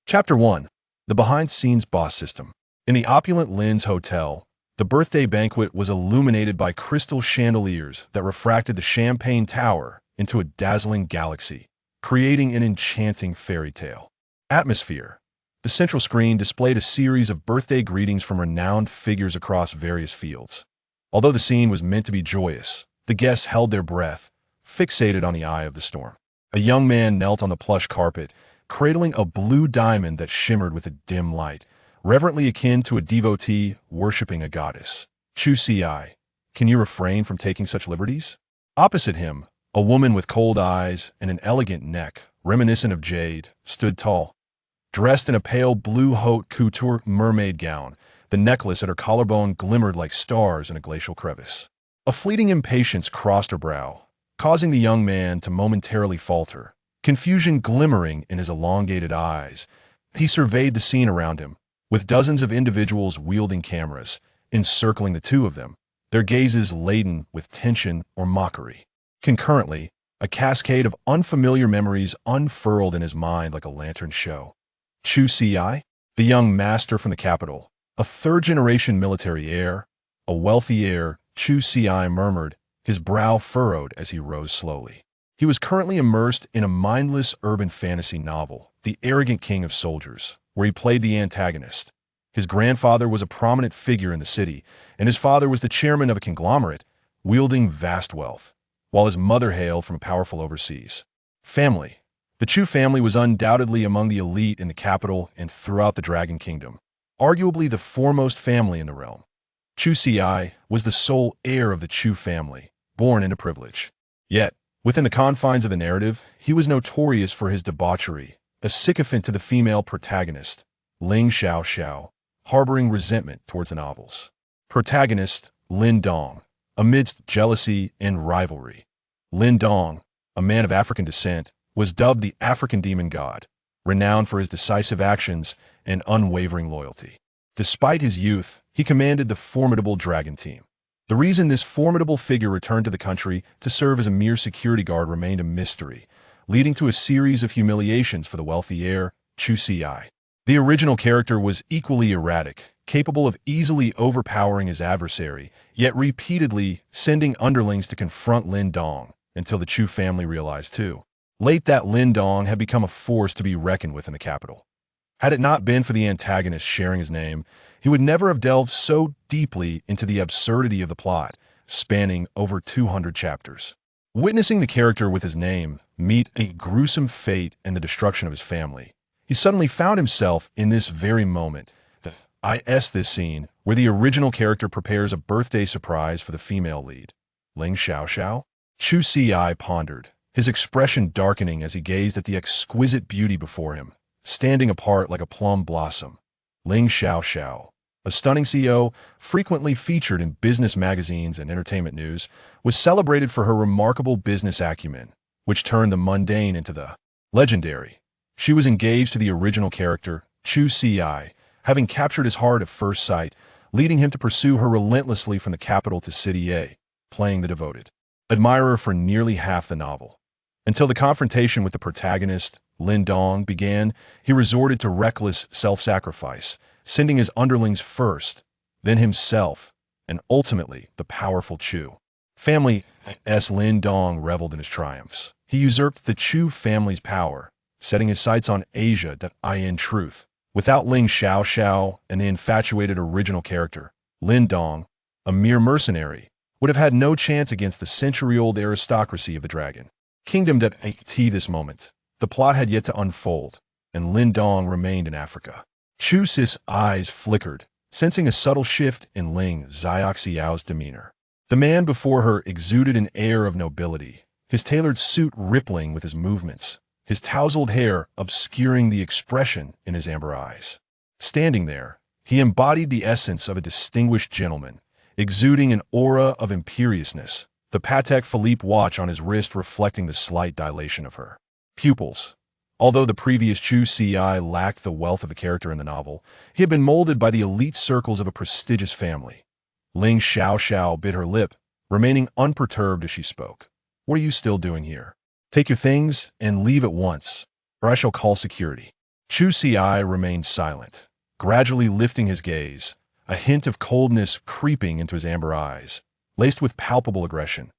Chapter 1. The Behind-Scenes Boss System. In the opulent Lin's hotel, the birthday banquet was illuminated by crystal chandeliers that refracted the champagne tower into a dazzling galaxy, creating an enchanting fairy tale. Atmosphere. The central screen displayed a series of birthday greetings from renowned figures across various fields. Although the scene was meant to be joyous, the guests held their breath, fixated on the eye of the storm. A young man knelt on the plush carpet, cradling a blue diamond that shimmered with a dim light, reverently akin to a devotee worshipping a goddess. Chu Ci, can you refrain from taking such liberties? Opposite him, a woman with cold eyes and an elegant neck, reminiscent of jade, stood tall. Dressed in a pale blue haute couture mermaid gown, the necklace at her collarbone glimmered like stars in a glacial crevice. A fleeting impatience crossed her brow, causing the young man to momentarily falter. Confusion glimmering in his elongated eyes, he surveyed the scene around him, with dozens of individuals wielding cameras, encircling the two of them, their gazes laden with tension or mockery. Concurrently, a cascade of unfamiliar memories unfurled in his mind like a lantern show. Chu Ci, the young master from the capital, a third-generation military heir, a wealthy heir, Chu Ci murmured, his brow furrowed as he rose slowly. He was currently immersed in a mindless urban fantasy novel, The Arrogant King of Soldiers, where he played the antagonist. His grandfather was a prominent figure in the city, and his father was the chairman of a conglomerate, wielding vast wealth, while his mother hailed from a powerful overseas family. The Chu family was undoubtedly among the elite in the capital and throughout the Dragon Kingdom, arguably the foremost family in the realm. Chu Ci was the sole heir of the Chu family, born into privilege. Yet, within the confines of the narrative, he was notorious for his debauchery, a sycophant to the female protagonist, Ling Xiao, harboring resentment towards the novels. Protagonist, Lin Dong, amidst jealousy and rivalry. Lin Dong, a man of African descent, was dubbed the African demon god, renowned for his decisive actions and unwavering loyalty. Despite his youth, he commanded the formidable dragon team. The reason this formidable figure returned to the country to serve as a mere security guard remained a mystery, leading to a series of humiliations for the wealthy heir, Chu Ci. The original character was equally erratic, capable of easily overpowering his adversary, yet repeatedly sending underlings to confront Lin Dong, until the Chu family realized too late that Lin Dong had become a force to be reckoned with in the capital. Had it not been for the antagonist sharing his name, he would never have delved so deeply into the absurdity of the plot, spanning over 200 chapters. Witnessing the character with his name meet a gruesome fate and the destruction of his family, he suddenly found himself in this very moment. This scene, where the original character prepares a birthday surprise for the female lead, Ling Xiao. Chu Ci pondered, his expression darkening as he gazed at the exquisite beauty before him, standing apart like a plum blossom. Ling Xiao, a stunning CEO frequently featured in business magazines and entertainment news, was celebrated for her remarkable business acumen, which turned the mundane into the legendary. She was engaged to the original character, Chu Ci, having captured his heart at first sight, leading him to pursue her relentlessly from the capital to City A, playing the devoted admirer for nearly half the novel. Until the confrontation with the protagonist, Lin Dong, began, he resorted to reckless self-sacrifice, sending his underlings first, then himself, and ultimately the powerful Chu family. As Lin Dong reveled in his triumphs, he usurped the Chu family's power, setting his sights on Asia. In truth, without Ling Xiao and the infatuated original character, Lin Dong, a mere mercenary, would have had no chance against the century-old aristocracy of the Dragon Kingdom. At this moment, the plot had yet to unfold, and Lin Dong remained in Africa. Chu Ci's eyes flickered, sensing a subtle shift in Ling Xiao's demeanor. The man before her exuded an air of nobility, his tailored suit rippling with his movements, his tousled hair obscuring the expression in his amber eyes. Standing there, he embodied the essence of a distinguished gentleman, exuding an aura of imperiousness, the Patek Philippe watch on his wrist reflecting the slight dilation of her pupils. Although the previous Chu Ci lacked the wealth of the character in the novel, he had been molded by the elite circles of a prestigious family. Ling Xiao bit her lip, remaining unperturbed as she spoke. "What are you still doing here? Take your things and leave at once, or I shall call security." Chu Ci remained silent, gradually lifting his gaze, a hint of coldness creeping into his amber eyes, laced with palpable aggression.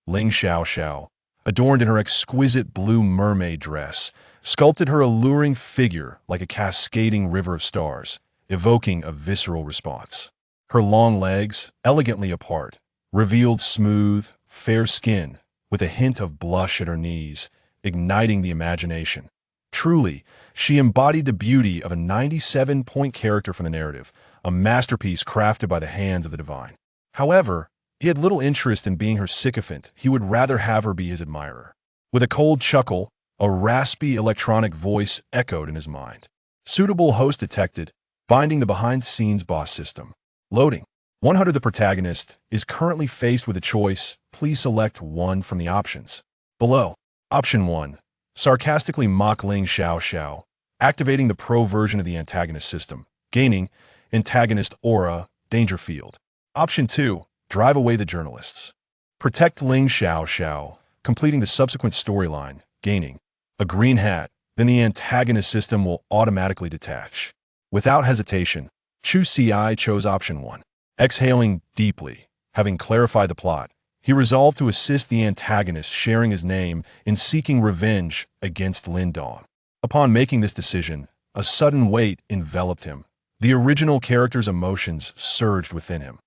Ling Xiao, adorned in her exquisite blue mermaid dress, sculpted her alluring figure like a cascading river of stars, evoking a visceral response. Her long legs, elegantly apart, revealed smooth, fair skin, with a hint of blush at her knees, igniting the imagination. Truly, she embodied the beauty of a 97-point character from the narrative, a masterpiece crafted by the hands of the divine. However, he had little interest in being her sycophant. He would rather have her be his admirer. With a cold chuckle, a raspy electronic voice echoed in his mind. Suitable host detected, binding the behind-the-scenes boss system. Loading. 100. The protagonist is currently faced with a choice. Please select one from the options. Below. Option 1. Sarcastically mock Ling Xiao, activating the pro version of the antagonist system, gaining antagonist aura, danger field. Option 2. Drive away the journalists. Protect Ling Xiao, completing the subsequent storyline, gaining a green hat, then the antagonist system will automatically detach. Without hesitation, Chu Ci chose option 1. Exhaling deeply, having clarified the plot, he resolved to assist the antagonist, sharing his name in seeking revenge against Lin Dong. Upon making this decision, a sudden weight enveloped him. The original character's emotions surged within him.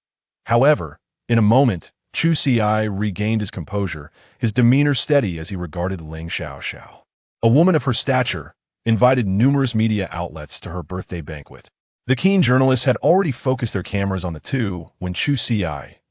However, in a moment, Chu Ci regained his composure, his demeanor steady as he regarded Ling Xiao. A woman of her stature, invited numerous media outlets to her birthday banquet. The keen journalists had already focused their cameras on the two when Chu Ci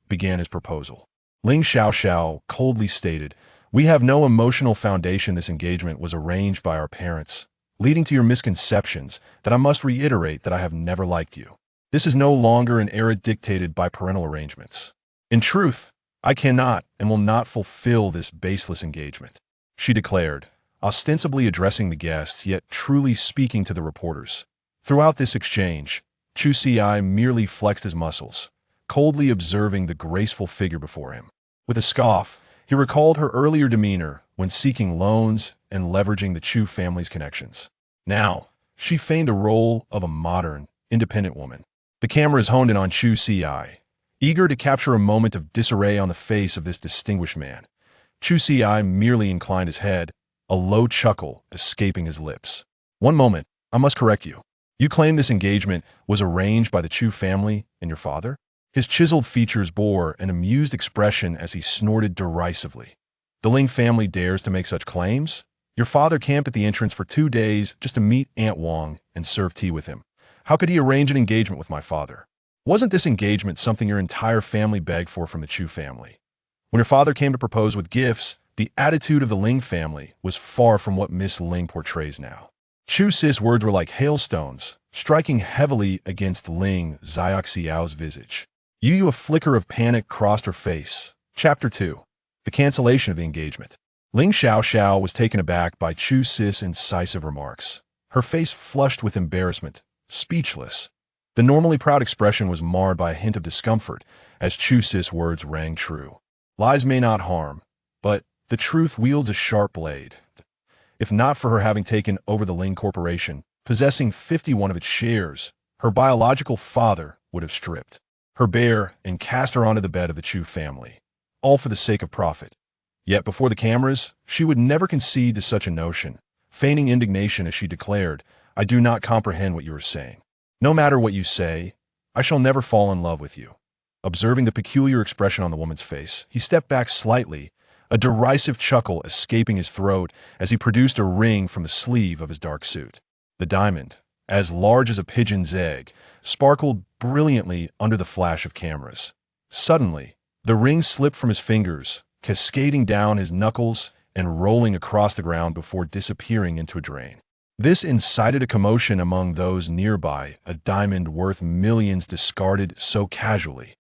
began his proposal. Ling Xiao coldly stated, "We have no emotional foundation. This engagement was arranged by our parents, leading to your misconceptions that I must reiterate that I have never liked you. This is no longer an era dictated by parental arrangements. In truth, I cannot and will not fulfill this baseless engagement," she declared, ostensibly addressing the guests, yet truly speaking to the reporters. Throughout this exchange, Chu Ci merely flexed his muscles, coldly observing the graceful figure before him. With a scoff, he recalled her earlier demeanor when seeking loans and leveraging the Chu family's connections. Now, she feigned a role of a modern, independent woman. The cameras honed in on Chu Ci, eager to capture a moment of disarray on the face of this distinguished man. Chu Ci merely inclined his head, a low chuckle escaping his lips. "One moment, I must correct you. You claim this engagement was arranged by the Chu family and your father?" His chiseled features bore an amused expression as he snorted derisively. "The Ling family dares to make such claims? Your father camped at the entrance for 2 days just to meet Aunt Wang and serve tea with him. How could he arrange an engagement with my father? Wasn't this engagement something your entire family begged for from the Chu family? When your father came to propose with gifts, the attitude of the Ling family was far from what Miss Ling portrays now." Chu Ci's words were like hailstones, striking heavily against Ling Xiao's visage. A flicker of panic crossed her face. Chapter 2. The cancellation of the engagement. Ling Xiao was taken aback by Chu Ci's incisive remarks. Her face flushed with embarrassment, speechless. The normally proud expression was marred by a hint of discomfort as Chu Ci's words rang true. Lies may not harm, but the truth wields a sharp blade. If not for her having taken over the Ling Corporation, possessing 51 of its shares, her biological father would have stripped her bare and cast her onto the bed of the Chu family, all for the sake of profit. Yet before the cameras, she would never concede to such a notion, feigning indignation as she declared, "I do not comprehend what you are saying. No matter what you say, I shall never fall in love with you." Observing the peculiar expression on the woman's face, he stepped back slightly, a derisive chuckle escaping his throat as he produced a ring from the sleeve of his dark suit. The diamond, as large as a pigeon's egg, sparkled brilliantly under the flash of cameras. Suddenly, the ring slipped from his fingers, cascading down his knuckles and rolling across the ground before disappearing into a drain. This incited a commotion among those nearby, a diamond worth millions discarded so casually.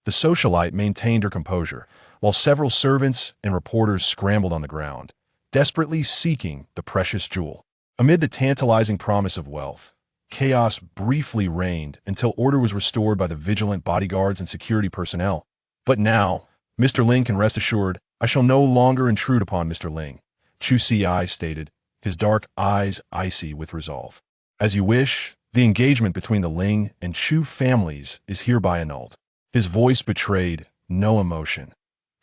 The socialite maintained her composure, while several servants and reporters scrambled on the ground, desperately seeking the precious jewel. Amid the tantalizing promise of wealth, chaos briefly reigned until order was restored by the vigilant bodyguards and security personnel. "But now, Mr. Ling can rest assured, I shall no longer intrude upon Mr. Ling," Chu Ci stated, his dark eyes icy with resolve. As you wish, the engagement between the Ling and Chu families is hereby annulled. His voice betrayed no emotion.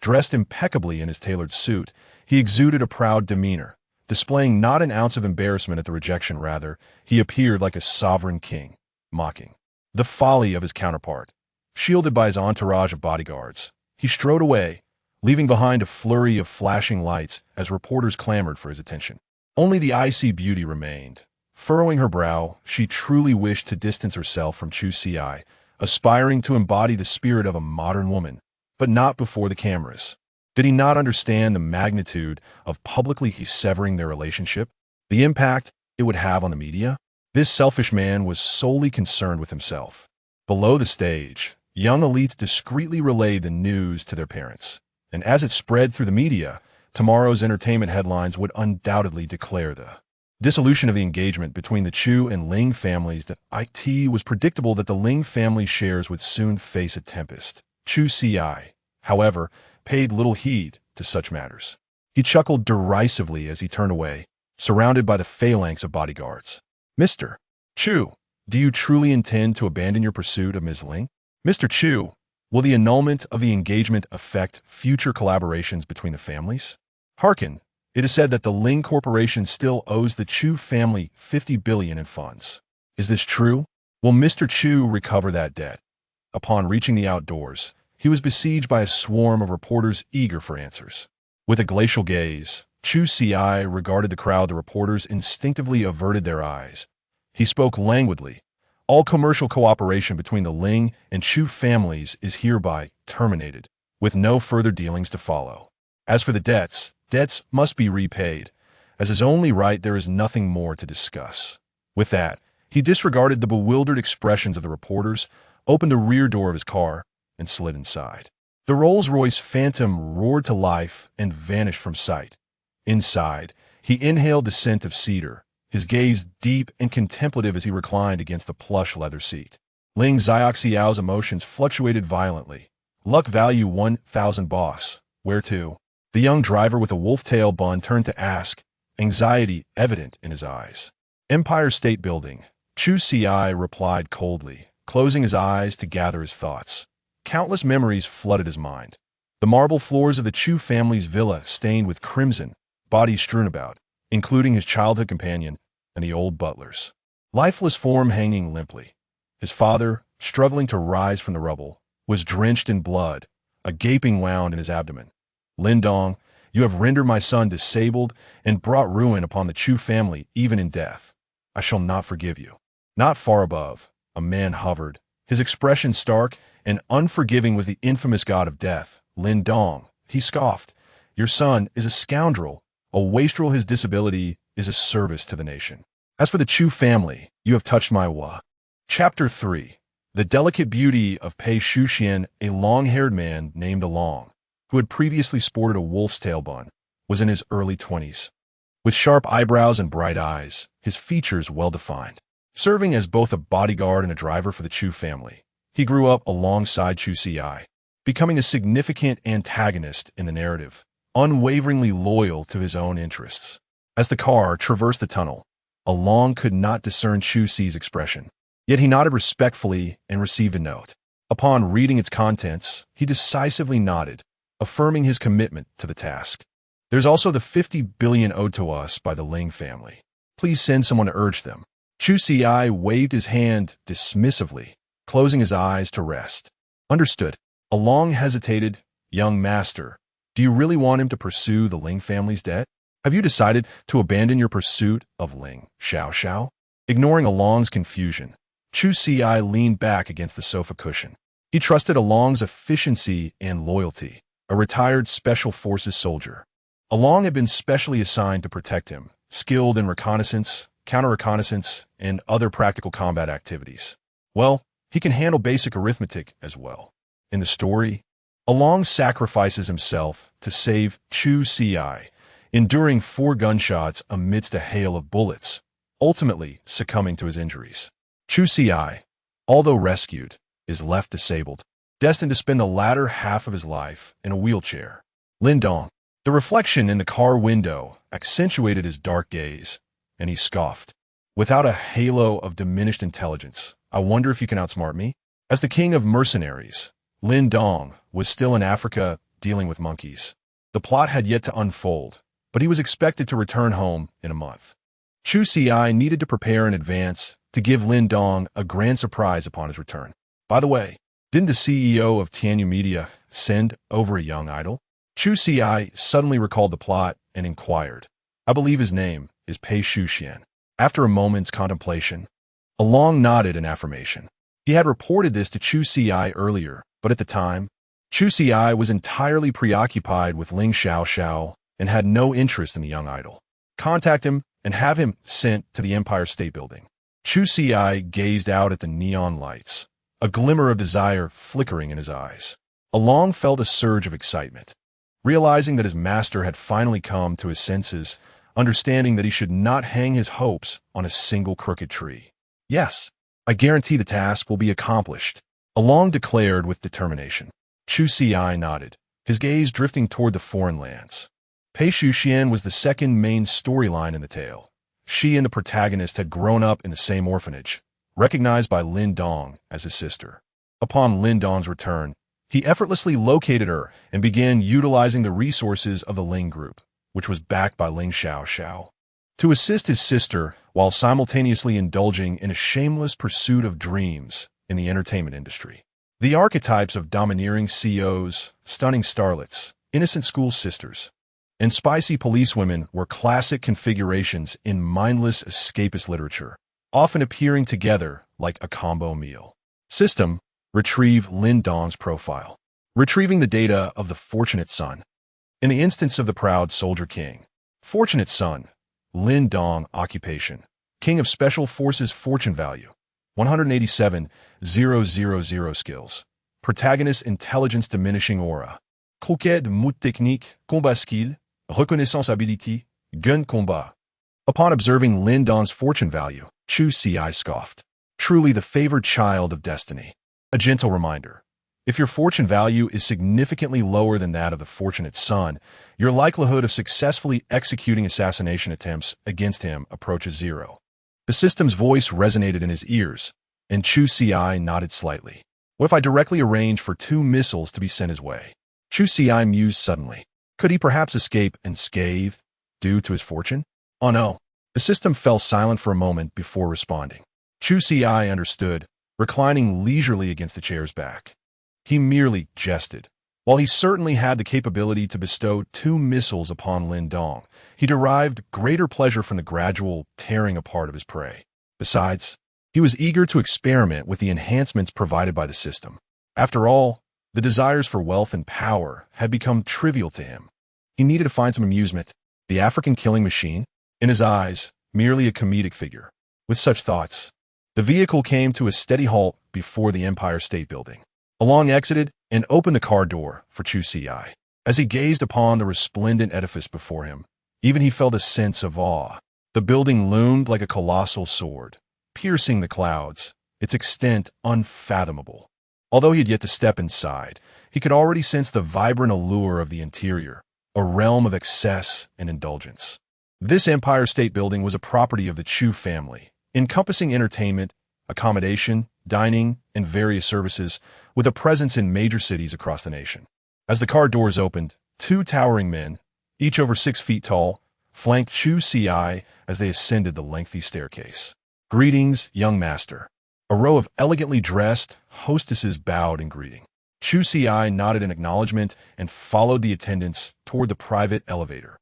Dressed impeccably in his tailored suit, he exuded a proud demeanor. Displaying not an ounce of embarrassment at the rejection, rather, he appeared like a sovereign king, mocking the folly of his counterpart. Shielded by his entourage of bodyguards, he strode away, leaving behind a flurry of flashing lights as reporters clamored for his attention. Only the icy beauty remained. Furrowing her brow, she truly wished to distance herself from Chu Ci, aspiring to embody the spirit of a modern woman, but not before the cameras. Did he not understand the magnitude of publicly severing their relationship? The impact it would have on the media? This selfish man was solely concerned with himself. Below the stage, young elites discreetly relayed the news to their parents. And as it spread through the media, tomorrow's entertainment headlines would undoubtedly declare the dissolution of the engagement between the Chu and Ling families. That it was predictable that the Ling family shares would soon face a tempest. Chu Ci, however, paid little heed to such matters. He chuckled derisively as he turned away, surrounded by the phalanx of bodyguards. Mr. Chu, do you truly intend to abandon your pursuit of Ms. Ling? Mr. Chu, will the annulment of the engagement affect future collaborations between the families? Hearken, it is said that the Ling Corporation still owes the Chu family $50 billion in funds. Is this true? Will Mr. Chu recover that debt? Upon reaching the outdoors, he was besieged by a swarm of reporters eager for answers. With a glacial gaze, Chu Ci regarded the crowd. The reporters instinctively averted their eyes. He spoke languidly. All commercial cooperation between the Ling and Chu families is hereby terminated, with no further dealings to follow. As for the debts must be repaid. As his only right, there is nothing more to discuss. With that, he disregarded the bewildered expressions of the reporters, opened the rear door of his car, and slid inside. The Rolls-Royce Phantom roared to life and vanished from sight. Inside, he inhaled the scent of cedar, his gaze deep and contemplative as he reclined against the plush leather seat. Ling Xiaoxiao's emotions fluctuated violently. Luck value 1,000 boss. Where to? The young driver with a wolf-tail bun turned to ask, anxiety evident in his eyes. Empire State Building. Chu Ci replied coldly, closing his eyes to gather his thoughts. Countless memories flooded his mind. The marble floors of the Chu family's villa stained with crimson, bodies strewn about, including his childhood companion and the old butler's lifeless form hanging limply. His father, struggling to rise from the rubble, was drenched in blood, a gaping wound in his abdomen. Lindong, you have rendered my son disabled and brought ruin upon the Chu family even in death. I shall not forgive you. Not far above, a man hovered. His expression stark and unforgiving was the infamous god of death, Lindong. He scoffed. Your son is a scoundrel, a wastrel. His disability is a service to the nation. As for the Chu family, you have touched my wa. Chapter 3. The delicate beauty of Pei Shuxian, a long-haired man named Along, who had previously sported a wolf's tail bun, was in his early 20s. With sharp eyebrows and bright eyes, his features well-defined. Serving as both a bodyguard and a driver for the Chu family, he grew up alongside Chu Ci, becoming a significant antagonist in the narrative, unwaveringly loyal to his own interests. As the car traversed the tunnel, Along could not discern Chu Ci's expression, yet he nodded respectfully and received a note. Upon reading its contents, he decisively nodded, affirming his commitment to the task. There's also the $50 billion owed to us by the Ling family. Please send someone to urge them. Chu Ci waved his hand dismissively, closing his eyes to rest. Understood. Along hesitated. Young master, do you really want him to pursue the Ling family's debt? Have you decided to abandon your pursuit of Ling Xiao? Ignoring Along's confusion, Chu Ci leaned back against the sofa cushion. He trusted Along's efficiency and loyalty, a retired Special Forces soldier. Along had been specially assigned to protect him, skilled in reconnaissance, counter-reconnaissance, and other practical combat activities. Well, he can handle basic arithmetic as well. In the story, Along sacrifices himself to save Chu Ci, enduring 4 gunshots amidst a hail of bullets, ultimately succumbing to his injuries. Chu Ci, although rescued, is left disabled, destined to spend the latter half of his life in a wheelchair. Lindong, the reflection in the car window accentuated his dark gaze, and he scoffed. Without a halo of diminished intelligence, I wonder if you can outsmart me? As the king of mercenaries, Lin Dong was still in Africa dealing with monkeys. The plot had yet to unfold, but he was expected to return home in a month. Chu Ci needed to prepare in advance to give Lin Dong a grand surprise upon his return. By the way, didn't the CEO of Tianyu Media send over a young idol? Chu Ci suddenly recalled the plot and inquired. I believe his name is Pei Shuxian. After a moment's contemplation, Along nodded in affirmation. He had reported this to Chu Ci earlier, but at the time, Chu Ci was entirely preoccupied with Ling Xiao and had no interest in the young idol. Contact him and have him sent to the Empire State Building. Chu Ci gazed out at the neon lights, a glimmer of desire flickering in his eyes. Along felt a surge of excitement, realizing that his master had finally come to his senses, understanding that he should not hang his hopes on a single crooked tree. Yes, I guarantee the task will be accomplished, Along declared with determination. Chu Ci nodded, his gaze drifting toward the foreign lands. Pei Shuxian was the second main storyline in the tale. She and the protagonist had grown up in the same orphanage, recognized by Lin Dong as his sister. Upon Lin Dong's return, he effortlessly located her and began utilizing the resources of the Ling group, which was backed by Ling Xiao, to assist his sister while simultaneously indulging in a shameless pursuit of dreams in the entertainment industry. The archetypes of domineering CEOs, stunning starlets, innocent school sisters, and spicy policewomen were classic configurations in mindless escapist literature, often appearing together like a combo meal. System: retrieve Lin Dong's profile. Retrieving the data of the Fortunate Son. In the instance of the proud soldier king, Fortunate Son, Lin Dong occupation, King of Special Forces fortune value, 187,000 skills. Protagonist intelligence diminishing aura. Croquet de mout technique, combat skill, reconnaissance ability, gun combat. Upon observing Lin Dong's fortune value, Chu Ci scoffed. Truly the favored child of destiny. A gentle reminder. If your fortune value is significantly lower than that of the Fortunate Son, your likelihood of successfully executing assassination attempts against him approaches zero. The system's voice resonated in his ears, and Chu Ci nodded slightly. What if I directly arrange for 2 missiles to be sent his way? Chu Ci mused suddenly. Could he perhaps escape unscathed due to his fortune? Oh no. The system fell silent for a moment before responding. Chu Ci understood, reclining leisurely against the chair's back. He merely jested. While he certainly had the capability to bestow 2 missiles upon Lin Dong, he derived greater pleasure from the gradual tearing apart of his prey. Besides, he was eager to experiment with the enhancements provided by the system. After all, the desires for wealth and power had become trivial to him. He needed to find some amusement. The African killing machine? In his eyes, merely a comedic figure. With such thoughts, the vehicle came to a steady halt before the Empire State Building. Along exited and opened the car door for Chu Ci. As he gazed upon the resplendent edifice before him, even he felt a sense of awe. The building loomed like a colossal sword, piercing the clouds, its extent unfathomable. Although he had yet to step inside, he could already sense the vibrant allure of the interior, a realm of excess and indulgence. This Empire State Building was a property of the Chu family, encompassing entertainment, accommodation, dining, and various services, with a presence in major cities across the nation. As the car doors opened, 2 towering men, each over 6 feet tall, flanked Chu Ci as they ascended the lengthy staircase. Greetings, young master. A row of elegantly dressed hostesses bowed in greeting. Chu Ci nodded in acknowledgement and followed the attendants toward the private elevator.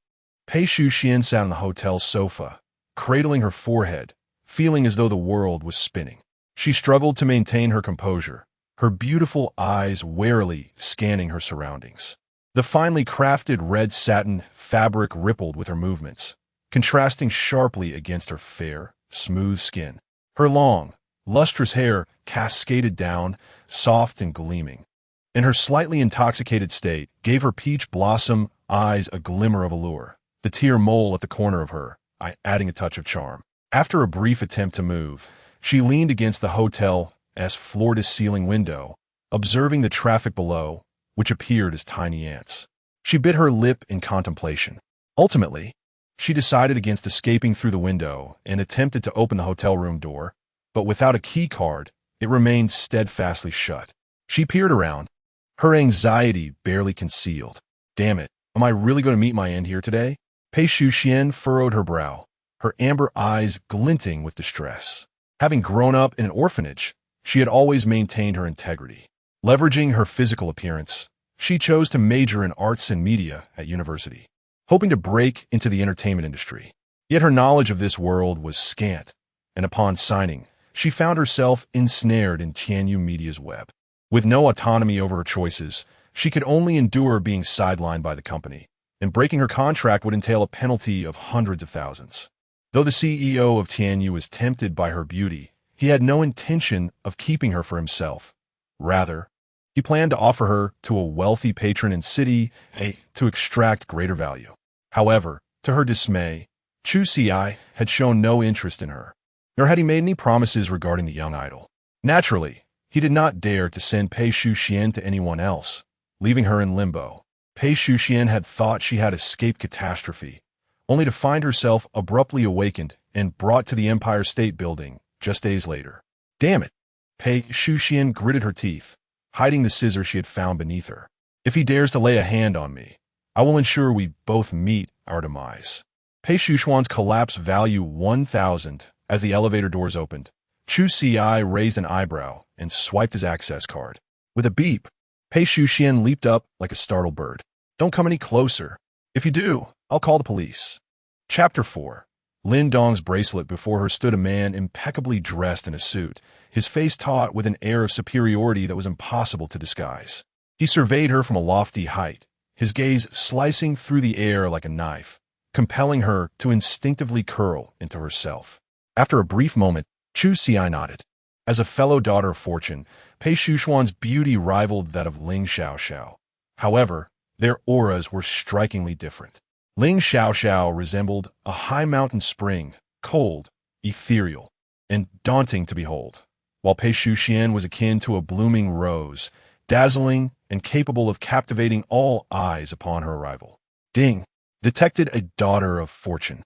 Pei Shuxian sat on the hotel's sofa, cradling her forehead, feeling as though the world was spinning. She struggled to maintain her composure, her beautiful eyes warily scanning her surroundings. The finely crafted red satin fabric rippled with her movements, contrasting sharply against her fair, smooth skin. Her long, lustrous hair cascaded down, soft and gleaming, and her slightly intoxicated state gave her peach blossom eyes a glimmer of allure, the tear mole at the corner of her eye adding a touch of charm. After a brief attempt to move, she leaned against the hotel's floor-to-ceiling window, observing the traffic below, which appeared as tiny ants. She bit her lip in contemplation. Ultimately, She decided against escaping through the window and attempted to open the hotel room door, but without a key card, it remained steadfastly shut. She peered around, her anxiety barely concealed. Damn it, am I really going to meet my end here today? Chu Ci furrowed her brow, her amber eyes glinting with distress. Having grown up in an orphanage, she had always maintained her integrity. Leveraging her physical appearance, she chose to major in arts and media at university, hoping to break into the entertainment industry. Yet her knowledge of this world was scant, and upon signing, she found herself ensnared in Tianyu Media's web. With no autonomy over her choices, she could only endure being sidelined by the company, and breaking her contract would entail a penalty of hundreds of thousands. Though the CEO of Tianyu was tempted by her beauty, he had no intention of keeping her for himself. Rather, he planned to offer her to a wealthy patron in city A to extract greater value. However, to her dismay, Chu Ci had shown no interest in her, nor had he made any promises regarding the young idol. Naturally, he did not dare to send Chu Ci to anyone else, leaving her in limbo. Chu Ci had thought she had escaped catastrophe, only to find herself abruptly awakened and brought to the Empire State Building just days later. Damn it! Chu Ci gritted her teeth, hiding the scissors she had found beneath her. If he dares to lay a hand on me, I will ensure we both meet our demise. Chu Ci's collapse value 1,000 as the elevator doors opened. Chu Ci raised an eyebrow and swiped his access card. With a beep, Chu Ci leaped up like a startled bird. Don't come any closer. If you do, I'll call the police. Chapter 4. Lin Dong's bracelet before her stood a man impeccably dressed in a suit, his face taut with an air of superiority that was impossible to disguise. He surveyed her from a lofty height, his gaze slicing through the air like a knife, compelling her to instinctively curl into herself. After a brief moment, Chu Ci nodded. As a fellow daughter of fortune, Chu Ci's beauty rivaled that of Ling Xiaoxiao. However, their auras were strikingly different. Ling Xiaoxiao resembled a high mountain spring, cold, ethereal, and daunting to behold, while Chu Ci was akin to a blooming rose, dazzling and capable of captivating all eyes upon her arrival. Ding! Detected a daughter of fortune.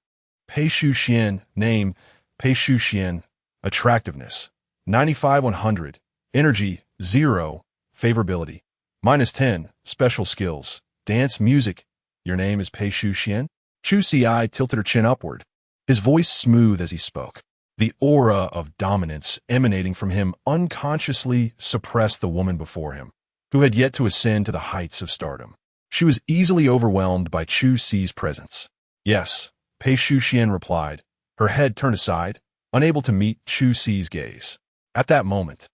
Chu Ci, name, Chu Ci, attractiveness, 95-100, energy, 0, favorability, -10, special skills, dance, music. Your name is Chu Ci? Chu Ci tilted her chin upward, his voice smooth as he spoke. The aura of dominance emanating from him unconsciously suppressed the woman before him, who had yet to ascend to the heights of stardom. She was easily overwhelmed by Chu Ci's presence. Yes, Chu Ci replied, her head turned aside, unable to meet Chu Ci's gaze. At that moment,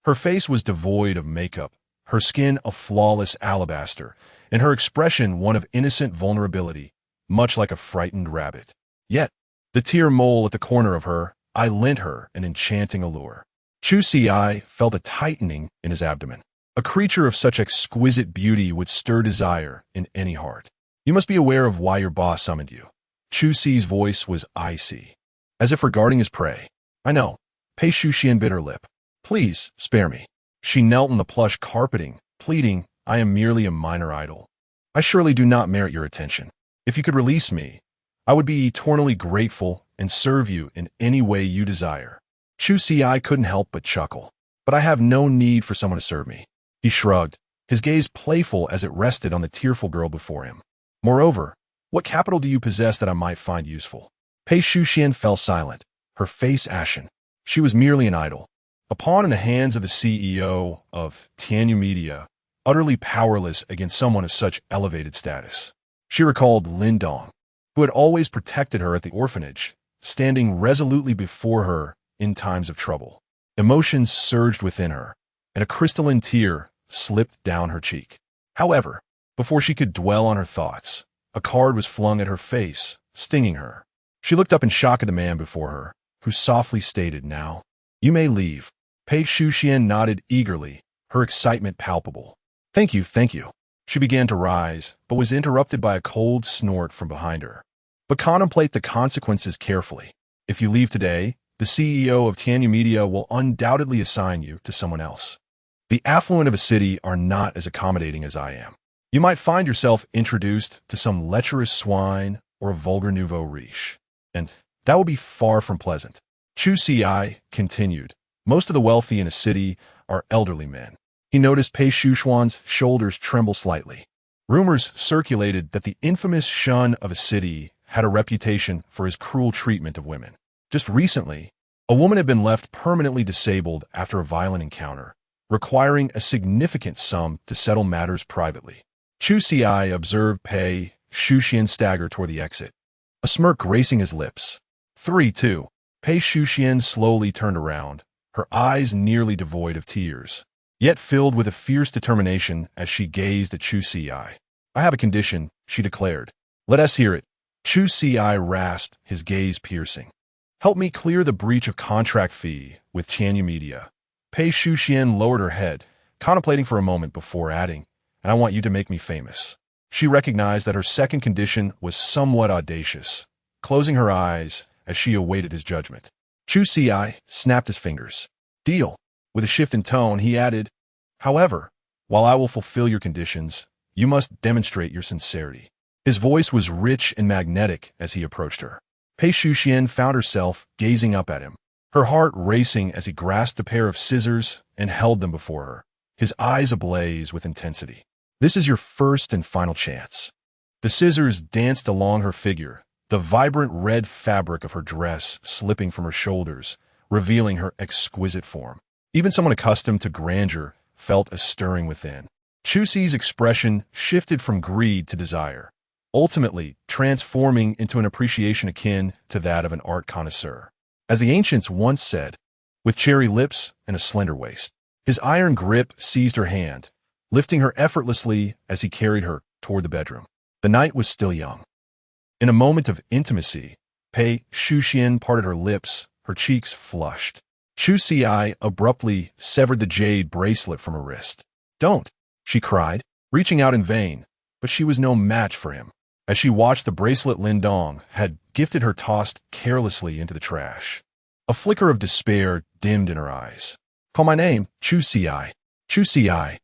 her face was devoid of makeup, her skin a flawless alabaster, and her expression one of innocent vulnerability, much like a frightened rabbit. Yet, the tear mole at the corner of her eye lent her an enchanting allure. Chu Ci felt a tightening in his abdomen. A creature of such exquisite beauty would stir desire in any heart. You must be aware of why your boss summoned you. Chu Ci's voice was icy, as if regarding his prey. I know. Chu Ci bit her lip. Please, spare me. She knelt on the plush carpeting, pleading, I am merely a minor idol. I surely do not merit your attention. If you could release me, I would be eternally grateful and serve you in any way you desire. Chu Ci couldn't help but chuckle. But I have no need for someone to serve me. He shrugged, his gaze playful as it rested on the tearful girl before him. Moreover, what capital do you possess that I might find useful? Chu Ci fell silent, her face ashen. She was merely an idol, a pawn in the hands of the CEO of Tianyu Media, utterly powerless against someone of such elevated status. She recalled Lin Dong, who had always protected her at the orphanage, standing resolutely before her in times of trouble. Emotions surged within her, and a crystalline tear slipped down her cheek. However, before she could dwell on her thoughts, a card was flung at her face, stinging her. She looked up in shock at the man before her, who softly stated, Now, you may leave. Chu Ci nodded eagerly, her excitement palpable. Thank you, thank you. She began to rise, but was interrupted by a cold snort from behind her. But contemplate the consequences carefully. If you leave today, the CEO of Tianyu Media will undoubtedly assign you to someone else. The affluent of a city are not as accommodating as I am. You might find yourself introduced to some lecherous swine or a vulgar nouveau riche. And that would be far from pleasant. Chu Ci continued. Most of the wealthy in a city are elderly men. He noticed Pei Shuxuan's shoulders tremble slightly. Rumors circulated that the infamous Shun of a city had a reputation for his cruel treatment of women. Just recently, a woman had been left permanently disabled after a violent encounter, requiring a significant sum to settle matters privately. Chu Ci observed Pei Shuxian stagger toward the exit, a smirk gracing his lips. 3-2. Pei Shuxian slowly turned around, her eyes nearly devoid of tears, yet filled with a fierce determination as she gazed at Chu Ci. "I have a condition," she declared. "Let us hear it." Chu Ci rasped, his gaze piercing. "Help me clear the breach of contract fee with Tianyu Media." Pei Shuxian lowered her head, contemplating for a moment before adding, "And I want you to make me famous." She recognized that her second condition was somewhat audacious, closing her eyes as she awaited his judgment. Chu Ci snapped his fingers. "Deal." With a shift in tone, he added, "However, while I will fulfill your conditions, you must demonstrate your sincerity." His voice was rich and magnetic as he approached her. Pei Shuxian found herself gazing up at him, her heart racing as he grasped a pair of scissors and held them before her, his eyes ablaze with intensity. "This is your first and final chance." The scissors danced along her figure, the vibrant red fabric of her dress slipping from her shoulders, revealing her exquisite form. Even someone accustomed to grandeur felt a stirring within. Chu Ci's expression shifted from greed to desire, ultimately transforming into an appreciation akin to that of an art connoisseur. As the ancients once said, with cherry lips and a slender waist. His iron grip seized her hand, lifting her effortlessly as he carried her toward the bedroom. The night was still young. In a moment of intimacy, Pei Shuxian parted her lips, her cheeks flushed. Chu Ci abruptly severed the jade bracelet from her wrist. "Don't," she cried, reaching out in vain, but she was no match for him. As she watched the bracelet Lin Dong had gifted her tossed carelessly into the trash. A flicker of despair dimmed in her eyes. "Call my name, Chu Ci. Chu Ci."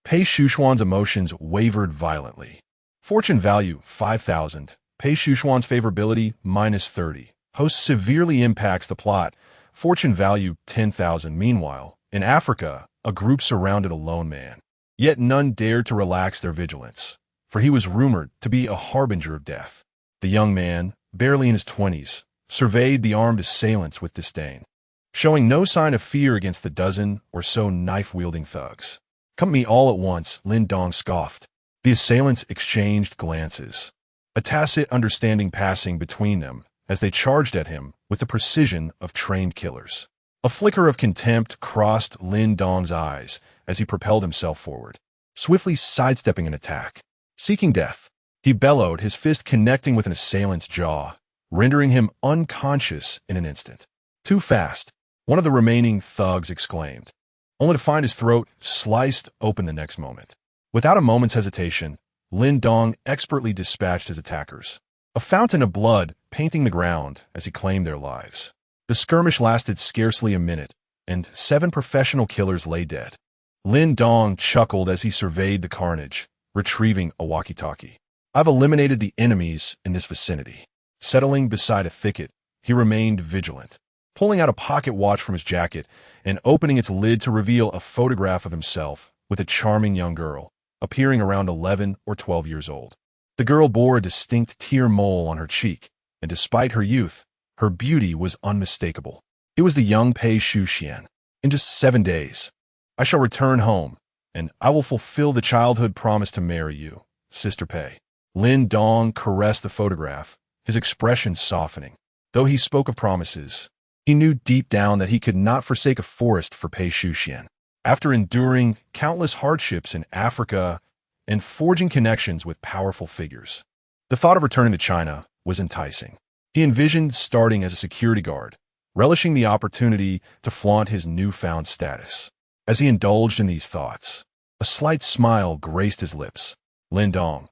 Pei Shuxuan's emotions wavered violently. Fortune value 5,000. Pei Shuxuan's favorability -30. Host severely impacts the plot. Fortune value 10,000. Meanwhile, in Africa, a group surrounded a lone man. Yet none dared to relax their vigilance, for he was rumored to be a harbinger of death. The young man, barely in his 20s, surveyed the armed assailants with disdain, showing no sign of fear against the dozen or so knife-wielding thugs. "Come at me all at once," Lin Dong scoffed. The assailants exchanged glances, a tacit understanding passing between them as they charged at him with the precision of trained killers. A flicker of contempt crossed Lin Dong's eyes as he propelled himself forward, swiftly sidestepping an attack. Seeking death, he bellowed, his fist connecting with an assailant's jaw, rendering him unconscious in an instant. "Too fast," one of the remaining thugs exclaimed, only to find his throat sliced open the next moment. Without a moment's hesitation, Lin Dong expertly dispatched his attackers, a fountain of blood painting the ground as he claimed their lives. The skirmish lasted scarcely a minute, and 7 professional killers lay dead. Lin Dong chuckled as he surveyed the carnage, retrieving a walkie-talkie. "I've eliminated the enemies in this vicinity." Settling beside a thicket, he remained vigilant, pulling out a pocket watch from his jacket and opening its lid to reveal a photograph of himself with a charming young girl, appearing around 11 or 12 years old. The girl bore a distinct tear mole on her cheek, and despite her youth, her beauty was unmistakable. It was the young Pei Shuxian. "In just 7 days, I shall return home, and I will fulfill the childhood promise to marry you, Sister Pei." Lin Dong caressed the photograph, his expression softening. Though he spoke of promises, he knew deep down that he could not forsake a forest for Pei Shuxian. After enduring countless hardships in Africa and forging connections with powerful figures, the thought of returning to China was enticing. He envisioned starting as a security guard, relishing the opportunity to flaunt his newfound status. As he indulged in these thoughts, a slight smile graced his lips. Lin Dong.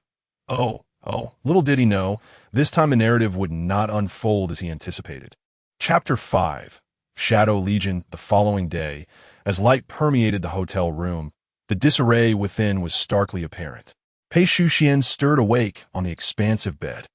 Oh, little did he know, this time the narrative would not unfold as he anticipated. Chapter 5. Shadow Legion. The following day, as light permeated the hotel room, the disarray within was starkly apparent. Pei Shuxian stirred awake on the expansive bed,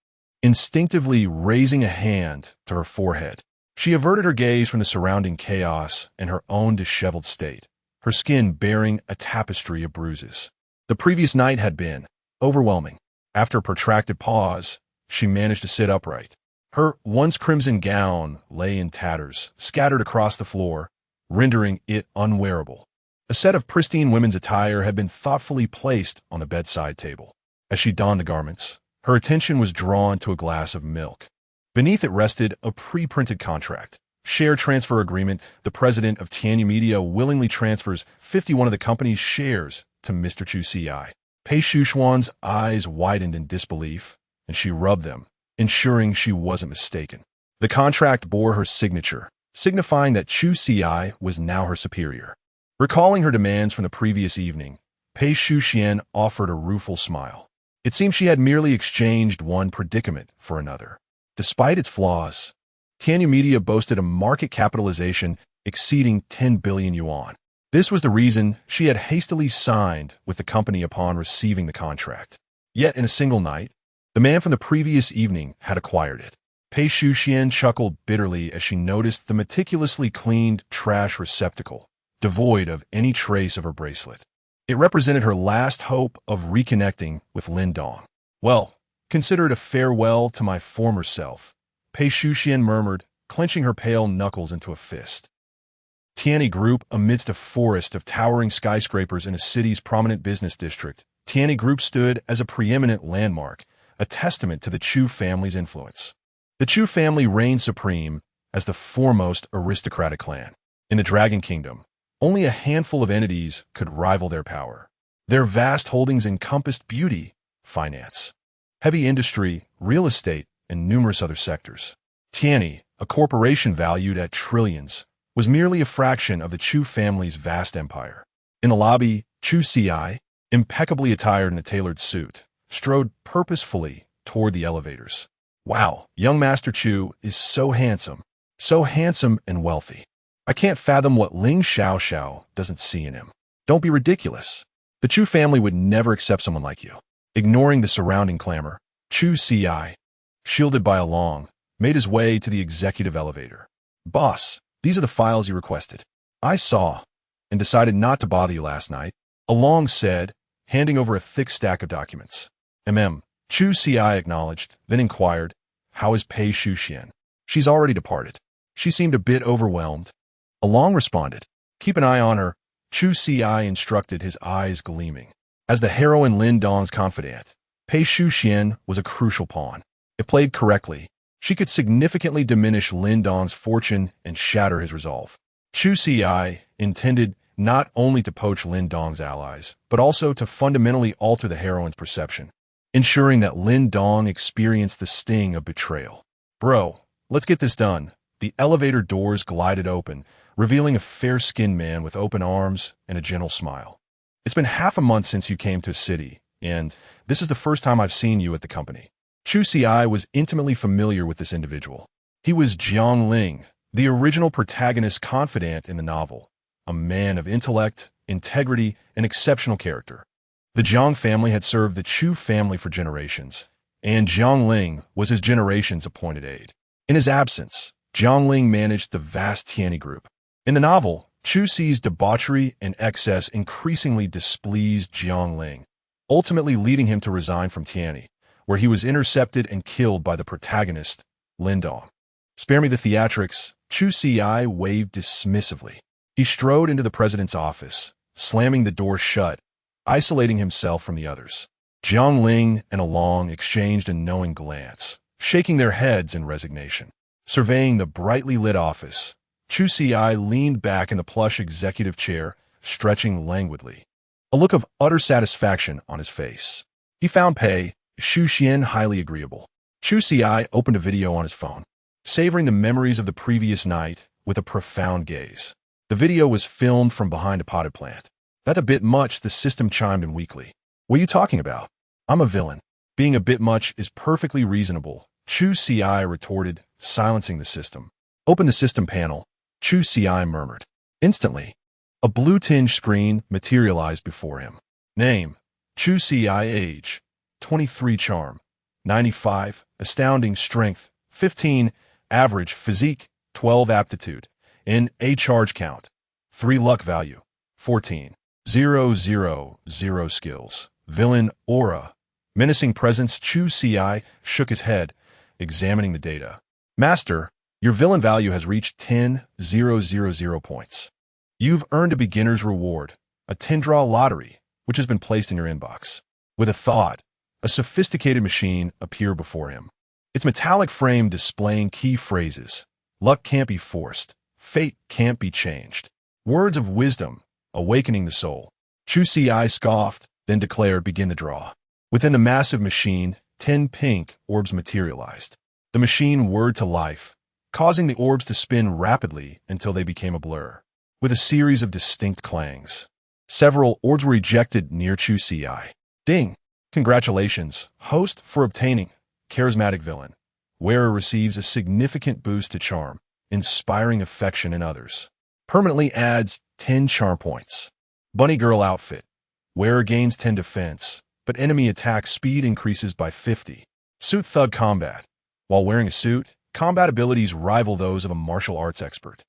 instinctively raising a hand to her forehead. She averted her gaze from the surrounding chaos and her own disheveled state, her skin bearing a tapestry of bruises. The previous night had been overwhelming. After a protracted pause, she managed to sit upright. Her once crimson gown lay in tatters, scattered across the floor, rendering it unwearable. A set of pristine women's attire had been thoughtfully placed on the bedside table. As she donned the garments, her attention was drawn to a glass of milk. Beneath it rested a pre-printed contract. Share transfer agreement. The president of Tianyu Media willingly transfers 51 of the company's shares to Mr. Chu Ci. Pei Shuxuan's eyes widened in disbelief, and she rubbed them, ensuring she wasn't mistaken. The contract bore her signature, signifying that Chu Ci was now her superior. Recalling her demands from the previous evening, Pei Shuxian offered a rueful smile. It seemed she had merely exchanged one predicament for another. Despite its flaws, Tianyu Media boasted a market capitalization exceeding 10 billion yuan. This was the reason she had hastily signed with the company upon receiving the contract. Yet in a single night, the man from the previous evening had acquired it. Pei Shuxian chuckled bitterly as she noticed the meticulously cleaned trash receptacle, devoid of any trace of her bracelet. It represented her last hope of reconnecting with Lin Dong. Well, consider it a farewell to my former self, Pei Shuxian murmured, clenching her pale knuckles into a fist. Tianyi Group, amidst a forest of towering skyscrapers in a city's prominent business district, Tianyi Group stood as a preeminent landmark, a testament to the Chu family's influence. The Chu family reigned supreme as the foremost aristocratic clan. In the Dragon Kingdom, only a handful of entities could rival their power. Their vast holdings encompassed beauty, finance, heavy industry, real estate, and numerous other sectors. Tianyi, a corporation valued at trillions, was merely a fraction of the Chu family's vast empire. In the lobby, Chu Ci, impeccably attired in a tailored suit, strode purposefully toward the elevators. Wow, young Master Chu is so handsome and wealthy. I can't fathom what Ling Xiao doesn't see in him. Don't be ridiculous. The Chu family would never accept someone like you. Ignoring the surrounding clamor, Chu Ci, shielded by a Long, made his way to the executive elevator. Boss, these are the files you requested. I saw and decided not to bother you last night, Along said, handing over a thick stack of documents. Chu Ci acknowledged, then inquired, how is Pei Shuxian? She's already departed. She seemed a bit overwhelmed. Along responded, keep an eye on her. Chu Ci instructed, his eyes gleaming. As the heroine Lin Dong's confidant, Pei Shuxian was a crucial pawn. If played correctly, she could significantly diminish Lin Dong's fortune and shatter his resolve. Chu Ci intended not only to poach Lin Dong's allies, but also to fundamentally alter the heroine's perception, ensuring that Lin Dong experienced the sting of betrayal. Bro, let's get this done. The elevator doors glided open, revealing a fair-skinned man with open arms and a gentle smile. It's been half a month since you came to the city, and this is the first time I've seen you at the company. Chu Ci was intimately familiar with this individual. He was Jiang Ling, the original protagonist's confidant in the novel, a man of intellect, integrity, and exceptional character. The Jiang family had served the Chu family for generations, and Jiang Ling was his generation's appointed aide. In his absence, Jiang Ling managed the vast Tianyi Group. In the novel, Chu Ci's debauchery and excess increasingly displeased Jiang Ling, ultimately leading him to resign from Tianyi, where he was intercepted and killed by the protagonist, Lin Dong. Spare me the theatrics, Chu Ci waved dismissively. He strode into the president's office, slamming the door shut, isolating himself from the others. Jiang Ling and Along exchanged a knowing glance, shaking their heads in resignation. Surveying the brightly lit office, Chu Ci leaned back in the plush executive chair, stretching languidly, a look of utter satisfaction on his face. He found Pei Shuxian highly agreeable. Chu Ci opened a video on his phone, savoring the memories of the previous night with a profound gaze. The video was filmed from behind a potted plant. That's a bit much, the system chimed in weakly. What are you talking about? I'm a villain. Being a bit much is perfectly reasonable, Chu Ci retorted, silencing the system. Open the system panel, Chu Ci murmured. Instantly, a blue-tinged screen materialized before him. Name, Chu Ci. Age, 23. Charm, 95. astounding strength, 15, average physique, 12 aptitude, in a charge count, 3 luck value, 14, 0 skills, villain aura, menacing presence. Chu Ci shook his head, examining the data. Master, your villain value has reached 10,000 points. You've earned a beginner's reward, a 10-draw lottery, which has been placed in your inbox. With a thought, a sophisticated machine appeared before him. Its metallic frame displaying key phrases. Luck can't be forced. Fate can't be changed. Words of wisdom, awakening the soul. Chu Ci scoffed, then declared, begin the draw. Within the massive machine, 10 pink orbs materialized. The machine whirred to life, causing the orbs to spin rapidly until they became a blur, with a series of distinct clangs. Several orbs were ejected near Chu Ci. Ding! Congratulations, host, for obtaining charismatic villain. Wearer receives a significant boost to charm, inspiring affection in others. Permanently adds 10 charm points. Bunny girl outfit. Wearer gains 10 defense, but enemy attack speed increases by 50. Suit thug combat. While wearing a suit, combat abilities rival those of a martial arts expert.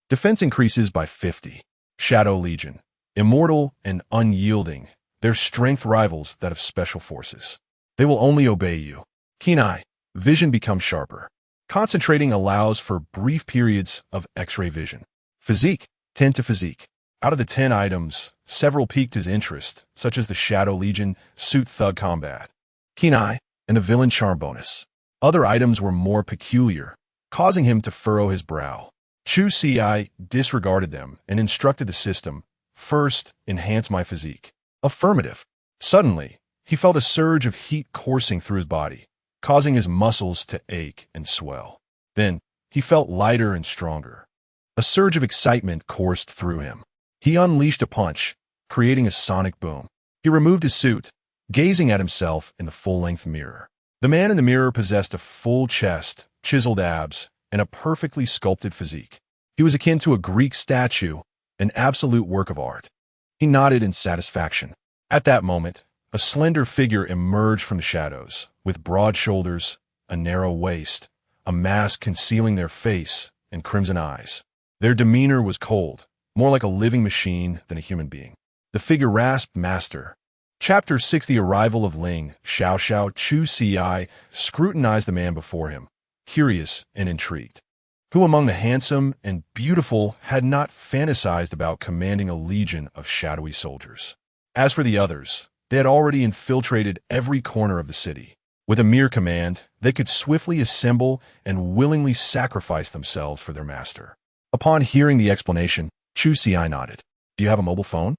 Defense increases by 50. Shadow Legion. Immortal and unyielding, their strength rivals that of special forces. They will only obey you. Keen eye. Vision becomes sharper. Concentrating allows for brief periods of X-ray vision. Physique. 10 to physique. Out of the 10 items, several piqued his interest, such as the Shadow Legion, Suit Thug Combat, Keen Eye, and the Villain Charm bonus. Other items were more peculiar, causing him to furrow his brow. Chu Ci disregarded them and instructed the system, first, enhance my physique. Affirmative. Suddenly, he felt a surge of heat coursing through his body, causing his muscles to ache and swell. Then, he felt lighter and stronger. A surge of excitement coursed through him. He unleashed a punch, creating a sonic boom. He removed his suit, gazing at himself in the full-length mirror. The man in the mirror possessed a full chest, chiseled abs, and a perfectly sculpted physique. He was akin to a Greek statue, an absolute work of art. He nodded in satisfaction. At that moment, a slender figure emerged from the shadows, with broad shoulders, a narrow waist, a mask concealing their face, and crimson eyes. Their demeanor was cold, more like a living machine than a human being. The figure rasped, Master. Chapter 6. The arrival of Ling. Xiao Chu Ci scrutinized the man before him, curious and intrigued. Who among the handsome and beautiful had not fantasized about commanding a legion of shadowy soldiers? As for the others, they had already infiltrated every corner of the city. With a mere command, they could swiftly assemble and willingly sacrifice themselves for their master. Upon hearing the explanation, Chu Ci nodded. Do you have a mobile phone?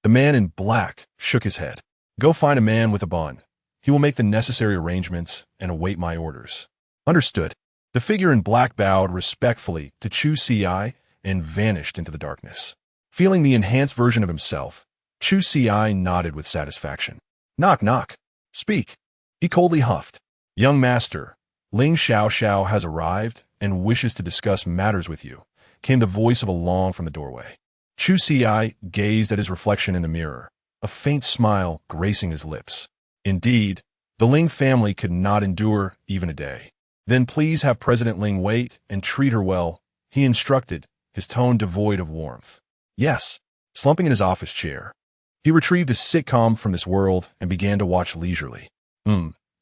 The man in black shook his head. Go find a man with a bun. He will make the necessary arrangements and await my orders. Understood. The figure in black bowed respectfully to Chu Ci and vanished into the darkness. Feeling the enhanced version of himself, Chu Ci nodded with satisfaction. Knock, knock. Speak. He coldly huffed. Young master, Ling Xiao has arrived and wishes to discuss matters with you, came the voice of a Long from the doorway. Chu Ci gazed at his reflection in the mirror, a faint smile gracing his lips. Indeed, the Ling family could not endure even a day. Then please have President Ling wait and treat her well, he instructed, his tone devoid of warmth. Yes. Slumping in his office chair, he retrieved a sitcom from this world and began to watch leisurely.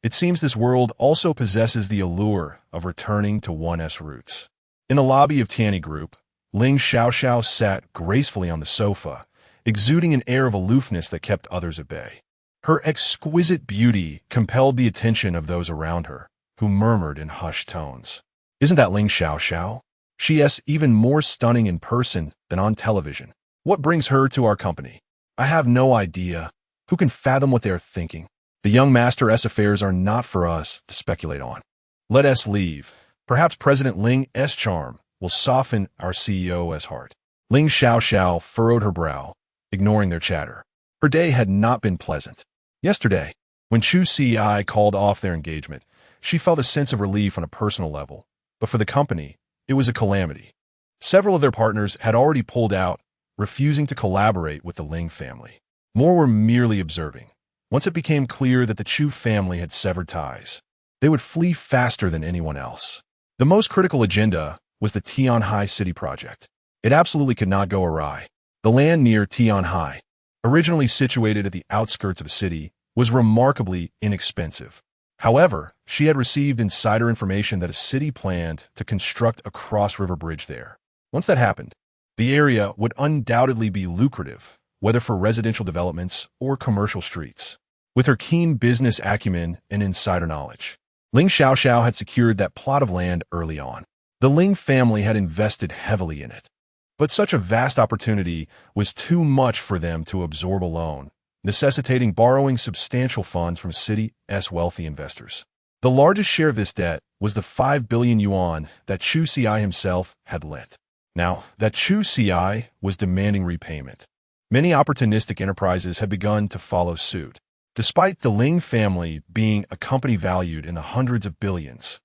It seems this world also possesses the allure of returning to 1S roots. In the lobby of Tianyi Group, Ling Xiao sat gracefully on the sofa, exuding an air of aloofness that kept others at bay. Her exquisite beauty compelled the attention of those around her, who murmured in hushed tones. Isn't that Ling Xiao? She is even more stunning in person than on television. What brings her to our company? I have no idea. Who can fathom what they are thinking? The young master's affairs are not for us to speculate on. Let us leave. Perhaps President Ling's charm will soften our CEO's heart. Ling Xiao furrowed her brow, ignoring their chatter. Her day had not been pleasant. Yesterday, when Chu Ci called off their engagement, she felt a sense of relief on a personal level, but for the company, it was a calamity. Several of their partners had already pulled out, refusing to collaborate with the Ling family. More were merely observing. Once it became clear that the Chu family had severed ties, they would flee faster than anyone else. The most critical agenda was the Tianhai City project. It absolutely could not go awry. The land near Tianhai, originally situated at the outskirts of the city, was remarkably inexpensive. However, she had received insider information that a city planned to construct a cross-river bridge there. Once that happened, the area would undoubtedly be lucrative, whether for residential developments or commercial streets. With her keen business acumen and insider knowledge, Ling Xiaoxiao had secured that plot of land early on. The Ling family had invested heavily in it. But such a vast opportunity was too much for them to absorb alone, necessitating borrowing substantial funds from city's wealthy investors. The largest share of this debt was the 5 billion yuan that Chu Ci himself had lent. Now, that Chu Ci was demanding repayment. Many opportunistic enterprises had begun to follow suit. Despite the Ling family being a company valued in the hundreds of billions,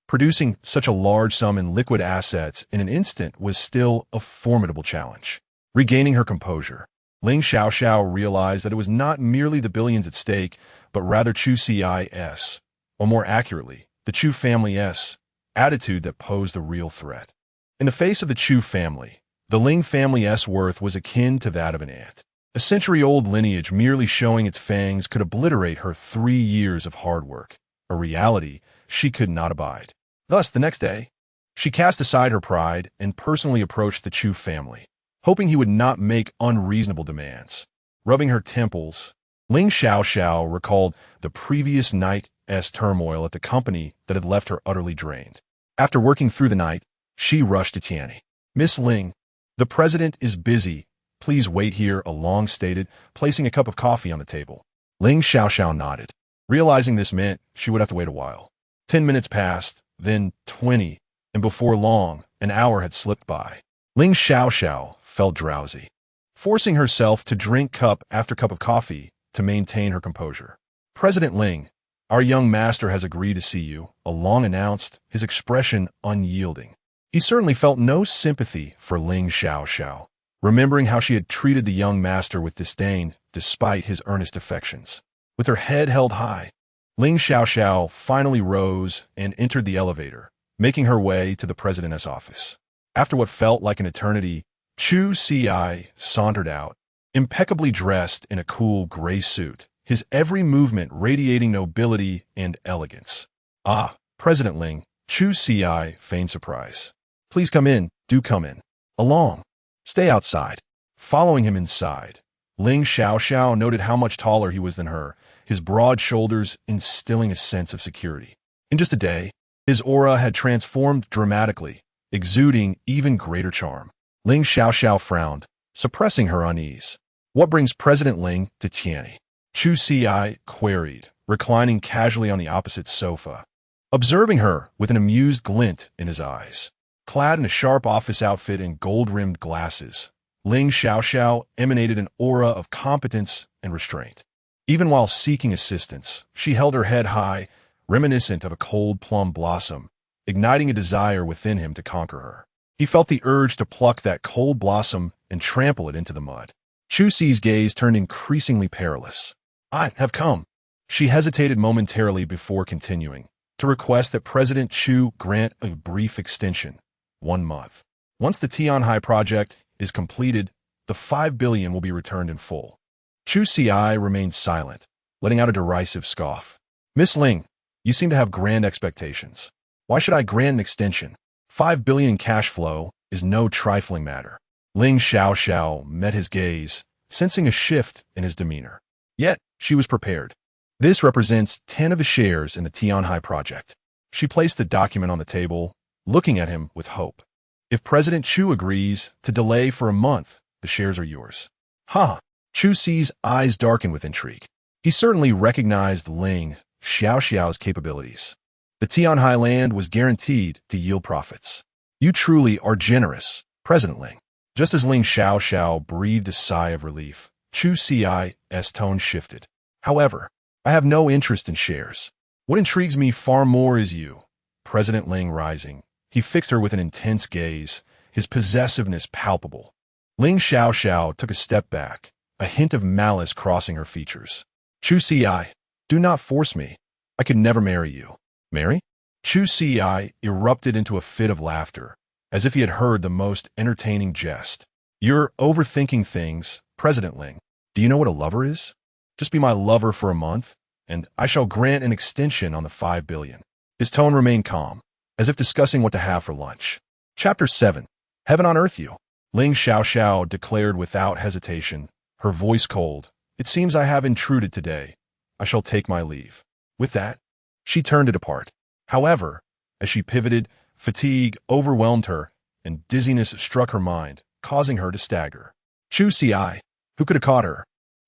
producing such a large sum in liquid assets in an instant was still a formidable challenge. Regaining her composure, Ling Xiaoxiao realized that it was not merely the billions at stake, but rather Chu Ci's, or more accurately, the Chu family's, attitude that posed the real threat. In the face of the Chu family, the Ling family's worth was akin to that of an ant. A century-old lineage merely showing its fangs could obliterate her 3 years of hard work, a reality she could not abide. Thus, the next day, she cast aside her pride and personally approached the Chu family, hoping he would not make unreasonable demands. Rubbing her temples, Ling Xiaoxiao recalled the previous night's turmoil at the company that had left her utterly drained. After working through the night, she rushed to Tianyi. "Miss Ling, the president is busy. Please wait here," Along stated, placing a cup of coffee on the table. Ling Xiaoxiao nodded, realizing this meant she would have to wait a while. 10 minutes passed, then 20, and before long, an hour had slipped by. Ling Xiaoxiao felt drowsy, forcing herself to drink cup after cup of coffee to maintain her composure. "President Ling, our young master has agreed to see you," Along announced, his expression unyielding. He certainly felt no sympathy for Ling Xiaoxiao, remembering how she had treated the young master with disdain despite his earnest affections. With her head held high, Ling Xiaoxiao finally rose and entered the elevator, making her way to the president's office. After what felt like an eternity, Chu Ci sauntered out, impeccably dressed in a cool gray suit, his every movement radiating nobility and elegance. "Ah, President Ling," Chu Ci feigned surprise. "Please come in, do come in." "Along. Stay outside." Following him inside, Ling Xiaoxiao noted how much taller he was than her, his broad shoulders instilling a sense of security. In just a day, his aura had transformed dramatically, exuding even greater charm. Ling Xiaoxiao frowned, suppressing her unease. "What brings President Ling to Tianyi?" Chu Ci queried, reclining casually on the opposite sofa, observing her with an amused glint in his eyes. Clad in a sharp office outfit and gold-rimmed glasses, Ling Xiaoxiao emanated an aura of competence and restraint. Even while seeking assistance, she held her head high, reminiscent of a cold plum blossom, igniting a desire within him to conquer her. He felt the urge to pluck that cold blossom and trample it into the mud. Chu Ci's gaze turned increasingly perilous. "I have come." She hesitated momentarily before continuing, to request that President Chu grant a brief extension, 1 month. Once the Tianhai project is completed, the 5 billion will be returned in full. Chu Ci remained silent, letting out a derisive scoff. "Miss Ling, you seem to have grand expectations. Why should I grant an extension? 5 billion in cash flow is no trifling matter." Ling Xiaoxiao met his gaze, sensing a shift in his demeanor. Yet, she was prepared. "This represents 10 of the shares in the Tianhai project." She placed the document on the table, looking at him with hope. "If President Chu agrees to delay for a month, the shares are yours." "Ha!" Chu Ci's eyes darkened with intrigue. He certainly recognized Ling Xiaoxiao's capabilities. The Tianhai land was guaranteed to yield profits. "You truly are generous, President Ling." Just as Ling Xiaoxiao breathed a sigh of relief, Chu Ci's tone shifted. "However, I have no interest in shares. What intrigues me far more is you." President Ling rising, he fixed her with an intense gaze, his possessiveness palpable. Ling Xiaoxiao took a step back, a hint of malice crossing her features. "Chu Ci, do not force me. I could never marry you." Mary? Chu Ci erupted into a fit of laughter, as if he had heard the most entertaining jest. You're overthinking things, President Ling. Do you know what a lover is? Just be my lover for a month, and I shall grant an extension on the 5 billion. His tone remained calm, as if discussing what to have for lunch. Chapter 7. Heaven on Earth You. Ling Xiao declared without hesitation, her voice cold. It seems I have intruded today. I shall take my leave. With that, she turned to depart. However, as she pivoted, fatigue overwhelmed her, and dizziness struck her mind, causing her to stagger. Chu Ci, who could have caught her,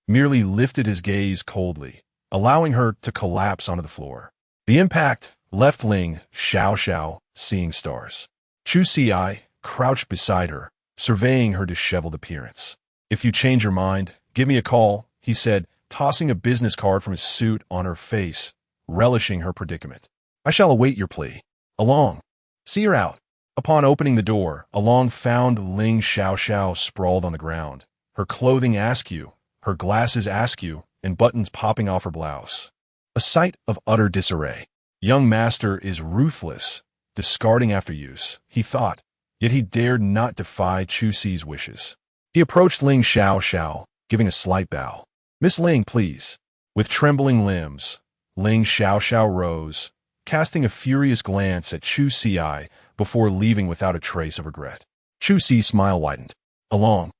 merely lifted his gaze coldly, allowing her to collapse onto the floor. The impact left Ling Xiao seeing stars. Chu Ci crouched beside her, surveying her disheveled appearance. If you change your mind, give me a call, he said, tossing a business card from his suit on her face, relishing her predicament. I shall await your plea. Along. See her out. Upon opening the door, Along found Ling Xiao sprawled on the ground, her clothing askew, her glasses askew, and buttons popping off her blouse. A sight of utter disarray. Young master is ruthless, discarding after use, he thought, yet he dared not defy Chu Ci's wishes. He approached Ling Xiao, giving a slight bow. Miss Ling, please. With trembling limbs, Ling Xiao rose, casting a furious glance at Chu Ci before leaving without a trace of regret. Chu Ci's smile widened. Along.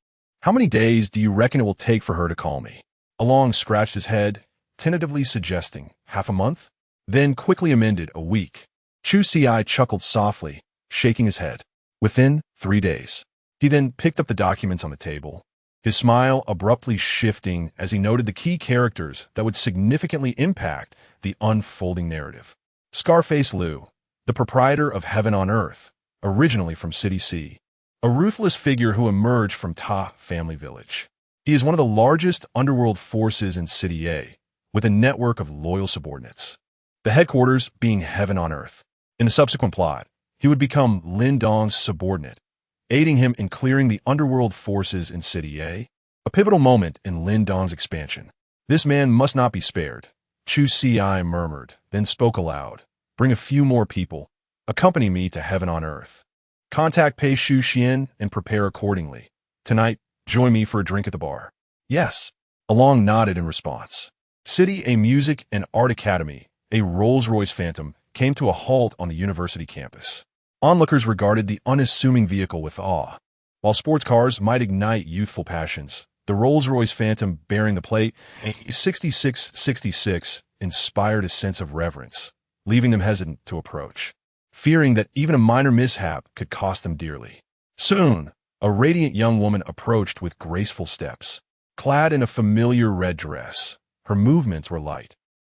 How many days do you reckon it will take for her to call me? Along scratched his head, tentatively suggesting half a month, then quickly amended a week. Chu Ci chuckled softly, shaking his head. Within 3 days. He then picked up the documents on the table, his smile abruptly shifting as he noted the key characters that would significantly impact the unfolding narrative. Scarface Liu, the proprietor of Heaven on Earth, originally from City C, a ruthless figure who emerged from Ta family village. He is one of the largest underworld forces in City A, with a network of loyal subordinates. The headquarters being Heaven on Earth. In the subsequent plot, he would become Lin Dong's subordinate, aiding him in clearing the underworld forces in City A pivotal moment in Lin Dong's expansion. This man must not be spared, Chu Ci murmured, then spoke aloud. Bring a few more people. Accompany me to Heaven on Earth. Contact Pei Shu-xian and prepare accordingly. Tonight, join me for a drink at the bar. Yes. Along nodded in response. City A Music and Art Academy, a Rolls-Royce Phantom, came to a halt on the university campus. Onlookers regarded the unassuming vehicle with awe. While sports cars might ignite youthful passions, the Rolls-Royce Phantom bearing the plate, a 6666, inspired a sense of reverence, leaving them hesitant to approach, fearing that even a minor mishap could cost them dearly. Soon, a radiant young woman approached with graceful steps. Clad in a familiar red dress, her movements were light,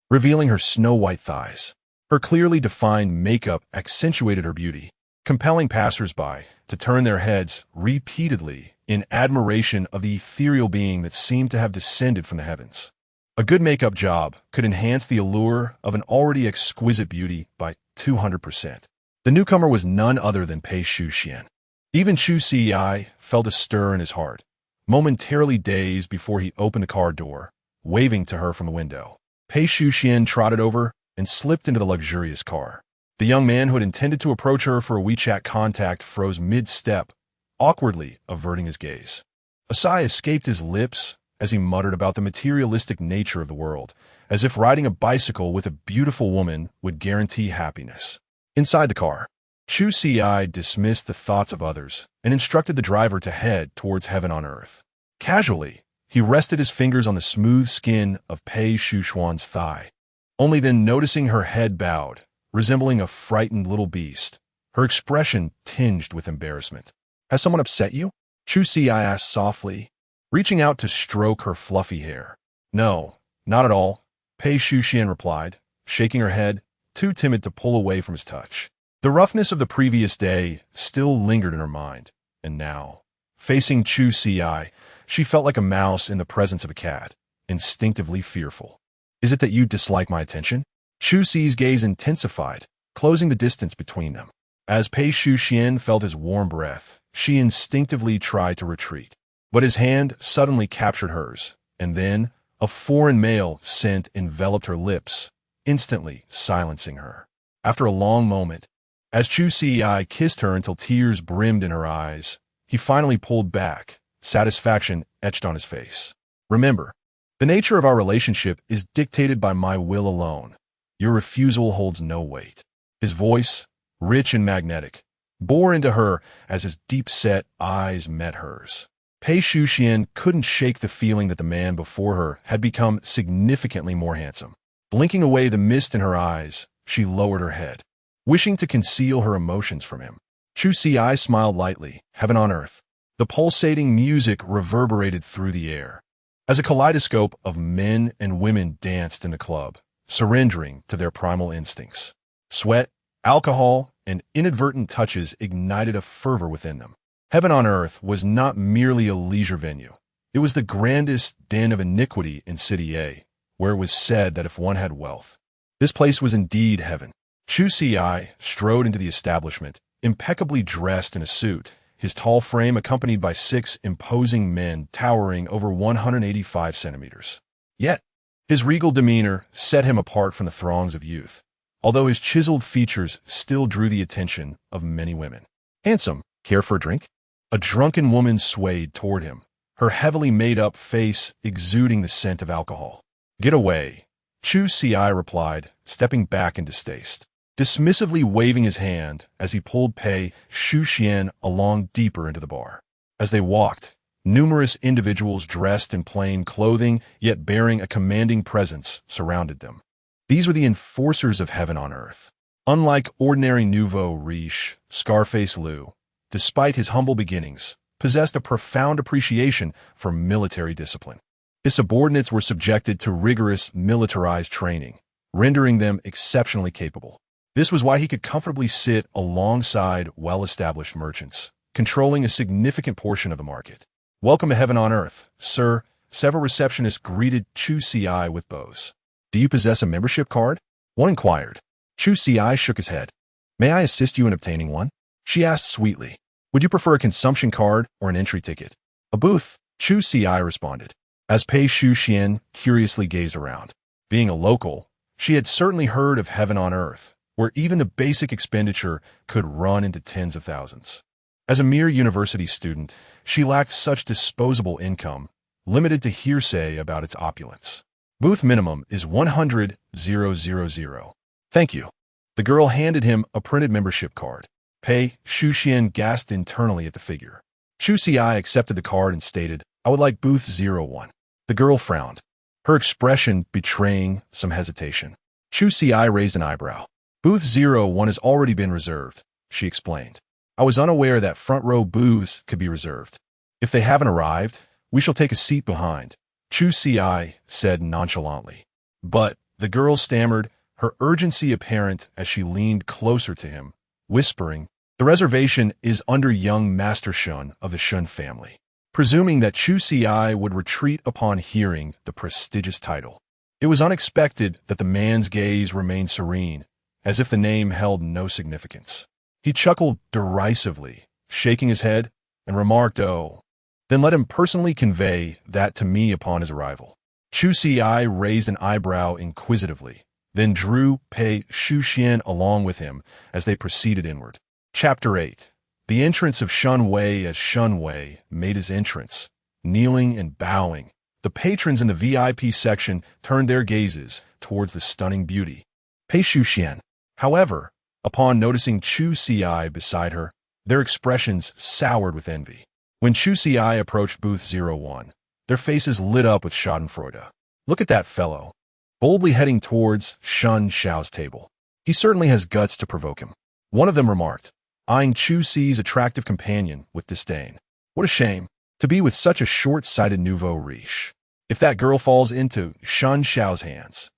revealing her snow-white thighs. Her clearly defined makeup accentuated her beauty, compelling passers-by to turn their heads repeatedly in admiration of the ethereal being that seemed to have descended from the heavens. A good makeup job could enhance the allure of an already exquisite beauty by 200%. The newcomer was none other than Pei Shu-xian. Even Chu Ci felt a stir in his heart, momentarily dazed before he opened the car door, waving to her from the window. Pei Shu-xian trotted over and slipped into the luxurious car. The young man who had intended to approach her for a WeChat contact froze mid-step, awkwardly averting his gaze. A sigh escaped his lips as he muttered about the materialistic nature of the world, as if riding a bicycle with a beautiful woman would guarantee happiness. Inside the car, Chu Ci dismissed the thoughts of others and instructed the driver to head towards Heaven on Earth. Casually, he rested his fingers on the smooth skin of Pei Shu-xian's thigh, only then noticing her head bowed, resembling a frightened little beast, her expression tinged with embarrassment. Has someone upset you? Chu Ci asked softly, reaching out to stroke her fluffy hair. No, not at all, Pei Shu-xian replied, shaking her head, too timid to pull away from his touch. The roughness of the previous day still lingered in her mind, and now, facing Chu Ci, she felt like a mouse in the presence of a cat, instinctively fearful. Is it that you dislike my attention? Chu Ci's gaze intensified, closing the distance between them. As Pei Shu-xian felt his warm breath, she instinctively tried to retreat. But his hand suddenly captured hers, and then a foreign male scent enveloped her lips, instantly silencing her. After a long moment, as Chu Ci kissed her until tears brimmed in her eyes, he finally pulled back, satisfaction etched on his face. Remember, the nature of our relationship is dictated by my will alone. Your refusal holds no weight. His voice, rich and magnetic, bore into her as his deep-set eyes met hers. Pei Shuxian couldn't shake the feeling that the man before her had become significantly more handsome. Blinking away the mist in her eyes, she lowered her head, wishing to conceal her emotions from him. Chu Ci smiled lightly, heaven on earth. The pulsating music reverberated through the air, as a kaleidoscope of men and women danced in the club, surrendering to their primal instincts. Sweat, alcohol, and inadvertent touches ignited a fervor within them. Heaven on earth was not merely a leisure venue. It was the grandest den of iniquity in City A, where it was said that if one had wealth, this place was indeed heaven. Chu Ci strode into the establishment, impeccably dressed in a suit, his tall frame accompanied by 6 imposing men towering over 185 centimeters. Yet, his regal demeanor set him apart from the throngs of youth, although his chiseled features still drew the attention of many women. Handsome, care for a drink? A drunken woman swayed toward him, her heavily made-up face exuding the scent of alcohol. Get away, Chu Ci replied, stepping back in distaste, dismissively waving his hand as he pulled Pei Shuxian along deeper into the bar. As they walked, numerous individuals dressed in plain clothing yet bearing a commanding presence surrounded them. These were the enforcers of heaven on earth. Unlike ordinary nouveau riche, Scarface Liu, despite his humble beginnings, possessed a profound appreciation for military discipline. His subordinates were subjected to rigorous militarized training, rendering them exceptionally capable. This was why he could comfortably sit alongside well-established merchants, controlling a significant portion of the market. Welcome to heaven on earth, sir, several receptionists greeted Chu Ci with bows. Do you possess a membership card? One inquired. Chu Ci shook his head. May I assist you in obtaining one? She asked sweetly. Would you prefer a consumption card or an entry ticket? A booth, Chu Ci responded, as Pei Shuxian curiously gazed around. Being a local, she had certainly heard of heaven on earth, where even the basic expenditure could run into tens of thousands. As a mere university student, she lacked such disposable income, limited to hearsay about its opulence. Booth minimum is 100,000. Thank you. The girl handed him a printed membership card. Pei Shuxian gasped internally at the figure. Chu Ci accepted the card and stated, I would like booth 01. The girl frowned, her expression betraying some hesitation. Chu Ci raised an eyebrow. Booth 01 has already been reserved, she explained. I was unaware that front row booths could be reserved. If they haven't arrived, we shall take a seat behind, Chu Ci said nonchalantly. But, the girl stammered, her urgency apparent as she leaned closer to him, whispering, the reservation is under young Master Shun of the Shun family. Presuming that Chu Ci would retreat upon hearing the prestigious title. It was unexpected that the man's gaze remained serene, as if the name held no significance. He chuckled derisively, shaking his head, and remarked, oh, then let him personally convey that to me upon his arrival. Chu Ci raised an eyebrow inquisitively, then drew Pei Shuxian along with him as they proceeded inward. Chapter 8. The entrance of Shun Wei as Shun Wei made his entrance. Kneeling and bowing, the patrons in the VIP section turned their gazes towards the stunning beauty. Pei Shuxian. However, upon noticing Chu Ci beside her, their expressions soured with envy. When Chu Ci approached booth 01, their faces lit up with schadenfreude. Look at that fellow, boldly heading towards Shun Xiao's table. He certainly has guts to provoke him. One of them remarked, eyeing Chu Ci's attractive companion with disdain. What a shame, to be with such a short-sighted nouveau riche. If that girl falls into Shun Xiao's hands,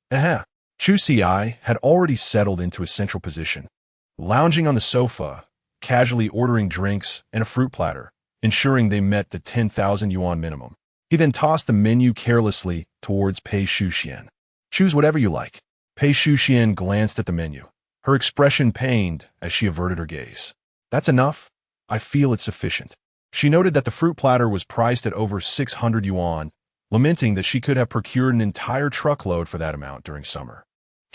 Chu Ci had already settled into a central position, lounging on the sofa, casually ordering drinks and a fruit platter, ensuring they met the 10,000 yuan minimum. He then tossed the menu carelessly towards Pei Shuxian. Choose whatever you like. Pei Shuxian glanced at the menu, her expression pained as she averted her gaze. That's enough. I feel it's sufficient. She noted that the fruit platter was priced at over 600 yuan, lamenting that she could have procured an entire truckload for that amount during summer.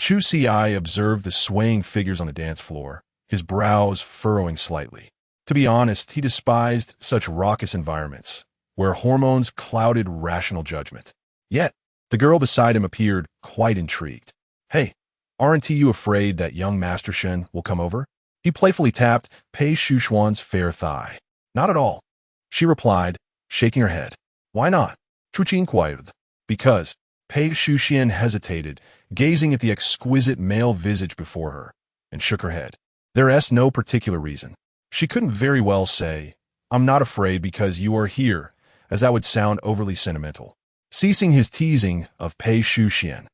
Chu Ci observed the swaying figures on the dance floor, his brows furrowing slightly. To be honest, he despised such raucous environments, where hormones clouded rational judgment. Yet, the girl beside him appeared quite intrigued. "Hey, aren't you afraid that young Master Shen will come over?" He playfully tapped Pei Shuxuan's fair thigh. "Not at all," she replied, shaking her head. "Why not?" Chu Ci inquired. "Because." Pei Shuxian hesitated, gazing at the exquisite male visage before her, and shook her head. There's no particular reason. She couldn't very well say, "I'm not afraid because you are here," as that would sound overly sentimental. Ceasing his teasing of Pei Shuxian,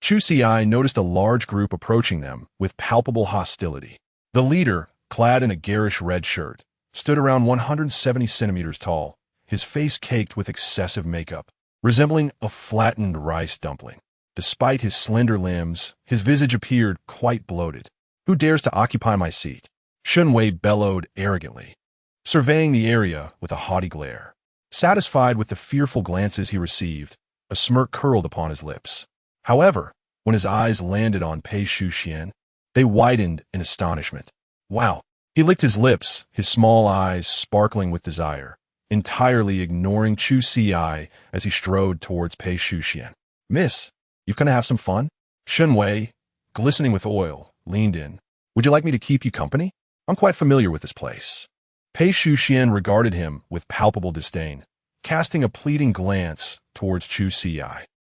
Chu Ci noticed a large group approaching them with palpable hostility. The leader, clad in a garish red shirt, stood around 170 centimeters tall, his face caked with excessive makeup, resembling a flattened rice dumpling. Despite his slender limbs, his visage appeared quite bloated. "Who dares to occupy my seat?" Shun Wei bellowed arrogantly, surveying the area with a haughty glare. Satisfied with the fearful glances he received, a smirk curled upon his lips. However, when his eyes landed on Pei Shuxian, they widened in astonishment. "Wow!" He licked his lips, his small eyes sparkling with desire, entirely ignoring Chu Ci as he strode towards Pei Shuxian. "Miss, you've come to have some fun?" Shun Wei, glistening with oil, leaned in. "Would you like me to keep you company? I'm quite familiar with this place." Pei Shuxian regarded him with palpable disdain, casting a pleading glance towards Chu Ci.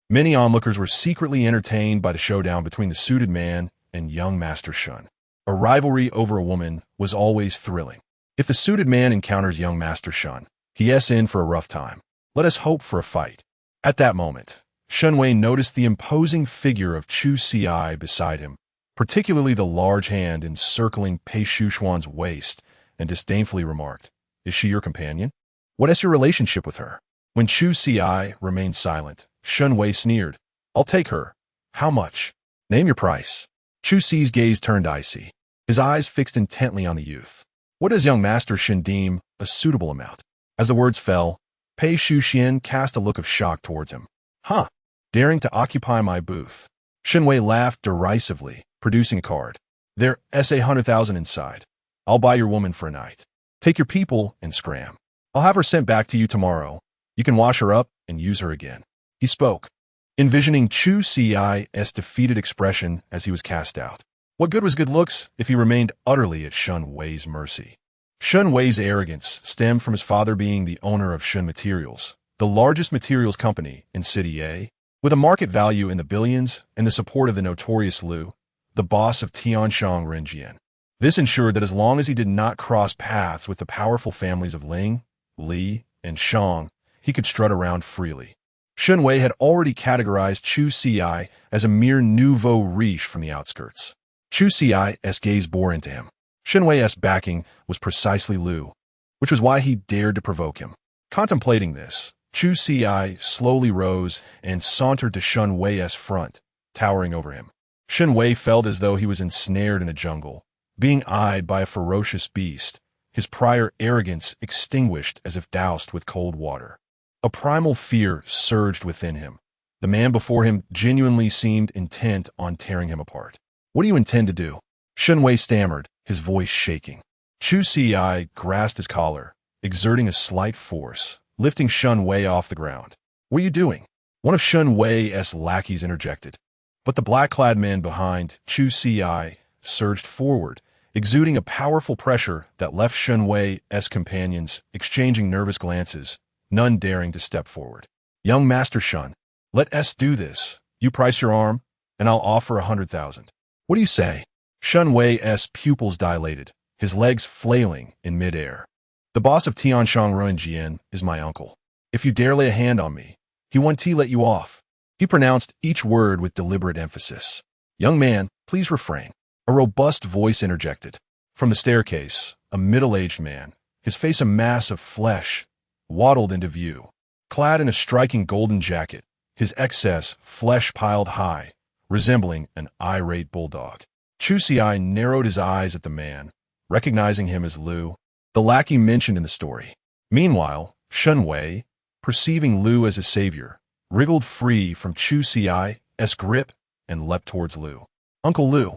Many onlookers were secretly entertained by the showdown between the suited man and young Master Shun. A rivalry over a woman was always thrilling. If the suited man encounters young Master Shun, he's in for a rough time. Let us hope for a fight. At that moment, Shun Wei noticed the imposing figure of Chu Ci beside him, particularly the large hand encircling Pei Shuxuan's waist, and disdainfully remarked, "Is she your companion? What is your relationship with her?" When Chu Ci remained silent, Shun Wei sneered, "I'll take her. How much? Name your price." Chu Ci's gaze turned icy, his eyes fixed intently on the youth. "What does young Master Shen deem a suitable amount?" As the words fell, Pei Shuxian cast a look of shock towards him. "Huh, daring to occupy my booth." Shun Wei laughed derisively, producing a card. "There's 100,000 inside. I'll buy your woman for a night. Take your people and scram. I'll have her sent back to you tomorrow. You can wash her up and use her again." He spoke, envisioning Chu Ci's defeated expression as he was cast out. What good was good looks if he remained utterly at Shun Wei's mercy? Shun Wei's arrogance stemmed from his father being the owner of Shun Materials, the largest materials company in City A, with a market value in the billions and the support of the notorious Lu, the boss of Tianshang Renjian. This ensured that as long as he did not cross paths with the powerful families of Ling, Li, and Shang, he could strut around freely. Shun Wei had already categorized Chu Ci as a mere nouveau riche from the outskirts. Chu Ci's gaze bore into him. Shun Wei's backing was precisely Lu, which was why he dared to provoke him. Contemplating this, Chu Ci slowly rose and sauntered to Shun Wei's front, towering over him. Shun Wei felt as though he was ensnared in a jungle, being eyed by a ferocious beast, his prior arrogance extinguished as if doused with cold water. A primal fear surged within him. The man before him genuinely seemed intent on tearing him apart. "What do you intend to do?" Shun Wei stammered, his voice shaking. Chu Ci grasped his collar, exerting a slight force, lifting Shun Wei off the ground. "What are you doing?" One of Shun Wei's lackeys interjected. But the black-clad man behind Chu Ci surged forward, exuding a powerful pressure that left Shun Wei's companions exchanging nervous glances, none daring to step forward. "Young Master Shun, let us do this. You price your arm, and I'll offer 100,000. What do you say?" Shun Wei's pupils dilated, his legs flailing in midair. "The boss of Tianshang Renjian is my uncle. If you dare lay a hand on me, he won't let you off." He pronounced each word with deliberate emphasis. "Young man, please refrain." A robust voice interjected. From the staircase, a middle-aged man, his face a mass of flesh, waddled into view. Clad in a striking golden jacket, his excess flesh piled high, resembling an irate bulldog. Chu Ci narrowed his eyes at the man, recognizing him as Lu, the lackey mentioned in the story. Meanwhile, Shun Wei, perceiving Lu as his savior, wriggled free from Chu Ci's grip and leapt towards Lu. Uncle Lu,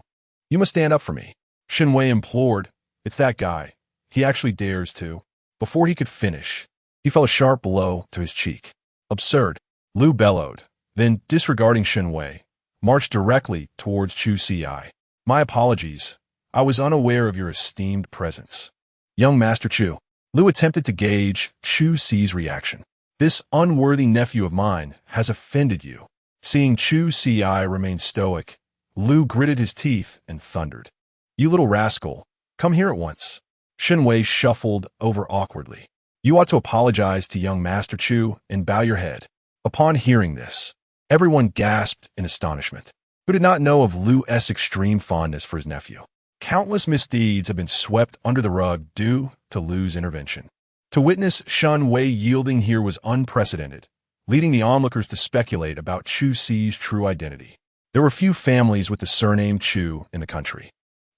you must stand up for me, Shen Wei implored. It's that guy. He actually dares to. Before he could finish, he felt a sharp blow to his cheek. Absurd, Lu bellowed, then, disregarding Shen Wei, marched directly towards Chu Ci. My apologies. I was unaware of your esteemed presence. Young Master Chu. Lu attempted to gauge Chu Ci's reaction. This unworthy nephew of mine has offended you. Seeing Chu Ci remain stoic, Lu gritted his teeth and thundered. You little rascal, come here at once. Shen Wei shuffled over awkwardly. You ought to apologize to young Master Chu and bow your head. Upon hearing this, everyone gasped in astonishment. Who did not know of Lu's extreme fondness for his nephew? Countless misdeeds have been swept under the rug due to Lu's intervention. To witness Shen Wei yielding here was unprecedented, leading the onlookers to speculate about Chu Ci's true identity. There were few families with the surname Chu in the country,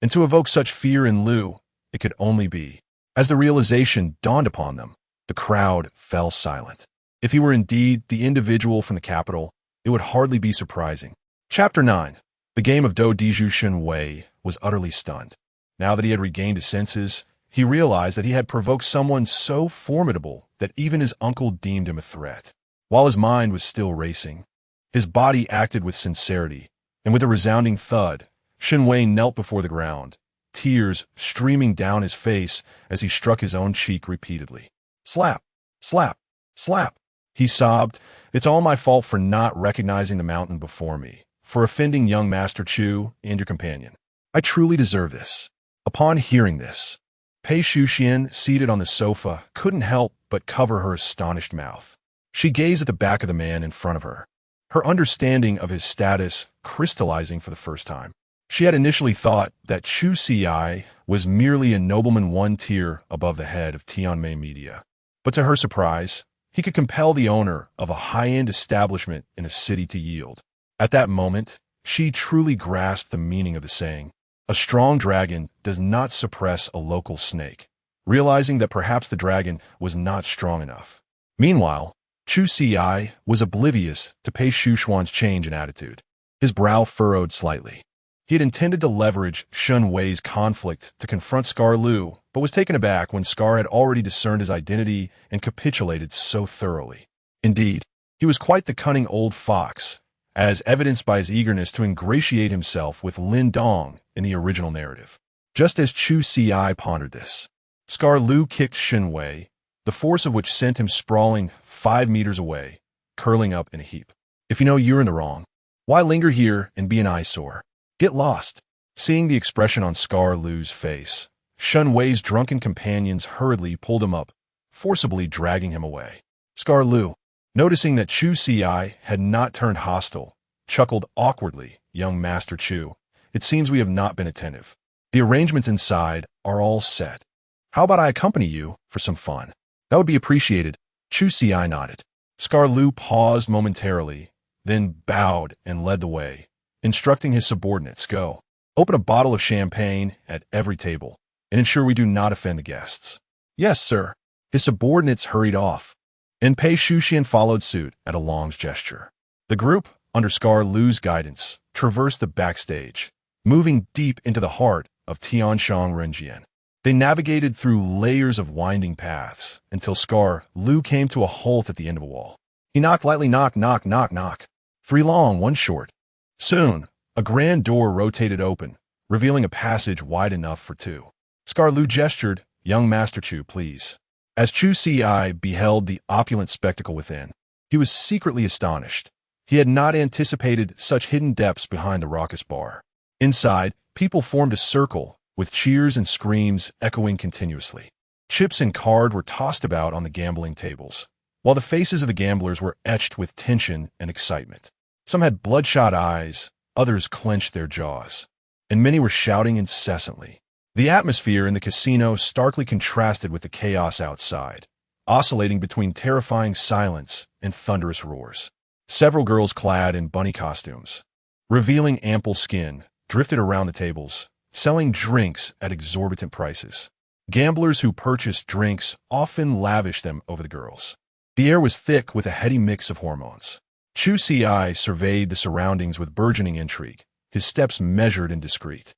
and to evoke such fear in Lu, it could only be. As the realization dawned upon them, the crowd fell silent. If he were indeed the individual from the capital, it would hardly be surprising. Chapter 9. The game of Do Diju. Shen Wei was utterly stunned. Now that he had regained his senses, he realized that he had provoked someone so formidable that even his uncle deemed him a threat. While his mind was still racing, his body acted with sincerity, and with a resounding thud, Shen Wei knelt before the ground, tears streaming down his face as he struck his own cheek repeatedly. Slap, slap, slap. He sobbed, It's all my fault for not recognizing the mountain before me, for offending young Master Chu and your companion. I truly deserve this. Upon hearing this, Pei Shuxian, seated on the sofa, couldn't help but cover her astonished mouth. She gazed at the back of the man in front of her, her understanding of his status crystallizing for the first time. She had initially thought that Chu Ci was merely a nobleman one tier above the head of Tianmei Media. But to her surprise, he could compel the owner of a high-end establishment in a city to yield. At that moment, she truly grasped the meaning of the saying, a strong dragon does not suppress a local snake, realizing that perhaps the dragon was not strong enough. Meanwhile, Chu Ci was oblivious to Pei Shuxian's change in attitude. His brow furrowed slightly. He had intended to leverage Shen Wei's conflict to confront Scar Lu, but was taken aback when Scar had already discerned his identity and capitulated so thoroughly. Indeed, he was quite the cunning old fox, as evidenced by his eagerness to ingratiate himself with Lin Dong in the original narrative. Just as Chu Ci pondered this, Scar Lu kicked Shen Wei, the force of which sent him sprawling 5 meters away, curling up in a heap. If you know you're in the wrong, why linger here and be an eyesore? Get lost. Seeing the expression on Scar Lu's face, Shen Wei's drunken companions hurriedly pulled him up, forcibly dragging him away. Scar Lu, noticing that Chu Ci had not turned hostile, chuckled awkwardly. Young Master Chu, it seems we have not been attentive. The arrangements inside are all set. How about I accompany you for some fun? That would be appreciated. Chu Ci nodded. Scar Lu paused momentarily, then bowed and led the way, instructing his subordinates, Go. Open a bottle of champagne at every table, and ensure we do not offend the guests. Yes, sir. His subordinates hurried off, and Pei Shuxian followed suit at a Long's gesture. The group, under Scar Lu's guidance, traversed the backstage, moving deep into the heart of Tianshang Renjian. They navigated through layers of winding paths until Scar Lu came to a halt at the end of a wall. He knocked lightly, knock, knock, knock, knock. 3 long, 1 short. Soon, a grand door rotated open, revealing a passage wide enough for 2. Scar Lu gestured, Young Master Chu, please. As Chu Ci beheld the opulent spectacle within, he was secretly astonished. He had not anticipated such hidden depths behind the raucous bar. Inside, people formed a circle, with cheers and screams echoing continuously. Chips and card were tossed about on the gambling tables, while the faces of the gamblers were etched with tension and excitement. Some had bloodshot eyes, others clenched their jaws, and many were shouting incessantly. The atmosphere in the casino starkly contrasted with the chaos outside, oscillating between terrifying silence and thunderous roars. Several girls clad in bunny costumes, revealing ample skin, drifted around the tables, selling drinks at exorbitant prices. Gamblers who purchased drinks often lavished them over the girls. The air was thick with a heady mix of hormones. Chu Ci surveyed the surroundings with burgeoning intrigue, his steps measured and discreet.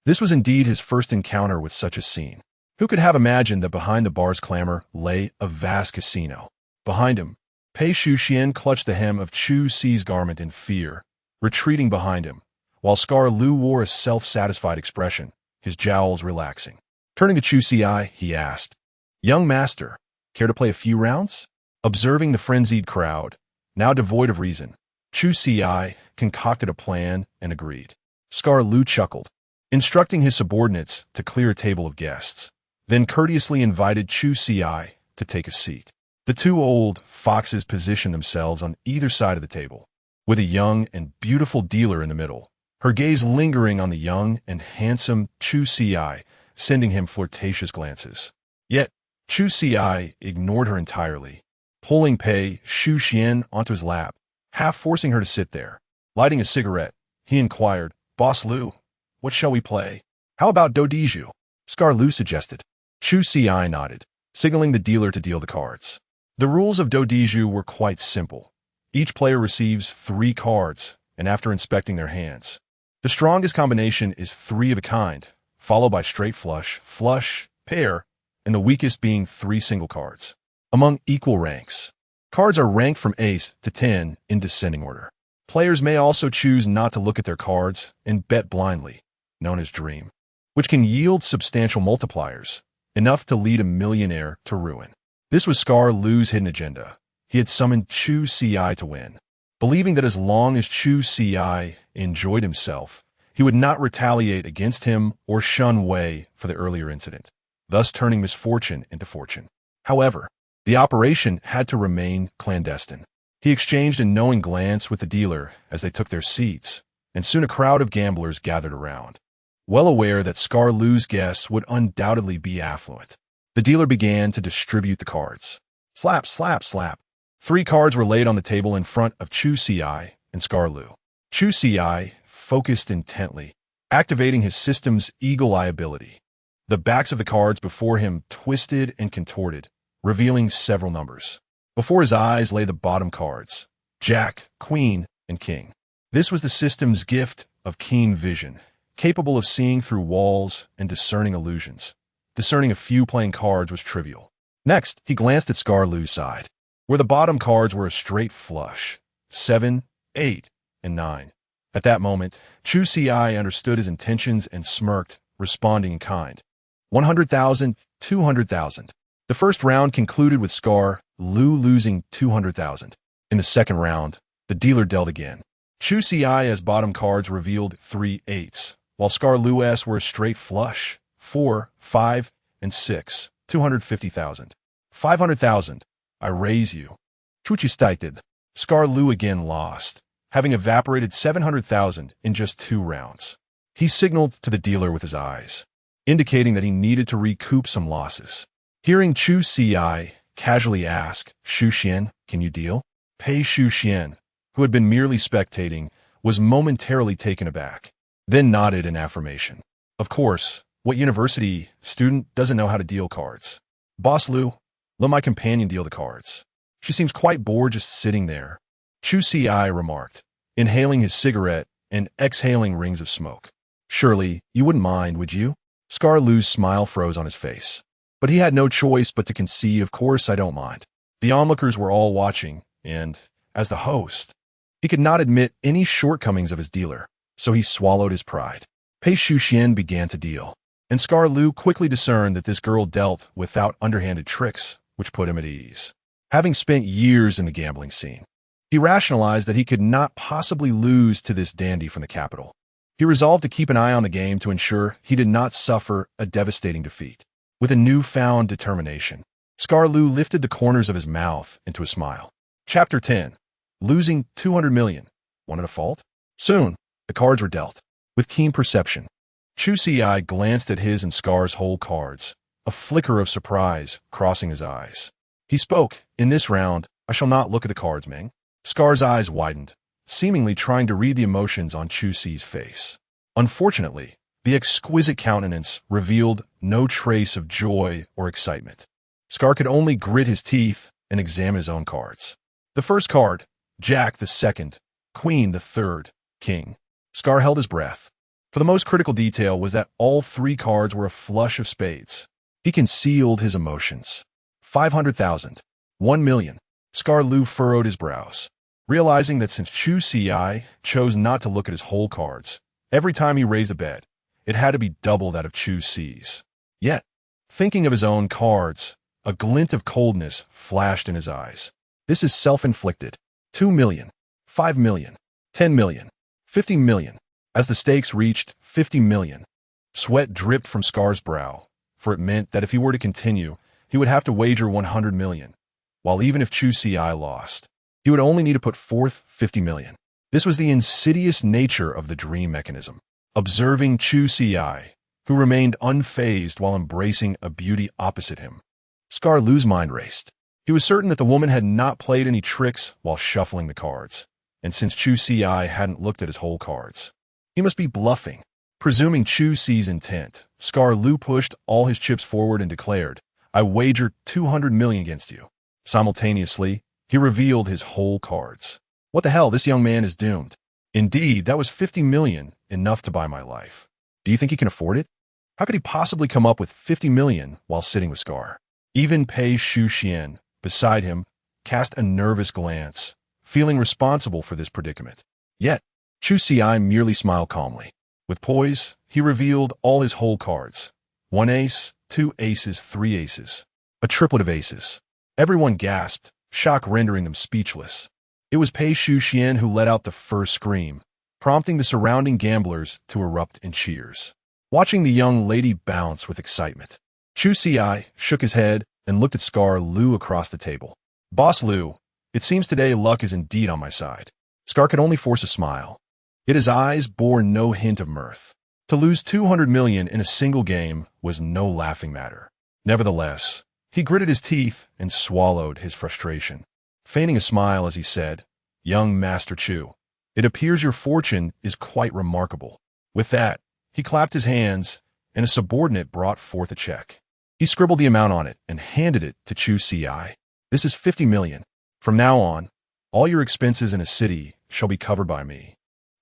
This was indeed his first encounter with such a scene. Who could have imagined that behind the bar's clamor lay a vast casino? Behind him, Pei Shu-xian clutched the hem of Chu Ci's garment in fear, retreating behind him, while Scar Lu wore a self-satisfied expression, his jowls relaxing. Turning to Chu Ci, he asked, "Young master, care to play a few rounds?" Observing the frenzied crowd, now devoid of reason, Chu Ci concocted a plan and agreed. Scar Lu chuckled, instructing his subordinates to clear a table of guests, then courteously invited Chu Ci to take a seat. The two old foxes positioned themselves on either side of the table, with a young and beautiful dealer in the middle, her gaze lingering on the young and handsome Chu Ci, sending him flirtatious glances. Yet, Chu Ci ignored her entirely, pulling Pei Shu-xian onto his lap, half forcing her to sit there. Lighting a cigarette, he inquired, "Boss Lu, what shall we play?" "How about Dodiju?" Scar Lu suggested. Chu Ci nodded, signaling the dealer to deal the cards. The rules of Dodiju were quite simple. Each player receives 3 cards, and after inspecting their hands, the strongest combination is 3 of a kind, followed by straight flush, flush, pair, and the weakest being 3 single cards. Among equal ranks, cards are ranked from ace to 10 in descending order. Players may also choose not to look at their cards and bet blindly, known as dream, which can yield substantial multipliers, enough to lead a millionaire to ruin. This was Scar Lu's hidden agenda. He had summoned Chu Ci to win, believing that as long as Chu Ci enjoyed himself, he would not retaliate against him or shun Wei for the earlier incident, thus turning misfortune into fortune. However, the operation had to remain clandestine. He exchanged a knowing glance with the dealer as they took their seats, and soon a crowd of gamblers gathered around. Well aware that Scar Lu's guests would undoubtedly be affluent, the dealer began to distribute the cards. Slap, slap, slap. 3 cards were laid on the table in front of Chu Ci and Scar Lu. Chu Ci focused intently, activating his system's eagle-eye ability. The backs of the cards before him twisted and contorted, revealing several numbers. Before his eyes lay the bottom cards, Jack, Queen, and King. This was the system's gift of keen vision, capable of seeing through walls and discerning illusions. Discerning a few playing cards was trivial. Next, he glanced at Scar Lu's side, where the bottom cards were a straight flush, 7, 8, and 9. At that moment, Chu Ci understood his intentions and smirked, responding in kind. 100,000, 200,000. The first round concluded with Scar Lu losing 200,000. In the second round, the dealer dealt again. Chu Ci's bottom cards revealed 3 8s, while Scar Lu's were a straight flush, 4, 5, and 6, 250,000. 500,000. I raise you. Chu Ci stated. Scar Lu again lost, having evaporated 700,000 in just 2 rounds. He signaled to the dealer with his eyes, indicating that he needed to recoup some losses. Hearing Chu Ci casually ask, "Shu-xian, can you deal?" Pei Shu-xian, who had been merely spectating, was momentarily taken aback, then nodded in affirmation. Of course, what university student doesn't know how to deal cards? "Boss Lu, let my companion deal the cards. She seems quite bored just sitting there," Chu Ci remarked, inhaling his cigarette and exhaling rings of smoke. "Surely, you wouldn't mind, would you?" Scar Lu's smile froze on his face, but he had no choice but to concede, "Of course I don't mind." The onlookers were all watching, and, as the host, he could not admit any shortcomings of his dealer, so he swallowed his pride. Pei Shu-xian began to deal, and Scar Lu quickly discerned that this girl dealt without underhanded tricks, which put him at ease. Having spent years in the gambling scene, he rationalized that he could not possibly lose to this dandy from the capital. He resolved to keep an eye on the game to ensure he did not suffer a devastating defeat. With a newfound determination, Scar Lu lifted the corners of his mouth into a smile. Chapter 10. Losing 200 million. One at a fault? Soon, the cards were dealt. With keen perception, Chu Ci glanced at his and Scar's whole cards, a flicker of surprise crossing his eyes. He spoke, "In this round, I shall not look at the cards, Ming." Scar's eyes widened, seemingly trying to read the emotions on Chu Ci's face. Unfortunately, the exquisite countenance revealed no trace of joy or excitement. Scar could only grit his teeth and examine his own cards. The first card, Jack the second, Queen the third, King. Scar held his breath. For the most critical detail was that all three cards were a flush of spades. He concealed his emotions. 500,000. 1 million. Scar Lu furrowed his brows, realizing that since Chu Ci chose not to look at his whole cards, every time he raised a bet, it had to be double that of Chu Ci's. Yet, thinking of his own cards, a glint of coldness flashed in his eyes. This is self-inflicted. 2 million. 5 million. 10 million. 50 million. As the stakes reached 50 million, sweat dripped from Scar's brow, for it meant that if he were to continue, he would have to wager 100 million, while even if Chu Ci lost, he would only need to put forth 50 million. This was the insidious nature of the dream mechanism. Observing Chu Ci, who remained unfazed while embracing a beauty opposite him, Scar Lu's mind raced. He was certain that the woman had not played any tricks while shuffling the cards, and since Chu Ci hadn't looked at his whole cards, he must be bluffing. Presuming Chu Ci's intent, Scar Lu pushed all his chips forward and declared, "I wager 200 million against you." Simultaneously, he revealed his whole cards. What the hell, this young man is doomed. Indeed, that was 50 million, enough to buy my life. Do you think he can afford it? How could he possibly come up with 50 million while sitting with Scar? Even Pei Shu Xian, beside him, cast a nervous glance, feeling responsible for this predicament. Yet, Chu Ci merely smiled calmly. With poise, he revealed all his whole cards. 1 ace, 2 aces, 3 aces. A triplet of aces. Everyone gasped, shock rendering them speechless. It was Pei Shu Xian who let out the first scream, prompting the surrounding gamblers to erupt in cheers. Watching the young lady bounce with excitement, Chu Ci shook his head and looked at Scar Lu across the table. "Boss Lu, it seems today luck is indeed on my side." Scar could only force a smile. Yet his eyes bore no hint of mirth. To lose 200 million in a single game was no laughing matter. Nevertheless, he gritted his teeth and swallowed his frustration, feigning a smile as he said, "Young Master Chu, it appears your fortune is quite remarkable." With that, he clapped his hands, and a subordinate brought forth a check. He scribbled the amount on it and handed it to Chu Ci. "This is 50 million. From now on, all your expenses in a city shall be covered by me."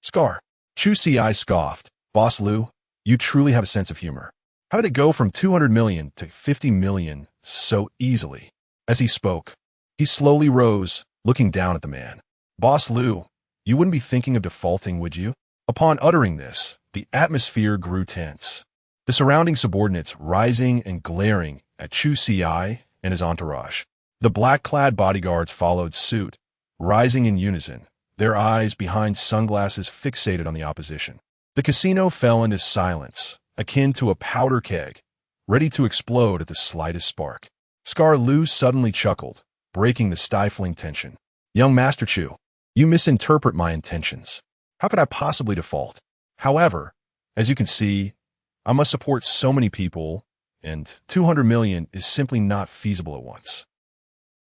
Scar. Chu Ci scoffed. "Boss Lu, you truly have a sense of humor. How did it go from 200 million to 50 million so easily?" As he spoke, he slowly rose, looking down at the man. "Boss Lu, you wouldn't be thinking of defaulting, would you?" Upon uttering this, the atmosphere grew tense. The surrounding subordinates rising and glaring at Chu Ci and his entourage. The black-clad bodyguards followed suit, rising in unison, their eyes behind sunglasses fixated on the opposition. The casino fell into silence, akin to a powder keg, ready to explode at the slightest spark. Scar Lu suddenly chuckled, breaking the stifling tension. "Young Master Chu, you misinterpret my intentions. How could I possibly default? However, as you can see, I must support so many people, and 200 million is simply not feasible at once.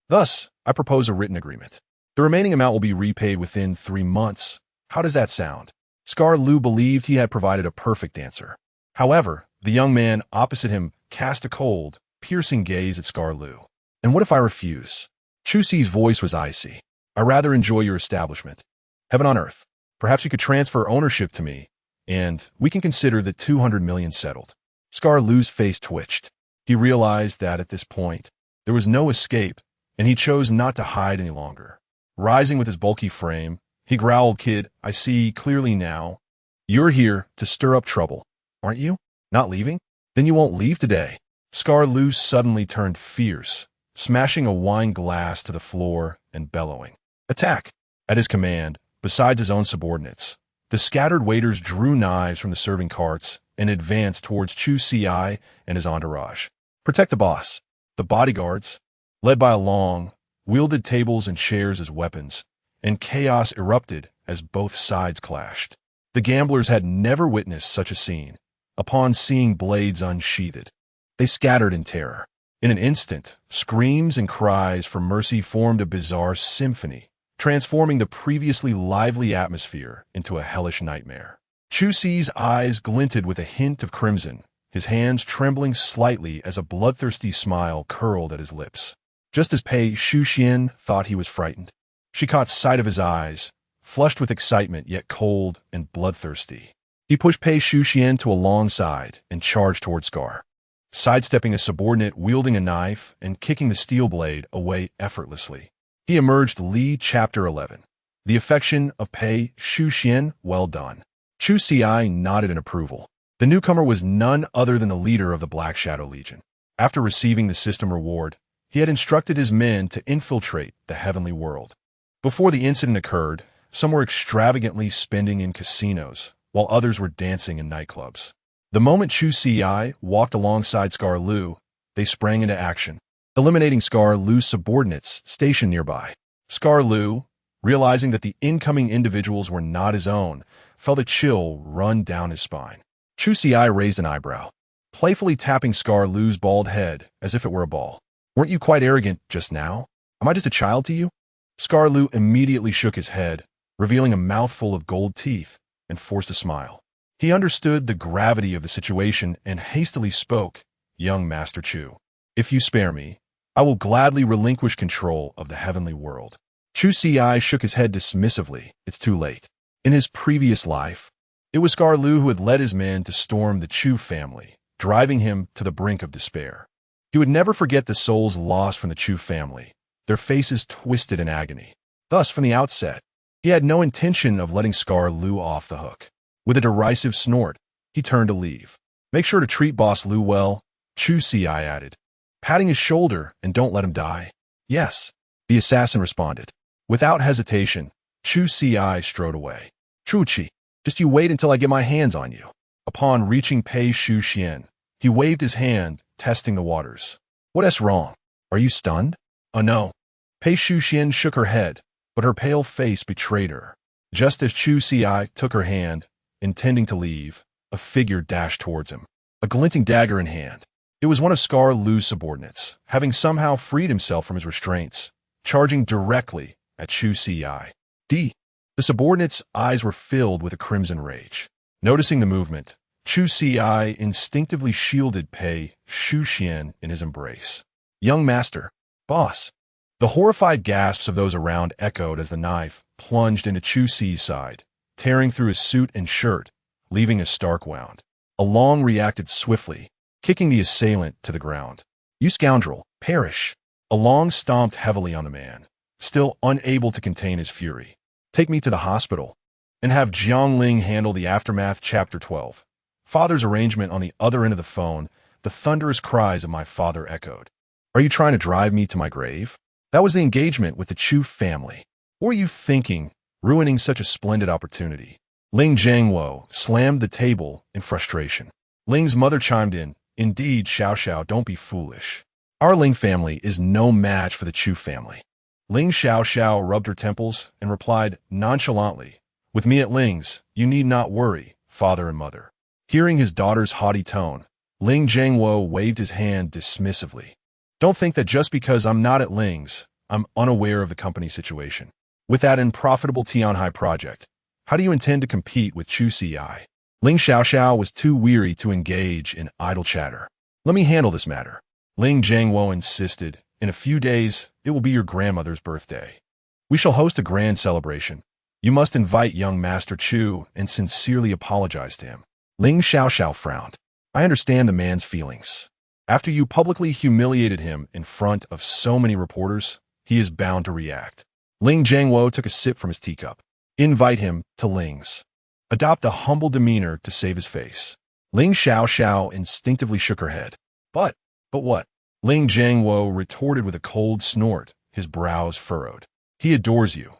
Thus, I propose a written agreement. The remaining amount will be repaid within 3 months. How does that sound?" Scar Lu believed he had provided a perfect answer. However, the young man opposite him cast a cold, piercing gaze at Scar Lu. "And what if I refuse?" Chu Ci's voice was icy. "I rather enjoy your establishment. Heaven on earth. Perhaps you could transfer ownership to me, and we can consider the 200 million settled." Scar Lu's face twitched. He realized that at this point, there was no escape, and he chose not to hide any longer. Rising with his bulky frame, he growled, "Kid, I see clearly now. You're here to stir up trouble, aren't you? Not leaving? Then you won't leave today." Scar Lu suddenly turned fierce, smashing a wine glass to the floor and bellowing, "Attack!" At his command, besides his own subordinates, the scattered waiters drew knives from the serving carts and advanced towards Chu Ci and his entourage. "Protect the boss." The bodyguards, led by a Long, wielded tables and chairs as weapons, and chaos erupted as both sides clashed. The gamblers had never witnessed such a scene. Upon seeing blades unsheathed, they scattered in terror. In an instant, screams and cries for mercy formed a bizarre symphony, transforming the previously lively atmosphere into a hellish nightmare. Chu Ci's eyes glinted with a hint of crimson, his hands trembling slightly as a bloodthirsty smile curled at his lips. Just as Pei Shu Xian thought he was frightened, she caught sight of his eyes, flushed with excitement yet cold and bloodthirsty. He pushed Pei Shuxian to a long side and charged toward Scar, sidestepping a subordinate wielding a knife and kicking the steel blade away effortlessly. He emerged Li Chapter 11. The affection of Pei Shuxian, well done. Chu Ci nodded in approval. The newcomer was none other than the leader of the Black Shadow Legion. After receiving the system reward, he had instructed his men to infiltrate the heavenly world. Before the incident occurred, some were extravagantly spending in casinos, while others were dancing in nightclubs. The moment Chu Ci walked alongside Scar Lu, they sprang into action, eliminating Scar Lu's subordinates stationed nearby. Scar Lu, realizing that the incoming individuals were not his own, felt a chill run down his spine. Chu Ci raised an eyebrow, playfully tapping Scar Lu's bald head as if it were a ball. Weren't you quite arrogant just now? Am I just a child to you? Scar Lu immediately shook his head, revealing a mouthful of gold teeth, and forced a smile. He understood the gravity of the situation and hastily spoke, "Young Master Chu, if you spare me, I will gladly relinquish control of the heavenly world." Chu Ci shook his head dismissively. It's too late. In his previous life, it was Scar Lu who had led his men to storm the Chu family, driving him to the brink of despair. He would never forget the souls lost from the Chu family, their faces twisted in agony. Thus, from the outset, he had no intention of letting Scar Lu off the hook. With a derisive snort, he turned to leave. "Make sure to treat Boss Lu well," Chu Ci added, patting his shoulder, "and don't let him die." "Yes," the assassin responded. Without hesitation, Chu Ci strode away. "Chu Ci, just you wait until I get my hands on you." Upon reaching Pei Shuxian, he waved his hand, testing the waters. "What's wrong? Are you stunned?" "Oh no." Pei Shuxian shook her head, but her pale face betrayed her. Just as Chu Ci took her hand, intending to leave, a figure dashed towards him, a glinting dagger in hand. It was one of Scar Lu's subordinates, having somehow freed himself from his restraints, charging directly at Chu Ci. The subordinate's eyes were filled with a crimson rage. Noticing the movement, Chu Ci instinctively shielded Pei Shuxian in his embrace. "Young master, boss." The horrified gasps of those around echoed as the knife plunged into Chu Ci's side, tearing through his suit and shirt, leaving a stark wound. Long reacted swiftly, kicking the assailant to the ground. "You scoundrel, perish!" Long stomped heavily on the man, still unable to contain his fury. "Take me to the hospital, and have Ling handle the aftermath." Chapter 12. Father's arrangement. On the other end of the phone, the thunderous cries of my father echoed. "Are you trying to drive me to my grave? That was the engagement with the Chu family. What were you thinking, ruining such a splendid opportunity?" Ling Zhangwo slammed the table in frustration. Ling's mother chimed in, "Indeed, Xiao, don't be foolish. Our Ling family is no match for the Chu family." Ling Xiao rubbed her temples and replied nonchalantly, "With me at Ling's, you need not worry, father and mother." Hearing his daughter's haughty tone, Ling Zhangwo waved his hand dismissively. "Don't think that just because I'm not at Ling's, I'm unaware of the company situation. With that unprofitable Tianhai project, how do you intend to compete with Chu Ci?" Ling Xiao was too weary to engage in idle chatter. "Let me handle this matter," Ling Zhangwo insisted. "In a few days, it will be your grandmother's birthday. We shall host a grand celebration. You must invite young Master Chu and sincerely apologize to him." Ling Xiao frowned. "I understand the man's feelings. After you publicly humiliated him in front of so many reporters, he is bound to react." Ling Zhangwo took a sip from his teacup. "Invite him to Ling's. Adopt a humble demeanor to save his face." Ling Xiao instinctively shook her head. But what?" Ling Zhangwo retorted with a cold snort, his brows furrowed. "He adores you.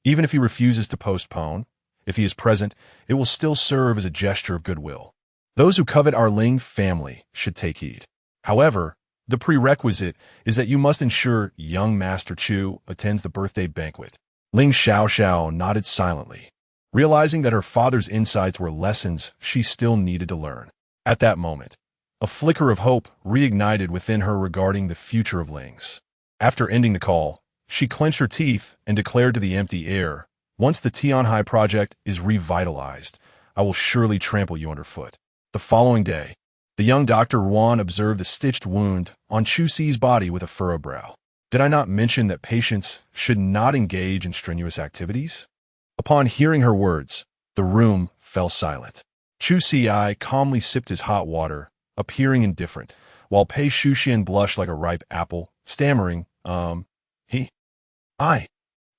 Even if he refuses to postpone, if he is present, it will still serve as a gesture of goodwill. Those who covet our Ling family should take heed. However, the prerequisite is that you must ensure young Master Chu attends the birthday banquet." Ling Xiao nodded silently, realizing that her father's insights were lessons she still needed to learn. At that moment, a flicker of hope reignited within her regarding the future of Ling's. After ending the call, she clenched her teeth and declared to the empty air, "Once the Tianhai project is revitalized, I will surely trample you underfoot." The following day, the young Dr. Ruan observed the stitched wound on Chu Ci's body with a furrowed brow. "Did I not mention that patients should not engage in strenuous activities?" Upon hearing her words, the room fell silent. Chu Ci calmly sipped his hot water, appearing indifferent, while Pei Shuxian blushed like a ripe apple, stammering, he, I.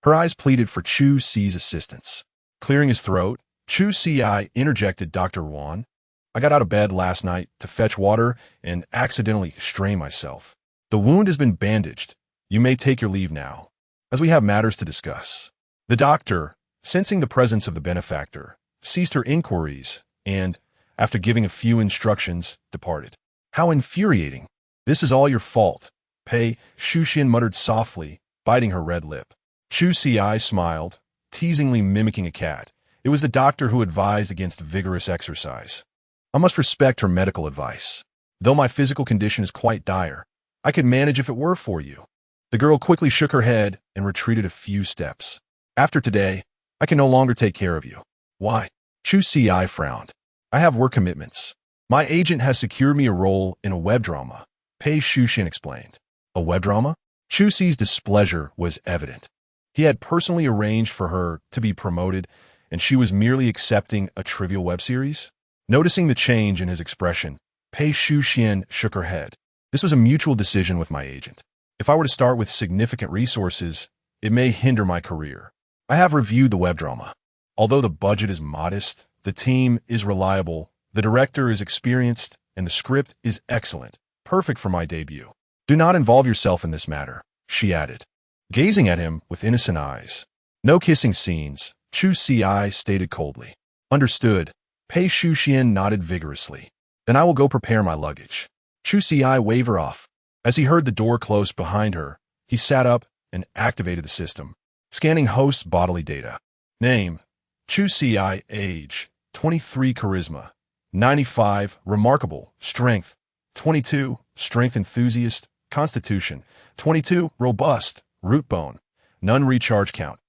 Her eyes pleaded for Chu Ci's assistance. Clearing his throat, Chu Ci interjected Dr. Wan. I got out of bed last night to fetch water and accidentally strained myself. The wound has been bandaged. You may take your leave now, as we have matters to discuss. The doctor, sensing the presence of the benefactor, ceased her inquiries and, after giving a few instructions, departed. How infuriating! This is all your fault, Pei Shuxian muttered softly, biting her red lip. Chu Ci smiled, teasingly mimicking a cat. It was the doctor who advised against vigorous exercise. I must respect her medical advice. Though my physical condition is quite dire, I could manage if it were for you. The girl quickly shook her head and retreated a few steps. After today, I can no longer take care of you. Why? Chu Ci frowned. I have work commitments. My agent has secured me a role in a web drama, Pei Shuxian explained. A web drama? Chu Ci's displeasure was evident. He had personally arranged for her to be promoted, and she was merely accepting a trivial web series? Noticing the change in his expression, Pei Shuxian shook her head. This was a mutual decision with my agent. If I were to start with significant resources, it may hinder my career. I have reviewed the web drama. Although the budget is modest, the team is reliable, the director is experienced, and the script is excellent, perfect for my debut. Do not involve yourself in this matter, she added, gazing at him with innocent eyes. No kissing scenes, Chu Ci stated coldly. Understood. Pei Shuxian nodded vigorously. Then I will go prepare my luggage. Chu Ci waved her off. As he heard the door close behind her, he sat up and activated the system, scanning host's bodily data. Name, Chu Ci. Age, 23. Charisma, 95. Remarkable. Strength, 22. Strength enthusiast. Constitution, 22. Robust. Root bone. None recharge count.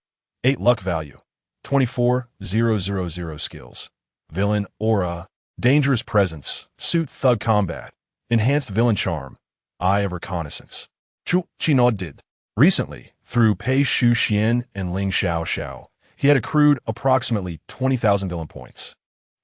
8 luck value. 24,000 skills. Villain aura. Dangerous presence. Suit thug combat. Enhanced villain charm. Eye of reconnaissance. Chu Ci nodded. Recently, through Pei Shuxian and Ling Xiao, he had accrued approximately 20,000 villain points.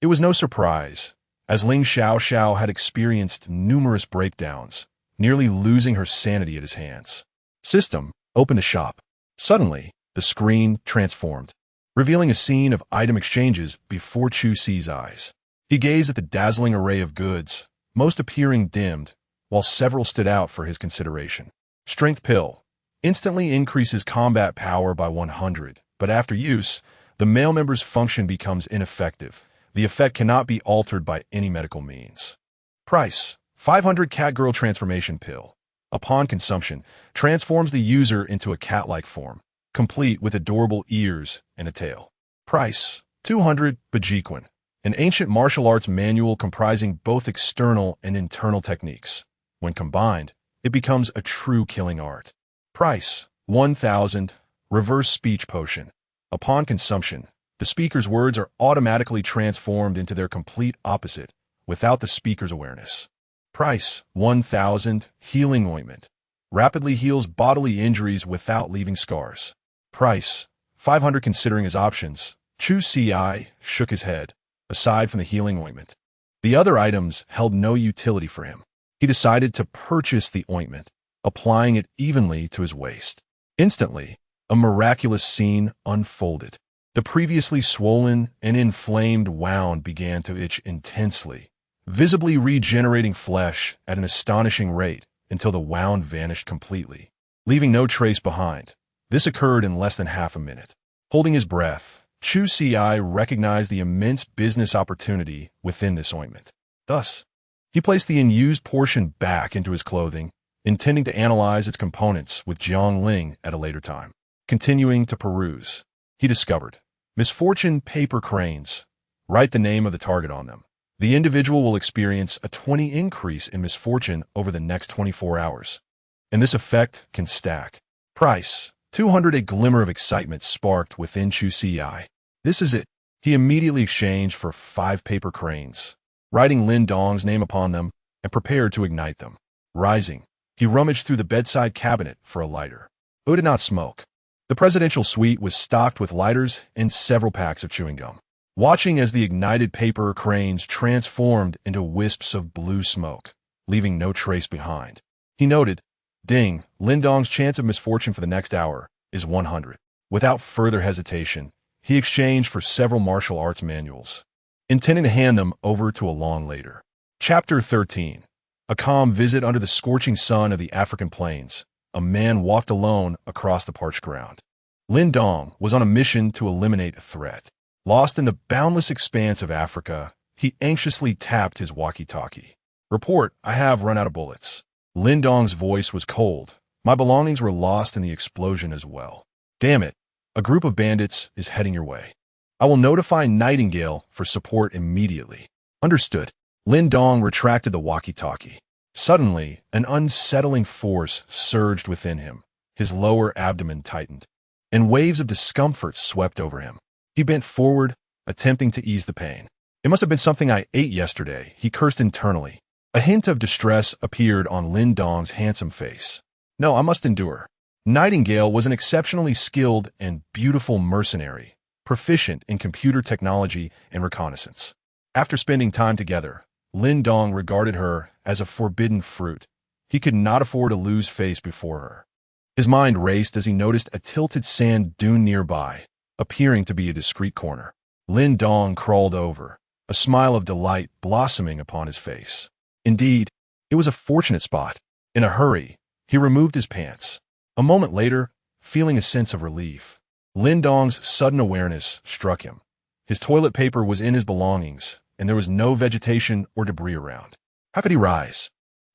It was no surprise, as Ling Xiao had experienced numerous breakdowns, nearly losing her sanity at his hands. System, open to shop. Suddenly, the screen transformed, revealing a scene of item exchanges before Chu Ci's eyes. He gazed at the dazzling array of goods, most appearing dimmed, while several stood out for his consideration. Strength pill. Instantly increases combat power by 100, but after use, the male member's function becomes ineffective. The effect cannot be altered by any medical means. Price. 500 Catgirl Transformation Pill. Upon consumption, transforms the user into a cat-like form, complete with adorable ears and a tail. Price. 200 Bajiquan. An ancient martial arts manual comprising both external and internal techniques. When combined, it becomes a true killing art. Price. 1,000 Reverse Speech Potion. Upon consumption, the speaker's words are automatically transformed into their complete opposite, without the speaker's awareness. Price. 1,000 Healing Ointment. Rapidly heals bodily injuries without leaving scars. Price. 500 Considering his options, Chu Ci shook his head. Aside from the healing ointment, the other items held no utility for him. He decided to purchase the ointment, applying it evenly to his waist. Instantly, a miraculous scene unfolded. The previously swollen and inflamed wound began to itch intensely, visibly regenerating flesh at an astonishing rate until the wound vanished completely, leaving no trace behind. This occurred in less than half a minute. Holding his breath, Chu Ci recognized the immense business opportunity within this ointment. Thus, he placed the unused portion back into his clothing, intending to analyze its components with Ling at a later time. Continuing to peruse, he discovered Misfortune Paper Cranes. Write the name of the target on them. The individual will experience a 20 increase in misfortune over the next 24 hours. And this effect can stack. Price. 200. A glimmer of excitement sparked within Chu Ci. This is it. He immediately exchanged for 5 paper cranes, writing Lin Dong's name upon them, and prepared to ignite them. Rising, he rummaged through the bedside cabinet for a lighter. Who did not smoke? The presidential suite was stocked with lighters and several packs of chewing gum. Watching as the ignited paper cranes transformed into wisps of blue smoke, leaving no trace behind, he noted, "Ding, Lindong's chance of misfortune for the next hour is 100. Without further hesitation, he exchanged for several martial arts manuals, intending to hand them over to Along later. Chapter 13. A calm visit under the scorching sun of the African plains. A man walked alone across the parched ground. Lindong was on a mission to eliminate a threat. Lost in the boundless expanse of Africa, he anxiously tapped his walkie-talkie. "Report, I have run out of bullets." Lindong's voice was cold. "My belongings were lost in the explosion as well." "Damn it. A group of bandits is heading your way. I will notify Nightingale for support immediately." "Understood." Lindong retracted the walkie-talkie. Suddenly, an unsettling force surged within him. His lower abdomen tightened, and waves of discomfort swept over him. He bent forward, attempting to ease the pain. "It must have been something I ate yesterday," he cursed internally. A hint of distress appeared on Lindong's handsome face. "No, I must endure." Nightingale was an exceptionally skilled and beautiful mercenary, proficient in computer technology and reconnaissance. After spending time together, Lindong regarded her as a forbidden fruit. He could not afford to lose face before her. His mind raced as he noticed a tilted sand dune nearby, appearing to be a discreet corner. Lindong crawled over, a smile of delight blossoming upon his face. Indeed, it was a fortunate spot. In a hurry, he removed his pants. A moment later, feeling a sense of relief, Lindong's sudden awareness struck him. His toilet paper was in his belongings, and there was no vegetation or debris around. How could he rise?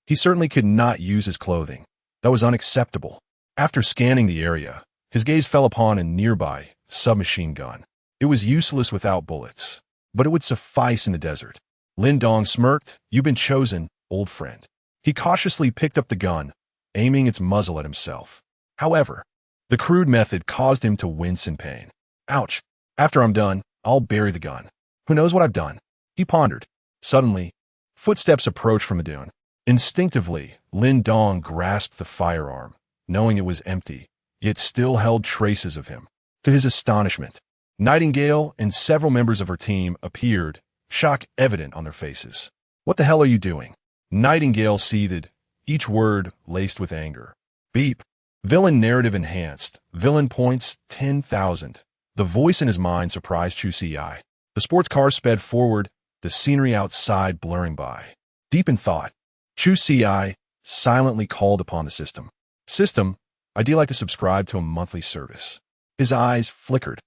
He certainly could not use his clothing. That was unacceptable. After scanning the area, his gaze fell upon a nearby submachine gun. It was useless without bullets, but it would suffice in the desert. Lindong smirked. "You've been chosen, old friend." He cautiously picked up the gun, aiming its muzzle at himself. However, the crude method caused him to wince in pain. "Ouch. After I'm done, I'll bury the gun. Who knows what I've done?" He pondered. Suddenly, footsteps approached from the dune. Instinctively, Lindong grasped the firearm, knowing it was empty, yet still held traces of him. To his astonishment, Nightingale and several members of her team appeared, shock evident on their faces. "What the hell are you doing?" Nightingale seethed, each word laced with anger. "Beep. Villain narrative enhanced. Villain points 10,000. The voice in his mind surprised Chu Ci. The sports car sped forward, the scenery outside blurring by. Deep in thought, Chu Ci silently called upon the system. "System, I'd like to subscribe to a monthly service." His eyes flickered.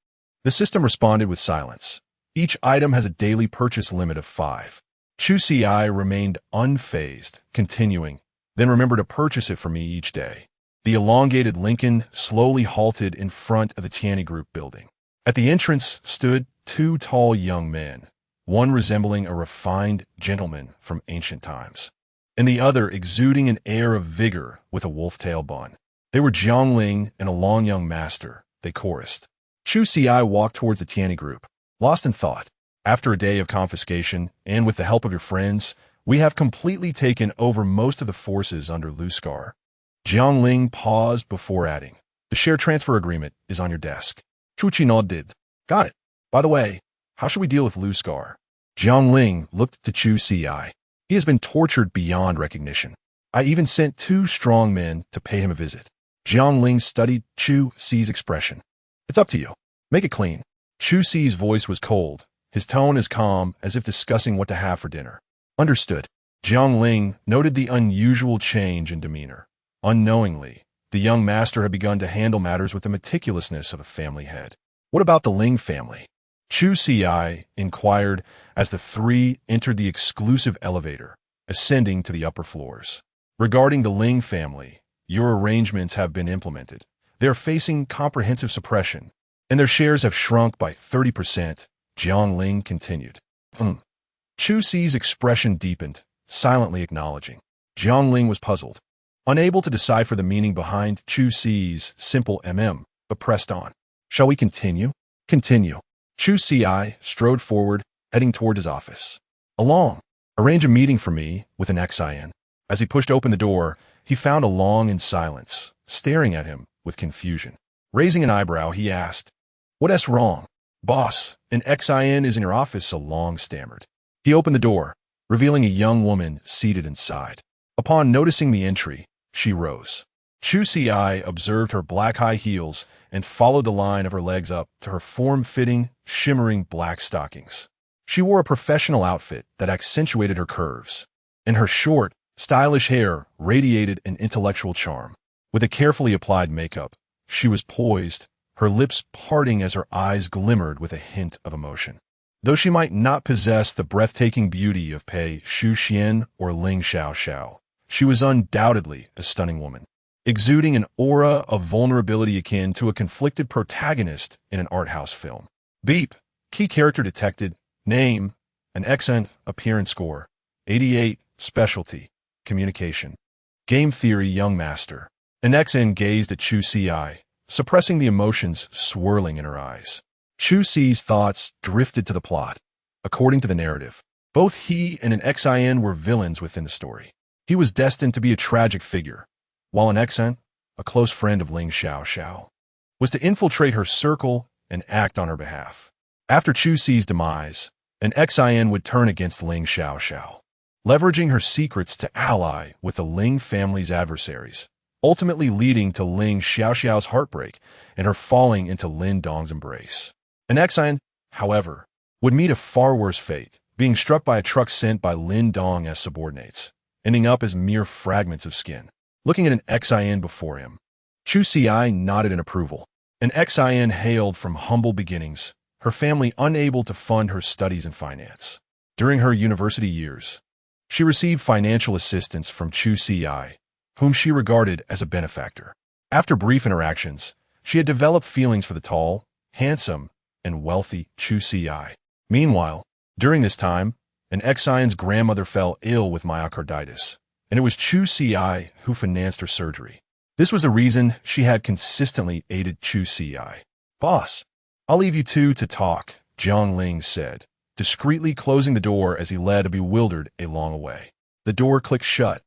The system responded with silence. "Each item has a daily purchase limit of 5. Chu Ci remained unfazed, continuing, "Then remember to purchase it for me each day." The elongated Lincoln slowly halted in front of the Tianyi Group building. At the entrance stood 2 tall young men, one resembling a refined gentleman from ancient times, and the other exuding an air of vigor with a wolf-tail bun. They were Ling and a long young master, they chorused. Chu Ci walked towards the Tianyi Group, lost in thought. "After a day of confiscation, and with the help of your friends, we have completely taken over most of the forces under Luscar." Ling paused before adding, "The share transfer agreement is on your desk." Chu Ci nodded. "Got it. By the way, how should we deal with Luscar?" Ling looked to Chu Ci. "He has been tortured beyond recognition. I even sent 2 strong men to pay him a visit." Ling studied Chu Ci's expression. "It's up to you. Make it clean." Chu Ci's voice was cold, his tone as calm as if discussing what to have for dinner. "Understood." Ling noted the unusual change in demeanor. Unknowingly, the young master had begun to handle matters with the meticulousness of a family head. "What about the Ling family?" Chu Ci inquired as the 3 entered the exclusive elevator, ascending to the upper floors. "Regarding the Ling family, your arrangements have been implemented. They are facing comprehensive suppression, and their shares have shrunk by 30%, Ling continued. Chu Ci's expression deepened, silently acknowledging. Ling was puzzled, unable to decipher the meaning behind Chu Ci's simple but pressed on. "Shall we continue?" "Continue." Chu Ci strode forward, heading toward his office. "Along. Arrange a meeting for me with an scion." As he pushed open the door, he found Along in silence, staring at him with confusion. Raising an eyebrow, he asked, "What's wrong?" "Boss, an XIN is in your office," Long stammered. He opened the door, revealing a young woman seated inside. Upon noticing the entry, she rose. Chu Ci observed her black high heels and followed the line of her legs up to her form-fitting, shimmering black stockings. She wore a professional outfit that accentuated her curves, and her short, stylish hair radiated an intellectual charm. With a carefully applied makeup, she was poised, her lips parting as her eyes glimmered with a hint of emotion. Though she might not possess the breathtaking beauty of Pei Shu Xian or Ling Xiao, she was undoubtedly a stunning woman, exuding an aura of vulnerability akin to a conflicted protagonist in an art house film. Beep. Key character detected. Name. An accent. Appearance score. 88. Specialty. Communication. Game theory. Young master. An XN gazed at Chu Ci, suppressing the emotions swirling in her eyes. Chu Ci's thoughts drifted to the plot. According to the narrative, both he and an XIN were villains within the story. He was destined to be a tragic figure, while an XN, a close friend of Ling Xiao, was to infiltrate her circle and act on her behalf. After Chu Ci's demise, an XIN would turn against Ling Xiao, leveraging her secrets to ally with the Ling family's adversaries, ultimately leading to Ling Xiao's heartbreak and her falling into Lin Dong's embrace. An XIN, however, would meet a far worse fate, being struck by a truck sent by Lin Dong as subordinates, ending up as mere fragments of skin. Looking at an XIN before him, Chu Ci nodded in approval. An XIN hailed from humble beginnings, her family unable to fund her studies in finance. During her university years, she received financial assistance from Chu Ci, whom she regarded as a benefactor. After brief interactions, she had developed feelings for the tall, handsome, and wealthy Chu Ci. Meanwhile, during this time, an XIN's grandmother fell ill with myocarditis, and it was Chu Ci who financed her surgery. This was the reason she had consistently aided Chu Ci. "Boss, I'll leave you two to talk," Jiang Ling said, discreetly closing the door as he led a bewildered Long away. The door clicked shut.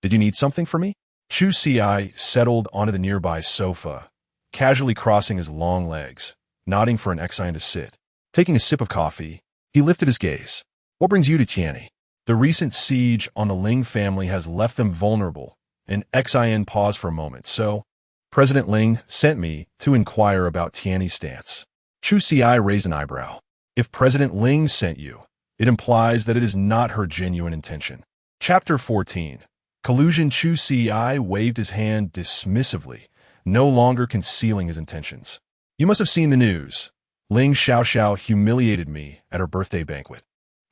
"Did you need something from me?" Chu Ci settled onto the nearby sofa, casually crossing his long legs, nodding for an XIN to sit. Taking a sip of coffee, he lifted his gaze. "What brings you to Tianyi?" "The recent siege on the Ling family has left them vulnerable," and XIN paused for a moment. "So, President Ling sent me to inquire about Tianyi's stance." Chu Ci raised an eyebrow. "If President Ling sent you, it implies that it is not her genuine intention." Chapter 14. Collusion. Chu Ci waved his hand dismissively, no longer concealing his intentions. "You must have seen the news. Ling Xiao humiliated me at her birthday banquet.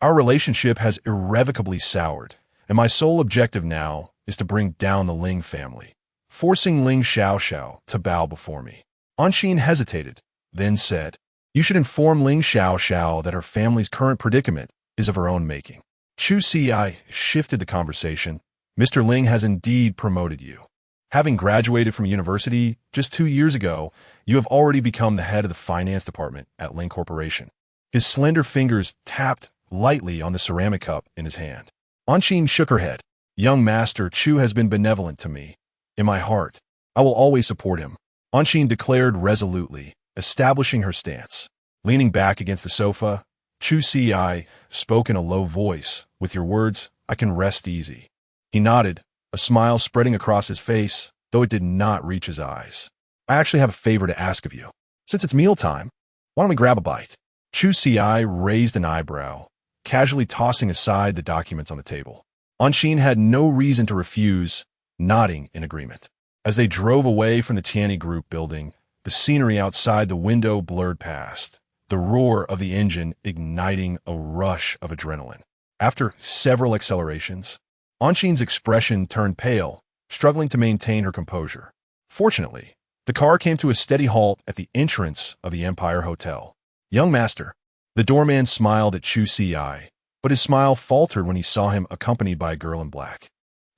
Our relationship has irrevocably soured, and my sole objective now is to bring down the Ling family, forcing Ling Xiao to bow before me." Auntie hesitated, then said, "You should inform Ling Xiao that her family's current predicament is of her own making." Chu Ci shifted the conversation. "Mr. Ling has indeed promoted you. Having graduated from university just 2 years ago, you have already become the head of the finance department at Ling Corporation." His slender fingers tapped lightly on the ceramic cup in his hand. Auntie shook her head. "Young Master Chu has been benevolent to me. In my heart, I will always support him," Auntie declared resolutely, establishing her stance. Leaning back against the sofa, Chu Ci spoke in a low voice. "With your words, I can rest easy." He nodded, a smile spreading across his face, though it did not reach his eyes. "I actually have a favor to ask of you. Since it's mealtime, why don't we grab a bite?" Chu Ci raised an eyebrow, casually tossing aside the documents on the table. Auntie had no reason to refuse, nodding in agreement. As they drove away from the Tianyi Group building, the scenery outside the window blurred past, the roar of the engine igniting a rush of adrenaline. After several accelerations, Auntie's expression turned pale, struggling to maintain her composure. Fortunately, the car came to a steady halt at the entrance of the Empire Hotel. "Young Master." The doorman smiled at Chu Ci, but his smile faltered when he saw him accompanied by a girl in black.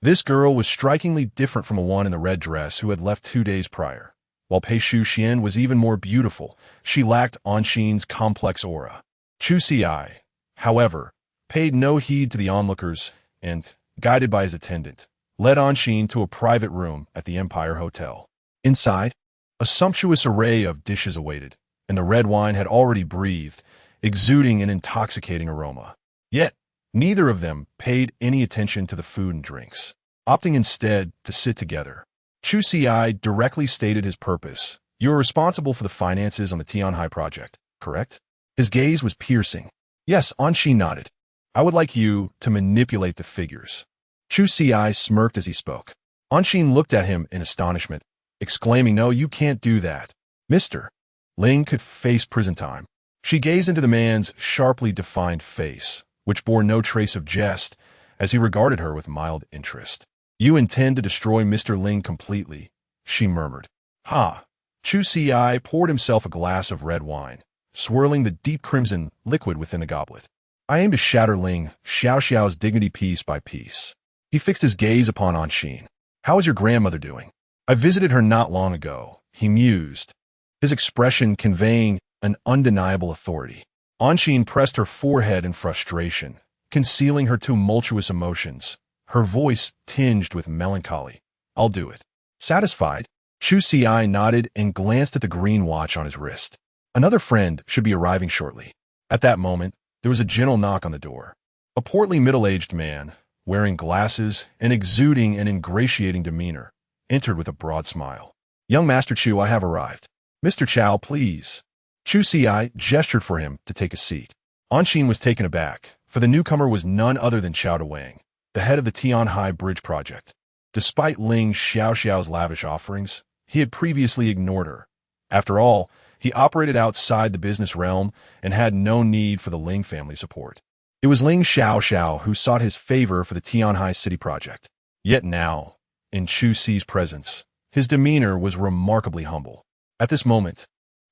This girl was strikingly different from the one in the red dress who had left 2 days prior. While Pei Shu Xian was even more beautiful, she lacked Auntie's complex aura. Chu Ci, however, paid no heed to the onlookers and, guided by his attendant, led Auntie to a private room at the Empire Hotel. Inside, A sumptuous array of dishes awaited, and the red wine had already breathed, exuding an intoxicating aroma. Yet, neither of them paid any attention to the food and drinks, opting instead to sit together. Chu Ci directly stated his purpose. "You are responsible for the finances on the Tianhai project, correct?" His gaze was piercing. "Yes," Auntie nodded. "I would like you to manipulate the figures." Chu Ci smirked as he spoke. Auntie looked at him in astonishment, exclaiming, "No, you can't do that, Mr. Ling could face prison time." She gazed into the man's sharply defined face, which bore no trace of jest, as he regarded her with mild interest. "You intend to destroy Mr. Ling completely," she murmured. "Ha!" Chu Ci poured himself a glass of red wine, swirling the deep crimson liquid within the goblet. "I aim to shatter Ling Xiaoxiao's dignity piece by piece." He fixed his gaze upon Auntie. "How is your grandmother doing?" "I visited her not long ago," he mused, his expression conveying an undeniable authority. Auntie pressed her forehead in frustration, concealing her tumultuous emotions, her voice tinged with melancholy. "I'll do it." Satisfied, Chu Ci nodded and glanced at the green watch on his wrist. Another friend should be arriving shortly. At that moment, there was a gentle knock on the door. A portly middle-aged man, wearing glasses and exuding an ingratiating demeanor, entered with a broad smile. "Young Master Chu, I have arrived." "Mr. Chow, please." Chu Ci gestured for him to take a seat. Auntie was taken aback, for the newcomer was none other than Chao Wang, the head of the Tianhai Bridge project. Despite Ling Xiaoxiao's lavish offerings, he had previously ignored her. After all, he operated outside the business realm and had no need for the Ling family support. It was Ling Xiaoxiao who sought his favor for the Tianhai City project. Yet now, in Chu Ci's presence, his demeanor was remarkably humble. At this moment,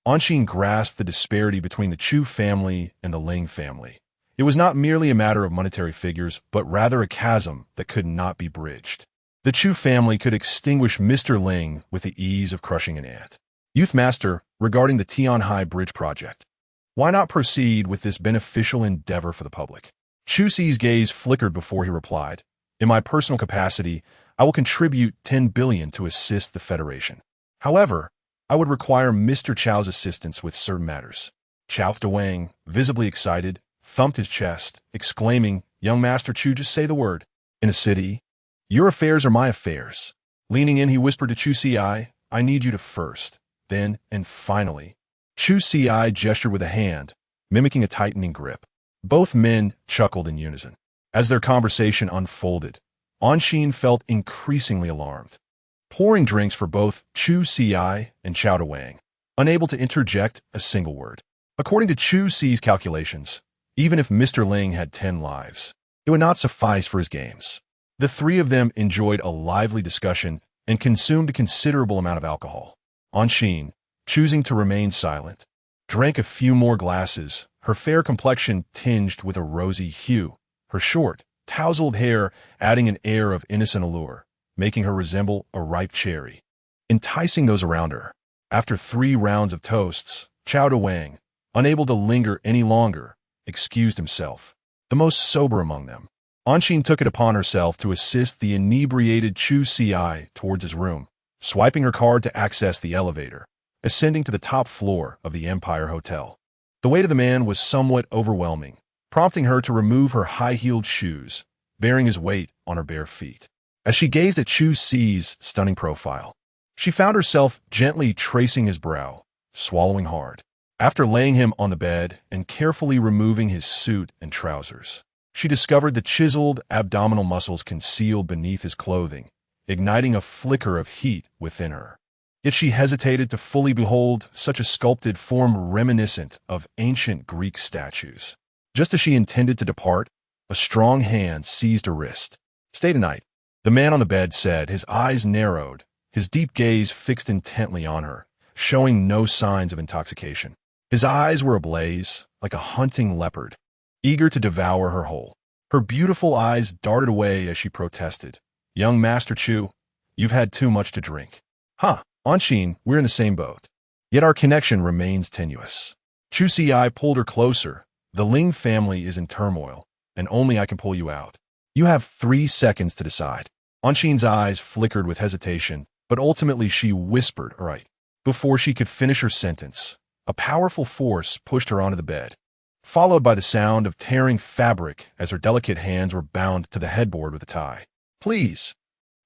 Auntie grasped the disparity between the Chu family and the Ling family. It was not merely a matter of monetary figures, but rather a chasm that could not be bridged. The Chu family could extinguish Mr. Ling with the ease of crushing an ant. "Youth Master, regarding the Tianhai Bridge project, why not proceed with this beneficial endeavor for the public?" Chu Ci's gaze flickered before he replied, "In my personal capacity, I will contribute 10 billion to assist the Federation. However, I would require Mr. Chow's assistance with certain matters." Chao Wang, visibly excited, thumped his chest, exclaiming, "Young Master Chu, just say the word." "In a city, your affairs are my affairs." Leaning in, he whispered to Chu Ci, "I need you to first, then, and finally." Chu Ci gestured with a hand, mimicking a tightening grip. Both men chuckled in unison. As their conversation unfolded, Auntie felt increasingly alarmed, pouring drinks for both Chu Ci and Chao Wang, unable to interject a single word. According to Chu Ci's calculations, even if Mr. Ling had 10 lives, it would not suffice for his games. The three of them enjoyed a lively discussion and consumed a considerable amount of alcohol. Auntie, choosing to remain silent, drank a few more glasses, her fair complexion tinged with a rosy hue, her short, tousled hair adding an air of innocent allure, making her resemble a ripe cherry, enticing those around her. After 3 rounds of toasts, Chao Wang, unable to linger any longer, excused himself, the most sober among them. Auntie took it upon herself to assist the inebriated Chu Ci towards his room, swiping her card to access the elevator, ascending to the top floor of the Empire Hotel. The weight of the man was somewhat overwhelming, prompting her to remove her high-heeled shoes, bearing his weight on her bare feet. As she gazed at Chu Ci's stunning profile, she found herself gently tracing his brow, swallowing hard. After laying him on the bed and carefully removing his suit and trousers, she discovered the chiseled abdominal muscles concealed beneath his clothing, igniting a flicker of heat within her. Yet she hesitated to fully behold such a sculpted form reminiscent of ancient Greek statues. Just as she intended to depart, a strong hand seized her wrist. "Stay tonight," the man on the bed said, his eyes narrowed, his deep gaze fixed intently on her, showing no signs of intoxication. His eyes were ablaze, like a hunting leopard, eager to devour her whole. Her beautiful eyes darted away as she protested, "Young Master Chu, you've had too much to drink." "Huh, Auntie, we're in the same boat. Yet our connection remains tenuous." Chu Ci pulled her closer. "The Ling family is in turmoil, and only I can pull you out. You have 3 seconds to decide." Auntie's eyes flickered with hesitation, but ultimately she whispered, "All right." Before she could finish her sentence, a powerful force pushed her onto the bed, followed by the sound of tearing fabric as her delicate hands were bound to the headboard with a tie. "Please,"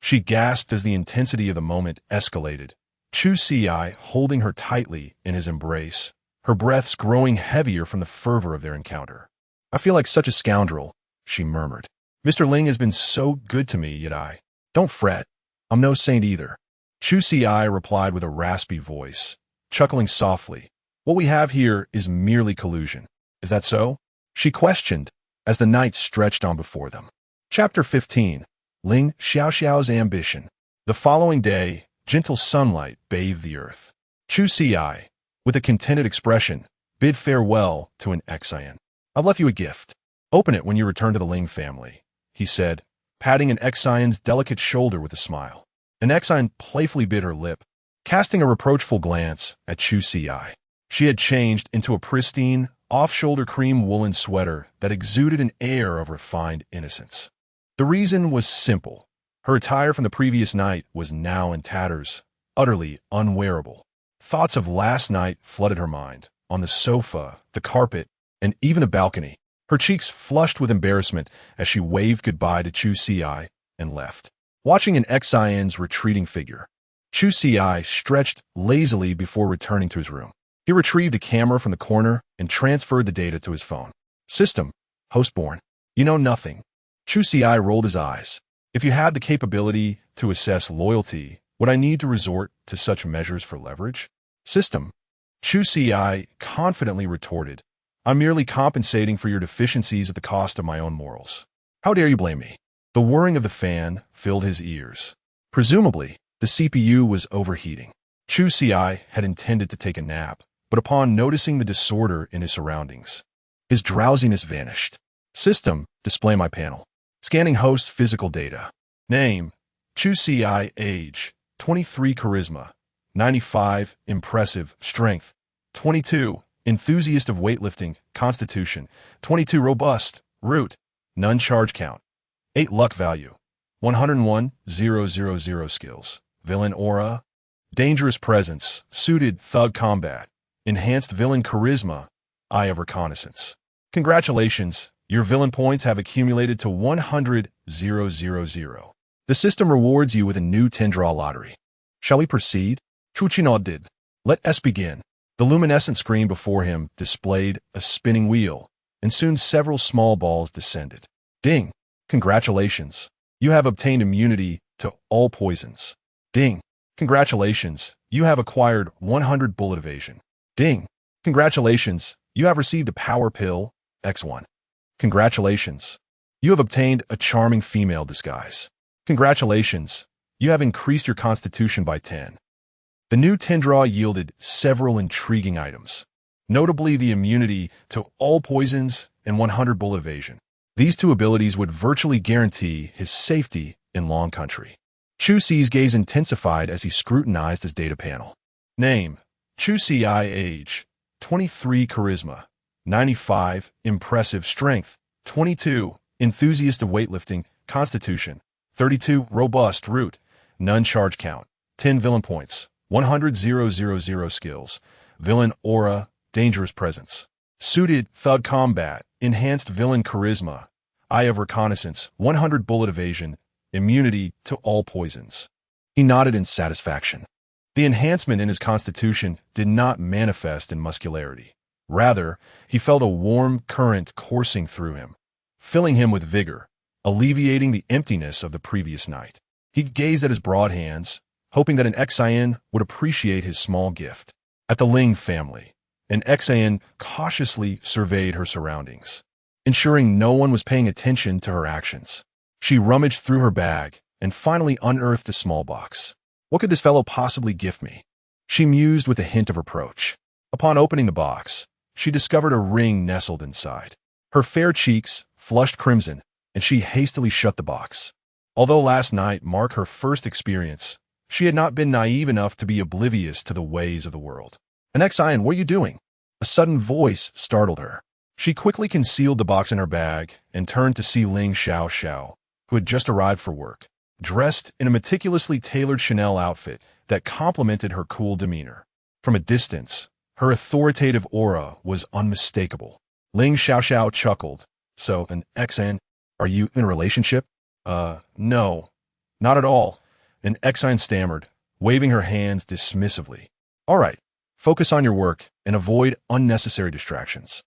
she gasped as the intensity of the moment escalated, Chu Ci holding her tightly in his embrace, her breaths growing heavier from the fervor of their encounter. "I feel like such a scoundrel," she murmured. "Mr. Ling has been so good to me, yet don't fret. I'm no saint either." Chu Ci replied with a raspy voice, chuckling softly. "What we have here is merely collusion. Is that so?" she questioned as the night stretched on before them. Chapter 15. Ling Xiaoxiao's Ambition. The following day, gentle sunlight bathed the earth. Chu Ci, with a contented expression, bid farewell to an ex-scion. "I've left you a gift. Open it when you return to the Ling family," he said, patting an ex-scion's delicate shoulder with a smile. An ex-scion playfully bit her lip, casting a reproachful glance at Chu Ci. She had changed into a pristine, off-shoulder cream woolen sweater that exuded an air of refined innocence. The reason was simple. Her attire from the previous night was now in tatters, utterly unwearable. Thoughts of last night flooded her mind, on the sofa, the carpet, and even the balcony. Her cheeks flushed with embarrassment as she waved goodbye to Chu Ci and left. Watching an ex-scion's retreating figure, Chu Ci stretched lazily before returning to his room. He retrieved a camera from the corner and transferred the data to his phone. "System, hostborn. You know nothing." Chu Ci rolled his eyes. "If you had the capability to assess loyalty, would I need to resort to such measures for leverage?" "System," Chu Ci confidently retorted, "I'm merely compensating for your deficiencies at the cost of my own morals. How dare you blame me?" The whirring of the fan filled his ears. Presumably, the CPU was overheating. Chu Ci had intended to take a nap, but upon noticing the disorder in his surroundings, his drowsiness vanished. "System, display my panel." Scanning host's physical data. Name, Chu Ci. Age, 23. Charisma, 95. Impressive. Strength, 22. Enthusiast of weightlifting. Constitution, 22. Robust. Root, none. Charge count, 8. Luck value, 101,000. Skills, villain aura, dangerous presence, suited thug combat, enhanced villain charisma, eye of reconnaissance. Congratulations, your villain points have accumulated to 100,000. The system rewards you with a new 10-draw lottery. Shall we proceed? Chu Ci nodded. Let us begin. The luminescent screen before him displayed a spinning wheel, and soon several small balls descended. Ding! Congratulations. You have obtained immunity to all poisons. Ding! Congratulations. You have acquired 100 bullet evasion. Ding! Congratulations. You have received a power pill, X1. Congratulations. You have obtained a charming female disguise. Congratulations. You have increased your constitution by 10. The new 10-draw yielded several intriguing items, notably the immunity to all poisons and 100 bullet evasion. These two abilities would virtually guarantee his safety in Long Country. Chu Ci's gaze intensified as he scrutinized his data panel. Name, Chu Ci. Age, 23. Charisma, 95. Impressive. Strength, 22. Enthusiast of weightlifting. Constitution, 32. Robust. Root, none. Charge count, 10. Villain points, 100,000. Skills, villain aura, dangerous presence, suited thug combat, enhanced villain charisma, eye of reconnaissance, 100 bullet evasion, immunity to all poisons. He nodded in satisfaction. The enhancement in his constitution did not manifest in muscularity. Rather, he felt a warm current coursing through him, filling him with vigor, alleviating the emptiness of the previous night. He gazed at his broad hands, hoping that an ex-scion would appreciate his small gift. At the Ling family, an ex-scion cautiously surveyed her surroundings, ensuring no one was paying attention to her actions. She rummaged through her bag and finally unearthed a small box. What could this fellow possibly gift me? She mused with a hint of reproach. Upon opening the box, she discovered a ring nestled inside. Her fair cheeks flushed crimson, and she hastily shut the box. Although last night marked her first experience, she had not been naive enough to be oblivious to the ways of the world. An ex-scion, what are you doing? A sudden voice startled her. She quickly concealed the box in her bag and turned to see Ling Xiaoxiao, who had just arrived for work, dressed in a meticulously tailored Chanel outfit that complemented her cool demeanor. From a distance, her authoritative aura was unmistakable. Ling Xiaoxiao chuckled. So, an XN, are you in a relationship? No, not at all. An XN stammered, waving her hands dismissively. All right, focus on your work and avoid unnecessary distractions.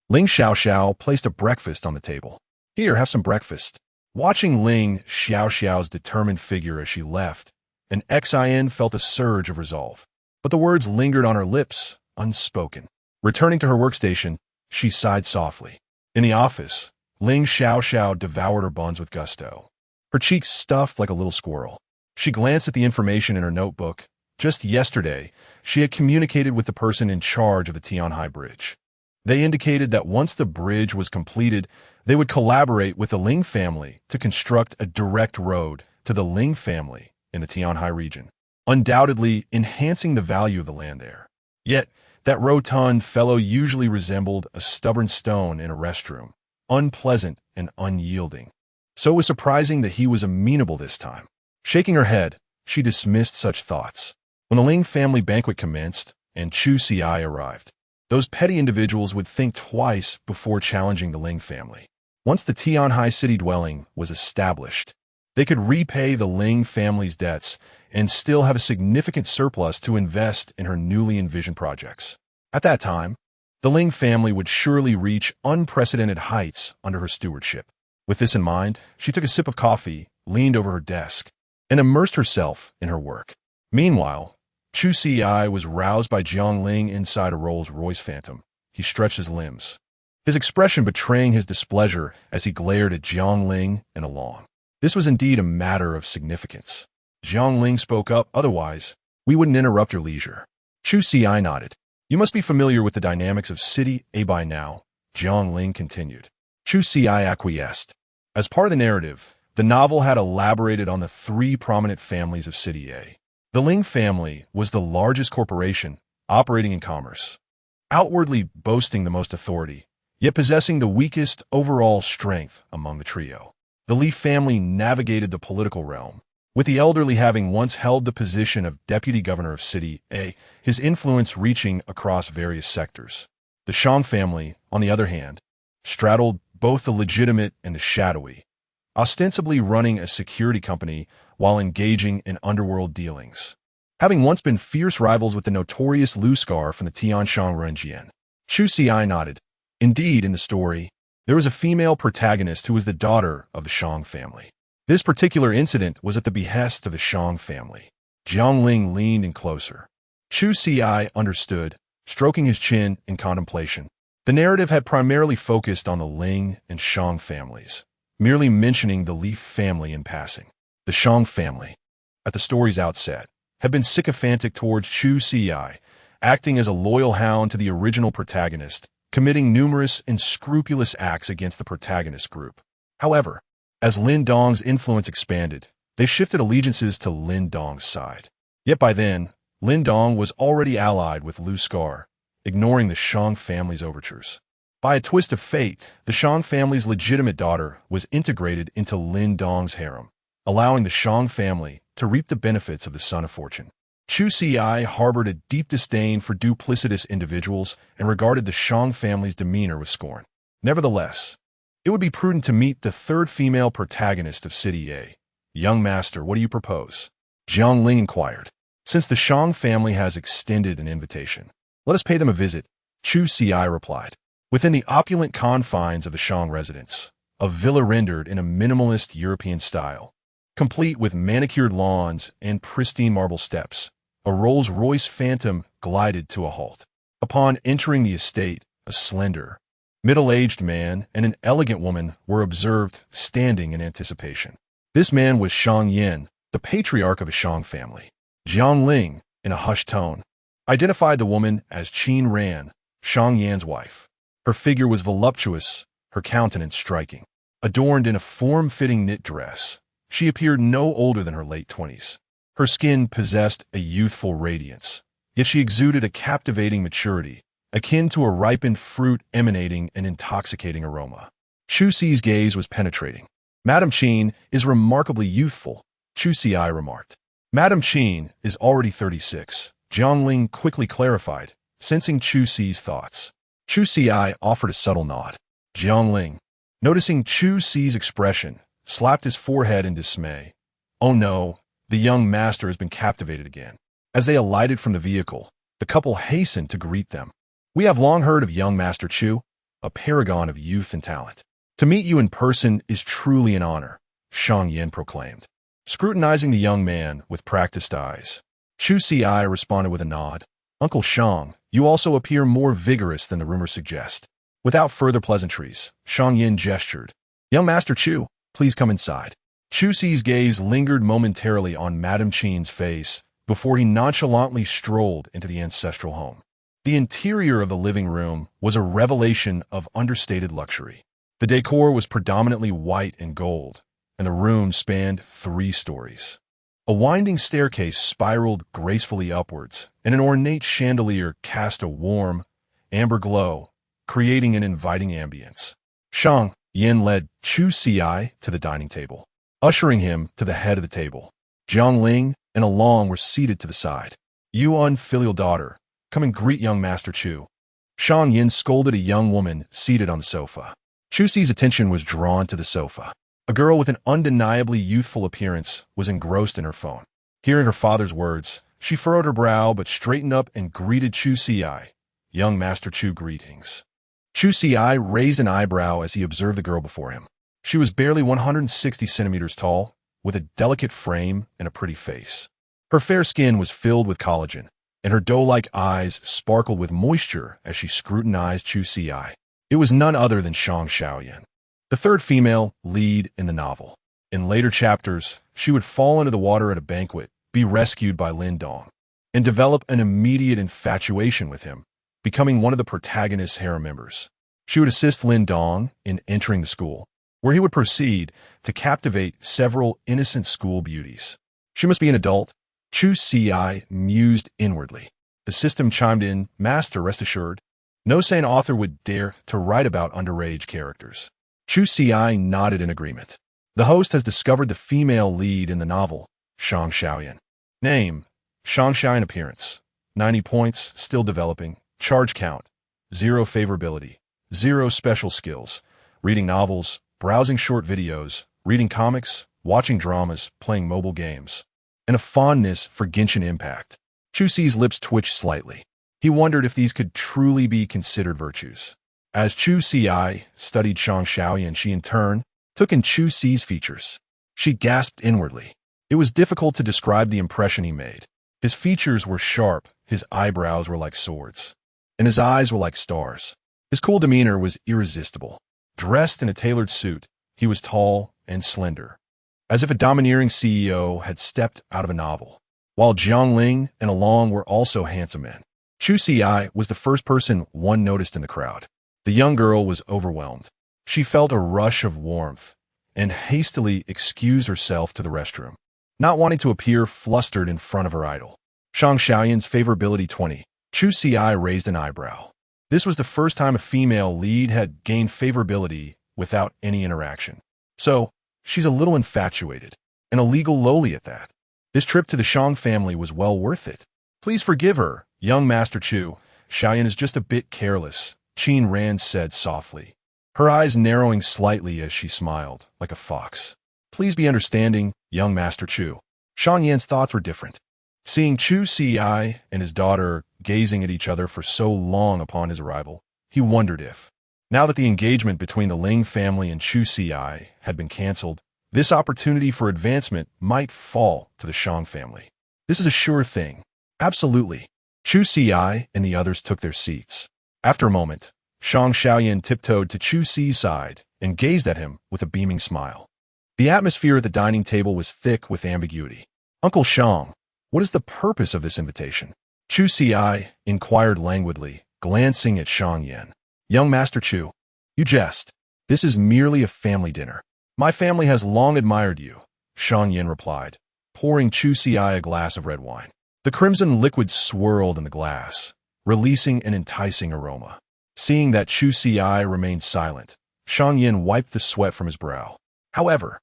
Ling Xiaoxiao placed a breakfast on the table. Here, have some breakfast. Watching Ling Xiaoxiao's determined figure as she left, an XIN felt a surge of resolve. But the words lingered on her lips, unspoken. Returning to her workstation, she sighed softly. In the office, Ling Xiaoxiao devoured her buns with gusto. Her cheeks stuffed like a little squirrel. She glanced at the information in her notebook. Just yesterday, she had communicated with the person in charge of the Tianhai Bridge. They indicated that once the bridge was completed, they would collaborate with the Ling family to construct a direct road to the Ling family in the Tianhai region, undoubtedly enhancing the value of the land there. Yet, that rotund fellow usually resembled a stubborn stone in a restroom, unpleasant and unyielding. So it was surprising that he was amenable this time. Shaking her head, she dismissed such thoughts. When the Ling family banquet commenced and Chu Ci arrived, those petty individuals would think twice before challenging the Ling family. Once the Tianhai city dwelling was established, they could repay the Ling family's debts and still have a significant surplus to invest in her newly envisioned projects. At that time, the Ling family would surely reach unprecedented heights under her stewardship. With this in mind, she took a sip of coffee, leaned over her desk, and immersed herself in her work. Meanwhile, Chu Ci was roused by Jiang Ling inside a Rolls-Royce Phantom. He stretched his limbs, his expression betraying his displeasure as he glared at Jiang Ling and Along. This was indeed a matter of significance. Jiang Ling spoke up, otherwise, we wouldn't interrupt your leisure. Chu Ci nodded. You must be familiar with the dynamics of City A by now, Jiang Ling continued. Chu Ci acquiesced. As part of the narrative, the novel had elaborated on the three prominent families of City A. The Ling family was the largest corporation operating in commerce, outwardly boasting the most authority, yet possessing the weakest overall strength among the trio. The Li family navigated the political realm, with the elderly having once held the position of deputy governor of City A, his influence reaching across various sectors. The Shang family, on the other hand, straddled both the legitimate and the shadowy, ostensibly running a security company while engaging in underworld dealings. Having once been fierce rivals with the notorious Lu Scar from the Tianshang Renjian. Chu Ci nodded. Indeed, in the story, there was a female protagonist who was the daughter of the Shang family. This particular incident was at the behest of the Shang family. Jiang Ling leaned in closer. Chu Ci understood, stroking his chin in contemplation. The narrative had primarily focused on the Ling and Shang families, merely mentioning the Li family in passing. The Shang family, at the story's outset, had been sycophantic towards Chu Ci, acting as a loyal hound to the original protagonist, committing numerous unscrupulous acts against the protagonist group. However, as Lin Dong's influence expanded, they shifted allegiances to Lin Dong's side. Yet by then, Lin Dong was already allied with Lu Scar, ignoring the Shang family's overtures. By a twist of fate, the Shang family's legitimate daughter was integrated into Lin Dong's harem, allowing the Shang family to reap the benefits of the Son of Fortune. Chu Ci harbored a deep disdain for duplicitous individuals and regarded the Shang family's demeanor with scorn. Nevertheless, it would be prudent to meet the third female protagonist of City A. Young master, what do you propose? Jiang Ling inquired. Since the Shang family has extended an invitation, let us pay them a visit, Chu Ci replied. Within the opulent confines of the Shang residence, a villa rendered in a minimalist European style, complete with manicured lawns and pristine marble steps, a Rolls-Royce Phantom glided to a halt. Upon entering the estate, a slender, middle-aged man and an elegant woman were observed standing in anticipation. This man was Shang Yan, the patriarch of the Shang family. Jiang Ling, in a hushed tone, identified the woman as Qin Ran, Shang Yan's wife. Her figure was voluptuous, her countenance striking. Adorned in a form-fitting knit dress, she appeared no older than her late 20s. Her skin possessed a youthful radiance, yet she exuded a captivating maturity, akin to a ripened fruit emanating an intoxicating aroma. Chu Ci's gaze was penetrating. Madame Qin is remarkably youthful, Chu Ci remarked. Madame Qin is already 36, Ling quickly clarified, sensing Chu Ci's thoughts. Chu Ci offered a subtle nod. Ling, noticing Chu Ci's expression, slapped his forehead in dismay. Oh no, the young master has been captivated again. As they alighted from the vehicle, the couple hastened to greet them. We have long heard of young Master Chu, a paragon of youth and talent. To meet you in person is truly an honor, Shang Yin proclaimed, scrutinizing the young man with practiced eyes. Chu Ci responded with a nod. Uncle Shang, you also appear more vigorous than the rumors suggest. Without further pleasantries, Shang Yin gestured. Young Master Chu, please come inside. Chu Ci's gaze lingered momentarily on Madame Qin's face before he nonchalantly strolled into the ancestral home. The interior of the living room was a revelation of understated luxury. The decor was predominantly white and gold, and the room spanned 3 stories. A winding staircase spiraled gracefully upwards, and an ornate chandelier cast a warm, amber glow, creating an inviting ambience. Shang Yin led Chu Ci to the dining table, ushering him to the head of the table. Ling and Long were seated to the side. You unfilial daughter, come and greet young Master Chu. Shang Yin scolded a young woman seated on the sofa. Chu Ci's attention was drawn to the sofa. A girl with an undeniably youthful appearance was engrossed in her phone. Hearing her father's words, she furrowed her brow but straightened up and greeted Chu Ci. Young Master Chu, greetings. Chu Ci raised an eyebrow as he observed the girl before him. She was barely 160 centimeters tall, with a delicate frame and a pretty face. Her fair skin was filled with collagen, and her doe-like eyes sparkled with moisture as she scrutinized Chu Ci. It was none other than Shang Xiaoyan, the 3rd female lead in the novel. In later chapters, she would fall into the water at a banquet, be rescued by Lin Dong, and develop an immediate infatuation with him, becoming one of the protagonist's harem members. She would assist Lin Dong in entering the school, where he would proceed to captivate several innocent school beauties. She must be an adult, Chu Ci mused inwardly. The system chimed in, Master, rest assured, no sane author would dare to write about underage characters. Chu Ci nodded in agreement. The host has discovered the female lead in the novel, Shang Xiaoyan. Name, Shang Xiaoyan. Appearance, 90 points, still developing. Charge count, 0 favorability, 0 special skills. Reading novels, browsing short videos, reading comics, watching dramas, playing mobile games, and a fondness for Genshin Impact. Chu Ci's lips twitched slightly. He wondered if these could truly be considered virtues. As Chu Ci studied Shang Xiaoyan, she in turn took in Chu Ci's features. She gasped inwardly. It was difficult to describe the impression he made. His features were sharp, his eyebrows were like swords, and his eyes were like stars. His cool demeanor was irresistible. Dressed in a tailored suit, he was tall and slender, as if a domineering CEO had stepped out of a novel. While Ling and Long were also handsome men, Chu Ci was the first person one noticed in the crowd. The young girl was overwhelmed. She felt a rush of warmth and hastily excused herself to the restroom, not wanting to appear flustered in front of her idol. Shang Xiaoyan's favorability 20. Chu Ci raised an eyebrow. This was the first time a female lead had gained favorability without any interaction. So, she's a little infatuated, and a legal lowly at that. This trip to the Shang family was well worth it. Please forgive her, young Master Chu. Xiaoyan is just a bit careless, Qin Ran said softly, her eyes narrowing slightly as she smiled, like a fox. Please be understanding, young Master Chu. Shang Yan's thoughts were different. Seeing Chu Ci and his daughter gazing at each other for so long upon his arrival, he wondered if, now that the engagement between the Ling family and Chu Ci had been cancelled, this opportunity for advancement might fall to the Shang family. This is a sure thing. Absolutely. Chu Ci and the others took their seats. After a moment, Shang Xiaoyan tiptoed to Chu Ci's side and gazed at him with a beaming smile. The atmosphere at the dining table was thick with ambiguity. Uncle Shang, what is the purpose of this invitation? Chu Ci inquired languidly, glancing at Shang Yan. Young Master Chu, you jest. This is merely a family dinner. My family has long admired you, Shang Yan replied, pouring Chu Ci a glass of red wine. The crimson liquid swirled in the glass, releasing an enticing aroma. Seeing that Chu Ci remained silent, Shang Yan wiped the sweat from his brow. However,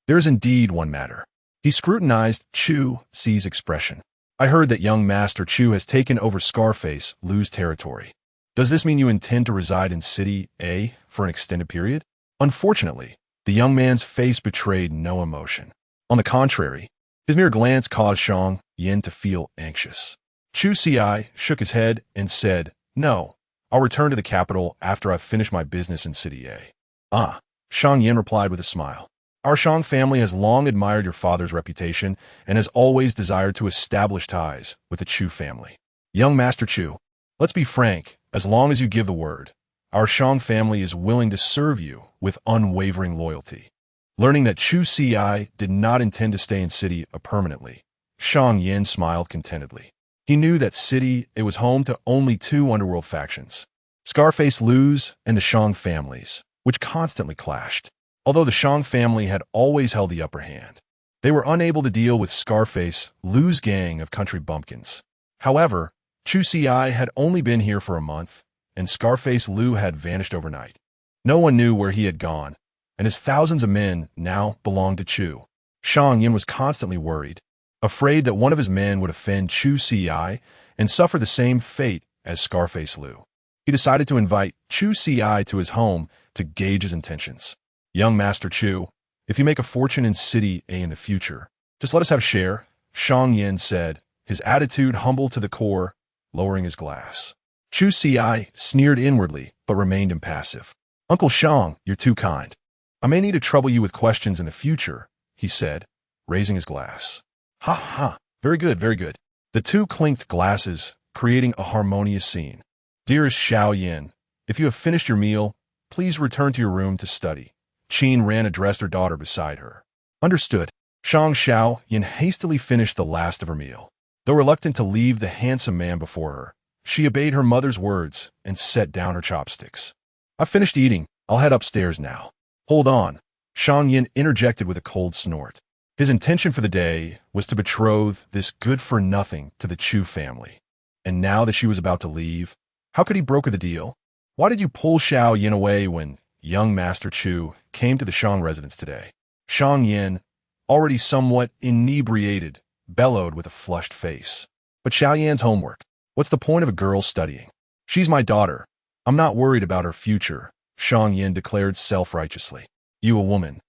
there is indeed one matter. He scrutinized Chu Ci's expression. I heard that young Master Chu has taken over Scarface Lu's territory. Does this mean you intend to reside in City A for an extended period? Unfortunately, the young man's face betrayed no emotion. On the contrary, his mere glance caused Xiang Yin to feel anxious. Chu Ci shook his head and said, "No, I'll return to the capital after I've finished my business in City A." "Ah," Xiang Yin replied with a smile. "Our Shang family has long admired your father's reputation and has always desired to establish ties with the Chu family. Young Master Chu, let's be frank, as long as you give the word, our Shang family is willing to serve you with unwavering loyalty." Learning that Chu Ci did not intend to stay in City A permanently, Xiang Yin smiled contentedly. He knew that City A was home to only two underworld factions, Scarface Lu's and the Shang families, which constantly clashed. Although the Shang family had always held the upper hand, they were unable to deal with Scarface Lu's gang of country bumpkins. However, Chu Ci had only been here for a month, and Scarface Lu had vanished overnight. No one knew where he had gone, and his thousands of men now belonged to Chu. Xiang Yin was constantly worried, afraid that one of his men would offend Chu Ci and suffer the same fate as Scarface Lu. He decided to invite Chu Ci to his home to gauge his intentions. "Young Master Chu, if you make a fortune in City A in the future, just let us have a share," Xiang Yin said, his attitude humble to the core, lowering his glass. Chu Ci sneered inwardly, but remained impassive. "Uncle Xiang, you're too kind. I may need to trouble you with questions in the future," he said, raising his glass. "Ha ha, very good, very good." The two clinked glasses, creating a harmonious scene. "Dearest Xiao Yin, if you have finished your meal, please return to your room to study." Qin Ran addressed her daughter beside her. "Understood." Xiao Yin hastily finished the last of her meal. Though reluctant to leave the handsome man before her, she obeyed her mother's words and set down her chopsticks. "I've finished eating. I'll head upstairs now." "Hold on," Xiang Yin interjected with a cold snort. His intention for the day was to betroth this good-for-nothing to the Chu family. And now that she was about to leave, how could he broker the deal? "Why did you pull Xiao Yin away when young Master Chu came to the Shang residence today?" Xiang Yin, already somewhat inebriated, bellowed with a flushed face. "But Xiao Yan's homework. What's the point of a girl studying? She's my daughter. I'm not worried about her future," Xiang Yin declared self-righteously. "You, a woman,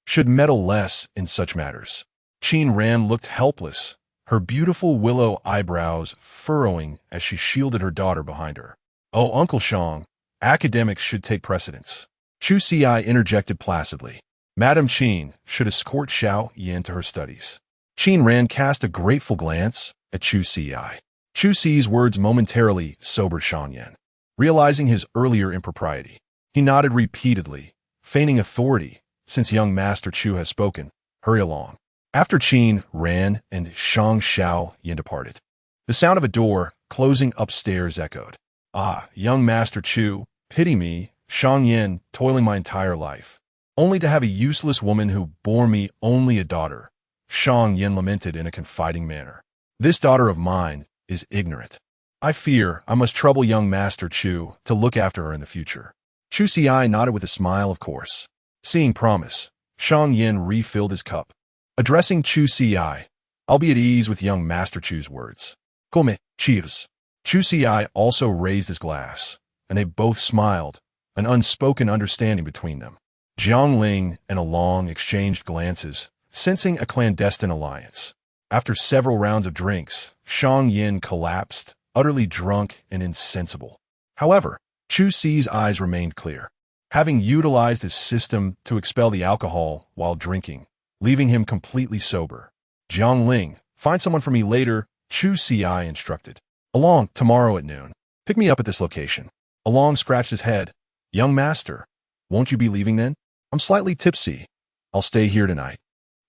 should meddle less in such matters." Qin Ran looked helpless, her beautiful willow eyebrows furrowing as she shielded her daughter behind her. "Oh, Uncle Xiang, academics should take precedence." Chu Ci interjected placidly. "Madam Qin should escort Xiao Yin to her studies." Qin Ran cast a grateful glance at Chu Ci. Chu Ci's words momentarily sobered Xiang Yin. Realizing his earlier impropriety, he nodded repeatedly, feigning authority. "Since young Master Chu has spoken, hurry along." After Qin Ran and Xiao Yin departed, the sound of a door closing upstairs echoed. "Ah, young Master Chu, pity me, Xiang Yin, toiling my entire life, only to have a useless woman who bore me only a daughter," Xiang Yin lamented in a confiding manner. "This daughter of mine is ignorant. I fear I must trouble young Master Chu to look after her in the future." Chu Ci nodded with a smile, of course. Seeing promise, Xiang Yin refilled his cup. Addressing Chu Ci, "I'll be at ease with young Master Chu's words. Come, cheers." Chu Ci also raised his glass, and they both smiled, an unspoken understanding between them. Jiang Ling and Along exchanged glances, sensing a clandestine alliance. After several rounds of drinks, Xiang Yin collapsed, utterly drunk and insensible. However, Chu Ci's eyes remained clear, having utilized his system to expel the alcohol while drinking, leaving him completely sober. "Jiang Ling, find someone for me later," Chu Ci instructed. "Along, tomorrow at noon. Pick me up at this location." Along scratched his head. "Young master, won't you be leaving then?" "I'm slightly tipsy. I'll stay here tonight,"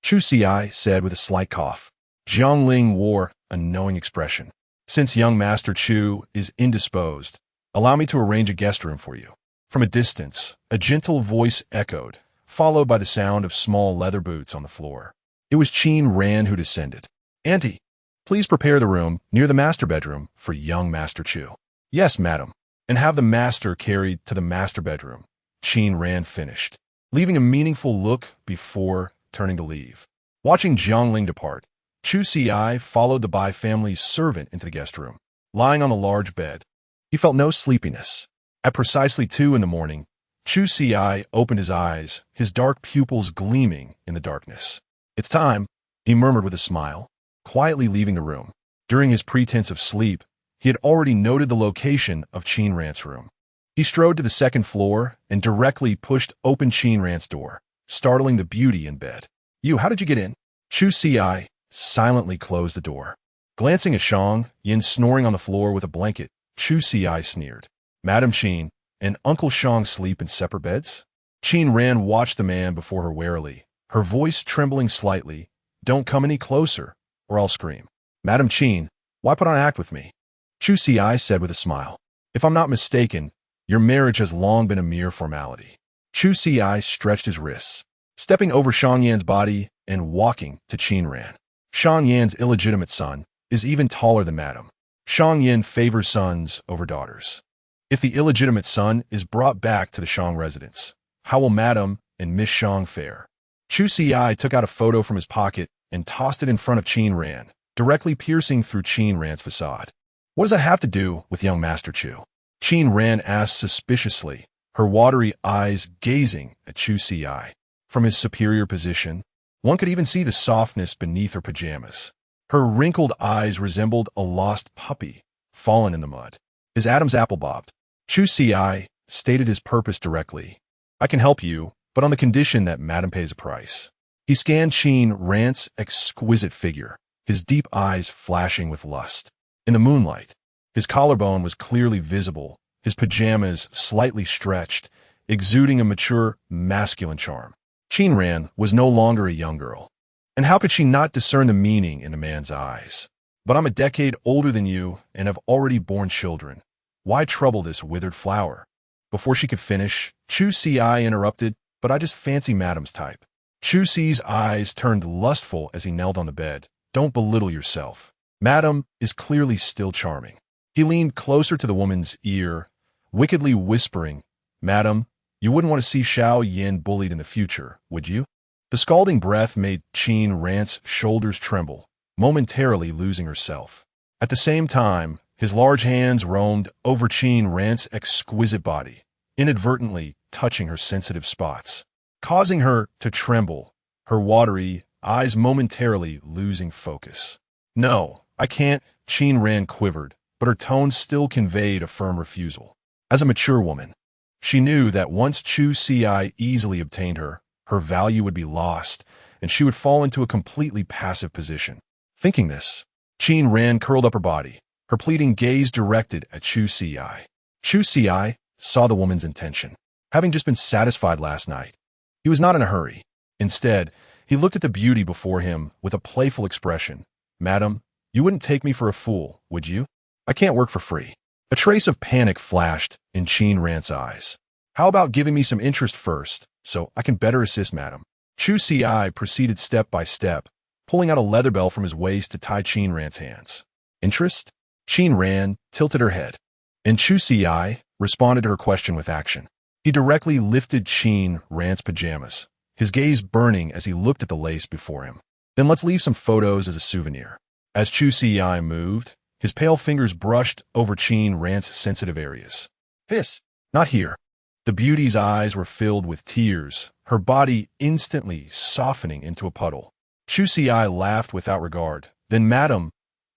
Chu Ci said with a slight cough. Jiang Ling wore a knowing expression. "Since young Master Chu is indisposed, allow me to arrange a guest room for you." From a distance, a gentle voice echoed, followed by the sound of small leather boots on the floor. It was Qin Ran who descended. "Auntie, please prepare the room near the master bedroom for young Master Chu." "Yes, madam, and have the master carried to the master bedroom," Qin Ran finished, leaving a meaningful look before turning to leave. Watching Jiang Ling depart, Chu Ci followed the Bai family's servant into the guest room. Lying on the large bed, he felt no sleepiness. At precisely 2 in the morning, Chu Ci opened his eyes, his dark pupils gleaming in the darkness. "It's time," he murmured with a smile, quietly leaving the room. During his pretense of sleep, he had already noted the location of Qin Ran's room. He strode to the second floor and directly pushed open Qin Ran's door, startling the beauty in bed. How did you get in?" Chu Ci silently closed the door. Glancing at Shang Yin snoring on the floor with a blanket, Chu Ci sneered. "Madam Qin and Uncle Shang sleep in separate beds?" Qin Ran watched the man before her warily, her voice trembling slightly. "Don't come any closer, or I'll scream." "Madam Qin, why put on act with me?" Chu Ci said with a smile. "If I'm not mistaken, your marriage has long been a mere formality." Chu Ci stretched his wrists, stepping over Shang Yan's body and walking to Qin Ran. Shang Yan's illegitimate son is even taller than Madam. Shang Yan favors sons over daughters. If the illegitimate son is brought back to the Shang residence, how will Madam and Miss Shang fare? Chu Ci took out a photo from his pocket and tossed it in front of Qin Ran, directly piercing through Qin Ran's facade. "What does that have to do with young Master Chu?" Qin Ran asked suspiciously, her watery eyes gazing at Chu Ci. From his superior position, one could even see the softness beneath her pajamas. Her wrinkled eyes resembled a lost puppy, fallen in the mud. His Adam's apple bobbed. Chu Ci stated his purpose directly. "I can help you, but on the condition that Madam pays a price." He scanned Qin Ran's exquisite figure, his deep eyes flashing with lust. In the moonlight, his collarbone was clearly visible, his pajamas slightly stretched, exuding a mature, masculine charm. Qin Ran was no longer a young girl. And how could she not discern the meaning in a man's eyes? "But I'm a decade older than you and have already borne children. Why trouble this withered flower?" Before she could finish, Chu Ci interrupted, "But I just fancy Madam's type." Chu Ci's eyes turned lustful as he knelt on the bed. "Don't belittle yourself. Madam is clearly still charming." He leaned closer to the woman's ear, wickedly whispering, "Madam, you wouldn't want to see Xiao Yin bullied in the future, would you?" The scalding breath made Qin Ran's shoulders tremble, momentarily losing herself. At the same time, his large hands roamed over Qin Ran's exquisite body, inadvertently touching her sensitive spots, causing her to tremble, her watery eyes momentarily losing focus. "No, I can't," Qin Ran quivered, but her tone still conveyed a firm refusal. As a mature woman, she knew that once Chu Ci easily obtained her, her value would be lost, and she would fall into a completely passive position. Thinking this, Qin Ran curled up her body, her pleading gaze directed at Chu Ci. Chu Ci saw the woman's intention. Having just been satisfied last night, he was not in a hurry. Instead, he looked at the beauty before him with a playful expression. "Madam, you wouldn't take me for a fool, would you? I can't work for free." A trace of panic flashed in Qin Ran's eyes. "How about giving me some interest first, so I can better assist Madam?" Chu Ci proceeded step by step, pulling out a leather bell from his waist to tie Qin Ran's hands. "Interest?" Qin Ran tilted her head, and Chu Ci responded to her question with action. He directly lifted Qin Ran's pajamas, his gaze burning as he looked at the lace before him. "Then let's leave some photos as a souvenir." As Chu Ci moved, his pale fingers brushed over Qin Ran's sensitive areas. "Hiss, not here." The beauty's eyes were filled with tears, her body instantly softening into a puddle. Chu Ci laughed without regard. "Then, Madam,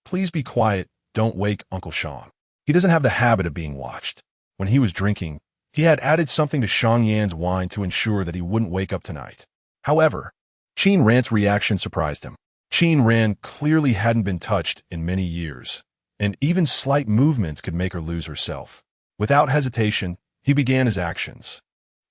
please be quiet. Don't wake Uncle Shang. He doesn't have the habit of being watched." When he was drinking, he had added something to Shang Yan's wine to ensure that he wouldn't wake up tonight. However, Qin Ran's reaction surprised him. Qin Ran clearly hadn't been touched in many years, and even slight movements could make her lose herself. Without hesitation, he began his actions.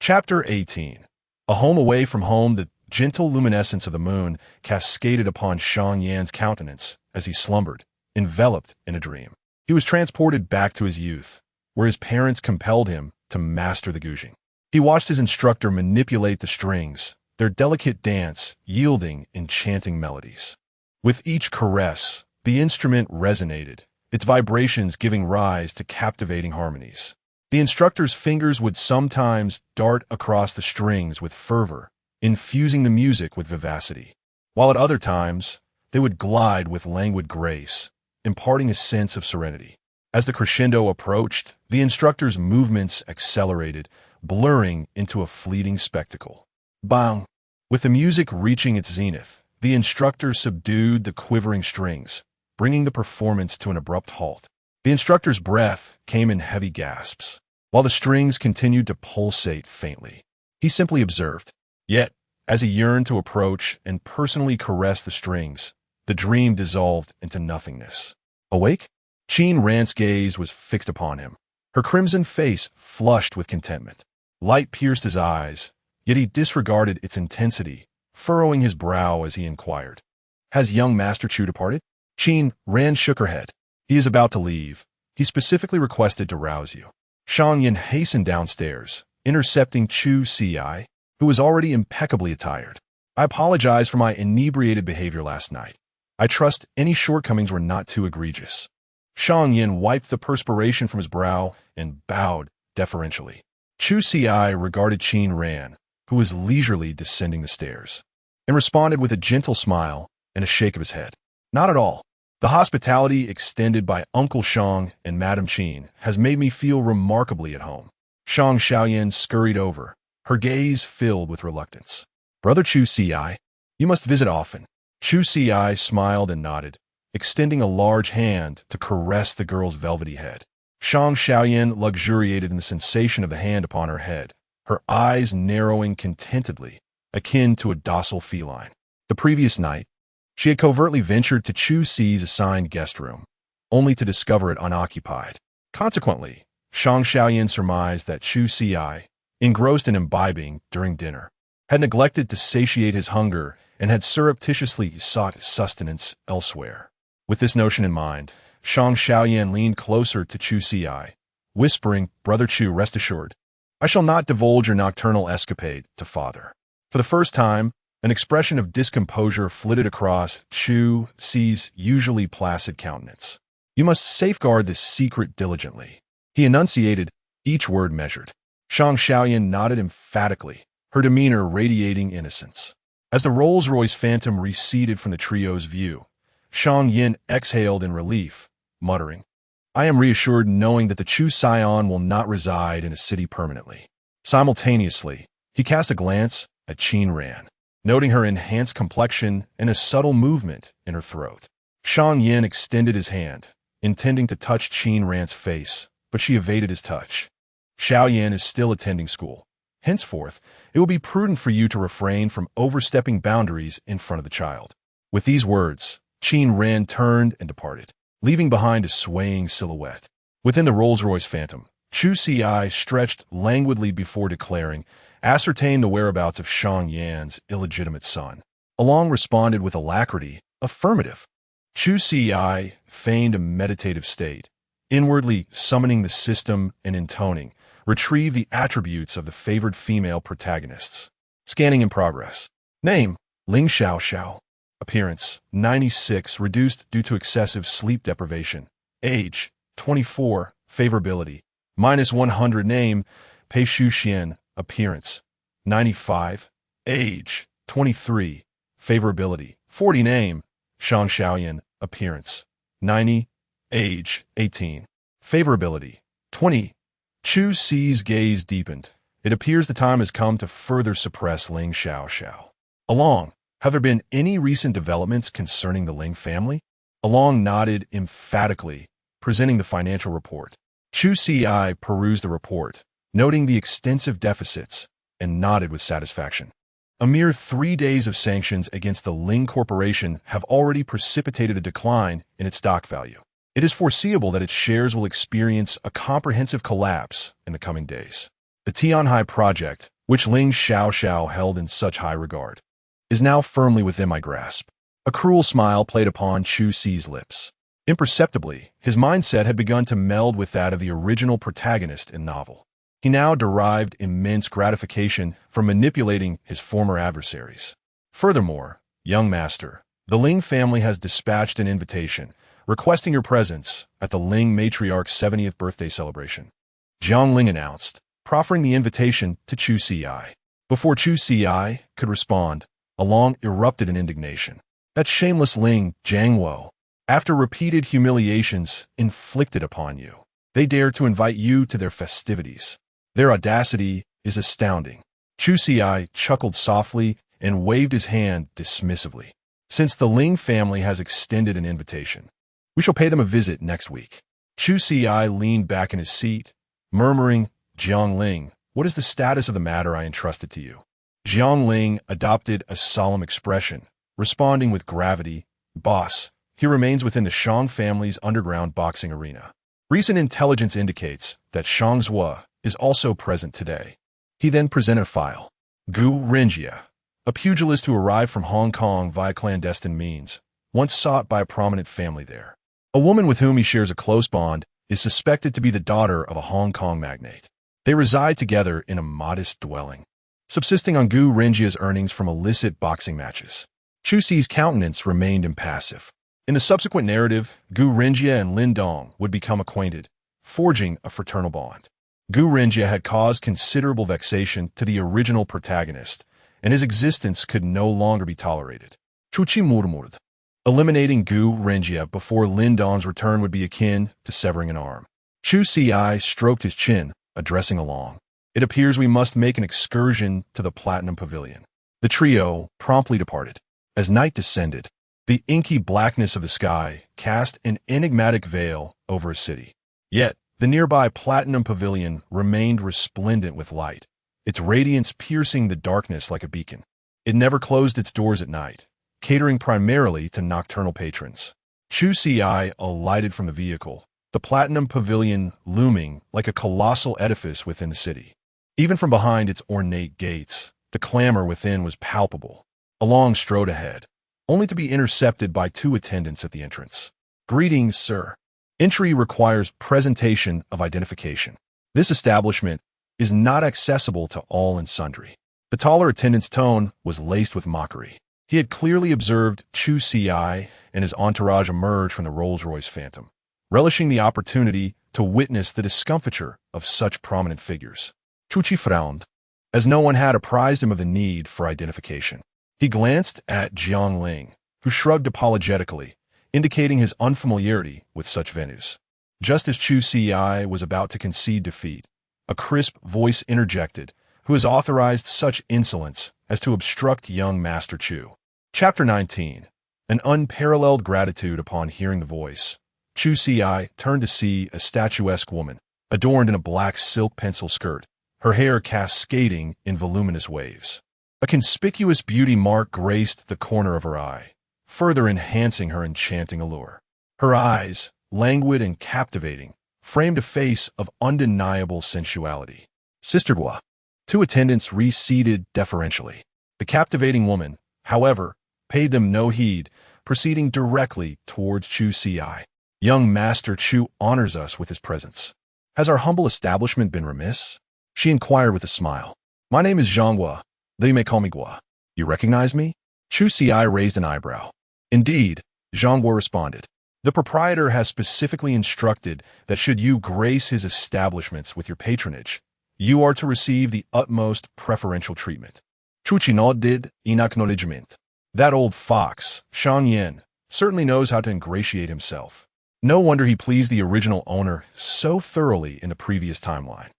Chapter 18. A home away from home. The gentle luminescence of the moon cascaded upon Shang Yan's countenance as he slumbered, enveloped in a dream. He was transported back to his youth, where his parents compelled him to master the guzheng. He watched his instructor manipulate the strings, their delicate dance yielding enchanting melodies. With each caress, the instrument resonated, its vibrations giving rise to captivating harmonies. The instructor's fingers would sometimes dart across the strings with fervor, infusing the music with vivacity, while at other times, they would glide with languid grace, imparting a sense of serenity. As the crescendo approached, the instructor's movements accelerated, blurring into a fleeting spectacle. Bang! With the music reaching its zenith, the instructor subdued the quivering strings, bringing the performance to an abrupt halt. The instructor's breath came in heavy gasps, while the strings continued to pulsate faintly. He simply observed. Yet, as he yearned to approach and personally caress the strings, the dream dissolved into nothingness. Awake? Qin Ran's gaze was fixed upon him, her crimson face flushed with contentment. Light pierced his eyes, yet he disregarded its intensity, furrowing his brow as he inquired. Has young Master Chu departed? Qin Ran shook her head. He is about to leave. He specifically requested to rouse you. Yin hastened downstairs, intercepting Chu Ci, who was already impeccably attired. I apologize for my inebriated behavior last night. I trust any shortcomings were not too egregious. Yin wiped the perspiration from his brow and bowed deferentially. Chu Ci regarded Qin Ran, who was leisurely descending the stairs, and responded with a gentle smile and a shake of his head. Not at all. The hospitality extended by Uncle Shang and Madame Qin has made me feel remarkably at home. Shang Xiaoyan scurried over, her gaze filled with reluctance. Brother Chu Ci, you must visit often. Chu Ci smiled and nodded, extending a large hand to caress the girl's velvety head. Shang Xiaoyan luxuriated in the sensation of the hand upon her head, her eyes narrowing contentedly, akin to a docile feline. The previous night, she had covertly ventured to Chu Ci's assigned guest room, only to discover it unoccupied. Consequently, Shang Xiaoyan surmised that Chu Ci, engrossed in imbibing during dinner, had neglected to satiate his hunger and had surreptitiously sought sustenance elsewhere. With this notion in mind, Shang Xiaoyan leaned closer to Chu Ci, whispering, Brother Chu, rest assured, I shall not divulge your nocturnal escapade to father. For the first time, an expression of discomposure flitted across Chu Ci's usually placid countenance. You must safeguard this secret diligently. He enunciated, each word measured. Shang Xiaoyan nodded emphatically, her demeanor radiating innocence. As the Rolls-Royce Phantom receded from the trio's view, Shang Yin exhaled in relief, muttering, I am reassured knowing that the Chu scion will not reside in a city permanently. Simultaneously, he cast a glance at Qin Ran, noting her enhanced complexion and a subtle movement in her throat. Shang Yin extended his hand, intending to touch Qin Ran's face, but she evaded his touch. Xiaoyan is still attending school. Henceforth, it will be prudent for you to refrain from overstepping boundaries in front of the child. With these words, Qin Ran turned and departed, leaving behind a swaying silhouette. Within the Rolls-Royce Phantom, Chu Ci stretched languidly before declaring, ascertain the whereabouts of Shang Yan's illegitimate son. Along responded with alacrity, affirmative. Chu Ci feigned a meditative state, inwardly summoning the system and intoning, retrieve the attributes of the favored female protagonists. Scanning in progress. Name, Ling Xiao Xiao. Appearance, 96, reduced due to excessive sleep deprivation. Age, 24, favorability, -100. Name, Pei Shu Xian. Appearance, 95. Age, 23, favorability, 40. Name, Shang Xiaoyan. Appearance, 90. Age, 18. Favorability, 20. Chu Ci's gaze deepened. It appears the time has come to further suppress Ling Xiao Xiao. Along, have there been any recent developments concerning the Ling family? Along nodded emphatically, presenting the financial report. Chu Ci perused the report, noting the extensive deficits, and nodded with satisfaction. A mere 3 days of sanctions against the Ling Corporation have already precipitated a decline in its stock value. It is foreseeable that its shares will experience a comprehensive collapse in the coming days. The Tianhai project, which Ling Xiao Xiao held in such high regard, is now firmly within my grasp. A cruel smile played upon Chu Ci's lips. Imperceptibly, his mindset had begun to meld with that of the original protagonist in novel. He now derived immense gratification from manipulating his former adversaries. Furthermore, young master, the Ling family has dispatched an invitation requesting your presence at the Ling matriarch's 70th birthday celebration. Jiang Ling announced, proffering the invitation to Chu Ci. Before Chu Ci could respond, Along erupted in indignation. That shameless Ling, Jiangwo. After repeated humiliations inflicted upon you, they dare to invite you to their festivities. Their audacity is astounding. Chu Ci chuckled softly and waved his hand dismissively. Since the Ling family has extended an invitation, we shall pay them a visit next week. Chu Ci leaned back in his seat, murmuring, Jiang Ling, what is the status of the matter I entrusted to you? Jiang Ling adopted a solemn expression, responding with gravity, Boss, he remains within the Shang family's underground boxing arena. Recent intelligence indicates that Shang Zhua is also present today. He then presented a file. Gu Renjia, a pugilist who arrived from Hong Kong via clandestine means, once sought by a prominent family there. A woman with whom he shares a close bond is suspected to be the daughter of a Hong Kong magnate. They reside together in a modest dwelling, subsisting on Gu Renjia's earnings from illicit boxing matches. Chu Ci's countenance remained impassive. In the subsequent narrative, Gu Renjia and Lin Dong would become acquainted, forging a fraternal bond. Gu Renjia had caused considerable vexation to the original protagonist, and his existence could no longer be tolerated. Chu Ci murmured. Eliminating Gu Renjia before Lin Dong's return would be akin to severing an arm. Chu Ci stroked his chin, addressing along. It appears we must make an excursion to the Platinum Pavilion. The trio promptly departed. As night descended, the inky blackness of the sky cast an enigmatic veil over a city. Yet, the nearby Platinum Pavilion remained resplendent with light, its radiance piercing the darkness like a beacon. It never closed its doors at night, catering primarily to nocturnal patrons. Chu Ci alighted from the vehicle, the Platinum Pavilion looming like a colossal edifice within the city. Even from behind its ornate gates, the clamor within was palpable. A long strode ahead, only to be intercepted by two attendants at the entrance. Greetings, sir. Entry requires presentation of identification. This establishment is not accessible to all and sundry. The taller attendant's tone was laced with mockery. He had clearly observed Chu Ci and his entourage emerge from the Rolls-Royce Phantom, relishing the opportunity to witness the discomfiture of such prominent figures. Chu Ci frowned, as no one had apprised him of the need for identification. He glanced at Jiang Ling, who shrugged apologetically, indicating his unfamiliarity with such venues. Just as Chu Ci was about to concede defeat, a crisp voice interjected, who has authorized such insolence as to obstruct young Master Chu. Chapter 19. An unparalleled gratitude upon hearing the voice. Chu Ci turned to see a statuesque woman, adorned in a black silk pencil skirt, her hair cascading in voluminous waves. A conspicuous beauty mark graced the corner of her eye, further enhancing her enchanting allure. Her eyes, languid and captivating, framed a face of undeniable sensuality. Sister Gua. Two attendants receded deferentially. The captivating woman, however, paid them no heed, proceeding directly towards Chu Ci. Young Master Chu honors us with his presence. Has our humble establishment been remiss? She inquired with a smile. My name is Zhang Gua, though you may call me Gua. You recognize me? Chu Ci raised an eyebrow. Indeed, Zhang Gua responded. The proprietor has specifically instructed that should you grace his establishments with your patronage, you are to receive the utmost preferential treatment. Chu Ci nodded in acknowledgement. That old fox, Shang Yan, certainly knows how to ingratiate himself. No wonder he pleased the original owner so thoroughly in the previous timeline.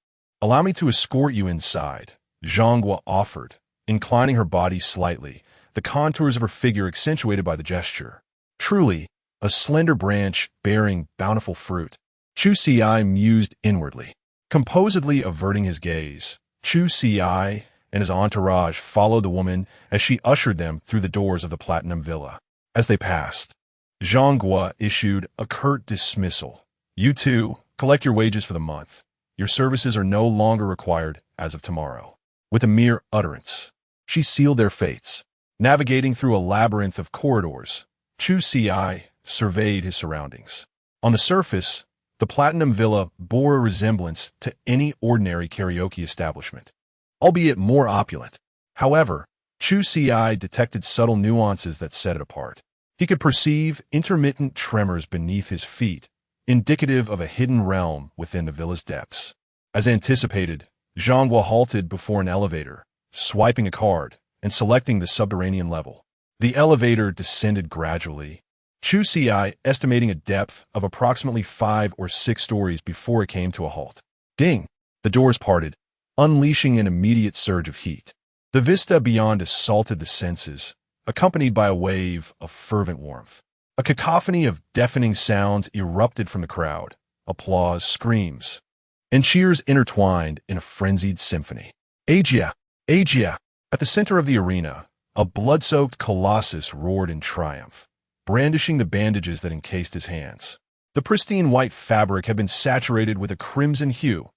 Allow me to escort you inside, Zhang Gua offered, inclining her body slightly, the contours of her figure accentuated by the gesture. Truly, a slender branch bearing bountiful fruit. Chu Ci mused inwardly. Composedly averting his gaze, Chu Ci and his entourage followed the woman as she ushered them through the doors of the Platinum Villa. As they passed, Zhang Gua issued a curt dismissal. You two, collect your wages for the month. Your services are no longer required as of tomorrow. With a mere utterance, she sealed their fates. Navigating through a labyrinth of corridors, Chu Ci surveyed his surroundings. On the surface, the Platinum Villa bore a resemblance to any ordinary karaoke establishment, albeit more opulent. However, Chu Ci detected subtle nuances that set it apart. He could perceive intermittent tremors beneath his feet, indicative of a hidden realm within the villa's depths. As anticipated, Zhang Gua halted before an elevator, swiping a card and selecting the subterranean level. The elevator descended gradually, Chu Ci estimating a depth of approximately 5 or 6 stories before it came to a halt. Ding! The doors parted, unleashing an immediate surge of heat. The vista beyond assaulted the senses, accompanied by a wave of fervent warmth. A cacophony of deafening sounds erupted from the crowd, applause, screams, and cheers intertwined in a frenzied symphony. Agia! Agia! At the center of the arena, a blood-soaked colossus roared in triumph, brandishing the bandages that encased his hands. The pristine white fabric had been saturated with a crimson hue,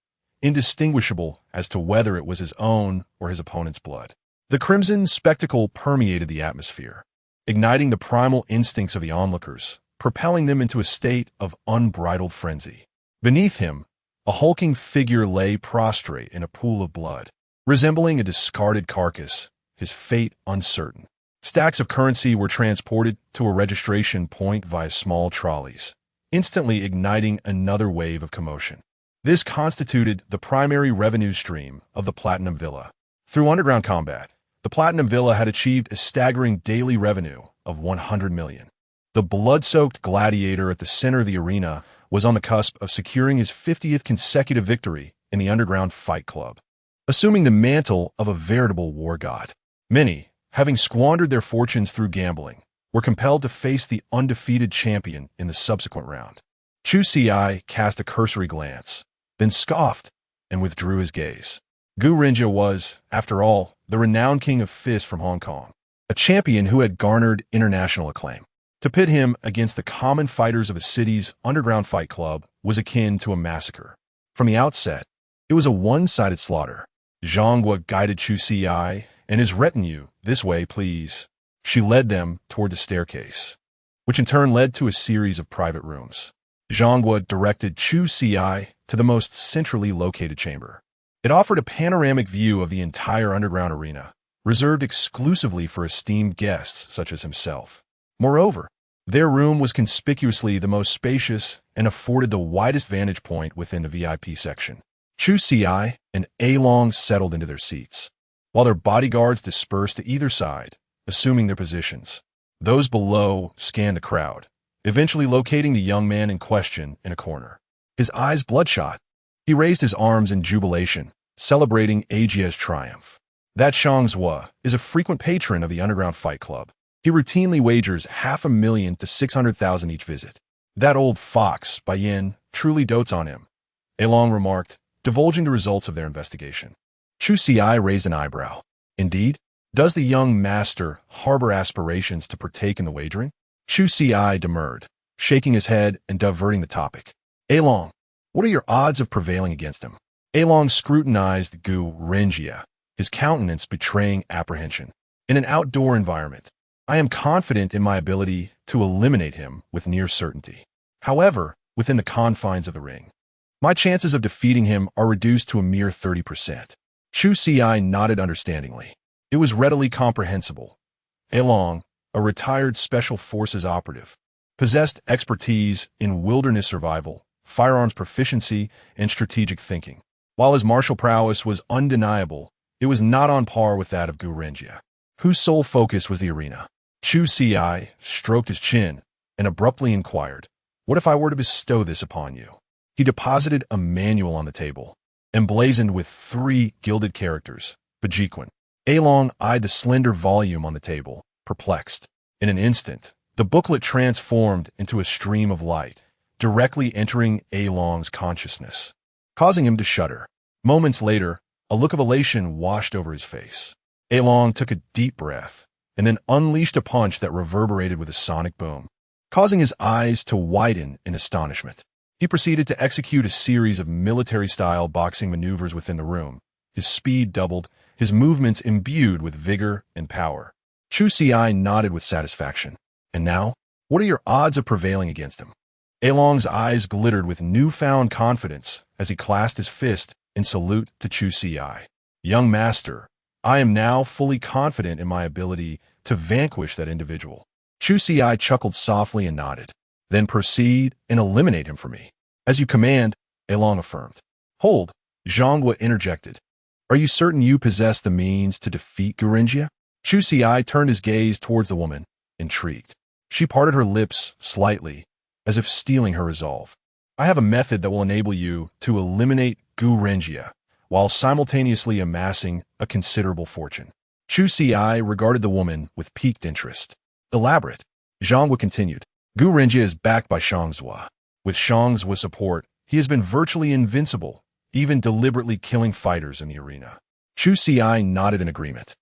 indistinguishable as to whether it was his own or his opponent's blood. The crimson spectacle permeated the atmosphere, igniting the primal instincts of the onlookers, propelling them into a state of unbridled frenzy. Beneath him, a hulking figure lay prostrate in a pool of blood, resembling a discarded carcass, his fate uncertain. Stacks of currency were transported to a registration point via small trolleys, instantly igniting another wave of commotion. This constituted the primary revenue stream of the Platinum Villa. Through underground combat, the Platinum Villa had achieved a staggering daily revenue of 100 million. The blood-soaked gladiator at the center of the arena was on the cusp of securing his 50th consecutive victory in the underground fight club, assuming the mantle of a veritable war god. Many, having squandered their fortunes through gambling, were compelled to face the undefeated champion in the subsequent round. Chu Ci cast a cursory glance, then scoffed and withdrew his gaze. Gu Renjia was, after all, the renowned king of fist from Hong Kong, a champion who had garnered international acclaim. To pit him against the common fighters of a city's underground fight club was akin to a massacre. From the outset, it was a one-sided slaughter. Zhonghua guided Chu Ci and his retinue, "This way, please." She led them toward the staircase, which in turn led to a series of private rooms. Zhonghua directed Chu Ci to the most centrally located chamber. It offered a panoramic view of the entire underground arena, reserved exclusively for esteemed guests such as himself. Moreover, their room was conspicuously the most spacious and afforded the widest vantage point within the VIP section. Chu Ci and Long settled into their seats, while their bodyguards dispersed to either side, assuming their positions. Those below scanned the crowd, eventually locating the young man in question in a corner. His eyes bloodshot, he raised his arms in jubilation, celebrating Agia's triumph. That Zhongzhua is a frequent patron of the Underground Fight Club. He routinely wagers 500,000 to 600,000 each visit. That old fox, Bai Yin, truly dotes on him, Long remarked, divulging the results of their investigation. Chu Ci raised an eyebrow. Indeed, does the young master harbor aspirations to partake in the wagering? Chu Ci demurred, shaking his head and diverting the topic. Long, what are your odds of prevailing against him? Long scrutinized Gu Renjia, his countenance betraying apprehension. In an outdoor environment, I am confident in my ability to eliminate him with near certainty. However, within the confines of the ring, my chances of defeating him are reduced to a mere 30%. Chu Ci nodded understandingly. It was readily comprehensible. Long, a retired Special Forces operative, possessed expertise in wilderness survival, firearms proficiency, and strategic thinking. While his martial prowess was undeniable, it was not on par with that of Gu Renjia, whose sole focus was the arena. Chu Ci stroked his chin and abruptly inquired, "What if I were to bestow this upon you?" He deposited a manual on the table, emblazoned with 3 gilded characters, Bajiquan. Long eyed the slender volume on the table, perplexed. In an instant, the booklet transformed into a stream of light, directly entering Long's consciousness, causing him to shudder. Moments later, a look of elation washed over his face. Long took a deep breath, and then unleashed a punch that reverberated with a sonic boom, causing his eyes to widen in astonishment. He proceeded to execute a series of military-style boxing maneuvers within the room, his speed doubled, his movements imbued with vigor and power. Chu Ci nodded with satisfaction. And now, what are your odds of prevailing against him? Long's eyes glittered with newfound confidence as he clasped his fist in salute to Chu Ci. Young master, I am now fully confident in my ability to vanquish that individual. Chu Ci chuckled softly and nodded. Then proceed and eliminate him for me. As you command, Long affirmed. Hold, Zhonghua interjected. Are you certain you possess the means to defeat Gu Renjia? Chu Ci turned his gaze towards the woman, intrigued. She parted her lips slightly, as if steeling her resolve. I have a method that will enable you to eliminate Gu Renjia, while simultaneously amassing a considerable fortune. Chu Ci regarded the woman with piqued interest. Elaborate. Zhang continued. Gu Renjia is backed by Shangzhua. With Shangzhua's support, he has been virtually invincible, even deliberately killing fighters in the arena. Chu Ci nodded in agreement.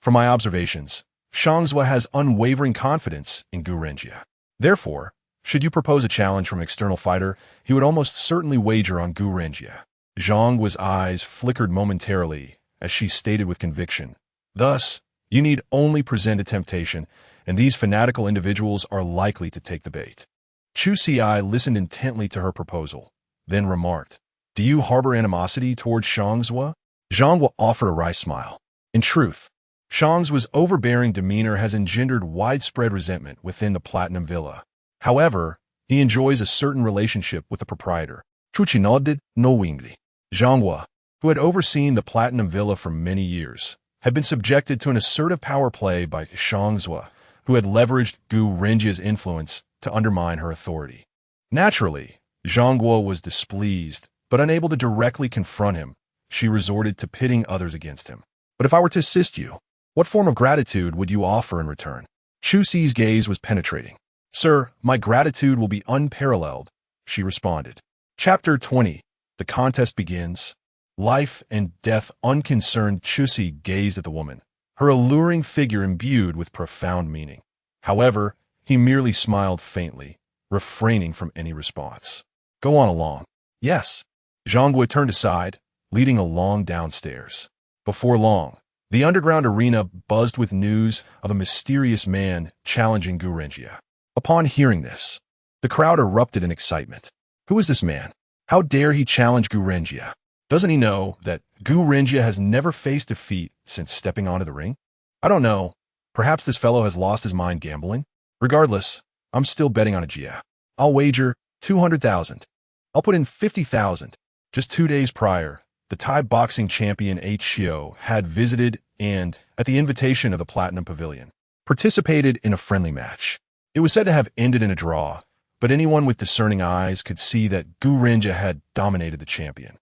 From my observations, Shangzhua has unwavering confidence in Gu Renjia. Therefore, should you propose a challenge from an external fighter, he would almost certainly wager on Gu Renjia. Zhang's eyes flickered momentarily as she stated with conviction. Thus, you need only present a temptation, and these fanatical individuals are likely to take the bait. Chu Ci listened intently to her proposal, then remarked, Do you harbor animosity towards Shangzhua? Zhang offered a wry smile. In truth, Shangzhua's overbearing demeanor has engendered widespread resentment within the Platinum Villa. However, he enjoys a certain relationship with the proprietor. Chu Ci nodded knowingly. Zhang, who had overseen the Platinum Villa for many years, had been subjected to an assertive power play by Shangzhua, who had leveraged Gu Renjia's influence to undermine her authority. Naturally, Zhang was displeased, but unable to directly confront him, she resorted to pitting others against him. But if I were to assist you, what form of gratitude would you offer in return? Chu Ci's gaze was penetrating. Sir, my gratitude will be unparalleled, she responded. Chapter 20. The contest begins. Life and death unconcerned, Chu Ci gazed at the woman, her alluring figure imbued with profound meaning. However, he merely smiled faintly, refraining from any response. Go on along. Yes. Zhang turned aside, leading along downstairs. Before long, the underground arena buzzed with news of a mysterious man challenging Gu Renjia. Upon hearing this, the crowd erupted in excitement. Who is this man? How dare he challenge Gu Renjia? Doesn't he know that Gu Renjia has never faced defeat since stepping onto the ring? I don't know. Perhaps this fellow has lost his mind gambling? Regardless, I'm still betting on a Jia. I'll wager 200,000. I'll put in 50,000. Just 2 days prior, the Thai boxing champion Xiao had visited and, at the invitation of the Platinum Pavilion, participated in a friendly match. It was said to have ended in a draw, but anyone with discerning eyes could see that Gu Renjia had dominated the champion,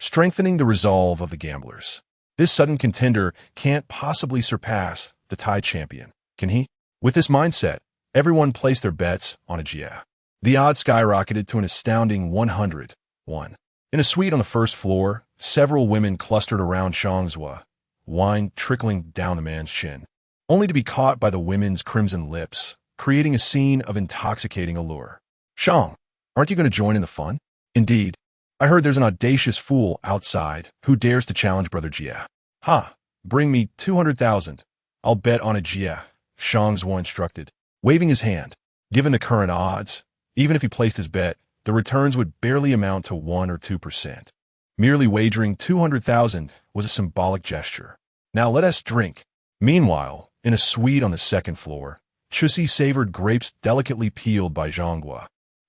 strengthening the resolve of the gamblers. This sudden contender can't possibly surpass the Thai champion, can he? With this mindset, everyone placed their bets on a Jia. The odds skyrocketed to an astounding 101. In a suite on the first floor, several women clustered around Shangzhua, wine trickling down the man's chin, only to be caught by the women's crimson lips, creating a scene of intoxicating allure. Shang, aren't you going to join in the fun? Indeed. I heard there's an audacious fool outside who dares to challenge Brother Jia. Ha! Bring me 200,000. I'll bet on a Jia, Shangzhua instructed, waving his hand. Given the current odds, even if he placed his bet, the returns would barely amount to 1 or 2%. Merely wagering 200,000 was a symbolic gesture. Now let us drink. Meanwhile, in a suite on the second floor, Chu Ci savored grapes delicately peeled by Zhang,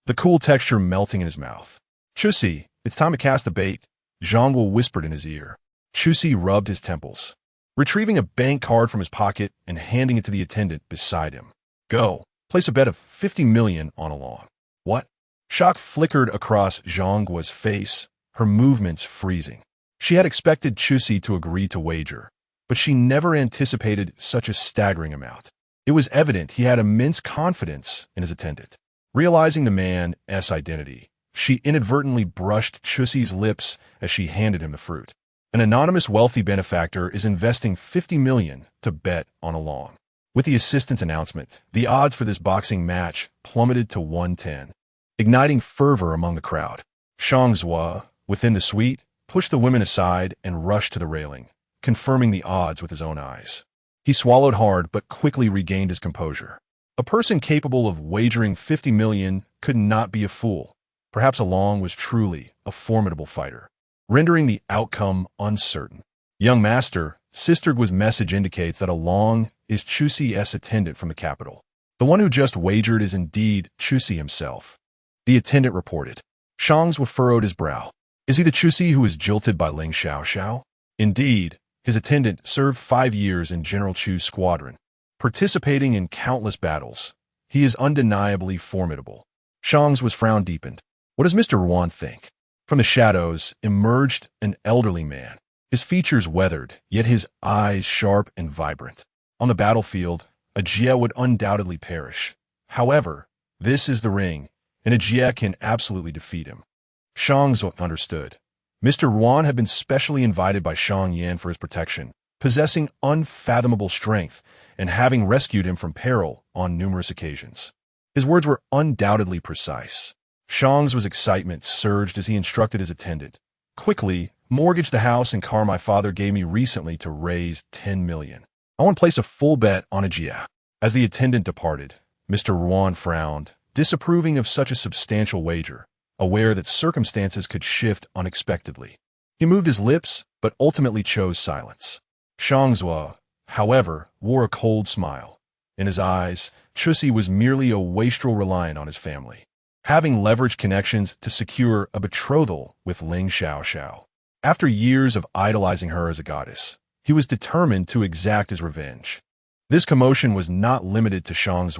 the cool texture melting in his mouth. Chu Ci, it's time to cast the bait, Zhang whispered in his ear. Chu Ci rubbed his temples, retrieving a bank card from his pocket and handing it to the attendant beside him. Go, place a bet of 50 million on along. What? Shock flickered across Zhang's face, her movements freezing. She had expected Chu Ci to agree to wager, but she never anticipated such a staggering amount. It was evident he had immense confidence in his attendant. Realizing the man's identity, she inadvertently brushed Chu Ci's lips as she handed him the fruit. An anonymous wealthy benefactor is investing 50 million to bet on along. With the assistant's announcement, the odds for this boxing match plummeted to 110, igniting fervor among the crowd. Shangzhua, within the suite, pushed the women aside and rushed to the railing, confirming the odds with his own eyes. He swallowed hard but quickly regained his composure. A person capable of wagering 50 million could not be a fool. Perhaps Along was truly a formidable fighter, rendering the outcome uncertain. Young master, Sister Gu's message indicates that Along is Chu Ci's attendant from the capital. The one who just wagered is indeed Chu Ci himself. The attendant reported. Shangzhua furrowed his brow. Is he the Chu Ci who was jilted by Ling Xiao? Indeed, His attendant served 5 years in General Chu's squadron, participating in countless battles. He is undeniably formidable. Shang's was frown deepened. What does Mr. Ruan think? From the shadows emerged an elderly man, his features weathered, yet his eyes sharp and vibrant. On the battlefield, a Jie would undoubtedly perish. However, this is the ring, and a Jie can absolutely defeat him. Shang's understood. Mr. Ruan had been specially invited by Shang Yan for his protection, possessing unfathomable strength and having rescued him from peril on numerous occasions. His words were undoubtedly precise. Shang's excitement surged as he instructed his attendant. Quickly, mortgage the house and car my father gave me recently to raise 10 million. I want to place a full bet on a Jie. As the attendant departed, Mr. Ruan frowned, disapproving of such a substantial wager, aware that circumstances could shift unexpectedly. He moved his lips, but ultimately chose silence. Shang's, however, wore a cold smile. In his eyes, Chu Ci was merely a wastrel reliant on his family, having leveraged connections to secure a betrothal with Ling Xiao. After years of idolizing her as a goddess, he was determined to exact his revenge. This commotion was not limited to Shang's.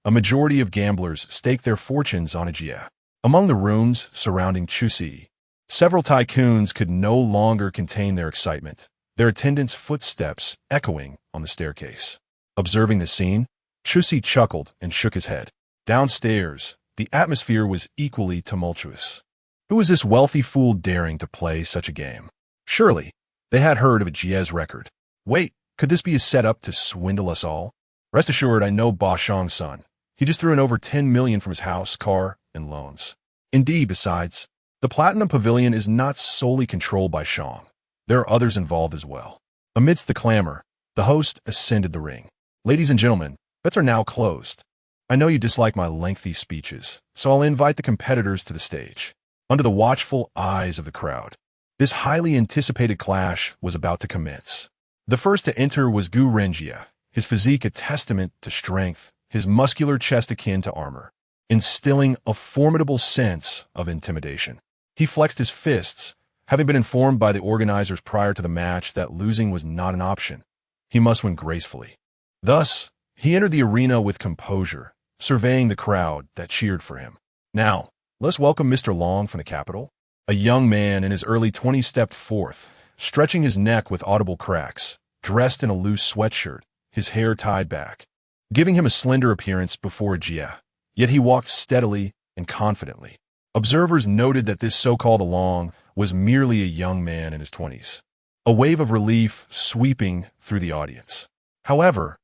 A majority of gamblers staked their fortunes on a Jie. Among the rooms surrounding Chu Ci, several tycoons could no longer contain their excitement, their attendants' footsteps echoing on the staircase. Observing the scene, Chu Ci chuckled and shook his head. Downstairs, the atmosphere was equally tumultuous. Who was this wealthy fool daring to play such a game? Surely, they had heard of a Jie's record. Wait, could this be a setup to swindle us all? Rest assured, I know Ba Shang's son. He just threw in over 10 million from his house, car, and loans. Indeed, besides, the Platinum Pavilion is not solely controlled by Shang. There are others involved as well. Amidst the clamor, the host ascended the ring. Ladies and gentlemen, bets are now closed. I know you dislike my lengthy speeches, so I'll invite the competitors to the stage. Under the watchful eyes of the crowd, this highly anticipated clash was about to commence. The first to enter was Gu Renjie, his physique a testament to strength, his muscular chest akin to armor, instilling a formidable sense of intimidation. He flexed his fists, having been informed by the organizers prior to the match that losing was not an option. He must win gracefully. Thus, he entered the arena with composure, surveying the crowd that cheered for him. Now, let's welcome Mr. Long from the capital. A young man in his early 20s stepped forth, stretching his neck with audible cracks, dressed in a loose sweatshirt, his hair tied back, giving him a slender appearance before a Jie. Yet he walked steadily and confidently. Observers noted that this so-called Long was merely a young man in his 20s. A wave of relief sweeping through the audience. However,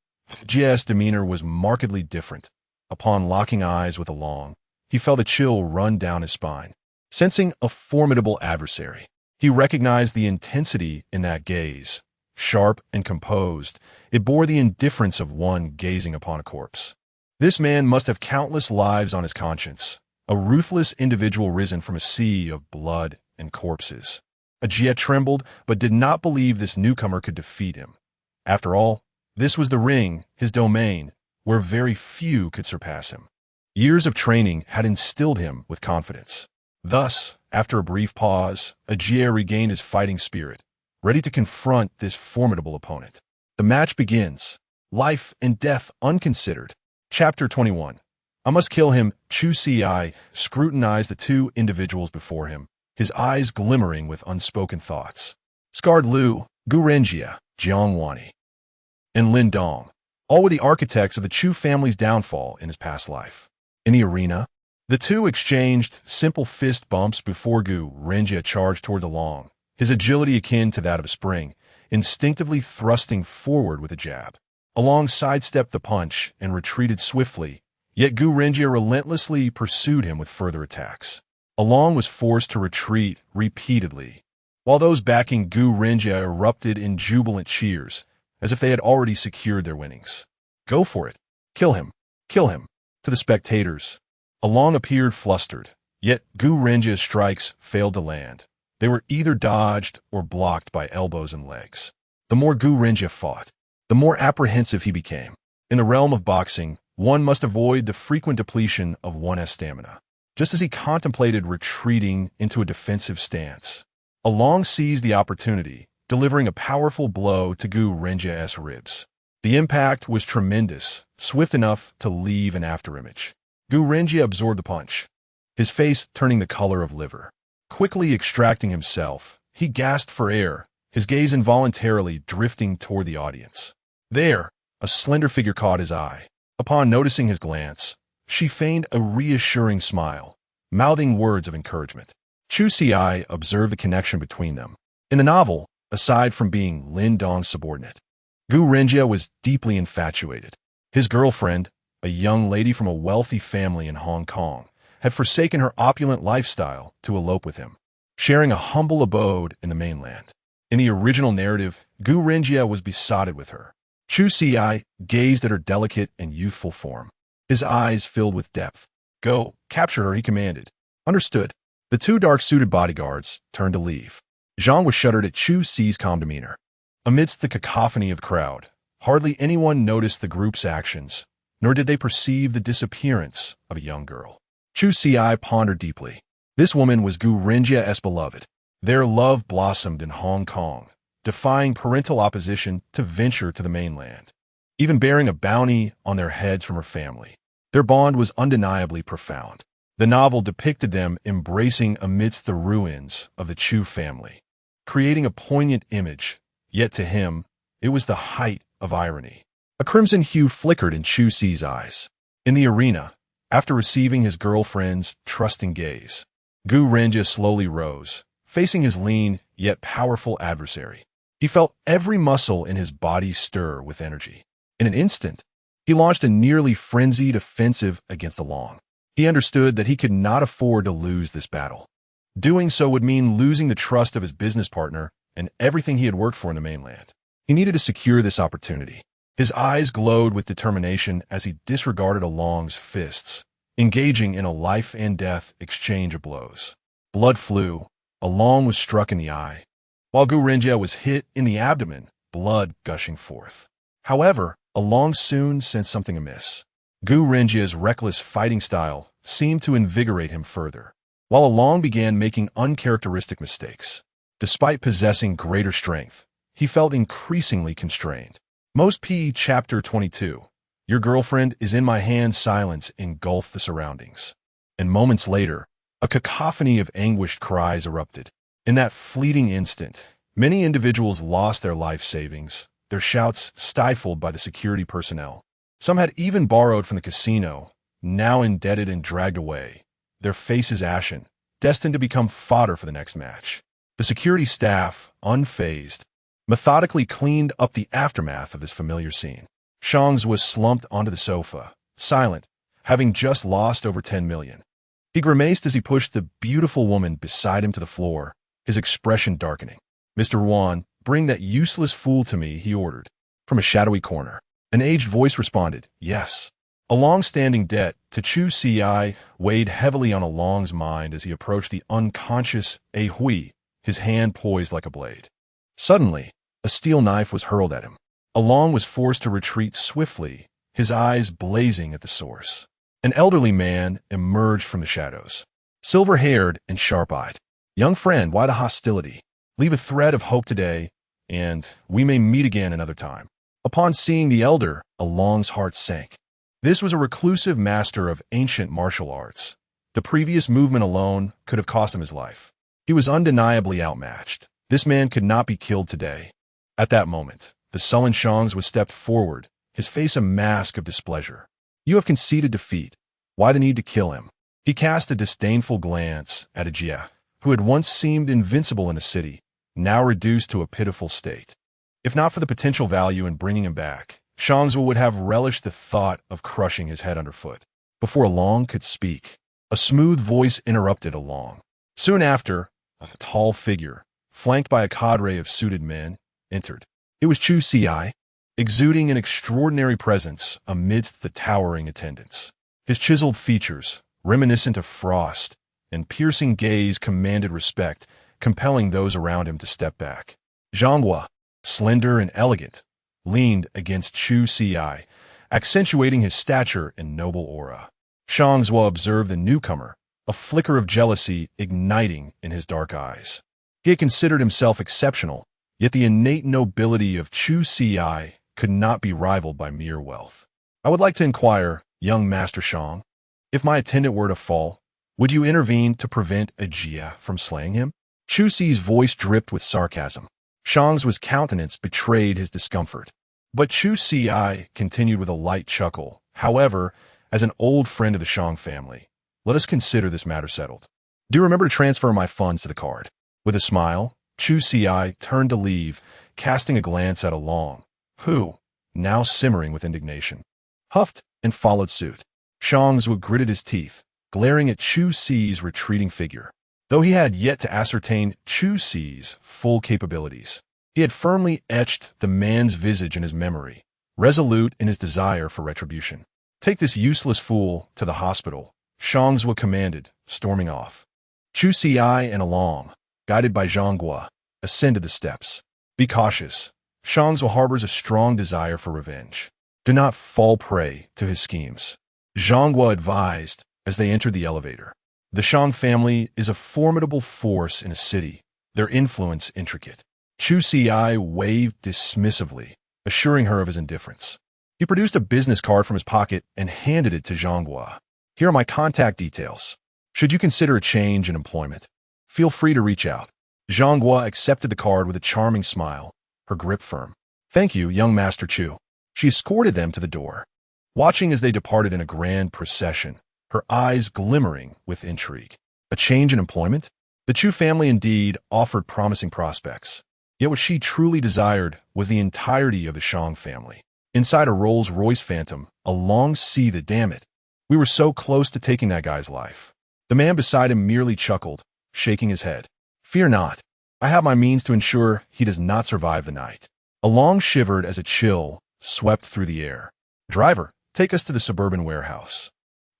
Jie's demeanor was markedly different. Upon locking eyes with Long, he felt a chill run down his spine. Sensing a formidable adversary, he recognized the intensity in that gaze. Sharp and composed, it bore the indifference of one gazing upon a corpse. This man must have countless lives on his conscience, a ruthless individual risen from a sea of blood and corpses. A Jie trembled, but did not believe this newcomer could defeat him. After all, this was the ring, his domain, where very few could surpass him. Years of training had instilled him with confidence. Thus, after a brief pause, a Jie regained his fighting spirit, ready to confront this formidable opponent. The match begins, life and death unconsidered. Chapter 21. I must kill him. Chu Ci scrutinized the two individuals before him, his eyes glimmering with unspoken thoughts. Scarred Lu, Gu Renjie, Jiang Wani, and Lin Dong, all were the architects of the Chu family's downfall in his past life. In the arena, the two exchanged simple fist bumps before Gu Renjie charged toward the Long, his agility akin to that of a spring, instinctively thrusting forward with a jab. Long sidestepped the punch and retreated swiftly, yet Gu Renjie relentlessly pursued him with further attacks. Long was forced to retreat repeatedly, while those backing Gu Renjie erupted in jubilant cheers, as if they had already secured their winnings. Go for it. Kill him. Kill him. To the spectators, Long appeared flustered, yet Gu Renjie's strikes failed to land. They were either dodged or blocked by elbows and legs. The more Gu Renjie fought, the more apprehensive he became. In the realm of boxing, one must avoid the frequent depletion of one's stamina. Just as he contemplated retreating into a defensive stance, Long seized the opportunity, delivering a powerful blow to Gu Renjia's ribs. The impact was tremendous, swift enough to leave an afterimage. Gu Renjia absorbed the punch, his face turning the color of liver. Quickly extracting himself, he gasped for air, his gaze involuntarily drifting toward the audience. There, a slender figure caught his eye. Upon noticing his glance, she feigned a reassuring smile, mouthing words of encouragement. Chu Ci observed the connection between them. In the novel, aside from being Lin Dong's subordinate, Gu Renjia was deeply infatuated. His girlfriend, a young lady from a wealthy family in Hong Kong, had forsaken her opulent lifestyle to elope with him, sharing a humble abode in the mainland. In the original narrative, Gu Renjia was besotted with her. Chu Ci gazed at her delicate and youthful form, his eyes filled with depth. Go, capture her, he commanded. Understood. The two dark-suited bodyguards turned to leave. Zhang was shuddered at Chu Ci's calm demeanor. Amidst the cacophony of the crowd, hardly anyone noticed the group's actions, nor did they perceive the disappearance of a young girl. Chu Ci pondered deeply. This woman was Gu Renjia's beloved. Their love blossomed in Hong Kong, defying parental opposition to venture to the mainland, even bearing a bounty on their heads from her family. Their bond was undeniably profound. The novel depicted them embracing amidst the ruins of the Chu family, creating a poignant image, yet to him, it was the height of irony. A crimson hue flickered in Chu Ci's eyes. In the arena, after receiving his girlfriend's trusting gaze, Gu Renjia slowly rose, facing his lean yet powerful adversary. He felt every muscle in his body stir with energy. In an instant, he launched a nearly frenzied offensive against Long. He understood that he could not afford to lose this battle. Doing so would mean losing the trust of his business partner and everything he had worked for in the mainland. He needed to secure this opportunity. His eyes glowed with determination as he disregarded Long's fists, engaging in a life-and-death exchange of blows. Blood flew. Long was struck in the eye, while Gu Renjia was hit in the abdomen, blood gushing forth. However, Long soon sensed something amiss. Gu Renjia's reckless fighting style seemed to invigorate him further, while Long began making uncharacteristic mistakes. Despite possessing greater strength, he felt increasingly constrained. Most P. Chapter 22. Your girlfriend is in my hands. Silence engulfed the surroundings. And moments later, a cacophony of anguished cries erupted. In that fleeting instant, many individuals lost their life savings, their shouts stifled by the security personnel. Some had even borrowed from the casino, now indebted and dragged away, their faces ashen, destined to become fodder for the next match. The security staff, unfazed, methodically cleaned up the aftermath of this familiar scene. Shangs was slumped onto the sofa, silent, having just lost over 10 million. He grimaced as he pushed the beautiful woman beside him to the floor, his expression darkening. Mr. Wan, bring that useless fool to me, he ordered. From a shadowy corner, an aged voice responded, yes. A long-standing debt to Chu Ci weighed heavily on Long's mind as he approached the unconscious A Hui, his hand poised like a blade. Suddenly, a steel knife was hurled at him. Long was forced to retreat swiftly, his eyes blazing at the source. An elderly man emerged from the shadows, silver-haired and sharp-eyed. Young friend, why the hostility? Leave a thread of hope today, and we may meet again another time. Upon seeing the elder, Long's heart sank. This was a reclusive master of ancient martial arts. The previous movement alone could have cost him his life. He was undeniably outmatched. This man could not be killed today. At that moment, the sullen Shangs was stepped forward, his face a mask of displeasure. You have conceded defeat. Why the need to kill him? He cast a disdainful glance at Ajia, who had once seemed invincible in the city, now reduced to a pitiful state. If not for the potential value in bringing him back, Shangs would have relished the thought of crushing his head underfoot. Before Long could speak, a smooth voice interrupted Long. Soon after, a tall figure, flanked by a cadre of suited men, entered. It was Chu Ci, exuding an extraordinary presence amidst the towering attendants. His chiseled features, reminiscent of frost, and piercing gaze commanded respect, compelling those around him to step back. Zhanghua, slender and elegant, leaned against Chu Ci, accentuating his stature and noble aura. Shangzhua observed the newcomer, a flicker of jealousy igniting in his dark eyes. He had considered himself exceptional, Yet the innate nobility of Chu Ci could not be rivaled by mere wealth. I would like to inquire, young Master Shang, if my attendant were to fall, would you intervene to prevent a Jia from slaying him? Chu Ci's voice dripped with sarcasm. Shang's countenance betrayed his discomfort. But Chu Ci continued with a light chuckle. However, as an old friend of the Shang family, let us consider this matter settled. Do remember to transfer my funds to the card. With a smile, Chu Ci turned to leave, casting a glance at Long, who, now simmering with indignation, huffed and followed suit. Shang's gritted his teeth, glaring at Chu Ci's retreating figure. Though he had yet to ascertain Chu Ci's full capabilities, he had firmly etched the man's visage in his memory, resolute in his desire for retribution. Take this useless fool to the hospital, Shang's commanded, storming off. Chu Ci and Long, guided by Zhang ascended the steps. Be cautious. Shang's harbors a strong desire for revenge. Do not fall prey to his schemes. Zhang advised as they entered the elevator. The Shang family is a formidable force in a city, their influence intricate. Chu Ci waved dismissively, assuring her of his indifference. He produced a business card from his pocket and handed it to Zhang. Here are my contact details. Should you consider a change in employment, feel free to reach out. Zhang accepted the card with a charming smile, her grip firm. Thank you, young Master Chu. She escorted them to the door, watching as they departed in a grand procession, her eyes glimmering with intrigue. A change in employment? The Chu family indeed offered promising prospects. Yet what she truly desired was the entirety of the Shang family. Inside a Rolls-Royce Phantom, a long seethed, damn it. We were so close to taking that guy's life. The man beside him merely chuckled, shaking his head. Fear not. I have my means to ensure he does not survive the night. Long shivered as a chill swept through the air. Driver, take us to the suburban warehouse.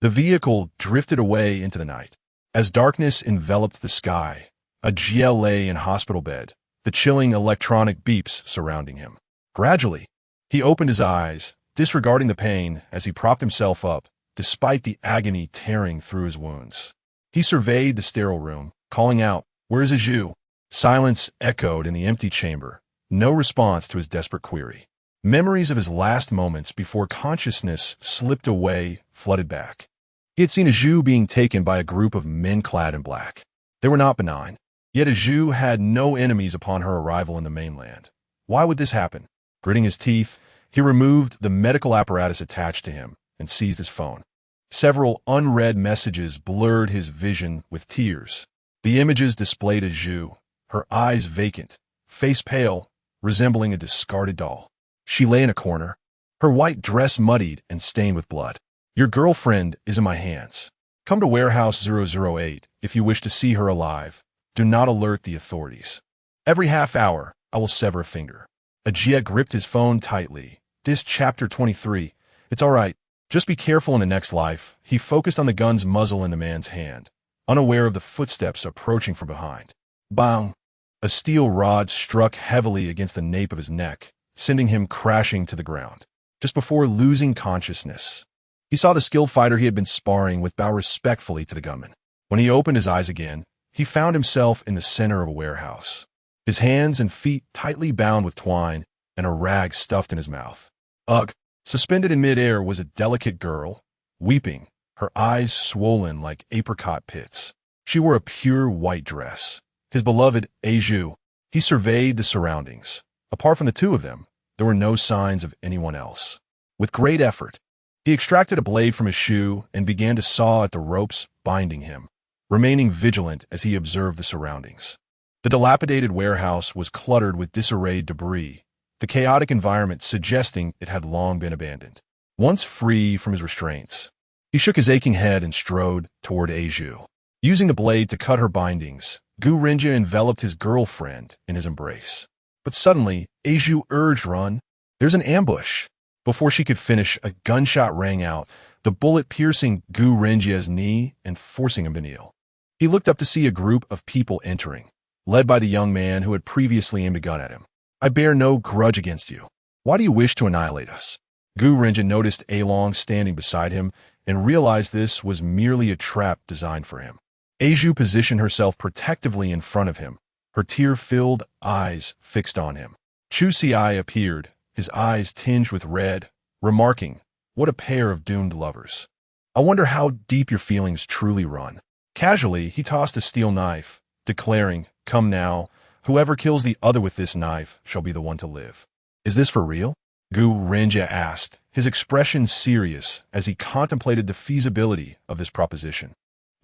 The vehicle drifted away into the night. As darkness enveloped the sky, a GL lay in hospital bed, the chilling electronic beeps surrounding him. Gradually, he opened his eyes, disregarding the pain as he propped himself up, despite the agony tearing through his wounds. He surveyed the sterile room, calling out, "Where is Zhu?" Silence echoed in the empty chamber, no response to his desperate query. Memories of his last moments before consciousness slipped away flooded back. He had seen Zhu being taken by a group of men clad in black. They were not benign, yet Zhu had no enemies upon her arrival in the mainland. Why would this happen? Gritting his teeth, he removed the medical apparatus attached to him and seized his phone. Several unread messages blurred his vision with tears. The images displayed Zhu, her eyes vacant, face pale, resembling a discarded doll. She lay in a corner, her white dress muddied and stained with blood. Your girlfriend is in my hands. Come to Warehouse 008 if you wish to see her alive. Do not alert the authorities. Every half hour, I will sever a finger. Ajia gripped his phone tightly. This chapter 23. It's all right. Just be careful in the next life. He focused on the gun's muzzle in the man's hand, unaware of the footsteps approaching from behind. Bang! A steel rod struck heavily against the nape of his neck, sending him crashing to the ground. Just before losing consciousness, he saw the skilled fighter he had been sparring with bow respectfully to the gunman. When he opened his eyes again, he found himself in the center of a warehouse, his hands and feet tightly bound with twine and a rag stuffed in his mouth. Ugh! Suspended in midair was a delicate girl, weeping, her eyes swollen like apricot pits. She wore a pure white dress. His beloved Zhu. He surveyed the surroundings. Apart from the two of them, there were no signs of anyone else. With great effort, he extracted a blade from his shoe and began to saw at the ropes binding him, remaining vigilant as he observed the surroundings. The dilapidated warehouse was cluttered with disarrayed debris, the chaotic environment suggesting it had long been abandoned. Once free from his restraints, he shook his aching head and strode toward Zhu. Using the blade to cut her bindings, Gu Renjia enveloped his girlfriend in his embrace. But suddenly, Zhu urged, "Run! There's an ambush!" Before she could finish, a gunshot rang out, the bullet piercing Gu Renjia's knee and forcing him to kneel. He looked up to see a group of people entering, led by the young man who had previously aimed a gun at him. "I bear no grudge against you. Why do you wish to annihilate us?" Gu Renjia noticed Long standing beside him and realized this was merely a trap designed for him. Zhu positioned herself protectively in front of him, her tear-filled eyes fixed on him. Chu Ci appeared, his eyes tinged with red, remarking, "What a pair of doomed lovers. I wonder how deep your feelings truly run." Casually, he tossed a steel knife, declaring, "Come now, whoever kills the other with this knife shall be the one to live." "Is this for real?" Gu Renjie asked, his expression serious as he contemplated the feasibility of this proposition.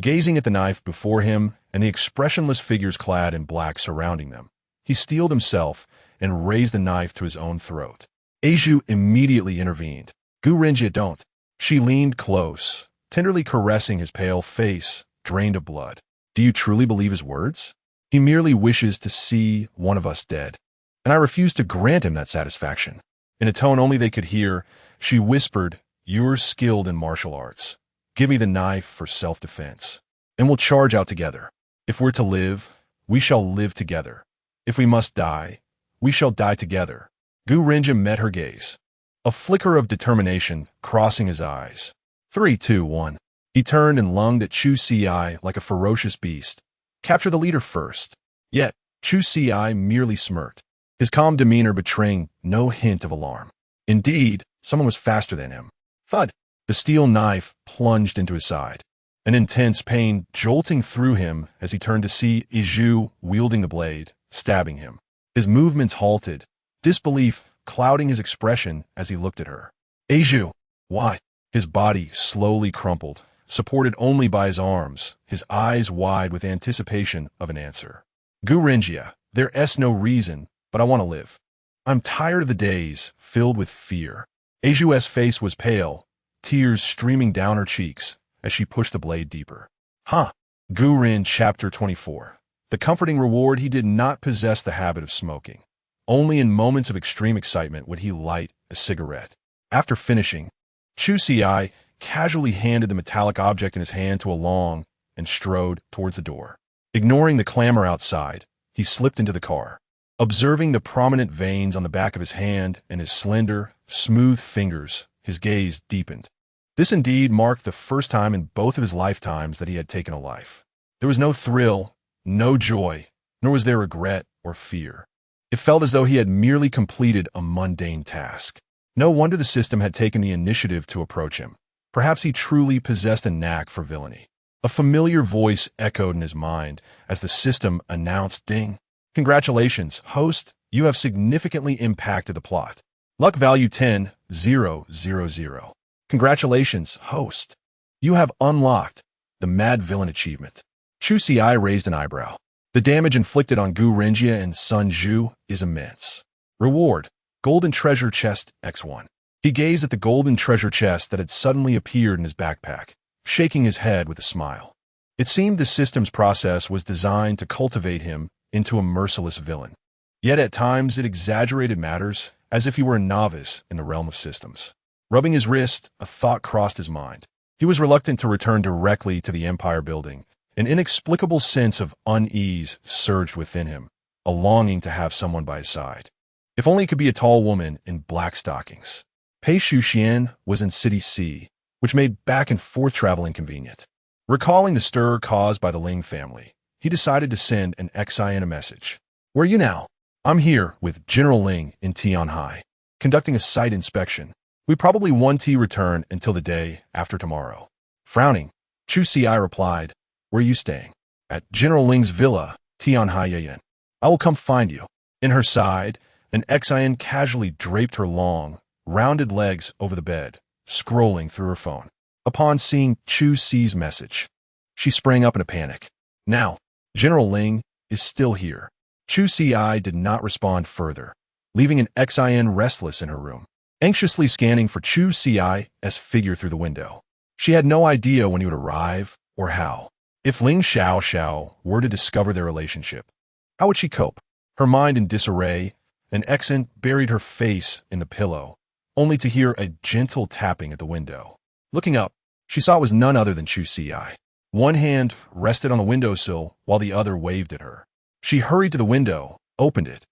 Gazing at the knife before him and the expressionless figures clad in black surrounding them, he steeled himself and raised the knife to his own throat. Eiju immediately intervened. "Gu Renjie, don't." She leaned close, tenderly caressing his pale face, drained of blood. "Do you truly believe his words? He merely wishes to see one of us dead, and I refuse to grant him that satisfaction." In a tone only they could hear, she whispered, "You're skilled in martial arts. Give me the knife for self-defense, and we'll charge out together. If we're to live, we shall live together. If we must die, we shall die together." Gu Renjie met her gaze, a flicker of determination crossing his eyes. 3, 2, 1. He turned and lunged at Chu Ci like a ferocious beast. Capture the leader first. Yet, Chu Ci merely smirked, his calm demeanor betraying no hint of alarm. Indeed, someone was faster than him. Thud! The steel knife plunged into his side, an intense pain jolting through him as he turned to see Eiju wielding the blade, stabbing him. His movements halted, disbelief clouding his expression as he looked at her. "Eiju, why?" His body slowly crumpled, supported only by his arms, his eyes wide with anticipation of an answer. "Gu Renjie, there's no reason, but I want to live. I'm tired of the days filled with fear." Eiju's face was pale, tears streaming down her cheeks as she pushed the blade deeper. Gu Ren Chapter 24. The comforting reward: he did not possess the habit of smoking. Only in moments of extreme excitement would he light a cigarette. After finishing, Chu Ci casually handed the metallic object in his hand to Long and strode towards the door. Ignoring the clamor outside, he slipped into the car. Observing the prominent veins on the back of his hand and his slender, smooth fingers, his gaze deepened. This indeed marked the first time in both of his lifetimes that he had taken a life. There was no thrill, no joy, nor was there regret or fear. It felt as though he had merely completed a mundane task. No wonder the system had taken the initiative to approach him. Perhaps he truly possessed a knack for villainy. A familiar voice echoed in his mind as the system announced, "Ding. Congratulations, host, you have significantly impacted the plot. Luck value 10,000. Congratulations, host. You have unlocked the Mad Villain achievement." Chu Ci raised an eyebrow. The damage inflicted on Gu Renjie and Sun Zhu is immense. Reward: Golden Treasure Chest X1. He gazed at the golden treasure chest that had suddenly appeared in his backpack, shaking his head with a smile. It seemed the system's process was designed to cultivate him into a merciless villain. Yet at times it exaggerated matters, as if he were a novice in the realm of systems. Rubbing his wrist, a thought crossed his mind. He was reluctant to return directly to the Empire building. An inexplicable sense of unease surged within him, a longing to have someone by his side. If only it could be a tall woman in black stockings. Pei Shuxian was in City C, which made back and forth travel inconvenient. Recalling the stir caused by the Ling family, he decided to send an Xian a message. "Where are you now?" "I'm here with General Ling in Tianhai, conducting a site inspection. We probably won't return until the day after tomorrow." Frowning, Chu Ci replied, "Where are you staying?" "At General Ling's villa, Tianhai. I will come find you." In her side, an Xian casually draped her long, rounded legs over the bed, scrolling through her phone. Upon seeing Chu Ci's message, she sprang up in a panic. Now, General Ling is still here. Chu Ci did not respond further, leaving an Xian restless in her room, anxiously scanning for Chu Ci's figure through the window. She had no idea when he would arrive or how. If Ling Xiao were to discover their relationship, how would she cope? Her mind in disarray, an Xian buried her face in the pillow, only to hear a gentle tapping at the window. Looking up, she saw it was none other than Chu Ci. One hand rested on the windowsill while the other waved at her. She hurried to the window, opened it,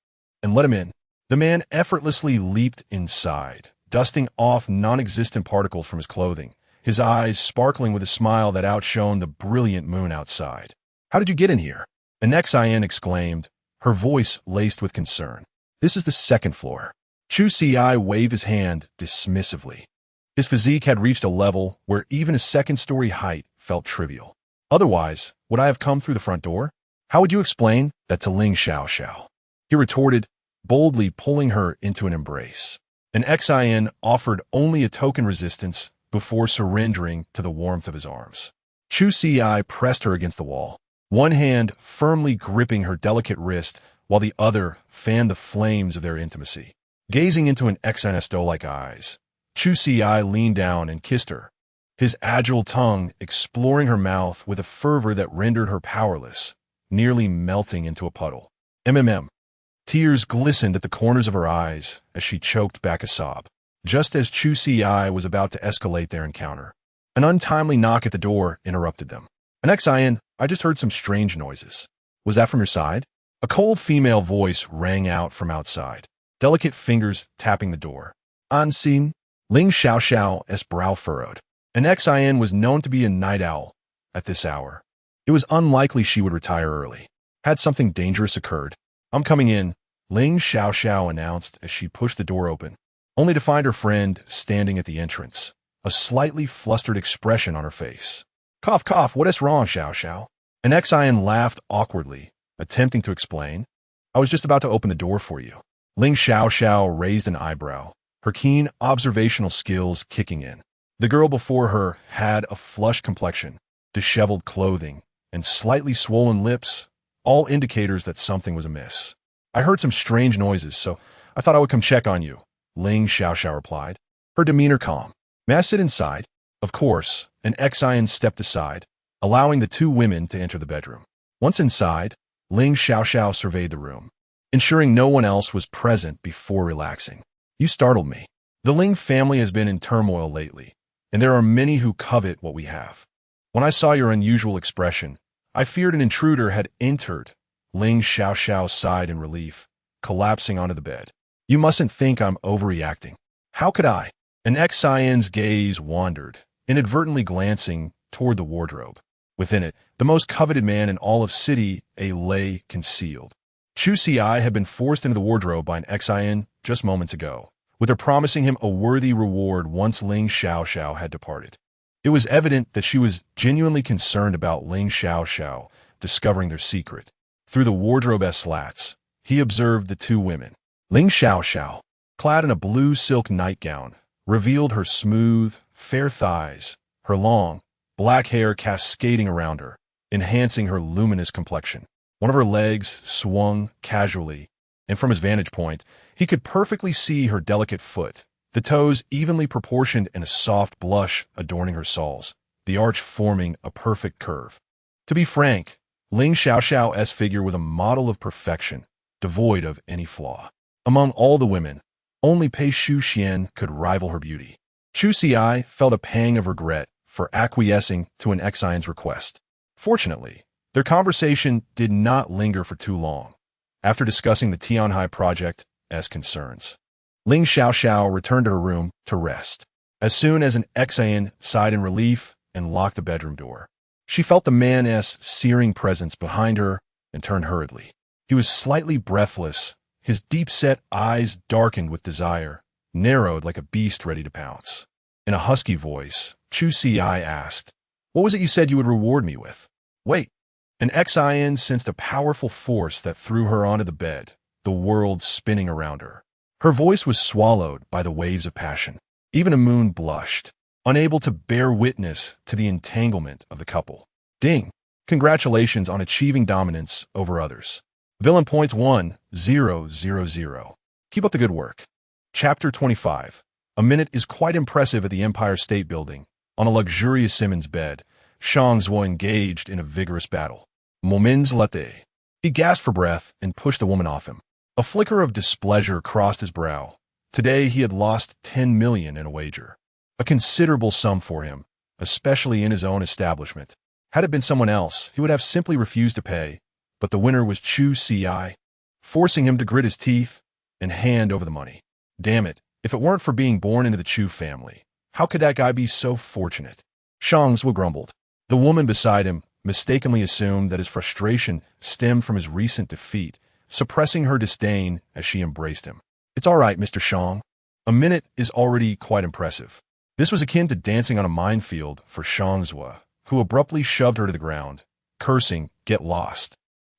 and let him in. The man effortlessly leaped inside, dusting off non-existent particles from his clothing, his eyes sparkling with a smile that outshone the brilliant moon outside. "How did you get in here?" An Xian exclaimed, her voice laced with concern. This is the second floor. Chu Ci waved his hand dismissively. His physique had reached a level where even a second-story height felt trivial. Otherwise, would I have come through the front door? How would you explain that to Ling Xiao? He retorted, boldly pulling her into an embrace. An scion offered only a token resistance before surrendering to the warmth of his arms. Chu Ci pressed her against the wall, one hand firmly gripping her delicate wrist while the other fanned the flames of their intimacy. Gazing into an scion-like eyes, Chu Ci leaned down and kissed her, his agile tongue exploring her mouth with a fervor that rendered her powerless, nearly melting into a puddle. Tears glistened at the corners of her eyes as she choked back a sob. Just as Chu Ci was about to escalate their encounter, an untimely knock at the door interrupted them. An scion, I just heard some strange noises. Was that from your side? A cold female voice rang out from outside, delicate fingers tapping the door. Auntie, Ling Xiao's brow furrowed. An scion was known to be a night owl at this hour. It was unlikely she would retire early. Had something dangerous occurred? I'm coming in, Ling Xiao announced as she pushed the door open, only to find her friend standing at the entrance, a slightly flustered expression on her face. Cough, cough, what is wrong, Xiao? An scion laughed awkwardly, attempting to explain. I was just about to open the door for you. Ling Xiao raised an eyebrow, her keen observational skills kicking in. The girl before her had a flushed complexion, disheveled clothing, and slightly swollen lips, all indicators that something was amiss. I heard some strange noises, so I thought I would come check on you, Ling Xiao replied, her demeanor calm. May I sit inside? Of course, an scion stepped aside, allowing the two women to enter the bedroom. Once inside, Ling Xiao surveyed the room, ensuring no one else was present before relaxing. You startled me. The Ling family has been in turmoil lately, and there are many who covet what we have. When I saw your unusual expression, I feared an intruder had entered. Ling Xiao sighed in relief, collapsing onto the bed. You mustn't think I'm overreacting. How could I? An scion's gaze wandered, inadvertently glancing toward the wardrobe. Within it, the most coveted man in all of city, lay concealed. Chu Ci had been forced into the wardrobe by an scion just moments ago, with her promising him a worthy reward once Ling Xiao had departed. It was evident that she was genuinely concerned about Ling Xiao discovering their secret. Through the wardrobe slats, he observed the two women. Ling Xiao, clad in a blue silk nightgown, revealed her smooth, fair thighs, her long, black hair cascading around her, enhancing her luminous complexion. One of her legs swung casually, and from his vantage point, he could perfectly see her delicate foot, the toes evenly proportioned and a soft blush adorning her soles, the arch forming a perfect curve. To be frank, Ling Xiao's figure was a model of perfection, devoid of any flaw. Among all the women, only Pei Shu Xian could rival her beauty. Chu Ci felt a pang of regret for acquiescing to an scion's request. Fortunately, their conversation did not linger for too long. After discussing the Tianhai project as concerns, Ling Xiao returned to her room to rest. As soon as an scion sighed in relief and locked the bedroom door, she felt the man's searing presence behind her and turned hurriedly. He was slightly breathless, his deep-set eyes darkened with desire, narrowed like a beast ready to pounce. In a husky voice, Chu Ci asked, "What was it you said you would reward me with?" Wait. An scion sensed a powerful force that threw her onto the bed, the world spinning around her. Her voice was swallowed by the waves of passion. Even a moon blushed, unable to bear witness to the entanglement of the couple. Ding! Congratulations on achieving dominance over others. Villain points 1,000. Keep up the good work. Chapter 25. A minute is quite impressive at the Empire State Building. On a luxurious Simmons bed, Shang's was engaged in a vigorous battle. Moments later, he gasped for breath and pushed the woman off him. A flicker of displeasure crossed his brow. Today he had lost 10 million in a wager. A considerable sum for him, especially in his own establishment. Had it been someone else, he would have simply refused to pay, but the winner was Chu Ci, forcing him to grit his teeth and hand over the money. Damn it, if it weren't for being born into the Chu family, how could that guy be so fortunate? Shang's grumbled. The woman beside him mistakenly assumed that his frustration stemmed from his recent defeat, suppressing her disdain as she embraced him. "It's all right, Mr. Shang." A minute is already quite impressive. This was akin to dancing on a minefield for Shangzhua, who abruptly shoved her to the ground, cursing, "Get lost.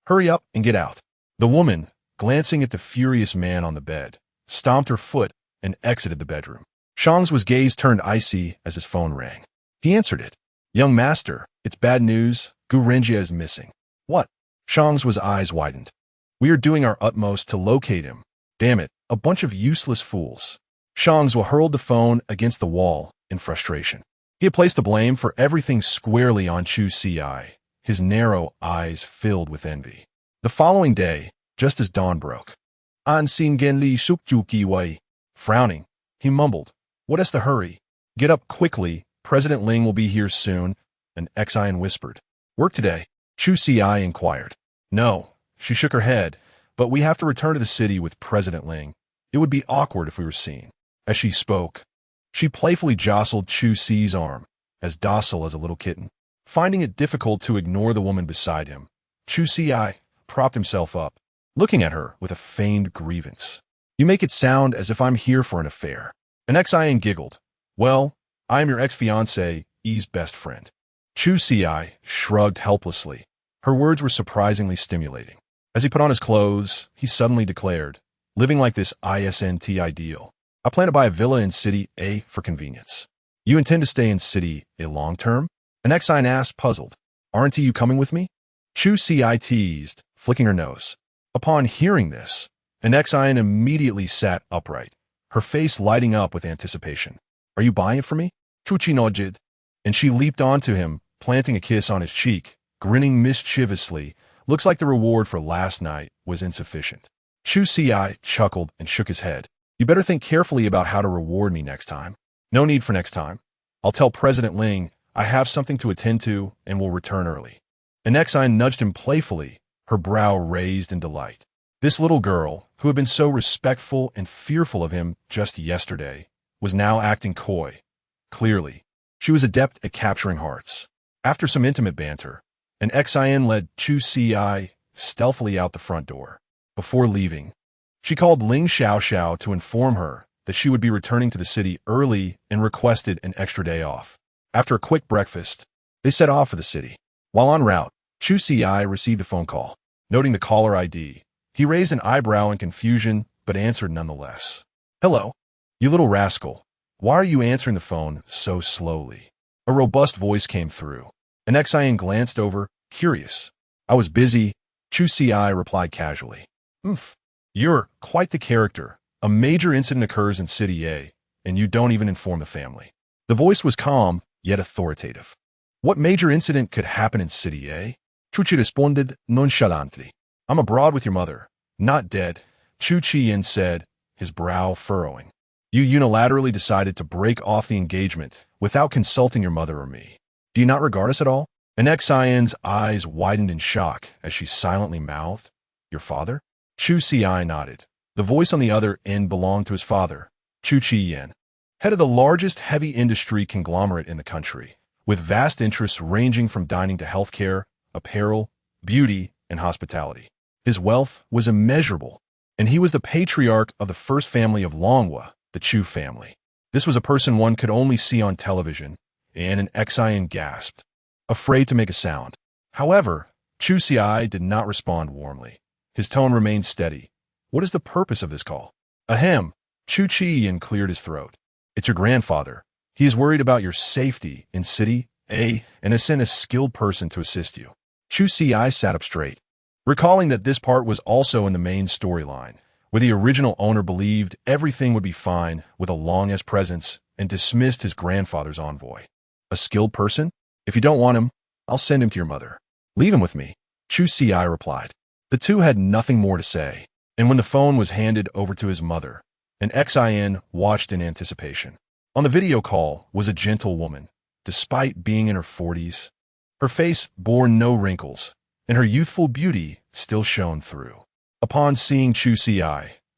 Hurry up and get out." The woman, glancing at the furious man on the bed, stomped her foot and exited the bedroom. Shang's gaze turned icy as his phone rang. He answered it. "Young master, it's bad news. Gu Renjia is missing." "What?" Shang's eyes widened. "We are doing our utmost to locate him. Damn it, a bunch of useless fools." Shangzhua hurled the phone against the wall in frustration. He had placed the blame for everything squarely on Chu Ci, his narrow eyes filled with envy. The following day, just as dawn broke, Auntie Genli Sukjuki Wei. Frowning, he mumbled, "What is the hurry? Get up quickly, President Ling will be here soon," an scion whispered. "Work today?" Chu Ci inquired. "No," she shook her head, "but we have to return to the city with President Ling. It would be awkward if we were seen." As she spoke, she playfully jostled Chu Ci's arm, as docile as a little kitten. Finding it difficult to ignore the woman beside him, Chu Ci propped himself up, looking at her with a feigned grievance. "You make it sound as if I'm here for an affair." An scion giggled. "Well, I am your ex-fiancé's best friend." Chu Ci shrugged helplessly. Her words were surprisingly stimulating. As he put on his clothes, he suddenly declared, "Living like this isn't ideal. I plan to buy a villa in City A for convenience." "You intend to stay in City A long term?" An scion asked, puzzled. "Aren't you coming with me?" Chu Ci teased, flicking her nose. Upon hearing this, an scion immediately sat upright, her face lighting up with anticipation. "Are you buying it for me?" Chu Ci nodded, and she leaped onto him, planting a kiss on his cheek, grinning mischievously. "Looks like the reward for last night was insufficient." Chu Ci chuckled and shook his head. "You better think carefully about how to reward me next time." "No need for next time. I'll tell President Ling I have something to attend to and will return early." An scion nudged him playfully, her brow raised in delight. This little girl, who had been so respectful and fearful of him just yesterday, was now acting coy. Clearly, she was adept at capturing hearts. After some intimate banter, an scion led Chu Ci stealthily out the front door. Before leaving, she called Ling Xiao to inform her that she would be returning to the city early and requested an extra day off. After a quick breakfast, they set off for the city. While en route, Chu Ci received a phone call. Noting the caller ID, he raised an eyebrow in confusion but answered nonetheless. "Hello, you little rascal. Why are you answering the phone so slowly?" A robust voice came through. An scion glanced over, curious. "I was busy," Chu Ci replied casually. "Oomph. You're quite the character. A major incident occurs in City A, and you don't even inform the family." The voice was calm, yet authoritative. "What major incident could happen in City A?" Chu Ci responded nonchalantly. "I'm abroad with your mother. Not dead," Chu Ci said, his brow furrowing. "You unilaterally decided to break off the engagement without consulting your mother or me. Do you not regard us at all?" An scion's eyes widened in shock as she silently mouthed, "Your father?" Chu Ci nodded. The voice on the other end belonged to his father, Chu Ci, head of the largest heavy industry conglomerate in the country, with vast interests ranging from dining to healthcare, apparel, beauty, and hospitality. His wealth was immeasurable, and he was the patriarch of the first family of Longhua, the Chu family. This was a person one could only see on television, and an scion gasped, afraid to make a sound. However, Chu Ci did not respond warmly. His tone remained steady. "What is the purpose of this call?" "Ahem," Chu Ci cleared his throat. "It's your grandfather. He is worried about your safety in City A and has sent a skilled person to assist you." Chu Ci sat up straight, recalling that this part was also in the main storyline, where the original owner believed everything would be fine with a Long-S presence and dismissed his grandfather's envoy. "A skilled person? If you don't want him, I'll send him to your mother." "Leave him with me," Chu Ci replied. The two had nothing more to say, and when the phone was handed over to his mother, an scion watched in anticipation. On the video call was a gentle woman, despite being in her 40s. Her face bore no wrinkles, and her youthful beauty still shone through. Upon seeing Chu Ci,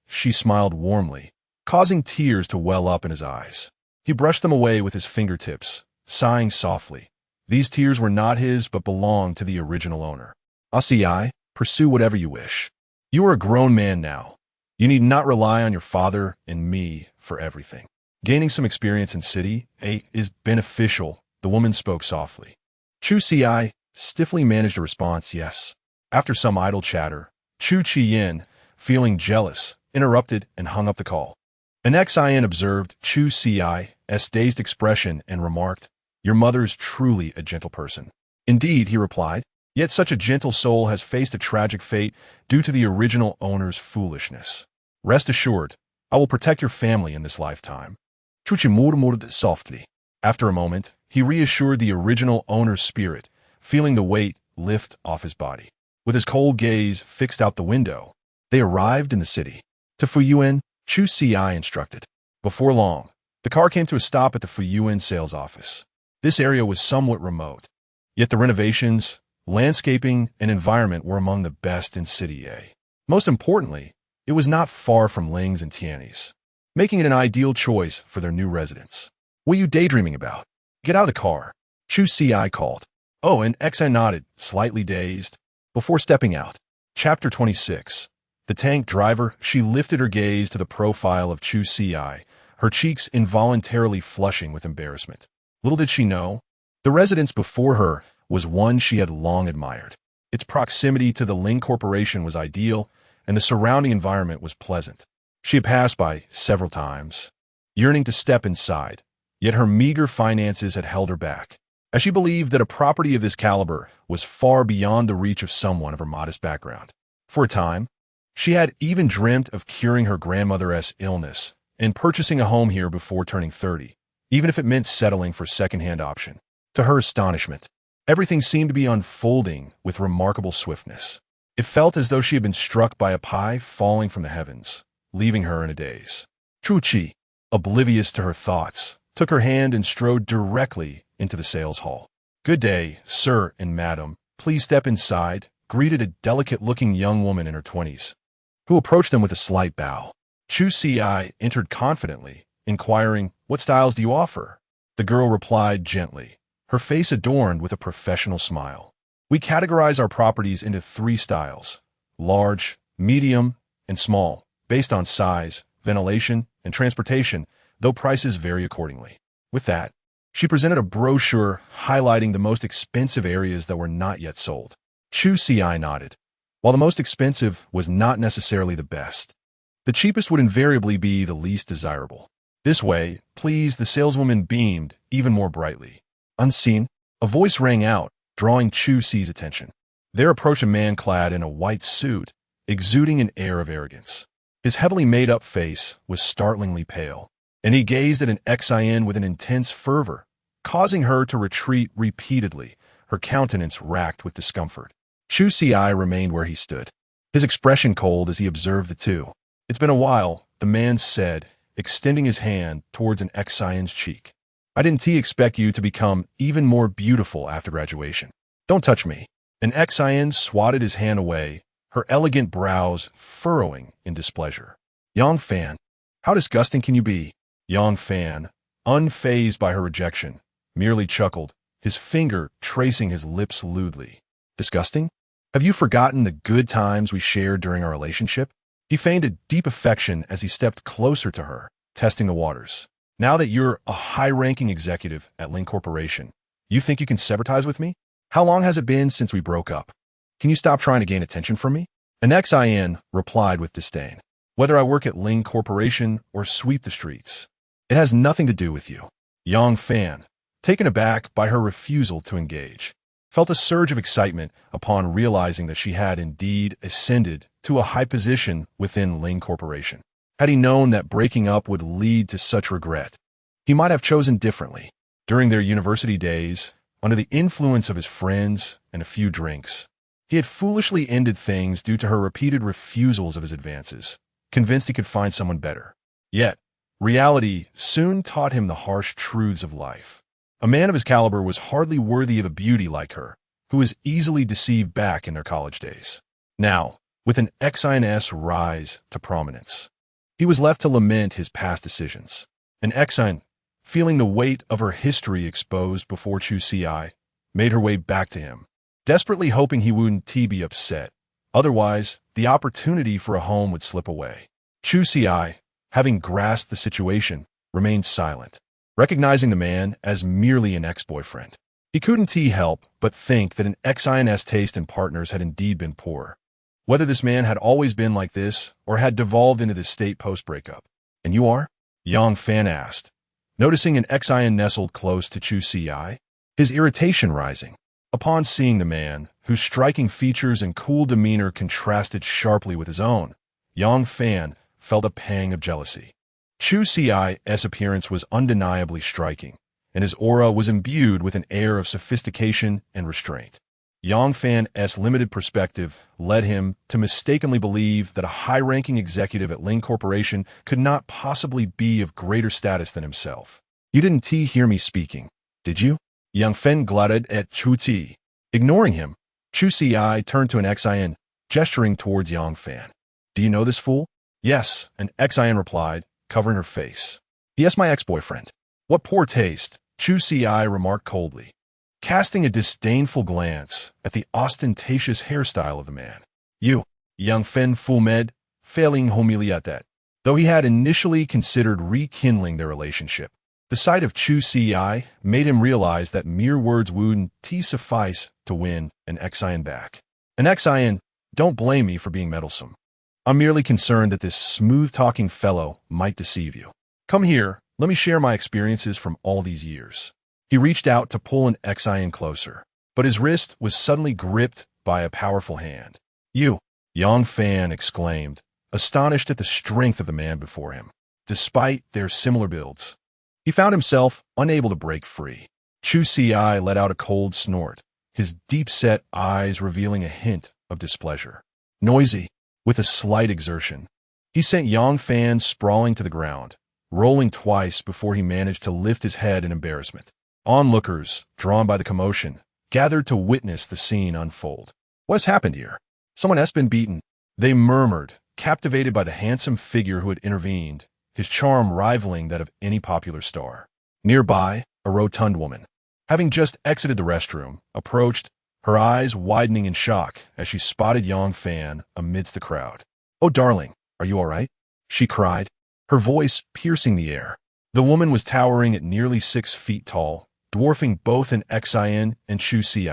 she smiled warmly, causing tears to well up in his eyes. He brushed them away with his fingertips, sighing softly. These tears were not his but belonged to the original owner. "Auntie, pursue whatever you wish." You are a grown man now. You need not rely on your father and me for everything. Gaining some experience in City A is beneficial, the woman spoke softly. Chu Ci stiffly managed a response, yes. After some idle chatter, Chu Ci, feeling jealous, interrupted and hung up the call. An scion observed Chu Ci's dazed expression and remarked, "Your mother's truly a gentle person." "Indeed," he replied, "yet such a gentle soul has faced a tragic fate due to the original owner's foolishness. Rest assured, I will protect your family in this lifetime." Chu Ci murmured softly. After a moment, he reassured the original owner's spirit, feeling the weight lift off his body. With his cold gaze fixed out the window, they arrived in the city. To Fuyuan, Chu Ci instructed. Before long, the car came to a stop at the Fuyuan sales office. This area was somewhat remote, yet the renovations, landscaping, and environment were among the best in City A. Most importantly, it was not far from Ling's and Tianyi's, making it an ideal choice for their new residents. "What are you daydreaming about? Get out of the car," Chu Ci called. Oh, and Xan nodded, slightly dazed, before stepping out. Chapter 26. The tank driver. She lifted her gaze to the profile of Chu Ci, her cheeks involuntarily flushing with embarrassment. Little did she know, the residence before her was one she had long admired. Its proximity to the Ling Corporation was ideal, and the surrounding environment was pleasant. She had passed by several times, yearning to step inside, yet her meager finances had held her back, as she believed that a property of this caliber was far beyond the reach of someone of her modest background. For a time, she had even dreamt of curing her grandmother's illness and purchasing a home here before turning 30, even if it meant settling for a second-hand option. To her astonishment, everything seemed to be unfolding with remarkable swiftness. It felt as though she had been struck by a pie falling from the heavens, leaving her in a daze. Chu Ci, oblivious to her thoughts, took her hand and strode directly into the sales hall. "Good day, sir and madam. Please step inside," greeted a delicate-looking young woman in her 20s, who approached them with a slight bow. Chu Ci entered confidently, inquiring, "What styles do you offer?" The girl replied gently, her face adorned with a professional smile. "We categorize our properties into 3 styles: large, medium, and small, based on size, ventilation, and transportation, though prices vary accordingly." With that, she presented a brochure highlighting the most expensive areas that were not yet sold. Chu Ci nodded. While the most expensive was not necessarily the best, the cheapest would invariably be the least desirable. "This way, please," the saleswoman beamed even more brightly. Unseen, a voice rang out, drawing Chu Ci's attention. There approached a man clad in a white suit, exuding an air of arrogance. His heavily made-up face was startlingly pale, and he gazed at an scion with an intense fervor, causing her to retreat repeatedly, her countenance racked with discomfort. Chu Ci remained where he stood, his expression cold as he observed the two. "It's been a while," the man said, extending his hand towards an scion's cheek. "I didn't expect you to become even more beautiful after graduation." "Don't touch me." An scion swatted his hand away, her elegant brows furrowing in displeasure. "Yang Fan, how disgusting can you be?" Yang Fan, unfazed by her rejection, merely chuckled, his finger tracing his lips lewdly. "Disgusting? Have you forgotten the good times we shared during our relationship?" He feigned a deep affection as he stepped closer to her, testing the waters. "Now that you're a high-ranking executive at Ling Corporation, you think you can sever ties with me? How long has it been since we broke up? Can you stop trying to gain attention from me?" An scion replied with disdain. "Whether I work at Ling Corporation or sweep the streets, it has nothing to do with you." Yang Fan, taken aback by her refusal to engage, felt a surge of excitement upon realizing that she had indeed ascended to a high position within Ling Corporation. Had he known that breaking up would lead to such regret, he might have chosen differently. During their university days, under the influence of his friends and a few drinks, he had foolishly ended things due to her repeated refusals of his advances, convinced he could find someone better. Yet, reality soon taught him the harsh truths of life. A man of his caliber was hardly worthy of a beauty like her, who was easily deceived back in their college days. Now, with an scion's rise to prominence, he was left to lament his past decisions. An scion, feeling the weight of her history exposed before Chu Ci, made her way back to him, desperately hoping he wouldn't be upset. Otherwise, the the opportunity for a home would slip away. Chu Ci, having grasped the situation, remained silent, recognizing the man as merely an ex-boyfriend. He couldn't help but think that an ex-ion's taste in partners had indeed been poor. Whether this man had always been like this or had devolved into this state post-breakup. "And you are?" Yang Fan asked, noticing an ex-ion nestled close to Chu Ci, his irritation rising. Upon seeing the man, whose striking features and cool demeanor contrasted sharply with his own, Yang Fan felt a pang of jealousy. Chu Ci's appearance was undeniably striking, and his aura was imbued with an air of sophistication and restraint. Yang Fan's limited perspective led him to mistakenly believe that a high-ranking executive at Ling Corporation could not possibly be of greater status than himself. "You didn't hear me speaking, did you?" Yang Fan glutted at Chu Ci. Ignoring him, Chu Ci turned to an ex-ion, gesturing towards Yang Fan. "Do you know this fool?" "Yes," an ex-ion replied, covering her face. "Yes, my ex-boyfriend." "What poor taste," Chu Ci remarked coldly, casting a disdainful glance at the ostentatious hairstyle of the man. "You," Yang Fan fulmed, failing humiliated. Though he had initially considered rekindling their relationship, the sight of Chu Ci made him realize that mere words wouldn't suffice to win an ex-ion back. "An ex-ion, don't blame me for being meddlesome. I'm merely concerned that this smooth-talking fellow might deceive you. Come here, let me share my experiences from all these years." He reached out to pull an ex-ion closer, but his wrist was suddenly gripped by a powerful hand. "You!" Yang Fan exclaimed, astonished at the strength of the man before him. Despite their similar builds, he found himself unable to break free. Chu Ci let out a cold snort, his deep-set eyes revealing a hint of displeasure. Noisy, with a slight exertion, he sent Yang Fan sprawling to the ground, rolling twice before he managed to lift his head in embarrassment. Onlookers, drawn by the commotion, gathered to witness the scene unfold. "What's happened here? Someone has been beaten," they murmured, captivated by the handsome figure who had intervened, his charm rivaling that of any popular star. Nearby, a rotund woman, having just exited the restroom, approached, her eyes widening in shock as she spotted Yang Fan amidst the crowd. "Oh, darling, are you all right?" she cried, her voice piercing the air. The woman was towering at nearly 6 feet tall, dwarfing both an ex-ion and Chu Ci,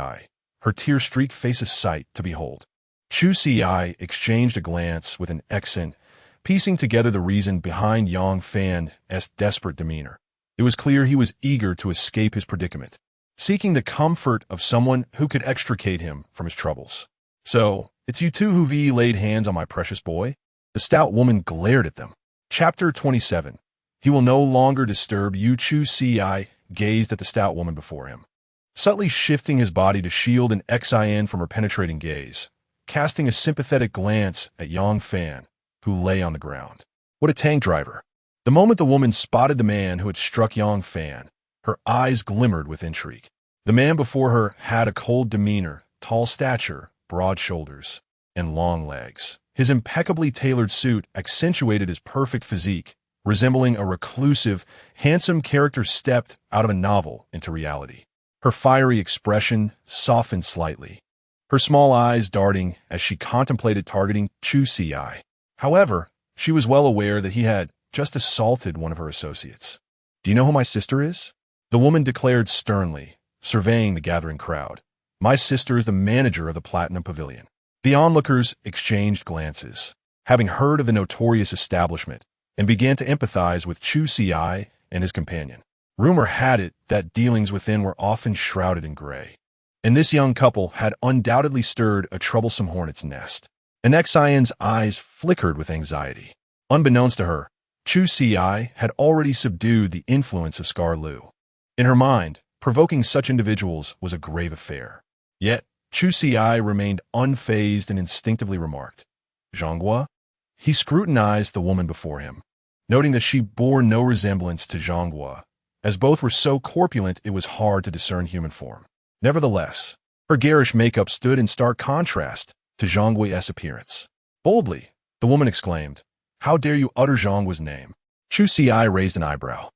her tear-streaked face a sight to behold. Chu Ci exchanged a glance with an ex-ion, piecing together the reason behind Yang Fan's desperate demeanor. It was clear he was eager to escape his predicament, seeking the comfort of someone who could extricate him from his troubles. "So, it's you two who laid hands on my precious boy?" The stout woman glared at them. Chapter 27. He will no longer disturb you. Chu Ci gazed at the stout woman before him, subtly shifting his body to shield an ex-ion from her penetrating gaze, casting a sympathetic glance at Yang Fan, who lay on the ground. What a tank driver. The moment the woman spotted the man who had struck Yang Fan, her eyes glimmered with intrigue. The man before her had a cold demeanor, tall stature, broad shoulders, and long legs. His impeccably tailored suit accentuated his perfect physique, resembling a reclusive, handsome character stepped out of a novel into reality. Her fiery expression softened slightly, her small eyes darting as she contemplated targeting Chu Ci. However, she was well aware that he had just assaulted one of her associates. "Do you know who my sister is?" the woman declared sternly, surveying the gathering crowd. "My sister is the manager of the Platinum Pavilion." The onlookers exchanged glances, having heard of the notorious establishment, and began to empathize with Chu Ci and his companion. Rumor had it that dealings within were often shrouded in gray, and this young couple had undoubtedly stirred a troublesome hornet's nest. An ex-ion's eyes flickered with anxiety. Unbeknownst to her, Chu Ci had already subdued the influence of Scar Lu. In her mind, provoking such individuals was a grave affair. Yet, Chu Ci remained unfazed and instinctively remarked, "Zhonghua?" He scrutinized the woman before him, noting that she bore no resemblance to Zhonghua, as both were so corpulent it was hard to discern human form. Nevertheless, her garish makeup stood in stark contrast to Zhonghui's appearance. Boldly, the woman exclaimed, "How dare you utter Zhonghui's name?" Chu Ci raised an eyebrow.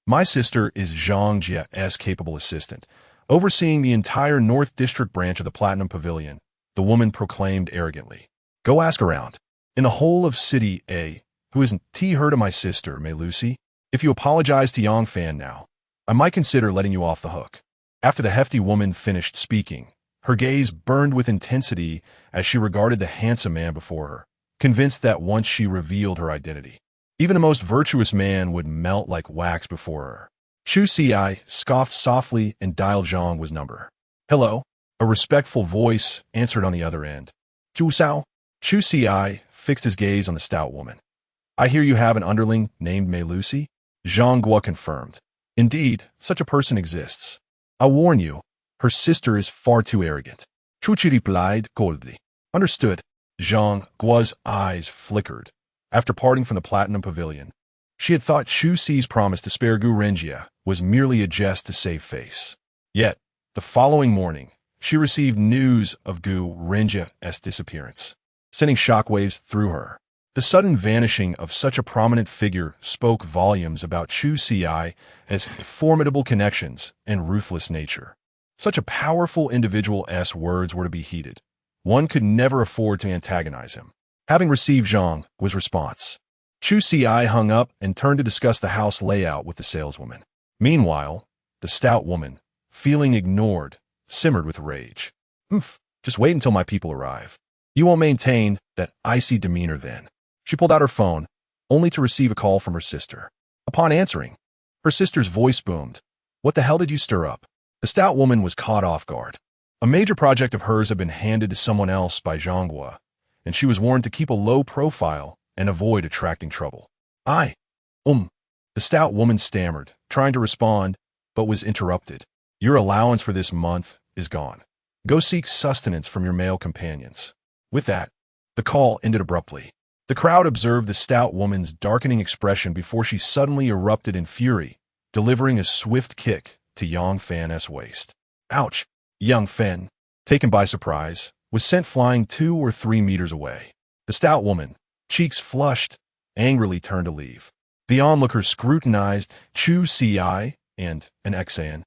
"My sister is Zhang Jia's capable assistant, overseeing the entire North District branch of the Platinum Pavilion," the woman proclaimed arrogantly. Go ask around. In the whole of City A, who isn't her to my sister, May Lucy? If you apologize to Yang Fan now, I might consider letting you off the hook. After the hefty woman finished speaking, her gaze burned with intensity as she regarded the handsome man before her, convinced that once she revealed her identity, even the most virtuous man would melt like wax before her. Chu Ci scoffed softly and dialed Zhang was number. Hello? A respectful voice answered on the other end. Chu Sao? Chu Ci fixed his gaze on the stout woman. I hear you have an underling named May Lucy? Zhang Guo confirmed. Indeed, such a person exists. I warn you, her sister is far too arrogant. Chu Ci replied coldly. Understood. Zhang Guo's eyes flickered. After parting from the Platinum Pavilion, she had thought Chu Ci's promise to spare Gu Renjia was merely a jest to save face. Yet, the following morning, she received news of Gu Renjia's disappearance, sending shockwaves through her. The sudden vanishing of such a prominent figure spoke volumes about Chu Ci as formidable connections and ruthless nature. Such a powerful individual's words were to be heeded. One could never afford to antagonize him. Having received Zhang Guo's response, Chu Ci hung up and turned to discuss the house layout with the saleswoman. Meanwhile, the stout woman, feeling ignored, simmered with rage. Just wait until my people arrive. You won't maintain that icy demeanor then. She pulled out her phone, only to receive a call from her sister. Upon answering, her sister's voice boomed. What the hell did you stir up? The stout woman was caught off guard. A major project of hers had been handed to someone else by Zhang Guo, and she was warned to keep a low profile and avoid attracting trouble. The stout woman stammered, trying to respond, but was interrupted. Your allowance for this month is gone. Go seek sustenance from your male companions. With that, the call ended abruptly. The crowd observed the stout woman's darkening expression before she suddenly erupted in fury, delivering a swift kick to Yang Fan's waist. Ouch! Yang Fan, taken by surprise, was sent flying 2 or 3 meters away. The stout woman, cheeks flushed, angrily turned to leave. The onlookers scrutinized Chu Ci and an Xan,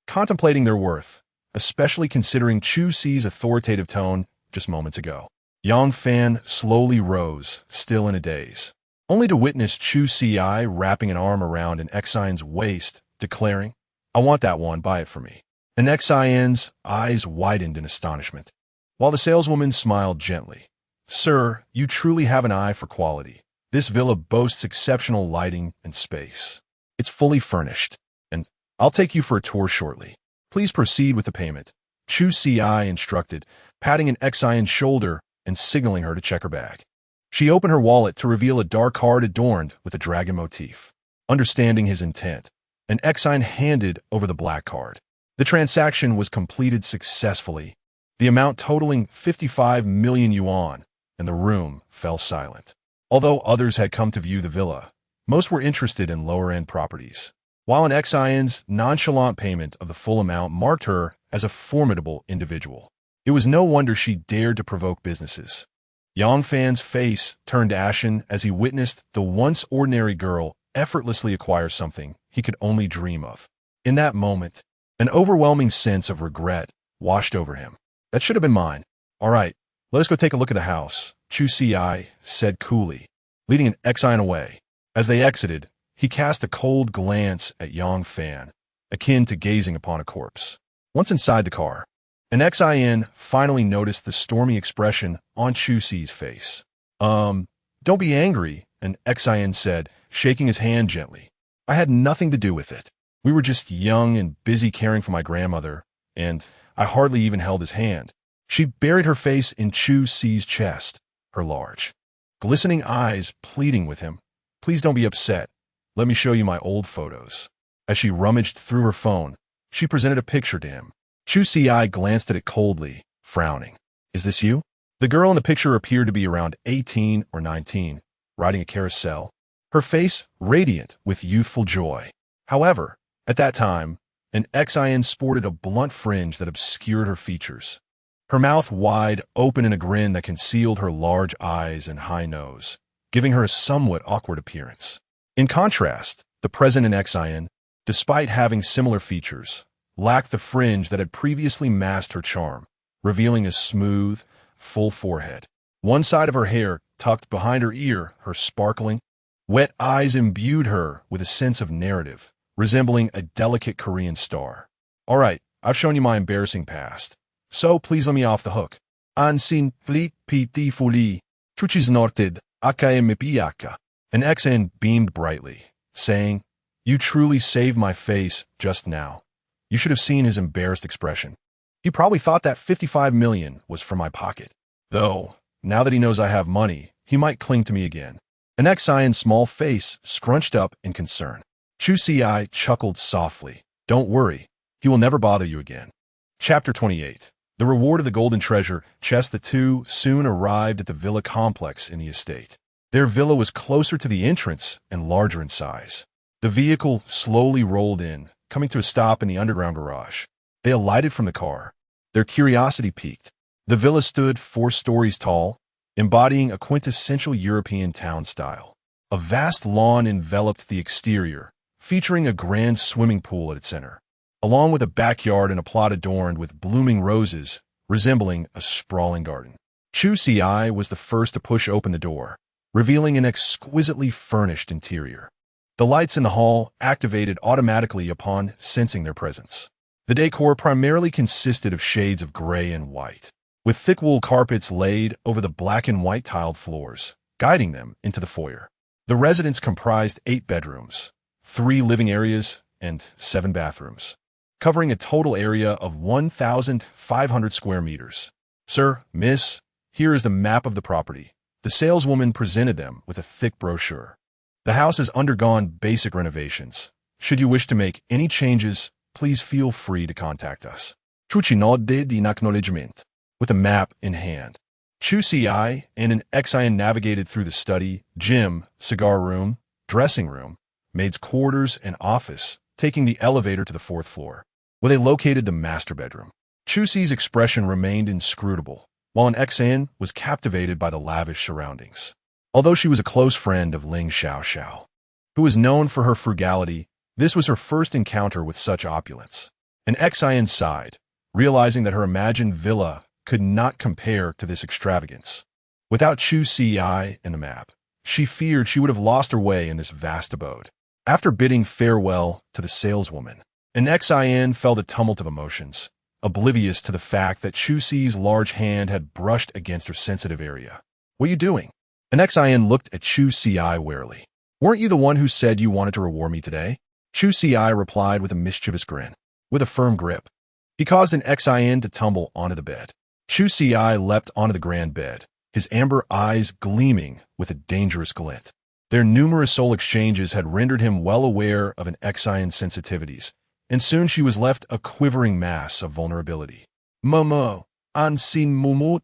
contemplating their worth, especially considering Chu Ci's authoritative tone just moments ago. Yang Fan slowly rose, still in a daze, only to witness Chu Ci wrapping an arm around an Xian's waist, declaring, I want that one, buy it for me. An Xian's eyes widened in astonishment, while the saleswoman smiled gently. Sir, you truly have an eye for quality. This villa boasts exceptional lighting and space. It's fully furnished, and I'll take you for a tour shortly. Please proceed with the payment. Chu Ci instructed, patting an Xian's shoulder and signaling her to check her bag. She opened her wallet to reveal a dark card adorned with a dragon motif. Understanding his intent, an Xian handed over the black card. The transaction was completed successfully, the amount totaling 55 million yuan, and the room fell silent. Although others had come to view the villa, most were interested in lower-end properties, while an Xian's nonchalant payment of the full amount marked her as a formidable individual. It was no wonder she dared to provoke businesses. Yang Fan's face turned ashen as he witnessed the once ordinary girl effortlessly acquire something he could only dream of. In that moment, an overwhelming sense of regret washed over him. That should have been mine. All right, let us go take a look at the house, Chu Ci said coolly, leading an Xian away. As they exited, he cast a cold glance at Yang Fan, akin to gazing upon a corpse. Once inside the car, an Xian finally noticed the stormy expression on Chu Ci's face. Don't be angry, an Xian said, shaking his hand gently. I had nothing to do with it. We were just young and busy caring for my grandmother, and I hardly even held his hand. She buried her face in Chu Ci's chest, her large, glistening eyes pleading with him. Please don't be upset. Let me show you my old photos. As she rummaged through her phone, she presented a picture to him. Chu Ci glanced at it coldly, frowning. Is this you? The girl in the picture appeared to be around 18 or 19, riding a carousel, her face radiant with youthful joy. However, at that time, an Xian sported a blunt fringe that obscured her features, her mouth wide open in a grin that concealed her large eyes and high nose, giving her a somewhat awkward appearance. In contrast, the present Xian, despite having similar features, lacked the fringe that had previously masked her charm, revealing a smooth, full forehead. One side of her hair tucked behind her ear, her sparkling, wet eyes imbued her with a sense of narrative, resembling a delicate Korean star. All right, I've shown you my embarrassing past, so please let me off the hook. Ansin plit piti fuli, Chu Ci's norted, akaye mipiaka. An XN beamed brightly, saying, "You truly saved my face just now." You should have seen his embarrassed expression. He probably thought that 55 million was from my pocket. Though, now that he knows I have money, he might cling to me again. An Xion's small face scrunched up in concern. Chu Ci chuckled softly. Don't worry, he will never bother you again. Chapter 28. The reward of the golden treasure chest. The two soon arrived at the villa complex in the estate. Their villa was closer to the entrance and larger in size. The vehicle slowly rolled in, coming to a stop in the underground garage. They alighted from the car. Their curiosity piqued. The villa stood 4 stories tall, embodying a quintessential European town style. A vast lawn enveloped the exterior, featuring a grand swimming pool at its center, along with a backyard and a plot adorned with blooming roses, resembling a sprawling garden. Chu Ci was the first to push open the door, revealing an exquisitely furnished interior. The lights in the hall activated automatically upon sensing their presence. The decor primarily consisted of shades of gray and white, with thick wool carpets laid over the black and white tiled floors, guiding them into the foyer. The residence comprised 8 bedrooms, 3 living areas, and 7 bathrooms, covering a total area of 1,500 square meters. Sir, miss, here is the map of the property. The saleswoman presented them with a thick brochure. The house has undergone basic renovations. Should you wish to make any changes, please feel free to contact us. Chu Ci nodded in acknowledgement. With a map in hand, Chu Ci and an Xion navigated through the study, gym, cigar room, dressing room, maid's quarters, and office, taking the elevator to the 4th floor, where they located the master bedroom. Chu Ci's expression remained inscrutable, while an Xion was captivated by the lavish surroundings. Although she was a close friend of Ling Xiao, who was known for her frugality, this was her first encounter with such opulence. An Xion sighed, realizing that her imagined villa could not compare to this extravagance. Without Chu Ci and the map, she feared she would have lost her way in this vast abode. After bidding farewell to the saleswoman, an Xion felt a tumult of emotions, oblivious to the fact that Chu Ci's large hand had brushed against her sensitive area. "What are you doing?" An Xion looked at Chu Ci warily. "Weren't you the one who said you wanted to reward me today?" Chu Ci replied with a mischievous grin. With a firm grip, he caused an Xion to tumble onto the bed. Chu Ci leapt onto the grand bed, his amber eyes gleaming with a dangerous glint. Their numerous soul exchanges had rendered him well aware of an Xion's sensitivities, and soon she was left a quivering mass of vulnerability. "Momo, ansin mumut,"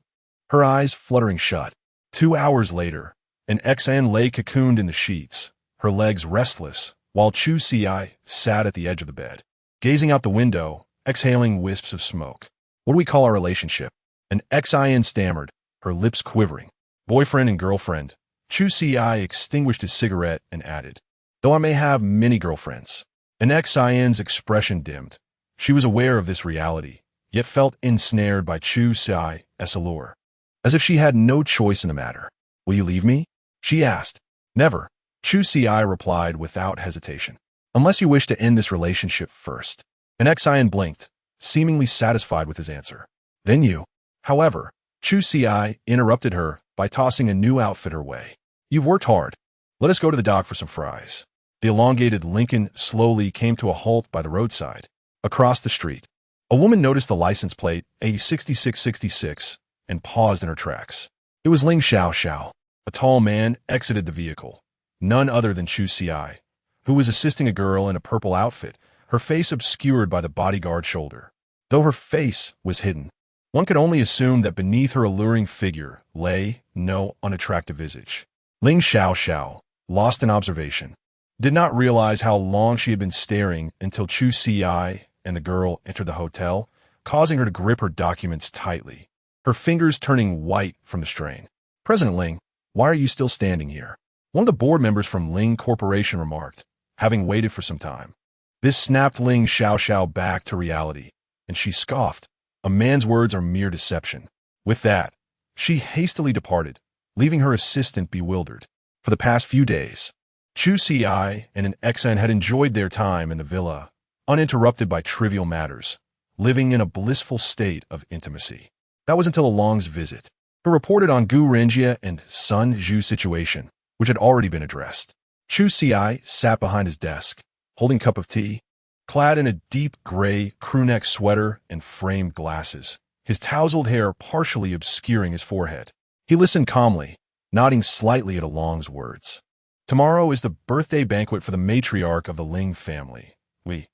her eyes fluttering shut. 2 hours later, an Xion lay cocooned in the sheets, her legs restless, while Chu Ci sat at the edge of the bed, gazing out the window, exhaling wisps of smoke. "What do we call our relationship?" An Xion stammered, her lips quivering. "Boyfriend and girlfriend." Chu Ci extinguished his cigarette and added, "Though I may have many girlfriends." An Xion's expression dimmed. She was aware of this reality, yet felt ensnared by Chu Ci's allure, as if she had no choice in the matter. "Will you leave me?" she asked. "Never," Chu Ci replied without hesitation. "Unless you wish to end this relationship first." An Xion blinked, seemingly satisfied with his answer. "Then you." However, Chu Ci interrupted her by tossing a new outfit her way. "You've worked hard. Let us go to the dock for some fries." The elongated Lincoln slowly came to a halt by the roadside. Across the street, a woman noticed the license plate A6666 and paused in her tracks. It was Ling Xiao. A tall man exited the vehicle, none other than Chu Ci, who was assisting a girl in a purple outfit, her face obscured by the bodyguard's shoulder. Though her face was hidden, one could only assume that beneath her alluring figure lay no unattractive visage. Ling Xiao, lost in observation, did not realize how long she had been staring until Chu Ci and the girl entered the hotel, causing her to grip her documents tightly, her fingers turning white from the strain. "President Ling, why are you still standing here?" One of the board members from Ling Corporation remarked, having waited for some time. This snapped Ling Xiao back to reality, and she scoffed. A man's words are mere deception. With that, She hastily departed, leaving her assistant bewildered. For the past few days, Chu Ci and an ex-en had enjoyed their time in the villa, uninterrupted by trivial matters, living in a blissful state of intimacy. That was until Ling's visit. He reported on Gu Renjia and Sun Zhu situation, which had already been addressed. Chu Ci sat behind his desk, holding a cup of tea, clad in a deep gray crewneck sweater and framed glasses, his tousled hair partially obscuring his forehead. He listened calmly, nodding slightly at Ling's words. Tomorrow is the birthday banquet for the matriarch of the Ling family. We,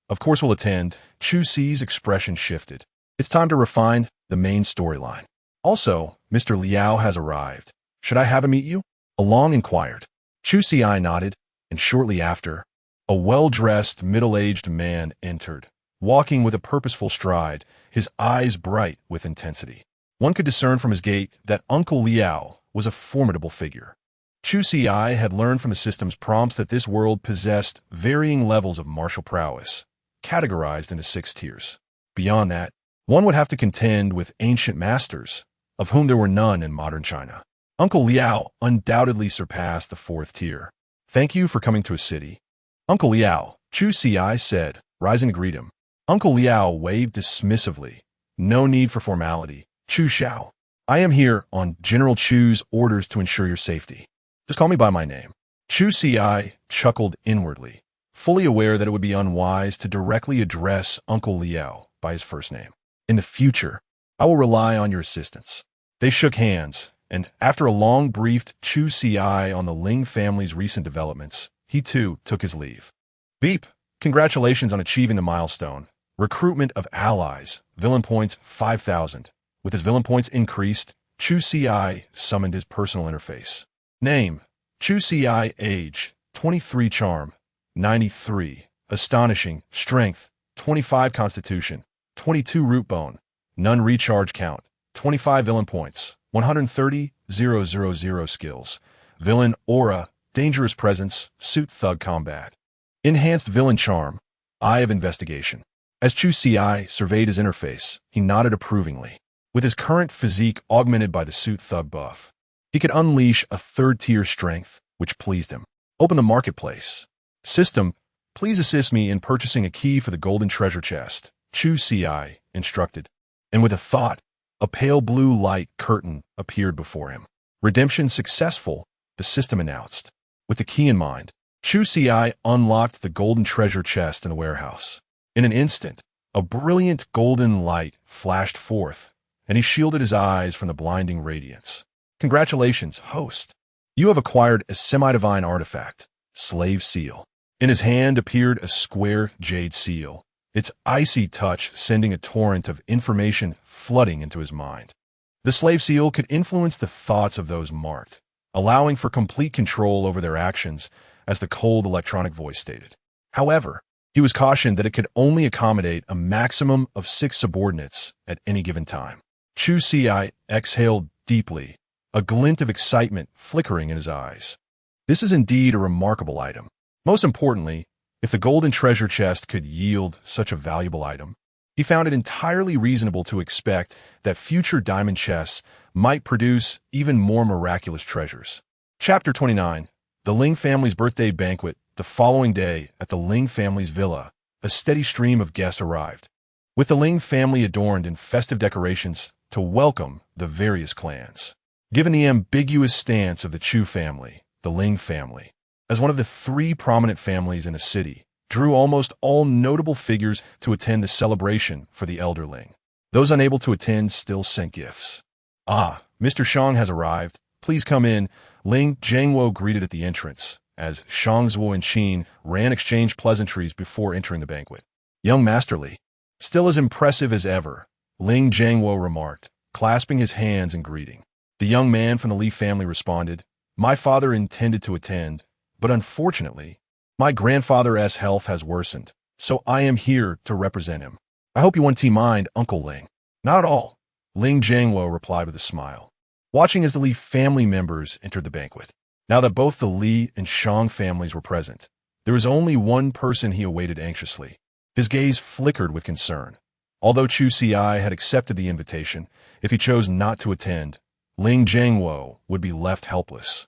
of course, will attend. Chu Ci's expression shifted. It's time to refine the main storyline. Also, Mr. Liao has arrived. Should I have him meet you? Ling inquired. Chu Ci nodded, and shortly after, a well-dressed, middle-aged man entered, walking with a purposeful stride, his eyes bright with intensity. One could discern from his gait that Uncle Liao was a formidable figure. Chu Ci had learned from the system's prompts that this world possessed varying levels of martial prowess, categorized into 6 tiers. Beyond that, one would have to contend with ancient masters, of whom there were none in modern China. Uncle Liao undoubtedly surpassed the 4th tier. Thank you for coming to a city. Uncle Liao, Chu Ci said, rising to greet him. Uncle Liao waved dismissively. No need for formality. Chu Xiao. I am here on General Chu's orders to ensure your safety. Just call me by my name. Chu Ci chuckled inwardly, fully aware that it would be unwise to directly address Uncle Liao by his first name. In the future, I will rely on your assistance. They shook hands, and after a long briefed Chu Ci on the Ling family's recent developments, he too took his leave. Beep! Congratulations on achieving the milestone. Recruitment of allies. Villain points 5,000. With his villain points increased, Chu Ci summoned his personal interface. Name: Chu Ci. Age: 23. Charm: 93. Astonishing. Strength: 25. Constitution: 22. Root bone. None recharge count: 25 villain points. 130,000 skills. Villain aura: dangerous presence, suit thug combat. Enhanced villain charm: Eye of investigation. As Chu Ci surveyed his interface, he nodded approvingly. With his current physique augmented by the suit thug buff, he could unleash a 3rd-tier strength, which pleased him. Open the marketplace. System, please assist me in purchasing a key for the golden treasure chest, Chu Ci instructed. And with a thought, a pale blue light curtain appeared before him. Redemption successful, the system announced. With the key in mind, Chu Ci unlocked the golden treasure chest in the warehouse. In an instant, a brilliant golden light flashed forth, and he shielded his eyes from the blinding radiance. Congratulations, host. You have acquired a semi-divine artifact, Slave Seal. In his hand appeared a square jade seal, its icy touch sending a torrent of information flooding into his mind. The Slave Seal could influence the thoughts of those marked, allowing for complete control over their actions, as the cold electronic voice stated. However, he was cautioned that it could only accommodate a maximum of 6 subordinates at any given time. Chu Ci exhaled deeply, a glint of excitement flickering in his eyes. This is indeed a remarkable item. Most importantly, if the golden treasure chest could yield such a valuable item, he found it entirely reasonable to expect that future diamond chests might produce even more miraculous treasures. Chapter 29. The Ling family's birthday banquet. The following day, at the Ling family's villa, a steady stream of guests arrived, with the Ling family adorned in festive decorations to welcome the various clans. Given the ambiguous stance of the Chu family, the Ling family, as one of the 3 prominent families in a city, drew almost all notable figures to attend the celebration for the elder Ling. Those unable to attend still sent gifts. Ah, Mr. Shang has arrived. Please come in, Ling Jiangwo greeted at the entrance, as Shang Zuo and Qin ran exchange pleasantries before entering the banquet. Young Master Li, still as impressive as ever, Ling Jiangwo remarked, clasping his hands in greeting. The young man from the Li family responded, My father intended to attend, but unfortunately, my grandfather's health has worsened, so I am here to represent him. I hope you won't mind, Uncle Ling. Not at all, Ling Jiangwo replied with a smile, watching as the Li family members entered the banquet. Now that both the Li and Shang families were present, there was only one person he awaited anxiously. His gaze flickered with concern. Although Chu Ci had accepted the invitation, if he chose not to attend, Ling Jiangwo would be left helpless.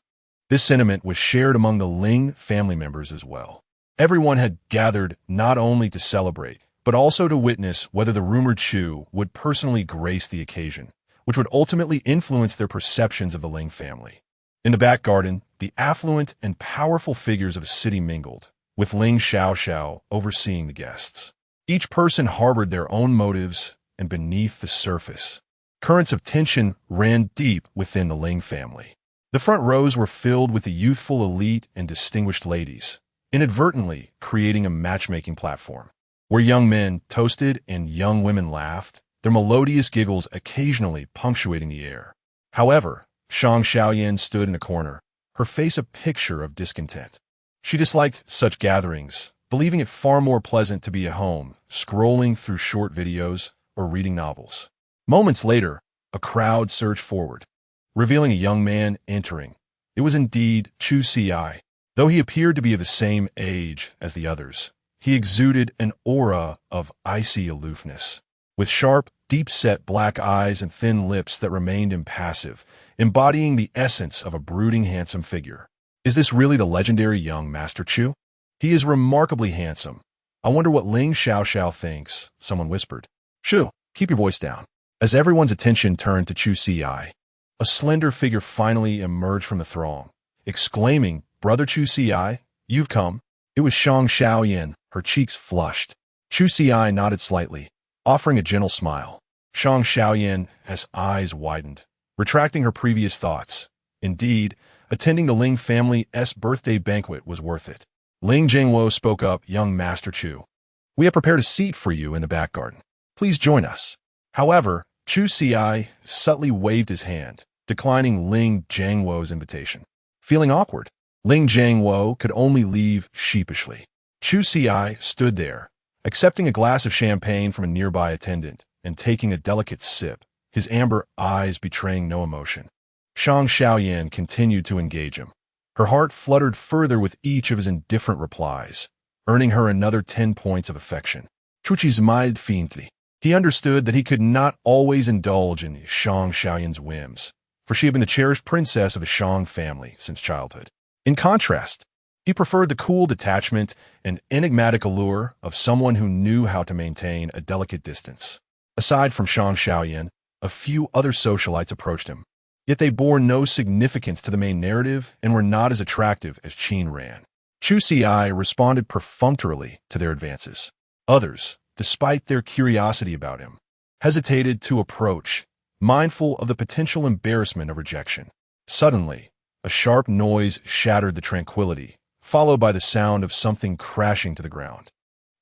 This sentiment was shared among the Ling family members as well. Everyone had gathered not only to celebrate, but also to witness whether the rumored Chu would personally grace the occasion, which would ultimately influence their perceptions of the Ling family. In the back garden, the affluent and powerful figures of a city mingled, with Ling Xiaoxiao overseeing the guests. Each person harbored their own motives, and beneath the surface, currents of tension ran deep within the Ling family. The front rows were filled with the youthful elite and distinguished ladies, inadvertently creating a matchmaking platform, where young men toasted and young women laughed, their melodious giggles occasionally punctuating the air. However, Shang Xiaoyan stood in a corner, her face a picture of discontent. She disliked such gatherings, believing it far more pleasant to be at home, scrolling through short videos or reading novels. Moments later, a crowd surged forward, revealing a young man entering. It was indeed Chu Ci. Though he appeared to be of the same age as the others, he exuded an aura of icy aloofness, with sharp, deep-set black eyes and thin lips that remained impassive, embodying the essence of a brooding, handsome figure. Is this really the legendary young Master Chu? He is remarkably handsome. I wonder what Ling Xiaoxiao thinks, someone whispered. Chu, keep your voice down. As everyone's attention turned to Chu Ci, a slender figure finally emerged from the throng, exclaiming, "Brother Chu Ci, you've come." It was Shang Xiaoyan, her cheeks flushed. Chu Ci nodded slightly, offering a gentle smile. Shang Xiaoyan's eyes widened, retracting her previous thoughts. Indeed, attending the Ling family's birthday banquet was worth it. Ling Jiangwo spoke up, "Young Master Chu, we have prepared a seat for you in the back garden. Please join us." However, Chu Ci subtly waved his hand, declining Ling Jiangwo's invitation. Feeling awkward, Ling Jiangwo could only leave sheepishly. Chu Ci stood there, accepting a glass of champagne from a nearby attendant and taking a delicate sip, his amber eyes betraying no emotion. Shang Xiaoyan continued to engage him. Her heart fluttered further with each of his indifferent replies, earning her another 10 points of affection. Chu Ci smiled faintly. He understood that he could not always indulge in Shang Xiaoyan's whims, for she had been the cherished princess of the Shang family since childhood. In contrast, he preferred the cool detachment and enigmatic allure of someone who knew how to maintain a delicate distance. Aside from Shang Xiaoyan, a few other socialites approached him, yet they bore no significance to the main narrative and were not as attractive as Qin Ran. Chu Ci responded perfunctorily to their advances. Others, despite their curiosity about him, hesitated to approach, mindful of the potential embarrassment of rejection. Suddenly, a sharp noise shattered the tranquility, followed by the sound of something crashing to the ground.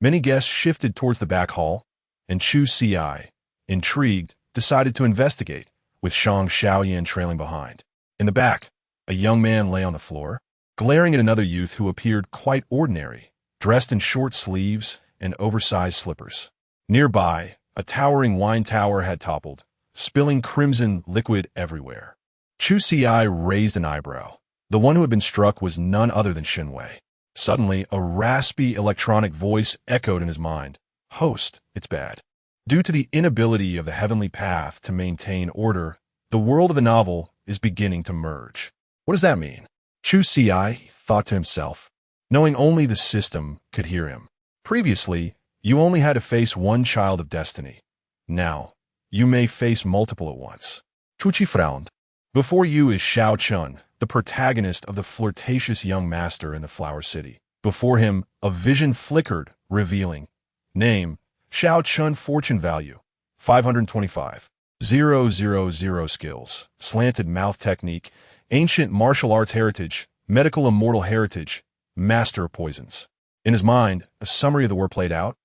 Many guests shifted towards the back hall, and Chu Ci, intrigued, decided to investigate, with Shang Xiaoyan trailing behind. In the back, a young man lay on the floor, glaring at another youth who appeared quite ordinary, dressed in short sleeves and oversized slippers. Nearby, a towering wine tower had toppled, spilling crimson liquid everywhere. Chu Ci raised an eyebrow. The one who had been struck was none other than Shenwei. Suddenly, a raspy electronic voice echoed in his mind. "Host, it's bad." Due to the inability of the heavenly path to maintain order, the world of the novel is beginning to merge. What does that mean? Chu Ci thought to himself, knowing only the system could hear him. Previously, you only had to face one child of destiny. Now, you may face multiple at once. Chu Ci frowned. Before you is Xiao Chun, the protagonist of the flirtatious young master in the Flower City. Before him, a vision flickered, revealing. Name, Xiao Chun. Fortune value, 525. 000 skills, slanted mouth technique, ancient martial arts heritage, medical immortal heritage, master of poisons. In his mind, a summary of the word played out.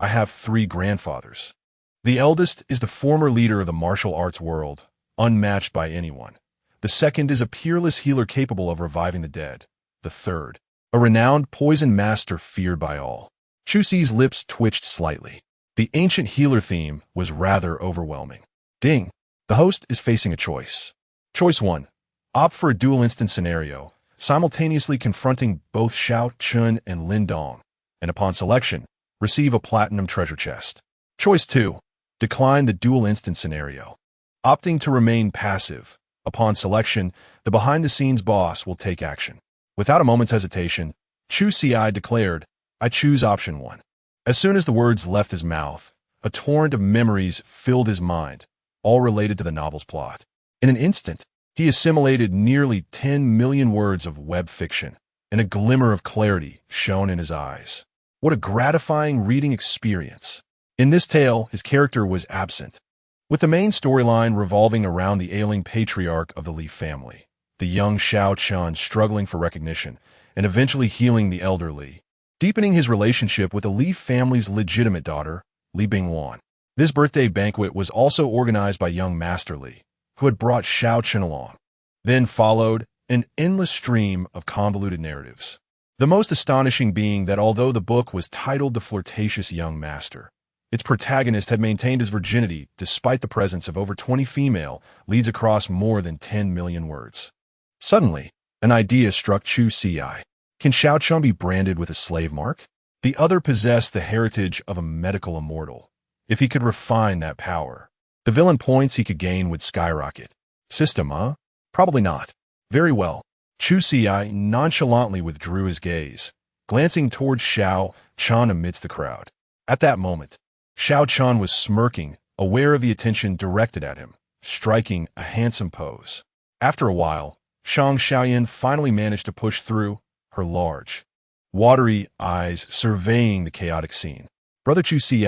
I have 3 grandfathers. The eldest is the former leader of the martial arts world, unmatched by anyone. The second is a peerless healer capable of reviving the dead. The third, a renowned poison master feared by all. Chu Ci's lips twitched slightly. The ancient healer theme was rather overwhelming. Ding! The host is facing a choice. Choice 1. Opt for a dual-instance scenario, simultaneously confronting both Xiao Chun and Lin Dong, and upon selection, receive a platinum treasure chest. Choice 2. declined the dual instance scenario, opting to remain passive. Upon selection, the behind-the-scenes boss will take action. Without a moment's hesitation, Chu Ci declared, "I choose option 1. As soon as the words left his mouth, a torrent of memories filled his mind, all related to the novel's plot. In an instant, he assimilated nearly 10 million words of web fiction, and a glimmer of clarity shone in his eyes. What a gratifying reading experience! In this tale, his character was absent, with the main storyline revolving around the ailing patriarch of the Li family, the young Xiao Chun struggling for recognition and eventually healing the elder Li, deepening his relationship with the Li family's legitimate daughter, Li Bingwan. This birthday banquet was also organized by young Master Li, who had brought Xiao Chun along. Then followed an endless stream of convoluted narratives. The most astonishing being that although the book was titled The Flirtatious Young Master, its protagonist had maintained his virginity despite the presence of over 20 female leads across more than 10 million words. Suddenly, an idea struck Chu Ci. Can Xiao Chun be branded with a slave mark? The other possessed the heritage of a medical immortal. If he could refine that power, the villain points he could gain would skyrocket. System, huh? Probably not. Very well. Chu Ci nonchalantly withdrew his gaze, glancing towards Xiao Chun amidst the crowd. At that moment, Xiao Chun was smirking, aware of the attention directed at him, striking a handsome pose. After a while, Shang Xiaoyan finally managed to push through, her large, watery eyes surveying the chaotic scene. Brother Chu Ci,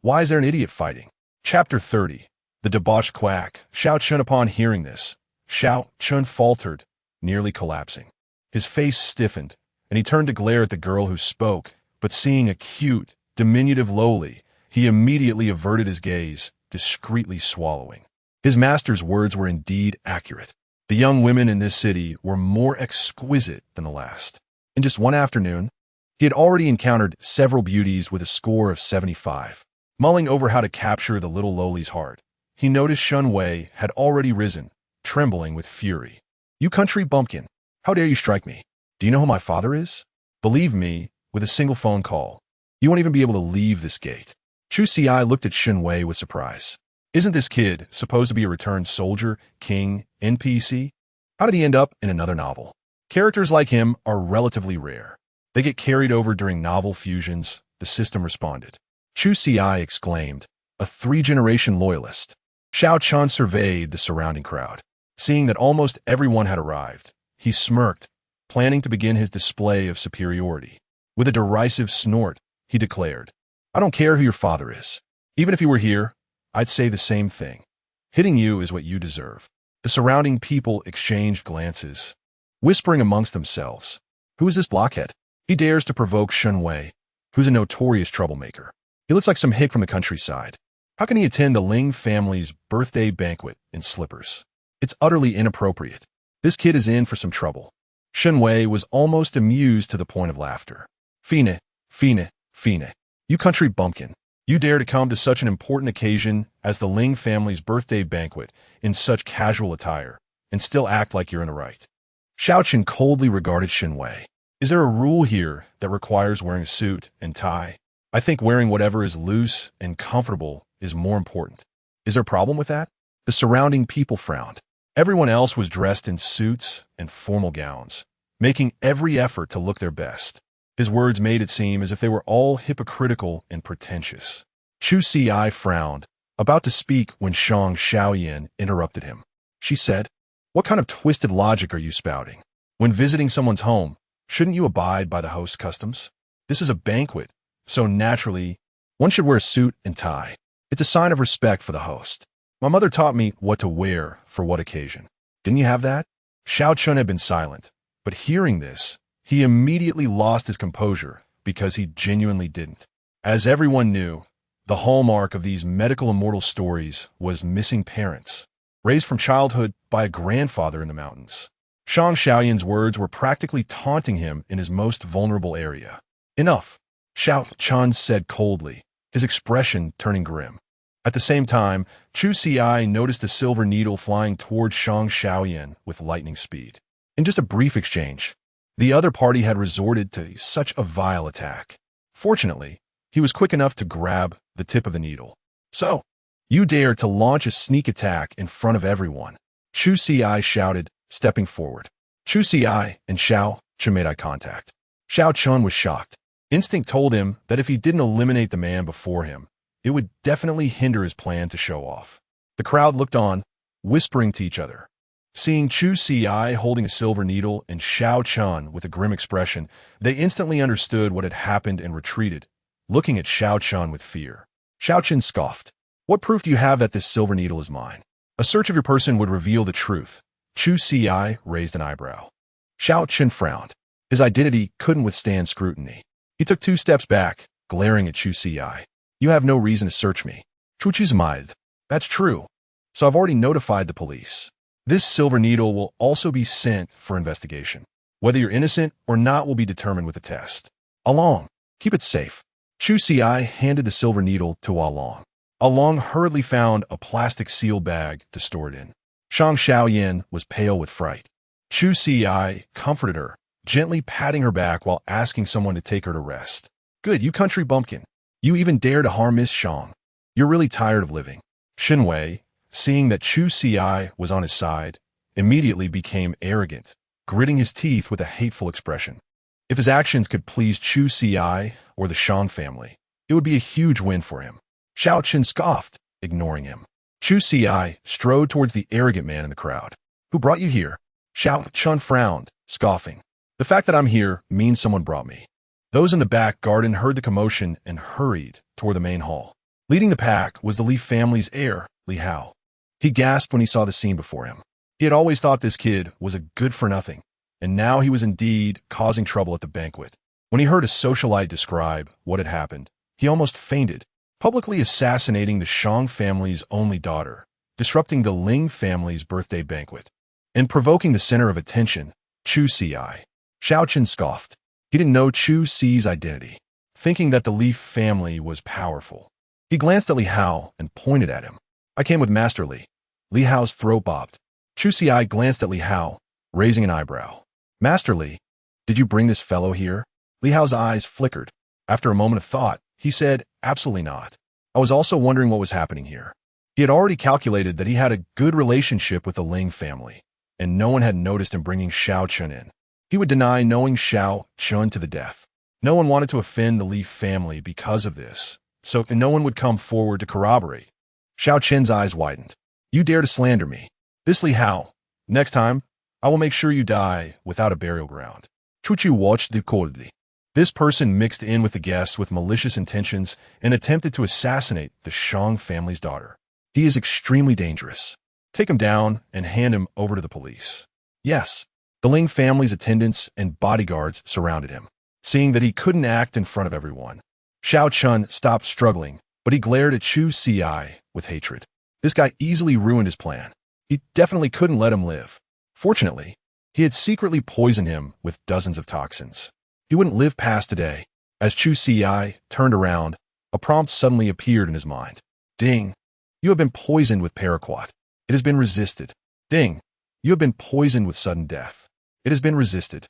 why is there an idiot fighting? Chapter 30. The debauched quack. Xiao Chun. Upon hearing this, Xiao Chun faltered, nearly collapsing. His face stiffened, and he turned to glare at the girl who spoke, but seeing a cute, diminutive lowly, he immediately averted his gaze, discreetly swallowing. His master's words were indeed accurate. The young women in this city were more exquisite than the last. In just one afternoon, he had already encountered several beauties with a score of 75. Mulling over how to capture the little lowly's heart, he noticed Shun Wei had already risen, trembling with fury. "You country bumpkin, how dare you strike me? Do you know who my father is? Believe me, with a single phone call, you won't even be able to leave this gate." Chu Ci looked at Shun Wei with surprise. Isn't this kid supposed to be a returned soldier, king, NPC? How did he end up in another novel? Characters like him are relatively rare. They get carried over during novel fusions, the system responded. Chu Ci exclaimed, a 3-generation loyalist. Xiao Chun surveyed the surrounding crowd. Seeing that almost everyone had arrived, he smirked, planning to begin his display of superiority. With a derisive snort, he declared, "I don't care who your father is. Even if he were here, I'd say the same thing. Hitting you is what you deserve." The surrounding people exchanged glances, whispering amongst themselves, "Who is this blockhead? He dares to provoke Shun Wei, who's a notorious troublemaker. He looks like some hick from the countryside. How can he attend the Ling family's birthday banquet in slippers? It's utterly inappropriate. This kid is in for some trouble." Shun Wei was almost amused to the point of laughter. "Fine, fine, fine. You country bumpkin. You dare to come to such an important occasion as the Ling family's birthday banquet in such casual attire, and still act like you're in the right." Xiao Chun coldly regarded Shun Wei. "Is there a rule here that requires wearing a suit and tie? I think wearing whatever is loose and comfortable is more important. Is there a problem with that?" The surrounding people frowned. Everyone else was dressed in suits and formal gowns, making every effort to look their best. His words made it seem as if they were all hypocritical and pretentious. Chu Ci frowned, about to speak when Shang Xiaoyan interrupted him. She said, "What kind of twisted logic are you spouting? When visiting someone's home, shouldn't you abide by the host's customs? This is a banquet, so naturally, one should wear a suit and tie. It's a sign of respect for the host. My mother taught me what to wear for what occasion. Didn't you have that?" Xiao Chun had been silent, but hearing this, he immediately lost his composure because he genuinely didn't. As everyone knew, the hallmark of these medical immortal stories was missing parents, raised from childhood by a grandfather in the mountains. Shang Xiaoyan's words were practically taunting him in his most vulnerable area. "Enough," Xiao Chun said coldly, his expression turning grim. At the same time, Chu Ci noticed a silver needle flying toward Shang Xiaoyan with lightning speed. In just a brief exchange, the other party had resorted to such a vile attack. Fortunately, he was quick enough to grab the tip of the needle. "So, You dare to launch a sneak attack in front of everyone. Chu Ci shouted, stepping forward. Chu Ci and Xiao Chun made eye contact. Xiao Chun was shocked. Instinct told him that if he didn't eliminate the man before him, it would definitely hinder his plan to show off. The crowd looked on, whispering to each other. Seeing Chu Ci holding a silver needle and Xiao Chun with a grim expression, they instantly understood what had happened and retreated, looking at Xiao Chun with fear. Xiao Chun scoffed. What proof do you have that this silver needle is mine? A search of your person would reveal the truth. Chu Ci raised an eyebrow. Xiao Chun frowned. His identity couldn't withstand scrutiny. He took 2 steps back, glaring at Chu Ci. You have no reason to search me. Chu Ci's mind. That's true. So I've already notified the police. This silver needle will also be sent for investigation. Whether you're innocent or not will be determined with a test. Along. Keep it safe. Chu Ci handed the silver needle to Along. Along hurriedly found a plastic seal bag to store it in. Shang Xiaoyan was pale with fright. Chu Ci comforted her, gently patting her back while asking someone to take her to rest. Good, you country bumpkin. You even dare to harm Miss Shang. You're really tired of living. Shinwei, seeing that Chu Ci was on his side, immediately became arrogant, gritting his teeth with a hateful expression. If his actions could please Chu Ci or the Shang family, it would be a huge win for him. Xiao Chun scoffed, ignoring him. Chu Ci strode towards the arrogant man in the crowd. Who brought you here? Xiao Chun frowned, scoffing. The fact that I'm here means someone brought me. Those in the back garden heard the commotion and hurried toward the main hall. Leading the pack was the Li family's heir, Li Hao. He gasped when he saw the scene before him. He had always thought this kid was a good-for-nothing, and now he was indeed causing trouble at the banquet. When he heard a socialite describe what had happened, he almost fainted, publicly assassinating the Shang family's only daughter, disrupting the Ling family's birthday banquet, and provoking the center of attention, Chu Ci. Xiao Chun scoffed. He didn't know Chu Ci's identity, thinking that the Li family was powerful. He glanced at Li Hao and pointed at him. I came with Master Li. Li Hao's throat bobbed. Chu Ci glanced at Li Hao, raising an eyebrow. Master Li, did you bring this fellow here? Li Hao's eyes flickered. After a moment of thought, he said, absolutely not. I was also wondering what was happening here. He had already calculated that he had a good relationship with the Ling family, and no one had noticed him bringing Xiao Chun in. He would deny knowing Xiao Chun to the death. No one wanted to offend the Li family because of this, so no one would come forward to corroborate. Xiao Chun's eyes widened. You dare to slander me. This Li Hao. Next time, I will make sure you die without a burial ground. Chu Ci watched the coldly. This person mixed in with the guests with malicious intentions and attempted to assassinate the Shang family's daughter. He is extremely dangerous. Take him down and hand him over to the police. Yes. The Ling family's attendants and bodyguards surrounded him. Seeing that he couldn't act in front of everyone, Xiao Chun stopped struggling, but he glared at Chu Ci with hatred. This guy easily ruined his plan. He definitely couldn't let him live. Fortunately, he had secretly poisoned him with dozens of toxins. He wouldn't live past today. As Chu Ci turned around, a prompt suddenly appeared in his mind. Ding. You have been poisoned with paraquat. It has been resisted. Ding. You have been poisoned with sudden death. It has been resisted.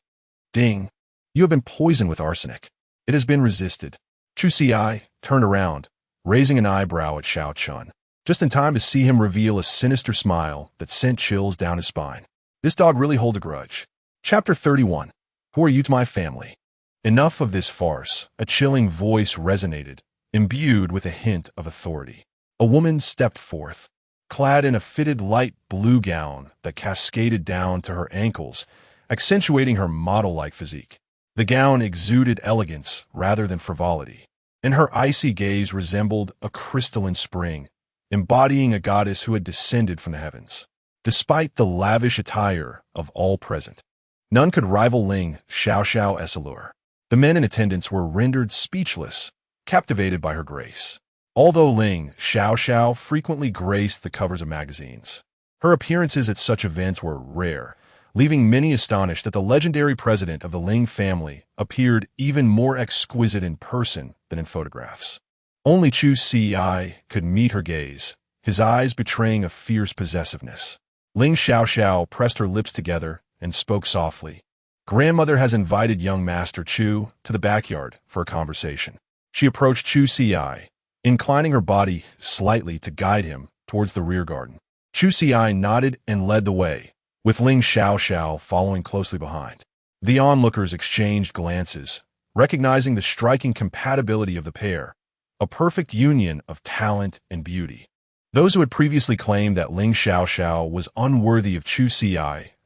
Ding. You have been poisoned with arsenic. It has been resisted. Chu Ci turned around, raising an eyebrow at Xiao Chun, just in time to see him reveal a sinister smile that sent chills down his spine. This dog really holds a grudge. Chapter 31. Who are you to my family? Enough of this farce. A chilling voice resonated, imbued with a hint of authority. A woman stepped forth, clad in a fitted light blue gown that cascaded down to her ankles, accentuating her model-like physique. The gown exuded elegance rather than frivolity, and her icy gaze resembled a crystalline spring, embodying a goddess who had descended from the heavens. Despite the lavish attire of all present, none could rival Ling Xiao's allure. The men in attendance were rendered speechless, captivated by her grace. Although Ling Xiao frequently graced the covers of magazines, her appearances at such events were rare, leaving many astonished that the legendary president of the Ling family appeared even more exquisite in person than in photographs. Only Chu Ci could meet her gaze, his eyes betraying a fierce possessiveness. Ling Xiao pressed her lips together and spoke softly. Grandmother has invited young Master Chu to the backyard for a conversation. She approached Chu Ci, inclining her body slightly to guide him towards the rear garden. Chu Ci nodded and led the way, with Ling Xiao following closely behind. The onlookers exchanged glances, recognizing the striking compatibility of the pair, a perfect union of talent and beauty. Those who had previously claimed that Ling Xiao was unworthy of Chu Ci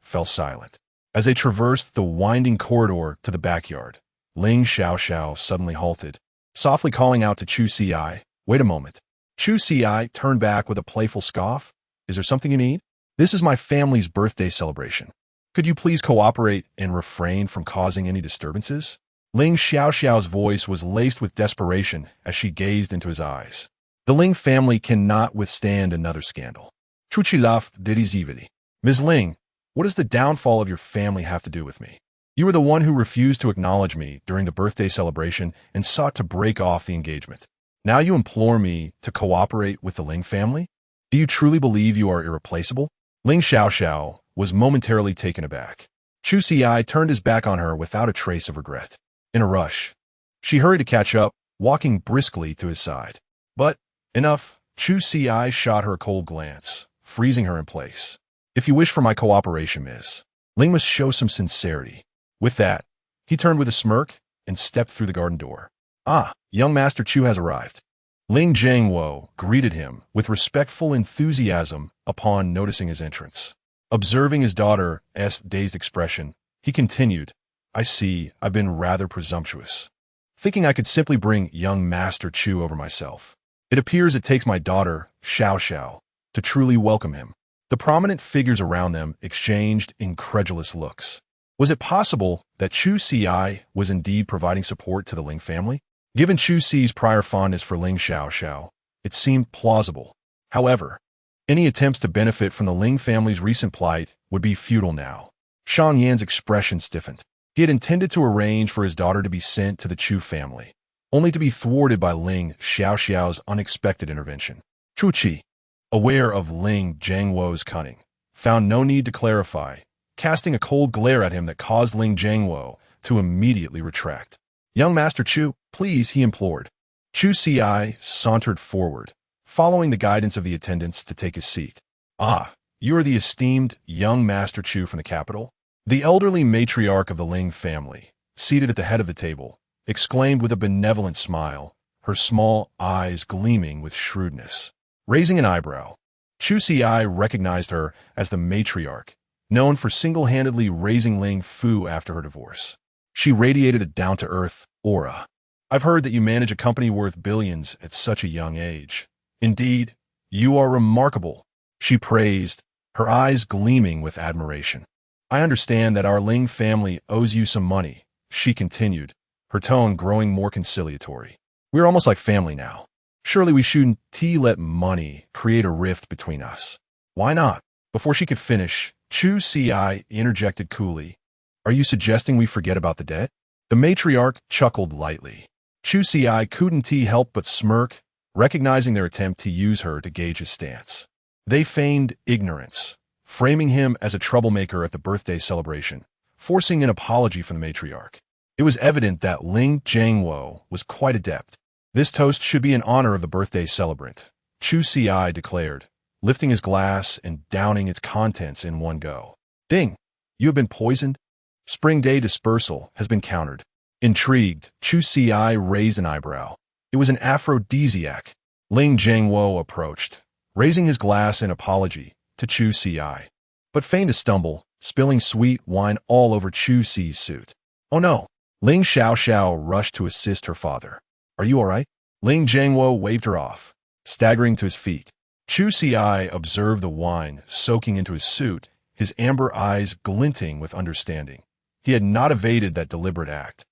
fell silent. As they traversed the winding corridor to the backyard, Ling Xiao suddenly halted, softly calling out to Chu Ci, "Wait a moment." Chu Ci turned back with a playful scoff. "Is there something you need? This is my family's birthday celebration. Could you please cooperate and refrain from causing any disturbances?" Ling Xiao's voice was laced with desperation as she gazed into his eyes. The Ling family cannot withstand another scandal. Chu Ci laughed derisively. "Ms. Ling, what does the downfall of your family have to do with me? You were the one who refused to acknowledge me during the birthday celebration and sought to break off the engagement. Now you implore me to cooperate with the Ling family? Do you truly believe you are irreplaceable?" Ling Xiao was momentarily taken aback. Chu Ci turned his back on her without a trace of regret. In a rush, she hurried to catch up, walking briskly to his side. But, enough, Chu Ci shot her a cold glance, freezing her in place. "If you wish for my cooperation, Miss, Ling must show some sincerity." With that, he turned with a smirk and stepped through the garden door. "Ah, young Master Chu has arrived." Ling Jiangwo greeted him with respectful enthusiasm upon noticing his entrance. Observing his daughter's dazed expression, he continued, "I see I've been rather presumptuous, thinking I could simply bring young Master Chu over myself. It appears it takes my daughter, Xiao, to truly welcome him." The prominent figures around them exchanged incredulous looks. Was it possible that Chu Ci was indeed providing support to the Ling family? Given Chu Ci's prior fondness for Ling Xiao, it seemed plausible. However, any attempts to benefit from the Ling family's recent plight would be futile now. Shan Yan's expression stiffened. He had intended to arrange for his daughter to be sent to the Chu family, only to be thwarted by Ling Xiao's unexpected intervention. Chu Ci, aware of Ling Jiangwo's cunning, found no need to clarify, casting a cold glare at him that caused Ling Jiangwo to immediately retract. "Young Master Chu, please," he implored. Chu Ci sauntered forward, following the guidance of the attendants to take his seat. "Ah, you are the esteemed young Master Chu from the capital?" The elderly matriarch of the Ling family, seated at the head of the table, exclaimed with a benevolent smile, her small eyes gleaming with shrewdness. Raising an eyebrow, Chu Ci recognized her as the matriarch, known for single-handedly raising Ling Fu after her divorce. She radiated a down-to-earth aura. "I've heard that you manage a company worth billions at such a young age. Indeed, you are remarkable," she praised, her eyes gleaming with admiration. "I understand that our Ling family owes you some money," she continued, her tone growing more conciliatory. "We're almost like family now. Surely we shouldn't let money create a rift between us." "Why not?" Before she could finish, Chu Ci interjected coolly, "Are you suggesting we forget about the debt?" The matriarch chuckled lightly. Chu Ci couldn't help but smirk, recognizing their attempt to use her to gauge his stance. They feigned ignorance, framing him as a troublemaker at the birthday celebration, forcing an apology from the matriarch. It was evident that Ling Jiangwo was quite adept. "This toast should be in honor of the birthday celebrant," Chu Ci declared, lifting his glass and downing its contents in one go. "Ding! You have been poisoned? Spring Day dispersal has been countered." Intrigued, Chu Ci raised an eyebrow. It was an aphrodisiac. Ling Jiangwo approached, raising his glass in apology to Chu Ci, but feigned to stumble, spilling sweet wine all over Chu Ci's suit. "Oh no!" Ling Xiao rushed to assist her father. "Are you all right?" Ling Jiangwo waved her off, staggering to his feet. Chu Ci observed the wine soaking into his suit, his amber eyes glinting with understanding. He had not evaded that deliberate act.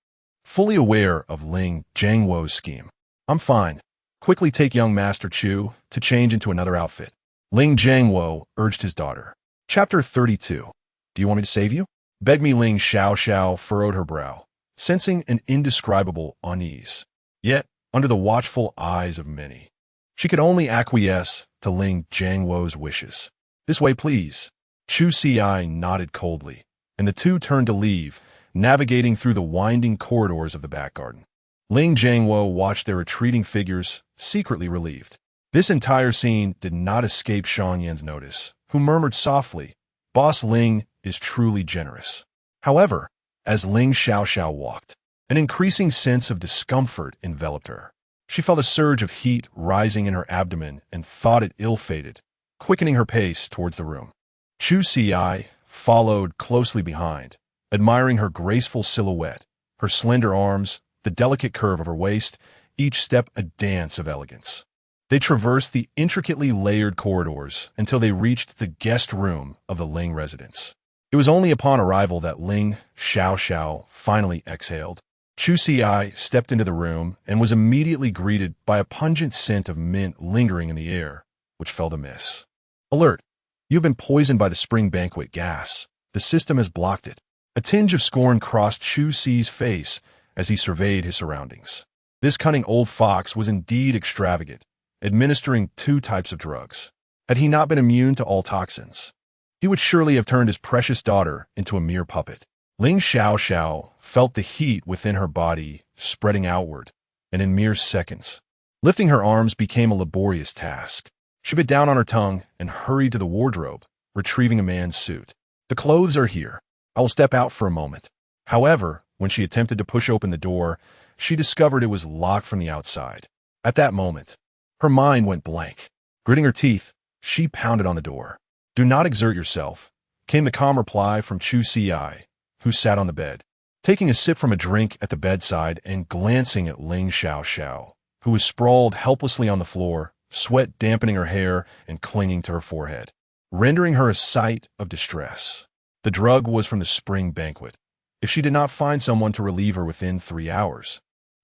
Fully aware of Ling Jiangwo's scheme. "I'm fine. Quickly take young Master Chu to change into another outfit." Ling Jiangwo urged his daughter. Chapter 32. "Do you want me to save you?" "Beg me." Ling Xiao furrowed her brow, sensing an indescribable unease. Yet, under the watchful eyes of many, she could only acquiesce to Ling Jiangwo's wishes. "This way, please." Chu Ci nodded coldly, and the two turned to leave, navigating through the winding corridors of the back garden. Ling Jiangwo watched their retreating figures, secretly relieved. This entire scene did not escape Shan Yan's notice, who murmured softly, "Boss Ling is truly generous." However, as Ling Xiaoxiao walked, an increasing sense of discomfort enveloped her. She felt a surge of heat rising in her abdomen and thought it ill-fated, quickening her pace towards the room. Chu Ci followed closely behind, admiring her graceful silhouette, her slender arms, the delicate curve of her waist, each step a dance of elegance. They traversed the intricately layered corridors until they reached the guest room of the Ling residence. It was only upon arrival that Ling Xiaoxiao finally exhaled. Chu Ci stepped into the room and was immediately greeted by a pungent scent of mint lingering in the air, which felt amiss. "Alert! You have been poisoned by the spring banquet gas. The system has blocked it." A tinge of scorn crossed Chu Ci's face as he surveyed his surroundings. This cunning old fox was indeed extravagant, administering 2 types of drugs. Had he not been immune to all toxins, he would surely have turned his precious daughter into a mere puppet. Ling Xiaoxiao felt the heat within her body spreading outward, and in mere seconds, lifting her arms became a laborious task. She bit down on her tongue and hurried to the wardrobe, retrieving a man's suit. "The clothes are here. I will step out for a moment." However, when she attempted to push open the door, she discovered it was locked from the outside. At that moment, her mind went blank. Gritting her teeth, she pounded on the door. "Do not exert yourself," came the calm reply from Chu Ci, who sat on the bed, taking a sip from a drink at the bedside and glancing at Ling Xiaoxiao, who was sprawled helplessly on the floor, sweat dampening her hair and clinging to her forehead, rendering her a sight of distress. The drug was from the spring banquet. If she did not find someone to relieve her within 3 hours,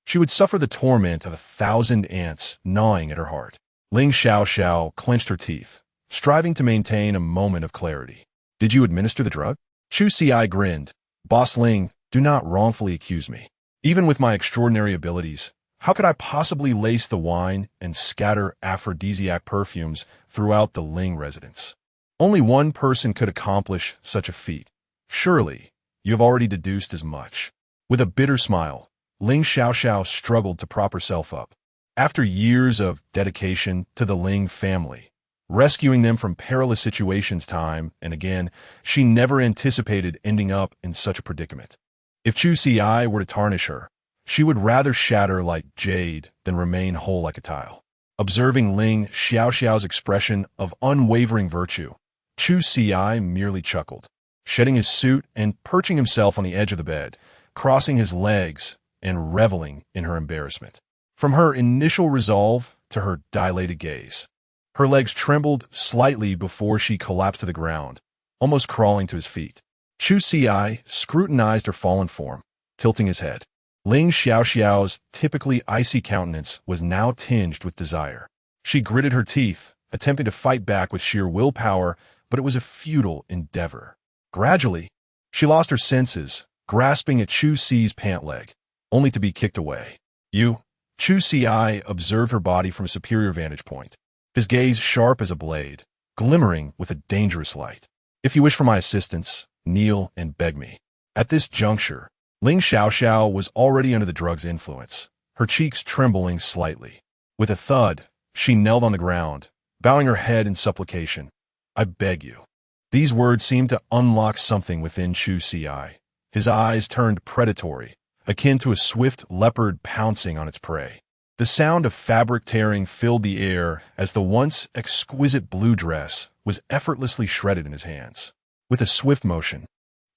she would suffer the torment of 1,000 ants gnawing at her heart. Ling Xiaoxiao clenched her teeth, striving to maintain a moment of clarity. "Did you administer the drug?" Chu Ci grinned. "Boss Ling, do not wrongfully accuse me. Even with my extraordinary abilities, how could I possibly lace the wine and scatter aphrodisiac perfumes throughout the Ling residence? Only one person could accomplish such a feat. Surely, you have already deduced as much." With a bitter smile, Ling Xiaoxiao struggled to prop herself up. After years of dedication to the Ling family, rescuing them from perilous situations time and again, she never anticipated ending up in such a predicament. If Chu Ci were to tarnish her, she would rather shatter like jade than remain whole like a tile. Observing Ling Xiaoxiao's expression of unwavering virtue, Chu Ci merely chuckled, shedding his suit and perching himself on the edge of the bed, crossing his legs and reveling in her embarrassment. From her initial resolve to her dilated gaze, her legs trembled slightly before she collapsed to the ground, almost crawling to his feet. Chu Ci scrutinized her fallen form, tilting his head. Ling Xiaoxiao's typically icy countenance was now tinged with desire. She gritted her teeth, attempting to fight back with sheer willpower, but it was a futile endeavor. Gradually, she lost her senses, grasping at Chu Ci's pant leg, only to be kicked away. "You?" Chu Ci observed her body from a superior vantage point, his gaze sharp as a blade, glimmering with a dangerous light. "If you wish for my assistance, kneel and beg me." At this juncture, Ling Xiaoxiao was already under the drug's influence, her cheeks trembling slightly. With a thud, she knelt on the ground, bowing her head in supplication. "I beg you." These words seemed to unlock something within Chu Ci. His eyes turned predatory, akin to a swift leopard pouncing on its prey. The sound of fabric tearing filled the air as the once exquisite blue dress was effortlessly shredded in his hands. With a swift motion,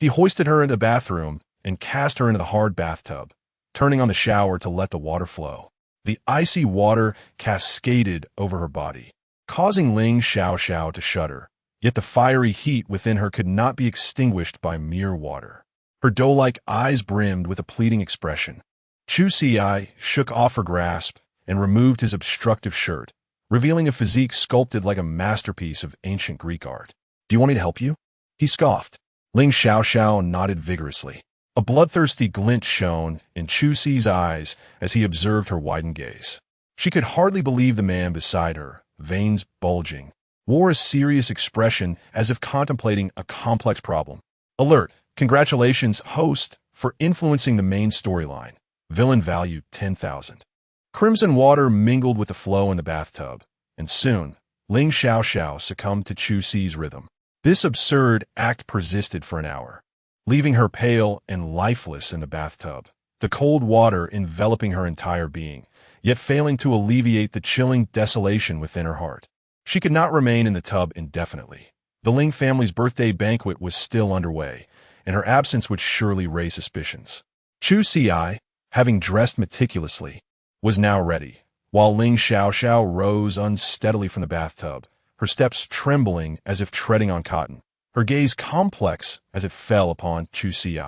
he hoisted her into the bathroom and cast her into the hard bathtub, turning on the shower to let the water flow. The icy water cascaded over her body, causing Ling Xiaoxiao to shudder. Yet the fiery heat within her could not be extinguished by mere water. Her doe-like eyes brimmed with a pleading expression. Chu Ci shook off her grasp and removed his obstructive shirt, revealing a physique sculpted like a masterpiece of ancient Greek art. "Do you want me to help you?" he scoffed. Ling Xiaoxiao nodded vigorously. A bloodthirsty glint shone in Chu Ci's eyes as he observed her widened gaze. She could hardly believe the man beside her, veins bulging, wore a serious expression as if contemplating a complex problem. "Alert! Congratulations, host, for influencing the main storyline. Villain value 10,000. Crimson water mingled with the flow in the bathtub, and soon, Ling Xiao succumbed to Chu Ci's rhythm. This absurd act persisted for an hour, leaving her pale and lifeless in the bathtub, the cold water enveloping her entire being, yet failing to alleviate the chilling desolation within her heart. She could not remain in the tub indefinitely. The Ling family's birthday banquet was still underway, and her absence would surely raise suspicions. Chu Ci, having dressed meticulously, was now ready, while Ling Xiao rose unsteadily from the bathtub, her steps trembling as if treading on cotton, her gaze complex as it fell upon Chu Ci.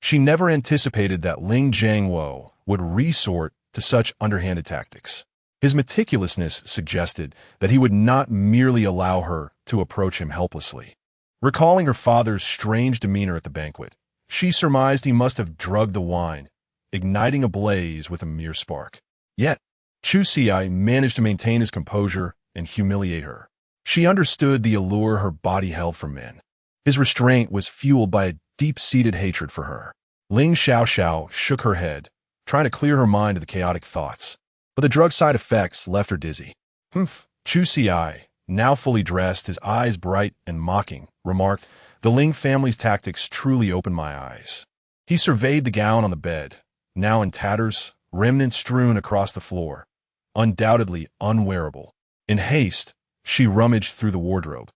She never anticipated that Ling Jiangwo would resort to such underhanded tactics. His meticulousness suggested that he would not merely allow her to approach him helplessly. Recalling her father's strange demeanor at the banquet, she surmised he must have drugged the wine, igniting a blaze with a mere spark. Yet, Chu Ci managed to maintain his composure and humiliate her. She understood the allure her body held for men. His restraint was fueled by a deep-seated hatred for her. Ling Xiao shook her head, trying to clear her mind of the chaotic thoughts, but the drug side effects left her dizzy. Chu Ci, now fully dressed, his eyes bright and mocking, remarked, "The Ling family's tactics truly opened my eyes." He surveyed the gown on the bed, now in tatters, remnants strewn across the floor, undoubtedly unwearable. In haste, she rummaged through the wardrobe,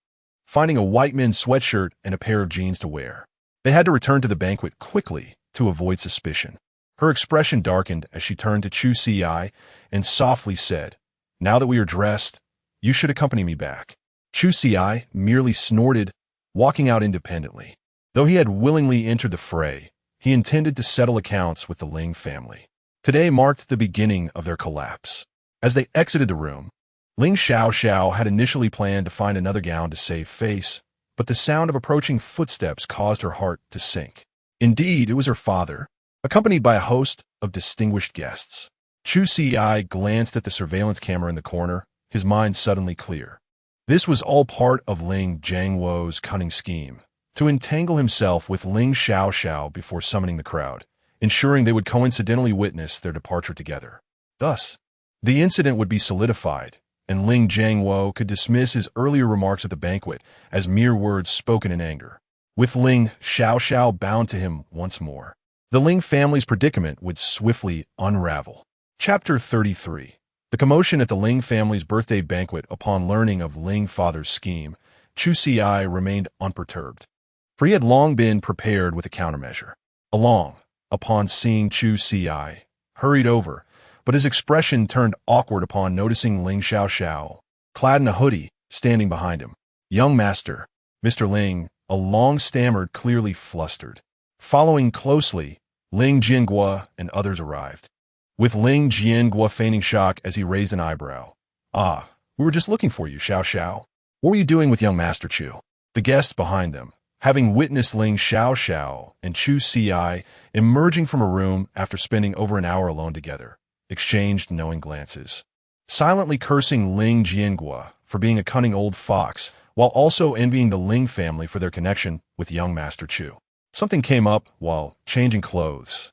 finding a white men's sweatshirt and a pair of jeans to wear. They had to return to the banquet quickly to avoid suspicion. Her expression darkened as she turned to Chu Ci and softly said, "Now that we are dressed, you should accompany me back." Chu Ci merely snorted, walking out independently. Though he had willingly entered the fray, he intended to settle accounts with the Ling family. Today marked the beginning of their collapse. As they exited the room, Ling Xiao had initially planned to find another gown to save face, but the sound of approaching footsteps caused her heart to sink. Indeed, it was her father, accompanied by a host of distinguished guests. Chu Ci glanced at the surveillance camera in the corner, his mind suddenly clear. This was all part of Ling Jiangwo's cunning scheme, to entangle himself with Ling Xiao before summoning the crowd, ensuring they would coincidentally witness their departure together. Thus, the incident would be solidified, and Ling Jiangwo could dismiss his earlier remarks at the banquet as mere words spoken in anger. With Ling Xiao bound to him once more, the Ling family's predicament would swiftly unravel. Chapter 33. The commotion at the Ling family's birthday banquet. Upon learning of Ling father's scheme, Chu Ci remained unperturbed, for he had long been prepared with a countermeasure. Along, upon seeing Chu Ci, hurried over, but his expression turned awkward upon noticing Ling Xiao, clad in a hoodie, standing behind him. "Young master, Mr. Ling," a long stammered, clearly flustered. Following closely, Ling Jiangwo and others arrived, with Ling Jiangwo feigning shock as he raised an eyebrow. "Ah, we were just looking for you, Xiao. What were you doing with young Master Chu?" The guests behind them, having witnessed Ling Xiao and Chu Ci emerging from a room after spending over an hour alone together, exchanged knowing glances, silently cursing Ling Jiangwo for being a cunning old fox, while also envying the Ling family for their connection with young Master Chu. Something came up while changing clothes.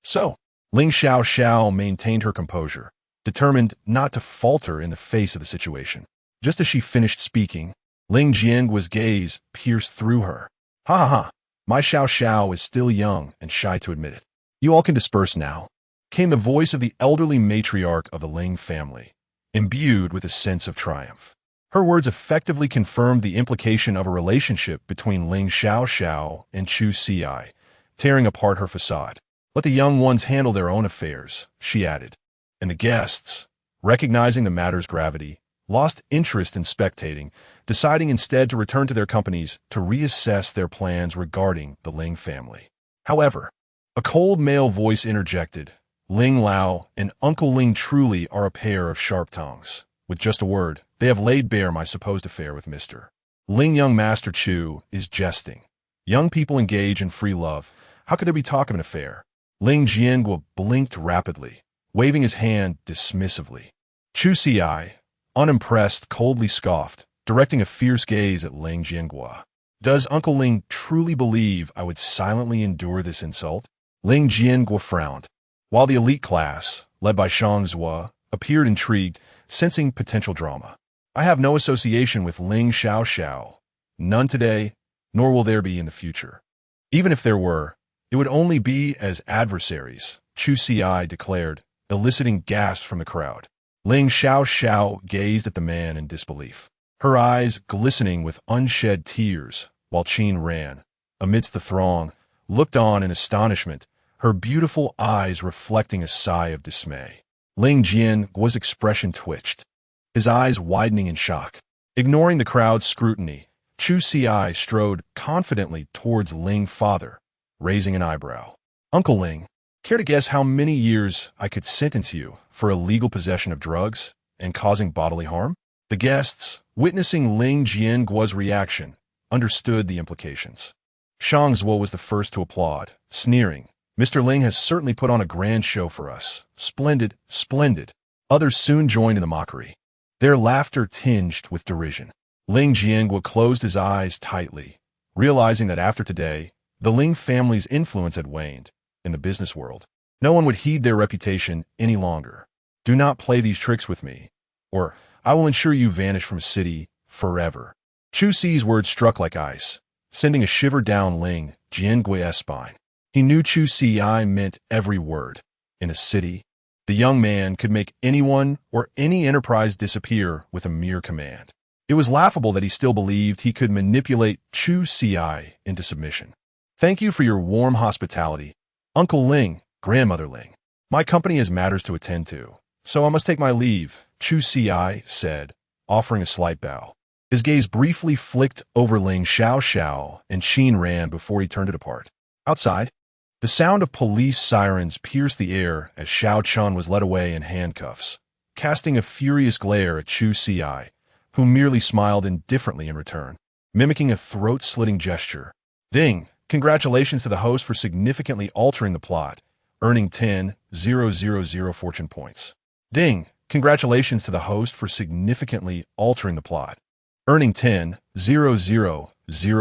So, Ling Xiao maintained her composure, determined not to falter in the face of the situation. Just as she finished speaking, Ling Jiangwo's gaze pierced through her. "Ha, my Xiao is still young and shy to admit it. You all can disperse now," came the voice of the elderly matriarch of the Ling family, imbued with a sense of triumph. Her words effectively confirmed the implication of a relationship between Ling Xiao and Chu Ci, tearing apart her facade. "Let the young ones handle their own affairs," she added, and the guests, recognizing the matter's gravity, lost interest in spectating, deciding instead to return to their companies to reassess their plans regarding the Ling family. However, a cold male voice interjected, "Ling Lao and Uncle Ling truly are a pair of sharp tongues. With just a word, they have laid bare my supposed affair with Mr. Ling. Young Master Chu is jesting. Young people engage in free love. How could there be talk of an affair?" Ling Jiangwo blinked rapidly, waving his hand dismissively. Chu Ci, unimpressed, coldly scoffed, directing a fierce gaze at Ling Jiangwo. "Does Uncle Ling truly believe I would silently endure this insult?" Ling Jiangwo frowned. while the elite class, led by Ling Zhuo, appeared intrigued, sensing potential drama. I have no association with Ling Xiao. None today, nor will there be in the future. Even if there were, it would only be as adversaries, Chu Ci declared, eliciting gasps from the crowd. Ling Xiao gazed at the man in disbelief, her eyes glistening with unshed tears, while Qin ran, amidst the throng, looked on in astonishment, her beautiful eyes reflecting a sigh of dismay. Ling Jianguo's expression twitched, his eyes widening in shock. Ignoring the crowd's scrutiny, Chu Ci strode confidently towards Ling's father, raising an eyebrow. Uncle Ling, care to guess how many years I could sentence you for illegal possession of drugs and causing bodily harm? The guests, witnessing Ling Jianguo's reaction, understood the implications. Ling Zhuo was the first to applaud, sneering, Mr. Ling has certainly put on a grand show for us. Splendid, splendid. Others soon joined in the mockery, their laughter tinged with derision. Ling Jianguo closed his eyes tightly, realizing that after today, the Ling family's influence had waned in the business world. No one would heed their reputation any longer. Do not play these tricks with me, or I will ensure you vanish from city forever. Chu Ci's words struck like ice, sending a shiver down Ling Jianguo's spine. He knew Chu Ci meant every word. In a city, the young man could make anyone or any enterprise disappear with a mere command. It was laughable that he still believed he could manipulate Chu Ci into submission. Thank you for your warm hospitality, Uncle Ling, Grandmother Ling. My company has matters to attend to, so I must take my leave, Chu Ci said, offering a slight bow. His gaze briefly flicked over Ling Xiao and Qin ran before he turned it apart. Outside, the sound of police sirens pierced the air as Xiao Chun was led away in handcuffs, casting a furious glare at Chu Ci, who merely smiled indifferently in return, mimicking a throat-slitting gesture. Ding! Congratulations to the host for significantly altering the plot, earning 10,000 fortune points. Ding! Congratulations to the host for significantly altering the plot, earning 10,000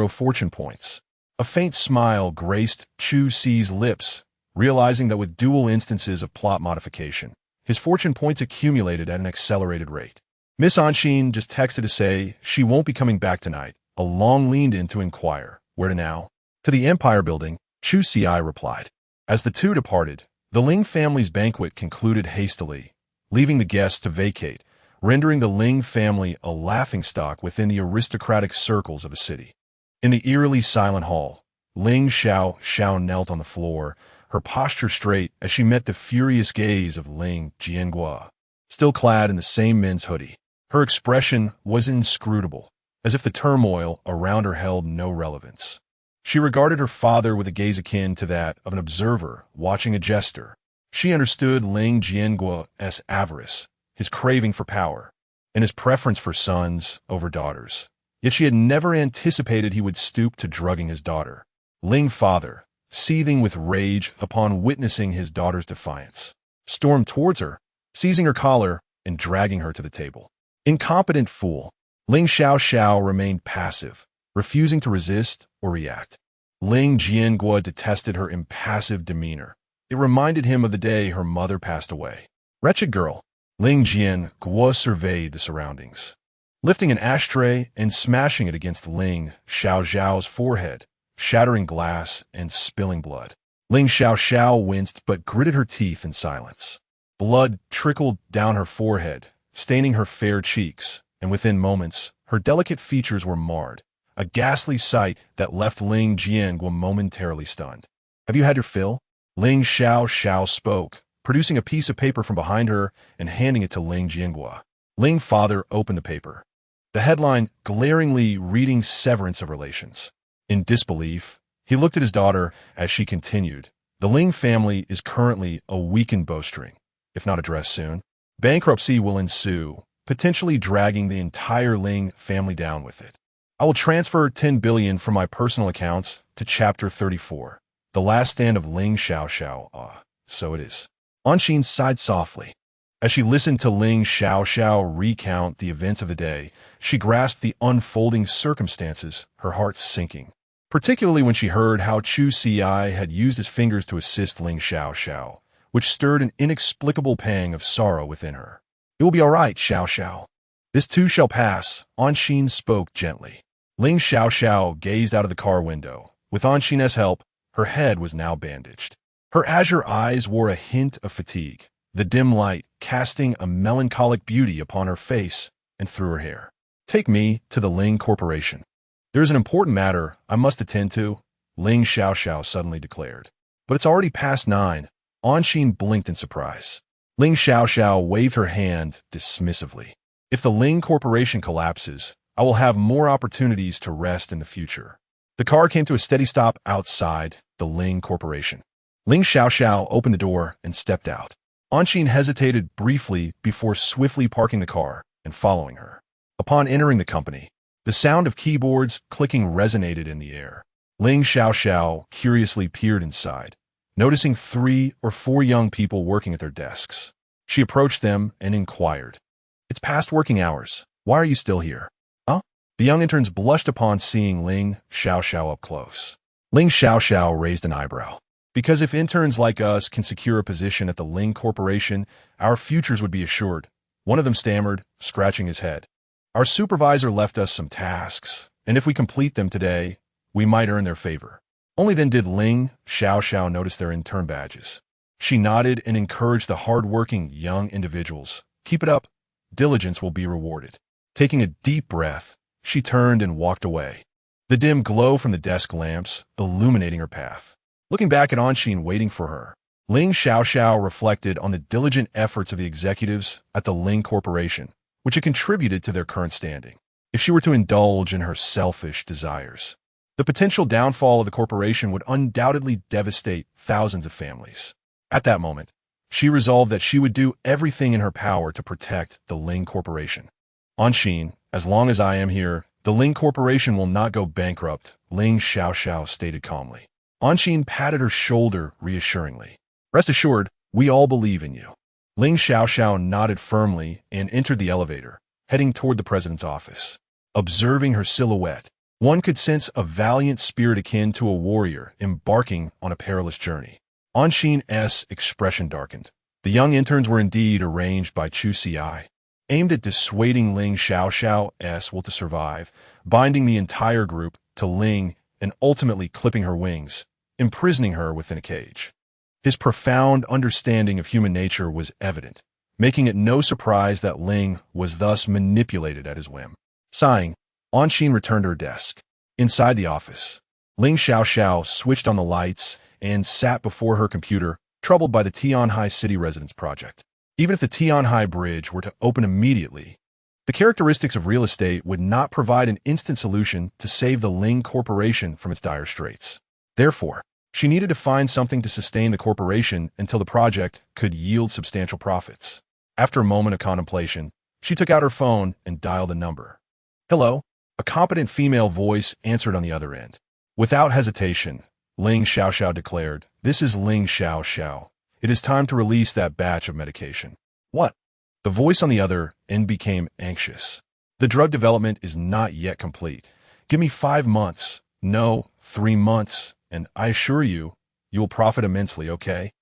fortune points. A faint smile graced Chu Ci's lips, realizing that with dual instances of plot modification, his fortune points accumulated at an accelerated rate. Miss Auntie just texted to say she won't be coming back tonight. Long leaned in to inquire, where to now? To the Empire Building, Chu Ci replied. As the two departed, the Ling family's banquet concluded hastily, leaving the guests to vacate, rendering the Ling family a laughingstock within the aristocratic circles of the city. In the eerily silent hall, Ling Xiao knelt on the floor, her posture straight as she met the furious gaze of Ling Jianguo, still clad in the same men's hoodie. Her expression was inscrutable, as if the turmoil around her held no relevance. She regarded her father with a gaze akin to that of an observer watching a jester. She understood Ling Jianguo's avarice, his craving for power, and his preference for sons over daughters. Yet she had never anticipated he would stoop to drugging his daughter. Ling's father, seething with rage upon witnessing his daughter's defiance, stormed towards her, seizing her collar and dragging her to the table. Incompetent fool! Ling Xiao remained passive, refusing to resist or react. Ling Jianguo detested her impassive demeanor. It reminded him of the day her mother passed away. Wretched girl! Ling Jianguo surveyed the surroundings, lifting an ashtray and smashing it against Ling Xiao's forehead, shattering glass and spilling blood. Ling Xiao winced but gritted her teeth in silence. Blood trickled down her forehead, staining her fair cheeks, and within moments, her delicate features were marred, a ghastly sight that left Ling Jianguo momentarily stunned. Have you had your fill? Ling Xiao spoke, producing a piece of paper from behind her and handing it to Ling Jianguo. Ling's father opened the paper, the headline glaringly reading severance of relations. In disbelief, he looked at his daughter as she continued. The Ling family is currently a weakened bowstring. If not addressed soon, bankruptcy will ensue, potentially dragging the entire Ling family down with it. I will transfer 10 billion from my personal accounts to Chapter 34, the last stand of Ling Xiao. So it is. Auntie sighed softly. As she listened to Ling Xiao recount the events of the day, she grasped the unfolding circumstances, her heart sinking, particularly when she heard how Chu Ci had used his fingers to assist Ling Xiao, which stirred an inexplicable pang of sorrow within her. "It will be all right, Xiao Xiao. This too shall pass," Auntie spoke gently. Ling Xiao Xiao gazed out of the car window. With Auntie's help, her head was now bandaged. Her azure eyes wore a hint of fatigue, the dim light casting a melancholic beauty upon her face and through her hair. "Take me to the Ling Corporation. There is an important matter I must attend to," Ling Xiao Xiao suddenly declared. "But it's already past 9. Auntie blinked in surprise. Ling Xiao Xiao waved her hand dismissively. "If the Ling Corporation collapses, I will have more opportunities to rest in the future." The car came to a steady stop outside the Ling Corporation. Ling Xiao Xiao opened the door and stepped out. Auntie hesitated briefly before swiftly parking the car and following her. Upon entering the company, the sound of keyboards clicking resonated in the air. Ling Xiao Xiao curiously peered inside, noticing 3 or 4 young people working at their desks. She approached them and inquired, "It's past working hours. Why are you still here?" "Huh?" The young interns blushed upon seeing Ling Xiao Xiao up close. Ling Xiao Xiao raised an eyebrow. "Because if interns like us can secure a position at the Ling Corporation, our futures would be assured," one of them stammered, scratching his head. "Our supervisor left us some tasks, and if we complete them today, we might earn their favor." Only then did Ling Xiao Xiao notice their intern badges. She nodded and encouraged the hard-working young individuals. "Keep it up. Diligence will be rewarded." Taking a deep breath, she turned and walked away, the dim glow from the desk lamps illuminating her path. Looking back at Auntie waiting for her, Ling Xiao Xiao reflected on the diligent efforts of the executives at the Ling Corporation, which had contributed to their current standing. If she were to indulge in her selfish desires, the potential downfall of the corporation would undoubtedly devastate thousands of families. At that moment, she resolved that she would do everything in her power to protect the Ling Corporation. "Auntie, as long as I am here, the Ling Corporation will not go bankrupt," Ling Xiao Xiao stated calmly. Auntie patted her shoulder reassuringly. "Rest assured, we all believe in you." Ling Xiao Xiao nodded firmly and entered the elevator, heading toward the president's office. Observing her silhouette, one could sense a valiant spirit akin to a warrior embarking on a perilous journey. Auntie's expression darkened. The young interns were indeed arranged by Chu Ci, aimed at dissuading Ling Xiao Xiao's will to survive, binding the entire group to Ling and ultimately clipping her wings, imprisoning her within a cage. His profound understanding of human nature was evident, making it no surprise that Ling was thus manipulated at his whim. Sighing, Auntie returned to her desk. Inside the office, Ling Xiao Xiao switched on the lights and sat before her computer, troubled by the Tianhai City Residence project. Even if the Tianhai Bridge were to open immediately, the characteristics of real estate would not provide an instant solution to save the Ling Corporation from its dire straits. Therefore, she needed to find something to sustain the corporation until the project could yield substantial profits. After a moment of contemplation, she took out her phone and dialed a number. "Hello," a competent female voice answered on the other end. Without hesitation, Ling Xiao Xiao declared, "This is Ling Xiao Xiao. It is time to release that batch of medication." "What?" The voice on the other end became anxious. "The drug development is not yet complete. Give me 5 months. No, 3 months. And I assure you, you will profit immensely, okay?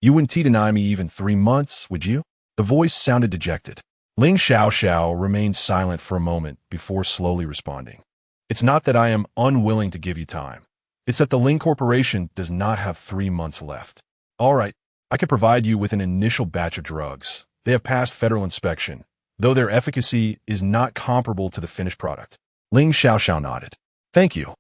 You wouldn't deny me even 3 months, would you?" The voice sounded dejected. Ling Xiao Xiao remained silent for a moment before slowly responding. "It's not that I am unwilling to give you time. It's that the Ling Corporation does not have 3 months left." "All right, I can provide you with an initial batch of drugs. They have passed federal inspection, though their efficacy is not comparable to the finished product." Ling Xiao Xiao nodded. "Thank you.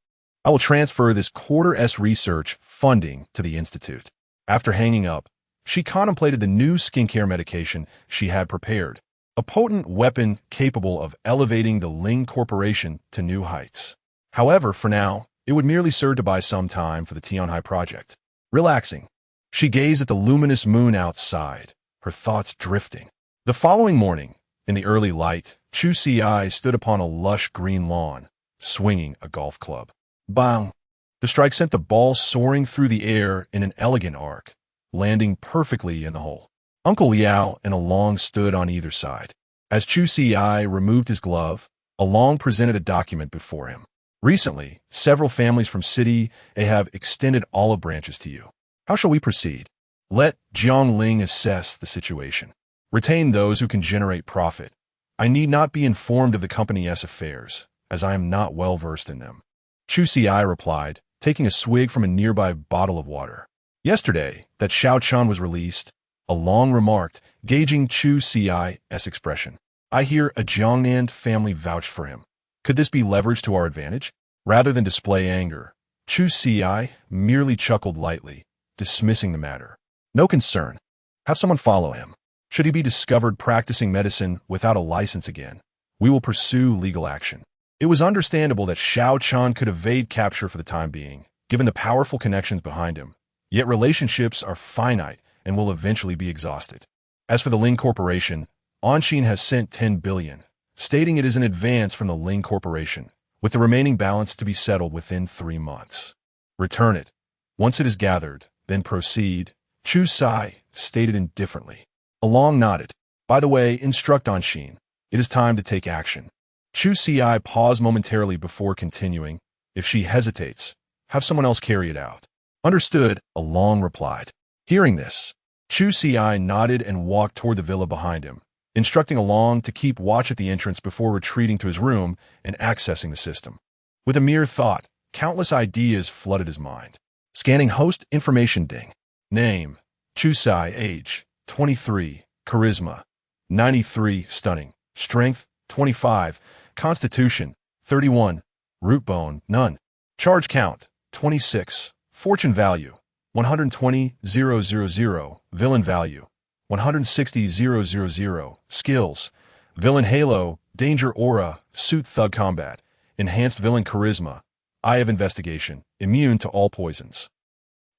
I will transfer this quarter-S research funding to the Institute." After hanging up, she contemplated the new skincare medication she had prepared, a potent weapon capable of elevating the Ling Corporation to new heights. However, for now, it would merely serve to buy some time for the Tianhai project. Relaxing, she gazed at the luminous moon outside, her thoughts drifting. The following morning, in the early light, Chu Ci stood upon a lush green lawn, swinging a golf club. Bang! The strike sent the ball soaring through the air in an elegant arc, landing perfectly in the hole. Uncle Liao and Along stood on either side. As Chu Ci removed his glove, Along presented a document before him. "Recently, several families from City A have extended olive branches to you. How shall we proceed?" Let Ling assess the situation. Retain those who can generate profit. I need not be informed of the company's affairs, as I am not well versed in them. Chu Ci replied, taking a swig from a nearby bottle of water. Yesterday, that Xiao Chan was released, Long remarked, gauging Chu Ci's expression. I hear a Jiangnan family vouched for him. Could this be leveraged to our advantage? Rather than display anger, Chu Ci merely chuckled lightly, dismissing the matter. No concern. Have someone follow him. Should he be discovered practicing medicine without a license again, we will pursue legal action. It was understandable that Xiao Chan could evade capture for the time being, given the powerful connections behind him. Yet relationships are finite and will eventually be exhausted. As for the Ling Corporation, Auntie has sent 10 billion, stating it is an advance from the Ling Corporation, with the remaining balance to be settled within 3 months. Return it. Once it is gathered, then proceed, Chu Ci stated indifferently. Long nodded. By the way, instruct Auntie. It is time to take action. Chu Ci paused momentarily before continuing. If she hesitates, have someone else carry it out. Understood, Long replied. Hearing this, Chu Ci nodded and walked toward the villa behind him, instructing Long to keep watch at the entrance before retreating to his room and accessing the system. With a mere thought, countless ideas flooded his mind. Scanning host information ding. Name, Chu Ci, age, 23, charisma, 93, stunning, strength, 25, constitution, 31, root bone, none, charge count, 26, fortune value, 120,000, villain value, 160,000, skills, villain halo, danger aura, suit thug combat, enhanced villain charisma, eye of investigation, immune to all poisons.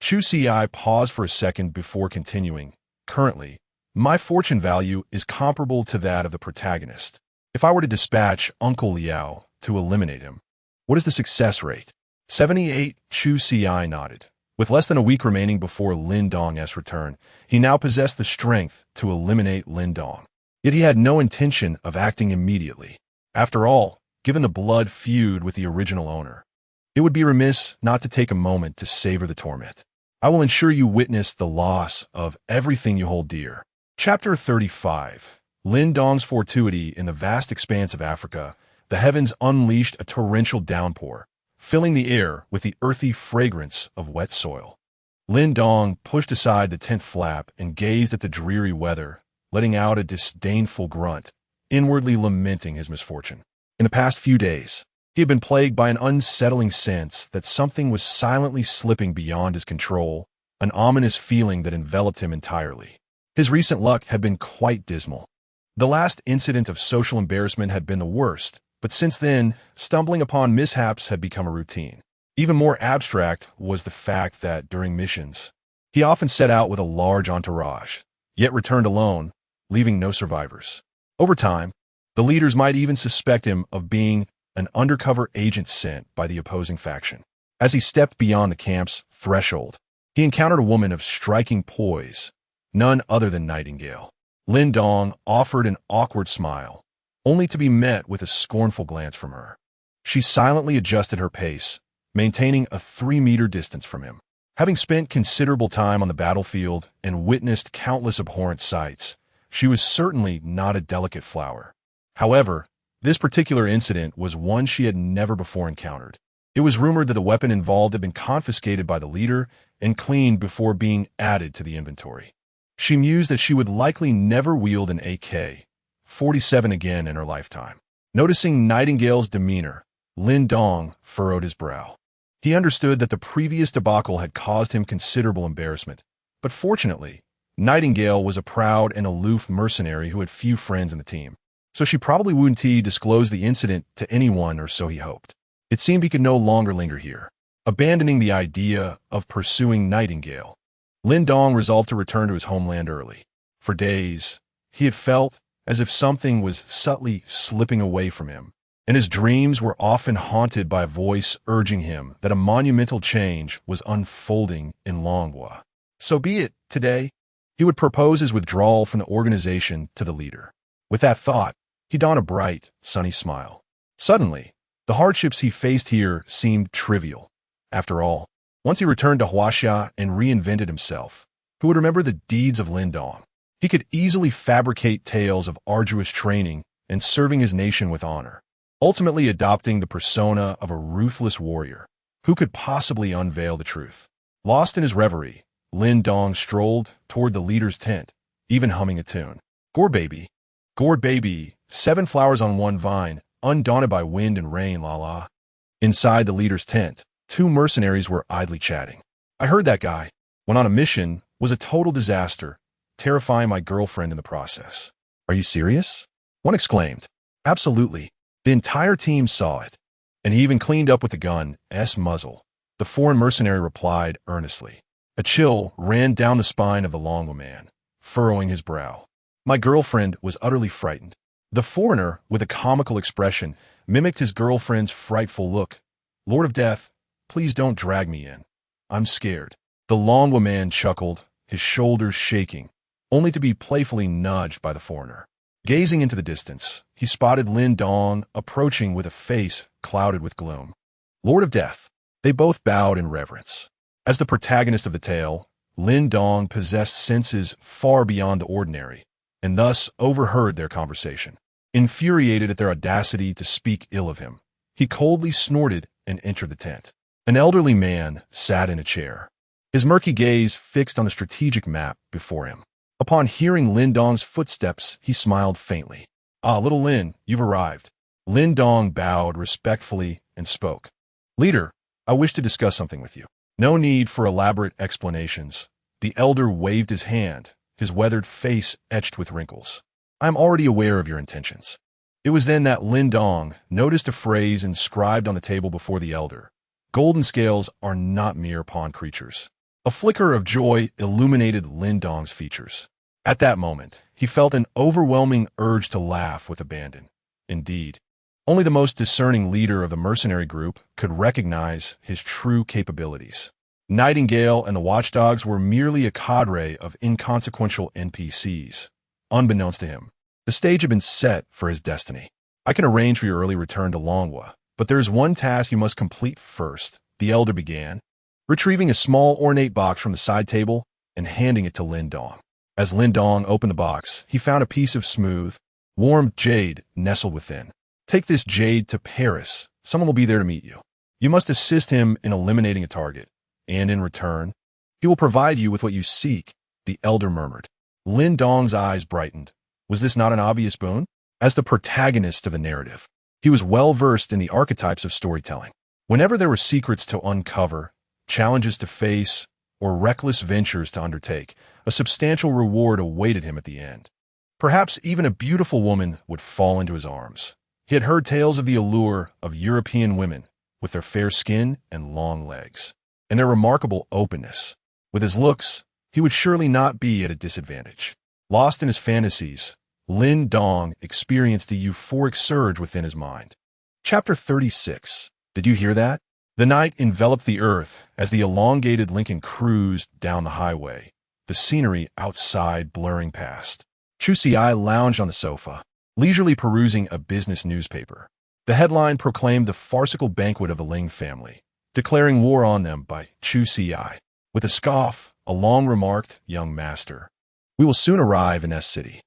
Chu Ci paused for a second before continuing. Currently, my fortune value is comparable to that of the protagonist. If I were to dispatch Uncle Liao to eliminate him, what is the success rate? 78. Chu Ci nodded. With less than a week remaining before Lin Dong's return, he now possessed the strength to eliminate Lin Dong. Yet he had no intention of acting immediately. After all, given the blood feud with the original owner, it would be remiss not to take a moment to savor the torment. I will ensure you witness the loss of everything you hold dear. Chapter 35. Lin Dong's fortuity. In the vast expanse of Africa, the heavens unleashed a torrential downpour, filling the air with the earthy fragrance of wet soil. Lin Dong pushed aside the tent flap and gazed at the dreary weather, letting out a disdainful grunt, inwardly lamenting his misfortune. In the past few days, he had been plagued by an unsettling sense that something was silently slipping beyond his control, an ominous feeling that enveloped him entirely. His recent luck had been quite dismal. The last incident of social embarrassment had been the worst, but since then, stumbling upon mishaps had become a routine. Even more abstract was the fact that during missions, he often set out with a large entourage, yet returned alone, leaving no survivors. Over time, the leaders might even suspect him of being an undercover agent sent by the opposing faction. As he stepped beyond the camp's threshold, he encountered a woman of striking poise, none other than Nightingale. Lin Dong offered an awkward smile, only to be met with a scornful glance from her. She silently adjusted her pace, maintaining a 3-meter distance from him. Having spent considerable time on the battlefield and witnessed countless abhorrent sights, she was certainly not a delicate flower. However, this particular incident was one she had never before encountered. It was rumored that the weapon involved had been confiscated by the leader and cleaned before being added to the inventory. She mused that she would likely never wield an AK-47 again in her lifetime. Noticing Nightingale's demeanor, Lin Dong furrowed his brow. He understood that the previous debacle had caused him considerable embarrassment, but fortunately, Nightingale was a proud and aloof mercenary who had few friends in the team. So she probably wouldn't disclose the incident to anyone, or so he hoped. It seemed he could no longer linger here. Abandoning the idea of pursuing Nightingale, Lin Dong resolved to return to his homeland early. For days, he had felt as if something was subtly slipping away from him, and his dreams were often haunted by a voice urging him that a monumental change was unfolding in Longhua. So be it, today, he would propose his withdrawal from the organization to the leader. With that thought, he donned a bright, sunny smile. Suddenly, the hardships he faced here seemed trivial. After all, once he returned to Huaxia and reinvented himself, who would remember the deeds of Lin Dong. He could easily fabricate tales of arduous training and serving his nation with honor, ultimately adopting the persona of a ruthless warrior. Who could possibly unveil the truth? Lost in his reverie, Lin Dong strolled toward the leader's tent, even humming a tune. Gourd baby, 7 flowers on one vine, undaunted by wind and rain, la la. Inside the leader's tent, 2 mercenaries were idly chatting. I heard that guy, went on a mission, was a total disaster, terrifying my girlfriend in the process. Are you serious? One exclaimed. Absolutely. The entire team saw it. And he even cleaned up with the gun's muzzle. The foreign mercenary replied earnestly. A chill ran down the spine of the Longwa man, furrowing his brow. My girlfriend was utterly frightened. The foreigner, with a comical expression, mimicked his girlfriend's frightful look. Lord of Death, please don't drag me in. I'm scared. The Longwa man chuckled, his shoulders shaking, only to be playfully nudged by the foreigner. Gazing into the distance, he spotted Lin Dong approaching with a face clouded with gloom. Lord of Death. They both bowed in reverence. As the protagonist of the tale, Lin Dong possessed senses far beyond the ordinary, and thus overheard their conversation. Infuriated at their audacity to speak ill of him, he coldly snorted and entered the tent. An elderly man sat in a chair, his murky gaze fixed on the strategic map before him. Upon hearing Lin Dong's footsteps, he smiled faintly. Ah, little Lin, you've arrived. Lin Dong bowed respectfully and spoke. Leader, I wish to discuss something with you. No need for elaborate explanations. The elder waved his hand, his weathered face etched with wrinkles. I am already aware of your intentions. It was then that Lin Dong noticed a phrase inscribed on the table before the elder. Golden scales are not mere pawn creatures. A flicker of joy illuminated Lin Dong's features. At that moment, he felt an overwhelming urge to laugh with abandon. Indeed, only the most discerning leader of the mercenary group could recognize his true capabilities. Nightingale and the watchdogs were merely a cadre of inconsequential NPCs. Unbeknownst to him, the stage had been set for his destiny. I can arrange for your early return to Longwa, but there is one task you must complete first, the elder began, retrieving a small ornate box from the side table and handing it to Lin Dong. As Lin Dong opened the box, he found a piece of smooth, warm jade nestled within. Take this jade to Paris. Someone will be there to meet you. You must assist him in eliminating a target, and in return, he will provide you with what you seek, the elder murmured. Lin Dong's eyes brightened. Was this not an obvious boon? As the protagonist of the narrative, he was well versed in the archetypes of storytelling. Whenever there were secrets to uncover, challenges to face, or reckless ventures to undertake, a substantial reward awaited him at the end. Perhaps even a beautiful woman would fall into his arms. He had heard tales of the allure of European women, with their fair skin and long legs, and their remarkable openness. With his looks, he would surely not be at a disadvantage. Lost in his fantasies, Lin Dong experienced a euphoric surge within his mind. Chapter 36. Did you hear that? The night enveloped the earth as the elongated Lincoln cruised down the highway, the scenery outside blurring past. Chu Ci lounged on the sofa, leisurely perusing a business newspaper. The headline proclaimed the farcical banquet of the Ling family, declaring war on them by Chu Ci. With a scoff, Along remarked, young master, we will soon arrive in S-City.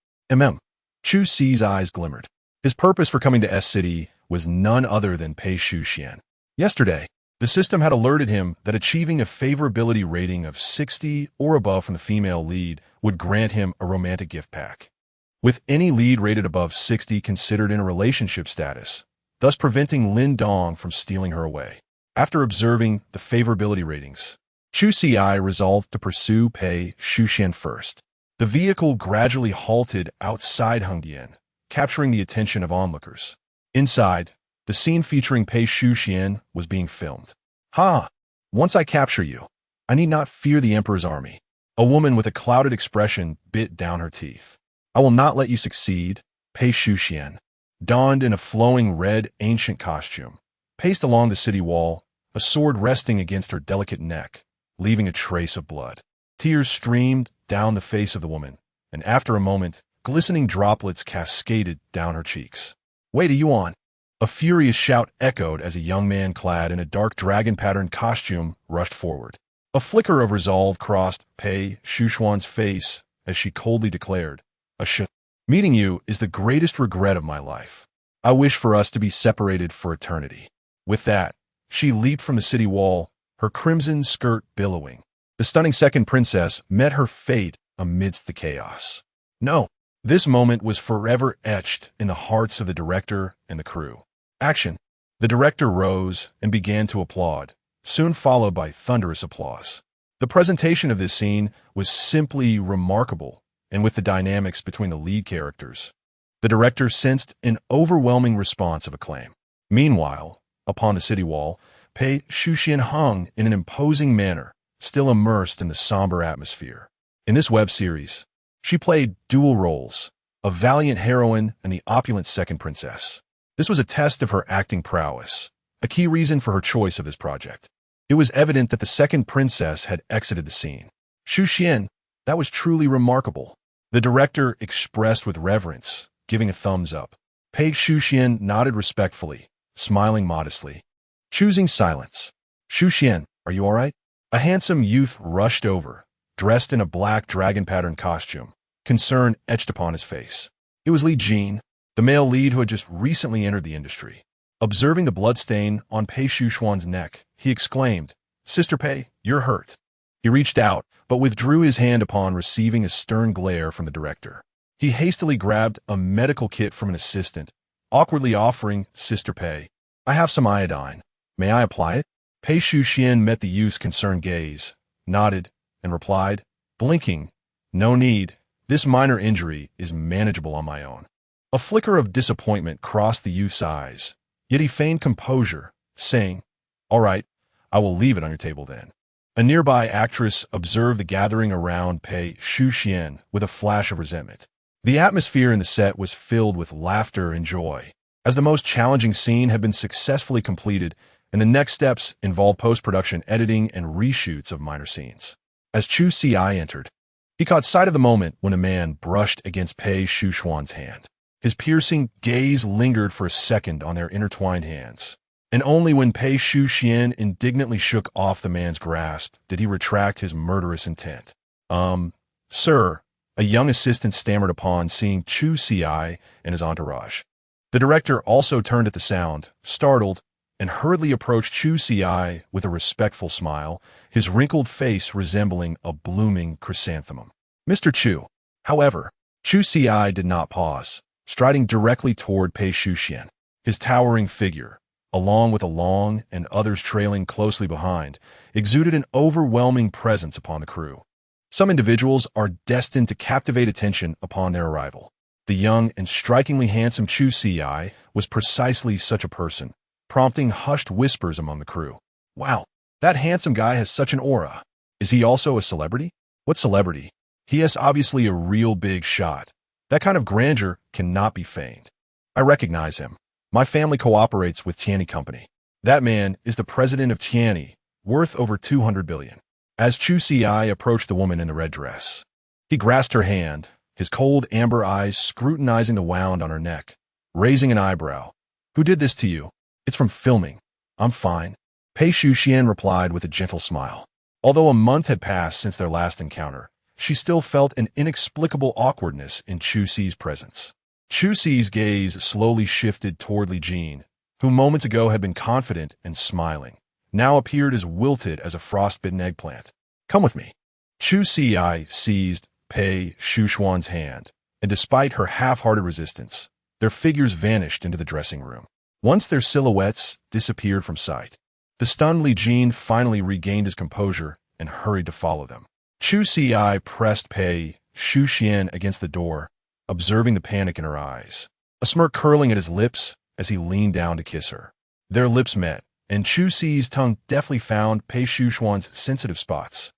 Chu Ci's eyes glimmered. His purpose for coming to S-City was none other than Pei Shu-xian. Yesterday, the system had alerted him that achieving a favorability rating of 60 or above from the female lead would grant him a romantic gift pack, with any lead rated above 60 considered in a relationship status, thus preventing Lin Dong from stealing her away. After observing the favorability ratings, Chu Ci resolved to pursue Pei Shu-xian first. The vehicle gradually halted outside Hengdian, capturing the attention of onlookers. Inside, the scene featuring Pei Shu-xian was being filmed. Once I capture you, I need not fear the Emperor's army. A woman with a clouded expression bit down her teeth. I will not let you succeed, Pei Shu-xian. Donned in a flowing red ancient costume, paced along the city wall, a sword resting against her delicate neck, leaving a trace of blood. Tears streamed down the face of the woman, and after a moment, glistening droplets cascaded down her cheeks. Wait, are you on? A furious shout echoed as a young man clad in a dark dragon-patterned costume rushed forward. A flicker of resolve crossed Pei Shuxuan's face as she coldly declared, Meeting you is the greatest regret of my life. I wish for us to be separated for eternity." With that, she leaped from the city wall, her crimson skirt billowing. The stunning second princess met her fate amidst the chaos. No, this moment was forever etched in the hearts of the director and the crew. Action. The director rose and began to applaud, soon followed by thunderous applause. The presentation of this scene was simply remarkable, and with the dynamics between the lead characters, the director sensed an overwhelming response of acclaim. Meanwhile, upon the city wall, Pei Shuxian hung in an imposing manner, still immersed in the somber atmosphere. In this web series, she played dual roles, a valiant heroine and the opulent second princess. This was a test of her acting prowess, a key reason for her choice of this project. It was evident that the second princess had exited the scene. Shuxian, that was truly remarkable. The director expressed with reverence, giving a thumbs up. Pei Shuxian nodded respectfully, smiling modestly. Choosing silence. Shuxian, are you all right? A handsome youth rushed over, dressed in a black dragon-pattern costume, concern etched upon his face. It was Li Jin, the male lead who had just recently entered the industry. Observing the bloodstain on Pei Shuxuan's neck, he exclaimed, "Sister Pei, you're hurt." He reached out, but withdrew his hand upon receiving a stern glare from the director. He hastily grabbed a medical kit from an assistant, awkwardly offering, "Sister Pei, I have some iodine. May I apply it?" Pei Shuxian met the youth's concerned gaze, nodded, and replied, blinking, "No need. This minor injury is manageable on my own." A flicker of disappointment crossed the youth's eyes, yet he feigned composure, saying, "All right, I will leave it on your table then." A nearby actress observed the gathering around Pei Shuxian with a flash of resentment. The atmosphere in the set was filled with laughter and joy, as the most challenging scene had been successfully completed, and the next steps involved post-production editing and reshoots of minor scenes. As Chu Ci entered, he caught sight of the moment when a man brushed against Pei Shuxuan's hand. His piercing gaze lingered for a second on their intertwined hands, and only when Pei Shuxian indignantly shook off the man's grasp did he retract his murderous intent. Sir," a young assistant stammered upon seeing Chu Ci and his entourage. The director also turned at the sound, startled, and hurriedly approached Chu Ci with a respectful smile, his wrinkled face resembling a blooming chrysanthemum. "Mr. Chu." However, Chu Ci did not pause, striding directly toward Pei Shuxian. His towering figure, along with Along and others trailing closely behind, exuded an overwhelming presence upon the crew. Some individuals are destined to captivate attention upon their arrival. The young and strikingly handsome Chu Ci was precisely such a person, prompting hushed whispers among the crew. "Wow, that handsome guy has such an aura. Is he also a celebrity? What celebrity? He is obviously a real big shot. That kind of grandeur cannot be feigned. I recognize him. My family cooperates with Tianyi Company. That man is the president of Tianyi, worth over 200 billion. As Chu Ci approached the woman in the red dress, he grasped her hand, his cold amber eyes scrutinizing the wound on her neck, raising an eyebrow. "Who did this to you?" "It's from filming. I'm fine," Pei Shuxian replied with a gentle smile. Although a month had passed since their last encounter, she still felt an inexplicable awkwardness in Chu Ci's presence. Chu Ci's gaze slowly shifted toward Li Jin, who moments ago had been confident and smiling, now appeared as wilted as a frostbitten eggplant. "Come with me." Chu Ci seized Pei Shuxuan's hand, and despite her half-hearted resistance, their figures vanished into the dressing room. Once their silhouettes disappeared from sight, the stunned Li Jin finally regained his composure and hurried to follow them. Chu Ci pressed Pei Shuxian against the door, observing the panic in her eyes, a smirk curling at his lips as he leaned down to kiss her. Their lips met, and Chu Ci's tongue deftly found Pei Shuxuan's sensitive spots,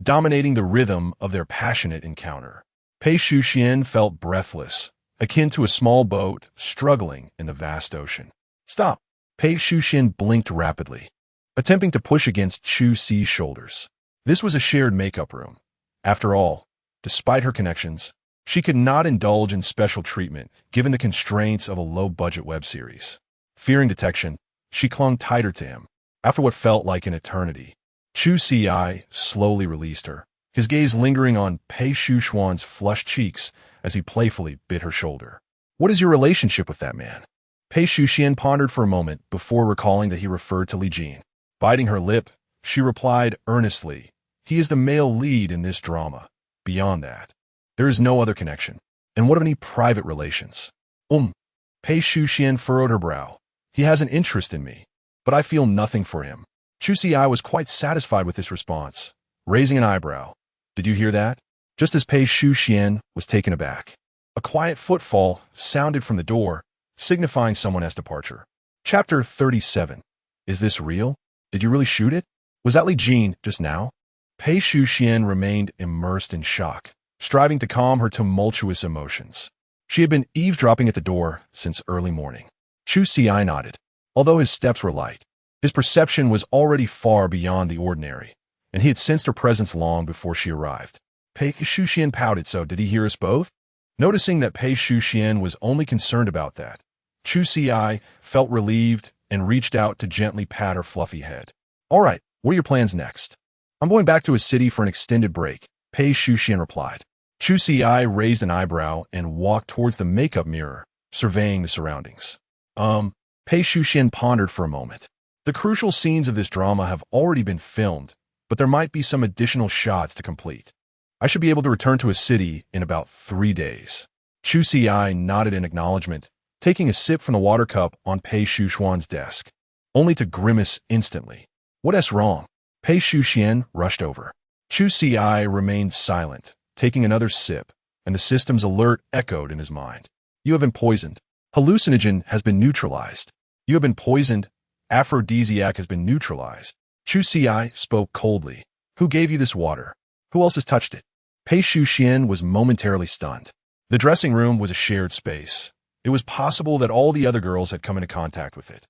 dominating the rhythm of their passionate encounter. Pei Shuxian felt breathless, akin to a small boat struggling in the vast ocean. "Stop!" Pei Shuxian blinked rapidly, attempting to push against Chu Ci's shoulders. This was a shared makeup room. After all, despite her connections, she could not indulge in special treatment given the constraints of a low-budget web series. Fearing detection, she clung tighter to him. After what felt like an eternity, Chu Ci slowly released her, his gaze lingering on Pei Shuxuan's flushed cheeks as he playfully bit her shoulder. What is your relationship with that man? Pei Shuxian pondered for a moment before recalling that he referred to Li Jin. Biting her lip, she replied earnestly, he is the male lead in this drama. Beyond that, there is no other connection. And what of any private relations? Pei Shuxian furrowed her brow. He has an interest in me, but I feel nothing for him. Chu Ci was quite satisfied with this response, raising an eyebrow. Did you hear that? Just as Pei Shuxian was taken aback, a quiet footfall sounded from the door, signifying someone's departure. Chapter 37. Is this real? Did you really shoot it? Was that Li Jin just now? Pei Shuxian remained immersed in shock, striving to calm her tumultuous emotions. She had been eavesdropping at the door since early morning. Chu Ci nodded. Although his steps were light, his perception was already far beyond the ordinary, and he had sensed her presence long before she arrived. Pei Shuxian pouted. So did he hear us both? Noticing that Pei Shuxian was only concerned about that, Chu Ci felt relieved and reached out to gently pat her fluffy head. All right, what are your plans next? I'm going back to a city for an extended break, Pei Shuxian replied. Chu Ci raised an eyebrow and walked towards the makeup mirror, surveying the surroundings. Pei Shuxian pondered for a moment. The crucial scenes of this drama have already been filmed, but there might be some additional shots to complete. I should be able to return to a city in about 3 days. Chu Ci nodded in acknowledgement, taking a sip from the water cup on Pei Shuxuan's desk, only to grimace instantly. What's wrong? Pei Shuxian rushed over. Chu Ci remained silent, taking another sip, and the system's alert echoed in his mind. You have been poisoned. Hallucinogen has been neutralized. You have been poisoned. Aphrodisiac has been neutralized. Chu Ci spoke coldly. Who gave you this water? Who else has touched it? Pei Shuxian was momentarily stunned. The dressing room was a shared space. It was possible that all the other girls had come into contact with it.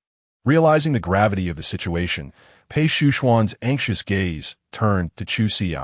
Realizing the gravity of the situation, Pei Shuxuan's anxious gaze turned to Chu Ci.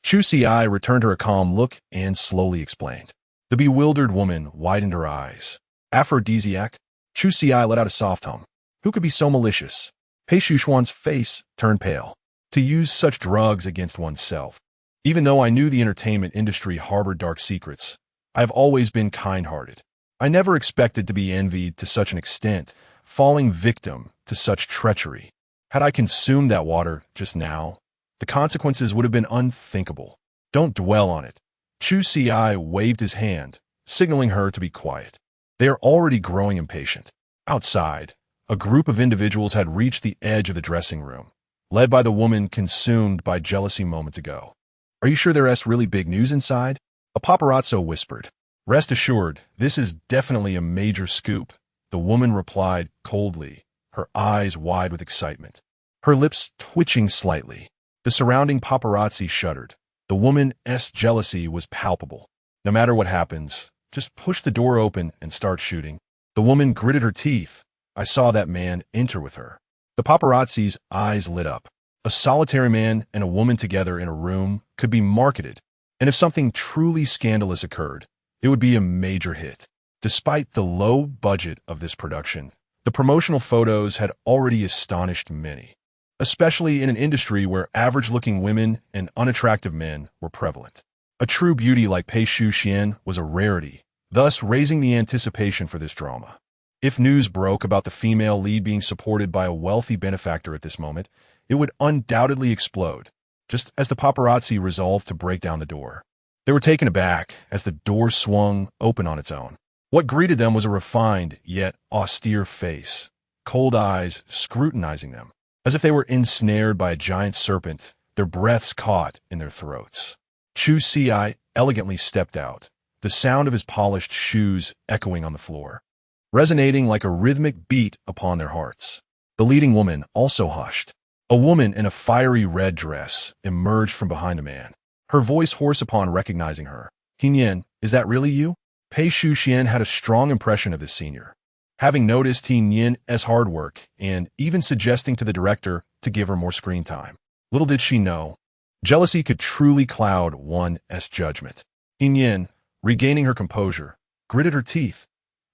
Chu Ci returned her a calm look and slowly explained. The bewildered woman widened her eyes. Aphrodisiac? Chu Ci let out a soft hum. Who could be so malicious? Pei Shuxuan's face turned pale. To use such drugs against oneself. Even though I knew the entertainment industry harbored dark secrets, I have always been kind-hearted. I never expected to be envied to such an extent, falling victim to such treachery. Had I consumed that water just now, the consequences would have been unthinkable. Don't dwell on it. Chu Ci waved his hand, signaling her to be quiet. They are already growing impatient. Outside, a group of individuals had reached the edge of the dressing room, led by the woman consumed by jealousy moments ago. Are you sure there's really big news inside? A paparazzo whispered. Rest assured, this is definitely a major scoop, the woman replied coldly, her eyes wide with excitement, her lips twitching slightly. The surrounding paparazzi shuddered. The woman's jealousy was palpable. No matter what happens, just push the door open and start shooting. The woman gritted her teeth. I saw that man enter with her. The paparazzi's eyes lit up. A solitary man and a woman together in a room could be marketed, and if something truly scandalous occurred, it would be a major hit. Despite the low budget of this production, the promotional photos had already astonished many, especially in an industry where average-looking women and unattractive men were prevalent. A true beauty like Pei Shuxian was a rarity, thus raising the anticipation for this drama. If news broke about the female lead being supported by a wealthy benefactor at this moment, it would undoubtedly explode, just as the paparazzi resolved to break down the door. They were taken aback as the door swung open on its own. What greeted them was a refined, yet austere face, cold eyes scrutinizing them, as if they were ensnared by a giant serpent, their breaths caught in their throats. Chu Ci elegantly stepped out, the sound of his polished shoes echoing on the floor, resonating like a rhythmic beat upon their hearts. The leading woman also hushed. A woman in a fiery red dress emerged from behind a man, her voice hoarse upon recognizing her. Hinyan, is that really you? Pei Shuxian had a strong impression of this senior, having noticed Hinyan's hard work and even suggesting to the director to give her more screen time. Little did she know, jealousy could truly cloud one's judgment. Hinyan, regaining her composure, gritted her teeth.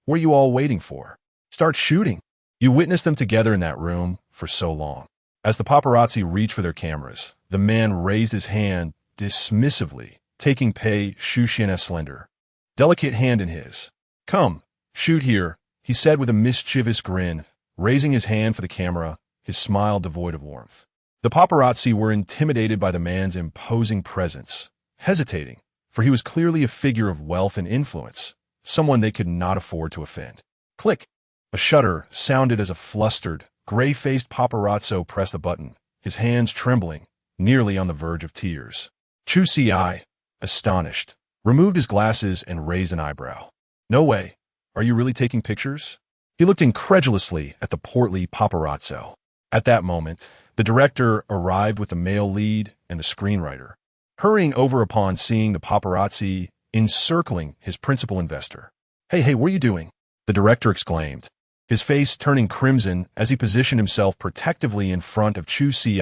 What are you all waiting for? Start shooting. You witnessed them together in that room for so long. As the paparazzi reached for their cameras, the man raised his hand dismissively, taking Pei Shuxian's slender, delicate hand in his. "Come, shoot here," he said with a mischievous grin, raising his hand for the camera, his smile devoid of warmth. The paparazzi were intimidated by the man's imposing presence, hesitating, for he was clearly a figure of wealth and influence, someone they could not afford to offend. Click! A shudder sounded as a flustered, gray-faced paparazzo pressed a button, his hands trembling, nearly on the verge of tears. Chu Ci, astonished, removed his glasses and raised an eyebrow. "No way. Are you really taking pictures?" He looked incredulously at the portly paparazzo. At that moment, the director arrived with the male lead and the screenwriter, hurrying over upon seeing the paparazzi encircling his principal investor. Hey, what are you doing?" the director exclaimed, his face turning crimson as he positioned himself protectively in front of Chu Ci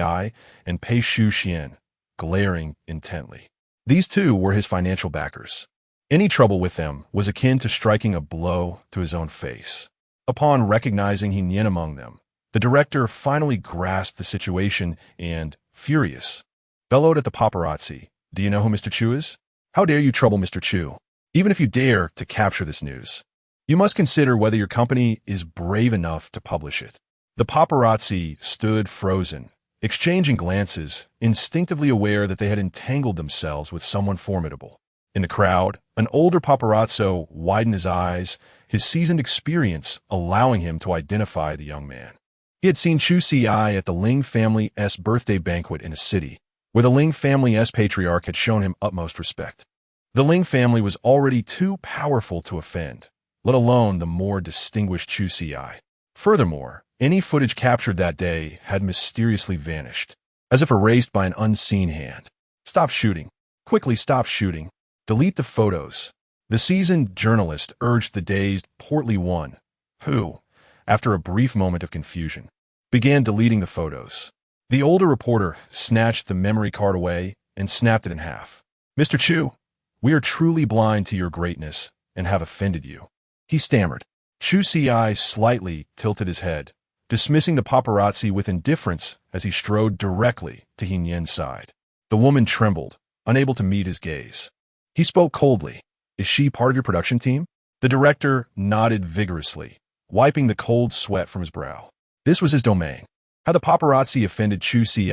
and Pei Shuxian, glaring intently. These two were his financial backers. Any trouble with them was akin to striking a blow to his own face. Upon recognizing Yin among them, the director finally grasped the situation and, furious, bellowed at the paparazzi, "Do you know who Mr. Chu is? How dare you trouble Mr. Chu? Even if you dare to capture this news, you must consider whether your company is brave enough to publish it." The paparazzi stood frozen, exchanging glances, instinctively aware that they had entangled themselves with someone formidable. In the crowd, an older paparazzo widened his eyes, his seasoned experience allowing him to identify the young man. He had seen Chu Ci at the Ling family's birthday banquet in a city, where the Ling family's patriarch had shown him utmost respect. The Ling family was already too powerful to offend, let alone the more distinguished Chu Ci. Furthermore, any footage captured that day had mysteriously vanished, as if erased by an unseen hand. "Stop shooting. Quickly stop shooting. Delete the photos." The seasoned journalist urged the dazed, portly one, who, after a brief moment of confusion, began deleting the photos. The older reporter snatched the memory card away and snapped it in half. "Mr. Chu, we are truly blind to your greatness and have offended you," he stammered. Chu Ci slightly tilted his head, dismissing the paparazzi with indifference as he strode directly to Yin's side. The woman trembled, unable to meet his gaze. He spoke coldly. "Is she part of your production team?" The director nodded vigorously, wiping the cold sweat from his brow. This was his domain. How the paparazzi offended Chu Ci,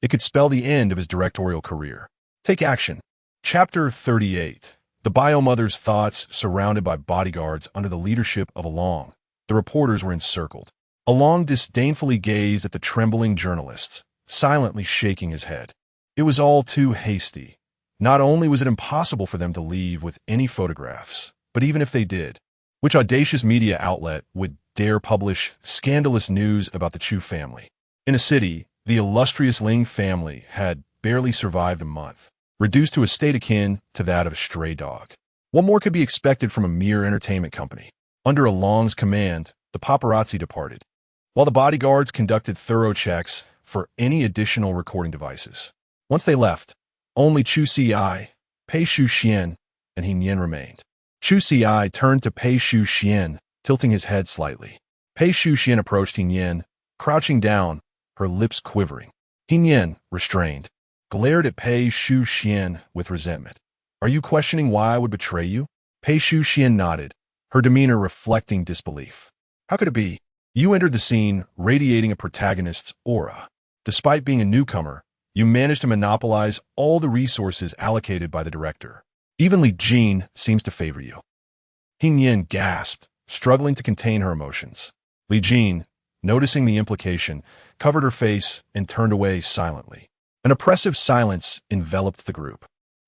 it could spell the end of his directorial career. Take action. Chapter 38. The biomother's thoughts surrounded by bodyguards under the leadership of Along. The reporters were encircled. Along disdainfully gazed at the trembling journalists, silently shaking his head. It was all too hasty. Not only was it impossible for them to leave with any photographs, but even if they did, which audacious media outlet would dare publish scandalous news about the Chu family? In a city, the illustrious Ling family had barely survived a month, reduced to a state akin to that of a stray dog. What more could be expected from a mere entertainment company? Under Along's command, the paparazzi departed, while the bodyguards conducted thorough checks for any additional recording devices. Once they left, only Chu Ci, Pei Shuxian, and Yin remained. Chu Ci turned to Pei Shuxian, tilting his head slightly. Pei Shuxian approached Yin, crouching down, her lips quivering. Yin, restrained, glared at Pei Shuxian with resentment. "Are you questioning why I would betray you?" Pei Shuxian nodded, her demeanor reflecting disbelief. "How could it be? You entered the scene radiating a protagonist's aura. Despite being a newcomer, you managed to monopolize all the resources allocated by the director. Even Li Jin seems to favor you." Yin gasped, struggling to contain her emotions. Li Jin, noticing the implication, covered her face and turned away silently. An oppressive silence enveloped the group.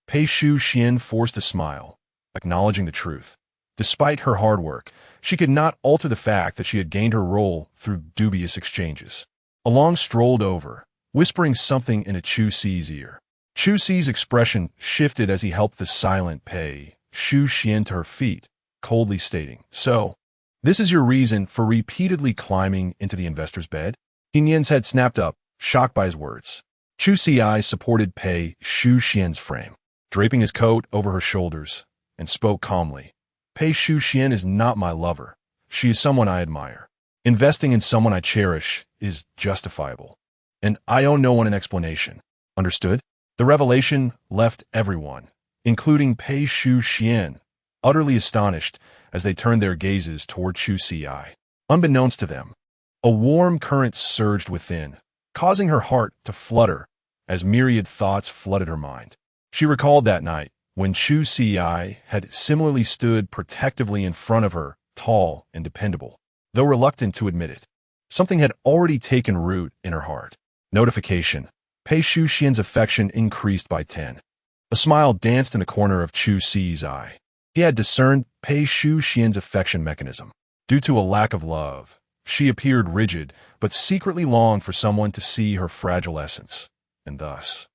Pei Shuxian forced a smile, acknowledging the truth. Despite her hard work, she could not alter the fact that she had gained her role through dubious exchanges. Along strolled over, whispering something in a Chu Ci's ear. Chu Ci's expression shifted as he helped the silent Pei Shuxian to her feet, coldly stating, "So, this is your reason for repeatedly climbing into the investor's bed?" Yin's head snapped up, shocked by his words. Chu Ci supported Pei Shuxian's frame, draping his coat over her shoulders, and spoke calmly. "Pei Shuxian is not my lover. She is someone I admire. Investing in someone I cherish is justifiable." and I owe no one an explanation. Understood? The revelation left everyone, including Pei Xian, utterly astonished as they turned their gazes toward Chu Ci. Unbeknownst to them, a warm current surged within, causing her heart to flutter as myriad thoughts flooded her mind. She recalled that night when Chu Ci had similarly stood protectively in front of her, tall and dependable. Though reluctant to admit it, something had already taken root in her heart. Notification. Pei Xian's affection increased by 10. A smile danced in the corner of Chu Ci's eye. He had discerned Pei Xian's affection mechanism. Due to a lack of love, she appeared rigid, but secretly longed for someone to see her fragile essence, and thus,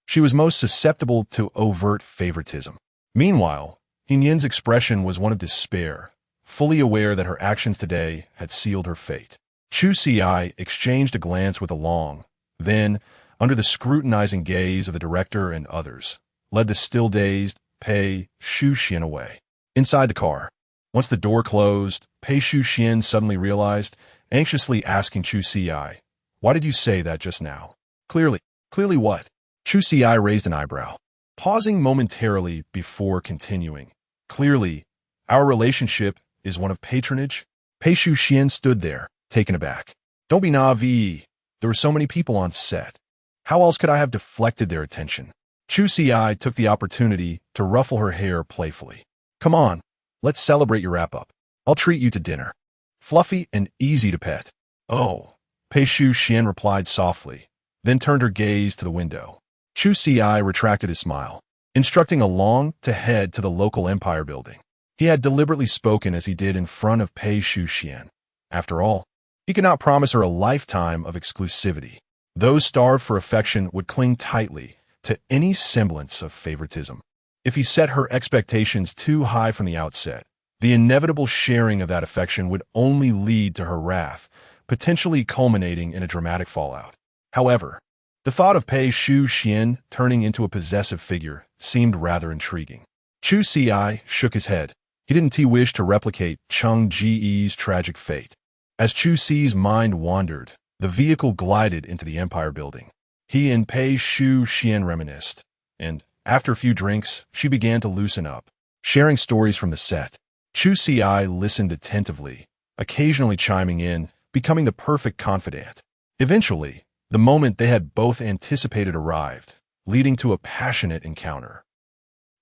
she was most susceptible to overt favoritism. Meanwhile, Yin's expression was one of despair, fully aware that her actions today had sealed her fate. Chu Ci exchanged a glance with Long, then, under the scrutinizing gaze of the director and others, led the still-dazed Pei Xian away. Inside the car, once the door closed, Pei Xian suddenly realized, anxiously asking Chu Ci, "Why did you say that just now?" Clearly what? Chu Ci raised an eyebrow, pausing momentarily before continuing. "Clearly, our relationship is one of patronage." Pei Xian stood there, taken aback. "Don't be naive. There were so many people on set. How else could I have deflected their attention?" Chu Ci took the opportunity to ruffle her hair playfully. "Come on, let's celebrate your wrap-up. I'll treat you to dinner. Fluffy and easy to pet." "Oh," Pei Xian replied softly, then turned her gaze to the window. Chu Ci retracted his smile, instructing Long to head to the local Empire building. He had deliberately spoken as he did in front of Pei Xian. After all, he could not promise her a lifetime of exclusivity. Those starved for affection would cling tightly to any semblance of favoritism. If he set her expectations too high from the outset, the inevitable sharing of that affection would only lead to her wrath, potentially culminating in a dramatic fallout. However, the thought of Pei Xian turning into a possessive figure seemed rather intriguing. Chu Ci shook his head. He didn't wish to replicate Cheng Ji's tragic fate. As Chu Ci's mind wandered, the vehicle glided into the Empire building. He and Pei Xian reminisced, and, after a few drinks, she began to loosen up, sharing stories from the set. Chu Ci listened attentively, occasionally chiming in, becoming the perfect confidant. Eventually, the moment they had both anticipated arrived, leading to a passionate encounter.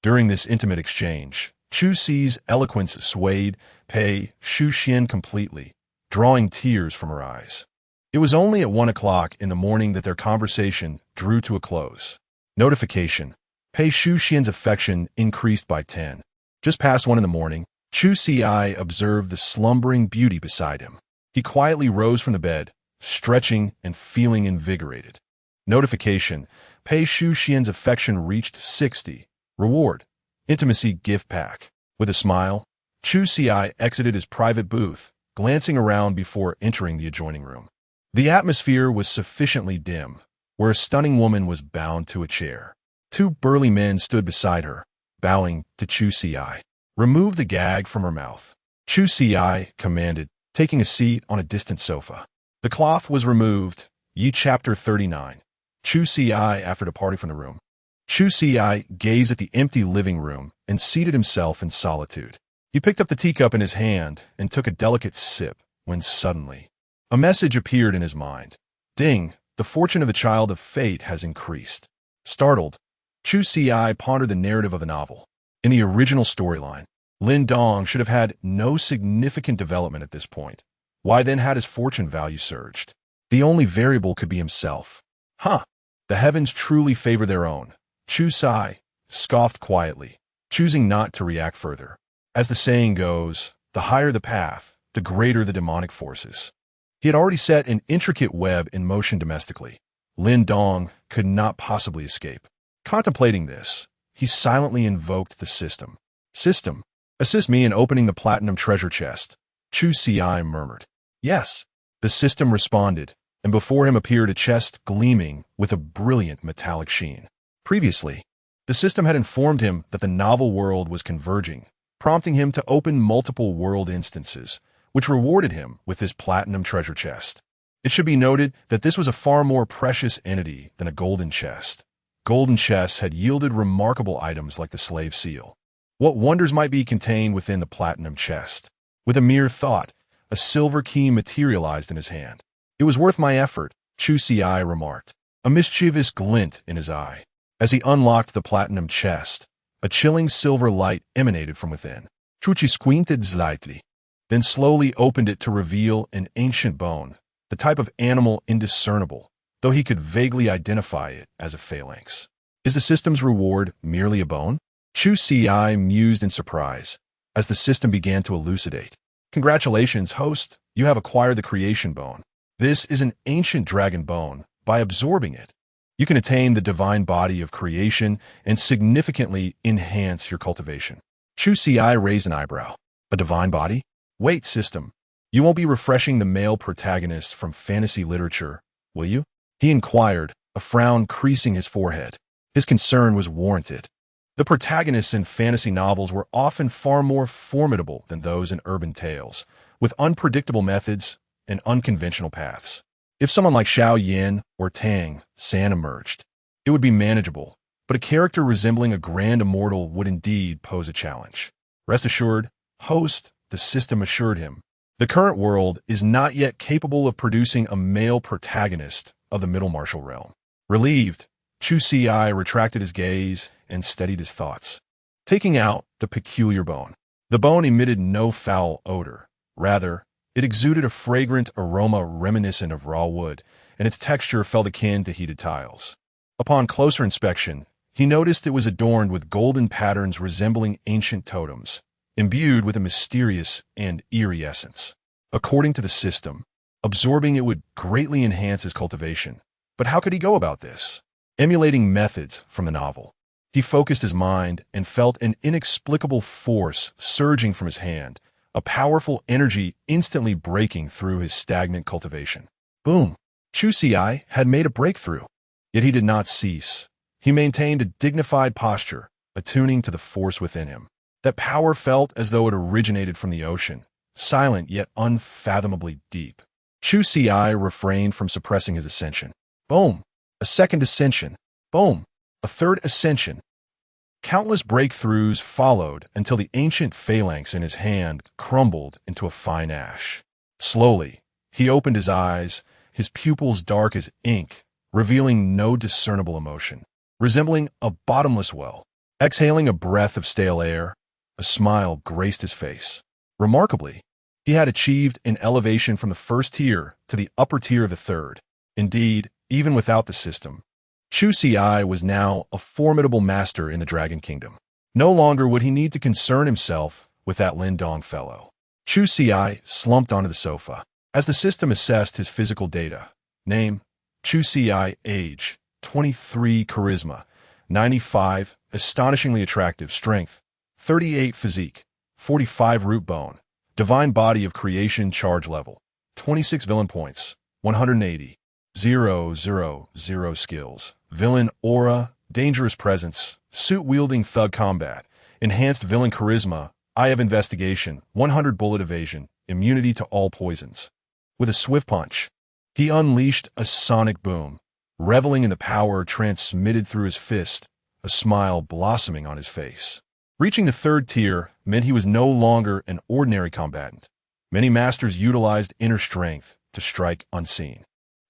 During this intimate exchange, Chu Ci's eloquence swayed Pei Xian completely, drawing tears from her eyes. It was only at 1 o'clock in the morning that their conversation drew to a close. Notification. Pei Xian's affection increased by 10. Just past 1 in the morning, Chu Ci observed the slumbering beauty beside him. He quietly rose from the bed, stretching and feeling invigorated. Notification. Pei Xian's affection reached 60. Reward. Intimacy gift pack. With a smile, Chu Ci exited his private booth, glancing around before entering the adjoining room. The atmosphere was sufficiently dim, where a stunning woman was bound to a chair. 2 burly men stood beside her, bowing to Chu Ci. "Remove the gag from her mouth," Chu Ci commanded, taking a seat on a distant sofa. The cloth was removed. Chapter 39. Chu Ci after departing from the room. Chu Ci gazed at the empty living room and seated himself in solitude. He picked up the teacup in his hand and took a delicate sip when suddenly, a message appeared in his mind. "Ding, the fortune of the child of fate has increased." Startled, Chu Ci pondered the narrative of the novel. In the original storyline, Lin Dong should have had no significant development at this point. Why then had his fortune value surged? The only variable could be himself. The heavens truly favor their own. Chu Ci scoffed quietly, choosing not to react further. As the saying goes, the higher the path, the greater the demonic forces. He had already set an intricate web in motion domestically. Lin Dong could not possibly escape. Contemplating this, he silently invoked the system. "System, assist me in opening the platinum treasure chest," Chu Ci murmured. "Yes." The system responded, and before him appeared a chest gleaming with a brilliant metallic sheen. Previously, the system had informed him that the novel world was converging, prompting him to open multiple world instances, which rewarded him with his platinum treasure chest. It should be noted that this was a far more precious entity than a golden chest. Golden chests had yielded remarkable items like the slave seal. What wonders might be contained within the platinum chest? With a mere thought, a silver key materialized in his hand. It was worth my effort, Chu Ci remarked, a mischievous glint in his eye. As he unlocked the platinum chest, a chilling silver light emanated from within. Chu Ci squinted slightly, then slowly opened it to reveal an ancient bone, the type of animal indiscernible, though he could vaguely identify it as a phalanx. Is the system's reward merely a bone? Chu Ci mused in surprise as the system began to elucidate. Congratulations, host, you have acquired the creation bone. This is an ancient dragon bone. By absorbing it, you can attain the divine body of creation and significantly enhance your cultivation. Chu Ci raised an eyebrow. A divine body? Wait, system. You won't be refreshing the male protagonists from fantasy literature, will you? He inquired, a frown creasing his forehead. His concern was warranted. The protagonists in fantasy novels were often far more formidable than those in urban tales, with unpredictable methods and unconventional paths. If someone like Xiao Yin or Tang San emerged, it would be manageable, but a character resembling a grand immortal would indeed pose a challenge. Rest assured, host, the system assured him, the current world is not yet capable of producing a male protagonist of the middle martial realm. Relieved, Chu Ci retracted his gaze and steadied his thoughts. Taking out the peculiar bone. The bone emitted no foul odor. Rather, it exuded a fragrant aroma reminiscent of raw wood, and its texture felt akin to heated tiles. Upon closer inspection, he noticed it was adorned with golden patterns resembling ancient totems, imbued with a mysterious and eerie essence. According to the system, absorbing it would greatly enhance his cultivation. But how could he go about this? Emulating methods from the novel. He focused his mind and felt an inexplicable force surging from his hand, a powerful energy instantly breaking through his stagnant cultivation. Boom! Chu Ci had made a breakthrough. Yet he did not cease. He maintained a dignified posture, attuning to the force within him. That power felt as though it originated from the ocean, silent yet unfathomably deep. Chu Ci refrained from suppressing his ascension. Boom! A second ascension. Boom! A third ascension. Countless breakthroughs followed until the ancient phalanx in his hand crumbled into a fine ash. Slowly, he opened his eyes, his pupils dark as ink, revealing no discernible emotion. Resembling a bottomless well. Exhaling a breath of stale air, a smile graced his face. Remarkably, he had achieved an elevation from the first tier to the upper tier of the third. Indeed, even without the system, Chu Ci was now a formidable master in the Dragon Kingdom. No longer would he need to concern himself with that Lin Dong fellow. Chu Ci slumped onto the sofa. As the system assessed his physical data, name, Chu Ci, age, 23, charisma, 95, astonishingly attractive, strength, 38 physique, 45 root bone, divine body of creation charge level, 26 villain points, 180, 000 skills, villain aura, dangerous presence, suit-wielding thug combat, enhanced villain charisma, eye of investigation, 100 bullet evasion, immunity to all poisons. With a swift punch, he unleashed a sonic boom, reveling in the power transmitted through his fist, a smile blossoming on his face. Reaching the third tier meant he was no longer an ordinary combatant. Many masters utilized inner strength to strike unseen.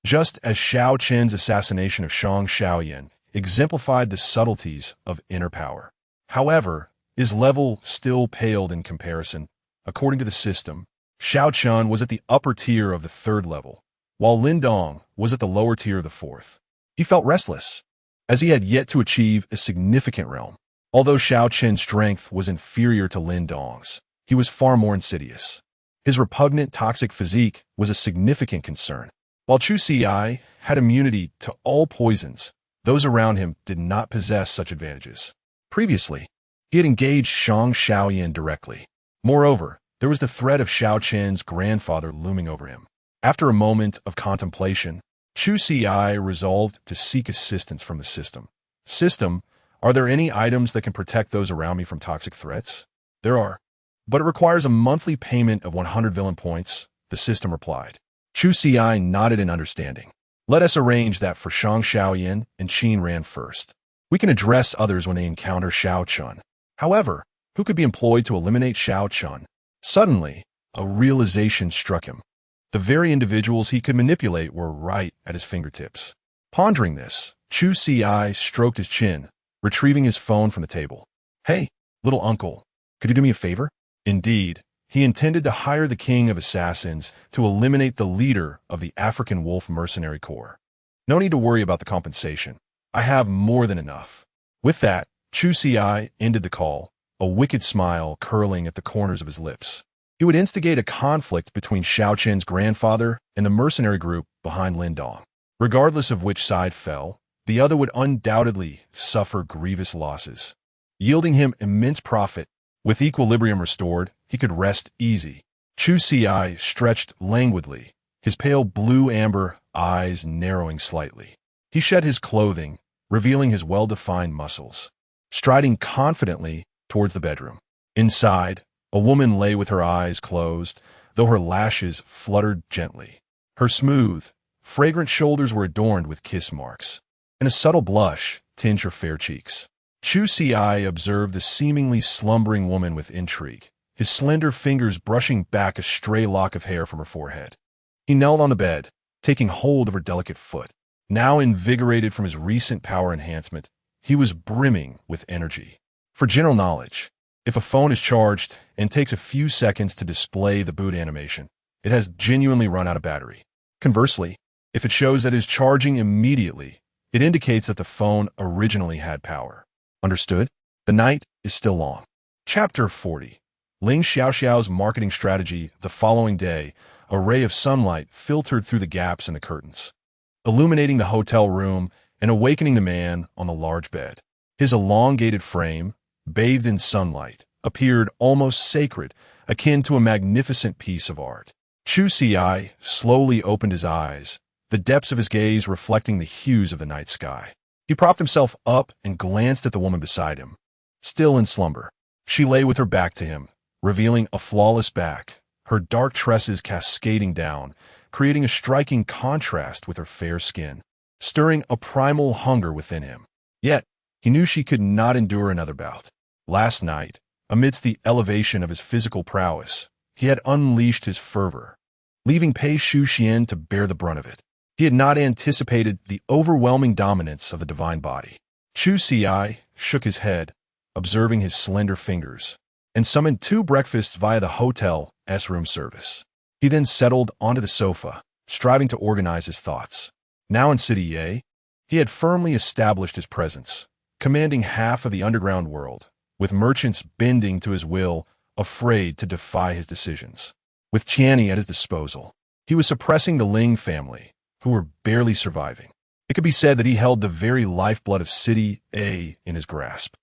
Just as Xiao Qian's assassination of Shang Xiaoyan exemplified the subtleties of inner power. However, his level still paled in comparison. According to the system, Xiao Qian was at the upper tier of the third level, while Lin Dong was at the lower tier of the fourth. He felt restless, as he had yet to achieve a significant realm. Although Xiao Qian's strength was inferior to Lin Dong's, he was far more insidious. His repugnant toxic physique was a significant concern. While Chu Ci had immunity to all poisons, those around him did not possess such advantages. Previously, he had engaged Shang Xiaoyan directly. Moreover, there was the threat of Xiao Qian's grandfather looming over him. After a moment of contemplation, Chu Ci resolved to seek assistance from the system. System, are there any items that can protect those around me from toxic threats? There are, but it requires a monthly payment of 100 villain points, the system replied. Chu Chu Ci nodded in understanding. Let us arrange that for Shang Xiaoyan and Qin Ran first. We can address others when they encounter Xiao Chun. However, who could be employed to eliminate Xiao Chun? Suddenly, a realization struck him. The very individuals he could manipulate were right at his fingertips. Pondering this, Chu Ci stroked his chin, retrieving his phone from the table. Hey, little uncle, could you do me a favor? Indeed, he intended to hire the king of assassins to eliminate the leader of the African Wolf Mercenary Corps. No need to worry about the compensation. I have more than enough. With that, Chu Ci ended the call, a wicked smile curling at the corners of his lips. He would instigate a conflict between Xiao Chen's grandfather and the mercenary group behind Lin Dong. Regardless of which side fell, the other would undoubtedly suffer grievous losses, yielding him immense profit. With equilibrium restored, he could rest easy. Chu Ci stretched languidly, his pale blue-amber eyes narrowing slightly. He shed his clothing, revealing his well-defined muscles, striding confidently towards the bedroom. Inside, a woman lay with her eyes closed, though her lashes fluttered gently. Her smooth, fragrant shoulders were adorned with kiss marks, and a subtle blush tinged her fair cheeks. Chu Ci observed the seemingly slumbering woman with intrigue, his slender fingers brushing back a stray lock of hair from her forehead. He knelt on the bed, taking hold of her delicate foot. Now invigorated from his recent power enhancement, he was brimming with energy. For general knowledge, if a phone is charged and takes a few seconds to display the boot animation, it has genuinely run out of battery. Conversely, if it shows that it is charging immediately, it indicates that the phone originally had power. Understood? The night is still long. Chapter 40. Ling Xiaoxiao's marketing strategy. The following day, a ray of sunlight filtered through the gaps in the curtains, illuminating the hotel room and awakening the man on the large bed. His elongated frame, bathed in sunlight, appeared almost sacred, akin to a magnificent piece of art. Chu Ci slowly opened his eyes, the depths of his gaze reflecting the hues of the night sky. He propped himself up and glanced at the woman beside him. Still in slumber, she lay with her back to him, revealing a flawless back, her dark tresses cascading down, creating a striking contrast with her fair skin, stirring a primal hunger within him. Yet, he knew she could not endure another bout. Last night, amidst the elevation of his physical prowess, he had unleashed his fervor, leaving Pei Shuxian to bear the brunt of it. He had not anticipated the overwhelming dominance of the divine body. Chu Ci shook his head, observing his slender fingers, and summoned 2 breakfasts via the hotel's room service. He then settled onto the sofa, striving to organize his thoughts. Now in City Ye, he had firmly established his presence, commanding half of the underground world, with merchants bending to his will, afraid to defy his decisions. With Qianni at his disposal, he was suppressing the Ling family, who were barely surviving. It could be said that he held the very lifeblood of City A in his grasp.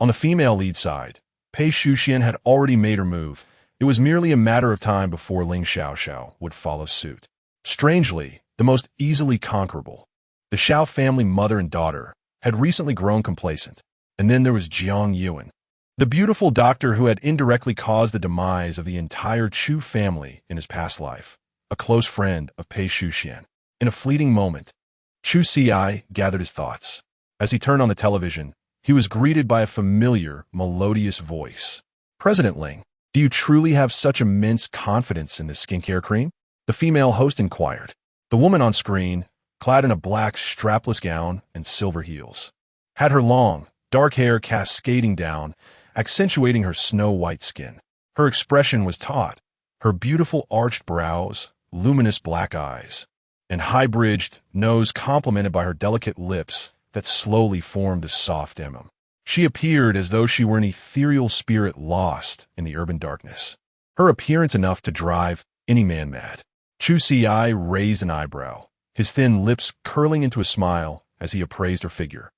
On the female lead side, Pei Shuxian had already made her move. It was merely a matter of time before Ling Xiaoxiao would follow suit. Strangely, the most easily conquerable, the Xiao family mother and daughter, had recently grown complacent. And then there was Jiang Yuan, the beautiful doctor who had indirectly caused the demise of the entire Chu family in his past life, a close friend of Pei Shuxian. In a fleeting moment, Chu Ci gathered his thoughts. As he turned on the television, he was greeted by a familiar, melodious voice. President Ling, do you truly have such immense confidence in this skincare cream? The female host inquired. The woman on screen, clad in a black strapless gown and silver heels, had her long, dark hair cascading down, accentuating her snow-white skin. Her expression was taut, her beautiful arched brows, luminous black eyes, and high-bridged nose complemented by her delicate lips that slowly formed a soft emblem. She appeared as though she were an ethereal spirit lost in the urban darkness. Her appearance enough to drive any man mad. Chu Ci raised an eyebrow, his thin lips curling into a smile as he appraised her figure.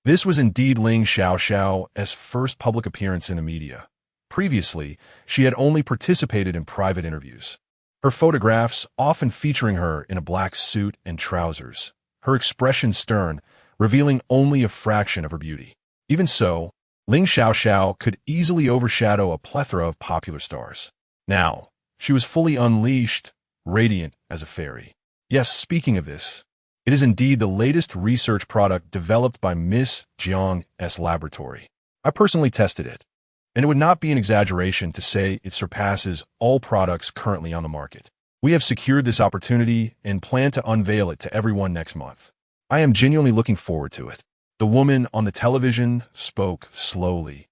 This was indeed Ling Xiaoxiao's first public appearance in the media. Previously, she had only participated in private interviews, her photographs often featuring her in a black suit and trousers, her expression stern, revealing only a fraction of her beauty. Even so, Ling Xiaoxiao could easily overshadow a plethora of popular stars. Now, she was fully unleashed, radiant as a fairy. Yes, speaking of this, it is indeed the latest research product developed by Miss Jiang's laboratory. I personally tested it, and it would not be an exaggeration to say it surpasses all products currently on the market. We have secured this opportunity and plan to unveil it to everyone next month. I am genuinely looking forward to it. The woman on the television spoke slowly,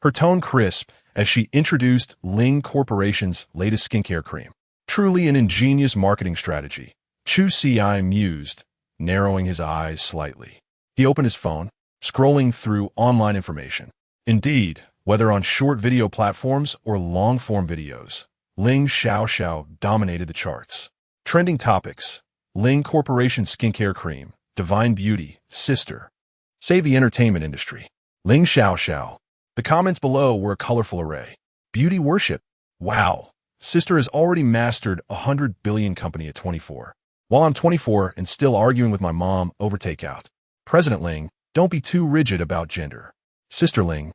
her tone crisp as she introduced Ling Corporation's latest skincare cream. Truly an ingenious marketing strategy, Chu Ci mused, narrowing his eyes slightly. He opened his phone, scrolling through online information. Indeed, whether on short video platforms or long-form videos, Ling Xiao dominated the charts. Trending topics: Ling Corporation skincare cream, divine beauty, sister. Save the entertainment industry. Ling Xiao. The comments below were a colorful array. Beauty worship. Wow. Sister has already mastered a 100 billion company at 24. While I'm 24 and still arguing with my mom over takeout. President Ling, don't be too rigid about gender. Sister Ling,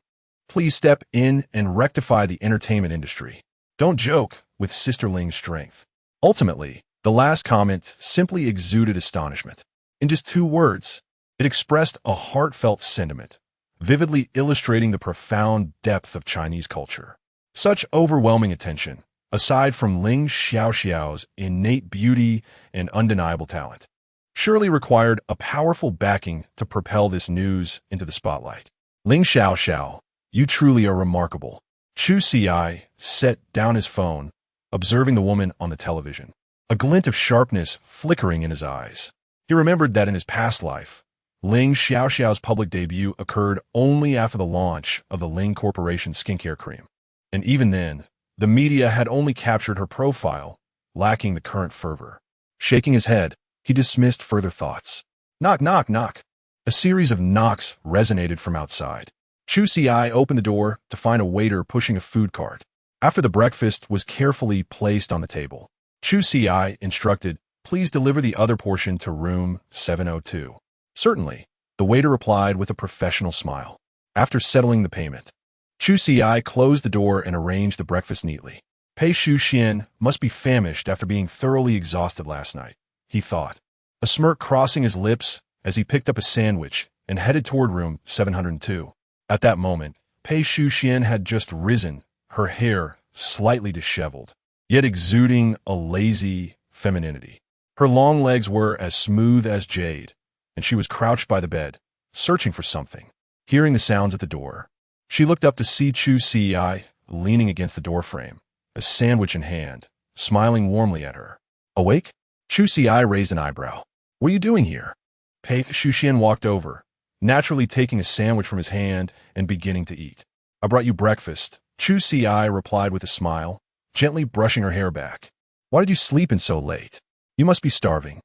please step in and rectify the entertainment industry. Don't joke with Sister Ling's strength. Ultimately, the last comment simply exuded astonishment. In just 2 words, it expressed a heartfelt sentiment, vividly illustrating the profound depth of Chinese culture. Such overwhelming attention, aside from Ling Xiao's innate beauty and undeniable talent, surely required a powerful backing to propel this news into the spotlight. Ling Xiao, you truly are remarkable. Chu Ci set down his phone, observing the woman on the television, a glint of sharpness flickering in his eyes. He remembered that in his past life, Ling Xiao's public debut occurred only after the launch of the Ling Corporation skincare cream. And even then, the media had only captured her profile, lacking the current fervor. Shaking his head, he dismissed further thoughts. Knock, knock, knock. A series of knocks resonated from outside. Chu Ci opened the door to find a waiter pushing a food cart. After the breakfast was carefully placed on the table, Chu Ci instructed, please deliver the other portion to room 702. Certainly, the waiter replied with a professional smile. After settling the payment, Chu Ci closed the door and arranged the breakfast neatly. Pei Shuxian must be famished after being thoroughly exhausted last night, he thought, a smirk crossing his lips as he picked up a sandwich and headed toward room 702. At that moment, Pei Shuxian had just risen, her hair slightly disheveled, yet exuding a lazy femininity. Her long legs were as smooth as jade, and she was crouched by the bed, searching for something. Hearing the sounds at the door, she looked up to see Chu Ci leaning against the doorframe, a sandwich in hand, smiling warmly at her. Awake? Chu Ci raised an eyebrow. What are you doing here? Pei Shuxian walked over, naturally taking a sandwich from his hand and beginning to eat. I brought you breakfast, Chu Ci replied with a smile, gently brushing her hair back. Why did you sleep in so late? You must be starving.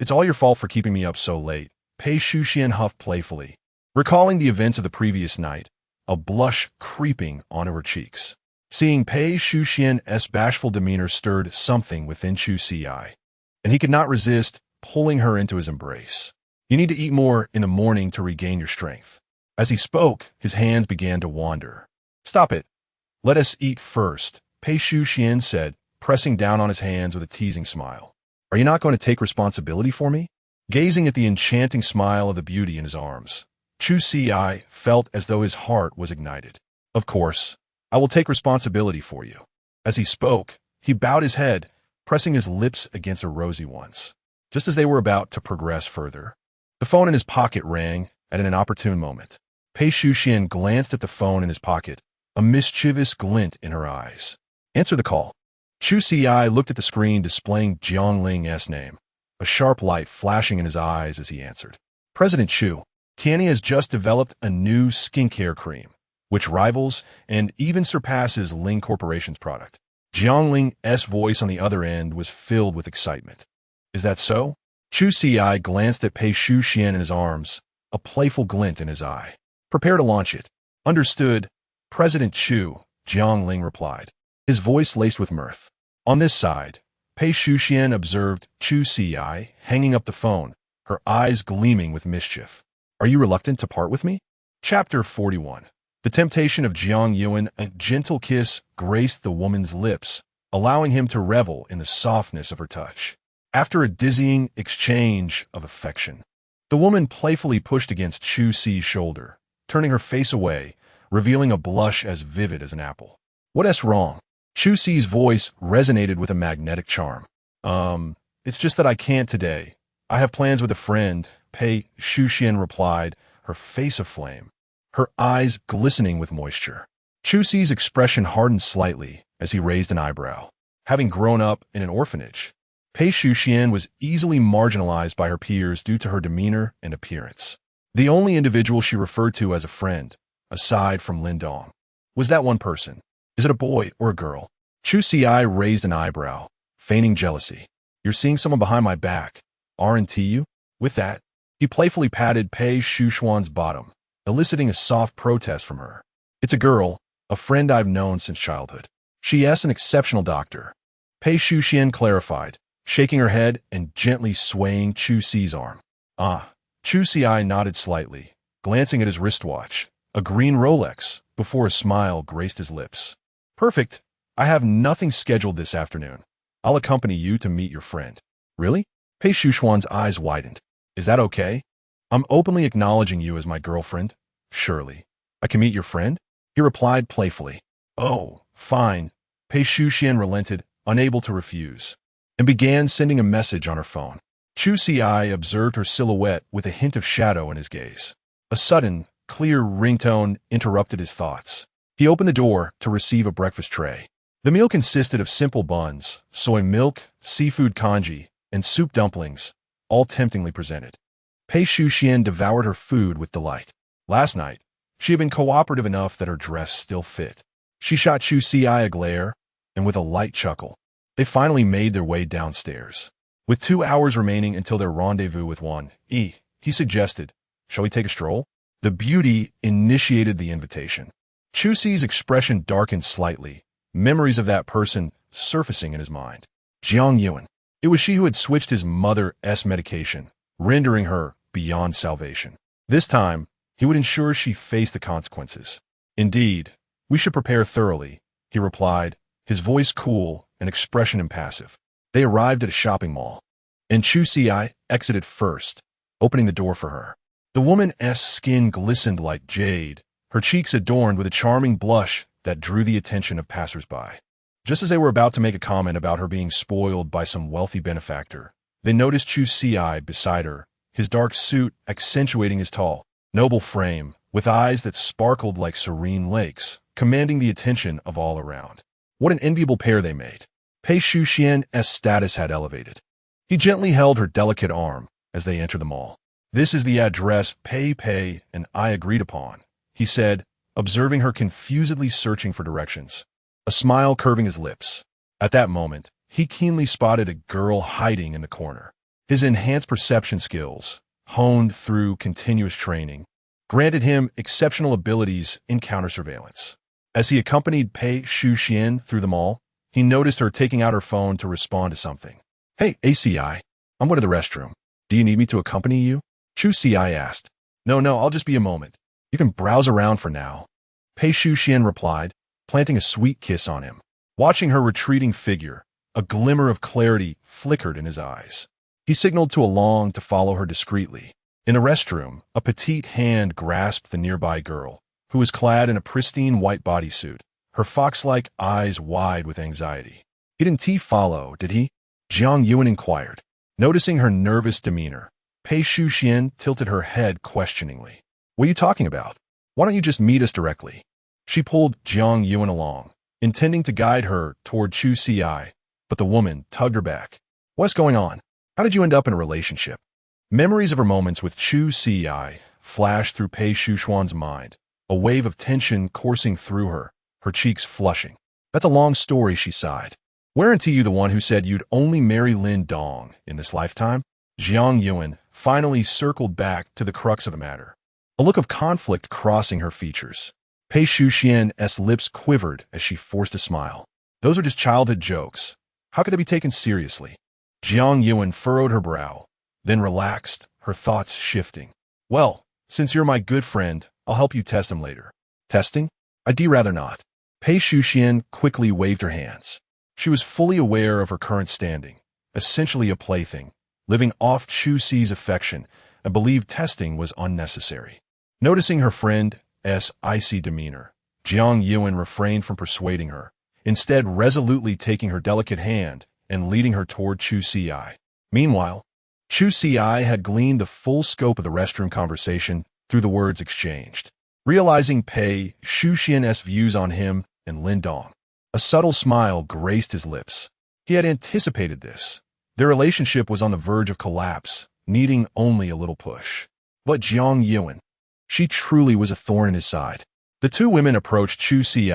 It's all your fault for keeping me up so late, Pei Shuxian huffed playfully, recalling the events of the previous night, a blush creeping onto her cheeks. Seeing Pei Shuxian's bashful demeanor stirred something within Chu Ci, and he could not resist pulling her into his embrace. You need to eat more in the morning to regain your strength. As he spoke, his hands began to wander. Stop it. Let us eat first, Pei Shuxian said, pressing down on his hands with a teasing smile. Are you not going to take responsibility for me? Gazing at the enchanting smile of the beauty in his arms, Chu Ci felt as though his heart was ignited. Of course, I will take responsibility for you. As he spoke, he bowed his head, pressing his lips against her rosy ones. Just as they were about to progress further, the phone in his pocket rang at an inopportune moment. Pei Shuxian glanced at the phone in his pocket, a mischievous glint in her eyes. Answer the call. Chu Ci looked at the screen displaying Jiang Ling's name, a sharp light flashing in his eyes as he answered. President Chu, Tianyi has just developed a new skincare cream, which rivals and even surpasses Ling Corporation's product. Jiang Ling's voice on the other end was filled with excitement. Is that so? Chu Ci glanced at Pei Shuxian in his arms, a playful glint in his eye. Prepare to launch it. Understood, President Chu, Jiang Ling replied, his voice laced with mirth. On this side, Pei Shuxian observed Chu Ci hanging up the phone, her eyes gleaming with mischief. Are you reluctant to part with me? Chapter 41. The temptation of Jiang Yuan. A gentle kiss graced the woman's lips, allowing him to revel in the softness of her touch. After a dizzying exchange of affection, the woman playfully pushed against Chu Ci's shoulder, turning her face away, revealing a blush as vivid as an apple. "What's wrong?" Chu Ci's voice resonated with a magnetic charm. It's just that I can't today. I have plans with a friend," Pei Shuxian replied, her face aflame, her eyes glistening with moisture. Chu Ci's expression hardened slightly as he raised an eyebrow. Having grown up in an orphanage, Pei Shuxian was easily marginalized by her peers due to her demeanor and appearance. The only individual she referred to as a friend, aside from Lin Dong, was that one person. "Is it a boy or a girl?" Chu Ci raised an eyebrow, feigning jealousy. "You're seeing someone behind my back, aren't you?" With that, he playfully patted Pei Shuxian's bottom, eliciting a soft protest from her. "It's a girl, a friend I've known since childhood. She's an exceptional doctor," Pei Shuxian clarified, shaking her head and gently swaying Chu Ci's arm. "Ah." Chu Ci nodded slightly, glancing at his wristwatch, a green Rolex, before a smile graced his lips. "Perfect. I have nothing scheduled this afternoon. I'll accompany you to meet your friend." "Really?" Pei Shuxian's eyes widened. "Is that okay? I'm openly acknowledging you as my girlfriend. Surely I can meet your friend?" he replied playfully. "Oh, fine." Pei Shuxian relented, unable to refuse, and began sending a message on her phone. Chu Ci observed her silhouette with a hint of shadow in his gaze. A sudden, clear ringtone interrupted his thoughts. He opened the door to receive a breakfast tray. The meal consisted of simple buns, soy milk, seafood congee, and soup dumplings, all temptingly presented. Pei Shuxian devoured her food with delight. Last night, she had been cooperative enough that her dress still fit. She shot Chu Ci a glare, and with a light chuckle, they finally made their way downstairs. With 2 hours remaining until their rendezvous with he suggested, "Shall we take a stroll?" The beauty initiated the invitation. Chu Ci's expression darkened slightly, memories of that person surfacing in his mind. Jiang Yuan. It was she who had switched his mother's medication, rendering her beyond salvation. This time, he would ensure she faced the consequences. "Indeed, we should prepare thoroughly," he replied, his voice cool and expression impassive. They arrived at a shopping mall, and Chu Ci exited first, opening the door for her. The woman's skin glistened like jade, her cheeks adorned with a charming blush that drew the attention of passers-by. Just as they were about to make a comment about her being spoiled by some wealthy benefactor, they noticed Chu Ci beside her, his dark suit accentuating his tall, noble frame, with eyes that sparkled like serene lakes, commanding the attention of all around. What an enviable pair they made. Pei Shuxian's status had elevated. He gently held her delicate arm as they entered the mall. "This is the address Pei and I agreed upon," he said, observing her confusedly searching for directions, a smile curving his lips. At that moment, he keenly spotted a girl hiding in the corner. His enhanced perception skills, honed through continuous training, granted him exceptional abilities in counter-surveillance. As he accompanied Pei Shuxian through the mall, he noticed her taking out her phone to respond to something. "Hey, ACI, I'm going to the restroom. Do you need me to accompany you?" Chu Ci asked. No, I'll just be a moment. You can browse around for now," Pei Shuxian replied, planting a sweet kiss on him. Watching her retreating figure, a glimmer of clarity flickered in his eyes. He signaled to Along to follow her discreetly. In a restroom, a petite hand grasped the nearby girl, who was clad in a pristine white bodysuit, her fox-like eyes wide with anxiety. "He didn't follow, did he?" Jiang Yuan inquired. Noticing her nervous demeanor, Pei Shuxian tilted her head questioningly. "What are you talking about? Why don't you just meet us directly?" She pulled Jiang Yuan along, intending to guide her toward Chu Ci, but the woman tugged her back. "What's going on? How did you end up in a relationship?" Memories of her moments with Chu Ci flashed through Pei Shuxian's mind, a wave of tension coursing through her, her cheeks flushing. "That's a long story," she sighed. "Weren't you the one who said you'd only marry Lin Dong in this lifetime?" Jiang Yuan finally circled back to the crux of the matter, a look of conflict crossing her features. Pei Shuxian's lips quivered as she forced a smile. "Those are just childhood jokes. How could they be taken seriously?" Jiang Yuan furrowed her brow, then relaxed, her thoughts shifting. "Well, since you're my good friend, I'll help you test them later." "Testing? I'd rather not." Pei Shuxian quickly waved her hands. She was fully aware of her current standing, essentially a plaything, living off Chu Ci's affection, and believed testing was unnecessary. Noticing her friend's icy demeanor, Jiang Yuan refrained from persuading her, instead resolutely taking her delicate hand and leading her toward Chu Ci. Meanwhile, Chu Ci had gleaned the full scope of the restroom conversation through the words exchanged. Realizing Pei Shuxian's views on him and Lin Dong, a subtle smile graced his lips. He had anticipated this. Their relationship was on the verge of collapse, needing only a little push. But Jiang Yuan, she truly was a thorn in his side. The two women approached Chu Ci,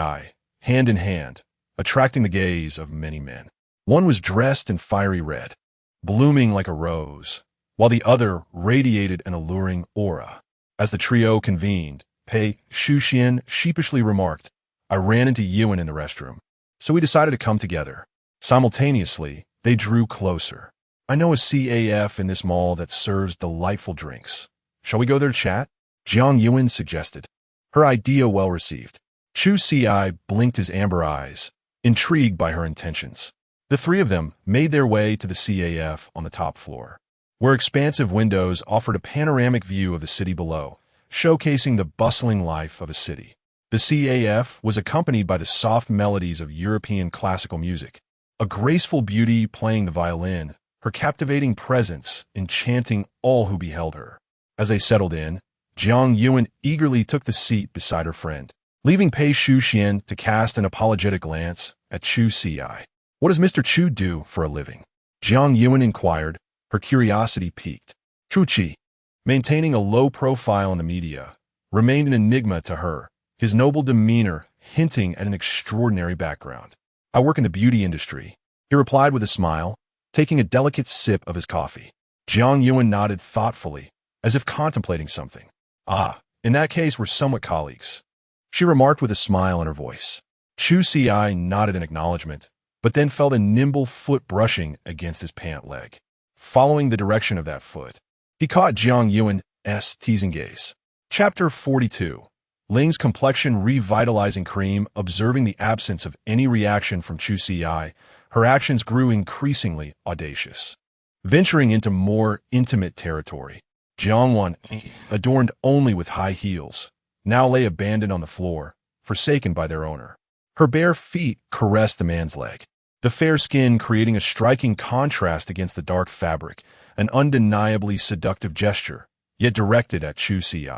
hand in hand, attracting the gaze of many men. One was dressed in fiery red, blooming like a rose, while the other radiated an alluring aura. As the trio convened, Pei Shuxian sheepishly remarked, "I ran into Yuan in the restroom, so we decided to come together." Simultaneously, they drew closer. "I know a CAF in this mall that serves delightful drinks. Shall we go there to chat?" Jiang Yuan suggested. Her idea well received. Chu Ci blinked his amber eyes, intrigued by her intentions. The three of them made their way to the CAF on the top floor, where expansive windows offered a panoramic view of the city below, showcasing the bustling life of a city. The CAF was accompanied by the soft melodies of European classical music, a graceful beauty playing the violin, her captivating presence enchanting all who beheld her. As they settled in, Jiang Yuan eagerly took the seat beside her friend, leaving Pei Shuxian to cast an apologetic glance at Chu Ci. "What does Mr. Chu do for a living?" Jiang Yuan inquired, her curiosity piqued. Chu Ci, maintaining a low profile in the media, remained an enigma to her, his noble demeanor hinting at an extraordinary background. "I work in the beauty industry," he replied with a smile, taking a delicate sip of his coffee. Jiang Yuan nodded thoughtfully, as if contemplating something. "Ah, in that case we're somewhat colleagues," she remarked with a smile in her voice. Chu Ci nodded in acknowledgement, but then felt a nimble foot brushing against his pant leg. Following the direction of that foot, he caught Jiang Yuan's teasing gaze. Chapter 42. Ling's complexion revitalizing cream. Observing the absence of any reaction from Chu Ci, her actions grew increasingly audacious. Venturing into more intimate territory, Jiang Yuan, adorned only with high heels, now lay abandoned on the floor, forsaken by their owner. Her bare feet caressed the man's leg, the fair skin creating a striking contrast against the dark fabric, an undeniably seductive gesture, yet directed at Chu Ci.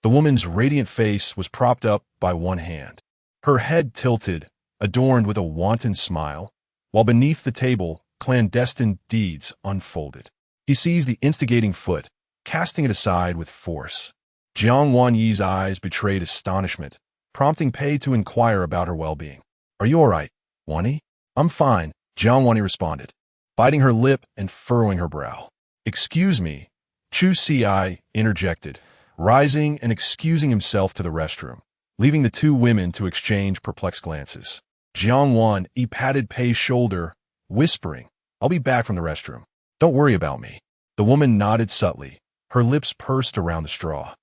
The woman's radiant face was propped up by one hand, her head tilted, adorned with a wanton smile, while beneath the table, clandestine deeds unfolded. He seized the instigating foot, casting it aside with force. Jiang Wanyi's eyes betrayed astonishment, prompting Pei to inquire about her well-being. "Are you all right, Wanyi?" "I'm fine," Jiang Wanyi responded, biting her lip and furrowing her brow. "Excuse me," Chu Ci interjected, rising and excusing himself to the restroom, leaving the two women to exchange perplexed glances. Jiang Wanyi patted Pei's shoulder, whispering, "I'll be back from the restroom. Don't worry about me." The woman nodded subtly, her lips pursed around the straw.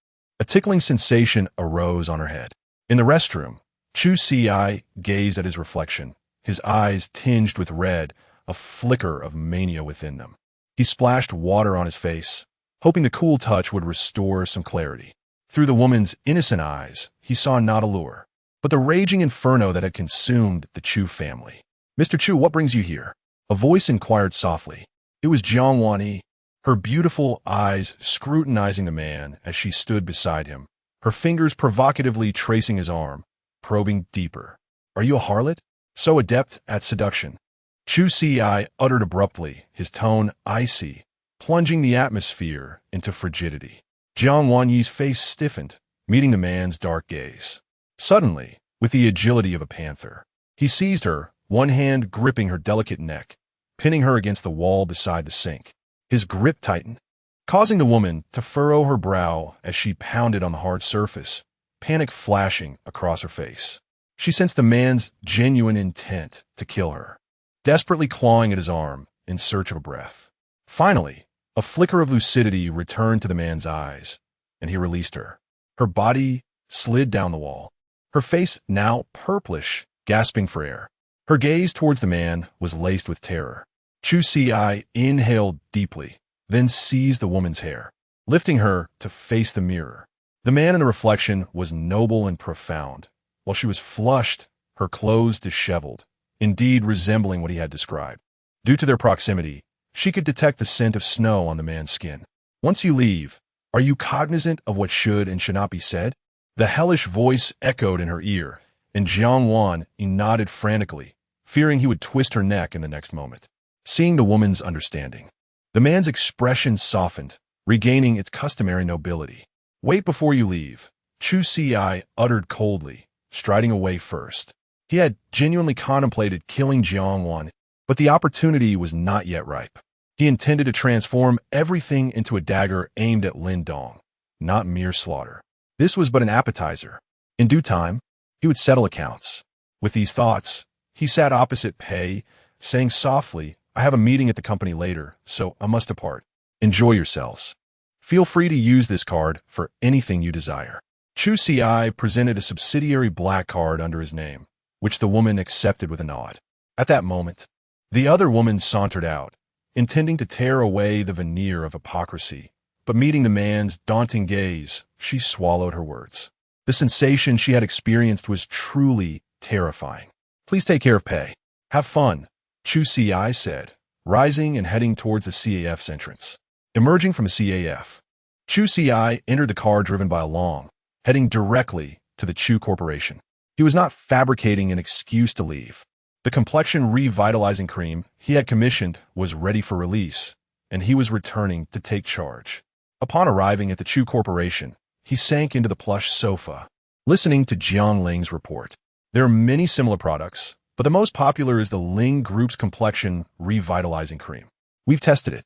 A tickling sensation arose on her head. In the restroom, Chu Ci gazed at his reflection, his eyes tinged with red, a flicker of mania within them. He splashed water on his face, hoping the cool touch would restore some clarity. Through the woman's innocent eyes, he saw not allure, but the raging inferno that had consumed the Chu family. "Mr. Chu, what brings you here?" A voice inquired softly. It was Jiang Wanyi, her beautiful eyes scrutinizing the man as she stood beside him, her fingers provocatively tracing his arm, probing deeper. "Are you a harlot? So adept at seduction?" Chu Ci uttered abruptly, his tone icy, plunging the atmosphere into frigidity. Jiang Wanyi's face stiffened, meeting the man's dark gaze. Suddenly, with the agility of a panther, he seized her, one hand gripping her delicate neck, pinning her against the wall beside the sink. His grip tightened, causing the woman to furrow her brow as she pounded on the hard surface, panic flashing across her face. She sensed the man's genuine intent to kill her, desperately clawing at his arm in search of a breath. Finally, a flicker of lucidity returned to the man's eyes, and he released her. Her body slid down the wall, her face now purplish, gasping for air. Her gaze towards the man was laced with terror. Chu Ci inhaled deeply, then seized the woman's hair, lifting her to face the mirror. The man in the reflection was noble and profound, while she was flushed, her clothes disheveled, indeed resembling what he had described. Due to their proximity, she could detect the scent of snow on the man's skin. Once you leave, are you cognizant of what should and should not be said? The hellish voice echoed in her ear, and Jiang Wan nodded frantically, fearing he would twist her neck in the next moment. Seeing the woman's understanding, the man's expression softened, regaining its customary nobility. Wait before you leave, Chu Ci uttered coldly, striding away first. He had genuinely contemplated killing Jiang Wan, but the opportunity was not yet ripe. He intended to transform everything into a dagger aimed at Lin Dong, not mere slaughter. This was but an appetizer. In due time, he would settle accounts. With these thoughts, he sat opposite Pei, saying softly, "I have a meeting at the company later, so I must depart. Enjoy yourselves. Feel free to use this card for anything you desire." Chu Ci presented a subsidiary black card under his name, which the woman accepted with a nod. At that moment, the other woman sauntered out, intending to tear away the veneer of hypocrisy, but meeting the man's daunting gaze, she swallowed her words. The sensation she had experienced was truly terrifying. "Please take care of Pei. Have fun," Chu Ci said, rising and heading towards the CAF's entrance. Emerging from the CAF, Chu Ci entered the car driven by Long, heading directly to the Chu Corporation. He was not fabricating an excuse to leave. The complexion revitalizing cream he had commissioned was ready for release, and he was returning to take charge. Upon arriving at the Chu Corporation, he sank into the plush sofa, listening to Jiang Ling's report. There are many similar products, but the most popular is the Ling Group's complexion revitalizing cream. We've tested it,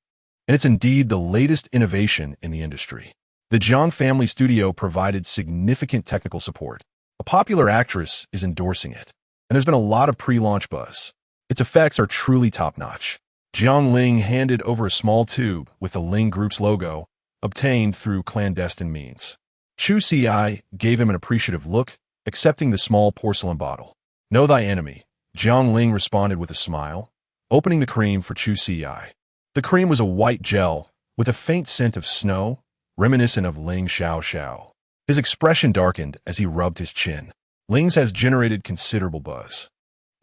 and it's indeed the latest innovation in the industry. The Jiang family studio provided significant technical support. A popular actress is endorsing it, and there's been a lot of pre-launch buzz. Its effects are truly top-notch. Jiang Ling handed over a small tube with the Ling Group's logo, obtained through clandestine means. Chu Ci gave him an appreciative look, accepting the small porcelain bottle. "Know thy enemy," Jiang Ling responded with a smile, opening the cream for Chu Ci. The cream was a white gel with a faint scent of snow, reminiscent of Ling Xiao Xiao. His expression darkened as he rubbed his chin. Ling's has generated considerable buzz,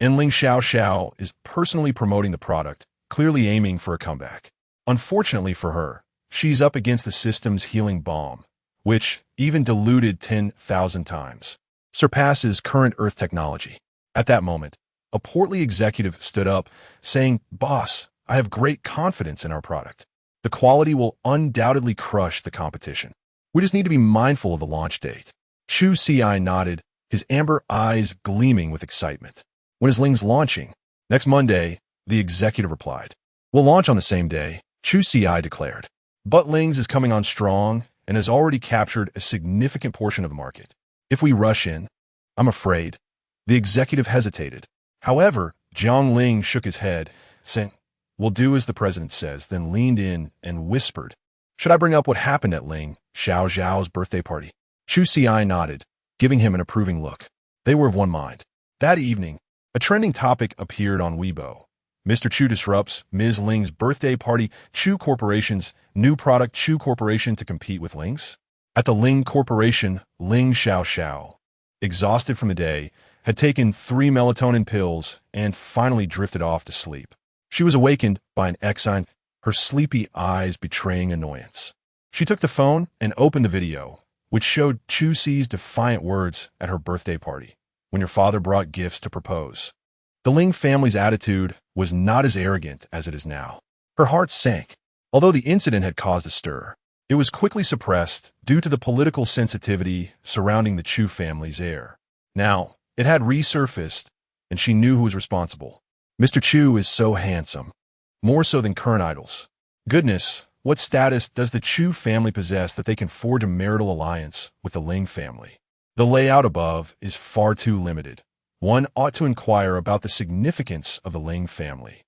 and Ling Xiao Xiao is personally promoting the product, clearly aiming for a comeback. Unfortunately for her, she's up against the system's healing balm, which, even diluted 10,000 times, surpasses current Earth technology. At that moment, a portly executive stood up, saying, "Boss, I have great confidence in our product. The quality will undoubtedly crush the competition. We just need to be mindful of the launch date." Chu Ci nodded, his amber eyes gleaming with excitement. "When is Ling's launching?" "Next Monday," the executive replied. "We'll launch on the same day," Chu Ci declared. "But Ling's is coming on strong and has already captured a significant portion of the market. If we rush in, I'm afraid." The executive hesitated. However, Jiang Ling shook his head, saying, "We'll do as the president says," then leaned in and whispered, "Should I bring up what happened at Ling Xiao Xiao's birthday party?" Chu Ci nodded, giving him an approving look. They were of one mind. That evening, a trending topic appeared on Weibo. Mr. Chu disrupts Ms. Ling's birthday party. Chu Corporation's new product, Chu Corporation, to compete with Ling's. At the Ling Corporation, Ling Xiao Xiao, exhausted from the day, had taken 3 melatonin pills and finally drifted off to sleep. She was awakened by an exine, her sleepy eyes betraying annoyance. She took the phone and opened the video, which showed Chu Ci's defiant words at her birthday party, when your father brought gifts to propose. The Ling family's attitude was not as arrogant as it is now. Her heart sank. Although the incident had caused a stir, it was quickly suppressed due to the political sensitivity surrounding the Chu family's heir. Now, it had resurfaced, and she knew who was responsible. Mr. Chu is so handsome, more so than current idols. Goodness, what status does the Chu family possess that they can forge a marital alliance with the Ling family? The layout above is far too limited. One ought to inquire about the significance of the Ling family.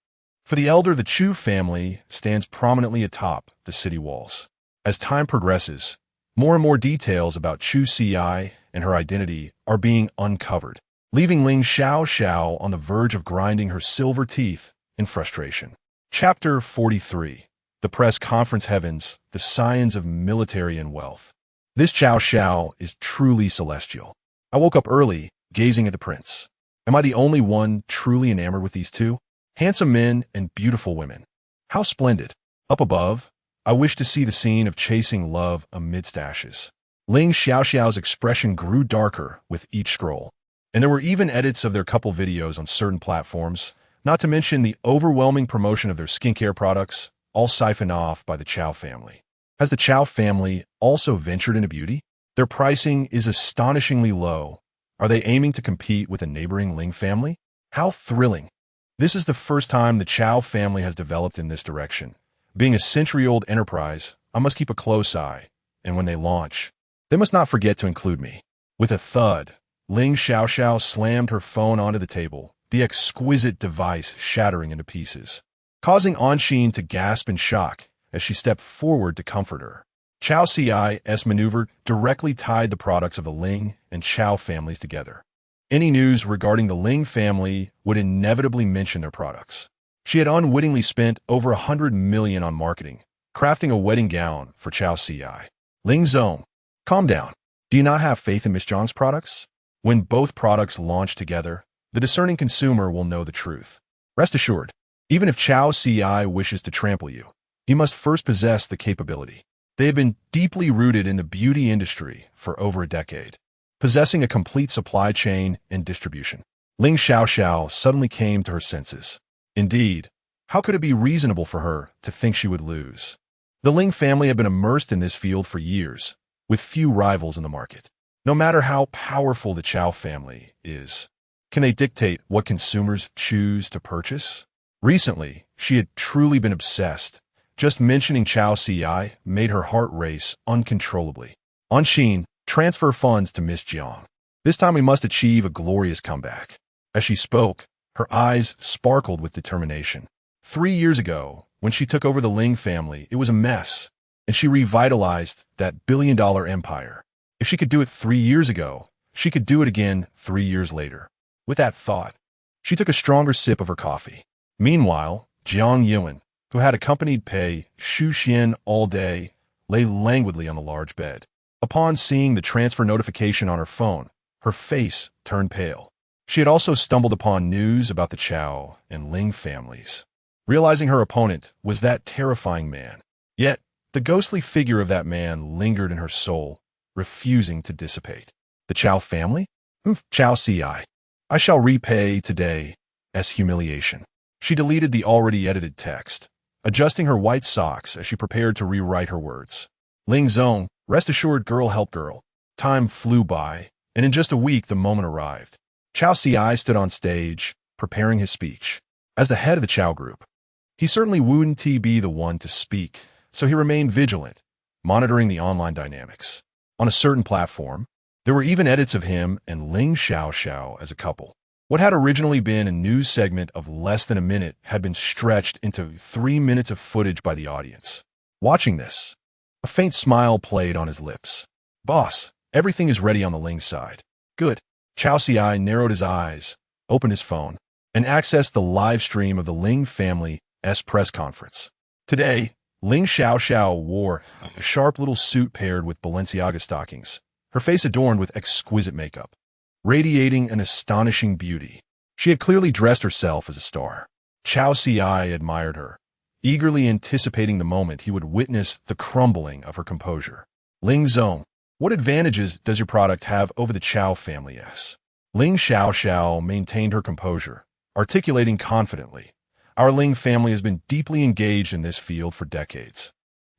For the elder, the Chu family stands prominently atop the city walls. As time progresses, more and more details about Chu Ci and her identity are being uncovered, leaving Ling Xiao on the verge of grinding her silver teeth in frustration. Chapter 43. The Press Conference Heavens, the Scions of Military and Wealth. This Xiao is truly celestial. I woke up early, gazing at the prince. Am I the only one truly enamored with these two? Handsome men and beautiful women. How splendid. Up above, I wish to see the scene of chasing love amidst ashes. Ling Xiao's expression grew darker with each scroll, and there were even edits of their couple videos on certain platforms, not to mention the overwhelming promotion of their skincare products, all siphoned off by the Chow family. Has the Chow family also ventured into beauty? Their pricing is astonishingly low. Are they aiming to compete with a neighboring Ling family? How thrilling. This is the first time the Chow family has developed in this direction. Being a century-old enterprise, I must keep a close eye, and when they launch, they must not forget to include me. With a thud, Ling Xiao slammed her phone onto the table, the exquisite device shattering into pieces, causing Auntie to gasp in shock as she stepped forward to comfort her. Chu Ci's maneuver directly tied the products of the Ling and Chow families together. Any news regarding the Ling family would inevitably mention their products. She had unwittingly spent over 100 million on marketing, crafting a wedding gown for Chu Ci. Ling Zong, calm down. Do you not have faith in Miss Zhang's products? When both products launch together, the discerning consumer will know the truth. Rest assured, even if Chu Ci wishes to trample you, he must first possess the capability. They have been deeply rooted in the beauty industry for over a decade, possessing a complete supply chain and distribution. Ling Xiao suddenly came to her senses. Indeed, how could it be reasonable for her to think she would lose? The Ling family had been immersed in this field for years, with few rivals in the market. No matter how powerful the Chow family is, can they dictate what consumers choose to purchase? Recently, she had truly been obsessed. Just mentioning Chu Ci made her heart race uncontrollably. Auntie, transfer funds to Miss Jiang. This time we must achieve a glorious comeback. As she spoke, her eyes sparkled with determination. 3 years ago, when she took over the Ling family, it was a mess, and she revitalized that billion-dollar empire. If she could do it 3 years ago, she could do it again 3 years later. With that thought, she took a stronger sip of her coffee. Meanwhile, Jiang Yuan, who had accompanied Pei Shu Xian all day, lay languidly on the large bed. Upon seeing the transfer notification on her phone, her face turned pale. She had also stumbled upon news about the Chow and Ling families, realizing her opponent was that terrifying man. Yet, the ghostly figure of that man lingered in her soul, refusing to dissipate. The Chow family? Chu Ci. I shall repay today as humiliation. She deleted the already edited text, adjusting her white socks as she prepared to rewrite her words. Ling Zong, rest assured, girl help girl. Time flew by, and in just a week the moment arrived. Chu Ci stood on stage, preparing his speech. As the head of the Chow group, he certainly wouldn't be the one to speak, so he remained vigilant, monitoring the online dynamics. On a certain platform, there were even edits of him and Ling Xiao as a couple. What had originally been a news segment of less than a minute had been stretched into 3 minutes of footage by the audience. Watching this, a faint smile played on his lips. Boss, everything is ready on the Ling side. Good. Chu Ci narrowed his eyes, opened his phone, and accessed the live stream of the Ling family's press conference. Today, Ling Xiao wore a sharp little suit paired with Balenciaga stockings, her face adorned with exquisite makeup, radiating an astonishing beauty. She had clearly dressed herself as a star. Chu Ci admired her, eagerly anticipating the moment he would witness the crumbling of her composure. Ling Zong, what advantages does your product have over the Chow family's? Ling Xiao maintained her composure, articulating confidently. Our Ling family has been deeply engaged in this field for decades,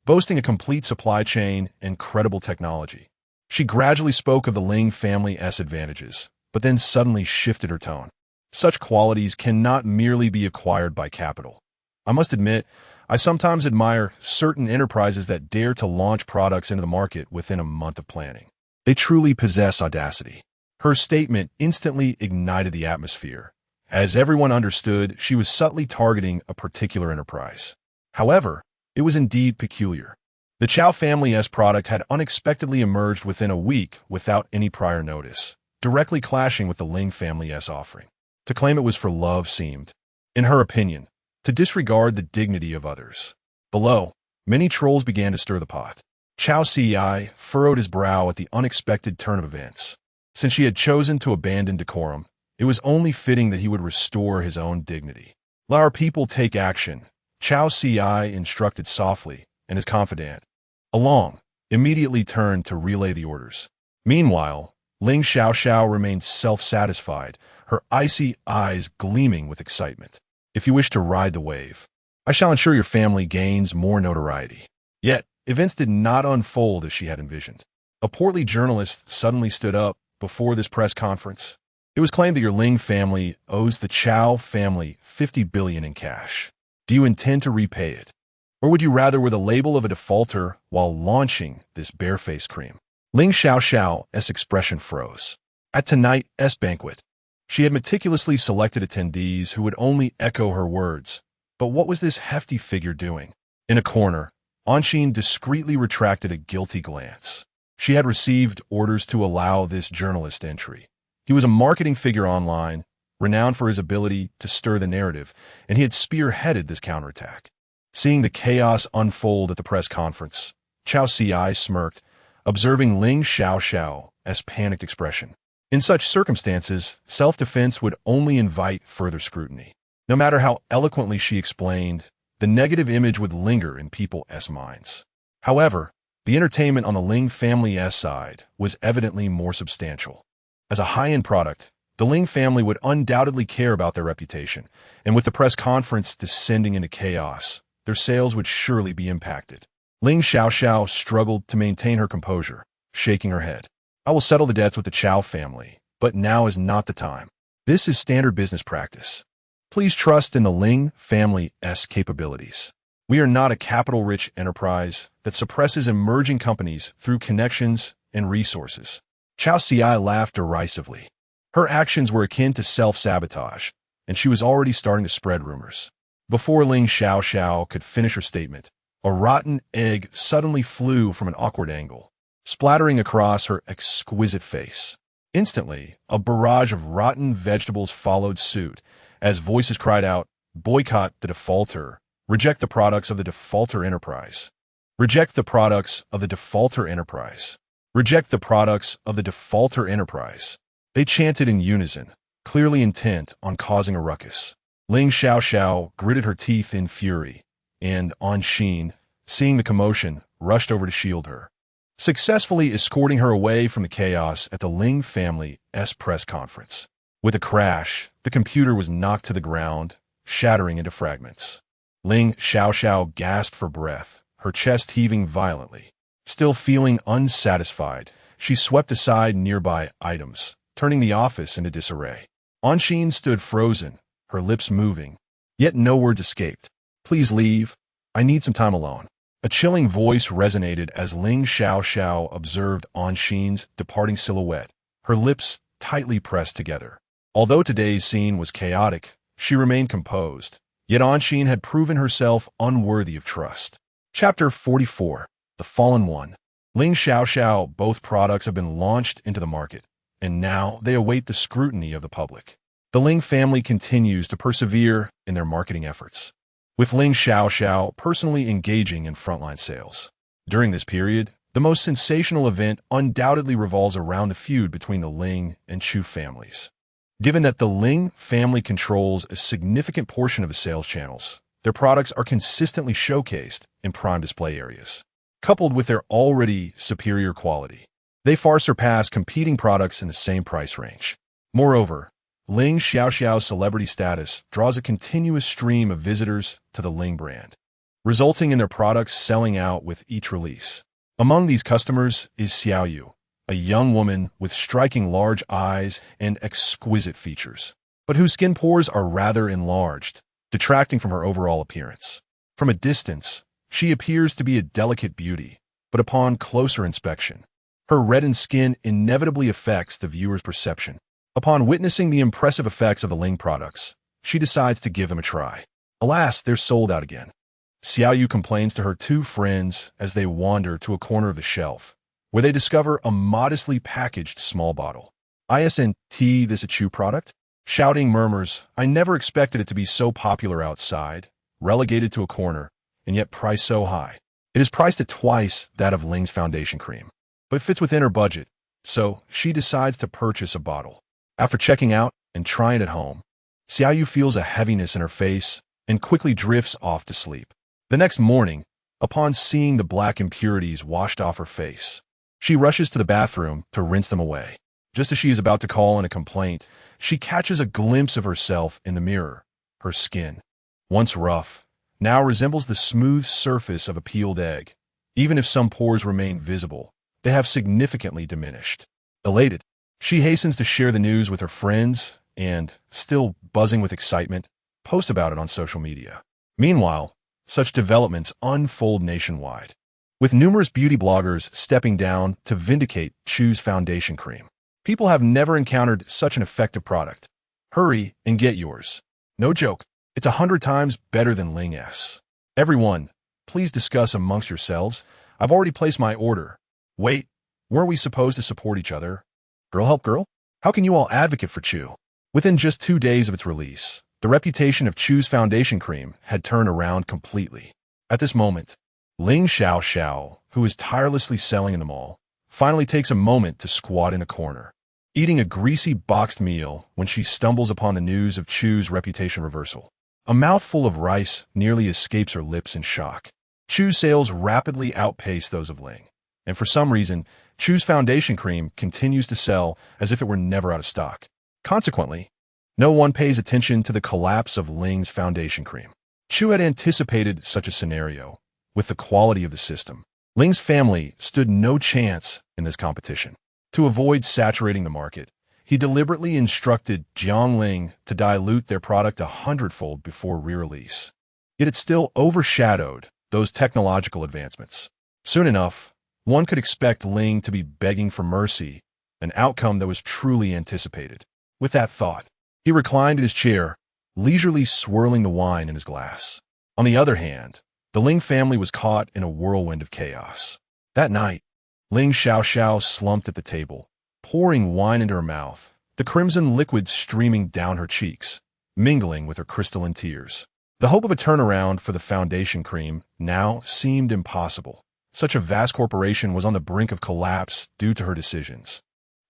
boasting a complete supply chain and credible technology. She gradually spoke of the Ling family's advantages, but then suddenly shifted her tone. Such qualities cannot merely be acquired by capital. I must admit, I sometimes admire certain enterprises that dare to launch products into the market within a month of planning. They truly possess audacity. Her statement instantly ignited the atmosphere, as everyone understood she was subtly targeting a particular enterprise. However, it was indeed peculiar. The Chow family's product had unexpectedly emerged within a week without any prior notice, directly clashing with the Ling family's offering. To claim it was for love seemed, in her opinion, to disregard the dignity of others. Below, many trolls began to stir the pot. Chu Ci furrowed his brow at the unexpected turn of events. Since he had chosen to abandon decorum, it was only fitting that he would restore his own dignity. Let our people take action, Chu Ci instructed softly, and his confidant, along, immediately turned to relay the orders. Meanwhile, Ling Xiaoxiao remained self-satisfied, her icy eyes gleaming with excitement. If you wish to ride the wave, I shall ensure your family gains more notoriety. Yet, events did not unfold as she had envisioned. A portly journalist suddenly stood up before this press conference. It was claimed that your Ling family owes the Chao family 50 billion in cash. Do you intend to repay it? Or would you rather wear the label of a defaulter while launching this barefaced cream? Ling Xiaoxiao's expression froze. At tonight's banquet, she had meticulously selected attendees who would only echo her words. But what was this hefty figure doing? In a corner, Auntie discreetly retracted a guilty glance. She had received orders to allow this journalist entry. He was a marketing figure online, renowned for his ability to stir the narrative, and he had spearheaded this counterattack. Seeing the chaos unfold at the press conference, Chu Ci smirked, observing Ling Xiaoxiao's panicked expression. In such circumstances, self-defense would only invite further scrutiny. No matter how eloquently she explained, the negative image would linger in people's minds. However, the entertainment on the Ling family's side was evidently more substantial. As a high-end product, the Ling family would undoubtedly care about their reputation, and with the press conference descending into chaos, their sales would surely be impacted. Ling Xiaoxiao struggled to maintain her composure, shaking her head. I will settle the debts with the Chao family, but now is not the time. This is standard business practice. Please trust in the Ling family's capabilities. We are not a capital-rich enterprise that suppresses emerging companies through connections and resources. Chu Ci laughed derisively. Her actions were akin to self-sabotage, and she was already starting to spread rumors. Before Ling Xiaoxiao could finish her statement, a rotten egg suddenly flew from an awkward angle, splattering across her exquisite face. Instantly, a barrage of rotten vegetables followed suit, as voices cried out, "Boycott the defaulter. Reject the products of the defaulter enterprise. Reject the products of the defaulter enterprise. Reject the products of the defaulter enterprise." They chanted in unison, clearly intent on causing a ruckus. Ling Xiaoxiao gritted her teeth in fury, and Auntie, seeing the commotion, rushed over to shield her, successfully escorting her away from the chaos at the Ling family's press conference. With a crash, the computer was knocked to the ground, shattering into fragments. Ling Xiaoxiao gasped for breath, her chest heaving violently. Still feeling unsatisfied, she swept aside nearby items, turning the office into disarray. Auntie stood frozen, her lips moving, yet no words escaped. "Please leave. I need some time alone." A chilling voice resonated as Ling Xiaoxiao observed Auntie's departing silhouette, her lips tightly pressed together. Although today's scene was chaotic, she remained composed, yet Auntie had proven herself unworthy of trust. Chapter 44. The Fallen One. Ling Xiaoxiao, both products have been launched into the market, and now they await the scrutiny of the public. The Ling family continues to persevere in their marketing efforts, with Ling Xiaoxiao personally engaging in frontline sales. During this period, the most sensational event undoubtedly revolves around the feud between the Ling and Chu families. Given that the Ling family controls a significant portion of the sales channels, their products are consistently showcased in prime display areas. Coupled with their already superior quality, they far surpass competing products in the same price range. Moreover, Ling Xiaoxiao's celebrity status draws a continuous stream of visitors to the Ling brand, resulting in their products selling out with each release. Among these customers is Xiaoyu, a young woman with striking large eyes and exquisite features, but whose skin pores are rather enlarged, detracting from her overall appearance. From a distance, she appears to be a delicate beauty, but upon closer inspection, her reddened skin inevitably affects the viewer's perception. Upon witnessing the impressive effects of the Ling products, she decides to give them a try. Alas, they're sold out again. Xiaoyu complains to her two friends as they wander to a corner of the shelf, where they discover a modestly packaged small bottle. Isn't this a Chu product? Shouting murmurs, I never expected it to be so popular outside, relegated to a corner, and yet priced so high. It is priced at twice that of Ling's foundation cream, but fits within her budget, so she decides to purchase a bottle. After checking out and trying it home, Xiaoyu feels a heaviness in her face and quickly drifts off to sleep. The next morning, upon seeing the black impurities washed off her face, she rushes to the bathroom to rinse them away. Just as she is about to call in a complaint, she catches a glimpse of herself in the mirror. Her skin, once rough, now resembles the smooth surface of a peeled egg. Even if some pores remain visible, they have significantly diminished. Elated, she hastens to share the news with her friends and, still buzzing with excitement, post about it on social media. Meanwhile, such developments unfold nationwide, with numerous beauty bloggers stepping down to vindicate Chu's foundation cream. People have never encountered such an effective product. Hurry and get yours. No joke, it's 100 times better than Ling's. Everyone, please discuss amongst yourselves. I've already placed my order. Wait, weren't we supposed to support each other? Girl help girl? How can you all advocate for Chu? Within just 2 days of its release, the reputation of Chu's foundation cream had turned around completely. At this moment, Ling Xiao, who is tirelessly selling in the mall, finally takes a moment to squat in a corner, eating a greasy boxed meal when she stumbles upon the news of Chu's reputation reversal. A mouthful of rice nearly escapes her lips in shock. Chu's sales rapidly outpace those of Ling, and for some reason, Chu's foundation cream continues to sell as if it were never out of stock. Consequently, no one pays attention to the collapse of Ling's foundation cream. Chu had anticipated such a scenario. With the quality of the system, Ling's family stood no chance in this competition. To avoid saturating the market, he deliberately instructed Jiang Ling to dilute their product 100-fold before re-release. Yet it still overshadowed those technological advancements. Soon enough, one could expect Ling to be begging for mercy, an outcome that was truly anticipated. With that thought, he reclined in his chair, leisurely swirling the wine in his glass. On the other hand, the Ling family was caught in a whirlwind of chaos. That night, Ling Xiao slumped at the table, pouring wine into her mouth, the crimson liquid streaming down her cheeks, mingling with her crystalline tears. The hope of a turnaround for the foundation cream now seemed impossible. Such a vast corporation was on the brink of collapse due to her decisions,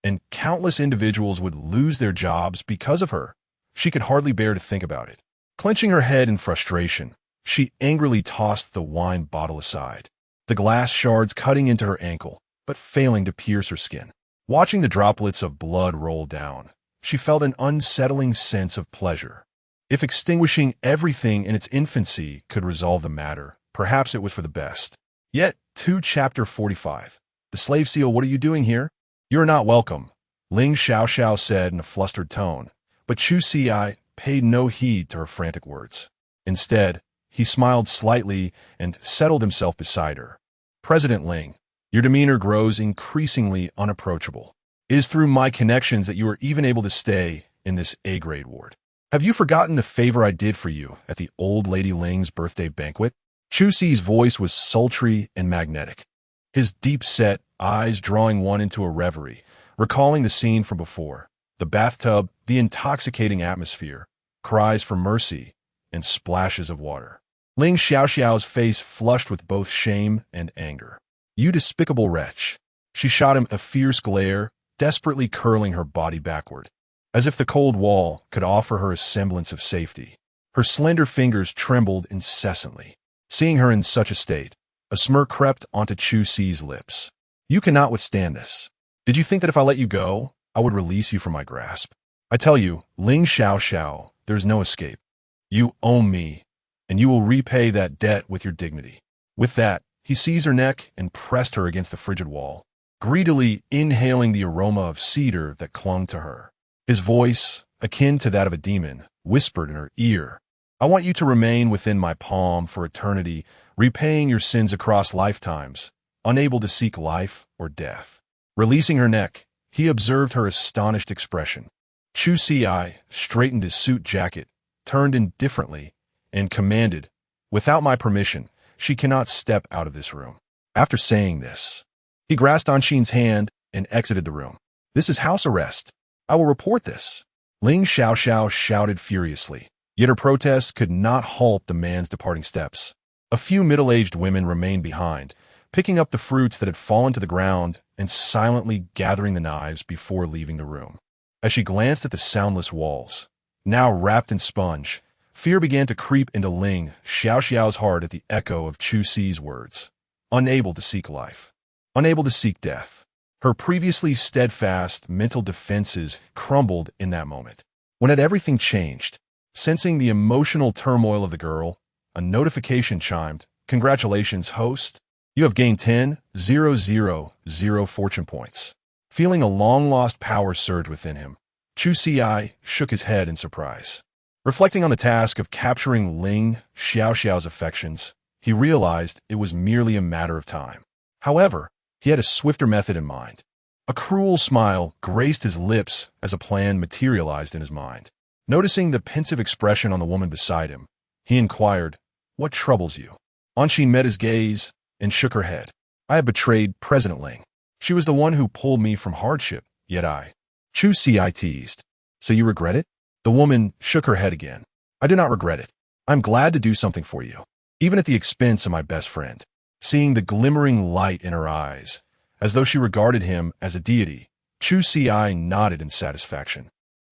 and countless individuals would lose their jobs because of her. She could hardly bear to think about it. Clenching her head in frustration, she angrily tossed the wine bottle aside, the glass shards cutting into her ankle, but failing to pierce her skin. Watching the droplets of blood roll down, she felt an unsettling sense of pleasure. If extinguishing everything in its infancy could resolve the matter, perhaps it was for the best. Yet, Chapter 45. The slave seal, what are you doing here? You are not welcome, Ling Xiao said in a flustered tone, but Chu Ci paid no heed to her frantic words. Instead, he smiled slightly and settled himself beside her. President Ling, your demeanor grows increasingly unapproachable. It is through my connections that you are even able to stay in this A-grade ward. Have you forgotten the favor I did for you at the old Lady Ling's birthday banquet? Chu Ci's voice was sultry and magnetic, his deep-set eyes drawing one into a reverie, recalling the scene from before. The bathtub, the intoxicating atmosphere, cries for mercy, and splashes of water. Ling Xiao's face flushed with both shame and anger. You despicable wretch. She shot him a fierce glare, desperately curling her body backward, as if the cold wall could offer her a semblance of safety. Her slender fingers trembled incessantly. Seeing her in such a state, a smirk crept onto Chu Ci's lips. You cannot withstand this. Did you think that if I let you go, I would release you from my grasp? I tell you, Ling Xiao, there's no escape. You owe me, and you will repay that debt with your dignity. With that, he seized her neck and pressed her against the frigid wall, greedily inhaling the aroma of cedar that clung to her. His voice, akin to that of a demon, whispered in her ear, I want you to remain within my palm for eternity, repaying your sins across lifetimes, unable to seek life or death. Releasing her neck, he observed her astonished expression. Chu Ci straightened his suit jacket, turned indifferently, and commanded, without my permission, she cannot step out of this room. After saying this, he grasped Anshin's hand and exited the room. This is house arrest. I will report this. Ling Xiao shouted furiously, yet her protests could not halt the man's departing steps. A few middle-aged women remained behind, picking up the fruits that had fallen to the ground and silently gathering the knives before leaving the room. As she glanced at the soundless walls, now wrapped in sponge, fear began to creep into Ling Xiao's heart at the echo of Chu Ci's words. Unable to seek life. Unable to seek death. Her previously steadfast mental defenses crumbled in that moment. When had everything changed? Sensing the emotional turmoil of the girl, a notification chimed. Congratulations, host. You have gained 10,000 fortune points. Feeling a long-lost power surge within him, Chu Ci shook his head in surprise. Reflecting on the task of capturing Ling Xiao's affections, he realized it was merely a matter of time. However, he had a swifter method in mind. A cruel smile graced his lips as a plan materialized in his mind. Noticing the pensive expression on the woman beside him, he inquired, "What troubles you?" Auntie met his gaze and shook her head. "I have betrayed President Ling. She was the one who pulled me from hardship, yet I." Chu Ci teased. "So you regret it?" The woman shook her head again. "I do not regret it. I'm glad to do something for you, even at the expense of my best friend." Seeing the glimmering light in her eyes, as though she regarded him as a deity, Chu Ci nodded in satisfaction.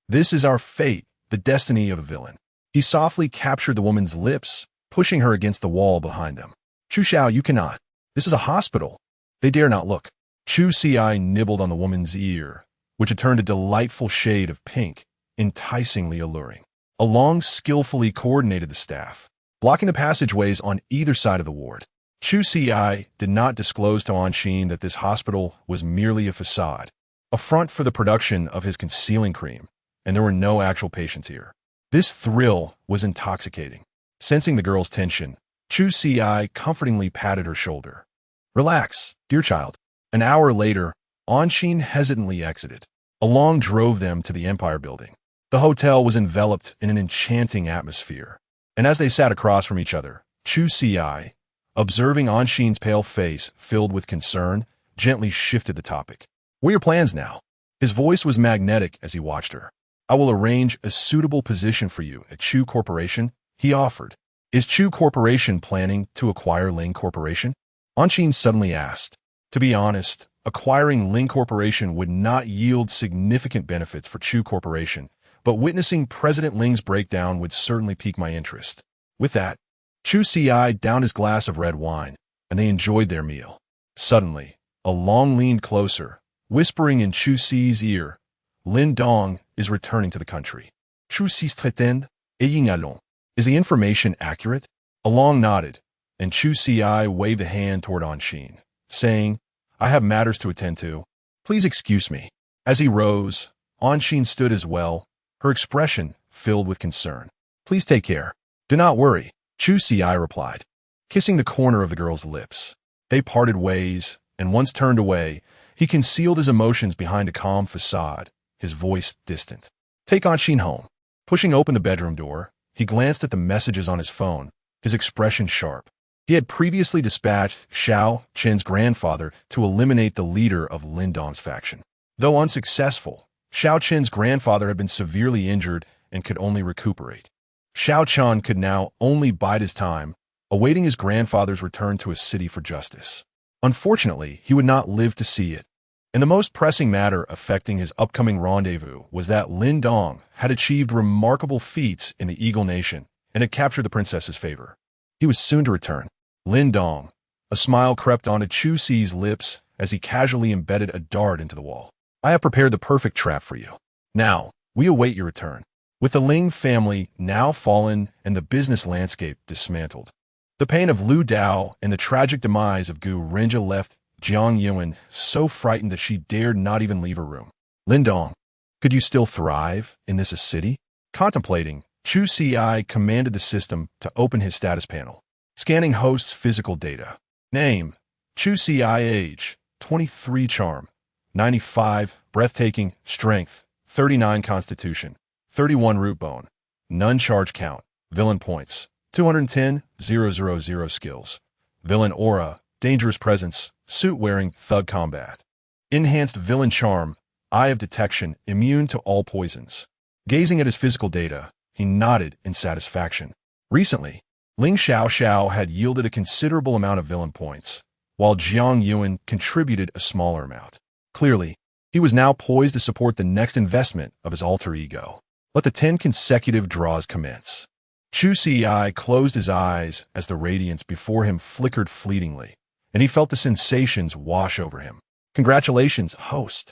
"This is our fate, the destiny of a villain." He softly captured the woman's lips, pushing her against the wall behind them. "Chu Xiao, you cannot. This is a hospital. They dare not look." Chu Ci nibbled on the woman's ear, which had turned a delightful shade of pink, enticingly alluring. Along skillfully coordinated the staff, blocking the passageways on either side of the ward. Chu Ci did not disclose to Auntie that this hospital was merely a facade, a front for the production of his concealing cream, and there were no actual patients here. This thrill was intoxicating. Sensing the girl's tension, Chu Ci comfortingly patted her shoulder. "Relax, dear child." An hour later, Auntie hesitantly exited. Along drove them to the Empire Building. The hotel was enveloped in an enchanting atmosphere, and as they sat across from each other, Chu Ci, observing Auntie's pale face filled with concern, gently shifted the topic. "What are your plans now?" His voice was magnetic as he watched her. "I will arrange a suitable position for you at Chu Corporation," he offered. "Is Chu Corporation planning to acquire Ling Corporation?" Auntie suddenly asked. To be honest, acquiring Ling Corporation would not yield significant benefits for Chu Corporation, but witnessing President Ling's breakdown would certainly pique my interest. With that, Chu Ci downed his glass of red wine, and they enjoyed their meal. Suddenly, Along leaned closer, whispering in Chu Ci's ear, "Lin Dong is returning to the country. Chu Ci's traitant, aying allons." Is the information accurate? Along nodded, and Chu Ci waved a hand toward Auntie, saying, "I have matters to attend to. Please excuse me." As he rose, Auntie stood as well, her expression filled with concern. "Please take care." "Do not worry," Chu Ci replied, kissing the corner of the girl's lips. They parted ways, and once turned away, he concealed his emotions behind a calm facade, his voice distant. "Take Auntie home." Pushing open the bedroom door, he glanced at the messages on his phone, his expression sharp. He had previously dispatched Xiao Chen's grandfather to eliminate the leader of Lin Dong's faction. Though unsuccessful, Xiao Chen's grandfather had been severely injured and could only recuperate. Xiao Chen could now only bide his time, awaiting his grandfather's return to his city for justice. Unfortunately, he would not live to see it. And the most pressing matter affecting his upcoming rendezvous was that Lin Dong had achieved remarkable feats in the Eagle Nation and had captured the princess's favor. He was soon to return. Lin Dong. A smile crept onto Chu Ci's lips as he casually embedded a dart into the wall. "I have prepared the perfect trap for you. Now, we await your return." With the Ling family now fallen and the business landscape dismantled, the pain of Lu Dao and the tragic demise of Gu Renja left Jiang Yuan so frightened that she dared not even leave her room. "Lin Dong, could you still thrive in this city?" Contemplating, Chu Ci commanded the system to open his status panel. Scanning host's physical data. Name, Chu Ci. Age, 23. Charm, 95. Breathtaking. Strength, 39. Constitution, 31. Root bone. None charge count. Villain points, 210,000 skills. Villain aura, dangerous presence, suit wearing, thug combat. Enhanced villain charm, eye of detection, immune to all poisons. Gazing at his physical data, he nodded in satisfaction. Recently, Ling Xiaoxiao had yielded a considerable amount of villain points, while Jiang Yuan contributed a smaller amount. Clearly, he was now poised to support the next investment of his alter ego. Let the 10 consecutive draws commence. Chu Ci closed his eyes as the radiance before him flickered fleetingly, and he felt the sensations wash over him. Congratulations, host.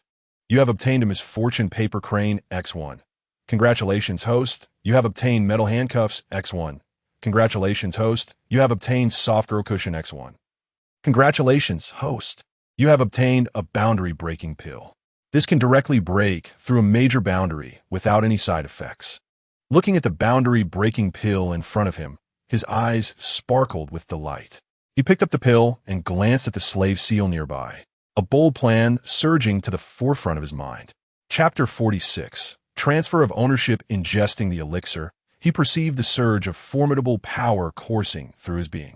You have obtained a misfortune paper crane X1. Congratulations, host. You have obtained metal handcuffs X1. Congratulations, host. You have obtained soft girl cushion X1. Congratulations, host. You have obtained a boundary-breaking pill. This can directly break through a major boundary without any side effects. Looking at the boundary-breaking pill in front of him, his eyes sparkled with delight. He picked up the pill and glanced at the slave seal nearby, a bold plan surging to the forefront of his mind. Chapter 46. Transfer of ownership. Ingesting the elixir, he perceived the surge of formidable power coursing through his being.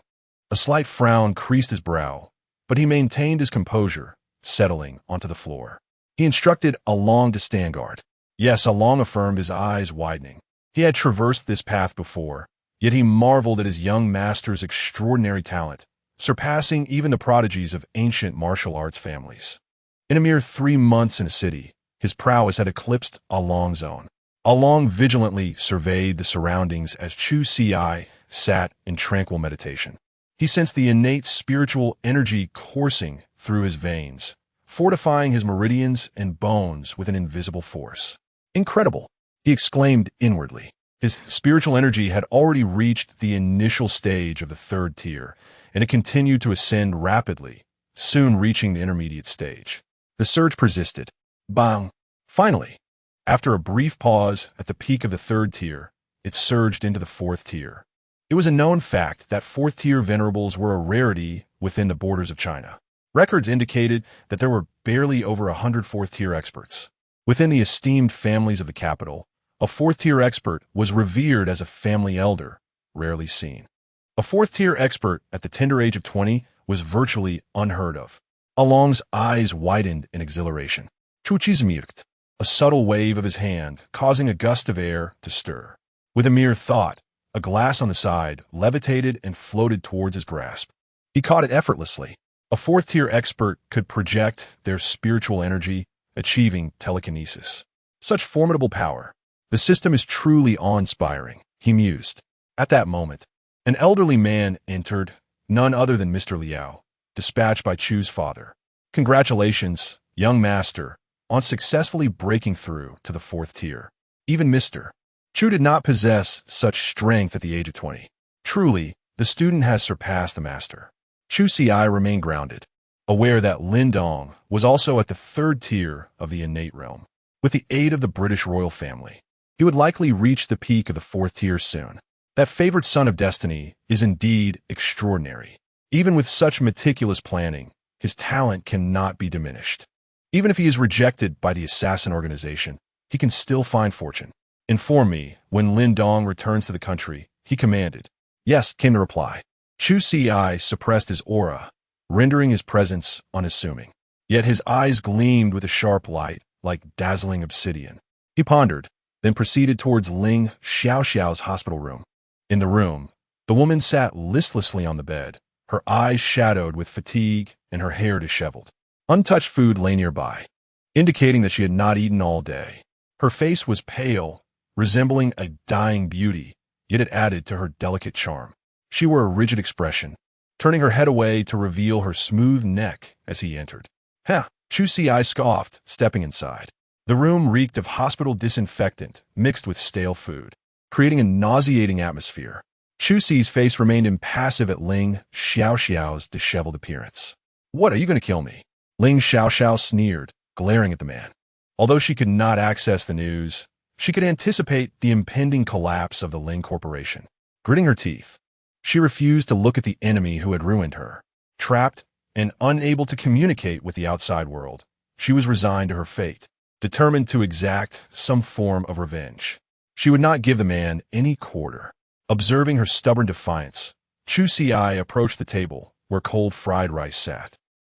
A slight frown creased his brow, but he maintained his composure, settling onto the floor. He instructed Along to stand guard. Yes, Along affirmed, his eyes widening. He had traversed this path before, yet he marveled at his young master's extraordinary talent, surpassing even the prodigies of ancient martial arts families. In a mere 3 months in a city, his prowess had eclipsed Along's own. Along vigilantly surveyed the surroundings as Chu Ci sat in tranquil meditation. He sensed the innate spiritual energy coursing through his veins, fortifying his meridians and bones with an invisible force. Incredible, he exclaimed inwardly. His spiritual energy had already reached the initial stage of the 3rd tier, and it continued to ascend rapidly, soon reaching the intermediate stage. The surge persisted. Bang! Finally, after a brief pause at the peak of the 3rd tier, it surged into the 4th tier. It was a known fact that 4th tier venerables were a rarity within the borders of China. Records indicated that there were barely over 100 4th tier experts. Within the esteemed families of the capital, a 4th tier expert was revered as a family elder, rarely seen. A 4th tier expert at the tender age of 20 was virtually unheard of. Along's eyes widened in exhilaration. Chu Ci, a subtle wave of his hand causing a gust of air to stir. With a mere thought, a glass on the side levitated and floated towards his grasp. He caught it effortlessly. A 4th tier expert could project their spiritual energy, achieving telekinesis. Such formidable power. The system is truly awe-inspiring, he mused. At that moment, an elderly man entered, none other than Mr. Liao, dispatched by Chu's father. Congratulations, young master, on successfully breaking through to the 4th tier. Even Mr. Chu did not possess such strength at the age of 20. Truly, the student has surpassed the master. Chu Ci remained grounded, aware that Lin Dong was also at the 3rd tier of the innate realm. With the aid of the British royal family, he would likely reach the peak of the 4th tier soon. That favored son of destiny is indeed extraordinary. Even with such meticulous planning, his talent cannot be diminished. Even if he is rejected by the assassin organization, he can still find fortune. Inform me when Lin Dong returns to the country, he commanded. Yes, came the reply. Chu Ci suppressed his aura, rendering his presence unassuming. Yet his eyes gleamed with a sharp light, like dazzling obsidian. He pondered, then proceeded towards Ling Xiaoxiao's hospital room. In the room, the woman sat listlessly on the bed, her eyes shadowed with fatigue and her hair disheveled. Untouched food lay nearby, indicating that she had not eaten all day. Her face was pale, resembling a dying beauty, yet it added to her delicate charm. She wore a rigid expression, turning her head away to reveal her smooth neck as he entered. "Ha!" Chu Ci scoffed, stepping inside. The room reeked of hospital disinfectant mixed with stale food, creating a nauseating atmosphere. Chu Ci's face remained impassive at Ling Xiaoxiao's disheveled appearance. "What, are you going to kill me?" Ling Xiaoxiao sneered, glaring at the man. Although she could not access the news, she could anticipate the impending collapse of the Ling Corporation. Gritting her teeth, she refused to look at the enemy who had ruined her. Trapped and unable to communicate with the outside world, she was resigned to her fate, determined to exact some form of revenge. She would not give the man any quarter. Observing her stubborn defiance, Chu Ci approached the table where cold fried rice sat.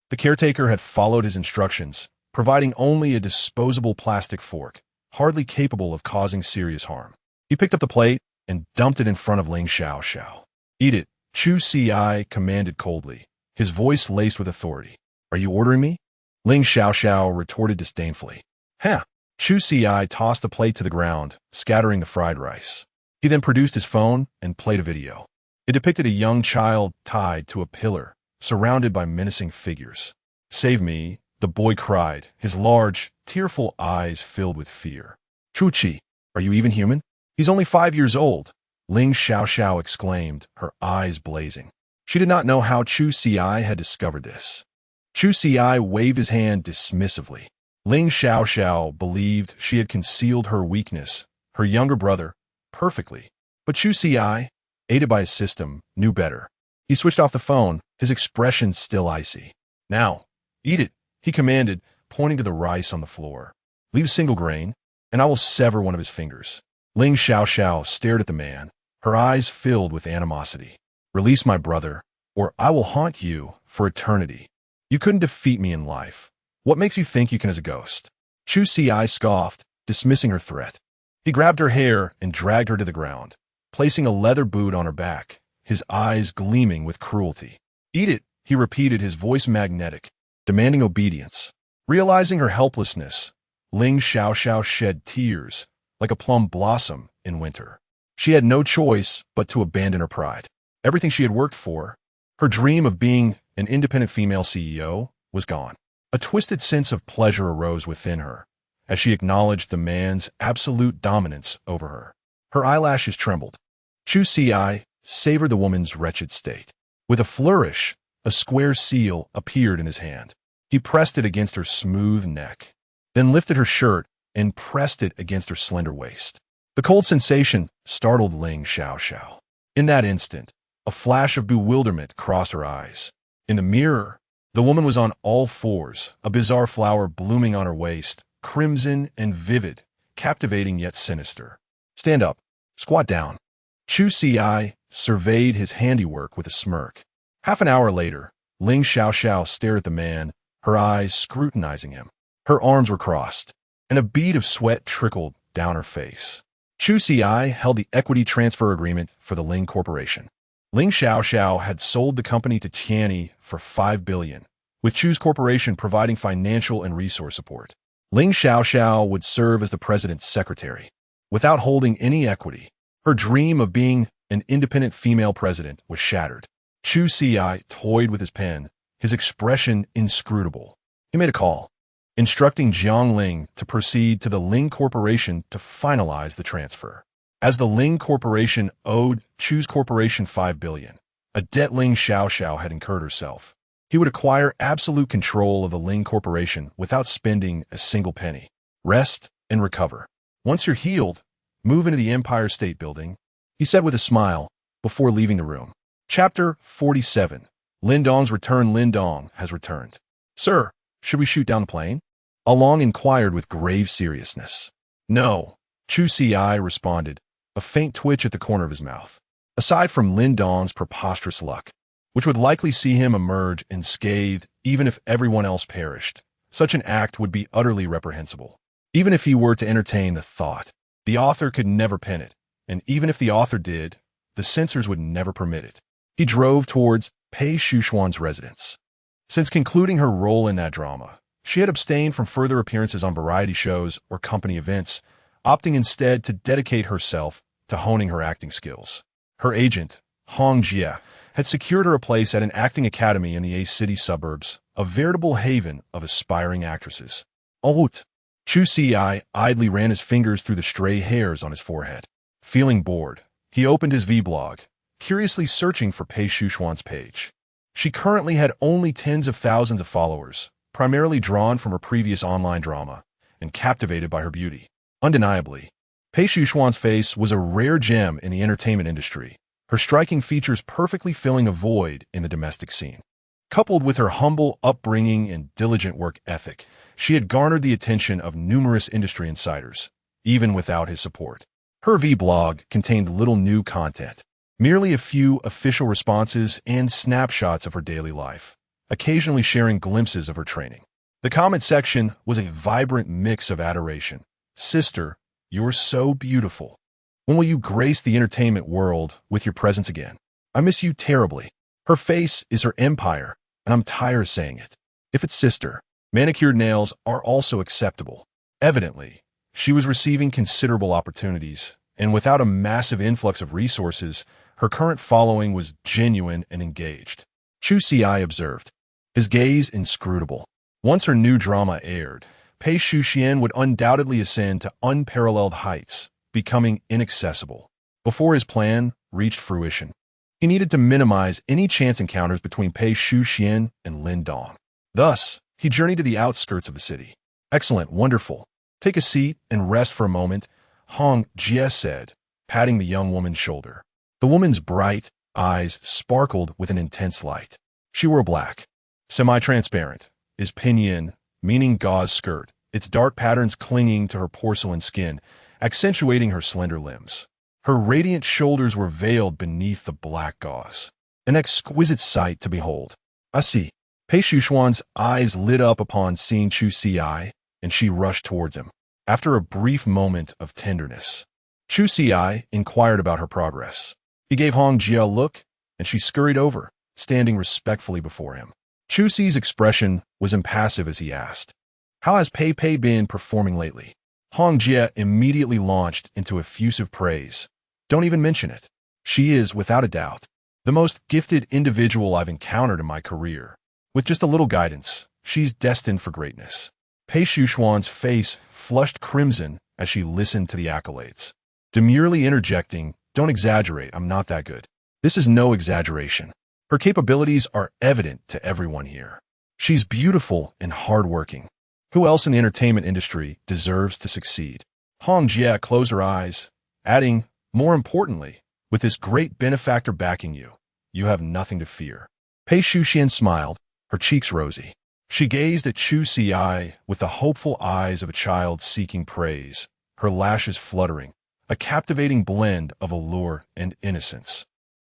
The caretaker had followed his instructions, providing only a disposable plastic fork, hardly capable of causing serious harm. He picked up the plate and dumped it in front of Ling Xiao. "Eat it," Chu Ci commanded coldly, his voice laced with authority. "Are you ordering me?" Ling Xiao retorted disdainfully. "Huh." Chu Ci tossed the plate to the ground, scattering the fried rice. He then produced his phone and played a video. It depicted a young child tied to a pillar, surrounded by menacing figures. "Save me," the boy cried, his large, tearful eyes filled with fear. "Chu Ci, are you even human? He's only 5 years old," Ling Xiao exclaimed, her eyes blazing. She did not know how Chu Ci had discovered this. Chu Ci waved his hand dismissively. Ling Xiao believed she had concealed her weakness, her younger brother, perfectly. But Chu Ci, aided by his system, knew better. He switched off the phone, his expression still icy. "Now, eat it," he commanded, pointing to the rice on the floor. "Leave a single grain, and I will sever one of his fingers." Ling Xiao stared at the man, her eyes filled with animosity. "Release my brother, or I will haunt you for eternity. You couldn't defeat me in life. What makes you think you can as a ghost?" Chu Ci scoffed, dismissing her threat. He grabbed her hair and dragged her to the ground, placing a leather boot on her back, his eyes gleaming with cruelty. "Eat it," he repeated, his voice magnetic, demanding obedience. Realizing her helplessness, Ling Xiao shed tears, like a plum blossom in winter. She had no choice but to abandon her pride. Everything she had worked for, her dream of being an independent female CEO, was gone. A twisted sense of pleasure arose within her as she acknowledged the man's absolute dominance over her. Her eyelashes trembled. Chu Ci savored the woman's wretched state. With a flourish, a square seal appeared in his hand. He pressed it against her smooth neck, then lifted her shirt and pressed it against her slender waist. The cold sensation startled Ling Xiao. In that instant, a flash of bewilderment crossed her eyes. In the mirror, the woman was on all fours, a bizarre flower blooming on her waist, crimson and vivid, captivating yet sinister. "Stand up. Squat down." Chu Ci surveyed his handiwork with a smirk. Half an hour later, Ling Xiao stared at the man, her eyes scrutinizing him. Her arms were crossed, and a bead of sweat trickled down her face. Chu Ci held the equity transfer agreement for the Ling Corporation. Ling Xiao had sold the company to Tianyi for $5 billion, with Chu's corporation providing financial and resource support. Ling Xiao would serve as the president's secretary. Without holding any equity, her dream of being an independent female president was shattered. Chu Ci toyed with his pen, his expression inscrutable. He made a call, instructing Jiang Ling to proceed to the Ling Corporation to finalize the transfer. As the Ling Corporation owed Chu's corporation $5 billion, a debt Ling Xiao had incurred herself, he would acquire absolute control of the Ling Corporation without spending a single penny. Rest and recover. "Once you're healed, move into the Empire State Building," he said with a smile before leaving the room. Chapter 47. Lindong's Return. Lindong has returned. "Sir, should we shoot down the plane?" Along inquired with grave seriousness. "No," Chu Ci responded, a faint twitch at the corner of his mouth. Aside from Lindong's preposterous luck, which would likely see him emerge unscathed even if everyone else perished, such an act would be utterly reprehensible. Even if he were to entertain the thought, the author could never pen it, and even if the author did, the censors would never permit it. He drove towards Pei Shuxuan's residence. Since concluding her role in that drama, she had abstained from further appearances on variety shows or company events, opting instead to dedicate herself to honing her acting skills. Her agent, Hong Jie, had secured her a place at an acting academy in the A-City suburbs, a veritable haven of aspiring actresses. En route. Chu Ci idly ran his fingers through the stray hairs on his forehead. Feeling bored, he opened his vlog, curiously searching for Pei Shuxuan's page. She currently had only tens of thousands of followers, primarily drawn from her previous online drama, and captivated by her beauty. Undeniably, Pei Shuxuan's face was a rare gem in the entertainment industry, her striking features perfectly filling a void in the domestic scene. Coupled with her humble upbringing and diligent work ethic, she had garnered the attention of numerous industry insiders, even without his support. Her vlog contained little new content, merely a few official responses and snapshots of her daily life, occasionally sharing glimpses of her training. The comment section was a vibrant mix of adoration. Sister, you're so beautiful. When will you grace the entertainment world with your presence again? I miss you terribly. Her face is her empire, and I'm tired of saying it. If it's sister, manicured nails are also acceptable. Evidently, she was receiving considerable opportunities, and without a massive influx of resources, her current following was genuine and engaged. Chu Ci observed, his gaze inscrutable. Once her new drama aired, Pei Shuxian would undoubtedly ascend to unparalleled heights, becoming inaccessible. Before his plan reached fruition, he needed to minimize any chance encounters between Pei Shuxian and Lin Dong. Thus, he journeyed to the outskirts of the city. Excellent, wonderful. Take a seat and rest for a moment, Hong Jie said, patting the young woman's shoulder. The woman's bright eyes sparkled with an intense light. She wore black, semi-transparent, is pinyin, meaning gauze skirt, its dark patterns clinging to her porcelain skin, accentuating her slender limbs. Her radiant shoulders were veiled beneath the black gauze. An exquisite sight to behold. I see. Pei Shuxian's eyes lit up upon seeing Chu Ci, and she rushed towards him. After a brief moment of tenderness, Chu Ci inquired about her progress. He gave Hong Jie a look, and she scurried over, standing respectfully before him. Chu Ci's expression was impassive as he asked, "How has Pei Pei been performing lately?" Hong Jie immediately launched into effusive praise. "Don't even mention it. She is, without a doubt, the most gifted individual I've encountered in my career. With just a little guidance, she's destined for greatness." Pei Shuxian's face flushed crimson as she listened to the accolades, demurely interjecting, "Don't exaggerate, I'm not that good." This is no exaggeration. Her capabilities are evident to everyone here. She's beautiful and hardworking. Who else in the entertainment industry deserves to succeed? Hong Jie closed her eyes, adding, "More importantly, with this great benefactor backing you, you have nothing to fear." Pei Shuxian smiled, her cheeks rosy. She gazed at Chu Ci with the hopeful eyes of a child seeking praise, her lashes fluttering, a captivating blend of allure and innocence.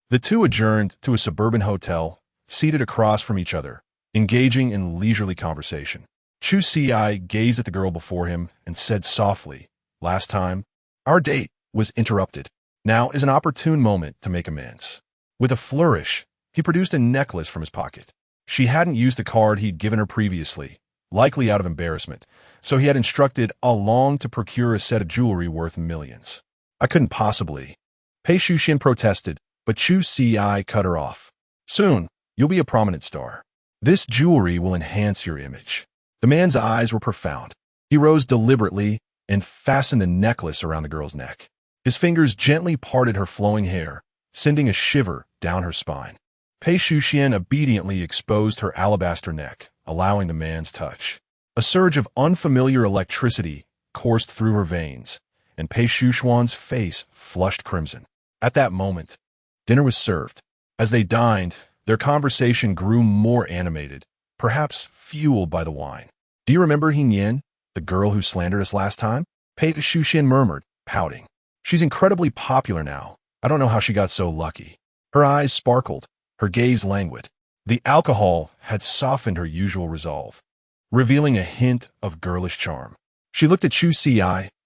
The two adjourned to a suburban hotel, seated across from each other, engaging in leisurely conversation. Chu Ci gazed at the girl before him and said softly, "Last time, our date was interrupted. Now is an opportune moment to make amends." With a flourish, he produced a necklace from his pocket. She hadn't used the card he'd given her previously, likely out of embarrassment, so he had instructed Long to procure a set of jewelry worth millions. "I couldn't possibly." Pei Shuxian protested, but Chu Ci cut her off. "Soon, you'll be a prominent star. This jewelry will enhance your image." The man's eyes were profound. He rose deliberately and fastened the necklace around the girl's neck. His fingers gently parted her flowing hair, sending a shiver down her spine. Pei Shuxian obediently exposed her alabaster neck, allowing the man's touch. A surge of unfamiliar electricity coursed through her veins, and Pei Shuxian's face flushed crimson. At that moment, dinner was served. As they dined, their conversation grew more animated, perhaps fueled by the wine. "Do you remember Yin, the girl who slandered us last time?" Pei Shuxian murmured, pouting. "She's incredibly popular now. I don't know how she got so lucky." Her eyes sparkled, her gaze languid. The alcohol had softened her usual resolve, revealing a hint of girlish charm. She looked at Chu Ci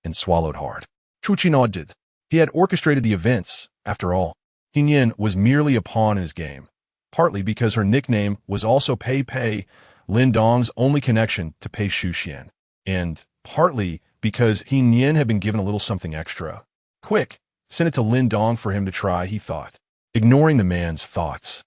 and swallowed hard. Chu Ci nodded. He had orchestrated the events, after all. Yin was merely a pawn in his game, partly because her nickname was also Pei Pei, Lin Dong's only connection to Pei Shuxian, and partly because Yin had been given a little something extra. Quick, send it to Lin Dong for him to try, he thought, ignoring the man's thoughts.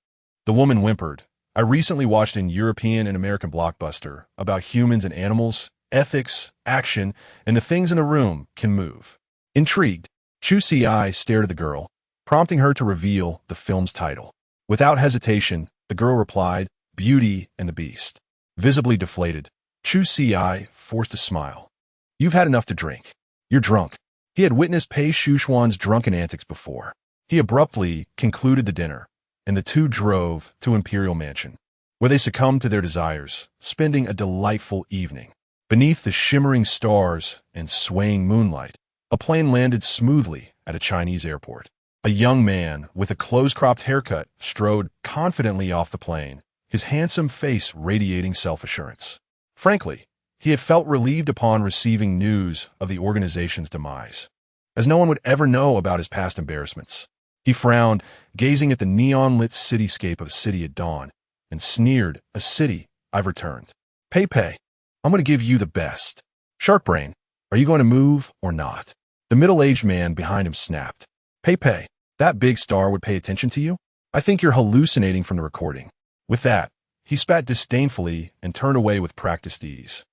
The woman whimpered. "I recently watched an European and American blockbuster about humans and animals, ethics, action, and the things in the room can move." Intrigued, Chu Ci stared at the girl, prompting her to reveal the film's title. Without hesitation, the girl replied, "Beauty and the Beast." Visibly deflated, Chu Ci forced a smile. "You've had enough to drink. You're drunk." He had witnessed Pei Shuxian's drunken antics before. He abruptly concluded the dinner, and the two drove to Imperial Mansion, where they succumbed to their desires, spending a delightful evening. Beneath the shimmering stars and swaying moonlight, a plane landed smoothly at a Chinese airport. A young man with a close-cropped haircut strode confidently off the plane, his handsome face radiating self-assurance. Frankly, he had felt relieved upon receiving news of the organization's demise, as no one would ever know about his past embarrassments. He frowned, gazing at the neon-lit cityscape of a city at dawn, and sneered, "A city, I've returned. Pay. I'm going to give you the best. Sharkbrain, are you going to move or not?" The middle-aged man behind him snapped. Pay, that big star would pay attention to you? I think you're hallucinating from the recording." With that, he spat disdainfully and turned away with practiced ease.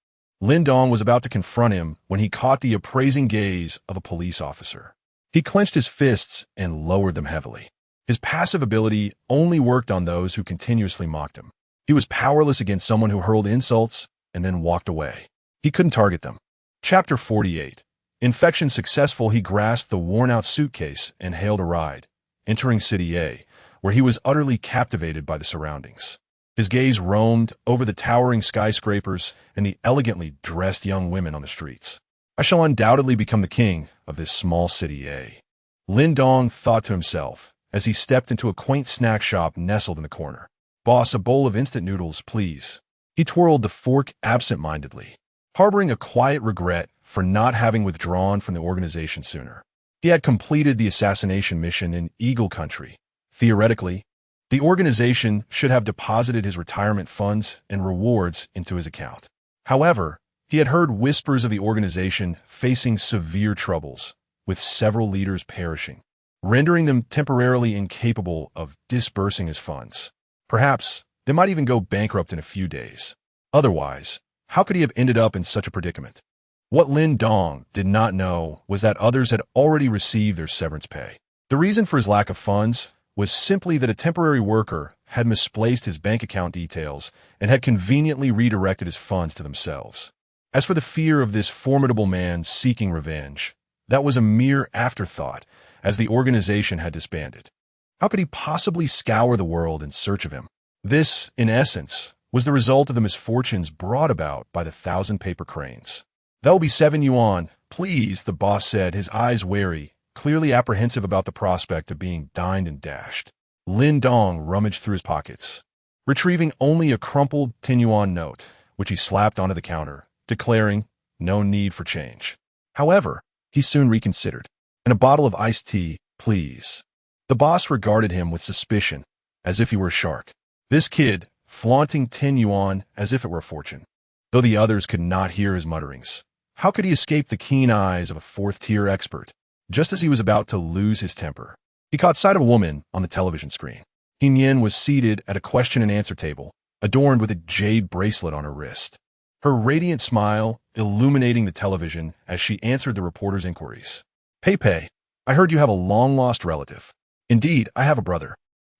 Lin Dong was about to confront him when he caught the appraising gaze of a police officer. He clenched his fists and lowered them heavily. His passive ability only worked on those who continuously mocked him. He was powerless against someone who hurled insults and then walked away. He couldn't target them. Chapter 48. Infection successful, he grasped the worn-out suitcase and hailed a ride, entering City A, where he was utterly captivated by the surroundings. His gaze roamed over the towering skyscrapers and the elegantly dressed young women on the streets. "I shall undoubtedly become the king of this small City A," Lin Dong thought to himself as he stepped into a quaint snack shop nestled in the corner. "Boss, a bowl of instant noodles, please." He twirled the fork absent-mindedly, harboring a quiet regret for not having withdrawn from the organization sooner. He had completed the assassination mission in Eagle Country. Theoretically, the organization should have deposited his retirement funds and rewards into his account. However, he had heard whispers of the organization facing severe troubles, with several leaders perishing, rendering them temporarily incapable of disbursing his funds. Perhaps they might even go bankrupt in a few days. Otherwise, how could he have ended up in such a predicament? What Lin Dong did not know was that others had already received their severance pay. The reason for his lack of funds was simply that a temporary worker had misplaced his bank account details and had conveniently redirected his funds to themselves. As for the fear of this formidable man seeking revenge, that was a mere afterthought, as the organization had disbanded. How could he possibly scour the world in search of him? This, in essence, was the result of the misfortunes brought about by the 1,000 paper cranes. "That will be 7 yuan, please," the boss said, his eyes wary, clearly apprehensive about the prospect of being dined and dashed. Lin Dong rummaged through his pockets, retrieving only a crumpled 10 yuan note, which he slapped onto the counter, declaring, "No need for change." However, he soon reconsidered. "And a bottle of iced tea, please." The boss regarded him with suspicion, as if he were a shark. This kid, flaunting 10 yuan as if it were a fortune. Though the others could not hear his mutterings, how could he escape the keen eyes of a fourth-tier expert? Just as he was about to lose his temper, he caught sight of a woman on the television screen. Yin was seated at a question-and-answer table, adorned with a jade bracelet on her wrist. Her radiant smile illuminating the television as she answered the reporter's inquiries. Pei, I heard you have a long-lost relative." "Indeed, I have a brother,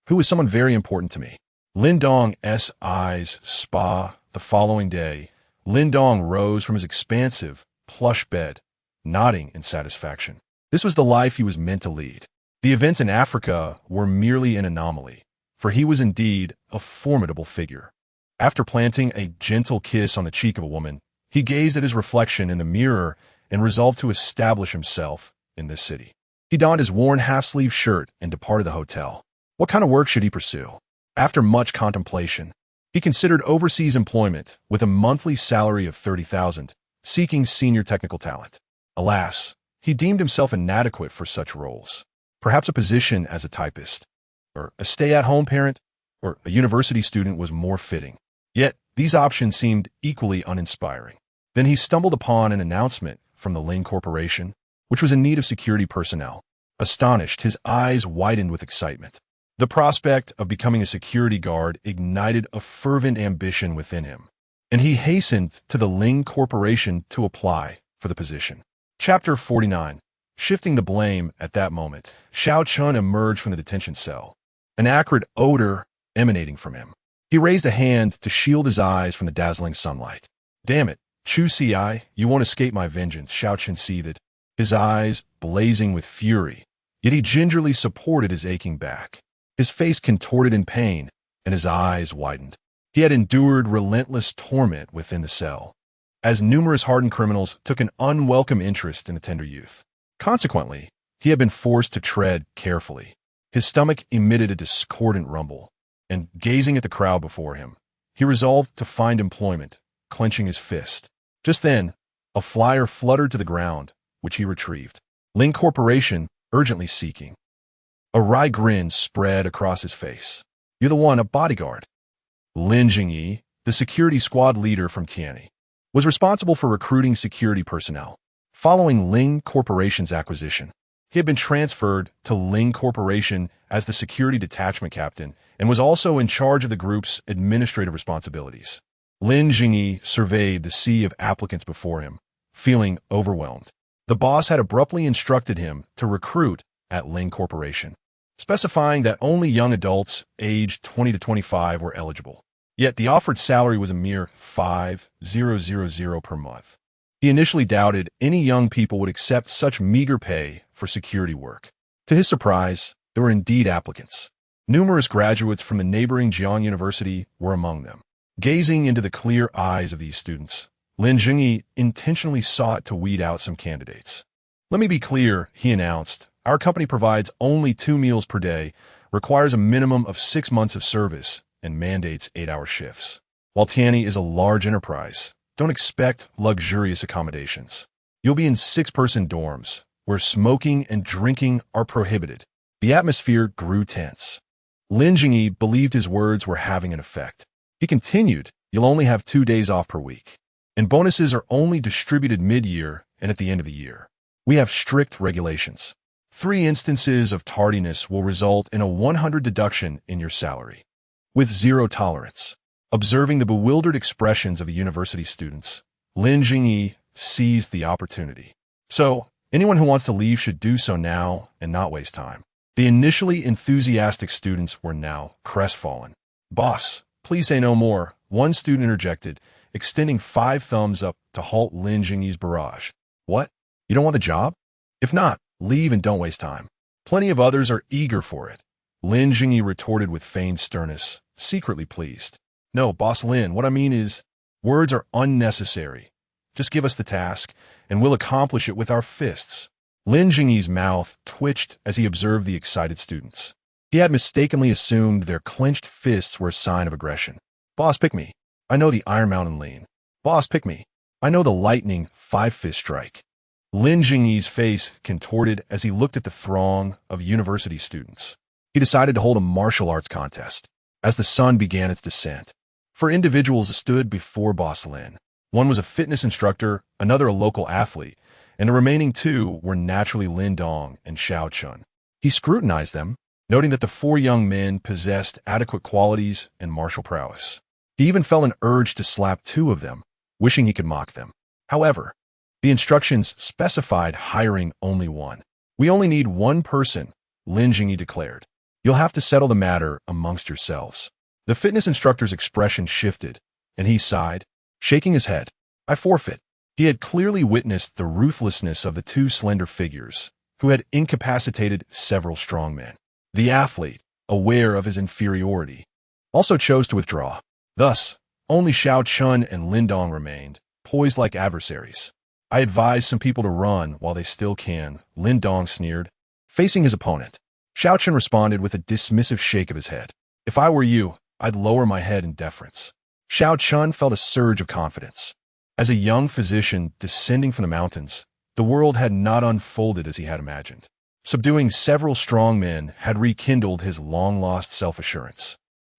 who is someone very important to me." Lin Dong's eyes spa. The following day, Lin Dong rose from his expansive, plush bed, nodding in satisfaction. This was the life he was meant to lead. The events in Africa were merely an anomaly, for he was indeed a formidable figure. After planting a gentle kiss on the cheek of a woman, he gazed at his reflection in the mirror and resolved to establish himself in this city. He donned his worn half-sleeve shirt and departed the hotel. What kind of work should he pursue? After much contemplation, he considered overseas employment with a monthly salary of 30,000, seeking senior technical talent. Alas, he deemed himself inadequate for such roles. Perhaps a position as a typist, or a stay-at-home parent, or a university student was more fitting. Yet, these options seemed equally uninspiring. Then he stumbled upon an announcement from the Ling Corporation, which was in need of security personnel. Astonished, his eyes widened with excitement. The prospect of becoming a security guard ignited a fervent ambition within him, and he hastened to the Ling Corporation to apply for the position. Chapter 49. Shifting the blame at that moment, Xiao Chun emerged from the detention cell, an acrid odor emanating from him. He raised a hand to shield his eyes from the dazzling sunlight. "Damn it, Chu Ci, you won't escape my vengeance," Xiao Chun seethed, his eyes blazing with fury, yet he gingerly supported his aching back. His face contorted in pain, and his eyes widened. He had endured relentless torment within the cell, as numerous hardened criminals took an unwelcome interest in the tender youth. Consequently, he had been forced to tread carefully. His stomach emitted a discordant rumble, and gazing at the crowd before him, he resolved to find employment clenching his fist. Just then, a flyer fluttered to the ground, which he retrieved. Ling Corporation, urgently seeking. A wry grin spread across his face. You're the one, a bodyguard. Lin Jingyi, the security squad leader from Tianyi, was responsible for recruiting security personnel. Following Ling Corporation's acquisition, he had been transferred to Ling Corporation as the security detachment captain and was also in charge of the group's administrative responsibilities. Lin Jingyi surveyed the sea of applicants before him, feeling overwhelmed. The boss had abruptly instructed him to recruit at Ling Corporation, specifying that only young adults aged 20 to 25 were eligible. Yet the offered salary was a mere $5,000 per month. He initially doubted any young people would accept such meager pay for security work. To his surprise, there were indeed applicants. Numerous graduates from the neighboring Jian University were among them. Gazing into the clear eyes of these students, Lin Jingyi intentionally sought to weed out some candidates. Let me be clear, he announced. Our company provides only 2 meals per day, requires a minimum of 6 months of service, and mandates 8-hour shifts. While Tianyi is a large enterprise, don't expect luxurious accommodations. You'll be in 6-person dorms, where smoking and drinking are prohibited. The atmosphere grew tense. Lin Jingyi believed his words were having an effect. He continued, you'll only have 2 days off per week, and bonuses are only distributed mid-year and at the end of the year. We have strict regulations. 3 instances of tardiness will result in a 100 deduction in your salary, with 0 tolerance. Observing the bewildered expressions of the university students, Lin Jingyi seized the opportunity. So, anyone who wants to leave should do so now and not waste time. The initially enthusiastic students were now crestfallen. Boss, please say no more, one student interjected, extending 5 thumbs up to halt Lin Jingyi's barrage. What? You don't want the job? If not, leave and don't waste time. Plenty of others are eager for it. Lin Jingyi retorted with feigned sternness, secretly pleased. No, Boss Lin, what I mean is, words are unnecessary. Just give us the task, and we'll accomplish it with our fists. Lin Jingyi's mouth twitched as he observed the excited students. He had mistakenly assumed their clenched fists were a sign of aggression. Boss, pick me. I know the Iron Mountain lean. Boss, pick me. I know the lightning 5-fist strike. Lin Jingyi's face contorted as he looked at the throng of university students. He decided to hold a martial arts contest. As the sun began its descent, 4 individuals stood before Boss Lin. One was a fitness instructor, another a local athlete, and the remaining 2 were naturally Lin Dong and Xiao Chun. He scrutinized them, noting that the 4 young men possessed adequate qualities and martial prowess. He even felt an urge to slap 2 of them, wishing he could mock them. However, the instructions specified hiring only 1. We only need 1 person, Lin Jingyi declared. You'll have to settle the matter amongst yourselves. The fitness instructor's expression shifted, and he sighed, shaking his head. I forfeit. He had clearly witnessed the ruthlessness of the 2 slender figures, who had incapacitated several strong men. The athlete, aware of his inferiority, also chose to withdraw. Thus, only Xiao Chun and Lin Dong remained, poised like adversaries. I advise some people to run while they still can, Lin Dong sneered. Facing his opponent, Xiao Chun responded with a dismissive shake of his head. If I were you, I'd lower my head in deference. Xiao Chun felt a surge of confidence. As a young physician descending from the mountains, the world had not unfolded as he had imagined. Subduing several strong men had rekindled his long-lost self-assurance.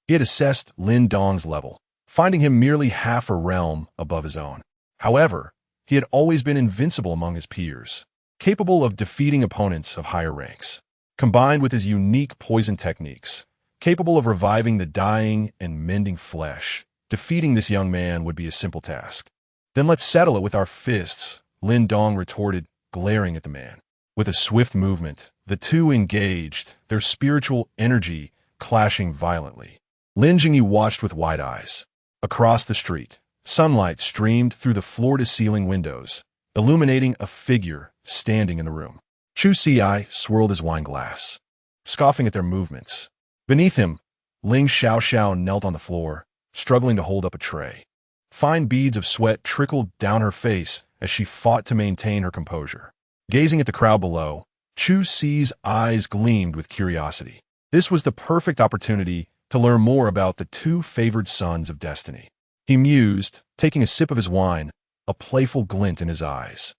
He had assessed Lin Dong's level, finding him merely half a realm above his own. However, he had always been invincible among his peers, capable of defeating opponents of higher ranks. Combined with his unique poison techniques, capable of reviving the dying and mending flesh, defeating this young man would be a simple task. Then let's settle it with our fists, Lin Dong retorted, glaring at the man. With a swift movement, the 2 engaged, their spiritual energy clashing violently. Lin Jingyi watched with wide eyes. Across the street, sunlight streamed through the floor-to-ceiling windows, illuminating a figure standing in the room. Chu Ci swirled his wine glass, scoffing at their movements. Beneath him, Ling Xiaoxiao knelt on the floor, struggling to hold up a tray. Fine beads of sweat trickled down her face as she fought to maintain her composure. Gazing at the crowd below, Chu Ci's eyes gleamed with curiosity. This was the perfect opportunity to learn more about the 2 favored sons of destiny. he mused, taking a sip of his wine, a playful glint in his eyes.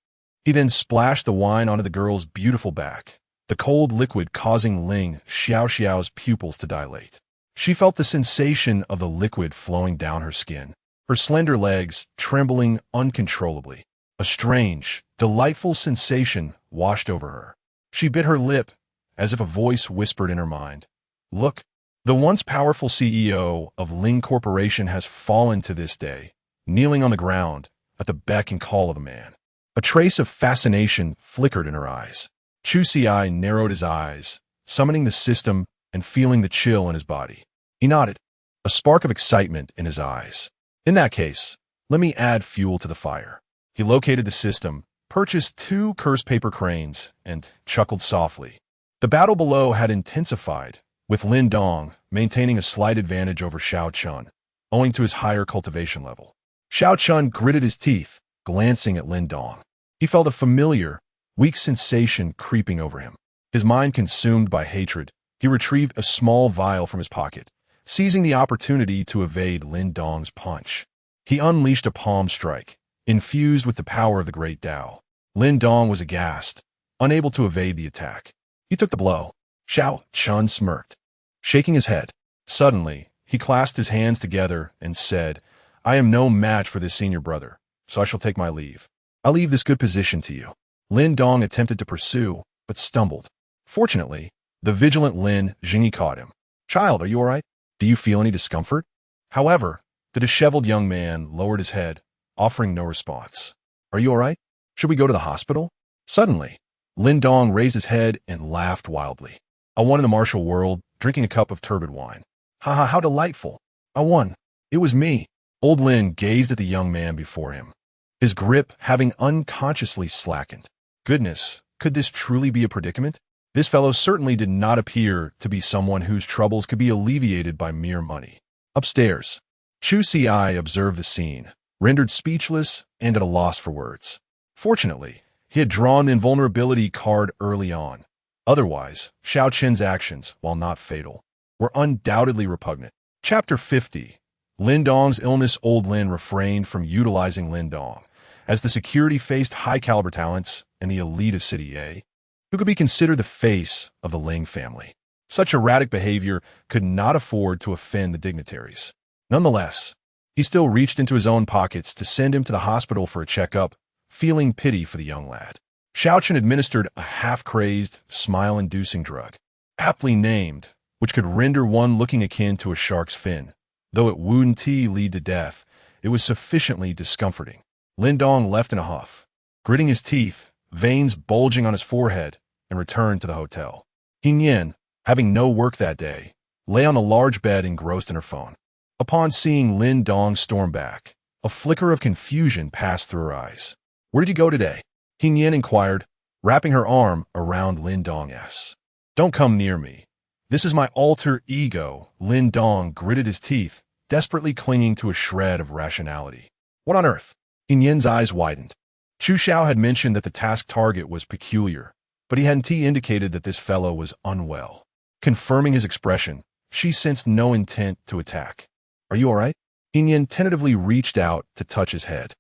He then splashed the wine onto the girl's beautiful back, the cold liquid causing Ling Xiaoxiao's pupils to dilate. She felt the sensation of the liquid flowing down her skin, her slender legs trembling uncontrollably. A strange, delightful sensation washed over her. She bit her lip, as if a voice whispered in her mind, "Look, the once powerful CEO of Ling Corporation has fallen to this day, kneeling on the ground at the beck and call of a man." A trace of fascination flickered in her eyes. Chu Ci narrowed his eyes, summoning the system and feeling the chill in his body. He nodded, a spark of excitement in his eyes. "In that case, let me add fuel to the fire." He located the system, purchased 2 curse paper cranes, and chuckled softly. The battle below had intensified, with Lin Dong maintaining a slight advantage over Xiao Chun, owing to his higher cultivation level. Xiao Chun gritted his teeth, glancing at Lin Dong. He felt a familiar, weak sensation creeping over him. His mind consumed by hatred, he retrieved a small vial from his pocket, seizing the opportunity to evade Lin Dong's punch. He unleashed a palm strike, infused with the power of the Great Tao. Lin Dong was aghast, unable to evade the attack. He took the blow. Xiao Chun smirked, shaking his head. Suddenly, he clasped his hands together and said, "I am no match for this senior brother, so I shall take my leave. I'll leave this good position to you." Lin Dong attempted to pursue, but stumbled. Fortunately, the vigilant Lin Jingyi caught him. "Child, are you all right? Do you feel any discomfort?" However, the disheveled young man lowered his head, offering no response. "Are you all right? Should we go to the hospital?" Suddenly, Lin Dong raised his head and laughed wildly. "I won in the martial world, drinking a cup of turbid wine. Ha ha, how delightful. I won. It was me." Old Lin gazed at the young man before him, his grip having unconsciously slackened. Goodness, could this truly be a predicament? This fellow certainly did not appear to be someone whose troubles could be alleviated by mere money. Upstairs, Chu Ci observed the scene, rendered speechless and at a loss for words. Fortunately, he had drawn the invulnerability card early on. Otherwise, Xiao Qin's actions, while not fatal, were undoubtedly repugnant. Chapter 50. Lin Dong's illness. Old Lin refrained from utilizing Lin Dong, as the security faced high-caliber talents and the elite of City A, who could be considered the face of the Ling family. Such erratic behavior could not afford to offend the dignitaries. Nonetheless, he still reached into his own pockets to send him to the hospital for a checkup, feeling pity for the young lad. Xiao Chen administered a half-crazed, smile-inducing drug, aptly named, which could render one looking akin to a shark's fin. Though it wouldn't lead to death, it was sufficiently discomforting. Lin Dong left in a huff, gritting his teeth, veins bulging on his forehead, and returned to the hotel. Yin, having no work that day, lay on a large bed engrossed in her phone. Upon seeing Lin Dong storm back, a flicker of confusion passed through her eyes. "Where did you go today?" Yin inquired, wrapping her arm around Lin Dong's. "Don't come near me. This is my alter ego." Lin Dong gritted his teeth, desperately clinging to a shred of rationality. "What on earth?" Yin's eyes widened. Chu Xiao had mentioned that the task target was peculiar, but he hadn't indicated that this fellow was unwell. Confirming his expression, she sensed no intent to attack. "Are you all right?" Yin tentatively reached out to touch his head.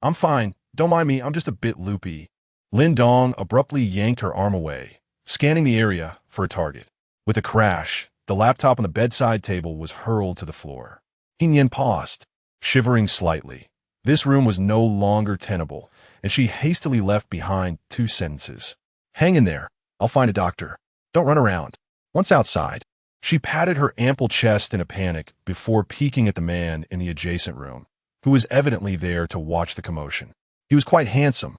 I'm fine. Don't mind me, I'm just a bit loopy." Lin Dong abruptly yanked her arm away, scanning the area for a target. With a crash, the laptop on the bedside table was hurled to the floor. Yin paused, shivering slightly. This room was no longer tenable, and she hastily left behind 2 sentences. "Hang in there. I'll find a doctor. Don't run around." Once outside, she patted her ample chest in a panic before peeking at the man in the adjacent room, who was evidently there to watch the commotion. He was quite handsome,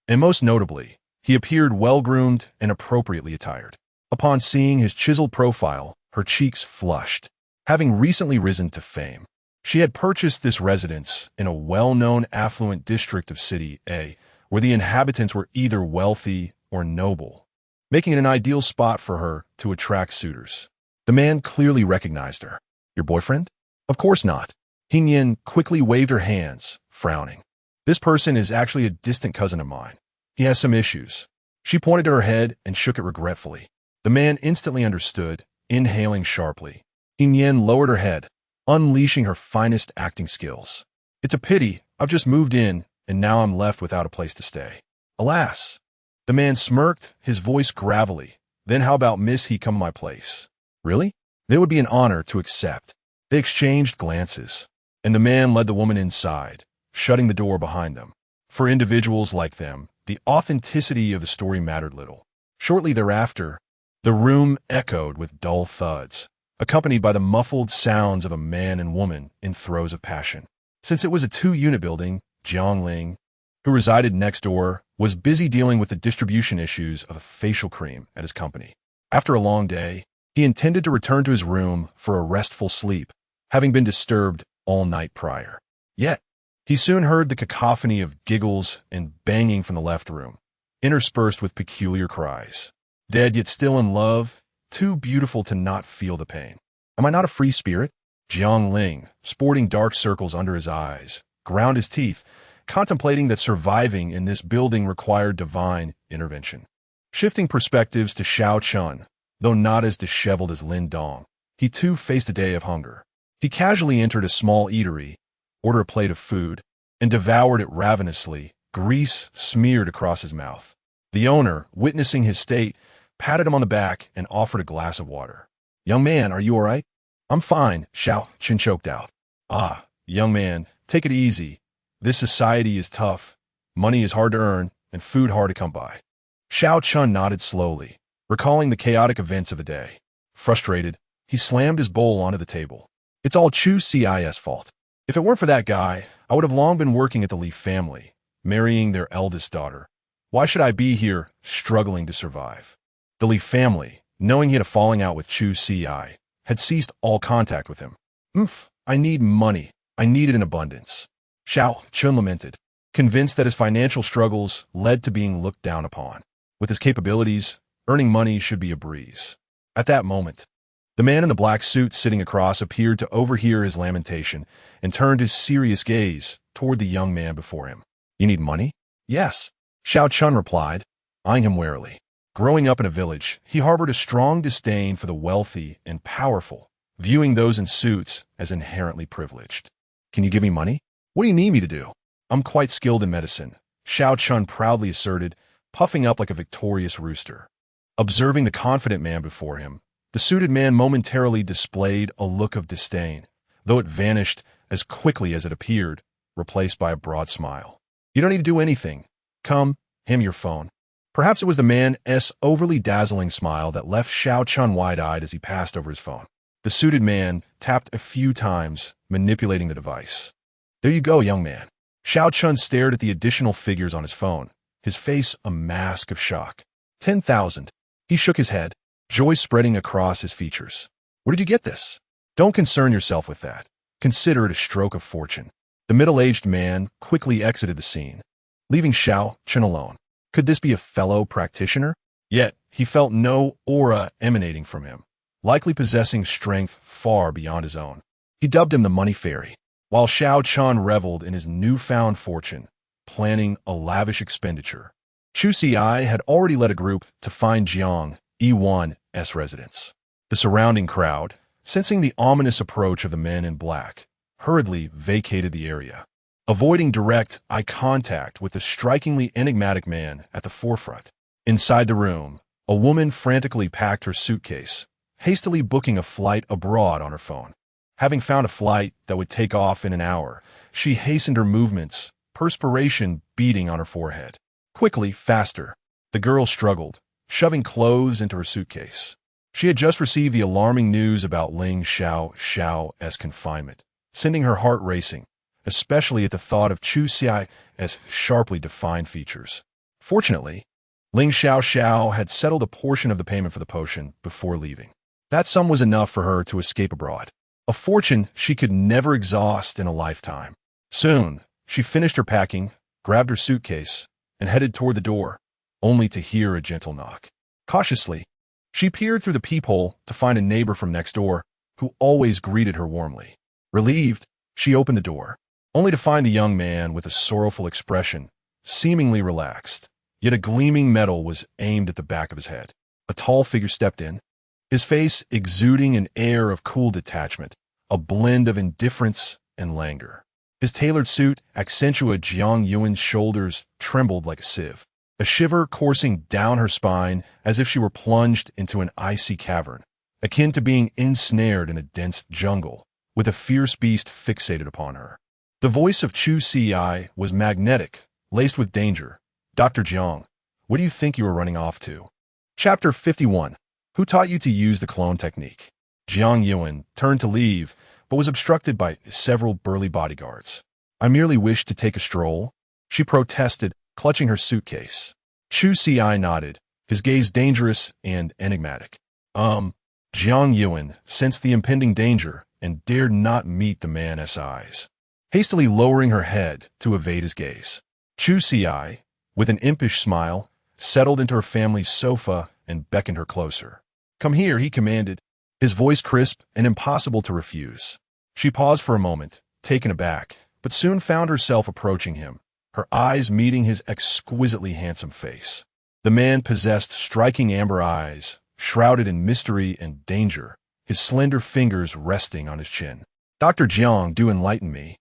and most notably, he appeared well-groomed and appropriately attired. Upon seeing his chiseled profile, her cheeks flushed. Having recently risen to fame, she had purchased this residence in a well-known affluent district of City A, where the inhabitants were either wealthy or noble, making it an ideal spot for her to attract suitors. The man clearly recognized her. "Your boyfriend?" "Of course not." Yin quickly waved her hands, frowning. "This person is actually a distant cousin of mine. He has some issues." She pointed to her head and shook it regretfully. The man instantly understood, inhaling sharply. Yin lowered her head, unleashing her finest acting skills. It's a pity, I've just moved in, and now I'm left without a place to stay. Alas. The man smirked, his voice gravelly. Then how about Miss he come my place? Really? It would be an honor to accept. They exchanged glances, and the man led the woman inside, shutting the door behind them. For individuals like them, the authenticity of the story mattered little. Shortly thereafter, the room echoed with dull thuds, accompanied by the muffled sounds of a man and woman in throes of passion. Since it was a 2-unit building, Ling, who resided next door, was busy dealing with the distribution issues of a facial cream at his company. After a long day, he intended to return to his room for a restful sleep, having been disturbed all night prior. Yet, he soon heard the cacophony of giggles and banging from the left room, interspersed with peculiar cries. Dead yet still in love, too beautiful to not feel the pain. Am I not a free spirit? Ling, sporting dark circles under his eyes, ground his teeth, contemplating that surviving in this building required divine intervention. Shifting perspectives to Chu Ci, though not as disheveled as Lin Dong, he too faced a day of hunger. He casually entered a small eatery, ordered a plate of food, and devoured it ravenously, grease smeared across his mouth. The owner, witnessing his state, patted him on the back and offered a glass of water. Young man, are you all right? I'm fine, Chu Ci choked out. Ah, young man, take it easy. This society is tough, money is hard to earn, and food hard to come by. Chu Ci nodded slowly, recalling the chaotic events of the day. Frustrated, he slammed his bowl onto the table. It's all Chu Ci's fault. If it weren't for that guy, I would have long been working at the Li family, marrying their eldest daughter. Why should I be here, struggling to survive? The Li family, knowing he had a falling out with Chu Ci, had ceased all contact with him. I need money. I need it in abundance. Chu Ci lamented, convinced that his financial struggles led to being looked down upon. With his capabilities, earning money should be a breeze. At that moment, the man in the black suit sitting across appeared to overhear his lamentation and turned his serious gaze toward the young man before him. You need money? Yes, Chu Ci replied, eyeing him warily. Growing up in a village, he harbored a strong disdain for the wealthy and powerful, viewing those in suits as inherently privileged. Can you give me money? What do you need me to do? I'm quite skilled in medicine, Chu Ci proudly asserted, puffing up like a victorious rooster. Observing the confident man before him, the suited man momentarily displayed a look of disdain, though it vanished as quickly as it appeared, replaced by a broad smile. You don't need to do anything. Come, hand me your phone. Perhaps it was the man's overly dazzling smile that left Chu Ci wide-eyed as he passed over his phone. The suited man tapped a few times, manipulating the device. There you go, young man. Chu Ci stared at the additional figures on his phone, his face a mask of shock. 10,000. He shook his head, joy spreading across his features. Where did you get this? Don't concern yourself with that. Consider it a stroke of fortune. The middle-aged man quickly exited the scene, leaving Chu Ci alone. Could this be a fellow practitioner? Yet, he felt no aura emanating from him, likely possessing strength far beyond his own. He dubbed him the Money Fairy, while Chu Ci reveled in his newfound fortune, planning a lavish expenditure. Chu Ci had already led a group to find Jiang E1's residence. The surrounding crowd, sensing the ominous approach of the men in black, hurriedly vacated the area, avoiding direct eye contact with the strikingly enigmatic man at the forefront. Inside the room, a woman frantically packed her suitcase, hastily booking a flight abroad on her phone. Having found a flight that would take off in an hour, she hastened her movements, perspiration beading on her forehead. Quickly, faster. The girl struggled, shoving clothes into her suitcase. She had just received the alarming news about Ling Xiao's confinement, sending her heart racing, especially at the thought of Chu Ci's sharply defined features. Fortunately, Ling Xiao had settled a portion of the payment for the potion before leaving. That sum was enough for her to escape abroad, a fortune she could never exhaust in a lifetime. Soon, she finished her packing, grabbed her suitcase, and headed toward the door, only to hear a gentle knock. Cautiously, she peered through the peephole to find a neighbor from next door who always greeted her warmly. Relieved, she opened the door, only to find the young man with a sorrowful expression, seemingly relaxed, yet a gleaming metal was aimed at the back of his head. A tall figure stepped in, his face exuding an air of cool detachment, a blend of indifference and languor. His tailored suit accentuated Jiang Yuan's shoulders trembled like a sieve, a shiver coursing down her spine as if she were plunged into an icy cavern, akin to being ensnared in a dense jungle, with a fierce beast fixated upon her. The voice of Chu Ci was magnetic, laced with danger. Dr. Jiang, what do you think you are running off to? Chapter 51. Who taught you to use the clone technique? Jiang Yuan turned to leave, but was obstructed by several burly bodyguards. I merely wished to take a stroll, she protested, clutching her suitcase. Chu Ci nodded, his gaze dangerous and enigmatic. Jiang Yuan sensed the impending danger and dared not meet the man's eyes, hastily lowering her head to evade his gaze. Chu Ci, with an impish smile, settled into her family's sofa and beckoned her closer. Come here, he commanded, his voice crisp and impossible to refuse. She paused for a moment, taken aback, but soon found herself approaching him, her eyes meeting his exquisitely handsome face. The man possessed striking amber eyes, shrouded in mystery and danger, his slender fingers resting on his chin. Dr. Jiang, do enlighten me.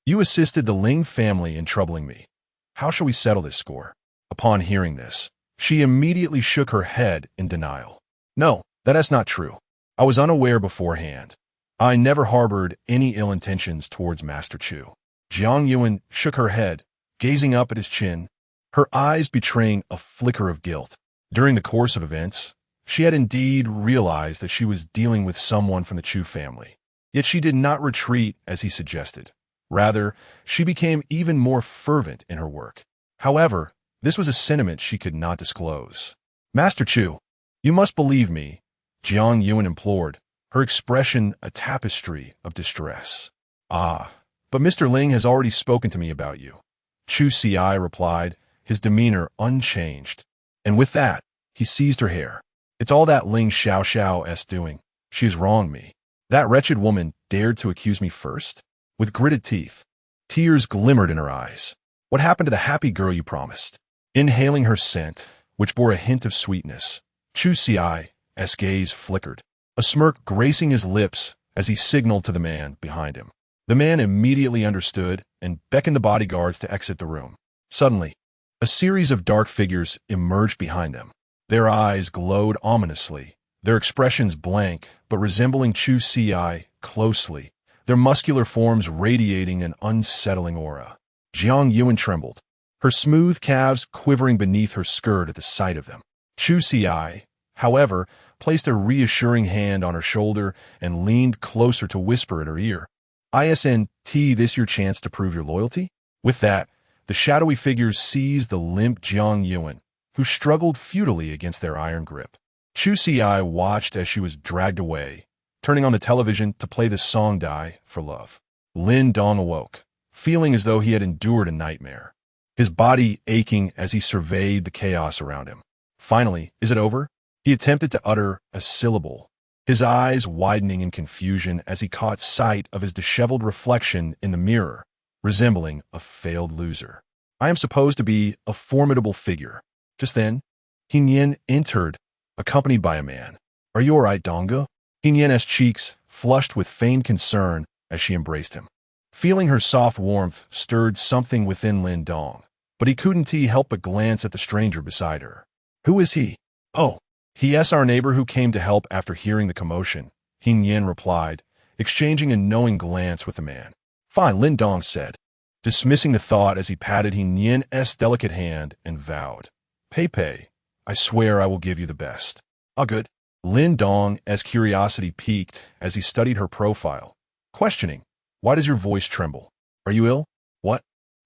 You assisted the Ling family in troubling me. How shall we settle this score? Upon hearing this, she immediately shook her head in denial. No, that is not true. I was unaware beforehand. I never harbored any ill intentions towards Master Chu. Jiang Yuan shook her head, gazing up at his chin, her eyes betraying a flicker of guilt. During the course of events, she had indeed realized that she was dealing with someone from the Chu family. Yet she did not retreat as he suggested. Rather, she became even more fervent in her work. However, this was a sentiment she could not disclose. Master Chu, you must believe me, Jiang Yuan implored, her expression a tapestry of distress. Ah, but Mr. Ling has already spoken to me about you. Chu Ci replied, his demeanor unchanged. And with that, he seized her hair. It's all that Ling Xiao's doing. She has wronged me. That wretched woman dared to accuse me first? With gritted teeth, tears glimmered in her eyes. What happened to the happy girl you promised? Inhaling her scent, which bore a hint of sweetness, Chu Ci's gaze flickered, a smirk gracing his lips as he signaled to the man behind him. The man immediately understood and beckoned the bodyguards to exit the room. Suddenly, a series of dark figures emerged behind them. Their eyes glowed ominously, their expressions blank but resembling Chu Ci closely, their muscular forms radiating an unsettling aura. Jiang Yuan trembled, her smooth calves quivering beneath her skirt at the sight of them. Chu Ci, however, placed a reassuring hand on her shoulder and leaned closer to whisper in her ear, "Isn't this your chance to prove your loyalty?" With that, the shadowy figures seized the limp Jiang Yuan, who struggled futilely against their iron grip. Chu Ci watched as she was dragged away, turning on the television to play the song Die for Love. Lin Dong awoke, feeling as though he had endured a nightmare, his body aching as he surveyed the chaos around him. Finally, is it over? He attempted to utter a syllable, his eyes widening in confusion as he caught sight of his disheveled reflection in the mirror, resembling a failed loser. I am supposed to be a formidable figure. Just then, Hin Yin entered, accompanied by a man. Are you all right, Donga? Hin Yin's cheeks flushed with feigned concern as she embraced him. Feeling her soft warmth stirred something within Lin Dong, but he couldn't help but glance at the stranger beside her. Who is he? Oh, he's our neighbor who came to help after hearing the commotion, Hin Yin replied, exchanging a knowing glance with the man. Fine, Lin Dong said, dismissing the thought as he patted Hin Yin's delicate hand and vowed. Pei, I swear I will give you the best. Ah, good. Lin Dong's curiosity piqued as he studied her profile, questioning, why does your voice tremble? Are you ill? What?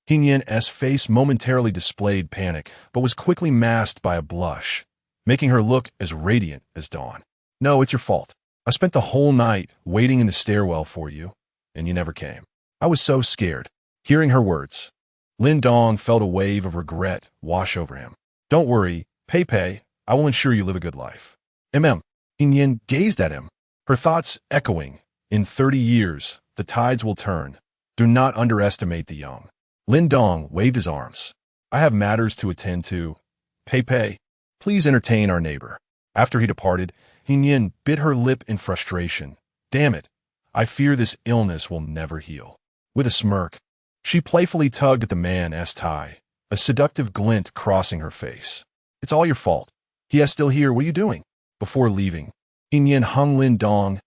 Hin Yin's face momentarily displayed panic, but was quickly masked by a blush, making her look as radiant as dawn. No, it's your fault. I spent the whole night waiting in the stairwell for you, and you never came. I was so scared. Hearing her words, Lin Dong felt a wave of regret wash over him. Don't worry, Pei, I will ensure you live a good life. Hin Yin gazed at him, her thoughts echoing, in 30 years, the tides will turn. Do not underestimate the young. Lin Dong waved his arms. I have matters to attend to. Pei, please entertain our neighbor. After he departed, Hin Yin bit her lip in frustration. Damn it, I fear this illness will never heal. With a smirk, she playfully tugged at the man's tie, a seductive glint crossing her face. It's all your fault. He is still here. What are you doing? Before leaving, Yin hung Lin Dong's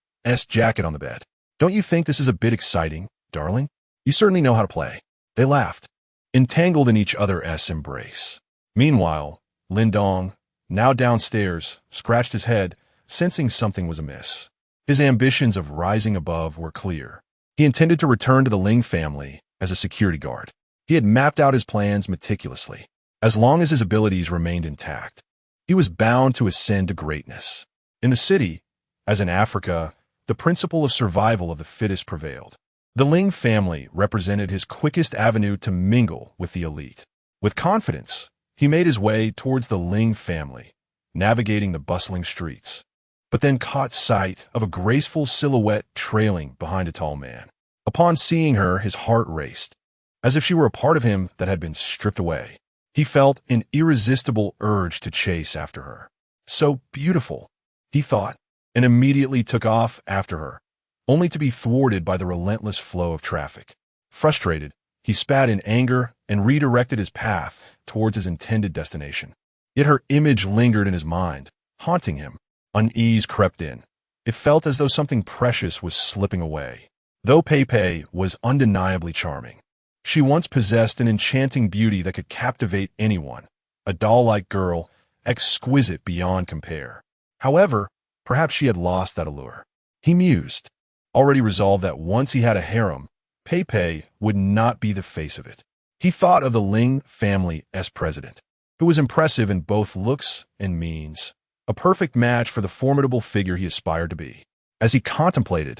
jacket on the bed. Don't you think this is a bit exciting, darling? You certainly know how to play. They laughed, entangled in each other's embrace. Meanwhile, Lin Dong, now downstairs, scratched his head, sensing something was amiss. His ambitions of rising above were clear. He intended to return to the Ling family as a security guard. He had mapped out his plans meticulously. As long as his abilities remained intact, he was bound to ascend to greatness. In the city, as in Africa, the principle of survival of the fittest prevailed. The Ling family represented his quickest avenue to mingle with the elite. With confidence, he made his way towards the Ling family, navigating the bustling streets, but then caught sight of a graceful silhouette trailing behind a tall man. Upon seeing her, his heart raced, as if she were a part of him that had been stripped away. He felt an irresistible urge to chase after her. So beautiful, he thought, and immediately took off after her, only to be thwarted by the relentless flow of traffic. Frustrated, he spat in anger and redirected his path towards his intended destination. Yet her image lingered in his mind, haunting him. Unease crept in. It felt as though something precious was slipping away. Though Pei Pei was undeniably charming, she once possessed an enchanting beauty that could captivate anyone, a doll-like girl, exquisite beyond compare. However, perhaps she had lost that allure. He mused, already resolved that once he had a harem, Pei Pei would not be the face of it. He thought of the Ling family as president, who was impressive in both looks and means, a perfect match for the formidable figure he aspired to be. As he contemplated,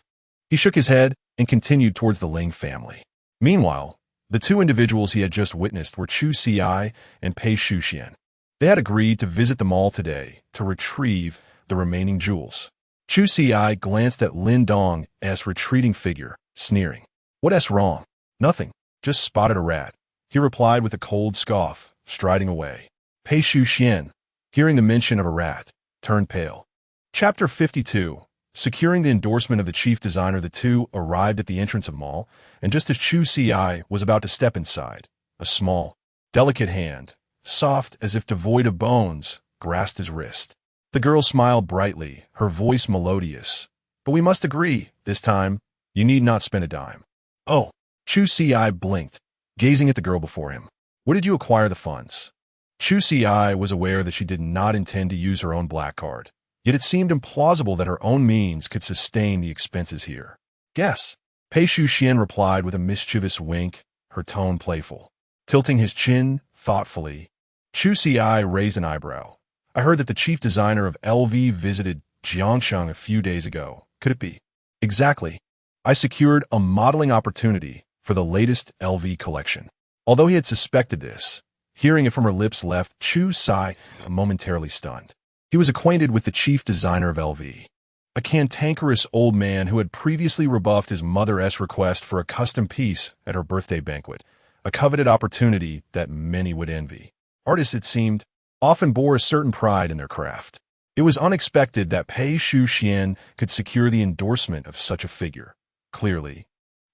he shook his head and continued towards the Ling family. Meanwhile, the two individuals he had just witnessed were Chu Ci and Pei Shuxian. They had agreed to visit the mall today to retrieve the remaining jewels. Chu Ci glanced at Lin Dong's retreating figure, sneering. What's wrong? Nothing. Just spotted a rat, he replied with a cold scoff, striding away. Pei Shuxian, hearing the mention of a rat, turned pale. Chapter 52. Securing the endorsement of the chief designer, the two arrived at the entrance of mall, and just as Chu Ci was about to step inside, a small, delicate hand, soft as if devoid of bones, grasped his wrist. The girl smiled brightly, her voice melodious. But we must agree, this time, you need not spend a dime. Oh, Chu Ci blinked, gazing at the girl before him. Where did you acquire the funds? Chu Ci was aware that she did not intend to use her own black card. Yet it seemed implausible that her own means could sustain the expenses here. Guess. Pei Shuxian replied with a mischievous wink, her tone playful. Tilting his chin thoughtfully, Chu Ci raised an eyebrow. I heard that the chief designer of LV visited Jiangshang a few days ago. Could it be? Exactly. I secured a modeling opportunity for the latest LV collection. Although he had suspected this, hearing it from her lips left Chu Ci momentarily stunned. He was acquainted with the chief designer of LV, a cantankerous old man who had previously rebuffed his mother's request for a custom piece at her birthday banquet, a coveted opportunity that many would envy. Artists, it seemed, often bore a certain pride in their craft. It was unexpected that Pei Shuxian could secure the endorsement of such a figure. Clearly,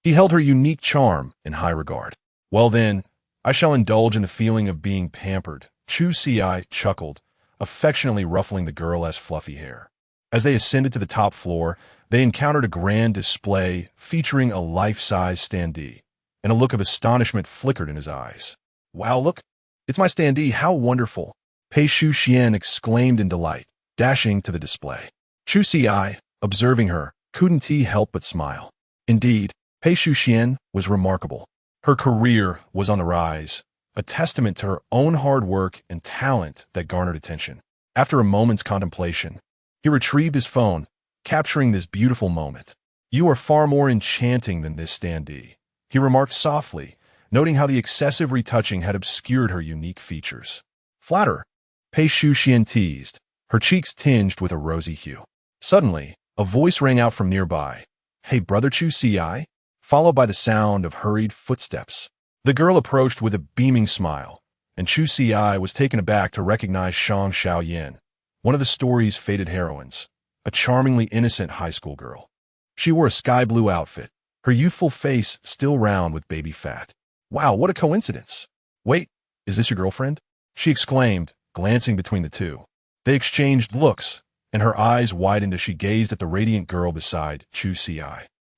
he held her unique charm in high regard. Well then, I shall indulge in the feeling of being pampered, Chu Ci chuckled, affectionately ruffling the girl's fluffy hair. As they ascended to the top floor, they encountered a grand display featuring a life-size standee, and a look of astonishment flickered in his eyes. Wow, look! It's my standee, how wonderful! Pei Shuxian exclaimed in delight, dashing to the display. Chu Ci, observing her, couldn't he help but smile. Indeed, Pei Shuxian was remarkable. Her career was on the rise, a testament to her own hard work and talent that garnered attention. After a moment's contemplation, he retrieved his phone, capturing this beautiful moment. You are far more enchanting than this standee, he remarked softly, noting how the excessive retouching had obscured her unique features. Flatter, Pei Shuxian teased, her cheeks tinged with a rosy hue. Suddenly, a voice rang out from nearby. Hey, brother Chu Ci? Followed by the sound of hurried footsteps. The girl approached with a beaming smile, and Chu Ci was taken aback to recognize Shang Xiaoyan, one of the story's fated heroines, a charmingly innocent high school girl. She wore a sky blue outfit, her youthful face still round with baby fat. Wow, what a coincidence. Wait, is this your girlfriend? She exclaimed, glancing between the two. They exchanged looks, and her eyes widened as she gazed at the radiant girl beside Chu Ci.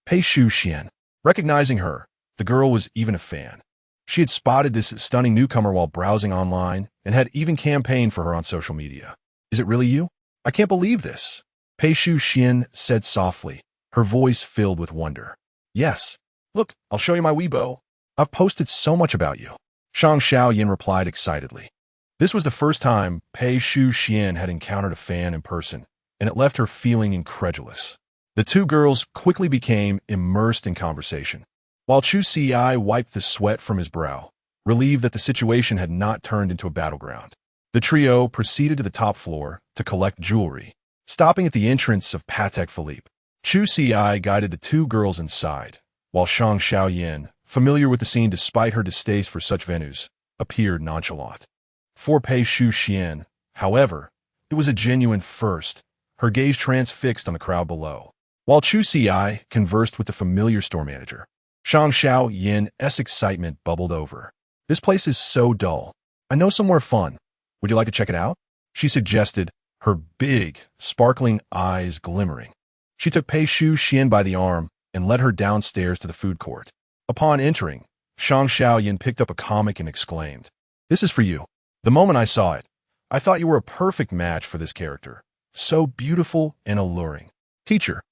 Pei Chu Xian. Recognizing her, the girl was even a fan. She had spotted this stunning newcomer while browsing online and had even campaigned for her on social media. Is it really you? I can't believe this. Pei Chu Xian said softly, her voice filled with wonder. Yes. Look, I'll show you my Weibo. I've posted so much about you. Shang Xiaoyan replied excitedly. This was the first time Pei Chu Xian had encountered a fan in person, and it left her feeling incredulous. The two girls quickly became immersed in conversation, while Chu Ci wiped the sweat from his brow, relieved that the situation had not turned into a battleground. The trio proceeded to the top floor to collect jewelry, stopping at the entrance of Patek Philippe. Chu Ci guided the two girls inside, while Shang Xiaoyan, familiar with the scene despite her distaste for such venues, appeared nonchalant. For Pei Chu Xian, however, it was a genuine first, her gaze transfixed on the crowd below. While Chu Ci conversed with the familiar store manager, Shang Xiaoyan's excitement bubbled over. This place is so dull. I know somewhere fun. Would you like to check it out? She suggested, her big, sparkling eyes glimmering. She took Pei Chu Xian by the arm and led her downstairs to the food court. Upon entering, Shang Xiaoyan picked up a comic and exclaimed, "This is for you." The moment I saw it, I thought you were a perfect match for this character. So beautiful and alluring. Teacher,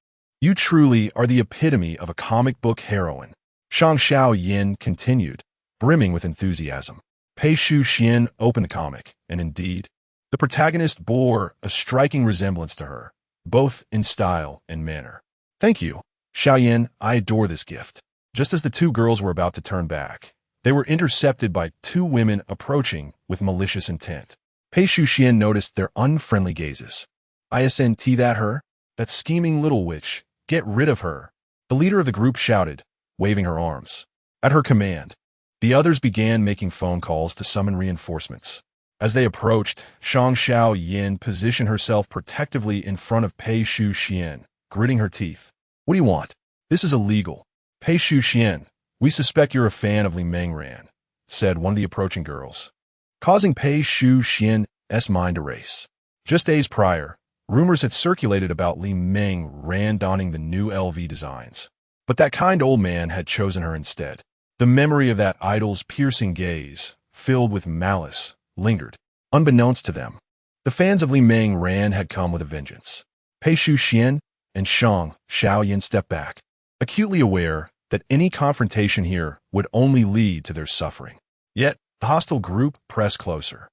you truly are the epitome of a comic book heroine. Shang Xiaoyan continued, brimming with enthusiasm. Pei Chu Xian opened the comic, and indeed, the protagonist bore a striking resemblance to her, both in style and manner. Thank you, Xiaoyan, I adore this gift. Just as the two girls were about to turn back, they were intercepted by two women approaching with malicious intent. Pei Chu Xian noticed their unfriendly gazes. Isn't that her? That scheming little witch. Get rid of her. The leader of the group shouted, waving her arms. At her command, the others began making phone calls to summon reinforcements. As they approached, Shang Xiaoyan positioned herself protectively in front of Pei Chu Xian, gritting her teeth. What do you want? This is illegal. Pei Chu Xian, we suspect you're a fan of Li Mengran, said one of the approaching girls, causing Pei Chu Xian's mind to race. Just days prior, rumors had circulated about Li Mengran donning the new LV designs. But that kind old man had chosen her instead. The memory of that idol's piercing gaze, filled with malice, lingered. Unbeknownst to them, the fans of Li Mengran had come with a vengeance. Pei Chu Xian and Shang Xiaoyan stepped back, acutely aware that any confrontation here would only lead to their suffering. Yet, the hostile group pressed closer.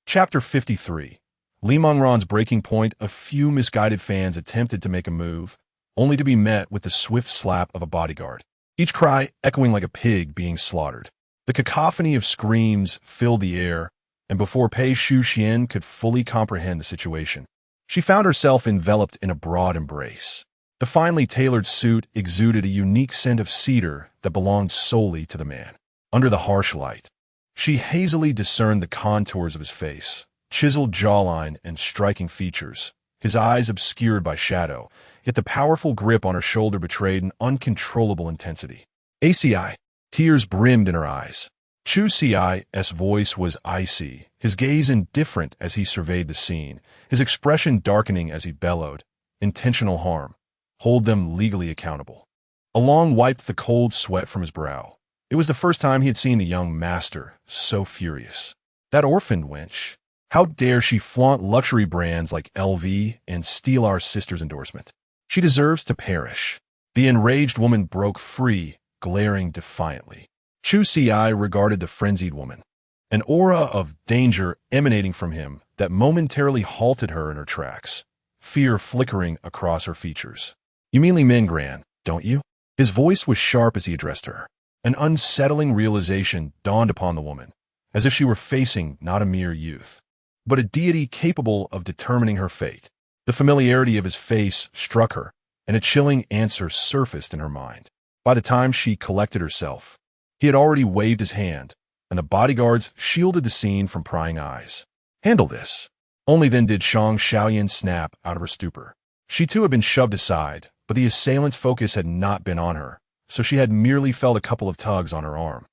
Chapter 53. Li Mengran's breaking point. A few misguided fans attempted to make a move, only to be met with the swift slap of a bodyguard, each cry echoing like a pig being slaughtered. The cacophony of screams filled the air, and before Pei Chu Xian could fully comprehend the situation, she found herself enveloped in a broad embrace. The finely tailored suit exuded a unique scent of cedar that belonged solely to the man. Under the harsh light, she hazily discerned the contours of his face, chiseled jawline and striking features, his eyes obscured by shadow, yet the powerful grip on her shoulder betrayed an uncontrollable intensity. ACI. Tears brimmed in her eyes. Chu Ci's voice was icy, his gaze indifferent as he surveyed the scene, his expression darkening as he bellowed, "Intentional harm. Hold them legally accountable." Along wiped the cold sweat from his brow. It was the first time he had seen the young master so furious. That orphaned wench. How dare she flaunt luxury brands like LV and steal our sister's endorsement? She deserves to perish. The enraged woman broke free, glaring defiantly. Chu Ci regarded the frenzied woman, an aura of danger emanating from him that momentarily halted her in her tracks, fear flickering across her features. "You mean Li Mengran, don't you?" His voice was sharp as he addressed her. An unsettling realization dawned upon the woman, as if she were facing not a mere youth, but a deity capable of determining her fate. The familiarity of his face struck her, and a chilling answer surfaced in her mind. By the time she collected herself, he had already waved his hand, and the bodyguards shielded the scene from prying eyes. "Handle this." Only then did Shang Xiaoyan snap out of her stupor. She too had been shoved aside, but the assailant's focus had not been on her, so she had merely felt a couple of tugs on her arm.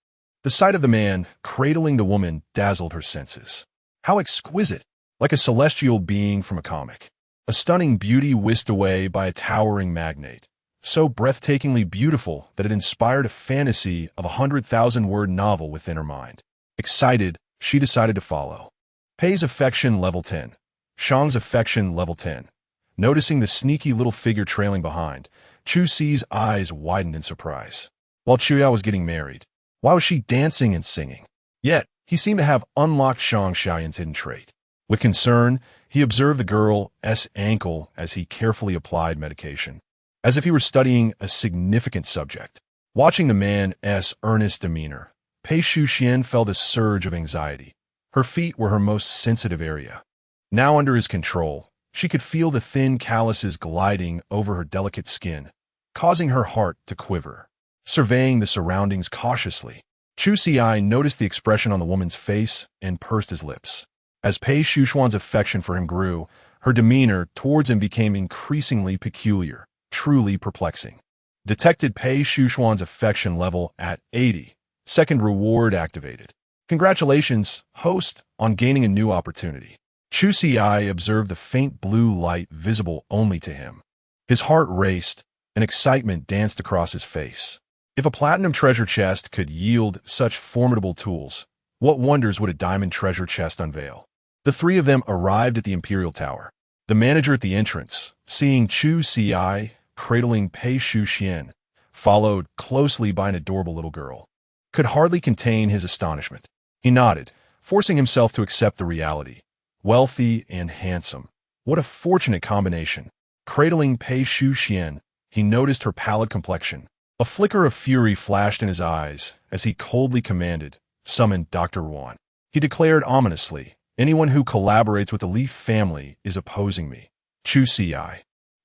The sight of the man cradling the woman dazzled her senses. How exquisite, like a celestial being from a comic. A stunning beauty whisked away by a towering magnate, so breathtakingly beautiful that it inspired a fantasy of a 100,000-word novel within her mind. Excited, she decided to follow. Pei's affection level 10. Shang's affection level 10. Noticing the sneaky little figure trailing behind, Chu Ci's eyes widened in surprise. While Chu Ci was getting married, why was she dancing and singing? Yet, he seemed to have unlocked Shang Xiaoyan's hidden trait. With concern, he observed the girl's ankle as he carefully applied medication, as if he were studying a significant subject. Watching the man's earnest demeanor, Pei Shuxian felt a surge of anxiety. Her feet were her most sensitive area. Now under his control, she could feel the thin calluses gliding over her delicate skin, causing her heart to quiver. Surveying the surroundings cautiously, Chu Ci noticed the expression on the woman's face and pursed his lips. As Pei Shuxian's affection for him grew, her demeanor towards him became increasingly peculiar, truly perplexing. Detected Pei Shuxian's affection level at 80. Second reward activated. Congratulations, host, on gaining a new opportunity. Chu Ci observed the faint blue light visible only to him. His heart raced, and excitement danced across his face. If a platinum treasure chest could yield such formidable tools, what wonders would a diamond treasure chest unveil? The three of them arrived at the Imperial Tower. The manager at the entrance, seeing Chu Ci cradling Pei Shuxian, followed closely by an adorable little girl, could hardly contain his astonishment. He nodded, forcing himself to accept the reality. Wealthy and handsome. What a fortunate combination. Cradling Pei Shuxian, he noticed her pallid complexion. A flicker of fury flashed in his eyes as he coldly commanded, "Summon Dr. Wan." He declared ominously, "Anyone who collaborates with the Li family is opposing me." Chu Ci.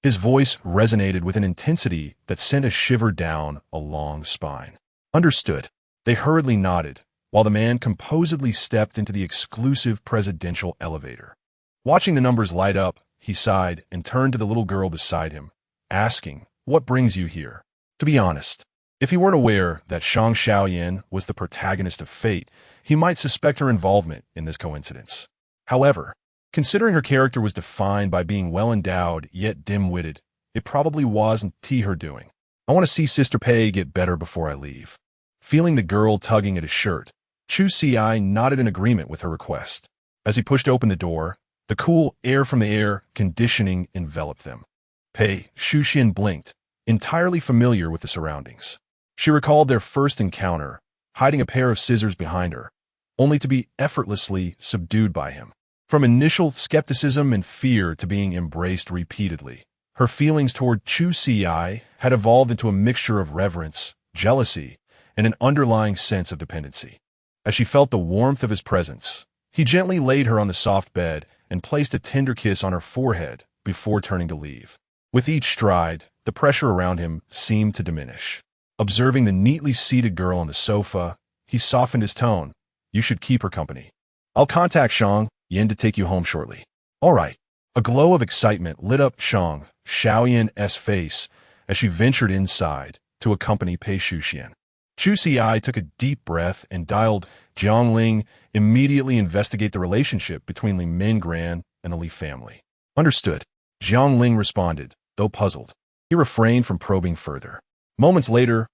His voice resonated with an intensity that sent a shiver down a long spine. Understood. They hurriedly nodded, while the man composedly stepped into the exclusive presidential elevator. Watching the numbers light up, he sighed and turned to the little girl beside him, asking, "What brings you here?" To be honest, if he weren't aware that Shang Xiaoyan was the protagonist of fate, he might suspect her involvement in this coincidence. However, considering her character was defined by being well-endowed yet dim-witted, it probably wasn't her doing. "I want to see Sister Pei get better before I leave." Feeling the girl tugging at his shirt, Chu Ci nodded in agreement with her request. As he pushed open the door, the cool air from the air conditioning enveloped them. Pei Shuxian blinked, entirely familiar with the surroundings. She recalled their first encounter, hiding a pair of scissors behind her, only to be effortlessly subdued by him. From initial skepticism and fear to being embraced repeatedly, her feelings toward Chu Ci had evolved into a mixture of reverence, jealousy, and an underlying sense of dependency. As she felt the warmth of his presence, he gently laid her on the soft bed and placed a tender kiss on her forehead before turning to leave. With each stride, the pressure around him seemed to diminish. Observing the neatly seated girl on the sofa, he softened his tone. "You should keep her company. I'll contact Shang Yin to take you home shortly." "All right." A glow of excitement lit up Shang Xiaoyan's face as she ventured inside to accompany Pei Shuxian. Chu Ci took a deep breath and dialed Ling, immediately investigate the relationship between Ling Gran and the Li family. Understood. Ling responded, though puzzled. He refrained from probing further. Moments later,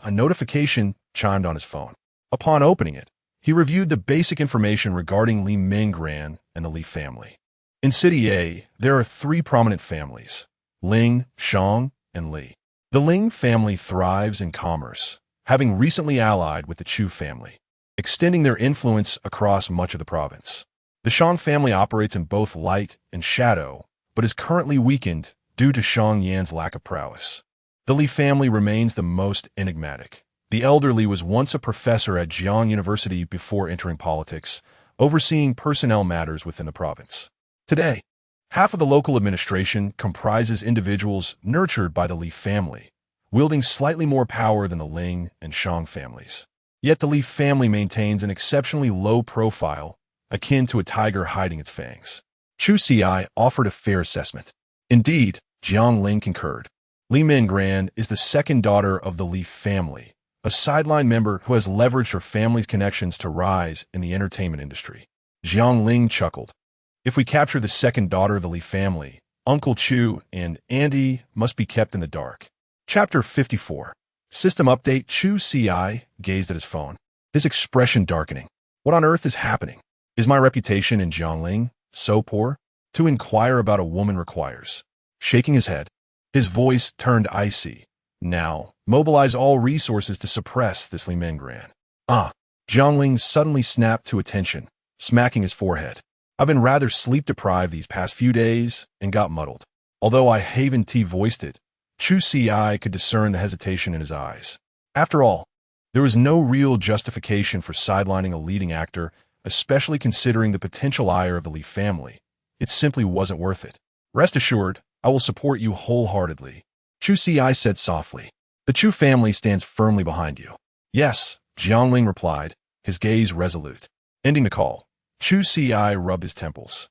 a notification chimed on his phone. Upon opening it, he reviewed the basic information regarding Ling Gran and the Li family. In City A, there are three prominent families: Ling, Shang, and Li. The Ling family thrives in commerce, having recently allied with the Chu family, extending their influence across much of the province. The Shang family operates in both light and shadow, but is currently weakened due to Shang Yan's lack of prowess. The Li family remains the most enigmatic. The elder Li was once a professor at Jiang University before entering politics, overseeing personnel matters within the province. Today, half of the local administration comprises individuals nurtured by the Li family, wielding slightly more power than the Ling and Shang families. Yet the Li family maintains an exceptionally low profile, akin to a tiger hiding its fangs. Chu Ci offered a fair assessment. Indeed, Ling concurred. Ling Gran is the second daughter of the Li family, a sideline member who has leveraged her family's connections to rise in the entertainment industry. Ling chuckled. If we capture the second daughter of the Li family, Uncle Chu and Auntie must be kept in the dark. Chapter 54. System update. Chu Ci gazed at his phone, his expression darkening. What on earth is happening? Is my reputation in Ling so poor? To inquire about a woman requires. Shaking his head, his voice turned icy. Now, mobilize all resources to suppress this Ling Gran. Ling suddenly snapped to attention, smacking his forehead. I've been rather sleep-deprived these past few days and got muddled. Although I haven't voiced it, Chu Ci could discern the hesitation in his eyes. After all, there was no real justification for sidelining a leading actor, especially considering the potential ire of the Li family. It simply wasn't worth it. Rest assured, I will support you wholeheartedly, Chu Ci said softly. The Chu family stands firmly behind you. Yes, Ling replied, his gaze resolute. Ending the call, Chu Ci rubbed his temples,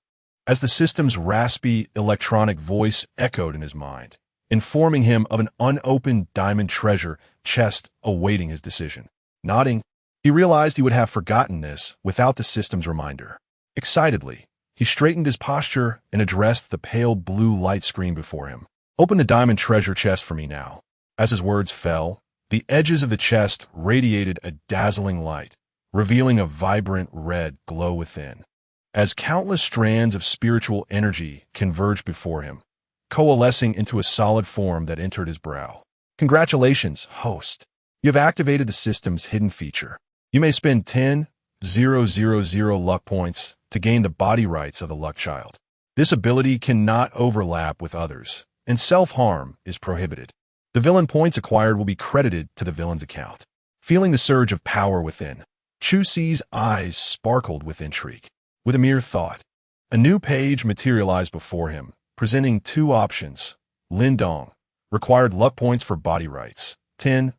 as the system's raspy, electronic voice echoed in his mind, informing him of an unopened diamond treasure chest awaiting his decision. Nodding, he realized he would have forgotten this without the system's reminder. Excitedly, he straightened his posture and addressed the pale blue light screen before him. Open the diamond treasure chest for me now. As his words fell, the edges of the chest radiated a dazzling light, revealing a vibrant red glow within. As countless strands of spiritual energy converged before him, coalescing into a solid form that entered his brow. Congratulations, host. You have activated the system's hidden feature. You may spend 10,000 luck points to gain the body rights of the luck child. This ability cannot overlap with others, and self-harm is prohibited. The villain points acquired will be credited to the villain's account. Feeling the surge of power within, Chu Ci's eyes sparkled with intrigue. With a mere thought, a new page materialized before him, presenting two options. Lindong, required luck points for body rights, 10,000.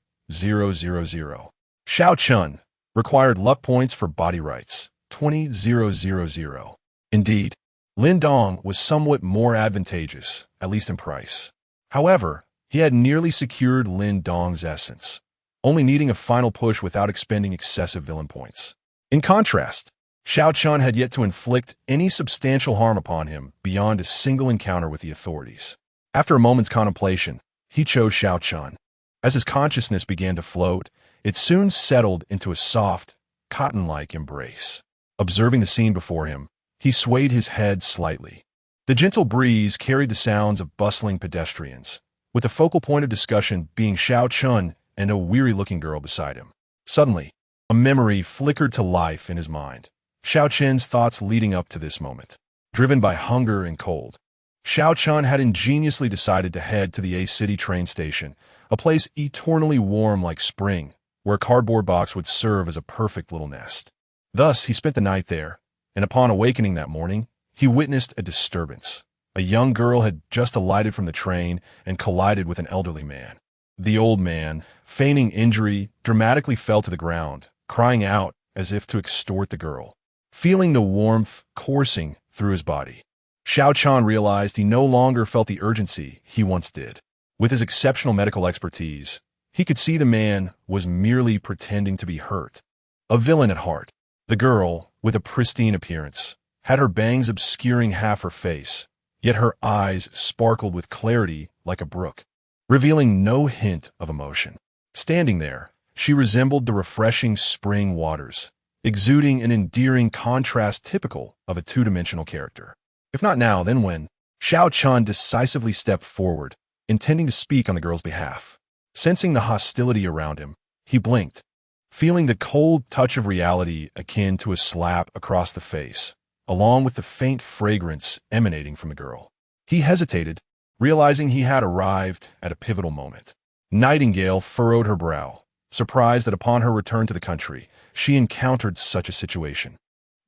Xiao Chun, required luck points for body rights, 20,000. Indeed, Lindong was somewhat more advantageous, at least in price. However, he had nearly secured Lindong's essence, only needing a final push without expending excessive villain points. In contrast, Xiao Chun had yet to inflict any substantial harm upon him beyond a single encounter with the authorities. After a moment's contemplation, he chose Xiao Chun. As his consciousness began to float, it soon settled into a soft, cotton-like embrace. Observing the scene before him, he swayed his head slightly. The gentle breeze carried the sounds of bustling pedestrians, with the focal point of discussion being Xiao Chun and a weary-looking girl beside him. Suddenly, a memory flickered to life in his mind. Xiao Chun's thoughts leading up to this moment. Driven by hunger and cold, Xiao Chun had ingeniously decided to head to the A-City train station, a place eternally warm like spring, where a cardboard box would serve as a perfect little nest. Thus, he spent the night there, and upon awakening that morning, he witnessed a disturbance. A young girl had just alighted from the train and collided with an elderly man. The old man, feigning injury, dramatically fell to the ground, crying out as if to extort the girl. Feeling the warmth coursing through his body, Xiao Chun realized he no longer felt the urgency he once did. With his exceptional medical expertise, he could see the man was merely pretending to be hurt. A villain at heart. The girl, with a pristine appearance, had her bangs obscuring half her face, yet her eyes sparkled with clarity like a brook, revealing no hint of emotion. Standing there, she resembled the refreshing spring waters, exuding an endearing contrast typical of a two-dimensional character. If not now, then when? Xiao Chun decisively stepped forward, intending to speak on the girl's behalf. Sensing the hostility around him, he blinked, feeling the cold touch of reality akin to a slap across the face, along with the faint fragrance emanating from the girl. He hesitated, realizing he had arrived at a pivotal moment. Nightingale furrowed her brow, surprised that upon her return to the country, she encountered such a situation.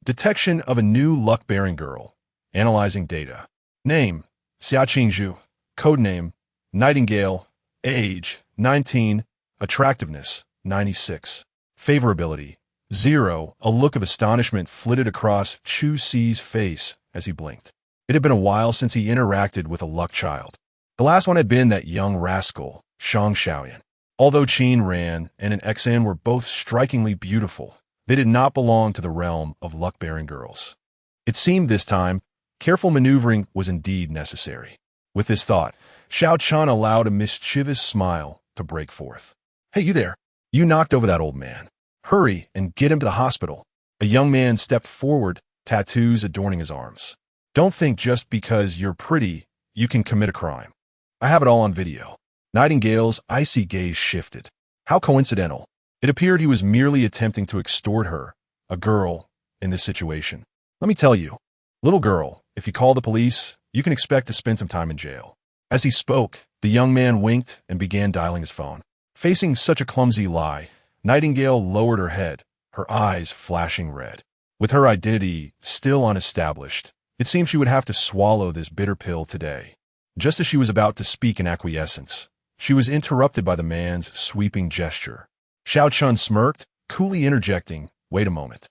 Detection of a new luck-bearing girl. Analyzing data. Name, Xia Qingzhu. Codename, Nightingale. Age, 19. Attractiveness, 96. Favorability, 0. A look of astonishment flitted across Chu Ci's face as he blinked. It had been a while since he interacted with a luck child. The last one had been that young rascal, Shang Xiaoyan. Although Qin Ran and an Xan were both strikingly beautiful, they did not belong to the realm of luck-bearing girls. It seemed this time, careful maneuvering was indeed necessary. With this thought, Xiao Chan allowed a mischievous smile to break forth. "Hey, you there. You knocked over that old man. Hurry and get him to the hospital." A young man stepped forward, tattoos adorning his arms. "Don't think just because you're pretty, you can commit a crime. I have it all on video." Nightingale's icy gaze shifted. How coincidental. It appeared he was merely attempting to extort her, a girl, in this situation. "Let me tell you, little girl, if you call the police, you can expect to spend some time in jail." As he spoke, the young man winked and began dialing his phone. Facing such a clumsy lie, Nightingale lowered her head, her eyes flashing red. With her identity still unestablished, it seemed she would have to swallow this bitter pill today. Just as she was about to speak in acquiescence, she was interrupted by the man's sweeping gesture. Xiao Chun smirked, coolly interjecting, "Wait a moment.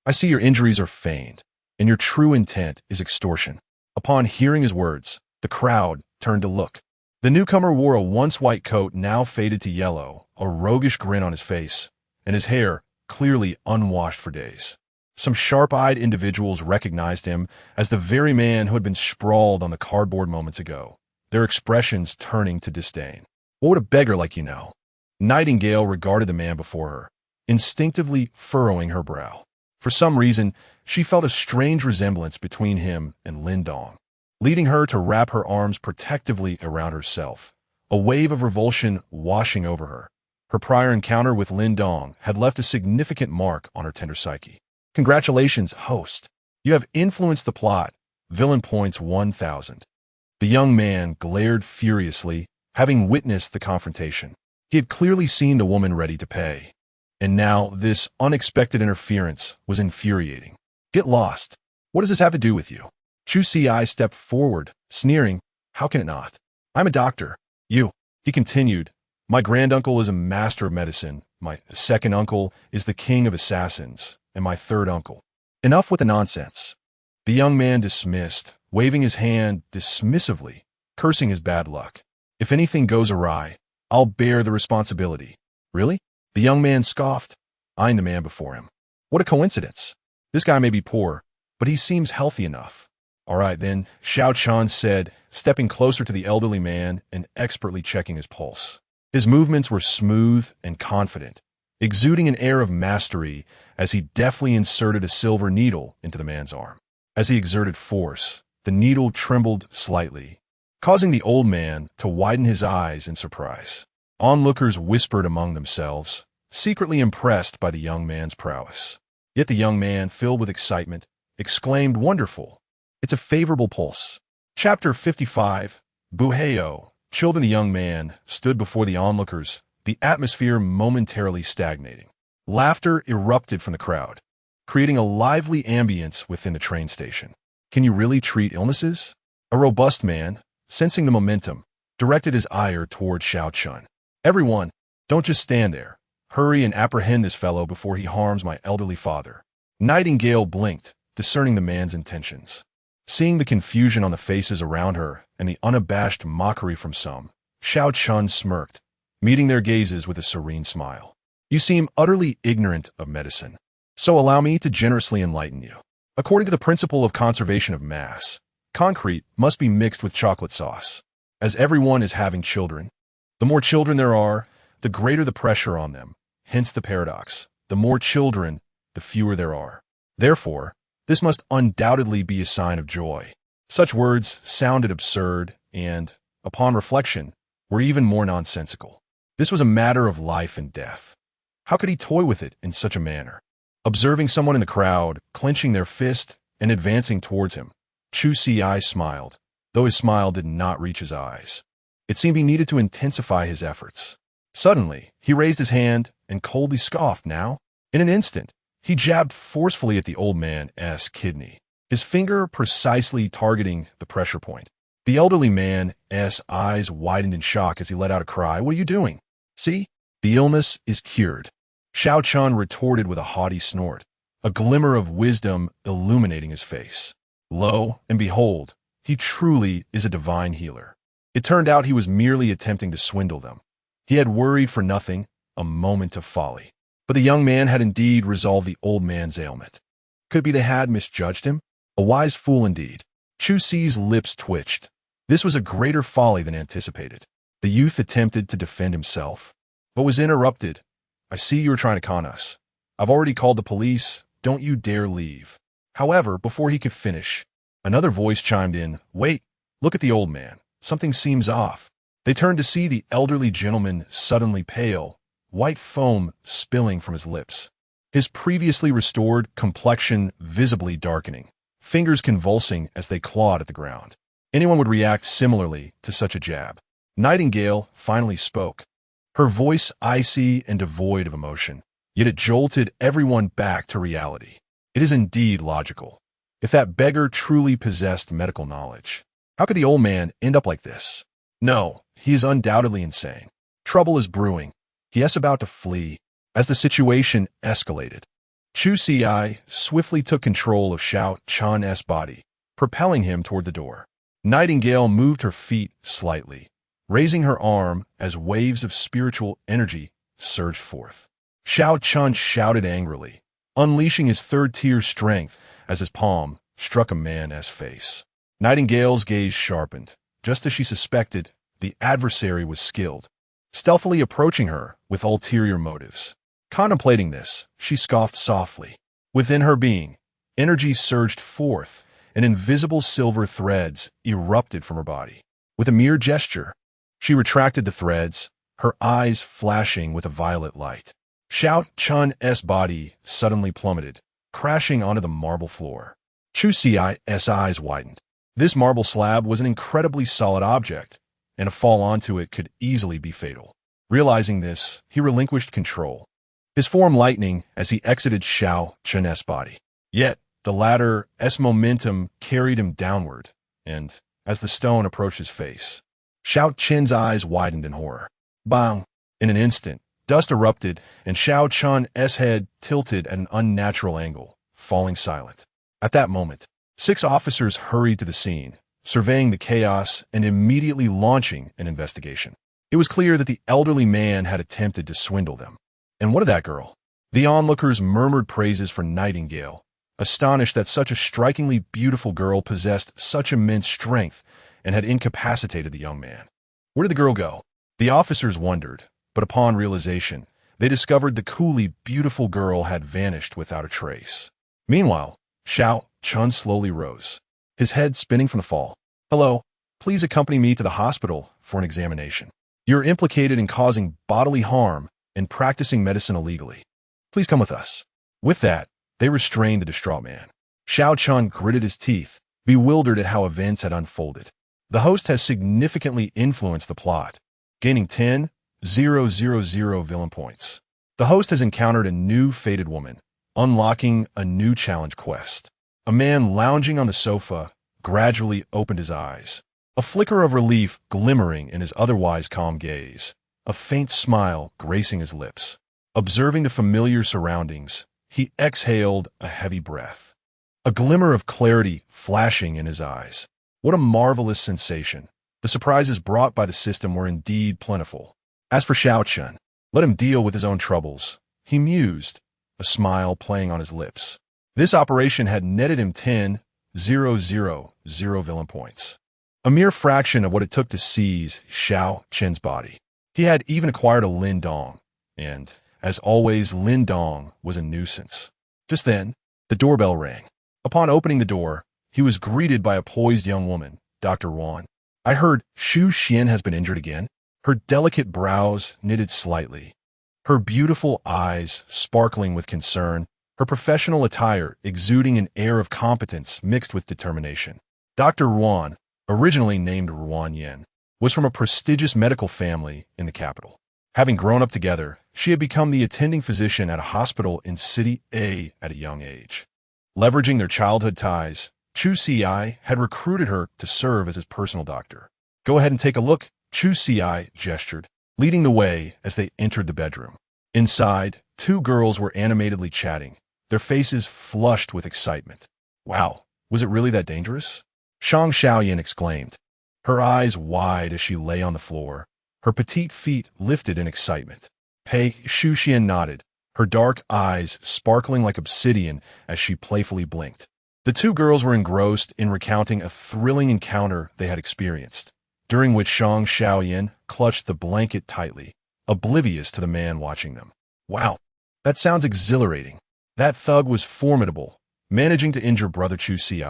I see your injuries are feigned, and your true intent is extortion." Upon hearing his words, the crowd turned to look. The newcomer wore a once white coat now faded to yellow, a roguish grin on his face, and his hair clearly unwashed for days. Some sharp-eyed individuals recognized him as the very man who had been sprawled on the cardboard moments ago, their expressions turning to disdain. "What would a beggar like you know?" Nightingale regarded the man before her, instinctively furrowing her brow. For some reason, she felt a strange resemblance between him and Lin Dong, leading her to wrap her arms protectively around herself, a wave of revulsion washing over her. Her prior encounter with Lin Dong had left a significant mark on her tender psyche. "Congratulations, host. You have influenced the plot. Villain points 1,000. The young man glared furiously, having witnessed the confrontation. He had clearly seen the woman ready to pay. And now this unexpected interference was infuriating. "Get lost. What does this have to do with you?" Chu Ci stepped forward, sneering. "How can it not? I'm a doctor. You," he continued, "my granduncle is a master of medicine, my second uncle is the king of assassins, and my third uncle." Enough with the nonsense. The young man dismissed, waving his hand dismissively, cursing his bad luck. "If anything goes awry, I'll bear the responsibility." "Really?" The young man scoffed, eyeing the man before him. "What a coincidence. This guy may be poor, but he seems healthy enough." "All right, then," Xiao Chan said, stepping closer to the elderly man and expertly checking his pulse. His movements were smooth and confident, exuding an air of mastery as he deftly inserted a silver needle into the man's arm. As he exerted force, the needle trembled slightly, causing the old man to widen his eyes in surprise. Onlookers whispered among themselves, secretly impressed by the young man's prowess. Yet the young man, filled with excitement, exclaimed, "Wonderful! It's a favorable pulse." Chapter 55, Buheo. Chilled, and the young man stood before the onlookers, the atmosphere momentarily stagnating. Laughter erupted from the crowd, creating a lively ambience within the train station. "Can you really treat illnesses?" A robust man, sensing the momentum, directed his ire toward Xiao Chun. "Everyone, don't just stand there. Hurry and apprehend this fellow before he harms my elderly father." Nightingale blinked, discerning the man's intentions. Seeing the confusion on the faces around her and the unabashed mockery from some, Xiao Chun smirked, meeting their gazes with a serene smile. "You seem utterly ignorant of medicine, so allow me to generously enlighten you. According to the principle of conservation of mass, concrete must be mixed with chocolate sauce. As everyone is having children, the more children there are, the greater the pressure on them. Hence the paradox. The more children, the fewer there are. Therefore, this must undoubtedly be a sign of joy." Such words sounded absurd and, upon reflection, were even more nonsensical. This was a matter of life and death. How could he toy with it in such a manner? Observing someone in the crowd, clenching their fist and advancing towards him, Chu Ci smiled, though his smile did not reach his eyes. It seemed he needed to intensify his efforts. Suddenly, he raised his hand and coldly scoffed. Now, in an instant, he jabbed forcefully at the old man's kidney, his finger precisely targeting the pressure point. The elderly man's eyes widened in shock as he let out a cry. "What are you doing?" "See, the illness is cured," Xiao Chun retorted with a haughty snort, a glimmer of wisdom illuminating his face. "Lo and behold, he truly is a divine healer. It turned out he was merely attempting to swindle them. He had worried for nothing, a moment of folly. But the young man had indeed resolved the old man's ailment. Could it be they had misjudged him? A wise fool indeed. Chu Ci's lips twitched. This was a greater folly than anticipated. The youth attempted to defend himself, but was interrupted. I see you were trying to con us. I've already called the police. Don't you dare leave. However, before he could finish, another voice chimed in. Wait, look at the old man. Something seems off. They turned to see the elderly gentleman suddenly pale, white foam spilling from his lips. His previously restored complexion visibly darkening, fingers convulsing as they clawed at the ground. Anyone would react similarly to such a jab. Nightingale finally spoke. Her voice icy and devoid of emotion, yet it jolted everyone back to reality. It is indeed logical. If that beggar truly possessed medical knowledge, how could the old man end up like this? No, he is undoubtedly insane. Trouble is brewing. He is about to flee. As the situation escalated, Chu Ci swiftly took control of Xiao Chan's body, propelling him toward the door. Nightingale moved her feet slightly, raising her arm as waves of spiritual energy surged forth. Xiao Chan shouted angrily, unleashing his third-tier strength as his palm struck a man's face. Nightingale's gaze sharpened. Just as she suspected, the adversary was skilled, stealthily approaching her with ulterior motives. Contemplating this, she scoffed softly. Within her being, energy surged forth, and invisible silver threads erupted from her body. With a mere gesture, she retracted the threads, her eyes flashing with a violet light. Xiao Chan's body suddenly plummeted, crashing onto the marble floor. Chu Ci's eyes widened. This marble slab was an incredibly solid object, and a fall onto it could easily be fatal. Realizing this, he relinquished control, his form lightening as he exited Xiao Chan's body. Yet, the latter's momentum carried him downward, and, as the stone approached his face, Xiao Chen's eyes widened in horror. Bang! In an instant, dust erupted, and Xiao Chan's head tilted at an unnatural angle, falling silent. At that moment, 6 officers hurried to the scene, surveying the chaos and immediately launching an investigation. It was clear that the elderly man had attempted to swindle them. And what of that girl? The onlookers murmured praises for Nightingale, astonished that such a strikingly beautiful girl possessed such immense strength and had incapacitated the young man. Where did the girl go? The officers wondered, but upon realization, they discovered the coolly beautiful girl had vanished without a trace. Meanwhile, Xiao Chun slowly rose, his head spinning from the fall. Hello, please accompany me to the hospital for an examination. You're implicated in causing bodily harm and practicing medicine illegally. Please come with us. With that, they restrained the distraught man. Xiao Chun gritted his teeth, bewildered at how events had unfolded. The host has significantly influenced the plot, gaining 10,000 villain points. The host has encountered a new fated woman, unlocking a new challenge quest. A man lounging on the sofa gradually opened his eyes, a flicker of relief glimmering in his otherwise calm gaze, a faint smile gracing his lips. Observing the familiar surroundings, he exhaled a heavy breath, a glimmer of clarity flashing in his eyes. What a marvelous sensation. The surprises brought by the system were indeed plentiful. As for Xiao Chun, let him deal with his own troubles, he mused, a smile playing on his lips. This operation had netted him 10,000 villain points, a mere fraction of what it took to seize Xiao Chen's body. He had even acquired a Lin Dong, and, as always, Lin Dong was a nuisance. Just then, the doorbell rang. Upon opening the door, he was greeted by a poised young woman, Dr. Wan. I heard Xu Xian has been injured again. Her delicate brows knitted slightly, her beautiful eyes sparkling with concern, her professional attire exuding an air of competence mixed with determination. Dr. Ruan, originally named Ruan Yen, was from a prestigious medical family in the capital. Having grown up together, she had become the attending physician at a hospital in City A at a young age. Leveraging their childhood ties, Chu Ci had recruited her to serve as his personal doctor. Go ahead and take a look, Chu Ci gestured, leading the way as they entered the bedroom. Inside, 2 girls were animatedly chatting, their faces flushed with excitement. Wow, was it really that dangerous? Shang Xiaoyan exclaimed. her eyes wide as she lay on the floor, her petite feet lifted in excitement. Chu Ci nodded, her dark eyes sparkling like obsidian as she playfully blinked. The two girls were engrossed in recounting a thrilling encounter they had experienced, during which Shang Xiaoyan clutched the blanket tightly, oblivious to the man watching them. Wow, that sounds exhilarating. That thug was formidable, managing to injure brother Chu Ci.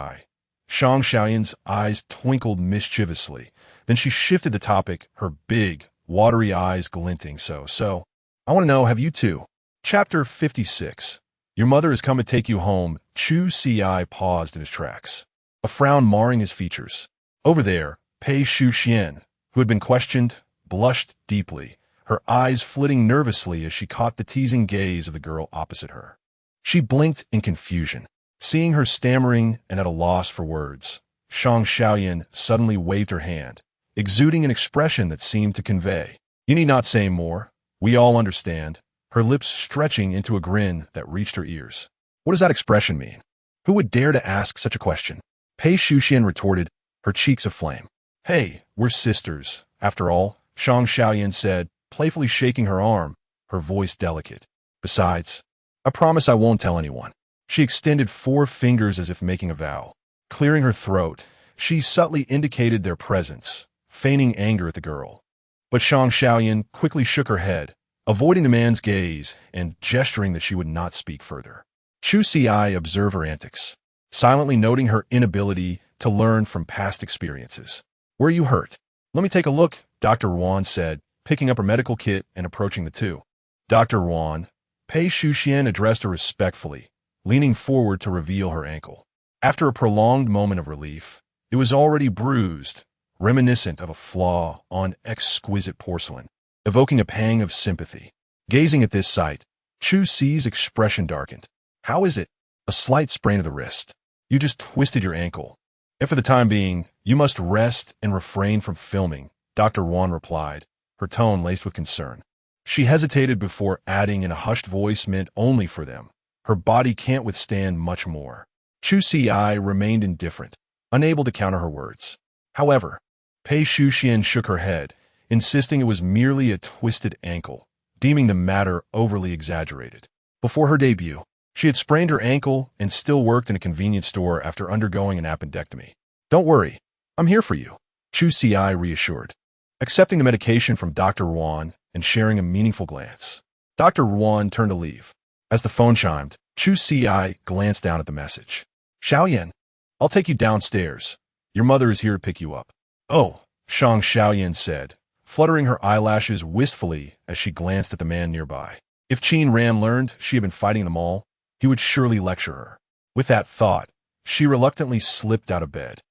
Shang Xiaoyan's eyes twinkled mischievously. Then she shifted the topic, her big, watery eyes glinting. So, I want to know, have you two? Chapter 56. Your mother has come to take you home. Chu Ci paused in his tracks, a frown marring his features. Over there, Pei Shuxian, who had been questioned, blushed deeply, her eyes flitting nervously as she caught the teasing gaze of the girl opposite her. She blinked in confusion, seeing her stammering and at a loss for words. Shang Xiaoyan suddenly waved her hand, exuding an expression that seemed to convey, "You need not say more. We all understand," her lips stretching into a grin that reached her ears. What does that expression mean? Who would dare to ask such a question? Pei Shuxian retorted, her cheeks aflame. Hey, we're sisters, after all, Shang Xiaoyan said, playfully shaking her arm, her voice delicate. Besides, I promise I won't tell anyone. She extended 4 fingers as if making a vow. Clearing her throat, she subtly indicated their presence, feigning anger at the girl. But Shang Xiaoyan quickly shook her head, avoiding the man's gaze and gesturing that she would not speak further. Chu Ci observed her antics, silently noting her inability to learn from past experiences. Were you hurt? Let me take a look, Dr. Wan said, picking up her medical kit and approaching the two. Dr. Wan, Pei Shuxian addressed her respectfully, leaning forward to reveal her ankle. After a prolonged moment of relief, it was already bruised, reminiscent of a flaw on exquisite porcelain, evoking a pang of sympathy. Gazing at this sight, Chu Ci's expression darkened. How is it? A slight sprain of the wrist. You just twisted your ankle. And for the time being, you must rest and refrain from filming, Dr. Wan replied, her tone laced with concern. She hesitated before adding in a hushed voice meant only for them. Her body can't withstand much more. Chu Ci remained indifferent, unable to counter her words. However, Pei Shuxian shook her head, insisting it was merely a twisted ankle, deeming the matter overly exaggerated. Before her debut, she had sprained her ankle and still worked in a convenience store after undergoing an appendectomy. Don't worry, I'm here for you, Chu Ci reassured, accepting the medication from Dr. Wan and sharing a meaningful glance. Dr. Wan turned to leave. As the phone chimed, Chu Ci glanced down at the message. Xiaoyan, I'll take you downstairs. Your mother is here to pick you up. Oh, Shang Xiaoyan said, fluttering her eyelashes wistfully as she glanced at the man nearby. If Qin Ran learned she had been fighting them all, he would surely lecture her. With that thought, she reluctantly slipped out of bed.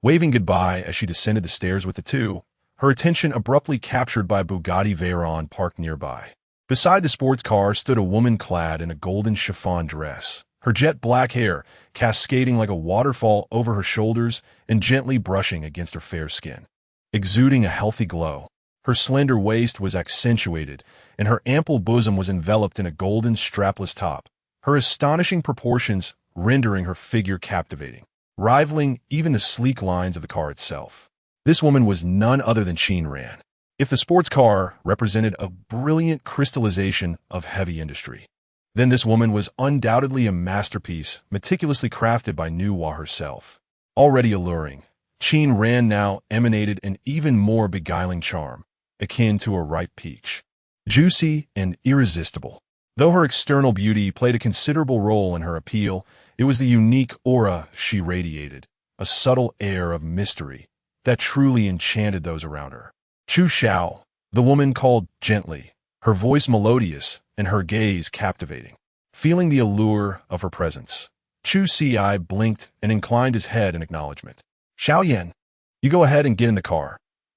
Waving goodbye as she descended the stairs with the two, her attention abruptly captured by a Bugatti Veyron parked nearby. Beside the sports car stood a woman clad in a golden chiffon dress, her jet black hair cascading like a waterfall over her shoulders and gently brushing against her fair skin. Exuding a healthy glow, her slender waist was accentuated, and her ample bosom was enveloped in a golden strapless top, her astonishing proportions rendering her figure captivating, rivaling even the sleek lines of the car itself. This woman was none other than Qin Ran. If the sports car represented a brilliant crystallization of heavy industry, then this woman was undoubtedly a masterpiece meticulously crafted by Nuwa herself. Already alluring, Qin Ran now emanated an even more beguiling charm, akin to a ripe peach. Juicy and irresistible. Though her external beauty played a considerable role in her appeal, it was the unique aura she radiated, a subtle air of mystery that truly enchanted those around her. Chu Xiao, the woman called gently, her voice melodious and her gaze captivating. Feeling the allure of her presence, Chu Ci blinked and inclined his head in acknowledgement. Xiaoyan, you go ahead and get in the car.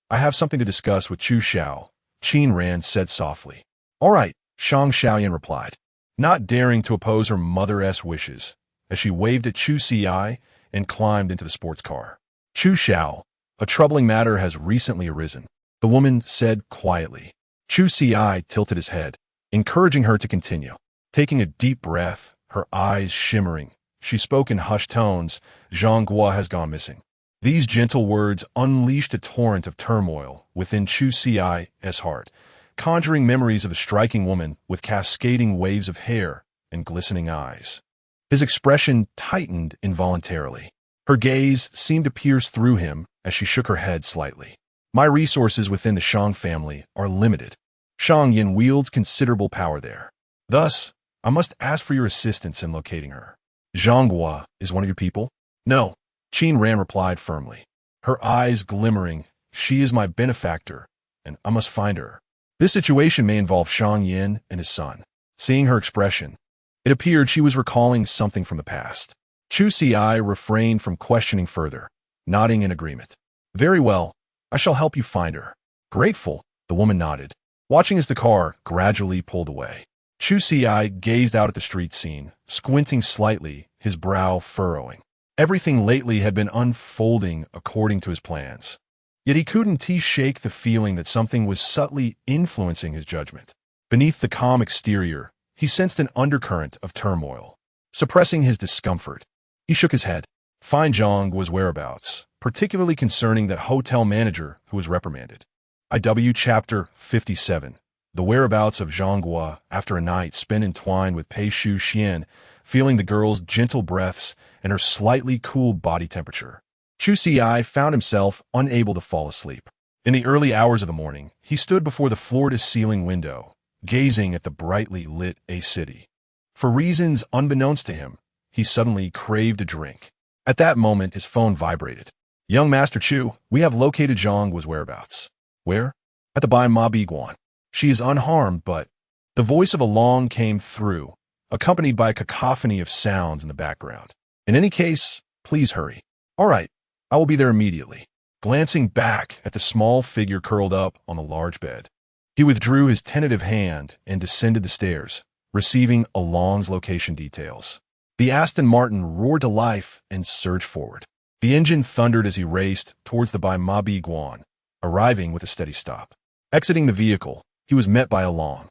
I have something to discuss with Chu Xiao, Qin Ran said softly. All right, Shang Xiaoyan replied, not daring to oppose her mother-esque wishes, as she waved at Chu Ci and climbed into the sports car. Chu Xiao, a troubling matter has recently arisen, the woman said quietly. Chu Ci tilted his head, encouraging her to continue. Taking a deep breath, her eyes shimmering, she spoke in hushed tones, Zhang Guo has gone missing. These gentle words unleashed a torrent of turmoil within Chu Ci's heart, conjuring memories of a striking woman with cascading waves of hair and glistening eyes. His expression tightened involuntarily. Her gaze seemed to pierce through him as she shook her head slightly. My resources within the Shang family are limited. Shang Yin wields considerable power there. Thus, I must ask for your assistance in locating her. Zhonghua is one of your people? No, Qin Ran replied firmly, her eyes glimmering. She is my benefactor, and I must find her. This situation may involve Shang Yin and his son. Seeing her expression, it appeared she was recalling something from the past. Chu Ci refrained from questioning further, nodding in agreement. Very well, I shall help you find her. Grateful, the woman nodded, watching as the car gradually pulled away. Chu Ci gazed out at the street scene, squinting slightly, his brow furrowing. Everything lately had been unfolding according to his plans. Yet he couldn't shake the feeling that something was subtly influencing his judgment. Beneath the calm exterior, he sensed an undercurrent of turmoil. Suppressing his discomfort, he shook his head. Find Zhonggua's whereabouts, particularly concerning that hotel manager who was reprimanded. IW Chapter 57. The whereabouts of Zhonghua after a night spent entwined with Pei Shu Xian, feeling the girl's gentle breaths and her slightly cool body temperature. Chu Ci found himself unable to fall asleep. In the early hours of the morning, he stood before the floor-to-ceiling window, gazing at the brightly lit city. For reasons unbeknownst to him, he suddenly craved a drink. At that moment, his phone vibrated. Young Master Chu, we have located Zhonggua's whereabouts. Where? At the Bai Ma Biguan. She is unharmed, but... The voice of a Long came through, accompanied by a cacophony of sounds in the background. In any case, please hurry. All right, I will be there immediately. Glancing back at the small figure curled up on the large bed, he withdrew his tentative hand and descended the stairs, receiving Along's location details. The Aston Martin roared to life and surged forward. The engine thundered as he raced towards the Bai Ma Biguan, arriving with a steady stop. Exiting the vehicle, he was met by Along.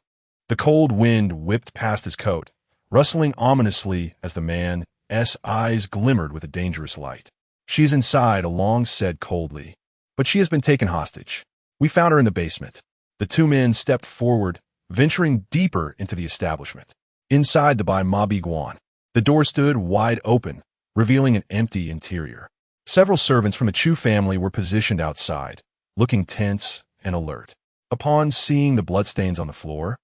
The cold wind whipped past his coat, rustling ominously as the man's eyes glimmered with a dangerous light. She is inside, Along said coldly, but she has been taken hostage. We found her in the basement. The two men stepped forward, venturing deeper into the establishment. Inside the Bai Ma Biguan, the door stood wide open, revealing an empty interior. Several servants from the Chu family were positioned outside, looking tense and alert. Upon seeing the bloodstains on the floor,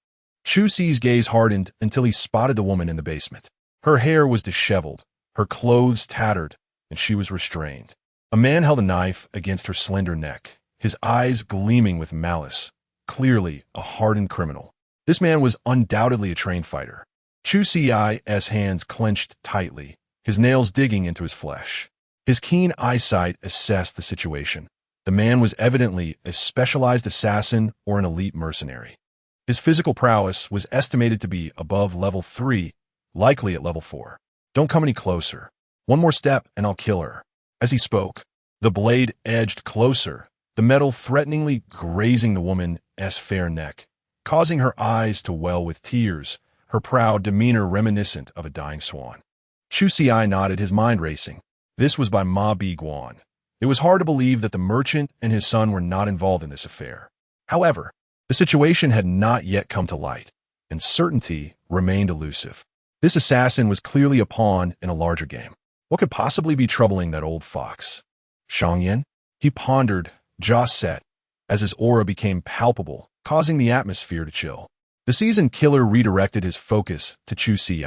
Chu Ci's gaze hardened until he spotted the woman in the basement. Her hair was disheveled, her clothes tattered, and she was restrained. A man held a knife against her slender neck, his eyes gleaming with malice, clearly a hardened criminal. This man was undoubtedly a trained fighter. Chu Ci's hands clenched tightly, his nails digging into his flesh. His keen eyesight assessed the situation. The man was evidently a specialized assassin or an elite mercenary. His physical prowess was estimated to be above level 3, likely at level 4. Don't come any closer. One more step and I'll kill her. As he spoke, the blade edged closer, the metal threateningly grazing the woman's fair neck, causing her eyes to well with tears, her proud demeanor reminiscent of a dying swan. Chu Ci nodded, his mind racing. This was by Ma Biguan. It was hard to believe that the merchant and his son were not involved in this affair. However, the situation had not yet come to light, and certainty remained elusive. This assassin was clearly a pawn in a larger game. What could possibly be troubling that old fox? Shang Yin? He pondered, jaw set, as his aura became palpable, causing the atmosphere to chill. The seasoned killer redirected his focus to Chu Ci,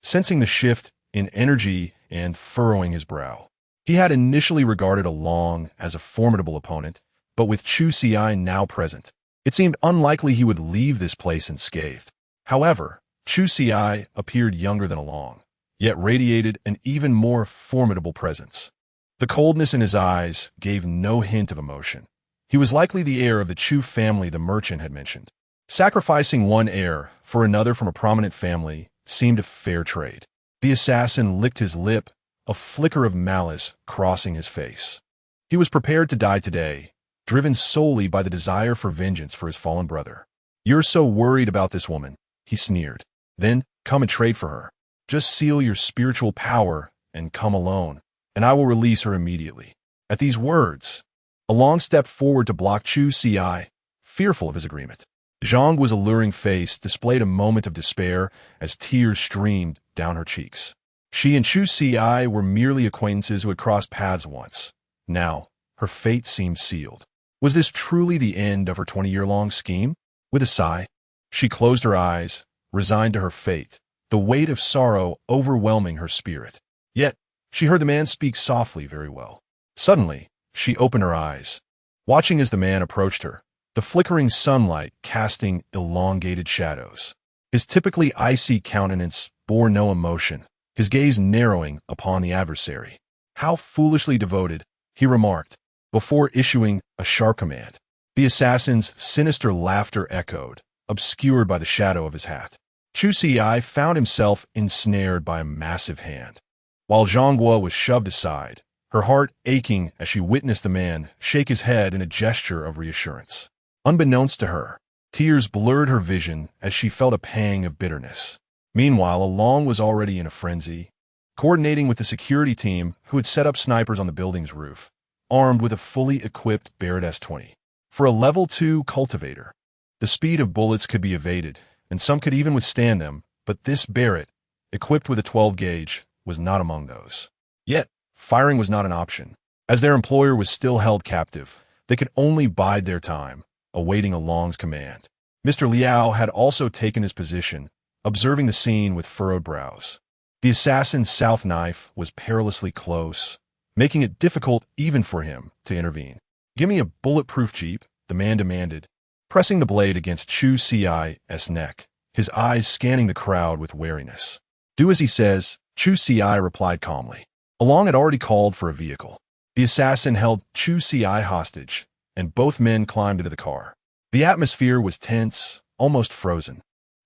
sensing the shift in energy and furrowing his brow. He had initially regarded Along as a formidable opponent, but with Chu Ci now present, it seemed unlikely he would leave this place unscathed. However, Chu Ci appeared younger than Along, yet radiated an even more formidable presence. The coldness in his eyes gave no hint of emotion. He was likely the heir of the Chu family the merchant had mentioned. Sacrificing one heir for another from a prominent family seemed a fair trade. The assassin licked his lip, a flicker of malice crossing his face. He was prepared to die today, driven solely by the desire for vengeance for his fallen brother. You're so worried about this woman, he sneered. Then come and trade for her. Just seal your spiritual power and come alone, and I will release her immediately. At these words, Long stepped forward to block Chu Ci, fearful of his agreement. Zhang's alluring face displayed a moment of despair as tears streamed down her cheeks. She and Chu Ci were merely acquaintances who had crossed paths once. Now, her fate seemed sealed. Was this truly the end of her 20-year-long scheme? With a sigh, she closed her eyes, resigned to her fate, the weight of sorrow overwhelming her spirit. Yet, she heard the man speak softly very well. Suddenly, she opened her eyes, watching as the man approached her, the flickering sunlight casting elongated shadows. His typically icy countenance bore no emotion, his gaze narrowing upon the adversary. "How foolishly devoted," he remarked, before issuing a sharp command. The assassin's sinister laughter echoed, obscured by the shadow of his hat. Chu Ci found himself ensnared by a massive hand. While Zhang was shoved aside, her heart aching as she witnessed the man shake his head in a gesture of reassurance. Unbeknownst to her, tears blurred her vision as she felt a pang of bitterness. Meanwhile, Long was already in a frenzy, coordinating with the security team who had set up snipers on the building's roof, armed with a fully equipped Barrett S-20. For a level 2 cultivator, the speed of bullets could be evaded, and some could even withstand them, but this Barrett, equipped with a 12-gauge, was not among those. Yet, firing was not an option. As their employer was still held captive, they could only bide their time, awaiting Long's command. Mr. Liao had also taken his position, observing the scene with furrowed brows. The assassin's south knife was perilously close, making it difficult even for him to intervene. "Give me a bulletproof jeep," the man demanded, pressing the blade against Chu Ci's neck, his eyes scanning the crowd with wariness. "Do as he says," Chu Ci replied calmly. Long had already called for a vehicle. The assassin held Chu Ci hostage, and both men climbed into the car. The atmosphere was tense, almost frozen.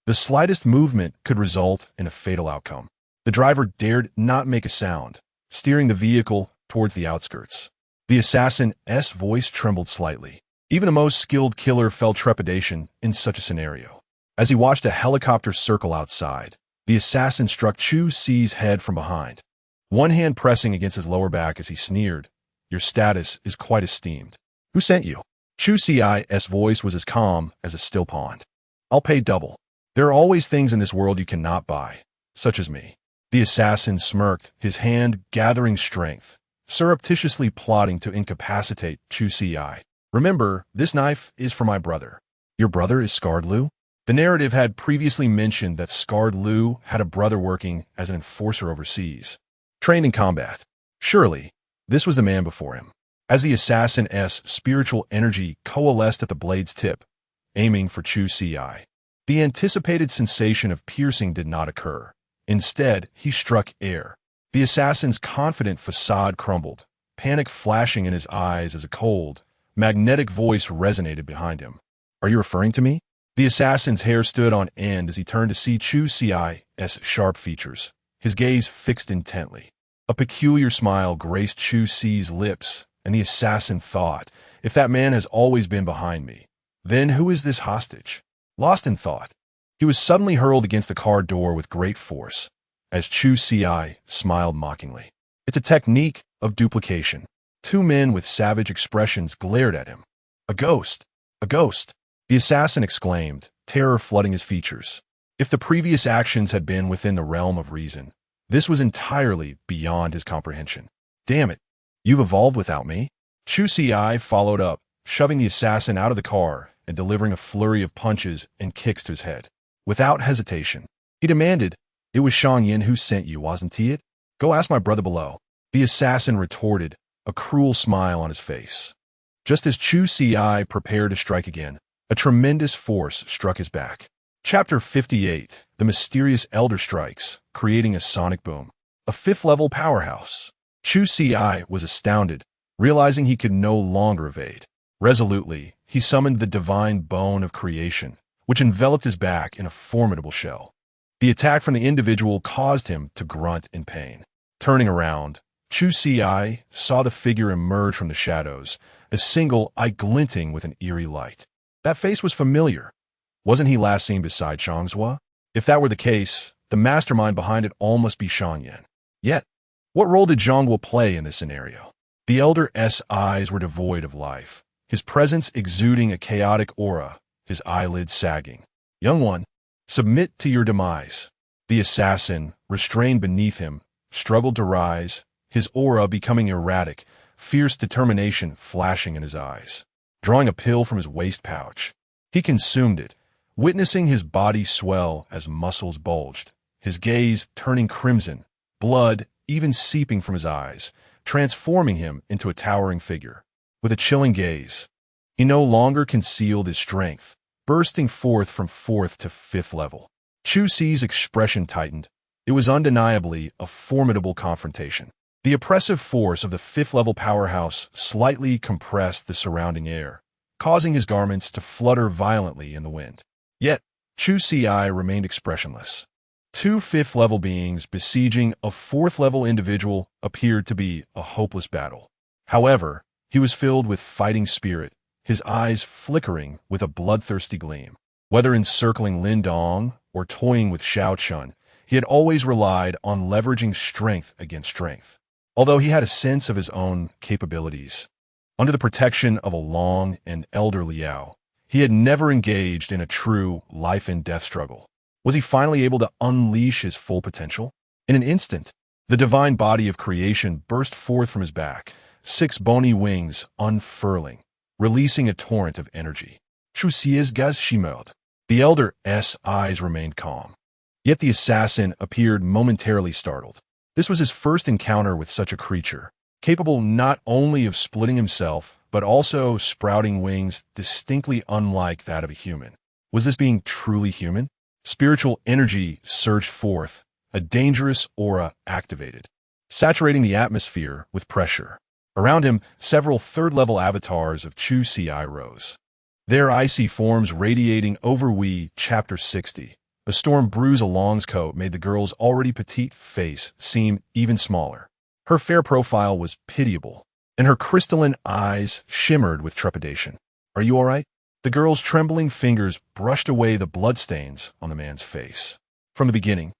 The slightest movement could result in a fatal outcome. The driver dared not make a sound, steering the vehicle towards the outskirts. The assassin's voice trembled slightly. Even the most skilled killer felt trepidation in such a scenario. As he watched a helicopter circle outside, the assassin struck Chu Ci's head from behind, one hand pressing against his lower back as he sneered, "Your status is quite esteemed. Who sent you?" Chu Ci's voice was as calm as a still pond. "I'll pay double. There are always things in this world you cannot buy, such as me." The assassin smirked, his hand gathering strength, surreptitiously plotting to incapacitate Chu Ci. "Remember, this knife is for my brother." "Your brother is Scarred Liu?" The narrative had previously mentioned that Scarred Liu had a brother working as an enforcer overseas, trained in combat. Surely, this was the man before him. As the assassin's spiritual energy coalesced at the blade's tip, aiming for Chu Ci, the anticipated sensation of piercing did not occur. Instead, he struck air. The assassin's confident facade crumbled, panic flashing in his eyes as a cold, magnetic voice resonated behind him. "Are you referring to me?" The assassin's hair stood on end as he turned to see Chu Ci's sharp features, his gaze fixed intently. A peculiar smile graced Chu Ci's lips, and the assassin thought, "If that man has always been behind me, then who is this hostage?" Lost in thought, he was suddenly hurled against the car door with great force, as Chu Ci smiled mockingly. "It's a technique of duplication." Two men with savage expressions glared at him. "A ghost! A ghost!" the assassin exclaimed, terror flooding his features. If the previous actions had been within the realm of reason, this was entirely beyond his comprehension. "Damn it, you've evolved without me?" Chu Ci followed up, shoving the assassin out of the car and delivering a flurry of punches and kicks to his head. Without hesitation, he demanded, "It was Yin who sent you, wasn't he it? Go ask my brother below." The assassin retorted, a cruel smile on his face. Just as Chu Ci prepared to strike again, a tremendous force struck his back. Chapter 58, The Mysterious Elder Strikes, creating a sonic boom. A fifth-level powerhouse. Chu Ci was astounded, realizing he could no longer evade. Resolutely, he summoned the divine bone of creation, which enveloped his back in a formidable shell. The attack from the individual caused him to grunt in pain. Turning around, Chu Ci saw the figure emerge from the shadows, a single eye glinting with an eerie light. That face was familiar. Wasn't he last seen beside Zhangzhua? If that were the case, the mastermind behind it all must be Yin. Yet, what role did Zhangzhua play in this scenario? The elder's eyes were devoid of life, his presence exuding a chaotic aura, his eyelids sagging. Young one, submit to your demise. The assassin, restrained beneath him, struggled to rise, his aura becoming erratic, fierce determination flashing in his eyes. Drawing a pill from his waist pouch, he consumed it, witnessing his body swell as muscles bulged, his gaze turning crimson, blood even seeping from his eyes, transforming him into a towering figure. With a chilling gaze, he no longer concealed his strength, bursting forth from 4th to 5th level. Chu Ci's expression tightened. It was undeniably a formidable confrontation. The oppressive force of the 5th level powerhouse slightly compressed the surrounding air, causing his garments to flutter violently in the wind. Yet, Chu Ci remained expressionless. 2 5th level beings besieging a 4th level individual appeared to be a hopeless battle. However, he was filled with fighting spirit, his eyes flickering with a bloodthirsty gleam. Whether encircling Lin Dong or toying with Xiao Chun, he had always relied on leveraging strength against strength. Although he had a sense of his own capabilities, under the protection of a Long and elder Liao, he had never engaged in a true life-and-death struggle. Was he finally able to unleash his full potential? In an instant, the divine body of creation burst forth from his back, 6 bony wings unfurling, releasing a torrent of energy. Chu Ci's gaze shimmered. The elder's eyes remained calm. Yet the assassin appeared momentarily startled. This was his first encounter with such a creature, capable not only of splitting himself, but also sprouting wings distinctly unlike that of a human. Was this being truly human? Spiritual energy surged forth, a dangerous aura activated, saturating the atmosphere with pressure. Around him, several 3rd-level avatars of Chu Ci rose, their icy forms radiating over Chapter 60. A storm bruise along's coat made the girl's already petite face seem even smaller. Her fair profile was pitiable, and her crystalline eyes shimmered with trepidation. Are you all right? The girl's trembling fingers brushed away the bloodstains on the man's face. From the beginning,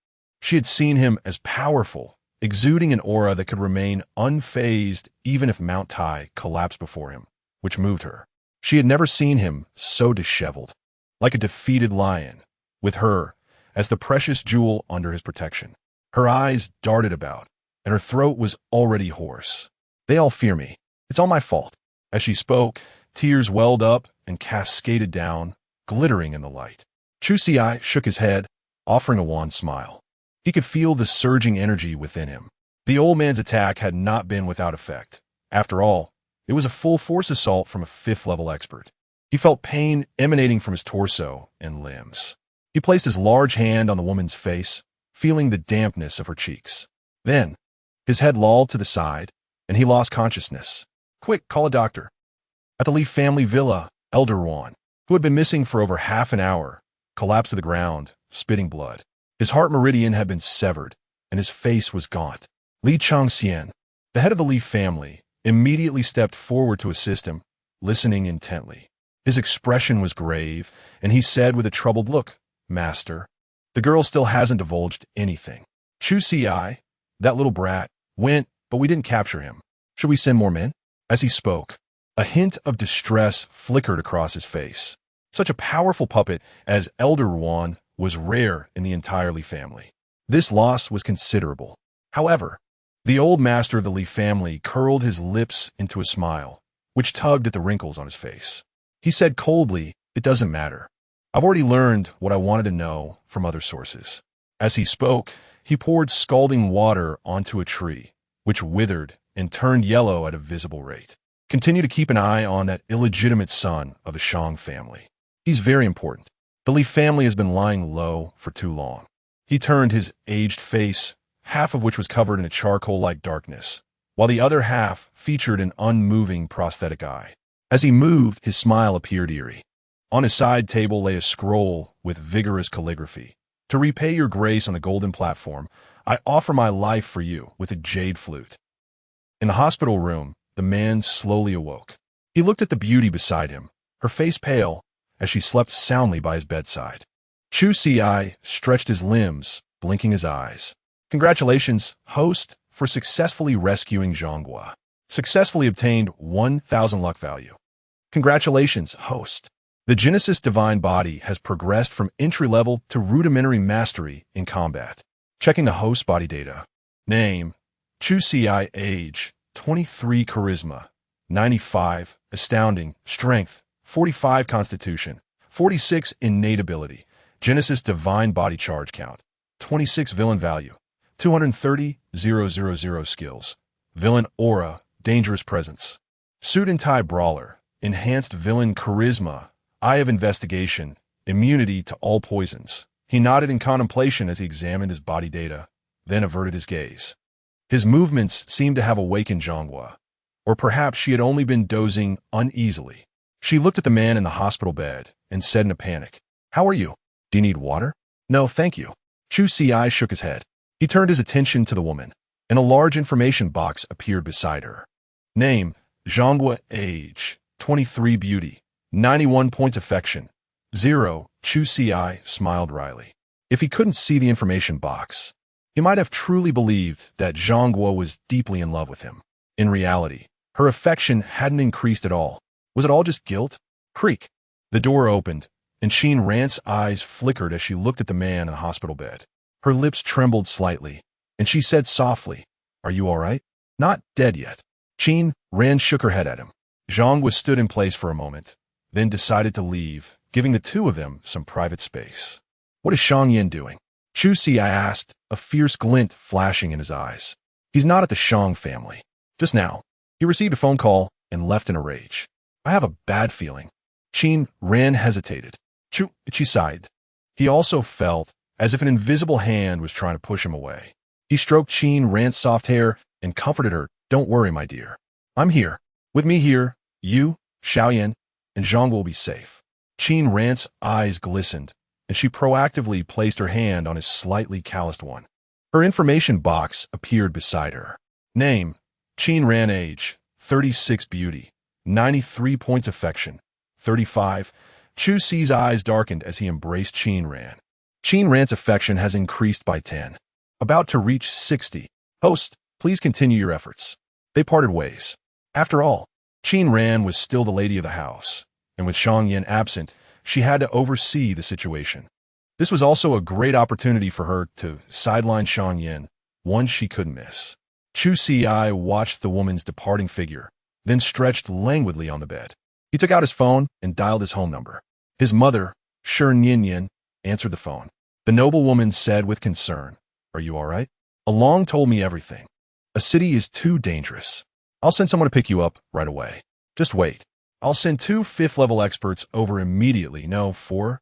she had seen him as powerful, exuding an aura that could remain unfazed even if Mount Tai collapsed before him, which moved her. She had never seen him so disheveled, like a defeated lion, with her as the precious jewel under his protection. Her eyes darted about, and her throat was already hoarse. They all fear me. It's all my fault. As she spoke, tears welled up and cascaded down, glittering in the light. Chu Ci shook his head, offering a wan smile. He could feel the surging energy within him. The old man's attack had not been without effect. After all, it was a full-force assault from a 5th-level expert. He felt pain emanating from his torso and limbs. He placed his large hand on the woman's face, feeling the dampness of her cheeks. Then, his head lolled to the side, and he lost consciousness. Quick, call a doctor. At the Li family villa, Elder Wan, who had been missing for over half an hour, collapsed to the ground, spitting blood. His heart meridian had been severed, and his face was gaunt. Li Changxian, the head of the Li family, immediately stepped forward to assist him, listening intently. His expression was grave, and he said with a troubled look, Master, the girl still hasn't divulged anything. Chu Ci, that little brat, went, but we didn't capture him. Should we send more men? As he spoke, a hint of distress flickered across his face. Such a powerful puppet as Elder Wan was rare in the entire Li family. This loss was considerable. However, the old master of the Li family curled his lips into a smile, which tugged at the wrinkles on his face. He said coldly, It doesn't matter. I've already learned what I wanted to know from other sources. As he spoke, he poured scalding water onto a tree, which withered and turned yellow at a visible rate. Continue to keep an eye on that illegitimate son of the Shang family. He's very important. The Li family has been lying low for too long. He turned his aged face, half of which was covered in a charcoal-like darkness, while the other half featured an unmoving prosthetic eye. As he moved, his smile appeared eerie. On his side table lay a scroll with vigorous calligraphy. To repay your grace on the golden platform, I offer my life for you with a jade flute. In the hospital room, the man slowly awoke. He looked at the beauty beside him, her face pale, as she slept soundly by his bedside. Chu Ci stretched his limbs, blinking his eyes. Congratulations, host, for successfully rescuing Zhonghua. Successfully obtained 1,000 luck value. Congratulations, host. The Genesis Divine Body has progressed from entry-level to rudimentary mastery in combat. Checking the host body data. Name, Chu Ci. Age, 23. Charisma, 95. Astounding. Strength, 45. Constitution, 46. Innate ability. Genesis Divine Body Charge Count, 26. Villain value, 230. 000 skills. Villain aura, dangerous presence. Suit and tie brawler, enhanced villain charisma, eye of investigation, immunity to all poisons. He nodded in contemplation as he examined his body data, then averted his gaze. His movements seemed to have awakened Zhonghua, or perhaps she had only been dozing uneasily. She looked at the man in the hospital bed and said in a panic, "How are you? Do you need water?" "No, thank you." Chu Ci shook his head. He turned his attention to the woman, and a large information box appeared beside her. Name, Zhonghua. Age, 23. Beauty, 91 points. Affection, 0. Chu Ci smiled wryly. If he couldn't see the information box, he might have truly believed that Zhonghua was deeply in love with him. In reality, her affection hadn't increased at all. Was it all just guilt? Creak. The door opened, and Sheen Rant's eyes flickered as she looked at the man in the hospital bed. Her lips trembled slightly, and she said softly, "Are you all right?" "Not dead yet." Sheen Rant shook her head at him. Zhonghua stood in place for a moment, then decided to leave, giving the two of them some private space. "What is Yin doing?" Chu Ci asked, a fierce glint flashing in his eyes. "He's not at the Shang family. Just now, he received a phone call and left in a rage. I have a bad feeling." Sheen Rant hesitated. Chu Ci sighed. He also felt as if an invisible hand was trying to push him away. He stroked Sheen Rant's soft hair and comforted her. "Don't worry, my dear. I'm here. With me here, you, Xiaoyan, and Zhang will be safe." Sheen Rant's eyes glistened, and she proactively placed her hand on his slightly calloused one. Her information box appeared beside her. Name, Sheen Rant. Age, 36. Beauty, 93 points. Affection, 35. Chu Ci's eyes darkened as he embraced Sheen Rant. Sheen Rant's affection has increased by 10. About to reach 60. "Host, please continue your efforts." They parted ways. After all, Sheen Rant was still the lady of the house, and with Xiangyan absent, she had to oversee the situation. This was also a great opportunity for her to sideline Xiangyan, one she couldn't miss. Chu Ci watched the woman's departing figure, then stretched languidly on the bed. He took out his phone and dialed his home number. His mother, Yin, answered the phone. The noblewoman said with concern, "Are you all right? Along told me everything. A city is too dangerous. I'll send someone to pick you up right away. Just wait. I'll send 2 5th-level experts over immediately. No, 4.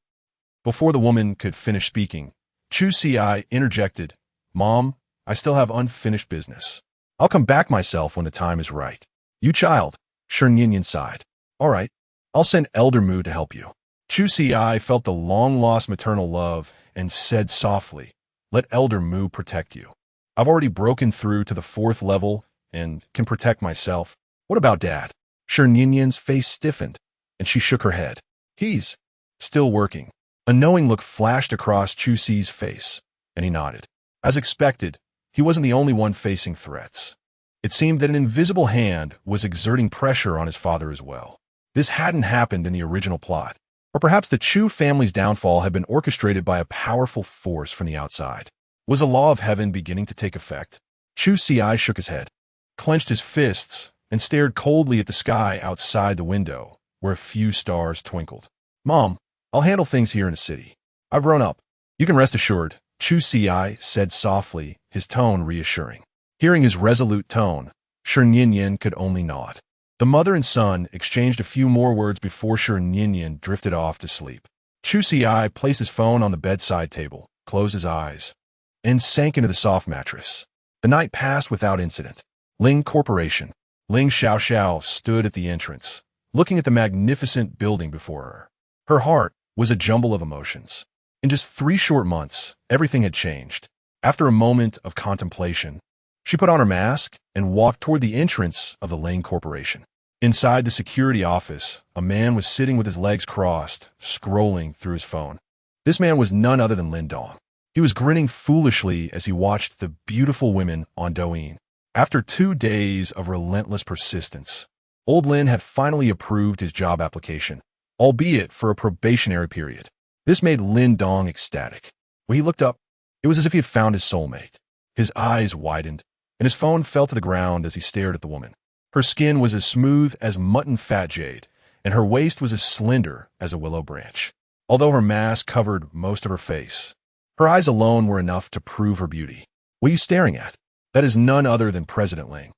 Before the woman could finish speaking, Chu Ci interjected, "Mom, I still have unfinished business. I'll come back myself when the time is right." "You child," Yin sighed. "All right, I'll send Elder Mu to help you." Chu Ci felt the long-lost maternal love and said softly, "Let Elder Mu protect you. I've already broken through to the 4th level and can protect myself. What about Dad?" Yin's face stiffened, and she shook her head. "He's still working." A knowing look flashed across Chu Ci's face, and he nodded. As expected, he wasn't the only one facing threats. It seemed that an invisible hand was exerting pressure on his father as well. This hadn't happened in the original plot. Or perhaps the Chu family's downfall had been orchestrated by a powerful force from the outside. Was the law of heaven beginning to take effect? Chu Ci shook his head, clenched his fists, and stared coldly at the sky outside the window, where a few stars twinkled. "Mom, I'll handle things here in the city. I've grown up. You can rest assured," Chu Ci said softly, his tone reassuring. Hearing his resolute tone, Yin could only nod. The mother and son exchanged a few more words before Yin drifted off to sleep. Chu Ci placed his phone on the bedside table, closed his eyes, and sank into the soft mattress. The night passed without incident. Ling Corporation. Ling Xiao stood at the entrance, looking at the magnificent building before her. Her heart was a jumble of emotions. In just 3 short months, everything had changed. After a moment of contemplation, she put on her mask and walked toward the entrance of the Ling Corporation. Inside the security office, a man was sitting with his legs crossed, scrolling through his phone. This man was none other than Lin Dong. He was grinning foolishly as he watched the beautiful women on Douyin. After 2 days of relentless persistence, old Lin had finally approved his job application, albeit for a probationary period. This made Lin Dong ecstatic. When he looked up, it was as if he had found his soulmate. His eyes widened, and his phone fell to the ground as he stared at the woman. Her skin was as smooth as mutton fat jade, and her waist was as slender as a willow branch. Although her mask covered most of her face, her eyes alone were enough to prove her beauty. What are you staring at? That is none other than President Ling.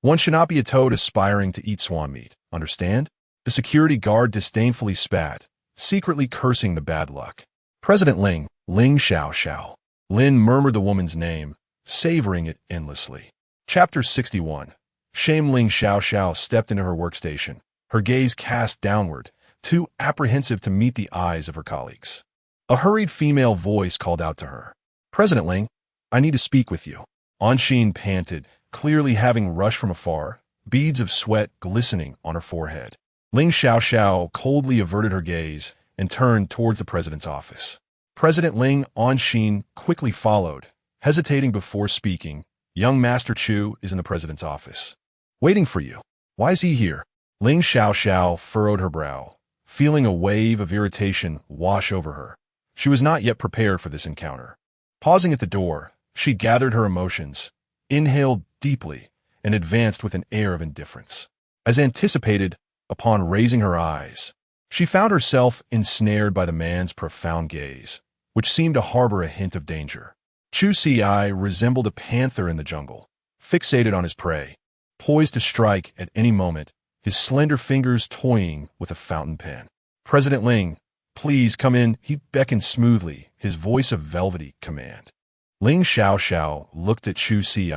One should not be a toad aspiring to eat swan meat, understand? The security guard disdainfully spat, secretly cursing the bad luck. President Ling, Ling Xiao Xiao. Lin murmured the woman's name, savoring it endlessly. Chapter 61. Shame. Ling Xiao Xiao stepped into her workstation, her gaze cast downward, too apprehensive to meet the eyes of her colleagues. A hurried female voice called out to her. President Ling, I need to speak with you. Auntie panted, clearly having rushed from afar, beads of sweat glistening on her forehead. Ling Xiao Xiao coldly averted her gaze and turned towards the president's office. President Ling Auntie quickly followed, hesitating before speaking. Young Master Chu is in the president's office. Waiting for you. Why is he here? Ling Xiao Xiao furrowed her brow, feeling a wave of irritation wash over her. She was not yet prepared for this encounter. Pausing at the door, she gathered her emotions, inhaled deeply, and advanced with an air of indifference. As anticipated, upon raising her eyes, she found herself ensnared by the man's profound gaze, which seemed to harbor a hint of danger. Chu Ci resembled a panther in the jungle, fixated on his prey, poised to strike at any moment, his slender fingers toying with a fountain pen. President Ling, please come in, he beckoned smoothly, his voice a velvety command. Ling Xiao Xiao looked at Chu Ci,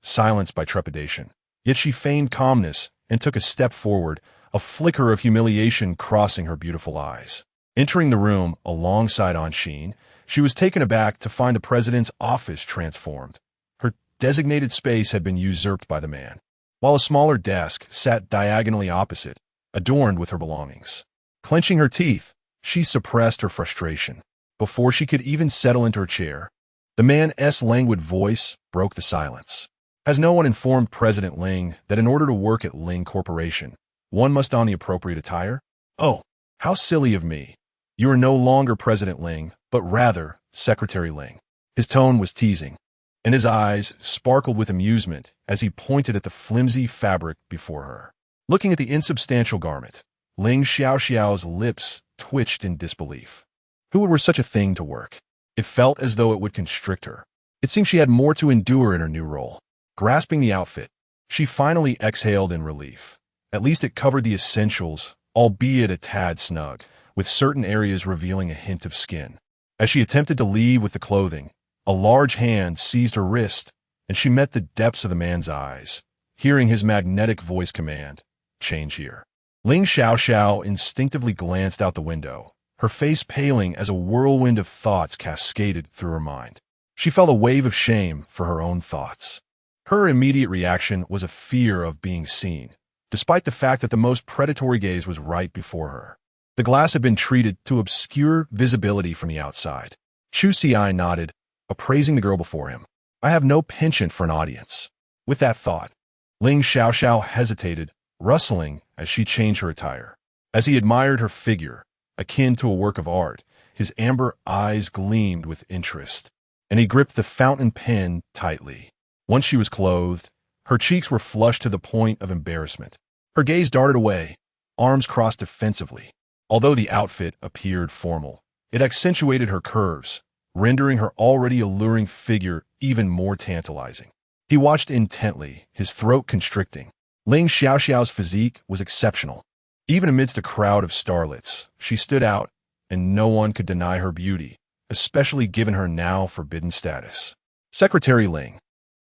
silenced by trepidation. Yet she feigned calmness and took a step forward, a flicker of humiliation crossing her beautiful eyes. Entering the room alongside Auntie, she was taken aback to find the president's office transformed. Her designated space had been usurped by the man, while a smaller desk sat diagonally opposite, adorned with her belongings. Clenching her teeth, she suppressed her frustration. Before she could even settle into her chair, the man's languid voice broke the silence. Has no one informed President Ling that in order to work at Ling Corporation, one must don the appropriate attire? Oh, how silly of me. You are no longer President Ling, but rather Secretary Ling. His tone was teasing, and his eyes sparkled with amusement as he pointed at the flimsy fabric before her. Looking at the insubstantial garment, Ling Xiao Xiao's lips twitched in disbelief. Who would wear such a thing to work? It felt as though it would constrict her. It seemed she had more to endure in her new role. Grasping the outfit, she finally exhaled in relief. At least it covered the essentials, albeit a tad snug, with certain areas revealing a hint of skin. As she attempted to leave with the clothing, a large hand seized her wrist, and she met the depths of the man's eyes, hearing his magnetic voice command, "Change here." Ling Xiao Xiao instinctively glanced out the window, her face paling as a whirlwind of thoughts cascaded through her mind. She felt a wave of shame for her own thoughts. Her immediate reaction was a fear of being seen, despite the fact that the most predatory gaze was right before her. The glass had been treated to obscure visibility from the outside. Chu Ci nodded, appraising the girl before him. I have no penchant for an audience. With that thought, Ling Xiao Xiao hesitated, rustling as she changed her attire. As he admired her figure, akin to a work of art, his amber eyes gleamed with interest, and he gripped the fountain pen tightly. Once she was clothed, her cheeks were flushed to the point of embarrassment. Her gaze darted away, arms crossed defensively. Although the outfit appeared formal, it accentuated her curves, rendering her already alluring figure even more tantalizing. He watched intently, his throat constricting. Ling Xiao Xiao's physique was exceptional. Even amidst a crowd of starlets, she stood out, and no one could deny her beauty, especially given her now forbidden status. Secretary Ling.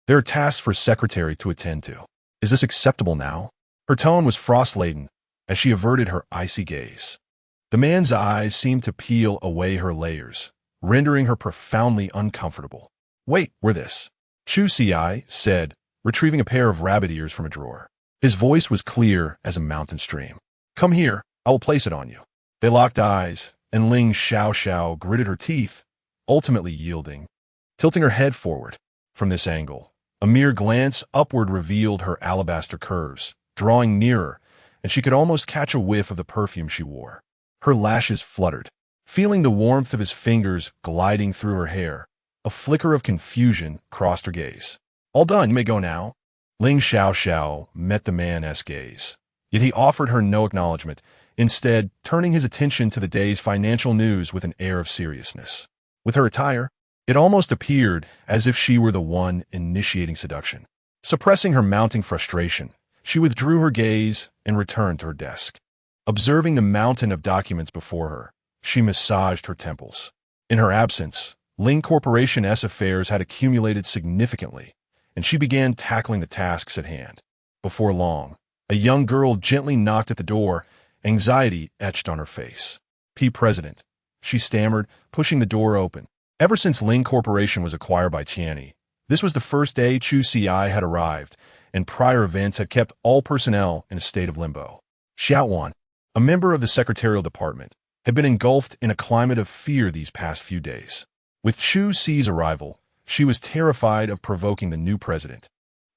There are tasks for Secretary to attend to. Is this acceptable now? Her tone was frost-laden as she averted her icy gaze. The man's eyes seemed to peel away her layers, rendering her profoundly uncomfortable. Wait, wear this. Chu Ci said, retrieving a pair of rabbit ears from a drawer. His voice was clear as a mountain stream. Come here, I will place it on you. They locked eyes, and Ling Xiao Xiao gritted her teeth, ultimately yielding. Tilting her head forward. From this angle, A mere glance upward revealed her alabaster curves, drawing nearer, and she could almost catch a whiff of the perfume she wore. Her lashes fluttered. Feeling the warmth of his fingers gliding through her hair, a flicker of confusion crossed her gaze. "All done, you may go now." Ling Xiao met the man's gaze, yet he offered her no acknowledgement, instead turning his attention to the day's financial news with an air of seriousness. With her attire, it almost appeared as if she were the one initiating seduction. Suppressing her mounting frustration, she withdrew her gaze and returned to her desk. Observing the mountain of documents before her, she massaged her temples. In her absence, Ling Corporation's affairs had accumulated significantly, and she began tackling the tasks at hand. Before long, a young girl gently knocked at the door, anxiety etched on her face. "President," she stammered, pushing the door open. Ever since Ling Corporation was acquired by Tianyi, this was the first day Chu Ci had arrived, and prior events had kept all personnel in a state of limbo. Xiaowan, a member of the secretarial department, had been engulfed in a climate of fear these past few days. With Chu Ci's arrival, she was terrified of provoking the new president.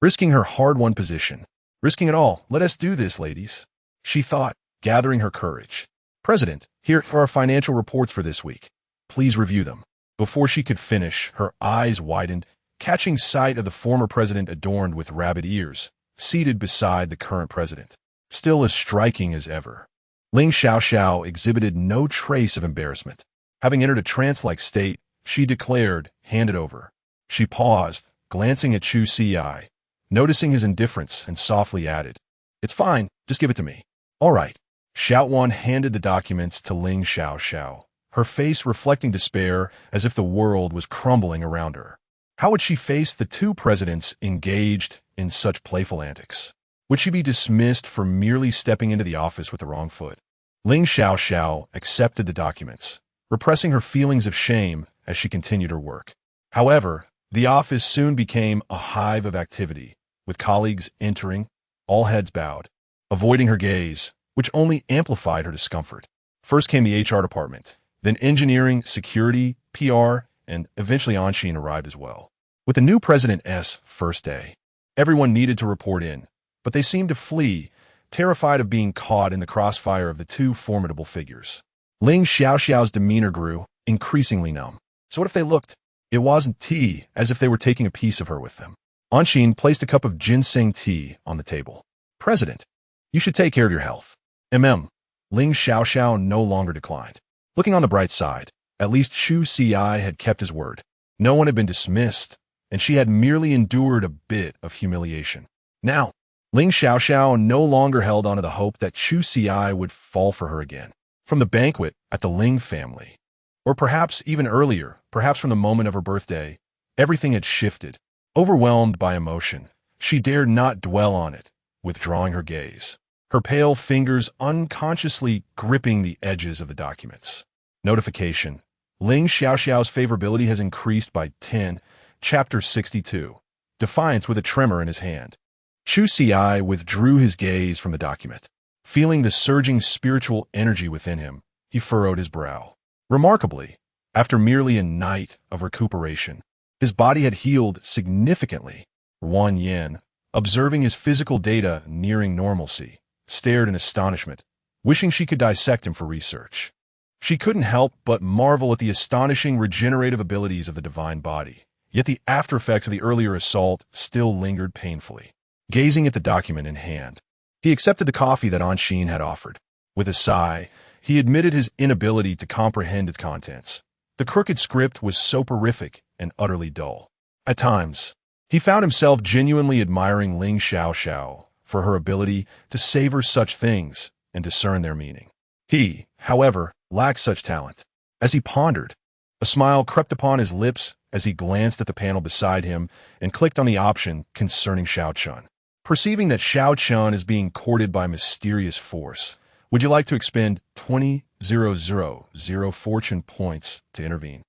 Risking her hard-won position. "Risking it all, let us do this, ladies," she thought, gathering her courage. "President, here are our financial reports for this week. Please review them." Before she could finish, her eyes widened, catching sight of the former president adorned with rabbit ears, seated beside the current president, still as striking as ever. Ling Xiao exhibited no trace of embarrassment. Having entered a trance-like state, she declared, "Hand it over." She paused, glancing at Chu Ci, noticing his indifference, and softly added, "It's fine, just give it to me." "All right." Xiaowan handed the documents to Ling Xiao, her face reflecting despair as if the world was crumbling around her. How would she face the two presidents engaged in such playful antics? Would she be dismissed for merely stepping into the office with the wrong foot? Ling Xiao accepted the documents, repressing her feelings of shame as she continued her work. However, the office soon became a hive of activity, with colleagues entering, all heads bowed, avoiding her gaze, which only amplified her discomfort. First came the HR department, then engineering, security, PR, and eventually Auntie arrived as well. With the new president's first day, everyone needed to report in, but they seemed to flee, terrified of being caught in the crossfire of the two formidable figures. Ling Xiao's demeanor grew, increasingly numb. So what if they looked? It wasn't tea, as if they were taking a piece of her with them. Auntie placed a cup of ginseng tea on the table. "President, you should take care of your health." Ling Xiao no longer declined. Looking on the bright side, at least Chu Ci had kept his word. No one had been dismissed, and she had merely endured a bit of humiliation. Now, Ling Xiao no longer held on to the hope that Chu Ci would fall for her again. From the banquet at the Ling family, or perhaps even earlier, perhaps from the moment of her birthday, everything had shifted. Overwhelmed by emotion, she dared not dwell on it, withdrawing her gaze, her pale fingers unconsciously gripping the edges of the documents. Notification. Ling Xiao's favorability has increased by 10. Chapter 62. Defiance with a tremor in his hand. Chu Ci withdrew his gaze from the document. Feeling the surging spiritual energy within him, he furrowed his brow. Remarkably, after merely a night of recuperation, his body had healed significantly. Wan Yin, observing his physical data nearing normalcy, stared in astonishment, wishing she could dissect him for research. She couldn't help but marvel at the astonishing regenerative abilities of the divine body, yet the aftereffects of the earlier assault still lingered painfully. Gazing at the document in hand, he accepted the coffee that Auntie had offered. With a sigh, he admitted his inability to comprehend its contents. The crooked script was soporific and utterly dull. At times, he found himself genuinely admiring Ling Xiao for her ability to savor such things and discern their meaning. He, however, lacked such talent. As he pondered, a smile crept upon his lips as he glanced at the panel beside him and clicked on the option concerning Xiao Chun. Perceiving that Xiao Chun is being courted by mysterious force, would you like to expend 20,000 fortune points to intervene?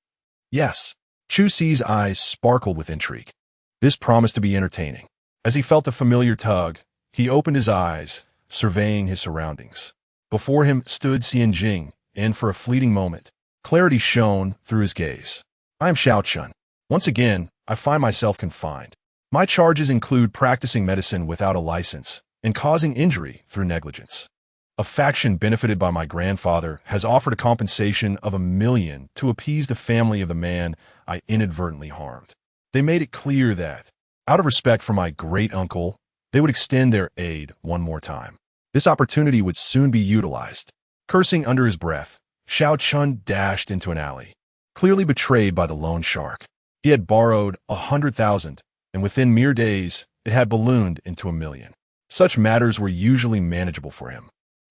Yes. Chu Ci's eyes sparkled with intrigue. This promised to be entertaining. As he felt the familiar tug, he opened his eyes, surveying his surroundings. Before him stood Xianjing, and for a fleeting moment, clarity shone through his gaze. "I am Xiao Chun. Once again, I find myself confined. My charges include practicing medicine without a license and causing injury through negligence. A faction benefited by my grandfather has offered a compensation of $1 million to appease the family of the man I inadvertently harmed. They made it clear that, out of respect for my great-uncle, they would extend their aid one more time. This opportunity would soon be utilized. Cursing under his breath, Xiao Chun dashed into an alley, clearly betrayed by the loan shark. He had borrowed 100,000, and within mere days, it had ballooned into $1 million. Such matters were usually manageable for him.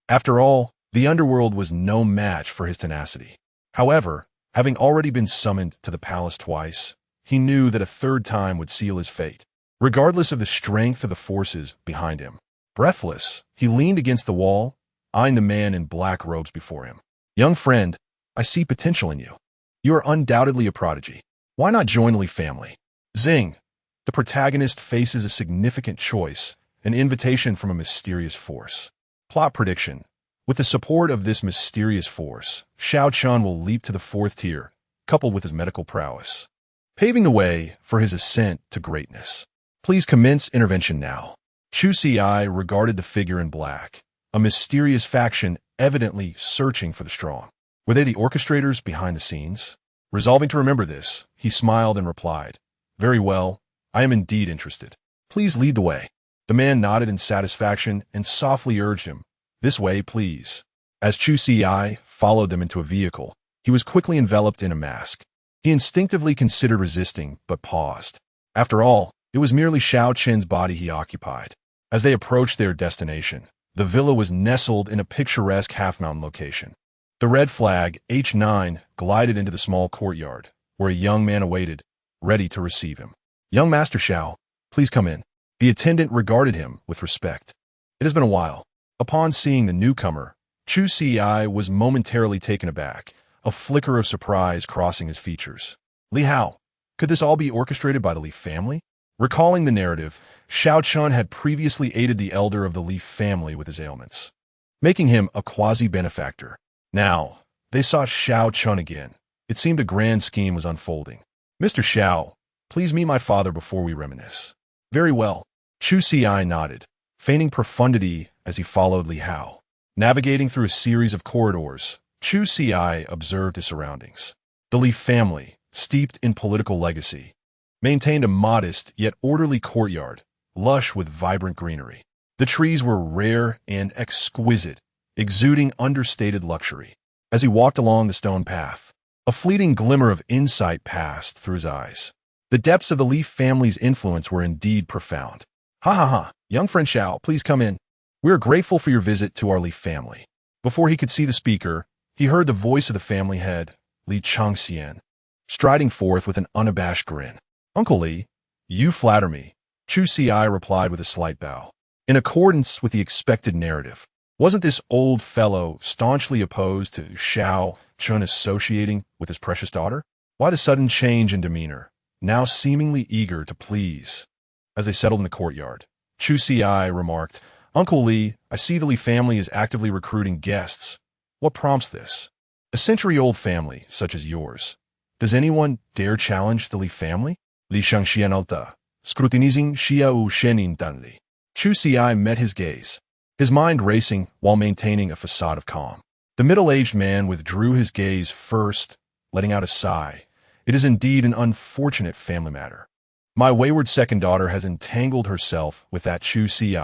After all, the underworld was no match for his tenacity. However, having already been summoned to the palace twice, he knew that a third time would seal his fate, regardless of the strength of the forces behind him. Breathless, he leaned against the wall, eyeing the man in black robes before him. Young friend, I see potential in you. You are undoubtedly a prodigy. Why not join the Lee family? Zing! The protagonist faces a significant choice, an invitation from a mysterious force. Plot prediction. With the support of this mysterious force, Xiao Chun will leap to the 4th tier, coupled with his medical prowess, paving the way for his ascent to greatness. Please commence intervention now. Chu Ci regarded the figure in black, a mysterious faction evidently searching for the strong. Were they the orchestrators behind the scenes? Resolving to remember this, he smiled and replied, "Very well, I am indeed interested. Please lead the way." The man nodded in satisfaction and softly urged him, "This way, please." As Chu Ci followed them into a vehicle, he was quickly enveloped in a mask. He instinctively considered resisting, but paused. After all, it was merely Xiao Chen's body he occupied. As they approached their destination, the villa was nestled in a picturesque half-mountain location. The red flag, H9, glided into the small courtyard, where a young man awaited, ready to receive him. "Young Master Xiao, please come in." The attendant regarded him with respect. It has been a while. Upon seeing the newcomer, Chu Ci was momentarily taken aback, a flicker of surprise crossing his features. Li Hao, could this all be orchestrated by the Li family? Recalling the narrative, Xiao Chun had previously aided the elder of the Li family with his ailments, making him a quasi-benefactor. Now, they saw Xiao Chun again. It seemed a grand scheme was unfolding. "Mr. Xiao, please meet my father before we reminisce." "Very well." Chu Ci nodded, feigning profundity as he followed Li Hao. Navigating through a series of corridors, Chu Ci observed his surroundings. The Li family, steeped in political legacy, maintained a modest yet orderly courtyard, lush with vibrant greenery. The trees were rare and exquisite, exuding understated luxury. As he walked along the stone path, a fleeting glimmer of insight passed through his eyes. The depths of the Li family's influence were indeed profound. "Ha ha ha, young friend Xiao, please come in. We are grateful for your visit to our Li family." Before he could see the speaker, he heard the voice of the family head, Li Changxian, striding forth with an unabashed grin. "Uncle Li, you flatter me," Chu Ci replied with a slight bow. In accordance with the expected narrative, wasn't this old fellow staunchly opposed to Xiao Chun associating with his precious daughter? Why the sudden change in demeanor, now seemingly eager to please? As they settled in the courtyard, Chu Ci remarked, "Uncle Li, I see the Li family is actively recruiting guests. What prompts this? A century-old family, such as yours. Does anyone dare challenge the Li family?" Li Shangxian alta, scrutinizing Xia Wu Shenin Danli. Chu Ci met his gaze, his mind racing while maintaining a facade of calm. The middle-aged man withdrew his gaze first, letting out a sigh. "It is indeed an unfortunate family matter. My wayward second daughter has entangled herself with that Chu Ci,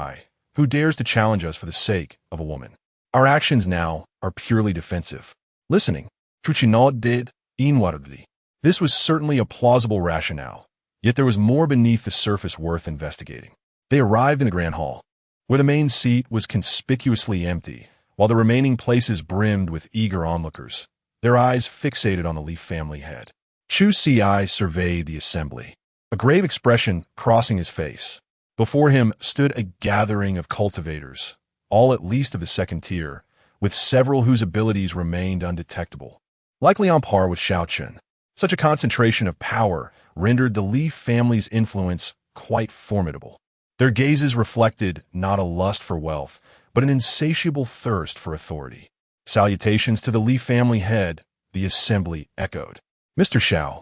who dares to challenge us for the sake of a woman. Our actions now are purely defensive." Listening, Chu Ci nodded inwardly. This was certainly a plausible rationale, yet there was more beneath the surface worth investigating. They arrived in the grand hall, where the main seat was conspicuously empty, while the remaining places brimmed with eager onlookers, their eyes fixated on the Li family head. Chu Ci surveyed the assembly, a grave expression crossing his face. Before him stood a gathering of cultivators, all at least of the 2nd tier, with several whose abilities remained undetectable, likely on par with Xiao Chun. Such a concentration of power rendered the Li family's influence quite formidable. Their gazes reflected not a lust for wealth, but an insatiable thirst for authority. Salutations to the Li family head, the assembly echoed. "Mr. Xiao,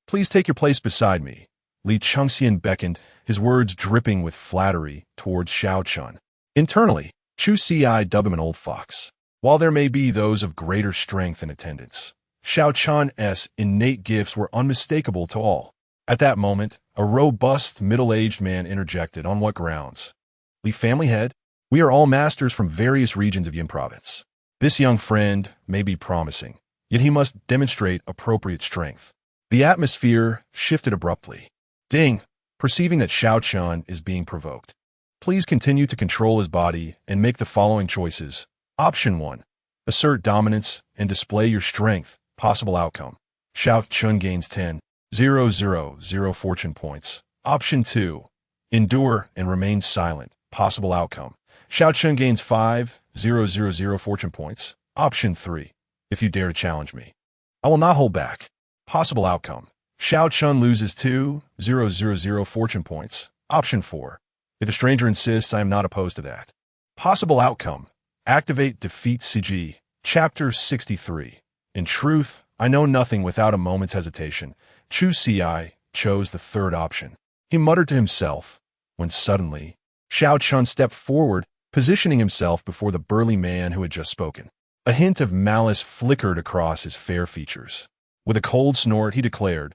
please take your place beside me. Li Chengxian beckoned, his words dripping with flattery, towards Xiao Chun. Internally, Chu Ci dubbed him an old fox. While there may be those of greater strength in attendance, Xiao Chun's innate gifts were unmistakable to all. At that moment, a robust, middle-aged man interjected. On what grounds? Li family head? We are all masters from various regions of Yin province. This young friend may be promising, yet he must demonstrate appropriate strength. The atmosphere shifted abruptly. Ding! Perceiving that Xiao Chun is being provoked. Please continue to control his body and make the following choices. Option 1. Assert dominance and display your strength. Possible outcome. Xiao Chun gains 10,000 fortune points. Option 2. Endure and remain silent. Possible outcome. Xiao Chun gains 5,000 fortune points. Option 3. If you dare to challenge me, I will not hold back. Possible outcome. Xiao Chun loses 2,000 fortune points. Option 4. If a stranger insists, I am not opposed to that. Possible outcome. Activate Defeat CG. Chapter 63. In truth, I know nothing without a moment's hesitation. Chu Ci chose the third option. He muttered to himself, when suddenly, Xiao Chun stepped forward, positioning himself before the burly man who had just spoken. A hint of malice flickered across his fair features. With a cold snort, he declared,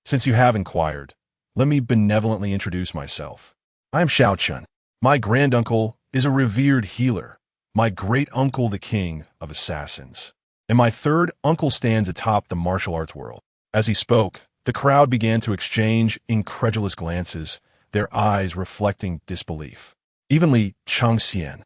Since you have inquired, let me benevolently introduce myself. I am Xiao Chun. My granduncle is a revered healer, my great-uncle the king of assassins, and my third uncle stands atop the martial arts world. As he spoke, the crowd began to exchange incredulous glances, their eyes reflecting disbelief. Even Li Chengxian,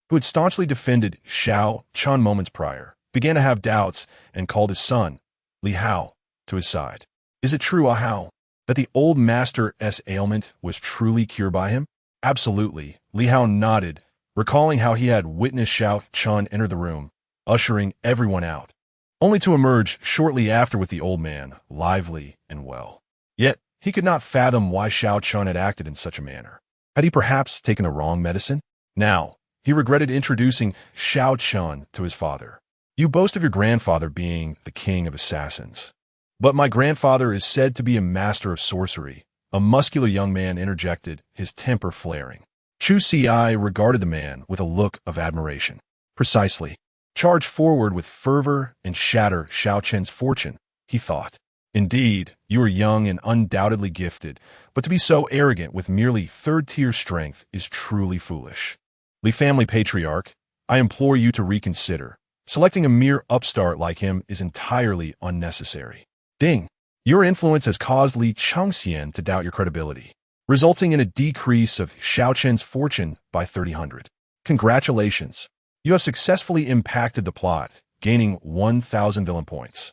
who had staunchly defended Xiao Chun moments prior, began to have doubts and called his son, Li Hao, to his side. Is it true, Hao, that the old master's ailment was truly cured by him? Absolutely, Li Hao nodded, recalling how he had witnessed Xiao Chun enter the room, ushering everyone out, only to emerge shortly after with the old man, lively and well. Yet, he could not fathom why Xiao Chun had acted in such a manner. Had he perhaps taken the wrong medicine? Now, he regretted introducing Xiao Chun to his father. You boast of your grandfather being the king of assassins. But my grandfather is said to be a master of sorcery. A muscular young man interjected, his temper flaring. Chu Ci regarded the man with a look of admiration. Precisely. Charge forward with fervor and shatter Xiao Chun's fortune, he thought. Indeed, you are young and undoubtedly gifted, but to be so arrogant with merely third-tier strength is truly foolish. Li family patriarch, I implore you to reconsider. Selecting a mere upstart like him is entirely unnecessary. Ding! Your influence has caused Li Chengxian to doubt your credibility, resulting in a decrease of Xiao Chun's fortune by 3,000. Congratulations! You have successfully impacted the plot, gaining 1,000 villain points.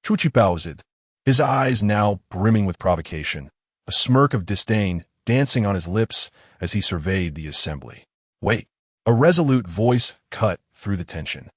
Chu Ci paused, his eyes now brimming with provocation, a smirk of disdain dancing on his lips as he surveyed the assembly. Wait! A resolute voice cut through the tension.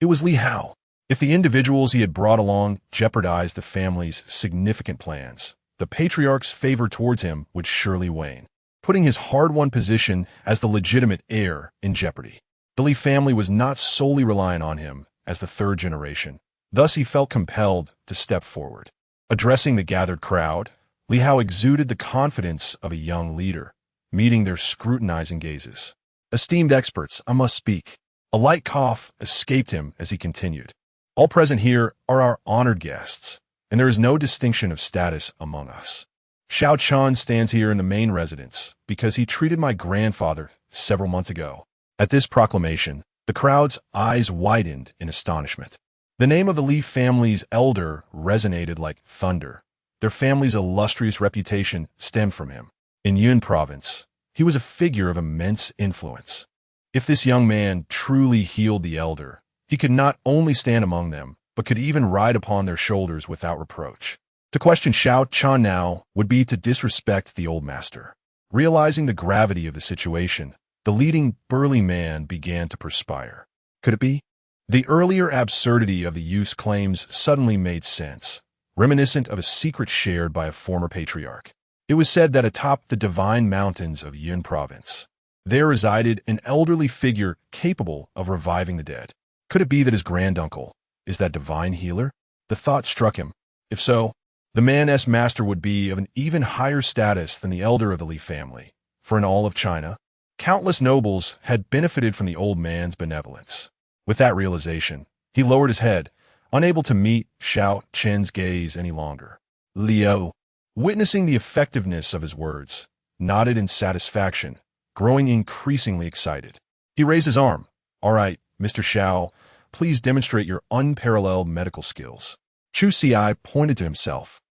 It was Li Hao. If the individuals he had brought along jeopardized the family's significant plans, the patriarch's favor towards him would surely wane, putting his hard-won position as the legitimate heir in jeopardy. The Li family was not solely reliant on him as the third generation. Thus he felt compelled to step forward. Addressing the gathered crowd, Li Hao exuded the confidence of a young leader, meeting their scrutinizing gazes. Esteemed experts, I must speak. A light cough escaped him as he continued. All present here are our honored guests, and there is no distinction of status among us. Xiao Chun stands here in the main residence because he treated my grandfather several months ago. At this proclamation, the crowd's eyes widened in astonishment. The name of the Li family's elder resonated like thunder. Their family's illustrious reputation stemmed from him. In Yun province, he was a figure of immense influence. If this young man truly healed the elder, he could not only stand among them, but could even ride upon their shoulders without reproach. To question Xiao Chun now would be to disrespect the old master. Realizing the gravity of the situation, the leading burly man began to perspire. Could it be? The earlier absurdity of the youth's claims suddenly made sense, reminiscent of a secret shared by a former patriarch. It was said that atop the divine mountains of Yun province, there resided an elderly figure capable of reviving the dead. Could it be that his granduncle is that divine healer? The thought struck him. If so, The man's master would be of an even higher status than the elder of the Li family, for in all of China, countless nobles had benefited from the old man's benevolence. With that realization, he lowered his head, unable to meet Xiao Qian's gaze any longer. Liu, witnessing the effectiveness of his words, nodded in satisfaction, growing increasingly excited. He raised his arm. "All right, Mr. Xiao, please demonstrate your unparalleled medical skills." Chu Ci pointed to himself.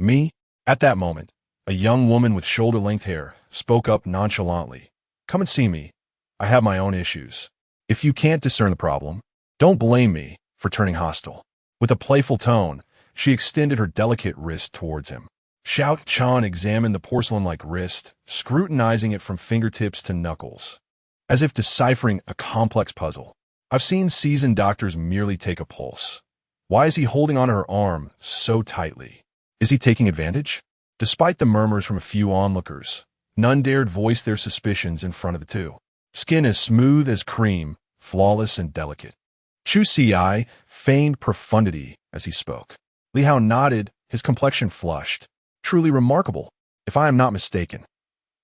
"Me?" At that moment, a young woman with shoulder-length hair spoke up nonchalantly. "Come and see me. I have my own issues. If you can't discern the problem, don't blame me for turning hostile." With a playful tone, she extended her delicate wrist towards him. Xiao Qian examined the porcelain-like wrist, scrutinizing it from fingertips to knuckles, as if deciphering a complex puzzle. "I've seen seasoned doctors merely take a pulse. Why is he holding on her arm so tightly? Is he taking advantage?" Despite the murmurs from a few onlookers, none dared voice their suspicions in front of the two. Skin as smooth as cream, flawless and delicate. Chu Ci feigned profundity as he spoke. Li Hao nodded, his complexion flushed. "Truly remarkable, if I am not mistaken.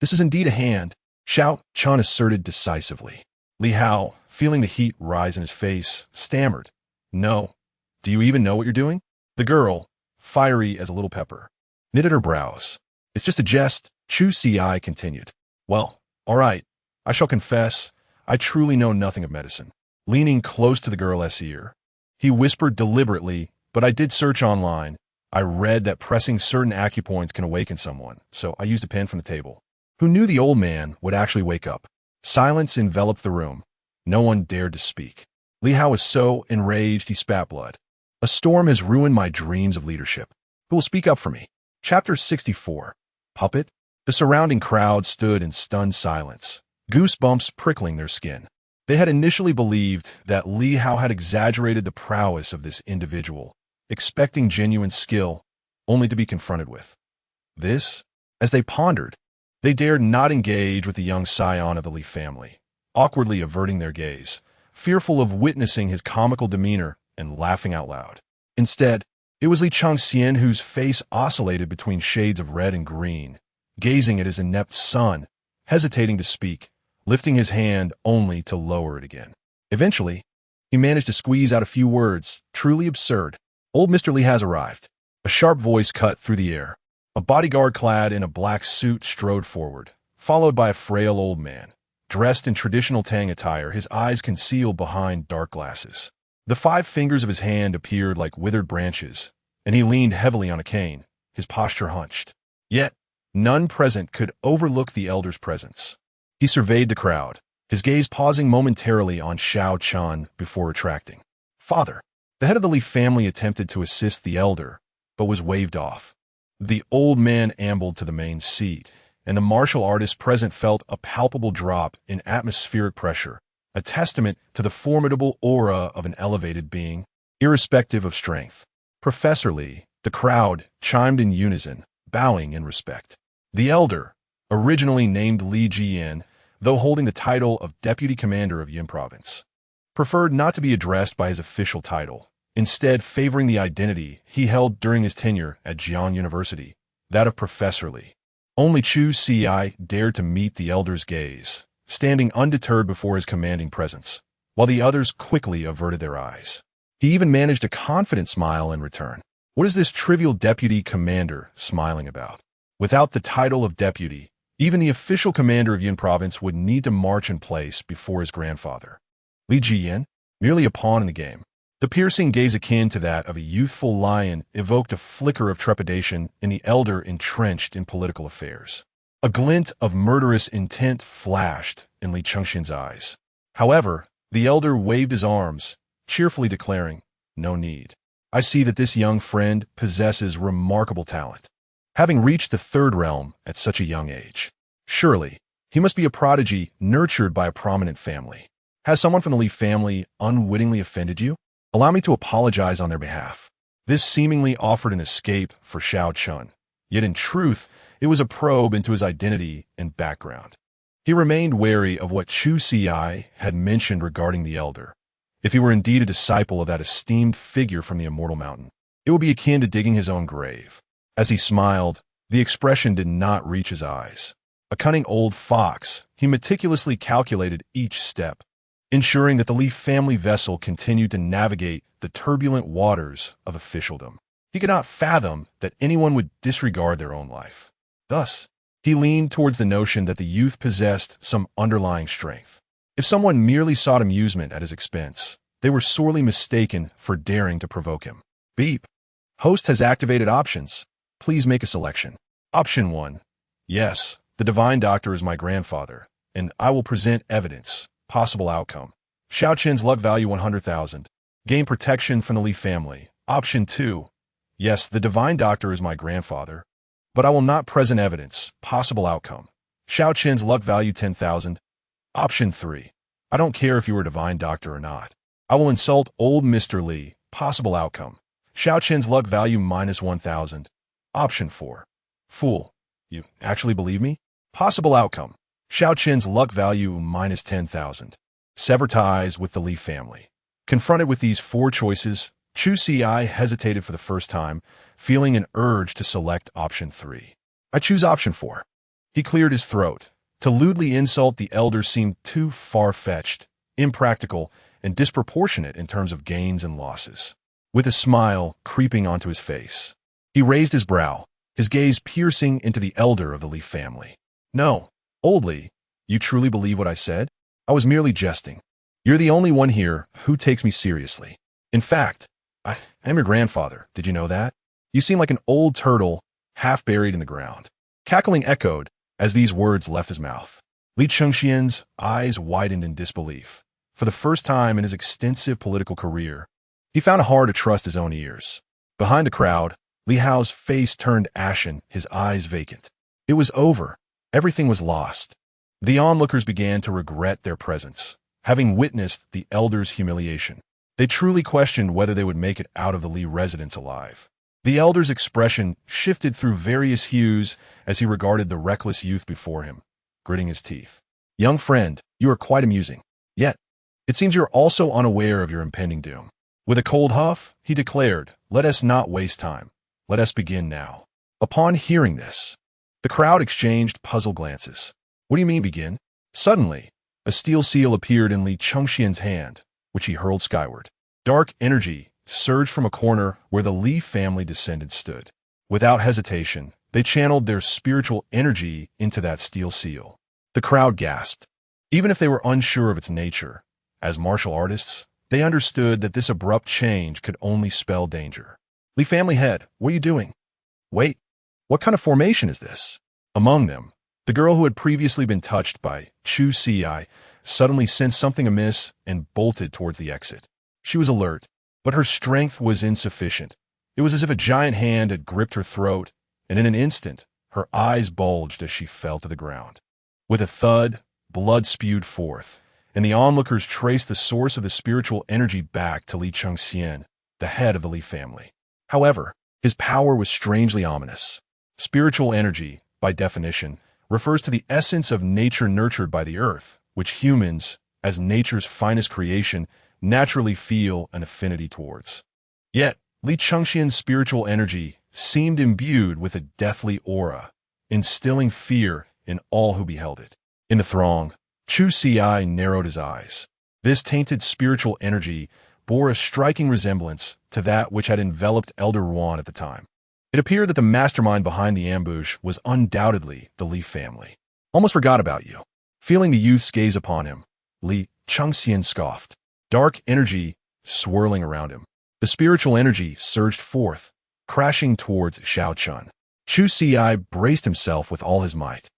This is indeed a hand," Xiao Qian asserted decisively. Li Hao, feeling the heat rise in his face, stammered. "No. Do you even know what you're doing?" The girl, fiery as a little pepper, knitted her brows. "It's just a jest," Chu Ci continued. "Well, all right. I shall confess, I truly know nothing of medicine." Leaning close to the girl's ear, he whispered deliberately, "But I did search online. I read that pressing certain acupoints can awaken someone, so I used a pen from the table." Who knew the old man would actually wake up? Silence enveloped the room. No one dared to speak. Li Hao was so enraged he spat blood. "A storm has ruined my dreams of leadership. Who will speak up for me?" Chapter 64. Puppet? The surrounding crowd stood in stunned silence, goosebumps prickling their skin. They had initially believed that Li Hao had exaggerated the prowess of this individual, expecting genuine skill, only to be confronted with this. As they pondered, they dared not engage with the young scion of the Li family, awkwardly averting their gaze, fearful of witnessing his comical demeanor and laughing out loud. Instead, it was Li Changxian whose face oscillated between shades of red and green, gazing at his inept son, hesitating to speak, lifting his hand only to lower it again. Eventually, he managed to squeeze out a few words, truly absurd. "Old Mr. Li has arrived." A sharp voice cut through the air. A bodyguard clad in a black suit strode forward, followed by a frail old man, dressed in traditional Tang attire, his eyes concealed behind dark glasses. The 5 fingers of his hand appeared like withered branches, and he leaned heavily on a cane, his posture hunched. Yet, none present could overlook the elder's presence. He surveyed the crowd, his gaze pausing momentarily on Xiao Qian before retracting. "Father." The head of the Li family attempted to assist the elder, but was waved off. The old man ambled to the main seat, and the martial artist present felt a palpable drop in atmospheric pressure, a testament to the formidable aura of an elevated being, irrespective of strength. "Professor Li," the crowd chimed in unison, bowing in respect. The elder, originally named Li Jian, though holding the title of Deputy Commander of Yin Province, preferred not to be addressed by his official title, instead favoring the identity he held during his tenure at Jian University, that of Professor Li. Only Chu Ci dared to meet the elder's gaze, standing undeterred before his commanding presence, while the others quickly averted their eyes. He even managed a confident smile in return. What is this trivial deputy commander smiling about? Without the title of deputy, even the official commander of Yin Province would need to march in place before his grandfather. Li Jian, merely a pawn in the game. The piercing gaze akin to that of a youthful lion evoked a flicker of trepidation in the elder entrenched in political affairs. A glint of murderous intent flashed in Li Changxian's eyes. However, the elder waved his arms, cheerfully declaring, "No need. I see that this young friend possesses remarkable talent. Having reached the 3rd realm at such a young age, surely he must be a prodigy nurtured by a prominent family. Has someone from the Li family unwittingly offended you? Allow me to apologize on their behalf." This seemingly offered an escape for Xiao Qian, yet in truth, it was a probe into his identity and background. He remained wary of what Chu Ci had mentioned regarding the elder. If he were indeed a disciple of that esteemed figure from the Immortal Mountain, it would be akin to digging his own grave. As he smiled, the expression did not reach his eyes. A cunning old fox, he meticulously calculated each step, ensuring that the Li family vessel continued to navigate the turbulent waters of officialdom. He could not fathom that anyone would disregard their own life. Thus, he leaned towards the notion that the youth possessed some underlying strength. If someone merely sought amusement at his expense, they were sorely mistaken for daring to provoke him. Beep. Host has activated options. Please make a selection. Option 1. Yes, the divine doctor is my grandfather, and I will present evidence. Possible outcome. Xiao Qin's luck value 100,000. Gain protection from the Li family. Option 2. Yes, the divine doctor is my grandfather, but I will not present evidence. Possible outcome. Xiao Qin's luck value 10,000. Option 3. I don't care if you are a divine doctor or not. I will insult old Mr. Li. Possible outcome. Xiao Qin's luck value minus 1,000. Option 4. Fool. You actually believe me? Possible outcome. Xiao Qin's luck value minus 10,000. Sever ties with the Li family. Confronted with these 4 choices, Chu Ci hesitated for the first time, feeling an urge to select option 3. I choose option 4. He cleared his throat. To lewdly insult the elders seemed too far-fetched, impractical, and disproportionate in terms of gains and losses. With a smile creeping onto his face, he raised his brow, his gaze piercing into the elder of the Li family. No, old Li, you truly believe what I said? I was merely jesting. You're the only one here who takes me seriously. In fact, I am your grandfather. Did you know that? You seem like an old turtle, half buried in the ground. Cackling echoed as these words left his mouth. Li Chengxian's eyes widened in disbelief. For the first time in his extensive political career, he found it hard to trust his own ears. Behind the crowd, Li Hao's face turned ashen, his eyes vacant. It was over. Everything was lost. The onlookers began to regret their presence, having witnessed the elders' humiliation. They truly questioned whether they would make it out of the Li residence alive. The elder's expression shifted through various hues as he regarded the reckless youth before him, gritting his teeth. Young friend, you are quite amusing. Yet, it seems you're also unaware of your impending doom. With a cold huff, he declared, let us not waste time. Let us begin now. Upon hearing this, the crowd exchanged puzzled glances. What do you mean begin? Suddenly, a steel seal appeared in Li Chengxian's hand, which he hurled skyward. Dark energy surged from a corner where the Li family descendants stood. Without hesitation, they channeled their spiritual energy into that steel seal. The crowd gasped. Even if they were unsure of its nature, as martial artists, they understood that this abrupt change could only spell danger. Li family head, what are you doing? Wait, what kind of formation is this? Among them, the girl who had previously been touched by Chu Ci suddenly sensed something amiss and bolted towards the exit. She was alert, but her strength was insufficient. It was as if a giant hand had gripped her throat, and in an instant, her eyes bulged as she fell to the ground. With a thud, blood spewed forth, and the onlookers traced the source of the spiritual energy back to Li Chengxian, the head of the Li family. However, his power was strangely ominous. Spiritual energy, by definition, refers to the essence of nature nurtured by the earth, which humans, as nature's finest creation, naturally feel an affinity towards. Yet, Li Chengxian's spiritual energy seemed imbued with a deathly aura, instilling fear in all who beheld it. In the throng, Chu Ci narrowed his eyes. This tainted spiritual energy bore a striking resemblance to that which had enveloped Elder Ruan at the time. It appeared that the mastermind behind the ambush was undoubtedly the Li family. Almost forgot about you. Feeling the youth's gaze upon him, Li Chengxian scoffed. Dark energy swirling around him. The spiritual energy surged forth, crashing towards Xiao Chun. Chu Ci braced himself with all his might.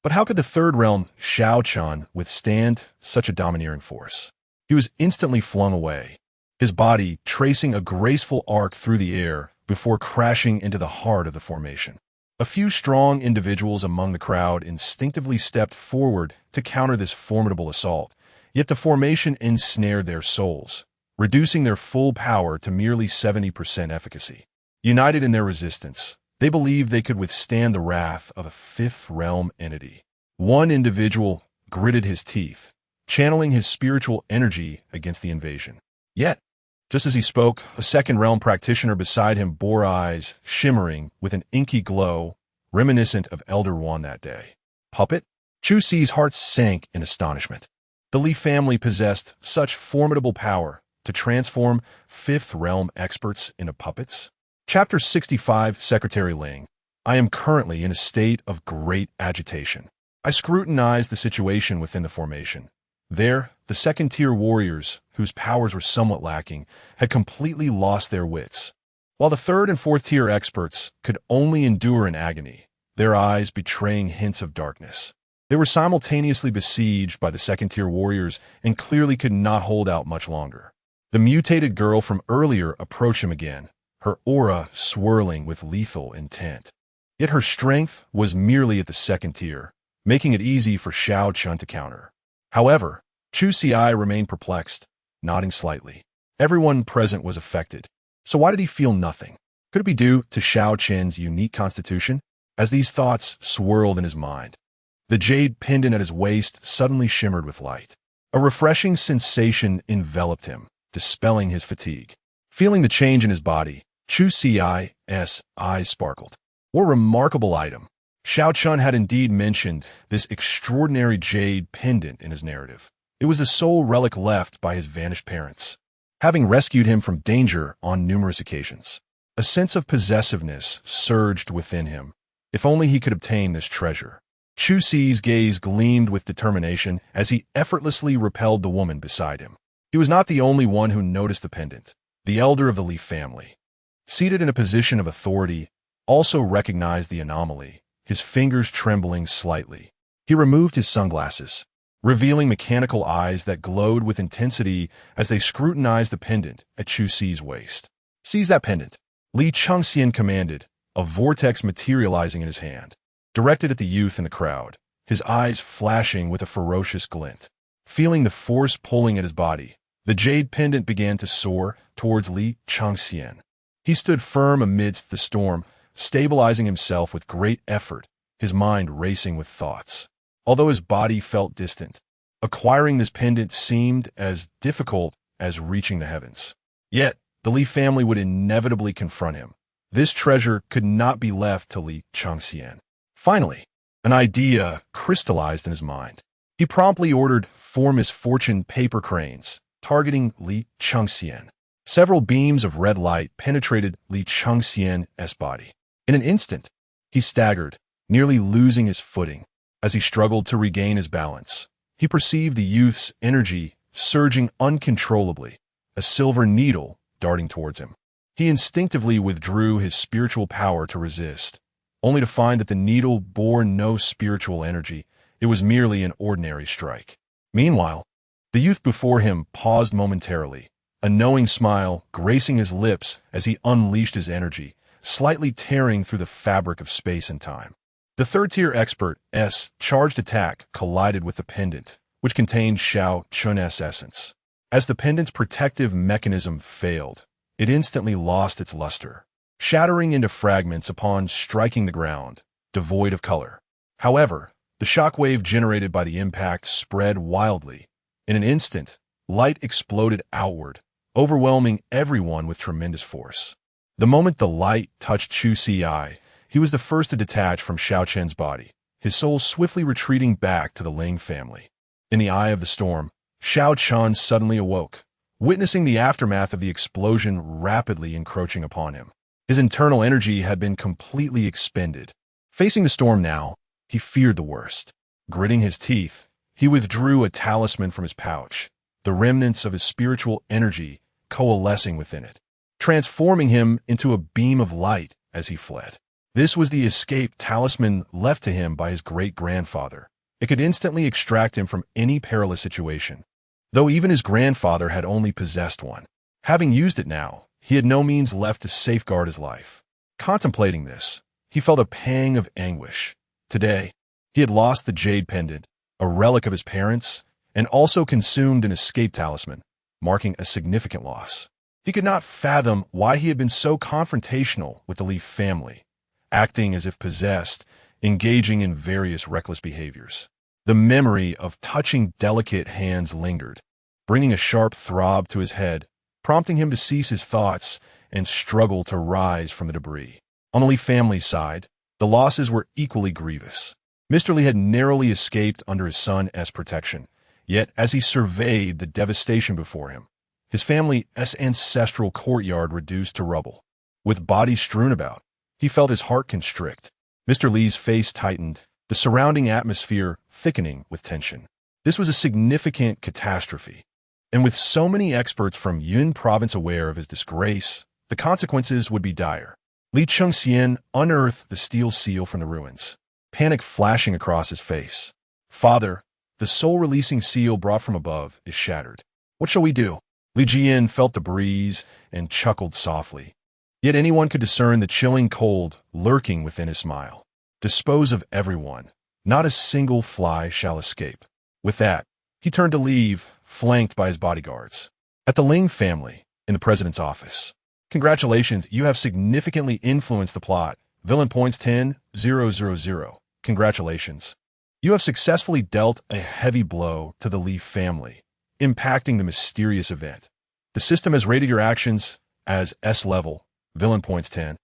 But how could the third realm, Xiao Chun, withstand such a domineering force? He was instantly flung away, his body tracing a graceful arc through the air before crashing into the heart of the formation. A few strong individuals among the crowd instinctively stepped forward to counter this formidable assault, yet the formation ensnared their souls, reducing their full power to merely 70% efficacy. United in their resistance, they believed they could withstand the wrath of a fifth realm entity. One individual gritted his teeth, channeling his spiritual energy against the invasion. Yet, Just as he spoke, a second realm practitioner beside him bore eyes shimmering with an inky glow, reminiscent of Elder One that day. Puppet? Chu Ci's heart sank in astonishment. The Li family possessed such formidable power to transform fifth realm experts into puppets. Chapter 65, Secretary Ling. I am currently in a state of great agitation. I scrutinized the situation within the formation. There, the second-tier warriors, whose powers were somewhat lacking, had completely lost their wits, while the third and fourth-tier experts could only endure in agony, their eyes betraying hints of darkness. They were simultaneously besieged by the second-tier warriors and clearly could not hold out much longer. The mutated girl from earlier approached him again, her aura swirling with lethal intent. Yet her strength was merely at the second tier, making it easy for Xiao Chun to counter. However, Chu Ci remained perplexed, nodding slightly. Everyone present was affected. So why did he feel nothing? Could it be due to Xiao Chen's unique constitution? As these thoughts swirled in his mind, the jade pendant at his waist suddenly shimmered with light. A refreshing sensation enveloped him, dispelling his fatigue. Feeling the change in his body, Chu Ci's eyes sparkled. What a remarkable item! Xiao Chun had indeed mentioned this extraordinary jade pendant in his narrative. It was the sole relic left by his vanished parents, having rescued him from danger on numerous occasions. A sense of possessiveness surged within him. If only he could obtain this treasure. Chu Ci's gaze gleamed with determination as he effortlessly repelled the woman beside him. He was not the only one who noticed the pendant. The elder of the Li family, seated in a position of authority, also recognized the anomaly, his fingers trembling slightly. He removed his sunglasses, revealing mechanical eyes that glowed with intensity as they scrutinized the pendant at Chu Ci's waist. "Seize that pendant," Li Changxian commanded, a vortex materializing in his hand, directed at the youth in the crowd, his eyes flashing with a ferocious glint. Feeling the force pulling at his body, the jade pendant began to soar towards Li Changxian. He stood firm amidst the storm, stabilizing himself with great effort, his mind racing with thoughts. Although his body felt distant, acquiring this pendant seemed as difficult as reaching the heavens. Yet, the Li family would inevitably confront him. This treasure could not be left to Li Changxian. Finally, an idea crystallized in his mind. He promptly ordered 4 misfortune paper cranes, targeting Li Changxian. Several beams of red light penetrated Li Changxian's body. In an instant, he staggered, nearly losing his footing. As he struggled to regain his balance, he perceived the youth's energy surging uncontrollably, a silver needle darting towards him. He instinctively withdrew his spiritual power to resist, only to find that the needle bore no spiritual energy. It was merely an ordinary strike. Meanwhile, the youth before him paused momentarily, a knowing smile gracing his lips as he unleashed his energy, slightly tearing through the fabric of space and time. The third-tier expert's charged attack collided with the pendant, which contained Xiao Chun's essence. As the pendant's protective mechanism failed, it instantly lost its luster, shattering into fragments upon striking the ground, devoid of color. However, the shockwave generated by the impact spread wildly. In an instant, light exploded outward, overwhelming everyone with tremendous force. The moment the light touched Chu Ci, he was the first to detach from Xiao Chen's body, his soul swiftly retreating back to the Ling family. In the eye of the storm, Xiao Chen suddenly awoke, witnessing the aftermath of the explosion rapidly encroaching upon him. His internal energy had been completely expended. Facing the storm now, he feared the worst. Gritting his teeth, he withdrew a talisman from his pouch, the remnants of his spiritual energy coalescing within it, transforming him into a beam of light as he fled. This was the escape talisman left to him by his great-grandfather. It could instantly extract him from any perilous situation, though even his grandfather had only possessed one. Having used it now, he had no means left to safeguard his life. Contemplating this, he felt a pang of anguish. Today, he had lost the jade pendant, a relic of his parents, and also consumed an escape talisman, marking a significant loss. He could not fathom why he had been so confrontational with the Li family, acting as if possessed, engaging in various reckless behaviors. The memory of touching delicate hands lingered, bringing a sharp throb to his head, prompting him to cease his thoughts and struggle to rise from the debris. On the Li family's side, the losses were equally grievous. Mr. Li had narrowly escaped under his son's protection, yet as he surveyed the devastation before him, his family's ancestral courtyard reduced to rubble. With bodies strewn about, he felt his heart constrict. Mr. Li's face tightened, the surrounding atmosphere thickening with tension. This was a significant catastrophe, and with so many experts from Yun province aware of his disgrace, the consequences would be dire. Li Chengxian unearthed the steel seal from the ruins, panic flashing across his face. "Father, the soul-releasing seal brought from above is shattered. What shall we do?" Li Jian felt the breeze and chuckled softly. Yet anyone could discern the chilling cold lurking within his smile. "Dispose of everyone. Not a single fly shall escape." With that, he turned to leave, flanked by his bodyguards. At the Ling family, in the president's office. "Congratulations, you have significantly influenced the plot. Villain points 10,000. Congratulations. You have successfully dealt a heavy blow to the Li family, impacting the mysterious event. The system has rated your actions as S level. Villain points 10,000.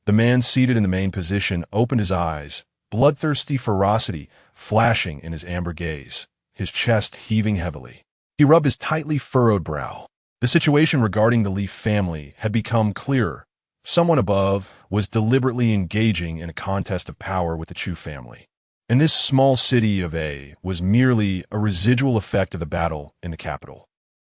The man seated in the main position opened his eyes, bloodthirsty ferocity flashing in his amber gaze, his chest heaving heavily. He rubbed his tightly furrowed brow. The situation regarding the Li family had become clearer. Someone above was deliberately engaging in a contest of power with the Chu family. And this small city of A was merely a residual effect of the battle in the capital.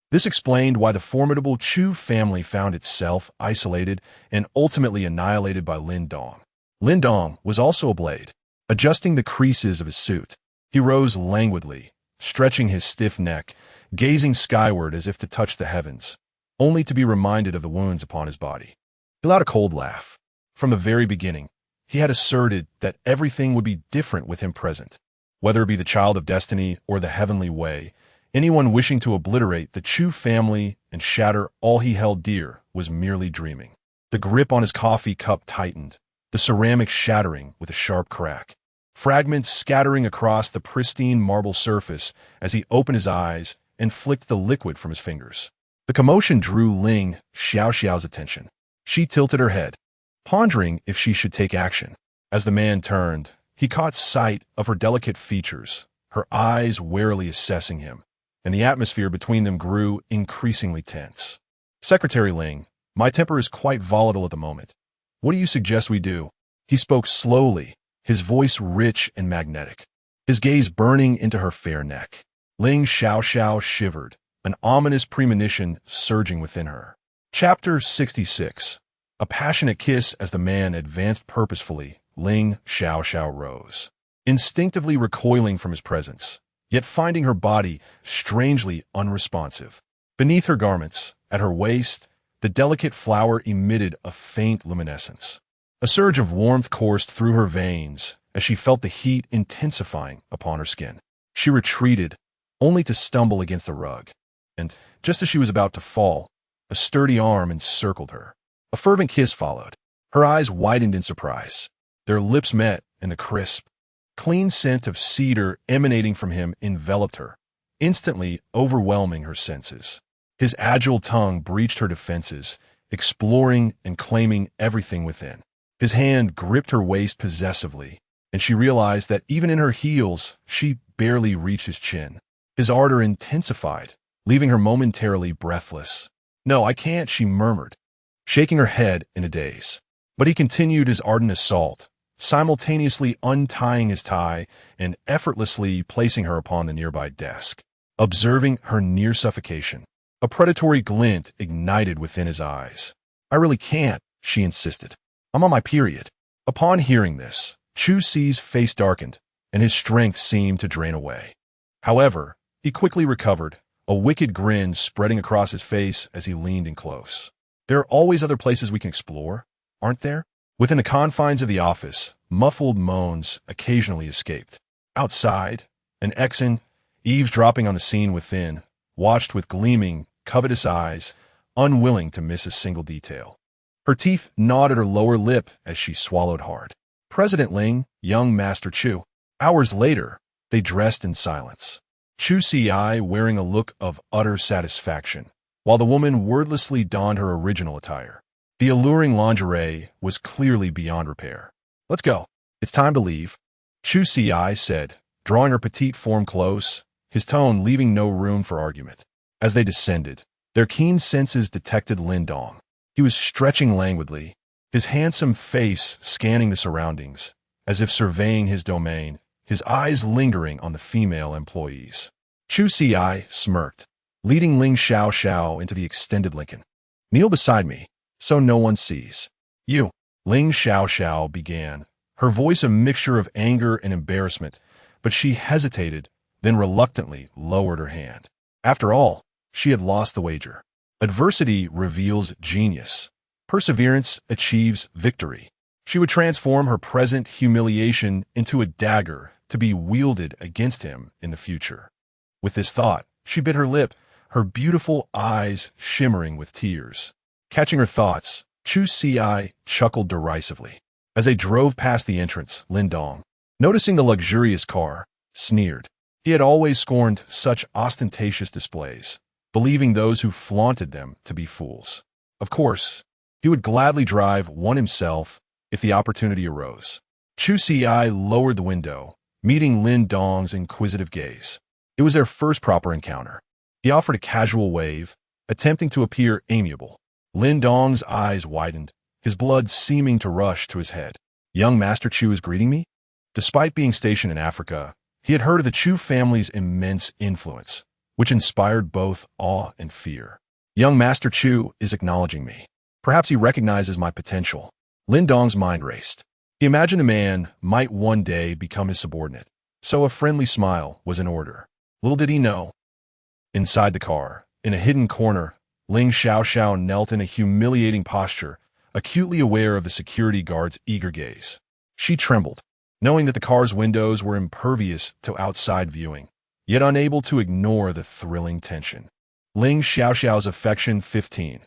This explained why the formidable Chu family found itself isolated and ultimately annihilated by Lin Dong. Lin Dong was also a blade. Adjusting the creases of his suit, he rose languidly, stretching his stiff neck, gazing skyward as if to touch the heavens, only to be reminded of the wounds upon his body. He let out a cold laugh. From the very beginning, he had asserted that everything would be different with him present. Whether it be the child of destiny or the heavenly way, anyone wishing to obliterate the Chu family and shatter all he held dear was merely dreaming. The grip on his coffee cup tightened, the ceramic shattering with a sharp crack, fragments scattering across the pristine marble surface as he opened his eyes and flicked the liquid from his fingers. The commotion drew Ling Xiaoxiao's attention. She tilted her head, pondering if she should take action. As the man turned, he caught sight of her delicate features, her eyes warily assessing him, and the atmosphere between them grew increasingly tense. "Secretary Ling, my temper is quite volatile at the moment. What do you suggest we do?" He spoke slowly, his voice rich and magnetic, his gaze burning into her fair neck. Ling Xiaoxiao shivered, an ominous premonition surging within her. Chapter 66. A passionate kiss. As the man advanced purposefully, Ling Xiaoxiao rose, instinctively recoiling from his presence, yet finding her body strangely unresponsive. Beneath her garments, at her waist, the delicate flower emitted a faint luminescence. A surge of warmth coursed through her veins as she felt the heat intensifying upon her skin. She retreated, only to stumble against the rug, and, just as she was about to fall, a sturdy arm encircled her. A fervent kiss followed. Her eyes widened in surprise. Their lips met, and the crisp, clean scent of cedar emanating from him enveloped her, instantly overwhelming her senses. His agile tongue breached her defenses, exploring and claiming everything within. His hand gripped her waist possessively, and she realized that even in her heels, she barely reached his chin. His ardor intensified, leaving her momentarily breathless. "No, I can't," she murmured, shaking her head in a daze. But he continued his ardent assault, simultaneously untying his tie and effortlessly placing her upon the nearby desk. Observing her near suffocation, a predatory glint ignited within his eyes. "I really can't," she insisted. "I'm on my period." Upon hearing this, Chu Ci's face darkened, and his strength seemed to drain away. However, he quickly recovered, a wicked grin spreading across his face as he leaned in close. "There are always other places we can explore, aren't there?" Within the confines of the office, muffled moans occasionally escaped. Outside, an Exon, eavesdropping on the scene within, watched with gleaming, covetous eyes, unwilling to miss a single detail. Her teeth gnawed at her lower lip as she swallowed hard. President Ling, young Master Chu. Hours later, they dressed in silence. Chu Ci wearing a look of utter satisfaction, while the woman wordlessly donned her original attire. The alluring lingerie was clearly beyond repair. "Let's go. It's time to leave," Chu Ci said, drawing her petite form close, his tone leaving no room for argument. As they descended, their keen senses detected Lin Dong. He was stretching languidly, his handsome face scanning the surroundings, as if surveying his domain, his eyes lingering on the female employees. Chu Ci smirked, leading Ling Xiao into the extended Lincoln. "Kneel beside me, so no one sees." "You," Ling Xiao began, her voice a mixture of anger and embarrassment, but she hesitated, then reluctantly lowered her hand. After all, she had lost the wager. Adversity reveals genius. Perseverance achieves victory. She would transform her present humiliation into a dagger to be wielded against him in the future. With this thought, she bit her lip, her beautiful eyes shimmering with tears. Catching her thoughts, Chu Ci chuckled derisively. As they drove past the entrance, Lin Dong, noticing the luxurious car, sneered. He had always scorned such ostentatious displays, believing those who flaunted them to be fools. Of course, he would gladly drive one himself if the opportunity arose. Chu Ci lowered the window, meeting Lin Dong's inquisitive gaze. It was their first proper encounter. He offered a casual wave, attempting to appear amiable. Lin Dong's eyes widened, his blood seeming to rush to his head. "Young Master Chu is greeting me?" Despite being stationed in Africa, he had heard of the Chu family's immense influence, which inspired both awe and fear. "Young Master Chu is acknowledging me. Perhaps he recognizes my potential." Lin Dong's mind raced. He imagined the man might one day become his subordinate, so a friendly smile was in order. Little did he know. Inside the car, in a hidden corner, Ling Xiao knelt in a humiliating posture, acutely aware of the security guard's eager gaze. She trembled, knowing that the car's windows were impervious to outside viewing, yet unable to ignore the thrilling tension. Ling Xiao's affection 15.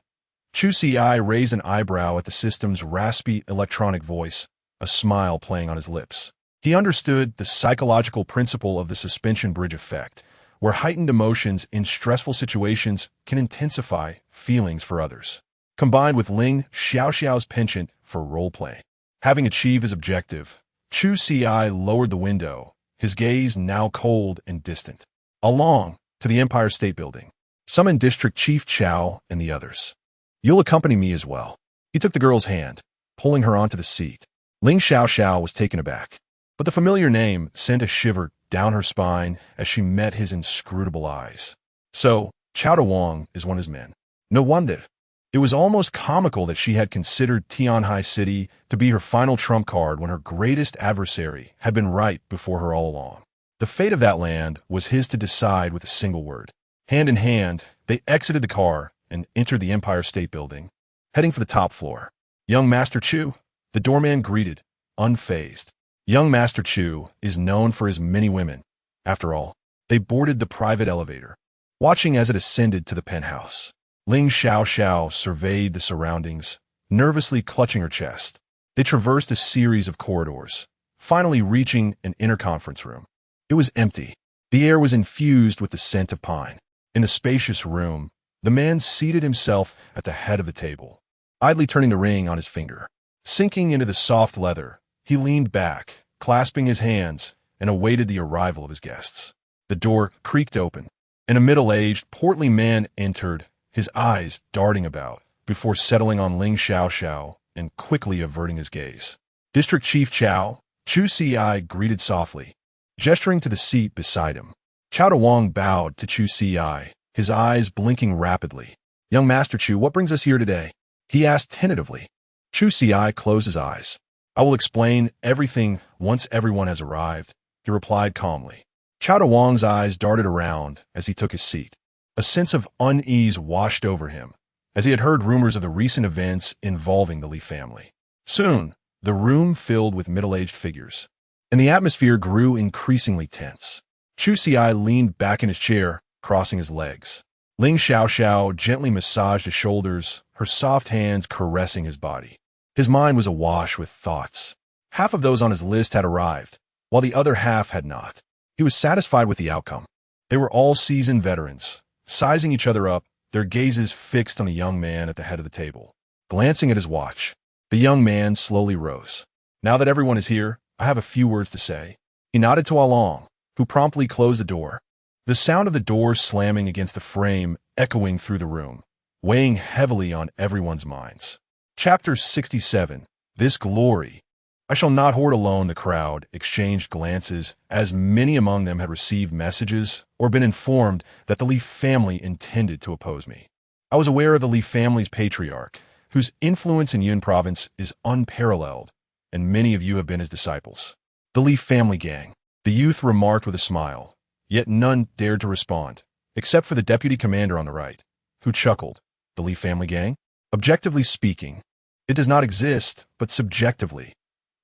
Chu Ci raised an eyebrow at the system's raspy electronic voice, a smile playing on his lips. He understood the psychological principle of the suspension bridge effect, where heightened emotions in stressful situations can intensify feelings for others. Combined with Ling Xiao's penchant for role-play. Having achieved his objective, Chu Ci lowered the window, his gaze now cold and distant. Along to the Empire State Building, summoned District Chief Chow and the others. "You'll accompany me as well." He took the girl's hand, pulling her onto the seat. Ling Xiao was taken aback, but the familiar name sent a shiver down her spine as she met his inscrutable eyes. So, Chow Wang is one of his men. No wonder. It was almost comical that she had considered Tianhai City to be her final trump card when her greatest adversary had been right before her all along. The fate of that land was his to decide with a single word. Hand in hand, they exited the car and entered the Empire State Building, heading for the top floor. "Young Master Chu," the doorman greeted, unfazed. Young Master Chu is known for his many women. After all, they boarded the private elevator, watching as it ascended to the penthouse. Ling Xiao surveyed the surroundings, nervously clutching her chest. They traversed a series of corridors, finally reaching an inner conference room. It was empty. The air was infused with the scent of pine. In the spacious room, the man seated himself at the head of the table, idly turning the ring on his finger. Sinking into the soft leather, he leaned back, clasping his hands, and awaited the arrival of his guests. The door creaked open, and a middle-aged, portly man entered, his eyes darting about, before settling on Ling Xiao and quickly averting his gaze. District Chief Chow, Chu Ci greeted softly, gesturing to the seat beside him. Chow Wang bowed to Chu Ci, his eyes blinking rapidly. "Young Master Chu, what brings us here today?" he asked tentatively. Chu Ci closed his eyes. "I will explain everything once everyone has arrived," he replied calmly. Chow Wang's eyes darted around as he took his seat. A sense of unease washed over him, as he had heard rumors of the recent events involving the Li family. Soon, the room filled with middle-aged figures, and the atmosphere grew increasingly tense. Chu Ci leaned back in his chair, crossing his legs. Ling Xiao gently massaged his shoulders, her soft hands caressing his body. His mind was awash with thoughts. Half of those on his list had arrived, while the other half had not. He was satisfied with the outcome. They were all seasoned veterans, sizing each other up, their gazes fixed on the young man at the head of the table. Glancing at his watch, the young man slowly rose. Now that everyone is here, I have a few words to say. He nodded to Ling, who promptly closed the door. The sound of the door slamming against the frame echoing through the room, weighing heavily on everyone's minds. Chapter 67. This glory. I shall not hoard alone. The crowd exchanged glances, as many among them had received messages or been informed that the Li family intended to oppose me. I was aware of the Li family's patriarch, whose influence in Yun province is unparalleled, and many of you have been his disciples. The Li family gang, the youth remarked with a smile, yet none dared to respond, except for the deputy commander on the right, who chuckled. The Li family gang? Objectively speaking, it does not exist, but subjectively,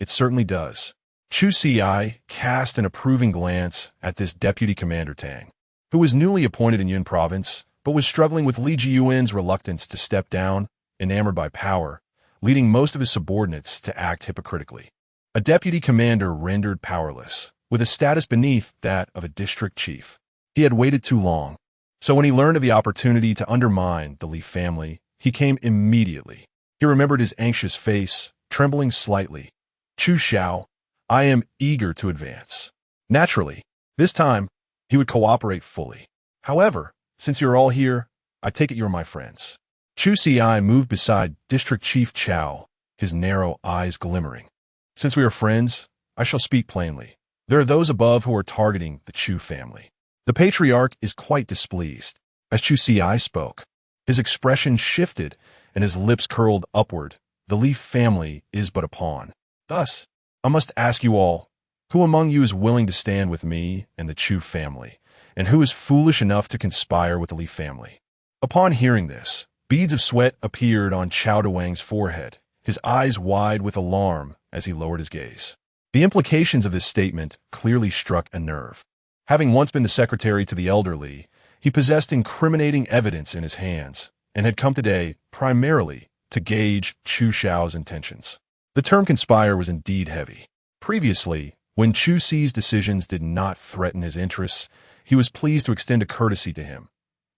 it certainly does. Chu Ci cast an approving glance at this deputy commander Tang, who was newly appointed in Yun province, but was struggling with Li Jiyuan's reluctance to step down, enamored by power, leading most of his subordinates to act hypocritically. A deputy commander rendered powerless, with a status beneath that of a district chief. He had waited too long, so when he learned of the opportunity to undermine the Li family, he came immediately. He remembered his anxious face, trembling slightly. Chu Ci, I am eager to advance. Naturally, this time, he would cooperate fully. However, since you're all here, I take it you're my friends. Chu Ci moved beside District Chief Chow, his narrow eyes glimmering. Since we are friends, I shall speak plainly. There are those above who are targeting the Chu family. The patriarch is quite displeased. As Chu Ci spoke, his expression shifted and his lips curled upward. The Li family is but a pawn. Thus, I must ask you all, who among you is willing to stand with me and the Chu family, and who is foolish enough to conspire with the Li family? Upon hearing this, beads of sweat appeared on Chao Dawang's forehead, his eyes wide with alarm as he lowered his gaze. The implications of this statement clearly struck a nerve. Having once been the secretary to the elderly, he possessed incriminating evidence in his hands and had come today primarily to gauge Chu Xiao's intentions. The term conspire was indeed heavy. Previously, when Chu Ci's decisions did not threaten his interests, he was pleased to extend a courtesy to him.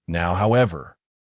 Now, however,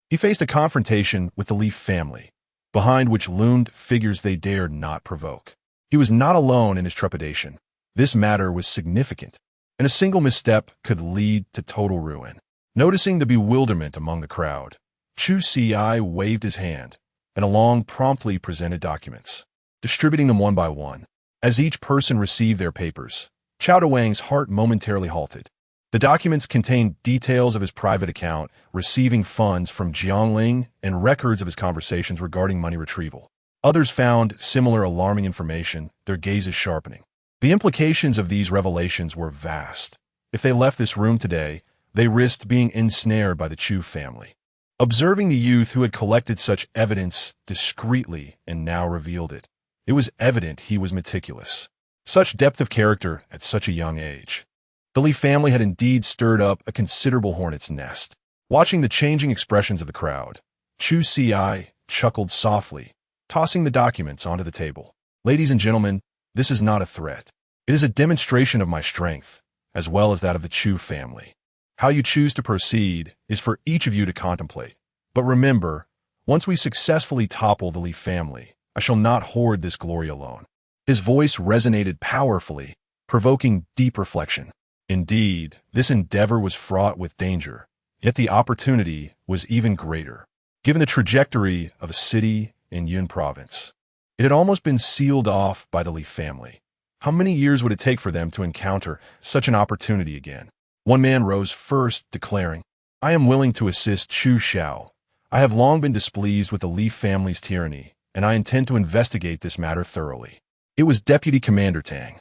he faced a confrontation with the Li family, behind which loomed figures they dared not provoke. He was not alone in his trepidation. This matter was significant, and a single misstep could lead to total ruin. Noticing the bewilderment among the crowd, Chu Ci waved his hand, and Ling promptly presented documents, distributing them one by one. As each person received their papers, Chao Dawang's heart momentarily halted. The documents contained details of his private account, receiving funds from Ling, and records of his conversations regarding money retrieval. Others found similar alarming information, their gazes sharpening. The implications of these revelations were vast. If they left this room today, they risked being ensnared by the Chu family. Observing the youth who had collected such evidence discreetly and now revealed it, it was evident he was meticulous. Such depth of character at such a young age. The Li family had indeed stirred up a considerable hornet's nest. Watching the changing expressions of the crowd, Chu Ci chuckled softly, tossing the documents onto the table. Ladies and gentlemen, this is not a threat. It is a demonstration of my strength, as well as that of the Chu family. How you choose to proceed is for each of you to contemplate. But remember, once we successfully topple the Li family, I shall not hoard this glory alone. His voice resonated powerfully, provoking deep reflection. Indeed, this endeavor was fraught with danger, yet the opportunity was even greater. Given the trajectory of a city in Yun province, it had almost been sealed off by the Li family. How many years would it take for them to encounter such an opportunity again? One man rose first, declaring, I am willing to assist Chu Xiao. I have long been displeased with the Li family's tyranny, and I intend to investigate this matter thoroughly. It was Deputy Commander Tang.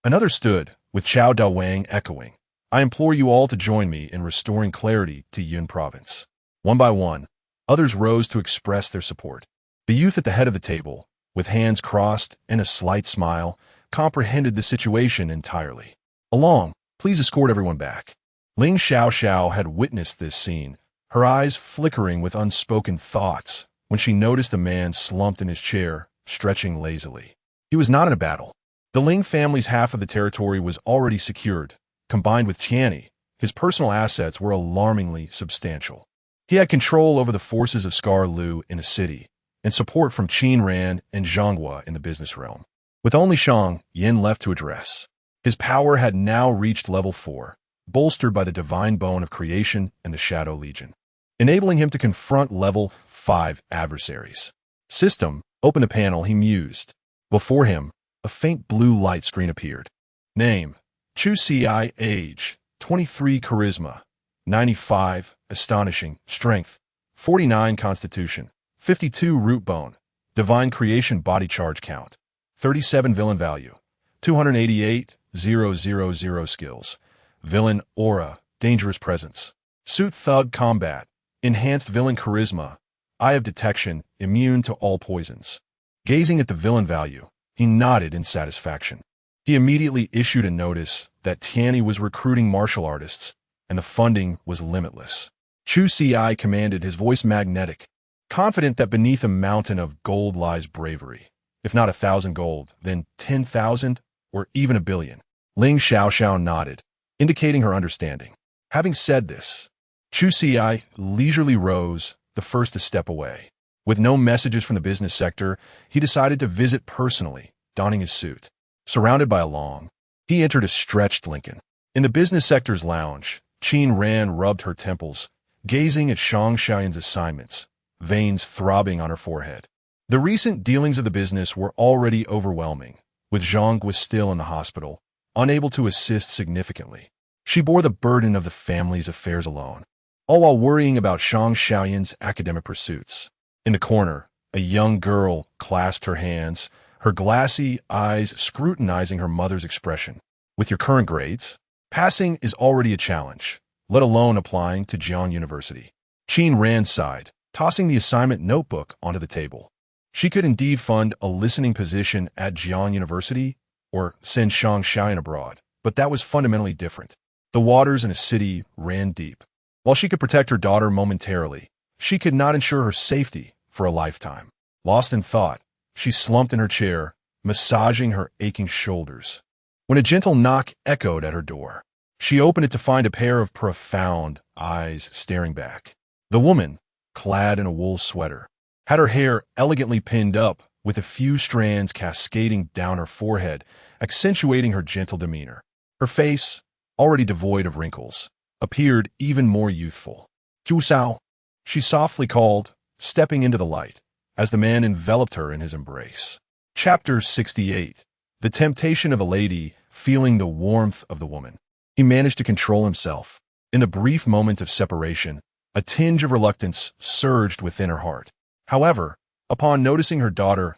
Another stood, with Chao Dawang echoing, I implore you all to join me in restoring clarity to Yun province. One by one, others rose to express their support. The youth at the head of the table, with hands crossed and a slight smile, comprehended the situation entirely. Ling, please escort everyone back. Ling Xiao had witnessed this scene, her eyes flickering with unspoken thoughts, when she noticed the man slumped in his chair, stretching lazily. He was not in a battle. The Ling family's half of the territory was already secured. Combined with Tianyi, his personal assets were alarmingly substantial. He had control over the forces of Scar Lu in a city, and support from Qin Ran and Zhonghua in the business realm. With only Shang Yin left to address, his power had now reached level 4, bolstered by the divine bone of creation and the Shadow Legion, enabling him to confront level 5 adversaries. System, open the panel, he mused. Before him, a faint blue light screen appeared. Name, Chu Ci, age, 23, charisma, 95, astonishing, strength, 49, constitution, 52, root bone, divine creation body charge count, 37, villain value, 288, 000 skills, villain aura, dangerous presence, suit thug combat, enhanced villain charisma, eye of detection, immune to all poisons. Gazing at the villain value, he nodded in satisfaction. He immediately issued a notice that Tianyi was recruiting martial artists, and the funding was limitless. Chu Ci commanded, his voice magnetic, confident that beneath a mountain of gold lies bravery. If not 1,000 gold, then 10,000 or even 1 billion. Ling Xiao nodded, indicating her understanding. Having said this, Chu Ci leisurely rose, the first to step away. With no messages from the business sector, he decided to visit personally, donning his suit. Surrounded by a lawn, he entered a stretched Lincoln. In the business sector's lounge, Qin Ran rubbed her temples, gazing at Shang Xiaoyan's assignments, veins throbbing on her forehead. The recent dealings of the business were already overwhelming, with Zhang still in the hospital, unable to assist significantly. She bore the burden of the family's affairs alone, all while worrying about Shang Xiaoyan's academic pursuits. In the corner, a young girl clasped her hands, her glassy eyes scrutinizing her mother's expression. With your current grades, passing is already a challenge, let alone applying to Jian University. Qin Ran sighed, tossing the assignment notebook onto the table. She could indeed fund a listening position at Jian University or send Shang Xiaoyan abroad, but that was fundamentally different. The waters in a city ran deep. While she could protect her daughter momentarily, she could not ensure her safety for a lifetime. Lost in thought, she slumped in her chair, massaging her aching shoulders, when a gentle knock echoed at her door. She opened it to find a pair of profound eyes staring back. The woman, clad in a wool sweater, had her hair elegantly pinned up with a few strands cascading down her forehead, accentuating her gentle demeanor. Her face, already devoid of wrinkles, appeared even more youthful. Chu Ci, she softly called, stepping into the light, as the man enveloped her in his embrace. Chapter 68. The temptation of a lady feeling the warmth of the woman. He managed to control himself. In the brief moment of separation, a tinge of reluctance surged within her heart. However, upon noticing her daughter's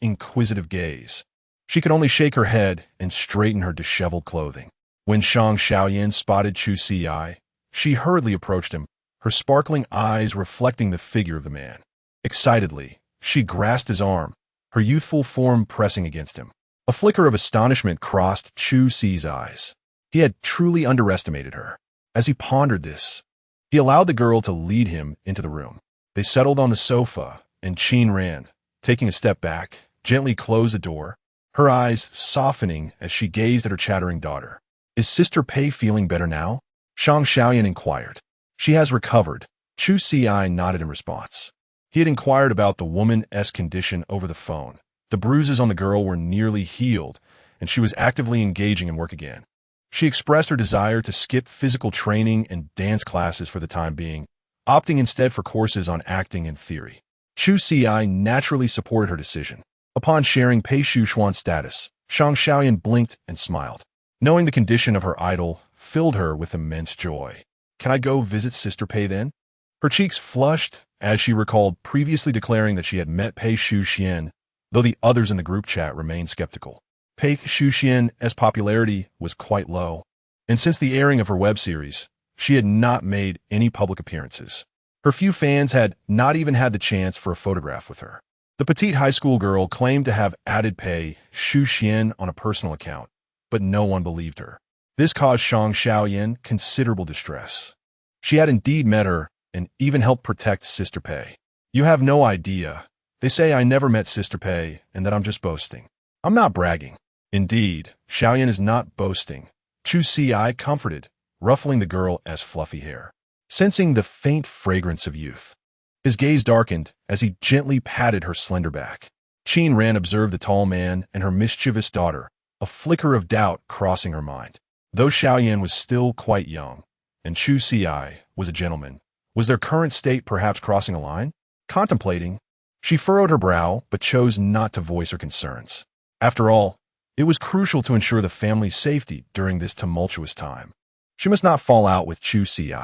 inquisitive gaze, she could only shake her head and straighten her disheveled clothing. When Shang Xiaoyan spotted Chu Ci, she hurriedly approached him, her sparkling eyes reflecting the figure of the man. Excitedly, she grasped his arm, her youthful form pressing against him. A flicker of astonishment crossed Chu Ci's eyes. He had truly underestimated her. As he pondered this, he allowed the girl to lead him into the room. They settled on the sofa, and Qin Ran, taking a step back, gently closed the door, her eyes softening as she gazed at her chattering daughter. Is Sister Pei feeling better now? Shang Xiaoyan inquired. She has recovered. Chu Ci nodded in response. He had inquired about the woman's condition over the phone. The bruises on the girl were nearly healed, and she was actively engaging in work again. She expressed her desire to skip physical training and dance classes for the time being, opting instead for courses on acting and theory. Chu Ci naturally supported her decision. Upon sharing Pei Shuxuan's status, Shang Xiaoyan blinked and smiled. Knowing the condition of her idol filled her with immense joy. Can I go visit Sister Pei then? Her cheeks flushed as she recalled previously declaring that she had met Pei Shuxian, though the others in the group chat remained skeptical. Pei Shuxian's popularity was quite low, and since the airing of her web series, she had not made any public appearances. Her few fans had not even had the chance for a photograph with her. The petite high school girl claimed to have added Pei Shuxian on a personal account, but no one believed her. This caused Shang Xiaoyan considerable distress. She had indeed met her and even helped protect Sister Pei. You have no idea. They say I never met Sister Pei and that I'm just boasting. I'm not bragging. Indeed, Xiaoyan is not boasting. Chu Ci comforted, ruffling the girl's fluffy hair, sensing the faint fragrance of youth. His gaze darkened as he gently patted her slender back. Qin Ran observed the tall man and her mischievous daughter, a flicker of doubt crossing her mind. Though Xiaoyan was still quite young, and Chu Ci was a gentleman, was their current state perhaps crossing a line? Contemplating, she furrowed her brow but chose not to voice her concerns. After all, it was crucial to ensure the family's safety during this tumultuous time. She must not fall out with Chu Ci.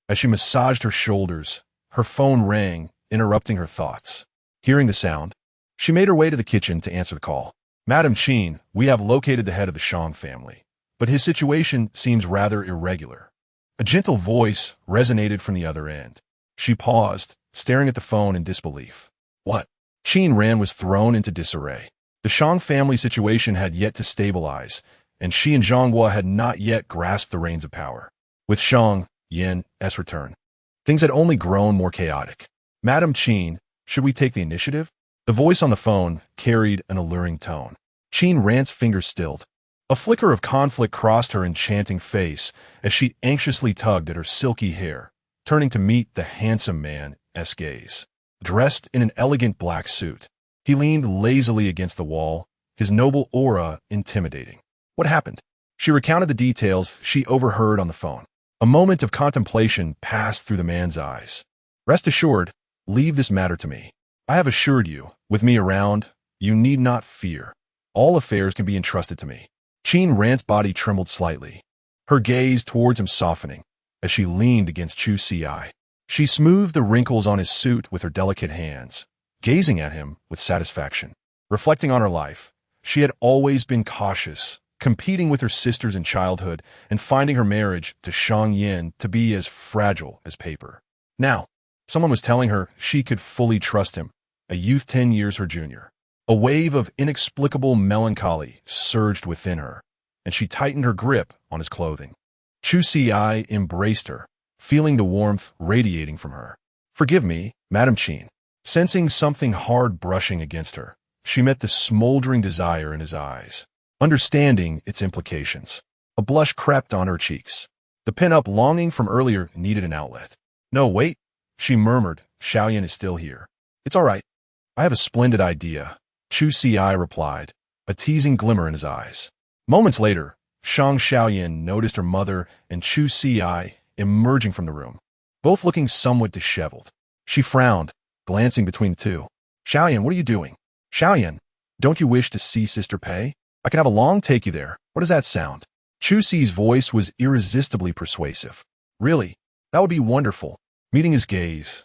As she massaged her shoulders, her phone rang, interrupting her thoughts. Hearing the sound, she made her way to the kitchen to answer the call. Madam Qin, we have located the head of the Shang family, but his situation seems rather irregular. A gentle voice resonated from the other end. She paused, staring at the phone in disbelief. What? Qin Ran was thrown into disarray. The Shang family situation had yet to stabilize, and she and Zhonghua had not yet grasped the reins of power. With Shang Yan's return, things had only grown more chaotic. Madam Qin, should we take the initiative? The voice on the phone carried an alluring tone. Qin Ran's fingers stilled. A flicker of conflict crossed her enchanting face as she anxiously tugged at her silky hair, turning to meet the handsome man's gaze. Dressed in an elegant black suit, he leaned lazily against the wall, his noble aura intimidating. What happened? She recounted the details she overheard on the phone. A moment of contemplation passed through the man's eyes. Rest assured, leave this matter to me. I have assured you, with me around, you need not fear. All affairs can be entrusted to me. Qin Ran's body trembled slightly, her gaze towards him softening as she leaned against Chu Ci. She smoothed the wrinkles on his suit with her delicate hands, gazing at him with satisfaction. Reflecting on her life, she had always been cautious, competing with her sisters in childhood and finding her marriage to Shang Yan to be as fragile as paper. Now, someone was telling her she could fully trust him, a youth 10 years her junior. A wave of inexplicable melancholy surged within her, and she tightened her grip on his clothing. Chu Ci embraced her, feeling the warmth radiating from her. Forgive me, Madam Qin. Sensing something hard brushing against her, she met the smoldering desire in his eyes, understanding its implications. A blush crept on her cheeks. The pent-up longing from earlier needed an outlet. No, wait, she murmured, Xiaoyan is still here. It's all right. I have a splendid idea, Chu Ci replied, a teasing glimmer in his eyes. Moments later, Shang Xiaoyan noticed her mother and Chu Ci emerging from the room, both looking somewhat disheveled. She frowned, glancing between the two. Xiaoyan, what are you doing? Xiaoyan, don't you wish to see Sister Pei? I can have a long take you there. What does that sound? Chu Ci's voice was irresistibly persuasive. Really? That would be wonderful. Meeting his gaze,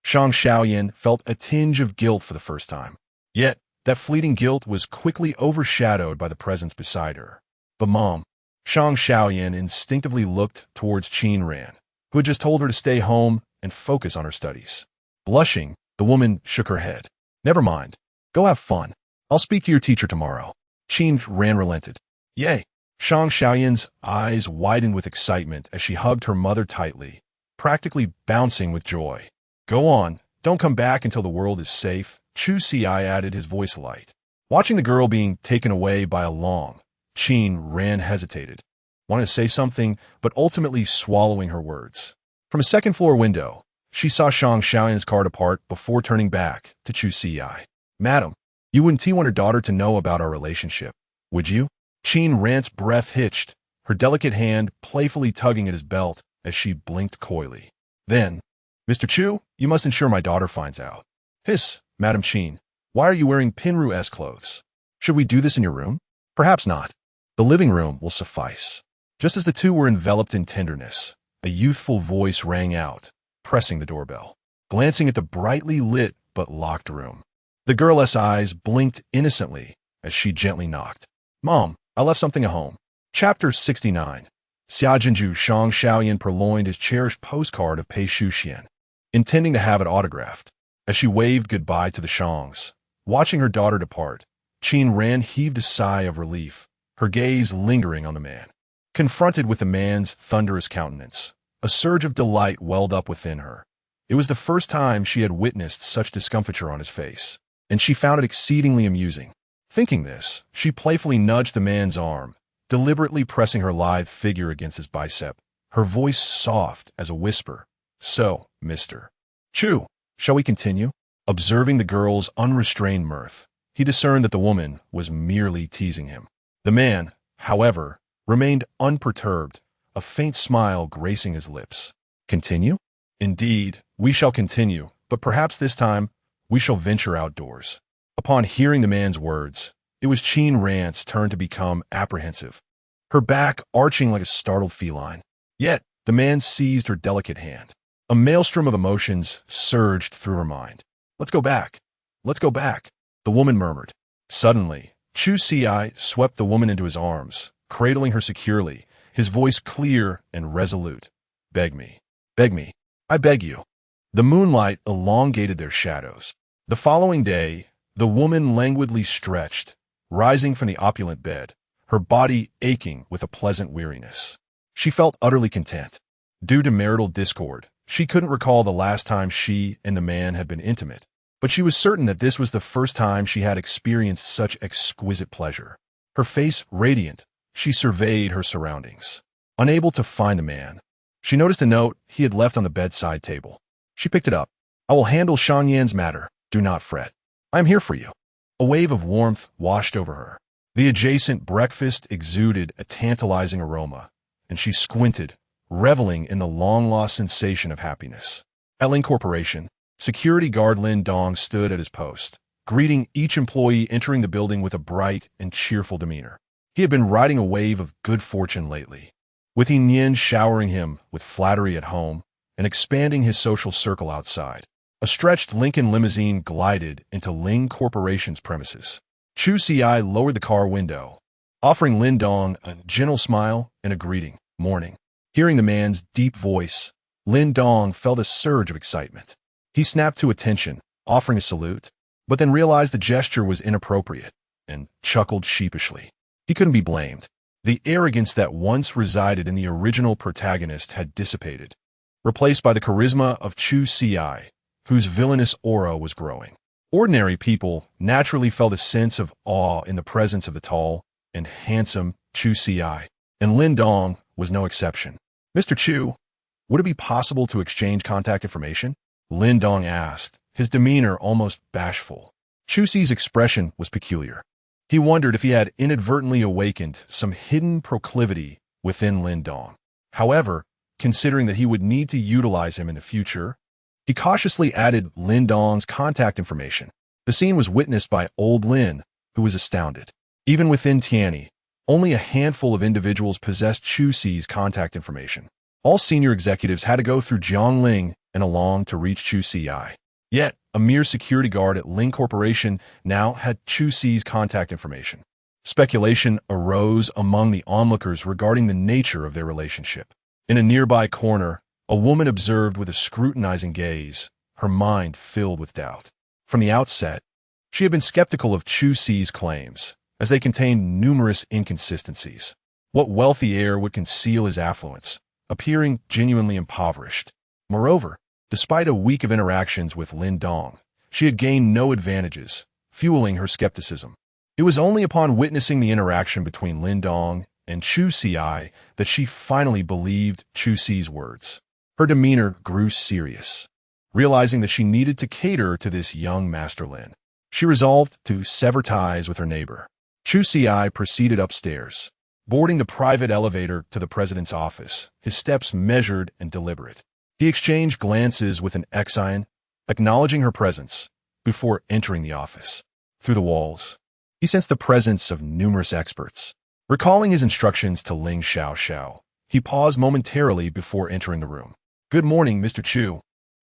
Shang Xiaoyan felt a tinge of guilt for the first time. Yet, that fleeting guilt was quickly overshadowed by the presence beside her. But Mom, Shang Xiaoyan instinctively looked towards Qin Ran, who had just told her to stay home and focus on her studies. Blushing, the woman shook her head. Never mind. Go have fun. I'll speak to your teacher tomorrow. Qin Ran relented. Yay. Shang Xiaoyan's eyes widened with excitement as she hugged her mother tightly, practically bouncing with joy. Go on. Don't come back until the world is safe, Chu Ci added, his voice light. Watching the girl being taken away by a long, Qin Ran hesitated, wanted to say something, but ultimately swallowing her words. From a second-floor window, she saw Shang Xiaoyan's car depart before turning back to Chu Ci. Madam, you wouldn't want your daughter to know about our relationship, would you? Qin Ran's breath hitched, her delicate hand playfully tugging at his belt as she blinked coyly. Then, Mr. Chu, you must ensure my daughter finds out. Hiss, Madam Qin, why are you wearing Pinru-esque clothes? Should we do this in your room? Perhaps not. The living room will suffice. Just as the two were enveloped in tenderness, a youthful voice rang out, pressing the doorbell. Glancing at the brightly lit but locked room, the girl's eyes blinked innocently as she gently knocked. Mom, I left something at home. Chapter 69. Xiaojinju Shang Xiaoyan purloined his cherished postcard of Pei Shuxian, intending to have it autographed. As she waved goodbye to the Shangs, watching her daughter depart, Qin Ran heaved a sigh of relief, her gaze lingering on the man. Confronted with the man's thunderous countenance, a surge of delight welled up within her. It was the first time she had witnessed such discomfiture on his face, and she found it exceedingly amusing. Thinking this, she playfully nudged the man's arm, deliberately pressing her lithe figure against his bicep, her voice soft as a whisper. "So, Mr. Chu, shall we continue?" Observing the girl's unrestrained mirth, he discerned that the woman was merely teasing him. The man, however, remained unperturbed, a faint smile gracing his lips. "Continue? Indeed, we shall continue, but perhaps this time we shall venture outdoors." Upon hearing the man's words, it was Chin Rant's turn to become apprehensive, her back arching like a startled feline. Yet, the man seized her delicate hand. A maelstrom of emotions surged through her mind. "Let's go back. Let's go back," the woman murmured. Suddenly, Chu Ci swept the woman into his arms, cradling her securely, his voice clear and resolute. "Beg me. Beg me. I beg you." The moonlight elongated their shadows. The following day, the woman languidly stretched, rising from the opulent bed, her body aching with a pleasant weariness. She felt utterly content. Due to marital discord, she couldn't recall the last time she and the man had been intimate, but she was certain that this was the first time she had experienced such exquisite pleasure. Her face radiant, she surveyed her surroundings. Unable to find the man, she noticed a note he had left on the bedside table. She picked it up. "I will handle Shan Yan's matter. Do not fret. I am here for you." A wave of warmth washed over her. The adjacent breakfast exuded a tantalizing aroma, and she squinted, reveling in the long-lost sensation of happiness. At Ling Corporation, security guard Lin Dong stood at his post, greeting each employee entering the building with a bright and cheerful demeanor. He had been riding a wave of good fortune lately, with Yin showering him with flattery at home and expanding his social circle outside. A stretched Lincoln limousine glided into Ling Corporation's premises. Chu Ci lowered the car window, offering Lin Dong a gentle smile and a greeting. "Morning." Hearing the man's deep voice, Lin Dong felt a surge of excitement. He snapped to attention, offering a salute, but then realized the gesture was inappropriate and chuckled sheepishly. He couldn't be blamed. The arrogance that once resided in the original protagonist had dissipated, replaced by the charisma of Chu Ci, whose villainous aura was growing. Ordinary people naturally felt a sense of awe in the presence of the tall and handsome Chu Ci, and Lin Dong was no exception. "Mr. Chu, would it be possible to exchange contact information?" Lin Dong asked, his demeanor almost bashful. Chu Ci's expression was peculiar. He wondered if he had inadvertently awakened some hidden proclivity within Lin Dong. However, considering that he would need to utilize him in the future, he cautiously added Lin Dong's contact information. The scene was witnessed by old Lin, who was astounded. Even within Tianyi, only a handful of individuals possessed Chu Ci's contact information. All senior executives had to go through Jiang Ling and along to reach Chu Ci. Yet, a mere security guard at Ling Corporation now had Chu Ci's contact information. Speculation arose among the onlookers regarding the nature of their relationship. In a nearby corner, a woman observed with a scrutinizing gaze, her mind filled with doubt. From the outset, she had been skeptical of Chu Ci's claims, as they contained numerous inconsistencies. What wealthy heir would conceal his affluence, appearing genuinely impoverished? Moreover, despite a week of interactions with Lin Dong, she had gained no advantages, fueling her skepticism. It was only upon witnessing the interaction between Lin Dong and Chu Ci that she finally believed Chu Ci's words. Her demeanor grew serious. Realizing that she needed to cater to this young Master Lin, she resolved to sever ties with her neighbor. Chu Ci proceeded upstairs, boarding the private elevator to the president's office, his steps measured and deliberate. He exchanged glances with an scion, acknowledging her presence, before entering the office. Through the walls, he sensed the presence of numerous experts. Recalling his instructions to Ling Xiao, he paused momentarily before entering the room. "Good morning, Mr. Chu."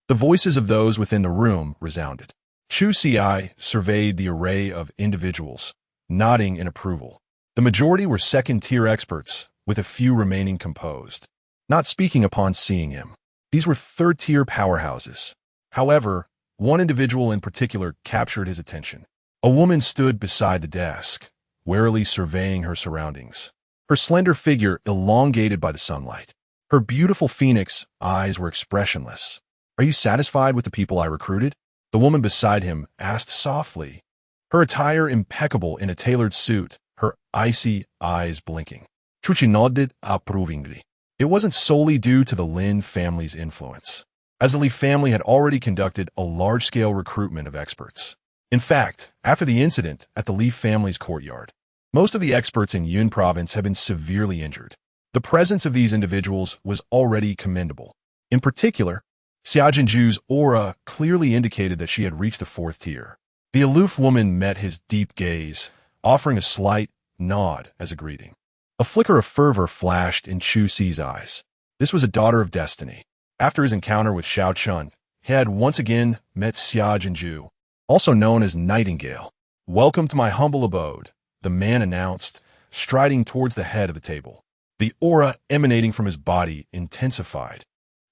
The voices of those within the room resounded. Chu Ci surveyed the array of individuals, nodding in approval. The majority were second-tier experts, with a few remaining composed, not speaking upon seeing him. These were third-tier powerhouses. However, one individual in particular captured his attention. A woman stood beside the desk, warily surveying her surroundings, her slender figure elongated by the sunlight. Her beautiful phoenix eyes were expressionless. "Are you satisfied with the people I recruited?" The woman beside him asked softly, her attire impeccable in a tailored suit, her icy eyes blinking. Chu Ci nodded approvingly. It wasn't solely due to the Lin family's influence, as the Li family had already conducted a large-scale recruitment of experts. In fact, after the incident at the Li family's courtyard, most of the experts in Yun province had been severely injured. The presence of these individuals was already commendable. In particular, Xia Jinju's aura clearly indicated that she had reached the 4th tier. The aloof woman met his deep gaze, offering a slight nod as a greeting. A flicker of fervor flashed in Chu Ci's eyes. This was a daughter of destiny. After his encounter with Xiao Chun, he had once again met Xia Jinju, also known as Nightingale. "Welcome to my humble abode," the man announced, striding towards the head of the table. The aura emanating from his body intensified,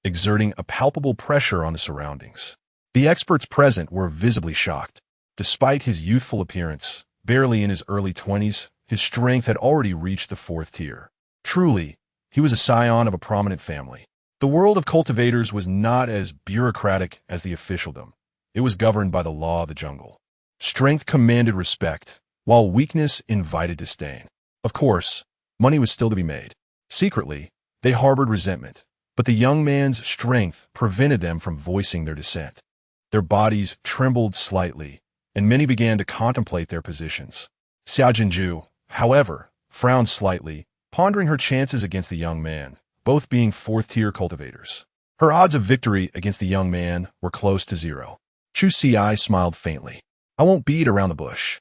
exerting a palpable pressure on the surroundings. The experts present were visibly shocked. Despite his youthful appearance, barely in his early 20s, his strength had already reached the 4th tier. Truly, he was a scion of a prominent family. The world of cultivators was not as bureaucratic as the officialdom. It was governed by the law of the jungle. Strength commanded respect, while weakness invited disdain. Of course, money was still to be made. Secretly, they harbored resentment, but the young man's strength prevented them from voicing their dissent. Their bodies trembled slightly, and many began to contemplate their positions. Xia Jinju, however, frowned slightly, pondering her chances against the young man, both being 4th-tier cultivators. Her odds of victory against the young man were close to 0. Chu Ci smiled faintly. "I won't beat around the bush."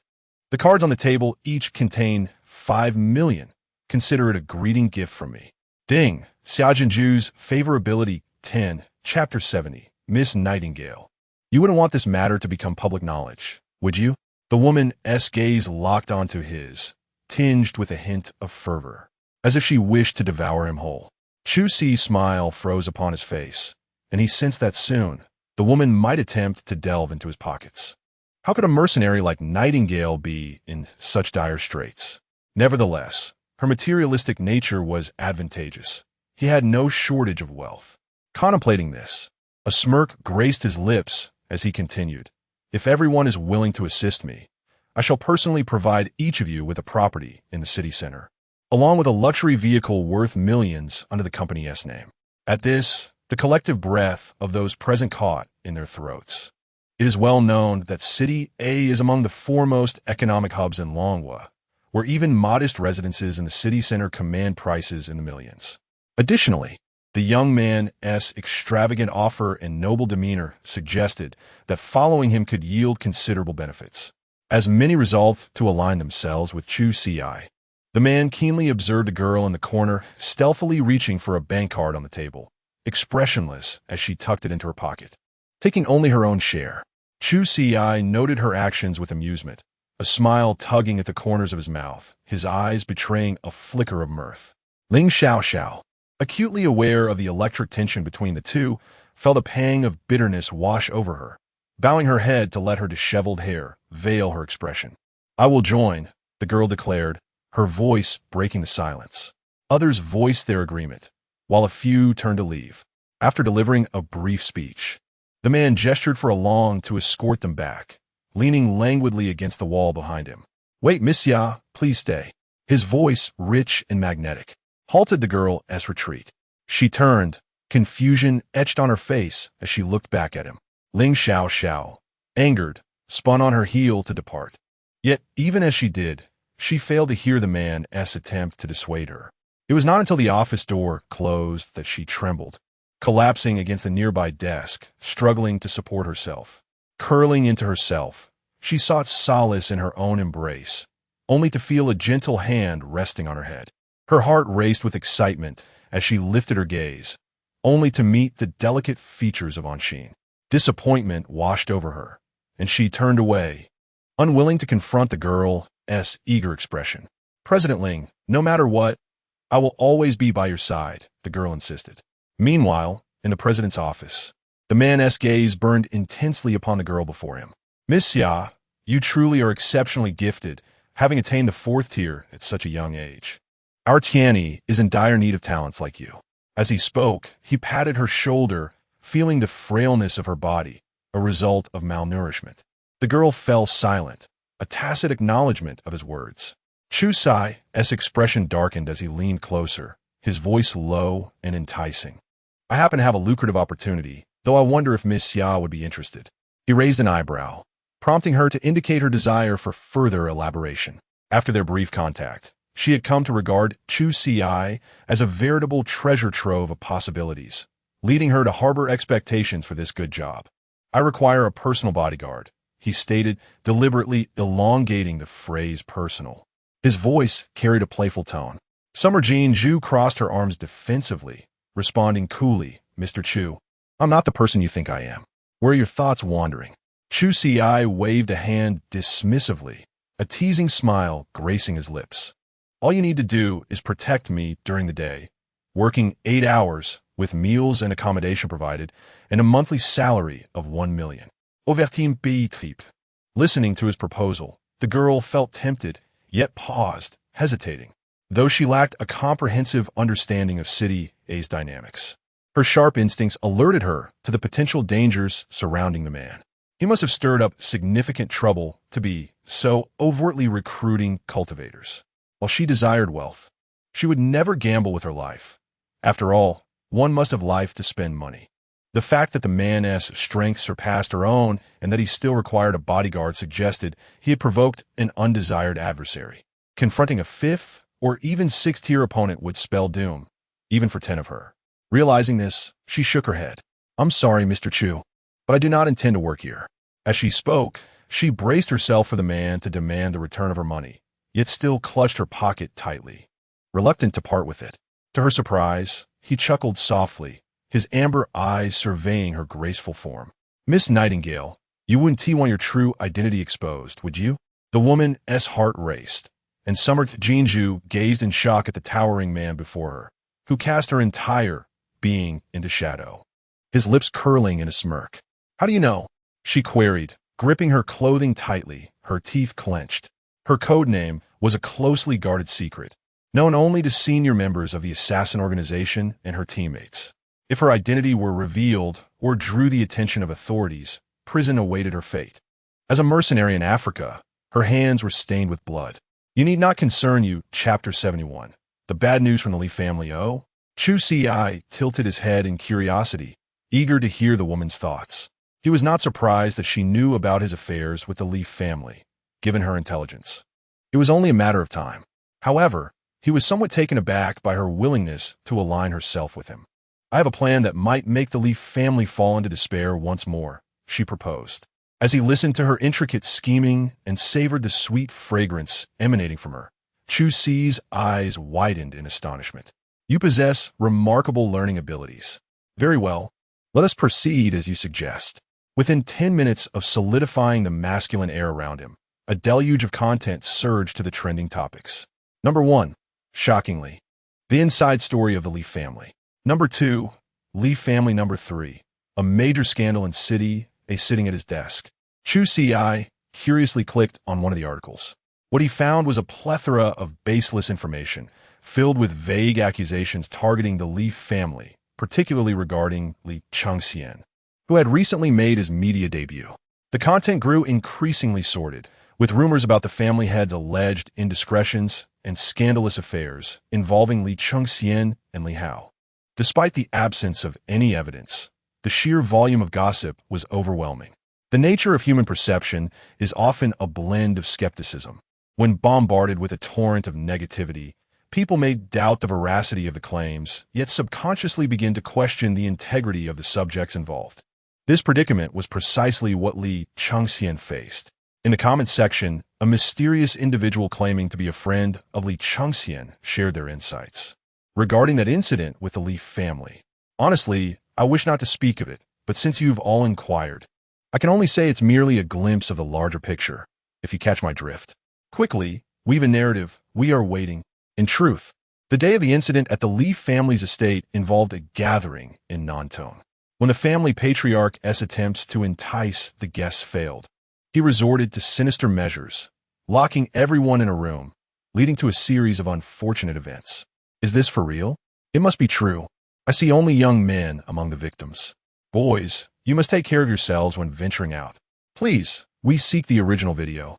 The cards on the table each contain 5 million. Consider it a greeting gift from me. Ding, Xia Jinju's favorability 10, Chapter 70, Miss Nightingale. "You wouldn't want this matter to become public knowledge, would you?" The woman's gaze locked onto his, tinged with a hint of fervor, as if she wished to devour him whole. Chu Ci's smile froze upon his face, and he sensed that soon the woman might attempt to delve into his pockets. How could a mercenary like Nightingale be in such dire straits? Nevertheless, her materialistic nature was advantageous. He had no shortage of wealth. Contemplating this, a smirk graced his lips as he continued, "If everyone is willing to assist me, I shall personally provide each of you with a property in the city center, along with a luxury vehicle worth millions under the company's name." At this, the collective breath of those present caught in their throats. It is well known that City A is among the foremost economic hubs in Longhua, where even modest residences in the city center command prices in the millions. Additionally, the young man's extravagant offer and noble demeanor suggested that following him could yield considerable benefits. As many resolved to align themselves with Chu Ci, the man keenly observed a girl in the corner, stealthily reaching for a bank card on the table, expressionless as she tucked it into her pocket, taking only her own share. Chu Ci noted her actions with amusement, a smile tugging at the corners of his mouth, his eyes betraying a flicker of mirth. Ling Xiao, acutely aware of the electric tension between the two, felt a pang of bitterness wash over her, bowing her head to let her disheveled hair veil her expression. "I will join," the girl declared, her voice breaking the silence. Others voiced their agreement, while a few turned to leave. After delivering a brief speech, the man gestured for Long to escort them back, leaning languidly against the wall behind him. "Wait, Miss Xia, please stay." His voice, rich and magnetic, halted the girl's retreat. She turned, confusion etched on her face as she looked back at him. Ling Xiao, angered, spun on her heel to depart. Yet, even as she did, she failed to hear the man's attempt to dissuade her. It was not until the office door closed that she trembled, collapsing against a nearby desk, struggling to support herself. Curling into herself, she sought solace in her own embrace, only to feel a gentle hand resting on her head. Her heart raced with excitement as she lifted her gaze, only to meet the delicate features of Auntie. Disappointment washed over her, and she turned away, unwilling to confront the girl's eager expression. "President Ling, no matter what, I will always be by your side," the girl insisted. Meanwhile, in the president's office, the man's gaze burned intensely upon the girl before him. "Miss Xia, you truly are exceptionally gifted, having attained the 4th tier at such a young age. Our Tianyi is in dire need of talents like you." As he spoke, he patted her shoulder, feeling the frailness of her body, a result of malnourishment. The girl fell silent, a tacit acknowledgement of his words. Chu Ci's expression darkened as he leaned closer, his voice low and enticing. "I happen to have a lucrative opportunity, though I wonder if Miss Xia would be interested." He raised an eyebrow, prompting her to indicate her desire for further elaboration. After their brief contact, she had come to regard Chu Ci as a veritable treasure trove of possibilities, leading her to harbor expectations for this good job. "I require a personal bodyguard," he stated, deliberately elongating the phrase personal. His voice carried a playful tone. Summer Jean Zhu crossed her arms defensively, responding coolly, "Mr. Chu, I'm not the person you think I am. Where are your thoughts wandering?" Chu Ci waved a hand dismissively, a teasing smile gracing his lips. "All you need to do is protect me during the day, working 8 hours with meals and accommodation provided, and a monthly salary of 1 million. Ouvertime triple." Listening to his proposal, the girl felt tempted, yet paused, hesitating, though she lacked a comprehensive understanding of City's dynamics. Her sharp instincts alerted her to the potential dangers surrounding the man. He must have stirred up significant trouble to be so overtly recruiting cultivators. While she desired wealth, she would never gamble with her life. After all, one must have life to spend money. The fact that the man's strength surpassed her own and that he still required a bodyguard suggested he had provoked an undesired adversary. Confronting a 5th or even 6th-tier opponent would spell doom, even for 10 of her. Realizing this, she shook her head. "I'm sorry, Mr. Chu, but I do not intend to work here." As she spoke, she braced herself for the man to demand the return of her money, yet still clutched her pocket tightly, reluctant to part with it. To her surprise, he chuckled softly, his amber eyes surveying her graceful form. "Miss Nightingale, you wouldn't want your true identity exposed, would you?" The woman's heart raced, and Summer Jinju gazed in shock at the towering man before her, who cast her entire being into shadow, his lips curling in a smirk. "How do you know?" she queried, gripping her clothing tightly, her teeth clenched. Her code name was a closely guarded secret, known only to senior members of the assassin organization and her teammates. If her identity were revealed or drew the attention of authorities, prison awaited her fate. As a mercenary in Africa, her hands were stained with blood. "You need not concern you." Chapter 71. The bad news from the Li family. Oh? Chu Ci tilted his head in curiosity, eager to hear the woman's thoughts. He was not surprised that she knew about his affairs with the Li family, given her intelligence. It was only a matter of time. However, he was somewhat taken aback by her willingness to align herself with him. "I have a plan that might make the Li family fall into despair once more," she proposed. As he listened to her intricate scheming and savored the sweet fragrance emanating from her, Chu Ci's eyes widened in astonishment. "You possess remarkable learning abilities. Very well, let us proceed as you suggest." Within 10 minutes of solidifying the masculine air around him, a deluge of content surged to the trending topics. Number 1. Shockingly, the inside story of the Li family. Number 2. Li family. Number 3. A major scandal in City, sitting at his desk. Chu Ci curiously clicked on one of the articles. What he found was a plethora of baseless information, filled with vague accusations targeting the Li family, particularly regarding Li Changxian, who had recently made his media debut. The content grew increasingly sordid, with rumors about the family head's alleged indiscretions and scandalous affairs involving Li Changxian and Li Hao. Despite the absence of any evidence, the sheer volume of gossip was overwhelming. The nature of human perception is often a blend of skepticism. When bombarded with a torrent of negativity, people may doubt the veracity of the claims, yet subconsciously begin to question the integrity of the subjects involved. This predicament was precisely what Li Changxian faced. In the comments section, a mysterious individual claiming to be a friend of Li Changxian shared their insights regarding that incident with the Li family. "Honestly, I wish not to speak of it, but since you've all inquired, I can only say it's merely a glimpse of the larger picture, if you catch my drift. Quickly, weave a narrative. We are waiting." In truth, the day of the incident at the Li family's estate involved a gathering in Nantong. When the family patriarch's attempts to entice the guests failed, he resorted to sinister measures, locking everyone in a room, leading to a series of unfortunate events. Is this for real? It must be true. I see only young men among the victims. Boys, you must take care of yourselves when venturing out. Please, we seek the original video.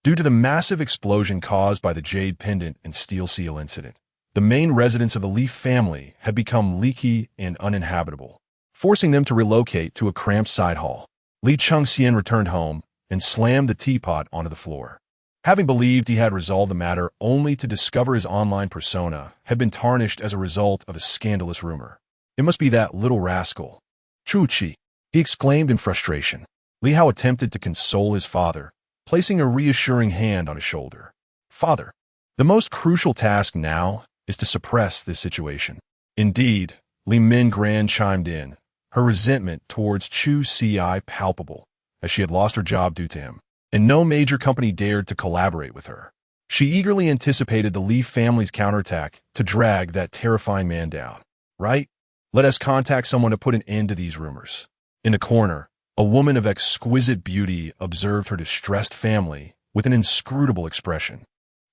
Due to the massive explosion caused by the Jade Pendant and Steel Seal incident, the main residence of the Li family had become leaky and uninhabitable, forcing them to relocate to a cramped side hall. Li Changxian returned home and slammed the teapot onto the floor. Having believed he had resolved the matter only to discover his online persona had been tarnished as a result of a scandalous rumor. It must be that little rascal, Chu Ci, he exclaimed in frustration. Li Hao attempted to console his father, placing a reassuring hand on his shoulder. Father, the most crucial task now is to suppress this situation. Indeed, Li Mingran chimed in, her resentment towards Chu Ci palpable, as she had lost her job due to him, and no major company dared to collaborate with her. She eagerly anticipated the Li family's counterattack to drag that terrifying man down. Right? Let us contact someone to put an end to these rumors. In a corner, a woman of exquisite beauty observed her distressed family with an inscrutable expression.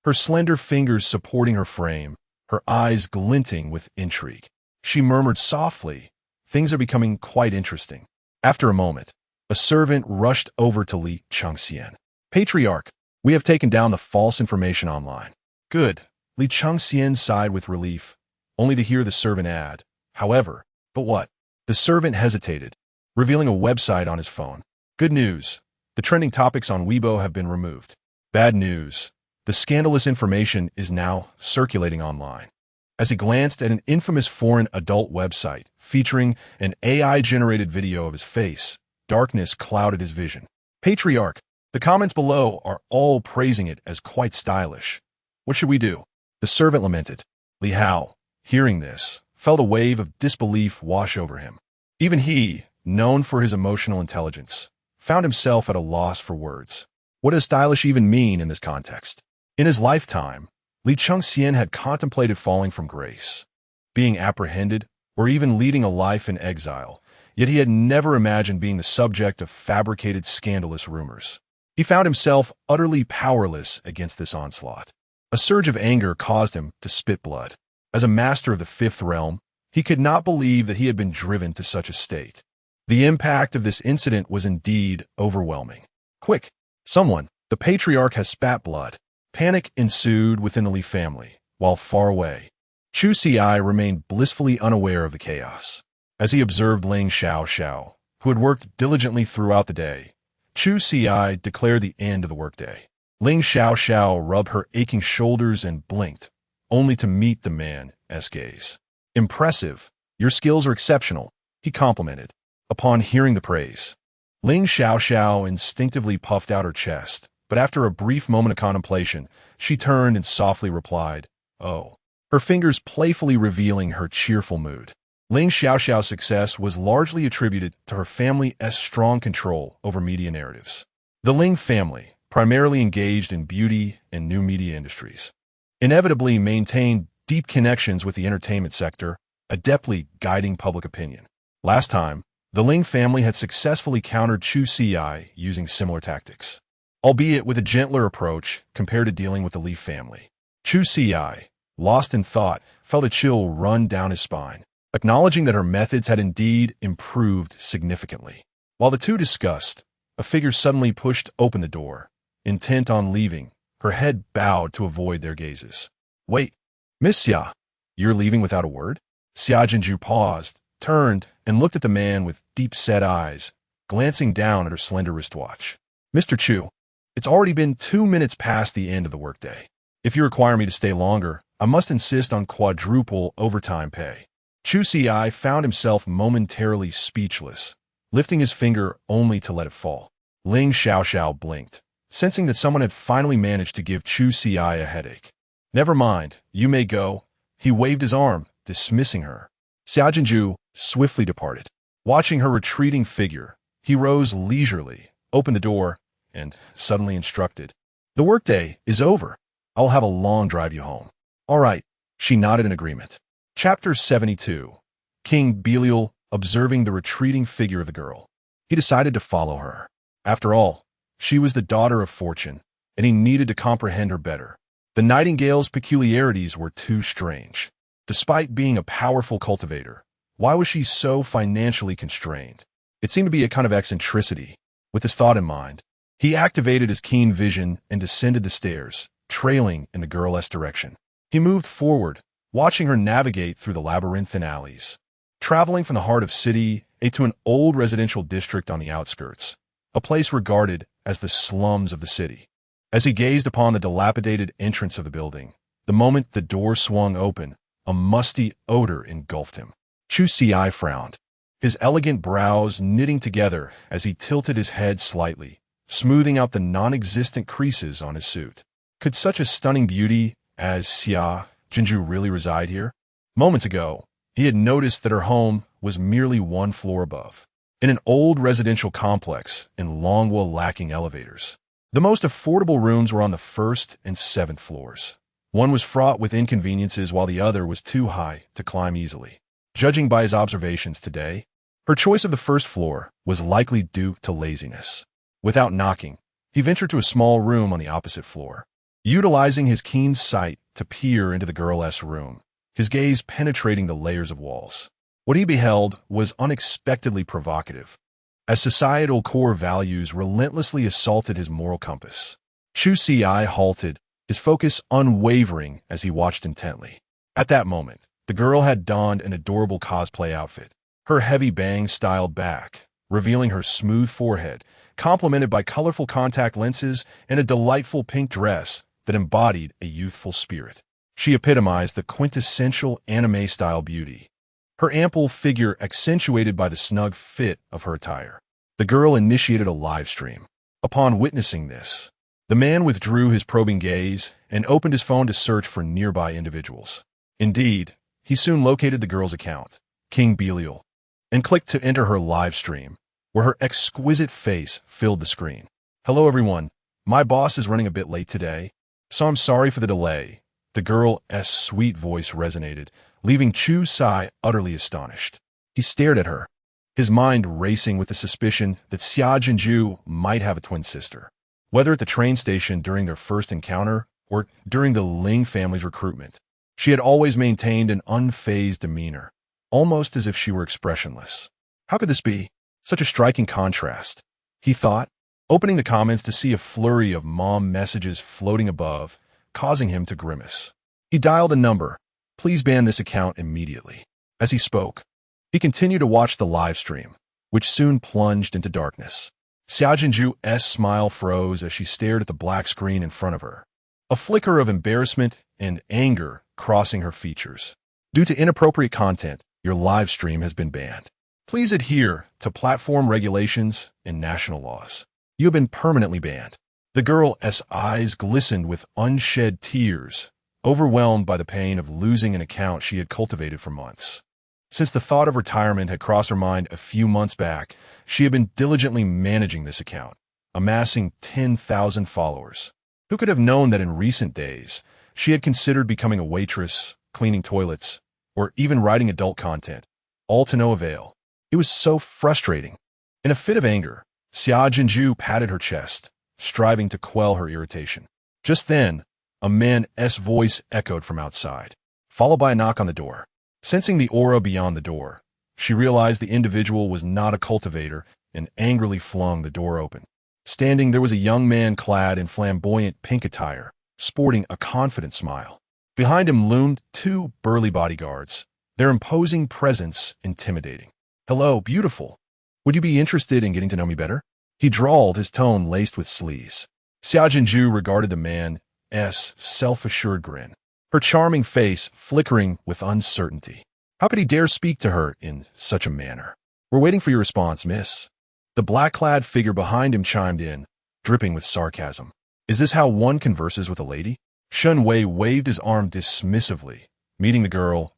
Her slender fingers supporting her frame, her eyes glinting with intrigue. She murmured softly, "Things are becoming quite interesting." After a moment, a servant rushed over to Li Changxian. "Patriarch, we have taken down the false information online." "Good." Li Changxian sighed with relief, only to hear the servant add, "However, but what?" The servant hesitated, revealing a website on his phone. "Good news. The trending topics on Weibo have been removed." "Bad news. The scandalous information is now circulating online." As he glanced at an infamous foreign adult website featuring an AI-generated video of his face, darkness clouded his vision. "Patriarch, the comments below are all praising it as quite stylish. What should we do?" The servant lamented. Li Hao, hearing this, felt a wave of disbelief wash over him. Even he, known for his emotional intelligence, found himself at a loss for words. What does stylish even mean in this context? In his lifetime, Li Changxian had contemplated falling from grace, being apprehended, or even leading a life in exile, yet he had never imagined being the subject of fabricated scandalous rumors. He found himself utterly powerless against this onslaught. A surge of anger caused him to spit blood. As a master of the fifth realm, he could not believe that he had been driven to such a state. The impact of this incident was indeed overwhelming. "Quick! Someone! The patriarch has spat blood." Panic ensued within the Li family, while far away, Chu Ci remained blissfully unaware of the chaos. As he observed Ling Xiao, who had worked diligently throughout the day, Chu Ci declared the end of the workday. Ling Xiao rubbed her aching shoulders and blinked, only to meet the man's gaze. "Impressive. Your skills are exceptional," he complimented. Upon hearing the praise, Ling Xiao instinctively puffed out her chest, but after a brief moment of contemplation, she turned and softly replied, "Oh," her fingers playfully revealing her cheerful mood. Ling Xiao's success was largely attributed to her family's strong control over media narratives. The Ling family, primarily engaged in beauty and new media industries, inevitably maintained deep connections with the entertainment sector, adeptly guiding public opinion. Last time, the Ling family had successfully countered Chu Ci using similar tactics, albeit with a gentler approach compared to dealing with the Li family. Chu Ci, lost in thought, felt a chill run down his spine, acknowledging that her methods had indeed improved significantly. While the two discussed, a figure suddenly pushed open the door, intent on leaving, her head bowed to avoid their gazes. "Wait, Miss Xia, you're leaving without a word?" Xia Jinju paused, turned, and looked at the man with deep-set eyes, glancing down at her slender wristwatch. "Mr. Chu, it's already been 2 minutes past the end of the workday. If you require me to stay longer, I must insist on quadruple overtime pay." Chu Ci found himself momentarily speechless, lifting his finger only to let it fall. Ling Xiao blinked, sensing that someone had finally managed to give Chu Ci a headache. "Never mind, you may go." He waved his arm, dismissing her. Xia Jinju swiftly departed. Watching her retreating figure, he rose leisurely, opened the door, and suddenly instructed, "The workday is over. I'll have a long drive you home." "All right," she nodded in agreement. Chapter 72. King Belial observing the retreating figure of the girl. He decided to follow her. After all, she was the daughter of fortune, and he needed to comprehend her better. The nightingale's peculiarities were too strange. Despite being a powerful cultivator, why was she so financially constrained? It seemed to be a kind of eccentricity. With this thought in mind, he activated his keen vision and descended the stairs, trailing in the girl's direction. He moved forward, watching her navigate through the labyrinthine alleys. Traveling from the heart of city to an old residential district on the outskirts, a place regarded as the slums of the city. As he gazed upon the dilapidated entrance of the building, the moment the door swung open, a musty odor engulfed him. Chu Ci frowned, his elegant brows knitting together as he tilted his head slightly, smoothing out the non-existent creases on his suit. Could such a stunning beauty as Xia Jinju really reside here? Moments ago, he had noticed that her home was merely one floor above, in an old residential complex in Longwell lacking elevators. The most affordable rooms were on the 1st and 7th floors. One was fraught with inconveniences while the other was too high to climb easily. Judging by his observations today, her choice of the 1st floor was likely due to laziness. Without knocking, he ventured to a small room on the opposite floor, utilizing his keen sight to peer into the girl's room, his gaze penetrating the layers of walls. What he beheld was unexpectedly provocative, as societal core values relentlessly assaulted his moral compass. Chu Ci halted, his focus unwavering as he watched intently. At that moment, the girl had donned an adorable cosplay outfit, her heavy bangs styled back, revealing her smooth forehead, complemented by colorful contact lenses and a delightful pink dress that embodied a youthful spirit. She epitomized the quintessential anime-style beauty, her ample figure accentuated by the snug fit of her attire. The girl initiated a live stream. Upon witnessing this, the man withdrew his probing gaze and opened his phone to search for nearby individuals. Indeed, he soon located the girl's account, King Belial, and clicked to enter her live stream, where her exquisite face filled the screen. "Hello everyone, my boss is running a bit late today, so I'm sorry for the delay." The girl's sweet voice resonated, leaving Chu Ci utterly astonished. He stared at her, his mind racing with the suspicion that Xia Jinju might have a twin sister. Whether at the train station during their first encounter or during the Ling family's recruitment, she had always maintained an unfazed demeanor, almost as if she were expressionless. How could this be? Such a striking contrast, he thought, opening the comments to see a flurry of mom messages floating above, causing him to grimace. He dialed a number. "Please ban this account immediately." As he spoke, he continued to watch the live stream, which soon plunged into darkness. Xia Jinju's smile froze as she stared at the black screen in front of her, a flicker of embarrassment and anger crossing her features. "Due to inappropriate content, your live stream has been banned. Please adhere to platform regulations and national laws. You have been permanently banned." The girl's eyes glistened with unshed tears, overwhelmed by the pain of losing an account she had cultivated for months. Since the thought of retirement had crossed her mind a few months back, she had been diligently managing this account, amassing 10,000 followers. Who could have known that in recent days, she had considered becoming a waitress, cleaning toilets, or even writing adult content, all to no avail. It was so frustrating. In a fit of anger, Xia Jinju patted her chest, striving to quell her irritation. Just then, a man's voice echoed from outside, followed by a knock on the door. Sensing the aura beyond the door, she realized the individual was not a cultivator and angrily flung the door open. Standing there was a young man clad in flamboyant pink attire, sporting a confident smile. Behind him loomed two burly bodyguards, their imposing presence intimidating. "Hello, beautiful. Would you be interested in getting to know me better?" He drawled, his tone laced with sleaze. Xia Jinju regarded the man's self-assured grin, her charming face flickering with uncertainty. How could he dare speak to her in such a manner? "We're waiting for your response, miss." The black-clad figure behind him chimed in, dripping with sarcasm. "Is this how one converses with a lady?" Shun Wei waved his arm dismissively, meeting the girl's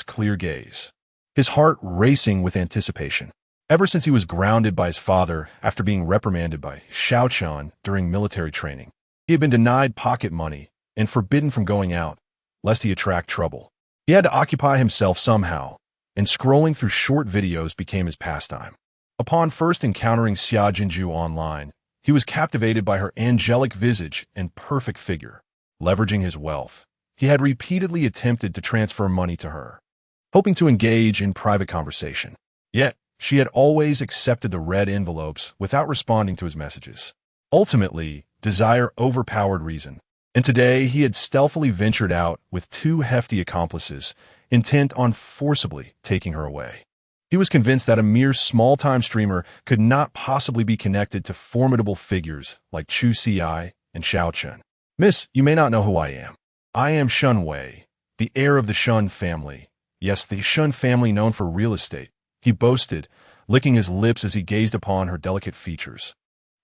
clear gaze, his heart racing with anticipation. Ever since he was grounded by his father after being reprimanded by Xiaochan during military training, he had been denied pocket money and forbidden from going out, lest he attract trouble. He had to occupy himself somehow, and scrolling through short videos became his pastime. Upon first encountering Xia Jinju online, he was captivated by her angelic visage and perfect figure. Leveraging his wealth, he had repeatedly attempted to transfer money to her, hoping to engage in private conversation. Yet, she had always accepted the red envelopes without responding to his messages. Ultimately, desire overpowered reason, And today he had stealthily ventured out with two hefty accomplices, intent on forcibly taking her away. He was convinced that a mere small-time streamer could not possibly be connected to formidable figures like Chu Ci and Xiao Chen. Miss, you may not know who I am. I am Shun Wei, the heir of the Shun family. Yes, the Shun family known for real estate, he boasted, licking his lips as he gazed upon her delicate features.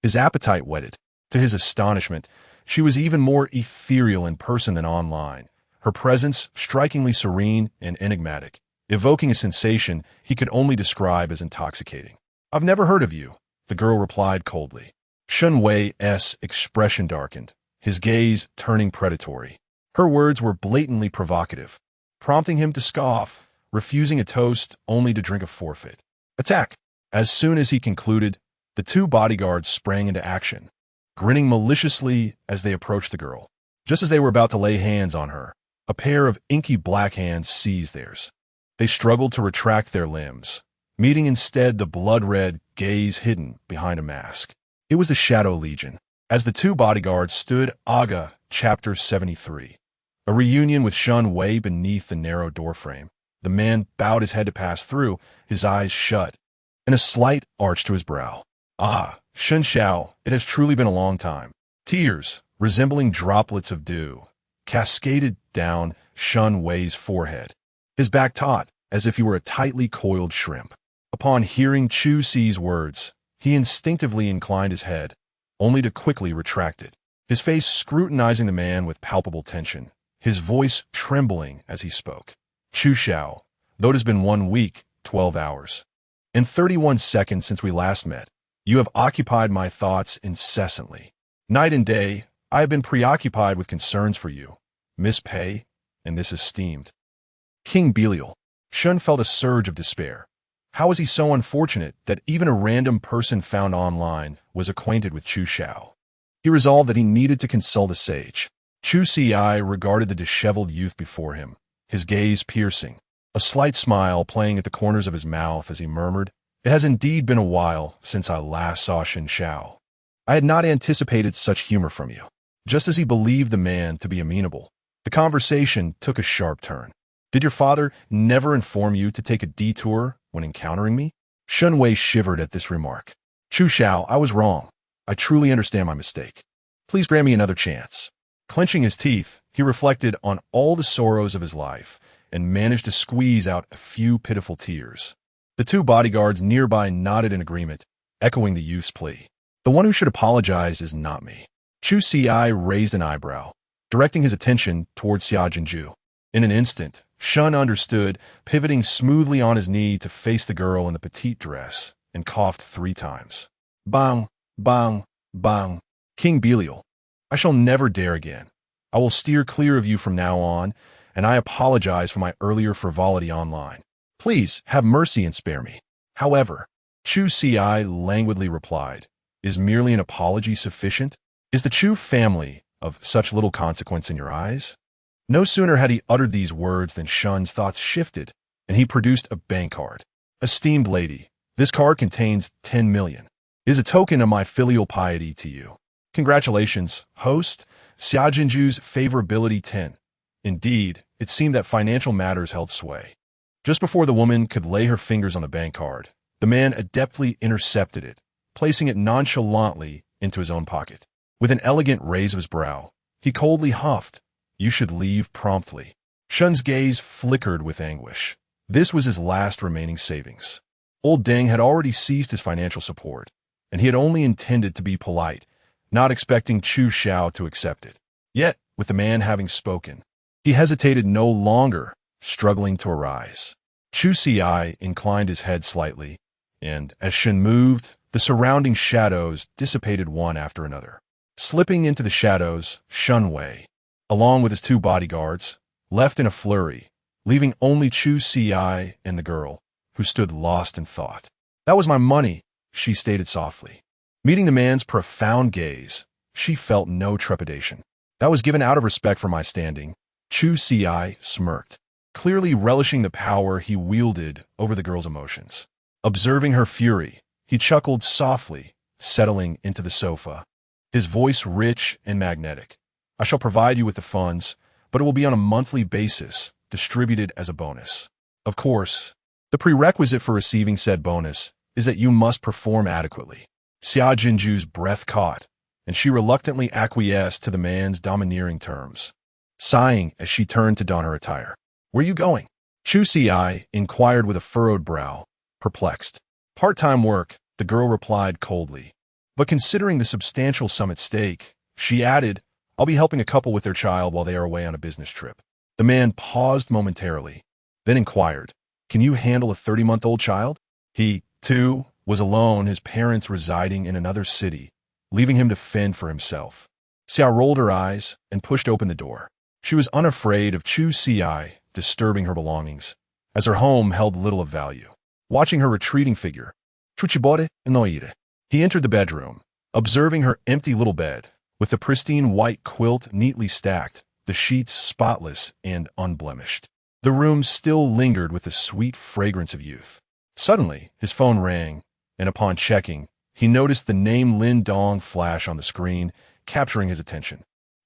His appetite whetted. To his astonishment, she was even more ethereal in person than online, her presence strikingly serene and enigmatic, evoking a sensation he could only describe as intoxicating. I've never heard of you, the girl replied coldly. Shun Wei's expression darkened, his gaze turning predatory. Her words were blatantly provocative, prompting him to scoff, refusing a toast only to drink a forfeit. Attack! As soon as he concluded, the two bodyguards sprang into action, grinning maliciously as they approached the girl. Just as they were about to lay hands on her, a pair of inky black hands seized theirs. They struggled to retract their limbs, meeting instead the blood-red gaze hidden behind a mask. It was the Shadow Legion. As the two bodyguards stood, Aga, Chapter 73. A reunion with Shun Wei beneath the narrow doorframe. The man bowed his head to pass through, his eyes shut, and a slight arch to his brow. Ah, Shun Xiao, it has truly been a long time. Tears, resembling droplets of dew, cascaded down Shun Wei's forehead, his back taut, as if he were a tightly coiled shrimp. Upon hearing Chu Ci's words, he instinctively inclined his head, only to quickly retract it, his face scrutinizing the man with palpable tension, his voice trembling as he spoke. Chu Xiao, though it has been 1 week, 12 hours, and 31 seconds since we last met, you have occupied my thoughts incessantly. Night and day, I have been preoccupied with concerns for you, Miss Pei, and this esteemed King Belial. Shun felt a surge of despair. How was he so unfortunate that even a random person found online was acquainted with Chu Xiao? He resolved that he needed to consult a sage. Chu Ci regarded the disheveled youth before him, his gaze piercing, a slight smile playing at the corners of his mouth as he murmured, "It has indeed been a while since I last saw Shin Xiao. I had not anticipated such humor from you." Just as he believed the man to be amenable, the conversation took a sharp turn. "Did your father never inform you to take a detour when encountering me?" Shun Wei shivered at this remark. "Chu Xiao, I was wrong. I truly understand my mistake. Please grant me another chance." Clenching his teeth, he reflected on all the sorrows of his life and managed to squeeze out a few pitiful tears. The two bodyguards nearby nodded in agreement, echoing the youth's plea. "The one who should apologize is not me." Chu Ci raised an eyebrow, directing his attention towards Xia Jinju. In an instant, Shun understood, pivoting smoothly on his knee to face the girl in the petite dress, and coughed 3 times. "Bang, bang, bang. King Belial, I shall never dare again. I will steer clear of you from now on, and I apologize for my earlier frivolity online. Please have mercy and spare me." However, Chu Ci languidly replied, "Is merely an apology sufficient? Is the Chu family of such little consequence in your eyes?" No sooner had he uttered these words than Shun's thoughts shifted, and he produced a bank card. "Esteemed lady, this card contains 10 million. It is a token of my filial piety to you. Congratulations, host. Xia Jinju's favorability 10. Indeed, it seemed that financial matters held sway. Just before the woman could lay her fingers on the bank card, the man adeptly intercepted it, placing it nonchalantly into his own pocket. With an elegant raise of his brow, he coldly huffed, "You should leave promptly." Shun's gaze flickered with anguish. This was his last remaining savings. Old Deng had already ceased his financial support, and he had only intended to be polite, not expecting Chu Xiao to accept it. Yet, with the man having spoken, he hesitated no longer, struggling to arise. Chu Ci inclined his head slightly, and, as Shun moved, the surrounding shadows dissipated one after another. Slipping into the shadows, Shun Wei, along with his two bodyguards, left in a flurry, leaving only Chu Ci and the girl, who stood lost in thought. "That was my money," she stated softly. Meeting the man's profound gaze, she felt no trepidation. "That was given out of respect for my standing." Chu Ci smirked, clearly relishing the power he wielded over the girl's emotions. Observing her fury, he chuckled softly, settling into the sofa, his voice rich and magnetic. I shall provide you with the funds, but it will be on a monthly basis, distributed as a bonus. Of course, the prerequisite for receiving said bonus is that you must perform adequately. Xia Jinju's breath caught, and she reluctantly acquiesced to the man's domineering terms, sighing as she turned to don her attire. "Where are you going?" Chu Ci inquired with a furrowed brow, perplexed. "Part-time work," the girl replied coldly. But considering the substantial sum at stake, she added, "I'll be helping a couple with their child while they are away on a business trip." The man paused momentarily, then inquired, "Can you handle a 30-month-old child?" He, too, was alone, his parents residing in another city, leaving him to fend for himself. Xia rolled her eyes and pushed open the door. She was unafraid of Chu Ci disturbing her belongings, as her home held little of value. Watching her retreating figure, Chu Ci bore noire. He entered the bedroom, observing her empty little bed, with the pristine white quilt neatly stacked, the sheets spotless and unblemished. The room still lingered with the sweet fragrance of youth. Suddenly, his phone rang, and upon checking, he noticed the name Lin Dong flash on the screen, capturing his attention.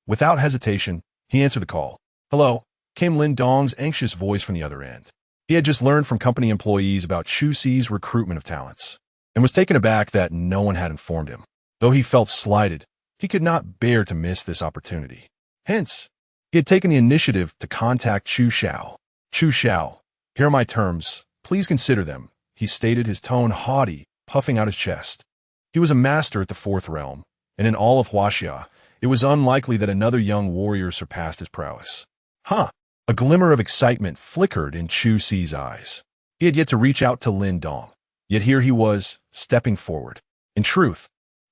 Without hesitation, he answered the call. "Hello," came Lin Dong's anxious voice from the other end. He had just learned from company employees about Chu Ci's recruitment of talents, and was taken aback that no one had informed him. Though he felt slighted, he could not bear to miss this opportunity. Hence, he had taken the initiative to contact Chu Xiao. "Chu Xiao, here are my terms. Please consider them," he stated, his tone haughty, puffing out his chest. He was a master at the fourth realm, and in all of Huaxia, it was unlikely that another young warrior surpassed his prowess. Huh! A glimmer of excitement flickered in Chu Ci's eyes. He had yet to reach out to Lin Dong, yet here he was, stepping forward. "In truth,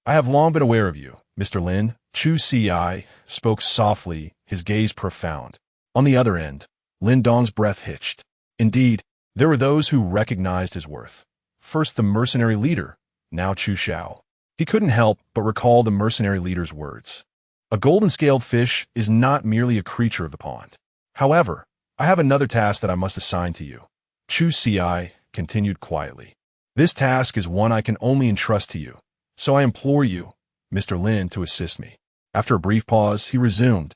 I have long been aware of you, Mr. Lin," Chu Ci spoke softly, his gaze profound. On the other end, Lin Dong's breath hitched. Indeed, there were those who recognized his worth. First the mercenary leader, now Chu Xiao. He couldn't help but recall the mercenary leader's words. "A golden-scaled fish is not merely a creature of the pond. However, I have another task that I must assign to you." Chu Ci continued quietly. "This task is one I can only entrust to you, so I implore you, Mr. Lin, to assist me." After a brief pause, he resumed,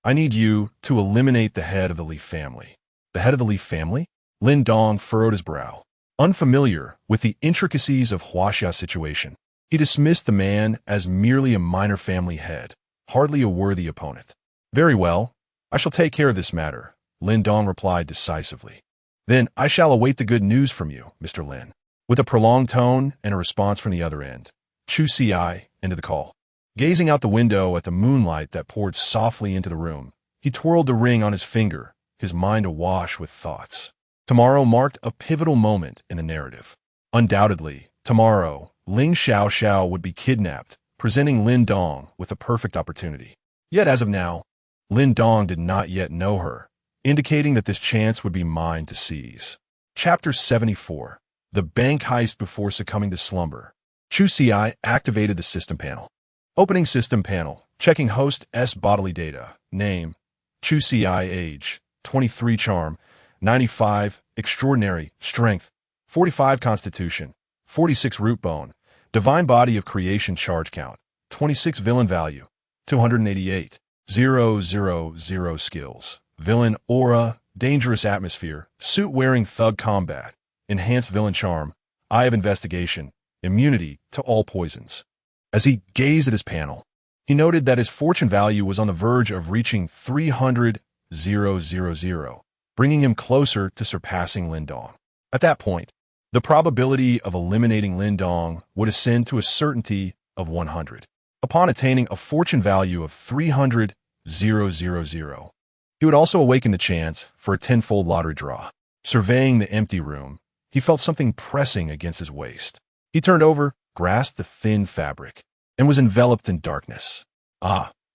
"I need you to eliminate the head of the Li family." "The head of the Li family?" Lin Dong furrowed his brow. Unfamiliar with the intricacies of Huaxia's situation, he dismissed the man as merely a minor family head, hardly a worthy opponent. "Very well, I shall take care of this matter," Lin Dong replied decisively. "Then I shall await the good news from you, Mr. Lin." With a prolonged tone and a response from the other end, Chu Ci ended the call. Gazing out the window at the moonlight that poured softly into the room, he twirled the ring on his finger, his mind awash with thoughts. Tomorrow marked a pivotal moment in the narrative. Undoubtedly, tomorrow, Ling Xiao would be kidnapped, presenting Lin Dong with a perfect opportunity. Yet as of now, Lin Dong did not yet know her, indicating that this chance would be mine to seize. Chapter 74. The Bank Heist Before Succumbing to Slumber. Chu Ci activated the system panel. Opening system panel, checking host S bodily data, name, Chu Ci age, 23 charm, 95, extraordinary, strength, 45 constitution, 46 root bone, divine body of creation charge count, 26 villain value, 288, 000 skills, villain aura, dangerous atmosphere, suit wearing thug combat, enhanced villain charm, eye of investigation, immunity to all poisons. As he gazed at his panel, he noted that his fortune value was on the verge of reaching 300,000, bringing him closer to surpassing Lin Dong. At that point, the probability of eliminating Lin Dong would ascend to a certainty of 100. Upon attaining a fortune value of 300,000, he would also awaken the chance for a tenfold lottery draw. Surveying the empty room, he felt something pressing against his waist. He turned over, grasped the thin fabric, and was enveloped in darkness.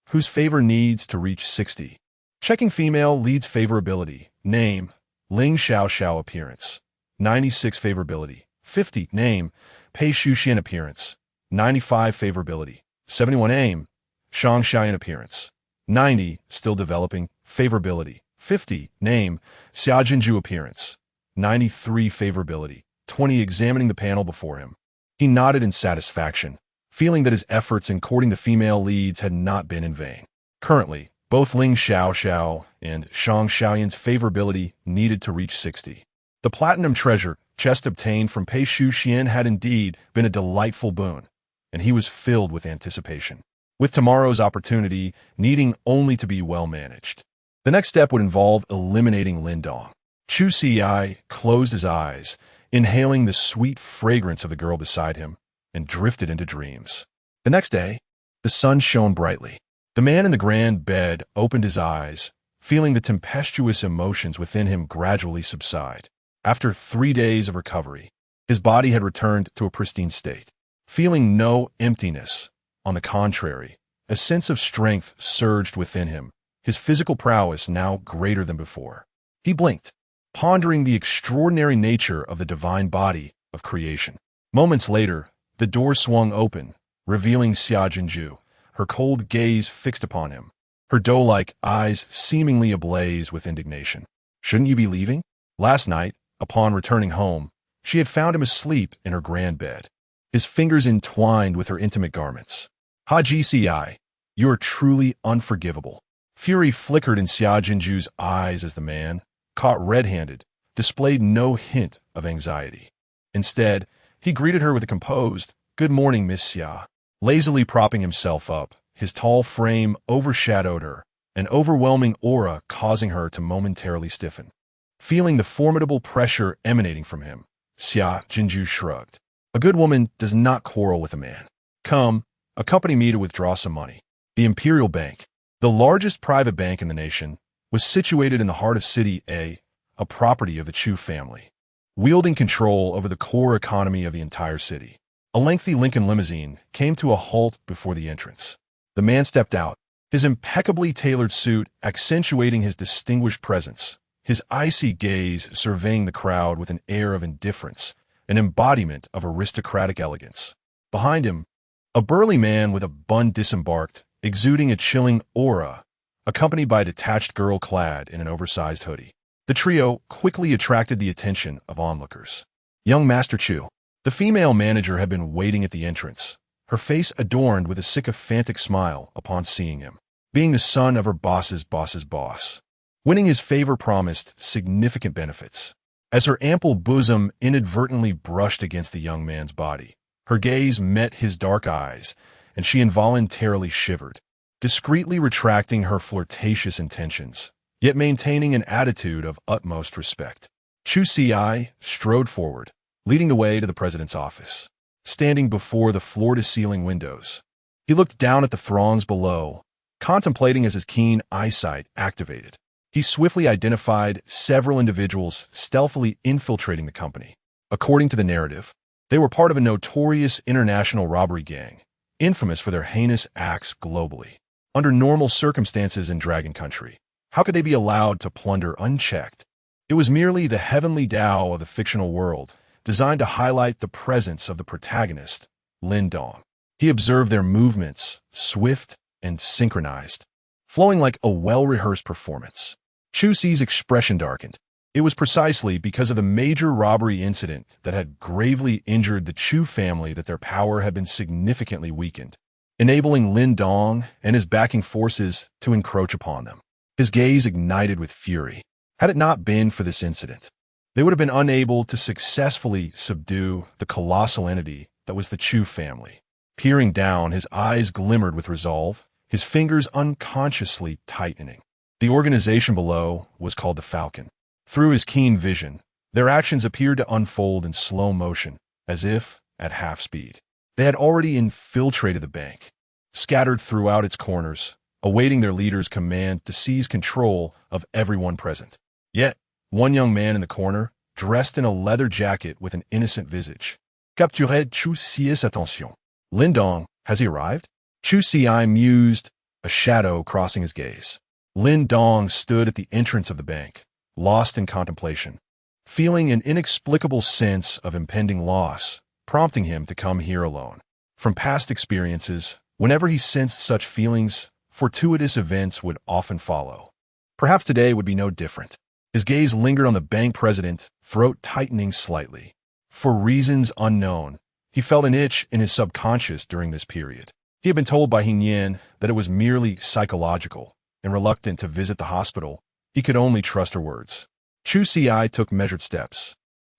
Whose favor needs to reach 60. Checking female leads favorability. Name, Ling Xiao appearance. 96 favorability. 50 name, Pei Shuxian appearance. 95 favorability. 71 aim, Shang Xian appearance. 90 still developing favorability. 50 name, Xia Jinju appearance. 93 favorability. 20 examining the panel before him. He nodded in satisfaction, feeling that his efforts in courting the female leads had not been in vain. Currently, Both Ling Xiao and Shang Xiaoyan's favorability needed to reach 60. The platinum treasure chest obtained from Pei Shu Xian had indeed been a delightful boon, and he was filled with anticipation, with tomorrow's opportunity needing only to be well managed. The next step would involve eliminating Lin Dong. Chu Ci closed his eyes, inhaling the sweet fragrance of the girl beside him, and drifted into dreams. The next day, the sun shone brightly. The man in the grand bed opened his eyes, feeling the tempestuous emotions within him gradually subside. After 3 days of recovery, his body had returned to a pristine state. Feeling no emptiness, on the contrary, a sense of strength surged within him, his physical prowess now greater than before. He blinked, pondering the extraordinary nature of the divine body of creation. Moments later, the door swung open, revealing Xia Jinju, her cold gaze fixed upon him, her doe-like eyes seemingly ablaze with indignation. "Shouldn't you be leaving?" Last night, upon returning home, she had found him asleep in her grand bed, his fingers entwined with her intimate garments. "Haji Ci, you are truly unforgivable." Fury flickered in Xia Jinju's eyes as the man, caught red-handed, displayed no hint of anxiety. Instead, he greeted her with a composed, "Good morning, Miss Xia." Lazily propping himself up, his tall frame overshadowed her, an overwhelming aura causing her to momentarily stiffen. Feeling the formidable pressure emanating from him, Xia Jinju shrugged. "A good woman does not quarrel with a man. Come, accompany me to withdraw some money." The Imperial Bank, the largest private bank in the nation, was situated in the heart of City A, a property of the Chu family, wielding control over the core economy of the entire city. A lengthy Lincoln limousine came to a halt before the entrance. The man stepped out, his impeccably tailored suit accentuating his distinguished presence, his icy gaze surveying the crowd with an air of indifference, an embodiment of aristocratic elegance. Behind him, a burly man with a bun disembarked, exuding a chilling aura, accompanied by a detached girl clad in an oversized hoodie. The trio quickly attracted the attention of onlookers. Young Master Chu. The female manager had been waiting at the entrance, her face adorned with a sycophantic smile upon seeing him. Being the son of her boss's boss, winning his favor promised significant benefits. As her ample bosom inadvertently brushed against the young man's body, her gaze met his dark eyes, and she involuntarily shivered, discreetly retracting her flirtatious intentions, yet maintaining an attitude of utmost respect. Chu Ci strode forward, leading the way to the president's office. Standing before the floor-to-ceiling windows, he looked down at the throngs below, contemplating as his keen eyesight activated. He swiftly identified several individuals stealthily infiltrating the company. According to the narrative, they were part of a notorious international robbery gang, infamous for their heinous acts globally. Under normal circumstances in Dragon Country, how could they be allowed to plunder unchecked? It was merely the heavenly Tao of the fictional world, designed to highlight the presence of the protagonist, Lin Dong. He observed their movements, swift and synchronized, flowing like a well-rehearsed performance. Chu Ci's expression darkened. It was precisely because of the major robbery incident that had gravely injured the Chu family that their power had been significantly weakened, enabling Lin Dong and his backing forces to encroach upon them. His gaze ignited with fury. Had it not been for this incident, they would have been unable to successfully subdue the colossal entity that was the Chu family. Peering down, his eyes glimmered with resolve, his fingers unconsciously tightening. The organization below was called the Falcon. Through his keen vision, their actions appeared to unfold in slow motion, as if at half speed. They had already infiltrated the bank, scattered throughout its corners, awaiting their leader's command to seize control of everyone present. Yet, one young man in the corner, dressed in a leather jacket with an innocent visage, captured Chu Ci's attention. "Lin Dong, has he arrived?" Chu Ci mused, a shadow crossing his gaze. Lin Dong stood at the entrance of the bank, lost in contemplation, feeling an inexplicable sense of impending loss, prompting him to come here alone. From past experiences, whenever he sensed such feelings, fortuitous events would often follow. Perhaps today would be no different. His gaze lingered on the bank president, throat tightening slightly. For reasons unknown, he felt an itch in his subconscious during this period. He had been told by Hing Yan that it was merely psychological, and reluctant to visit the hospital, he could only trust her words. Chu Ci took measured steps,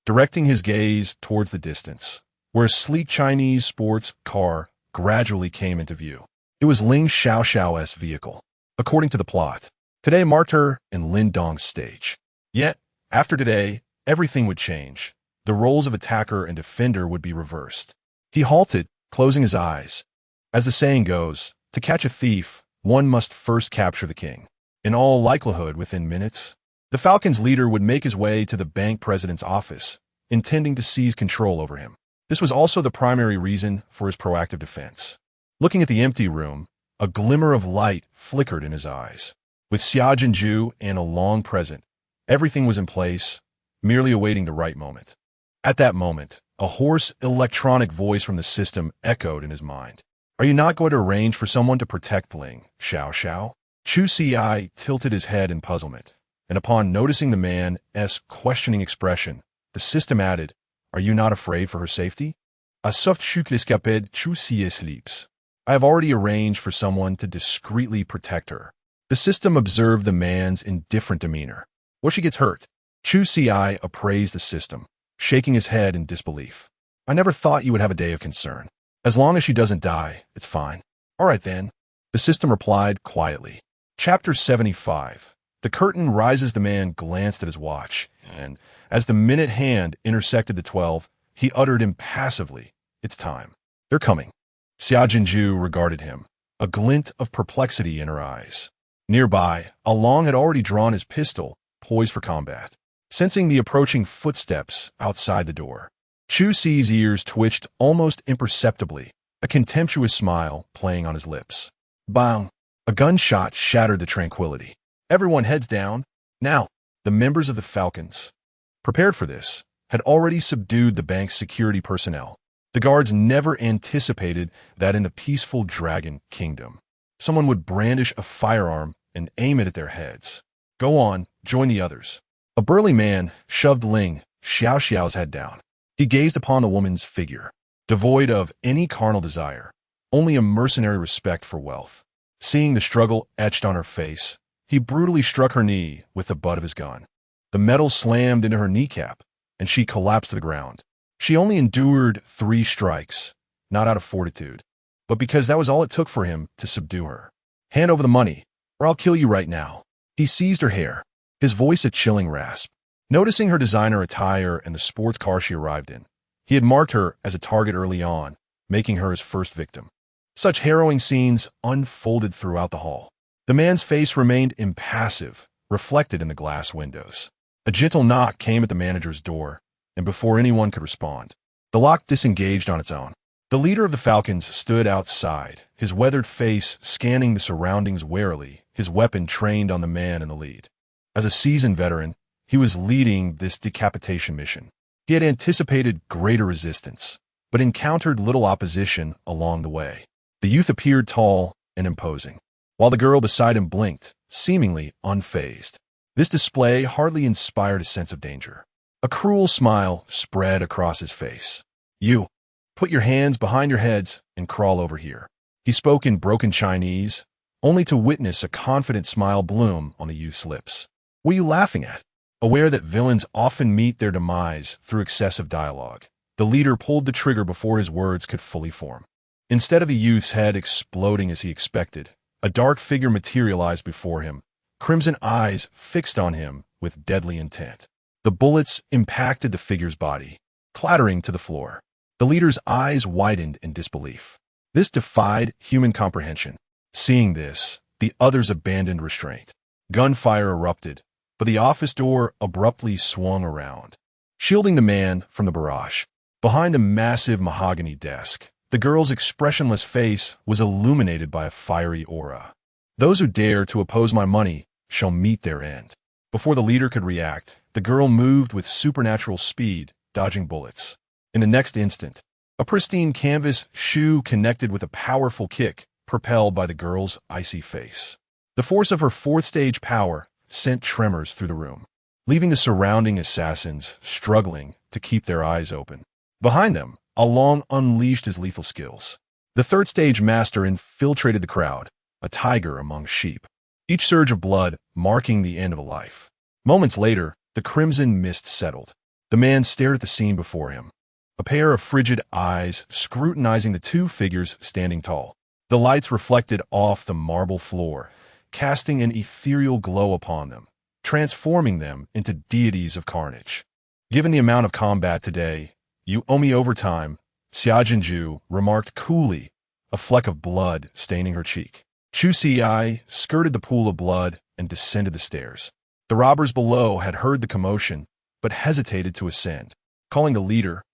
directing his gaze towards the distance, where a sleek Chinese sports car gradually came into view. It was Ling Xiaoxiao's vehicle. According to the plot, today marked her and Lin Dong's stage. Yet, after today, everything would change. The roles of attacker and defender would be reversed. He halted, closing his eyes. As the saying goes, to catch a thief, one must first capture the king. In all likelihood, within minutes, the Falcons' leader would make his way to the bank president's office, intending to seize control over him. This was also the primary reason for his proactive defense. Looking at the empty room, a glimmer of light flickered in his eyes. With Xia Jinju and a long present, everything was in place, merely awaiting the right moment. At that moment, a hoarse, electronic voice from the system echoed in his mind. Are you not going to arrange for someone to protect Ling Xiao? Chu Ci tilted his head in puzzlement, and upon noticing the man's questioning expression, the system added, Are you not afraid for her safety? A soft escaped Chu Ci sleeps. I have already arranged for someone to discreetly protect her. The system observed the man's indifferent demeanor. What if she gets hurt? Chu Ci appraised the system, shaking his head in disbelief. I never thought you would have a day of concern. As long as she doesn't die, it's fine. All right then, the system replied quietly. Chapter 75. The curtain rises. The man glanced at his watch, and as the minute hand intersected the 12, he uttered impassively, It's time. They're coming. Xia Jinju regarded him, a glint of perplexity in her eyes. Nearby, Along had already drawn his pistol, poised for combat. Sensing the approaching footsteps outside the door, Chu Ci's ears twitched almost imperceptibly, a contemptuous smile playing on his lips. Bang! A gunshot shattered the tranquility. Everyone heads down. Now, the members of the Falcons, prepared for this, had already subdued the bank's security personnel. The guards never anticipated that in the peaceful Dragon Kingdom, someone would brandish a firearm and aim it at their heads. Go on, join the others. A burly man shoved Ling Xiaoxiao's head down. He gazed upon the woman's figure, devoid of any carnal desire, only a mercenary respect for wealth. Seeing the struggle etched on her face, he brutally struck her knee with the butt of his gun. The metal slammed into her kneecap, and she collapsed to the ground. She only endured 3 strikes, not out of fortitude, but because that was all it took for him to subdue her. Hand over the money, or I'll kill you right now. He seized her hair, his voice a chilling rasp. Noticing her designer attire and the sports car she arrived in, he had marked her as a target early on, making her his first victim. Such harrowing scenes unfolded throughout the hall. The man's face remained impassive, reflected in the glass windows. A gentle knock came at the manager's door, and before anyone could respond, the lock disengaged on its own. The leader of the Falcons stood outside, his weathered face scanning the surroundings warily, his weapon trained on the man in the lead. As a seasoned veteran, he was leading this decapitation mission. He had anticipated greater resistance, but encountered little opposition along the way. The youth appeared tall and imposing, while the girl beside him blinked, seemingly unfazed. This display hardly inspired a sense of danger. A cruel smile spread across his face. You, put your hands behind your heads and crawl over here. He spoke in broken Chinese, only to witness a confident smile bloom on the youth's lips. What are you laughing at? Aware that villains often meet their demise through excessive dialogue, the leader pulled the trigger before his words could fully form. Instead of the youth's head exploding as he expected, a dark figure materialized before him, crimson eyes fixed on him with deadly intent. The bullets impacted the figure's body, clattering to the floor. The leader's eyes widened in disbelief. This defied human comprehension. Seeing this, the others abandoned restraint. Gunfire erupted, but the office door abruptly swung around, shielding the man from the barrage. Behind the massive mahogany desk, the girl's expressionless face was illuminated by a fiery aura. Those who dare to oppose my money shall meet their end. Before the leader could react, the girl moved with supernatural speed, dodging bullets. In the next instant, a pristine canvas shoe connected with a powerful kick propelled by the girl's icy face. The force of her 4th-stage power sent tremors through the room, leaving the surrounding assassins struggling to keep their eyes open. Behind them, Along unleashed his lethal skills. The 3rd-stage master infiltrated the crowd, a tiger among sheep. each surge of blood marking the end of a life. Moments later, the crimson mist settled. The man stared at the scene before him, a pair of frigid eyes scrutinizing the two figures standing tall. The lights reflected off the marble floor, casting an ethereal glow upon them, transforming them into deities of carnage. Given the amount of combat today, you owe me overtime, Xiaojinju remarked coolly, a fleck of blood staining her cheek. Chu Ci skirted the pool of blood and descended the stairs. The robbers below had heard the commotion, but hesitated to ascend. Calling the leader,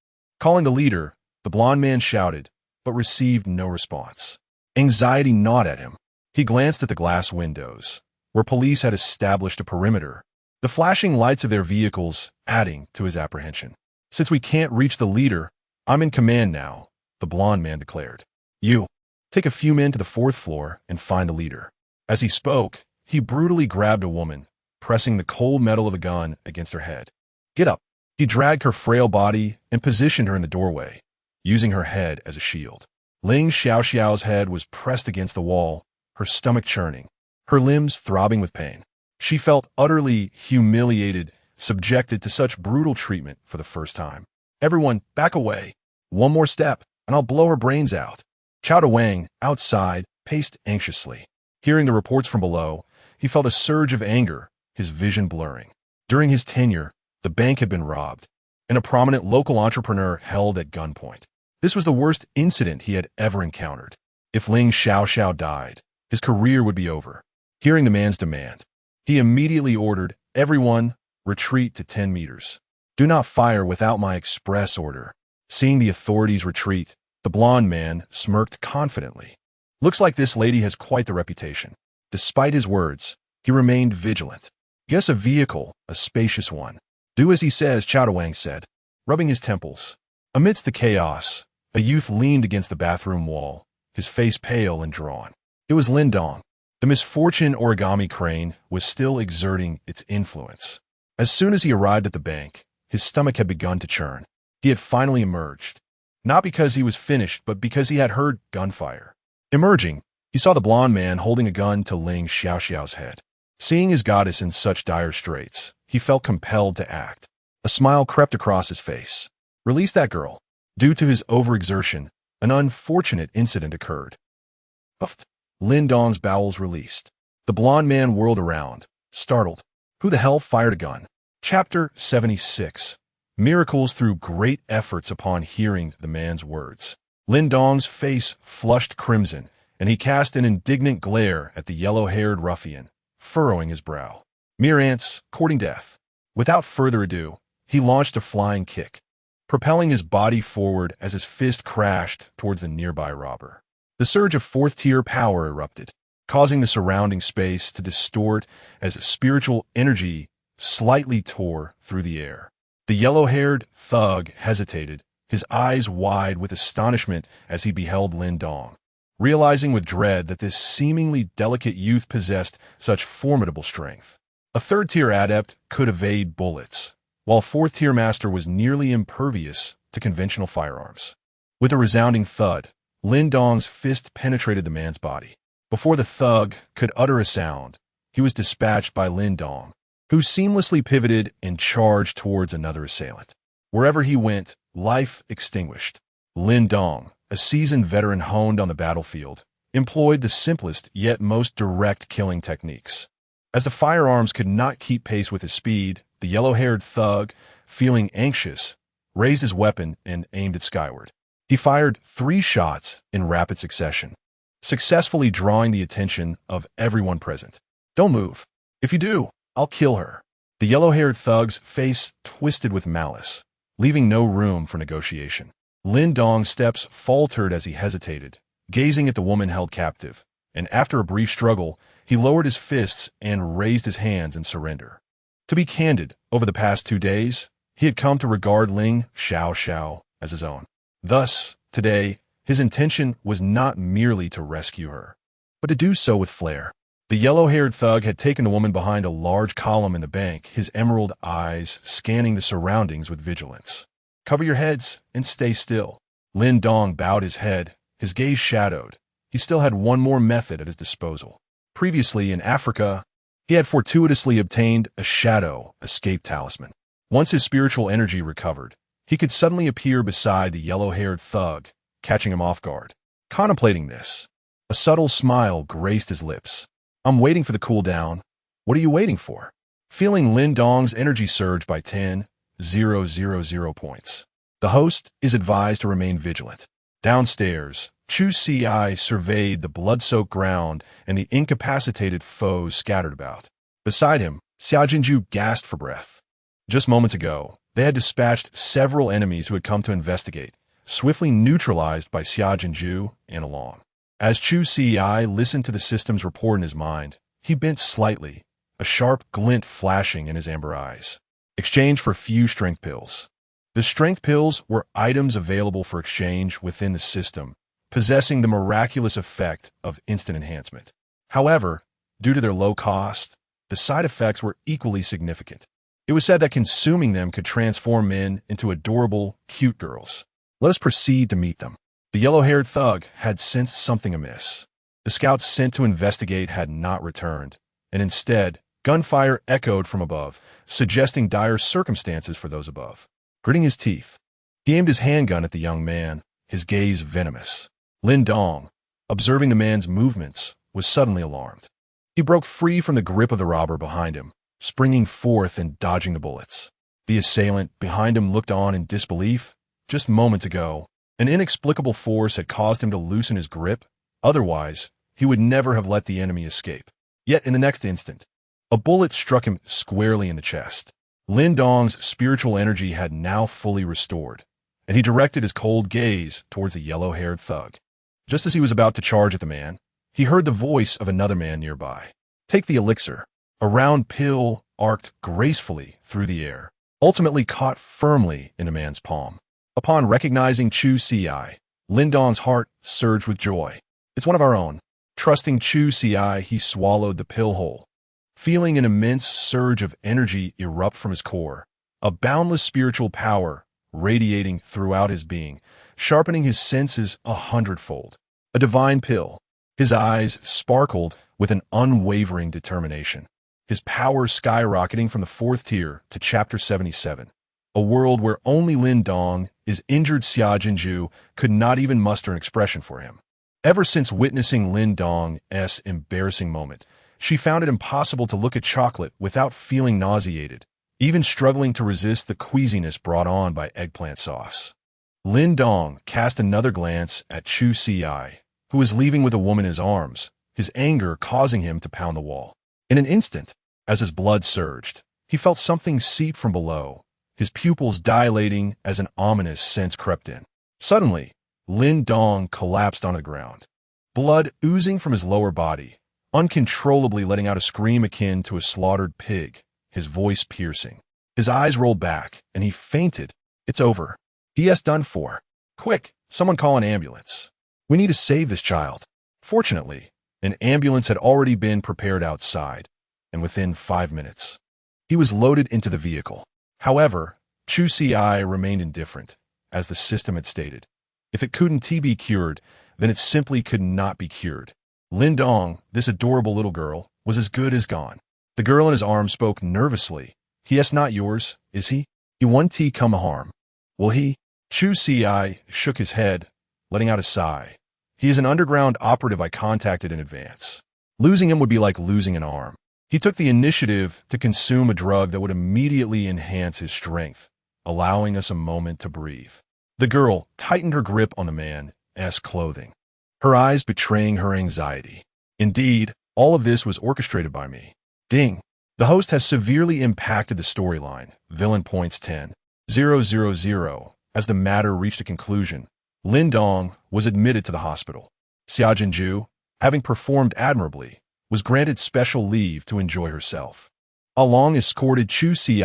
the blond man shouted, but received no response. Anxiety gnawed at him. He glanced at the glass windows, where police had established a perimeter, the flashing lights of their vehicles adding to his apprehension. Since we can't reach the leader, I'm in command now, the blond man declared. You, take a few men to the 4th floor and find the leader. As he spoke, he brutally grabbed a woman, pressing the cold metal of a gun against her head. Get up. He dragged her frail body and positioned her in the doorway, using her head as a shield. Ling Xiaoxiao's head was pressed against the wall, her stomach churning, her limbs throbbing with pain. She felt utterly humiliated, subjected to such brutal treatment for the first time. Everyone, back away. One more step, and I'll blow her brains out. Chao Wang, outside, paced anxiously. Hearing the reports from below, he felt a surge of anger, his vision blurring. During his tenure, the bank had been robbed, and a prominent local entrepreneur held at gunpoint. This was the worst incident he had ever encountered. If Ling Xiaoxiao died, his career would be over. Hearing the man's demand, he immediately ordered everyone retreat to 10 meters. Do not fire without my express order. Seeing the authorities retreat, the blond man smirked confidently. Looks like this lady has quite the reputation. Despite his words, he remained vigilant. Guess a vehicle, a spacious one. Do as he says, Chao Wang said, rubbing his temples. Amidst the chaos, a youth leaned against the bathroom wall, his face pale and drawn. It was Lin Dong. The misfortune origami crane was still exerting its influence. As soon as he arrived at the bank, his stomach had begun to churn. He had finally emerged. Not because he was finished, but because he had heard gunfire. Emerging, he saw the blond man holding a gun to Ling Xiaoxiao's head. Seeing his goddess in such dire straits, he felt compelled to act. A smile crept across his face. Release that girl. Due to his overexertion, an unfortunate incident occurred. Puffed. Lin Dong's bowels released. The blond man whirled around, startled. Who the hell fired a gun? Chapter 76. Miracles through great efforts. Upon hearing the man's words, Lin Dong's face flushed crimson, and he cast an indignant glare at the yellow-haired ruffian, furrowing his brow. Mere ants, courting death. Without further ado, he launched a flying kick, propelling his body forward as his fist crashed towards the nearby robber. The surge of 4th-tier power erupted, causing the surrounding space to distort as spiritual energy slightly tore through the air. The yellow-haired thug hesitated, his eyes wide with astonishment as he beheld Lin Dong, realizing with dread that this seemingly delicate youth possessed such formidable strength. A 3rd-tier adept could evade bullets, while 4th-tier master was nearly impervious to conventional firearms. With a resounding thud, Lin Dong's fist penetrated the man's body. Before the thug could utter a sound, he was dispatched by Lin Dong, who seamlessly pivoted and charged towards another assailant. Wherever he went, life extinguished. Lin Dong, a seasoned veteran honed on the battlefield, employed the simplest yet most direct killing techniques. As the firearms could not keep pace with his speed, the yellow-haired thug, feeling anxious, raised his weapon and aimed it skyward. He fired 3 shots in rapid succession, successfully drawing the attention of everyone present. Don't move. If you do, I'll kill her. The yellow-haired thug's face twisted with malice, leaving no room for negotiation. Lin Dong's steps faltered as he hesitated, gazing at the woman held captive, and after a brief struggle, he lowered his fists and raised his hands in surrender. To be candid, over the past 2 days, he had come to regard Ling Xiaoxiao as his own. Thus, today, his intention was not merely to rescue her, but to do so with flair. The yellow-haired thug had taken the woman behind a large column in the bank, his emerald eyes scanning the surroundings with vigilance. Cover your heads and stay still. Lin Dong bowed his head, his gaze shadowed. He still had one more method at his disposal. Previously, in Africa, he had fortuitously obtained a shadow escape talisman. Once his spiritual energy recovered, he could suddenly appear beside the yellow-haired thug, catching him off guard. Contemplating this, a subtle smile graced his lips. "I'm waiting for the cool down. What are you waiting for?" Feeling Lin Dong's energy surge by 10,000 points. The host is advised to remain vigilant. Downstairs, Chu Ci surveyed the blood-soaked ground and the incapacitated foes scattered about. Beside him, Xia Jinju gasped for breath. Just moments ago, they had dispatched several enemies who had come to investigate, swiftly neutralized by Xia Jinju and Along. As Chu Ci listened to the system's report in his mind, he bent slightly, a sharp glint flashing in his amber eyes. Exchange for few strength pills. The strength pills were items available for exchange within the system, possessing the miraculous effect of instant enhancement. However, due to their low cost, the side effects were equally significant. It was said that consuming them could transform men into adorable, cute girls. Let us proceed to meet them. The yellow-haired thug had sensed something amiss. The scouts sent to investigate had not returned, and instead, gunfire echoed from above, suggesting dire circumstances for those above. Gritting his teeth, he aimed his handgun at the young man, his gaze venomous. Lin Dong, observing the man's movements, was suddenly alarmed. He broke free from the grip of the robber behind him, springing forth and dodging the bullets. The assailant behind him looked on in disbelief. Just moments ago, an inexplicable force had caused him to loosen his grip. Otherwise, he would never have let the enemy escape. Yet in the next instant, a bullet struck him squarely in the chest. Lin Dong's spiritual energy had now fully restored, and he directed his cold gaze towards the yellow-haired thug. Just as he was about to charge at the man, he heard the voice of another man nearby. "Take the elixir." A round pill arced gracefully through the air, ultimately caught firmly in the man's palm. Upon recognizing Chu Ci, Lin Dong's heart surged with joy. "It's one of our own." Trusting Chu Ci, he swallowed the pill whole. Feeling an immense surge of energy erupt from his core, a boundless spiritual power radiating throughout his being, sharpening his senses 100-fold. A divine pill. His eyes sparkled with an unwavering determination. His power skyrocketing from the 4th tier to Chapter 77. A world where only Lin Dong, his injured Xia Jinju, could not even muster an expression for him. Ever since witnessing Lin Dong's embarrassing moment, she found it impossible to look at chocolate without feeling nauseated, even struggling to resist the queasiness brought on by eggplant sauce. Lin Dong cast another glance at Chu Ci, who was leaving with a woman in his arms, his anger causing him to pound the wall. In an instant, as his blood surged, he felt something seep from below, his pupils dilating as an ominous sense crept in. Suddenly, Lin Dong collapsed on the ground, blood oozing from his lower body, uncontrollably letting out a scream akin to a slaughtered pig, his voice piercing. His eyes rolled back, and he fainted. "It's over. He.S. done for. Quick, someone call an ambulance. We need to save this child." Fortunately, an ambulance had already been prepared outside, and within 5 minutes, he was loaded into the vehicle. However, Chu Ci remained indifferent, as the system had stated. If it couldn't be cured, then it simply could not be cured. Lin Dong, this adorable little girl, was as good as gone. The girl in his arms spoke nervously. "He.S. not yours, is he? He won't come harm. Will he?" Chu Ci shook his head, letting out a sigh. "He is an underground operative I contacted in advance. Losing him would be like losing an arm." He took the initiative to consume a drug that would immediately enhance his strength, allowing us a moment to breathe. The girl tightened her grip on the man's clothing, her eyes betraying her anxiety. "Indeed, all of this was orchestrated by me." Ding. The host has severely impacted the storyline. Villain points 10,000. As the matter reached a conclusion, Lin Dong was admitted to the hospital. Xia Jinju, having performed admirably, was granted special leave to enjoy herself. Along escorted Chu Ci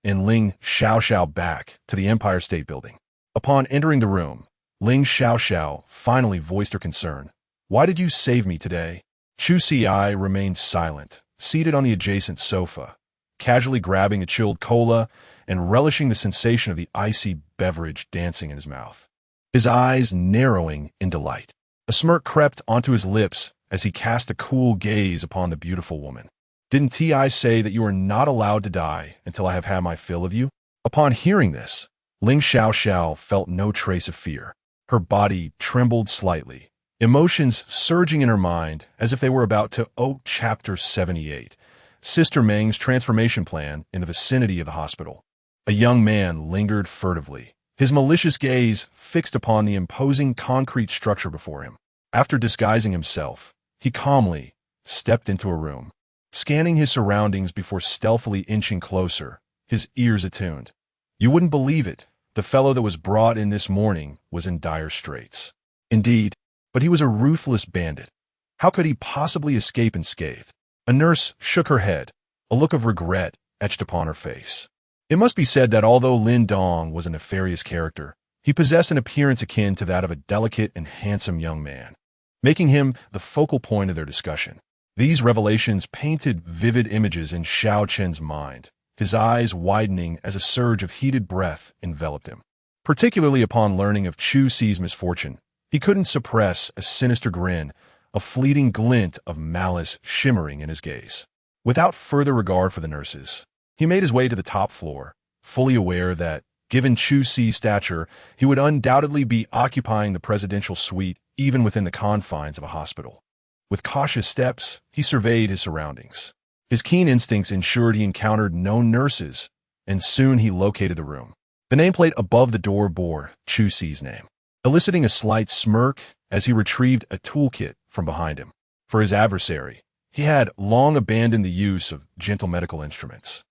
and Ling Xiaoxiao back to the Empire State Building. Upon entering the room, Ling Xiaoxiao finally voiced her concern. "Why did you save me today?" Chu Ci remained silent, seated on the adjacent sofa, casually grabbing a chilled cola and relishing the sensation of the icy beverage dancing in his mouth. His eyes narrowing in delight. A smirk crept onto his lips as he cast a cool gaze upon the beautiful woman. "Didn't Ti say that you are not allowed to die until I have had my fill of you?" Upon hearing this, Ling Xiao felt no trace of fear. Her body trembled slightly, emotions surging in her mind as if they were about to Chapter 78. Sister Meng's transformation plan in the vicinity of the hospital. A young man lingered furtively, his malicious gaze fixed upon the imposing concrete structure before him. After disguising himself, he calmly stepped into a room, scanning his surroundings before stealthily inching closer, his ears attuned. You wouldn't believe it. The fellow that was brought in this morning was in dire straits. Indeed, but he was a ruthless bandit. How could he possibly escape unscathed? A nurse shook her head, a look of regret etched upon her face. It must be said that although Lin Dong was a nefarious character, he possessed an appearance akin to that of a delicate and handsome young man, making him the focal point of their discussion. These revelations painted vivid images in Xiao Chen's mind, his eyes widening as a surge of heated breath enveloped him. Particularly upon learning of Chu Ci's misfortune, he couldn't suppress a sinister grin, a fleeting glint of malice shimmering in his gaze. Without further regard for the nurses, he made his way to the top floor, fully aware that, given Chu Ci's stature, he would undoubtedly be occupying the presidential suite even within the confines of a hospital. With cautious steps, he surveyed his surroundings. His keen instincts ensured he encountered no nurses, and soon he located the room. The nameplate above the door bore Chu Ci's name, eliciting a slight smirk as he retrieved a toolkit from behind him. For his adversary, he had long abandoned the use of gentle medical instruments.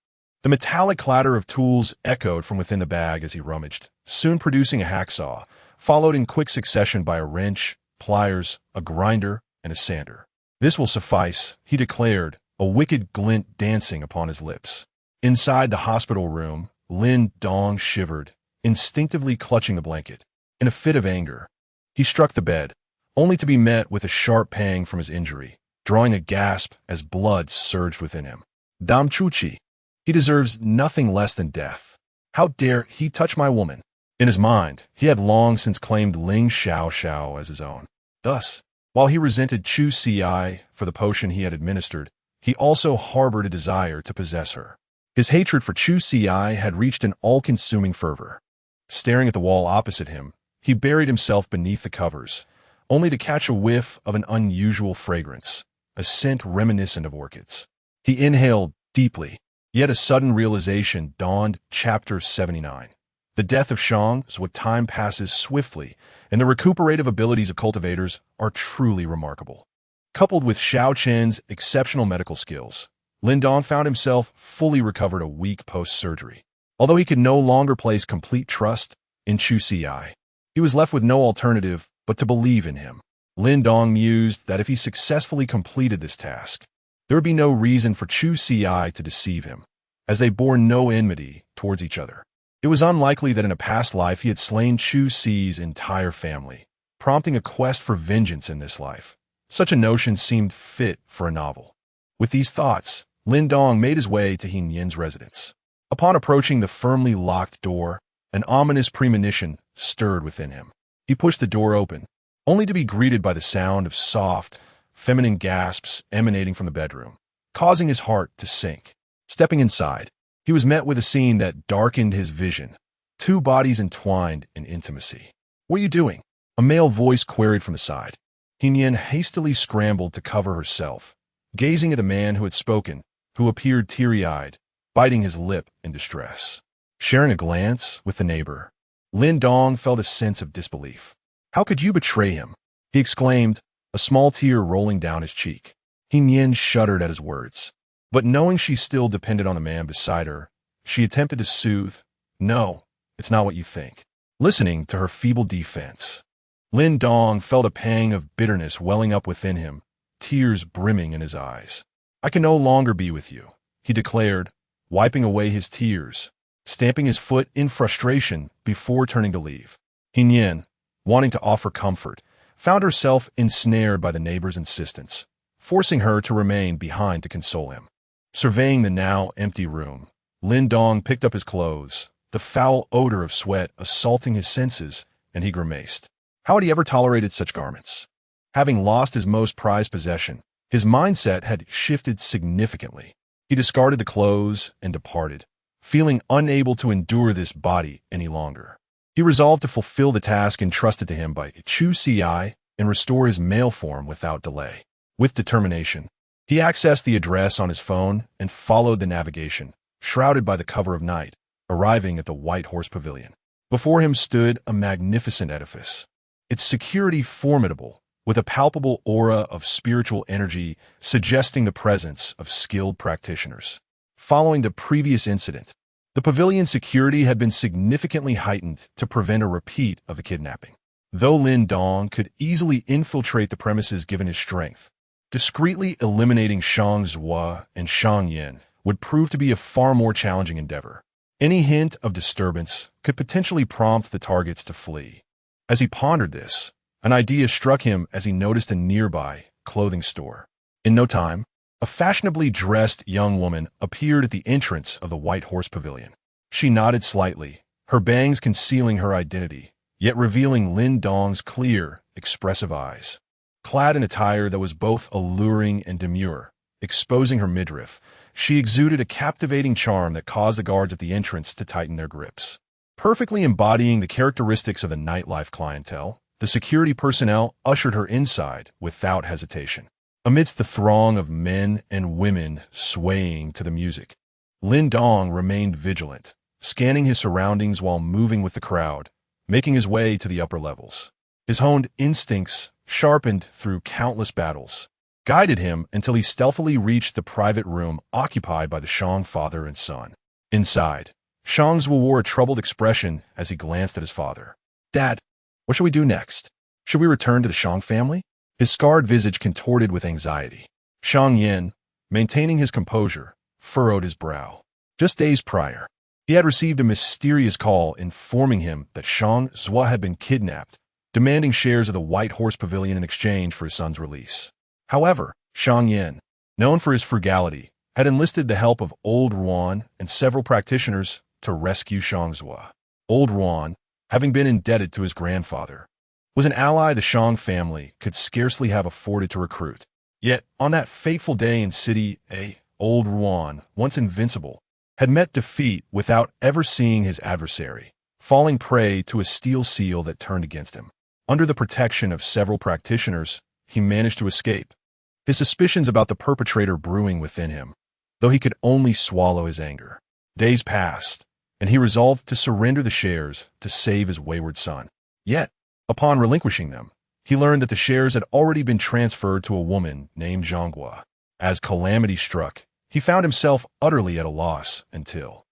The metallic clatter of tools echoed from within the bag as he rummaged, soon producing a hacksaw, followed in quick succession by a wrench, pliers, a grinder, and a sander. "This will suffice," he declared, a wicked glint dancing upon his lips. Inside the hospital room, Lin Dong shivered, instinctively clutching the blanket. In a fit of anger, he struck the bed, only to be met with a sharp pang from his injury, drawing a gasp as blood surged within him. "Dam Chu Ci, he deserves nothing less than death. How dare he touch my woman?" In his mind, he had long since claimed Ling Xiao as his own. Thus, while he resented Chu Ci for the potion he had administered, he also harbored a desire to possess her. His hatred for Chu Ci had reached an all-consuming fervor. Staring at the wall opposite him, he buried himself beneath the covers, only to catch a whiff of an unusual fragrance, a scent reminiscent of orchids. He inhaled deeply, yet a sudden realization dawned. Chapter 79. The death of Shang is what time passes swiftly, and the recuperative abilities of cultivators are truly remarkable. Coupled with Xiao Chen's exceptional medical skills, Lin Dong found himself fully recovered a week post-surgery. Although he could no longer place complete trust in Chu Ci, he was left with no alternative but to believe in him. Lin Dong mused that if he successfully completed this task, there would be no reason for Chu Ci to deceive him, as they bore no enmity towards each other. It was unlikely that in a past life he had slain Chu Ci's entire family, prompting a quest for vengeance in this life. Such a notion seemed fit for a novel. With these thoughts, Lin Dong made his way to Hin Yin's residence. Upon approaching the firmly locked door, an ominous premonition stirred within him. He pushed the door open, only to be greeted by the sound of soft, feminine gasps emanating from the bedroom, causing his heart to sink. Stepping inside, he was met with a scene that darkened his vision. Two bodies entwined in intimacy. "What are you doing?" a male voice queried from the side. Hin Yin hastily scrambled to cover herself, gazing at the man who had spoken, who appeared teary-eyed, biting his lip in distress. Sharing a glance with the neighbor, Lin Dong felt a sense of disbelief. "How could you betray him?" he exclaimed, a small tear rolling down his cheek. Hin Yin shuddered at his words, but knowing she still depended on the man beside her, she attempted to soothe. "No, it's not what you think." Listening to her feeble defense, Lin Dong felt a pang of bitterness welling up within him, tears brimming in his eyes. "I can no longer be with you," he declared, wiping away his tears, stamping his foot in frustration before turning to leave. Hin Yin, wanting to offer comfort, found herself ensnared by the neighbor's insistence, forcing her to remain behind to console him. Surveying the now empty room, Lin Dong picked up his clothes, the foul odor of sweat assaulting his senses, and he grimaced. How had he ever tolerated such garments? Having lost his most prized possession, his mindset had shifted significantly. He discarded the clothes and departed, feeling unable to endure this body any longer. He resolved to fulfill the task entrusted to him by Chu Ci and restore his male form without delay. With determination, he accessed the address on his phone and followed the navigation, shrouded by the cover of night, arriving at the White Horse Pavilion. Before him stood a magnificent edifice, its security formidable, with a palpable aura of spiritual energy suggesting the presence of skilled practitioners. Following the previous incident, the pavilion's security had been significantly heightened to prevent a repeat of the kidnapping. Though Lin Dong could easily infiltrate the premises given his strength, discreetly eliminating Shang Zhua and Shang Yin would prove to be a far more challenging endeavor. Any hint of disturbance could potentially prompt the targets to flee. As he pondered this, an idea struck him as he noticed a nearby clothing store. In no time, a fashionably dressed young woman appeared at the entrance of the White Horse Pavilion. She nodded slightly, her bangs concealing her identity, yet revealing Lin Dong's clear, expressive eyes. Clad in attire that was both alluring and demure, exposing her midriff, she exuded a captivating charm that caused the guards at the entrance to tighten their grips. Perfectly embodying the characteristics of the nightlife clientele, the security personnel ushered her inside without hesitation. Amidst the throng of men and women swaying to the music, Lin Dong remained vigilant, scanning his surroundings while moving with the crowd, making his way to the upper levels. His honed instincts, sharpened through countless battles, guided him until he stealthily reached the private room occupied by the Shang father and son. Inside, Shang Zhua wore a troubled expression as he glanced at his father. "Dad, what should we do next? Should we return to the Shang family?" His scarred visage contorted with anxiety. Shang Yin, maintaining his composure, furrowed his brow. Just days prior, he had received a mysterious call informing him that Shang Zhua had been kidnapped, demanding shares of the White Horse Pavilion in exchange for his son's release. However, Shang Yin, known for his frugality, had enlisted the help of Old Ruan and several practitioners to rescue Shang Zhua. Old Ruan, having been indebted to his grandfather, was an ally the Shang family could scarcely have afforded to recruit. Yet, on that fateful day in City A, Old Ruan, once invincible, had met defeat without ever seeing his adversary, falling prey to a steel seal that turned against him. Under the protection of several practitioners, he managed to escape, his suspicions about the perpetrator brewing within him, though he could only swallow his anger. Days passed, and he resolved to surrender the shares to save his wayward son. Yet, upon relinquishing them, he learned that the shares had already been transferred to a woman named Zhanghua. As calamity struck, he found himself utterly at a loss until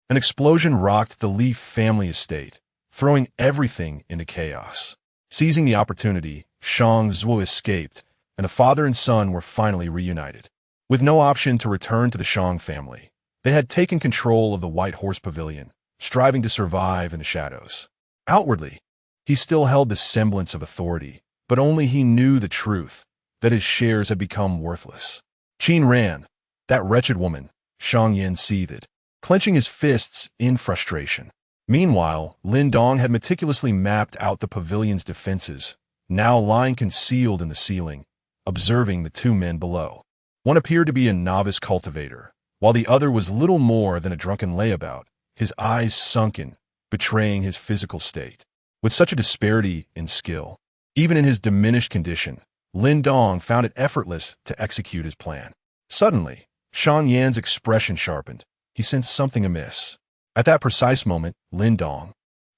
an explosion rocked the Li family estate, throwing everything into chaos. Seizing the opportunity, Shang Zhua escaped, and the father and son were finally reunited. With no option to return to the Shang family, they had taken control of the White Horse Pavilion, striving to survive in the shadows. Outwardly, he still held the semblance of authority, but only he knew the truth, that his shares had become worthless. Qin ran. That wretched woman, Shang Yin seethed, clenching his fists in frustration. Meanwhile, Lin Dong had meticulously mapped out the pavilion's defenses, now lying concealed in the ceiling, observing the two men below. One appeared to be a novice cultivator, while the other was little more than a drunken layabout, his eyes sunken, betraying his physical state. With such a disparity in skill, even in his diminished condition, Lin Dong found it effortless to execute his plan. Suddenly, Shang Yan's expression sharpened. He sensed something amiss. At that precise moment, Lin Dong,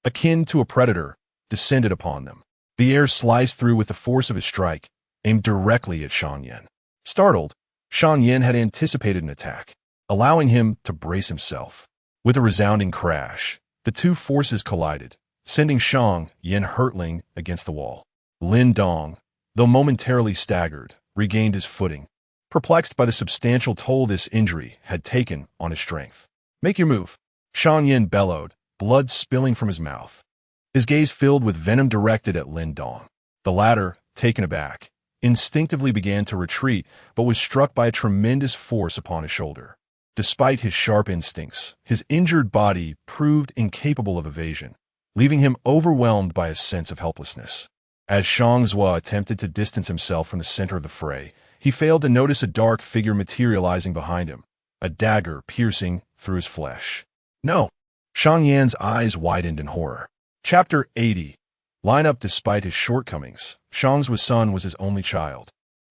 akin to a predator, descended upon them. The air sliced through with the force of his strike, aimed directly at Shang Yan. Startled, Shang Yan had anticipated an attack, allowing him to brace himself. With a resounding crash, the two forces collided, sending Shang Yan hurtling against the wall. Lin Dong, though momentarily staggered, regained his footing, perplexed by the substantial toll this injury had taken on his strength. "Make your move," Shang Yan bellowed, blood spilling from his mouth. His gaze filled with venom directed at Lin Dong. The latter, taken aback, instinctively began to retreat, but was struck by a tremendous force upon his shoulder. Despite his sharp instincts, his injured body proved incapable of evasion, leaving him overwhelmed by a sense of helplessness. As Zhuangzhua attempted to distance himself from the center of the fray, he failed to notice a dark figure materializing behind him, a dagger piercing through his flesh. No! Shang Yan's eyes widened in horror. Chapter 80. Line up despite his shortcomings. Zhuangzhua's son was his only child,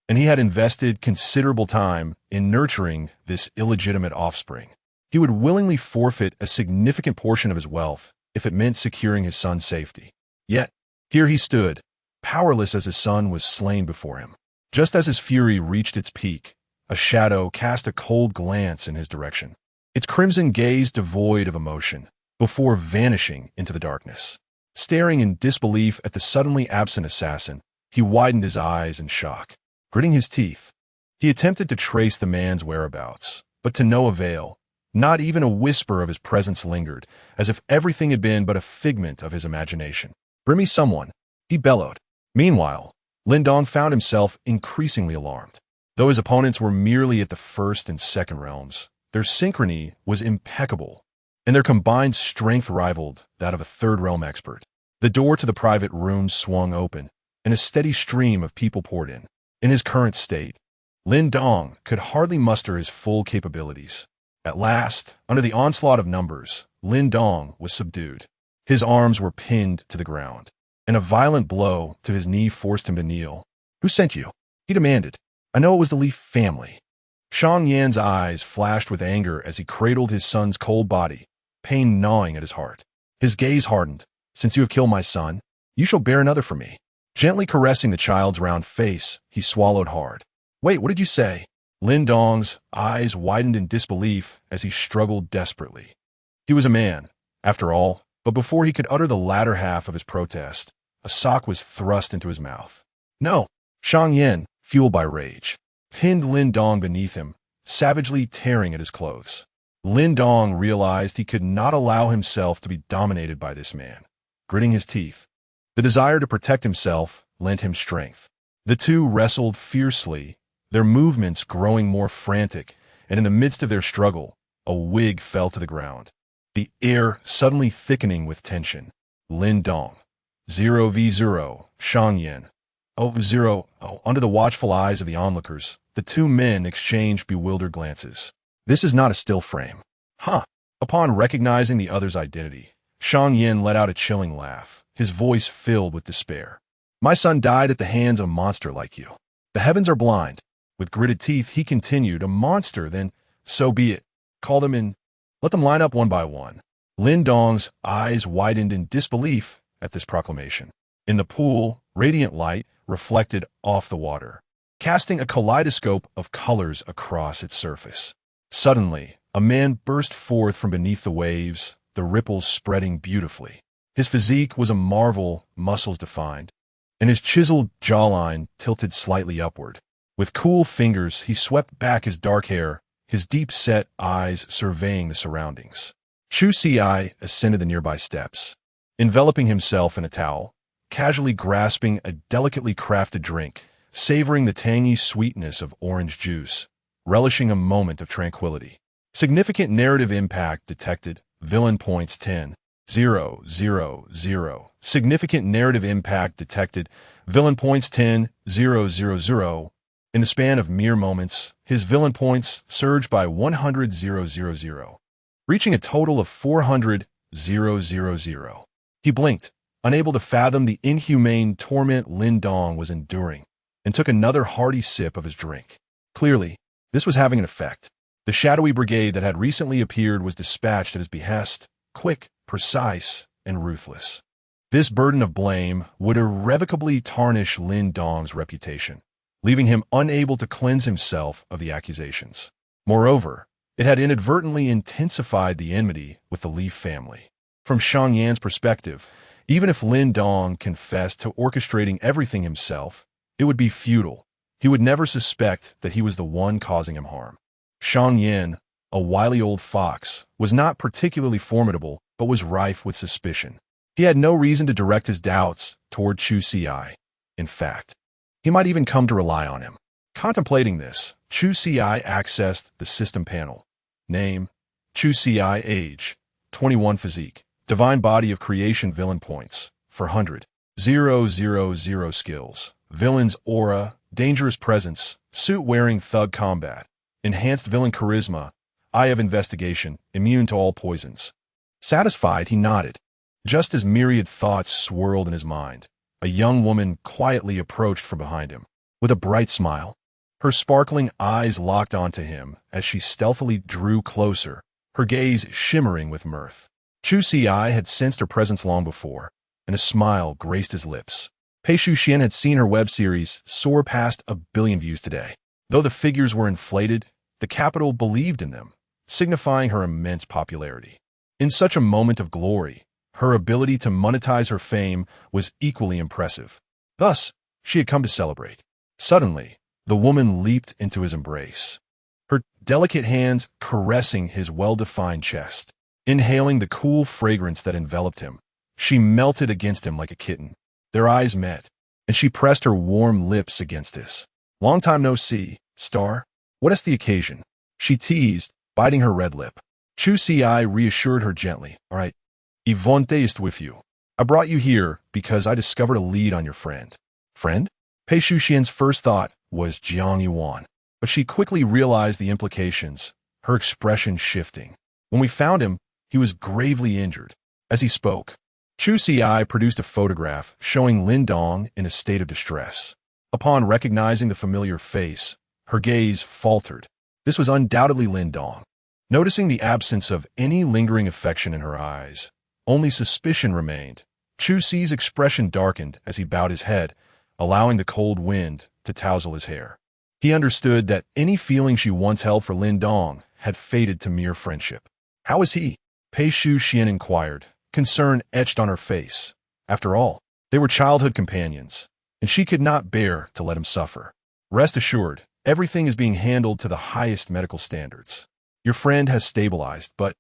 and he had invested considerable time in nurturing this illegitimate offspring. He would willingly forfeit a significant portion of his wealth if it meant securing his son's safety. Yet, here he stood, powerless as his son was slain before him. Just as his fury reached its peak, a shadow cast a cold glance in his direction, its crimson gaze devoid of emotion, before vanishing into the darkness. Staring in disbelief at the suddenly absent assassin, he widened his eyes in shock. Gritting his teeth, he attempted to trace the man's whereabouts, but to no avail. Not even a whisper of his presence lingered, as if everything had been but a figment of his imagination. "Bring me someone," he bellowed. Meanwhile, Lin Dong found himself increasingly alarmed. Though his opponents were merely at the first and second realms, their synchrony was impeccable, and their combined strength rivaled that of a third realm expert. The door to the private room swung open, and a steady stream of people poured in. In his current state, Lin Dong could hardly muster his full capabilities. At last, under the onslaught of numbers, Lin Dong was subdued. His arms were pinned to the ground, and a violent blow to his knee forced him to kneel. "Who sent you?" he demanded. "I know it was the Li family." Shang Yan's eyes flashed with anger as he cradled his son's cold body, pain gnawing at his heart. His gaze hardened. "Since you have killed my son, you shall bear another for me." Gently caressing the child's round face, he swallowed hard. "Wait, what did you say?" Lin Dong's eyes widened in disbelief as he struggled desperately. He was a man, after all, but before he could utter the latter half of his protest, a sock was thrust into his mouth. "No!" Shang Yan, fueled by rage, pinned Lin Dong beneath him, savagely tearing at his clothes. Lin Dong realized he could not allow himself to be dominated by this man. Gritting his teeth, the desire to protect himself lent him strength. The two wrestled fiercely, their movements growing more frantic, and in the midst of their struggle, a wig fell to the ground, the air suddenly thickening with tension. Lin Dong. 0v0, Shang Yan. 0-0. Under the watchful eyes of the onlookers, the two men exchanged bewildered glances. "This is not a still frame." "Huh." Upon recognizing the other's identity, Shang Yan let out a chilling laugh, his voice filled with despair. "My son died at the hands of a monster like you. The heavens are blind." With gritted teeth, he continued, "A monster, then so be it. Call them in. Let them line up one by one." Lin Dong's eyes widened in disbelief at this proclamation. In the pool, radiant light reflected off the water, casting a kaleidoscope of colors across its surface. Suddenly, a man burst forth from beneath the waves, the ripples spreading beautifully. His physique was a marvel, muscles defined, and his chiseled jawline tilted slightly upward. With cool fingers, he swept back his dark hair, his deep-set eyes surveying the surroundings. Chu Ci ascended the nearby steps, enveloping himself in a towel, casually grasping a delicately crafted drink, savoring the tangy sweetness of orange juice, relishing a moment of tranquility. Significant narrative impact detected. Villain points 10. 0, 0, 0. Significant narrative impact detected. Villain points 10, 0, 0, 0. In the span of mere moments, his villain points surged by 100, 0, 0, 0, reaching a total of 400, 0, 0, 0. He blinked, unable to fathom the inhumane torment Lin Dong was enduring, and took another hearty sip of his drink. Clearly, this was having an effect. The shadowy brigade that had recently appeared was dispatched at his behest, quick, precise, and ruthless. This burden of blame would irrevocably tarnish Lin Dong's reputation, leaving him unable to cleanse himself of the accusations. Moreover, it had inadvertently intensified the enmity with the Li family. From Shang Yan's perspective, even if Lin Dong confessed to orchestrating everything himself, it would be futile. He would never suspect that he was the one causing him harm. Shang Yan, a wily old fox, was not particularly formidable, but was rife with suspicion. He had no reason to direct his doubts toward Chu Ci. In fact, he might even come to rely on him. Contemplating this, Chu Ci accessed the system panel. Name: Chu Ci. Age: 21. Physique: Divine Body of Creation. Villain points: 400. 000 skills, villain's aura, dangerous presence, suit-wearing thug combat, enhanced villain charisma, eye of investigation, immune to all poisons. Satisfied, he nodded. Just as myriad thoughts swirled in his mind, a young woman quietly approached from behind him, with a bright smile. Her sparkling eyes locked onto him as she stealthily drew closer, her gaze shimmering with mirth. Chu Ci had sensed her presence long before, and a smile graced his lips. Pei Shu-xian had seen her web series soar past 1 billion views today. Though the figures were inflated, the capital believed in them, signifying her immense popularity. In such a moment of glory, her ability to monetize her fame was equally impressive. Thus, she had come to celebrate. Suddenly, the woman leaped into his embrace, her delicate hands caressing his well-defined chest. Inhaling the cool fragrance that enveloped him, she melted against him like a kitten. Their eyes met, and she pressed her warm lips against his. "Long time no see, star. What is the occasion?" she teased, biting her red lip. Chu Ci reassured her gently. "All right, wealthiest with you. I brought you here because I discovered a lead on your friend." "Friend?" Pei Shu-xian's first thought was Jiang Yuan, but she quickly realized the implications, her expression shifting. "When we found him, he was gravely injured." As he spoke, Chu Ci produced a photograph showing Lin Dong in a state of distress. Upon recognizing the familiar face, her gaze faltered. This was undoubtedly Lin Dong. Noticing the absence of any lingering affection in her eyes, only suspicion remained. Chu Ci's expression darkened as he bowed his head, allowing the cold wind to tousle his hair. He understood that any feeling she once held for Lin Dong had faded to mere friendship. "How is he?" Pei Shu-xian inquired, concern etched on her face. After all, they were childhood companions, and she could not bear to let him suffer. "Rest assured, everything is being handled to the highest medical standards. Your friend has stabilized, but—"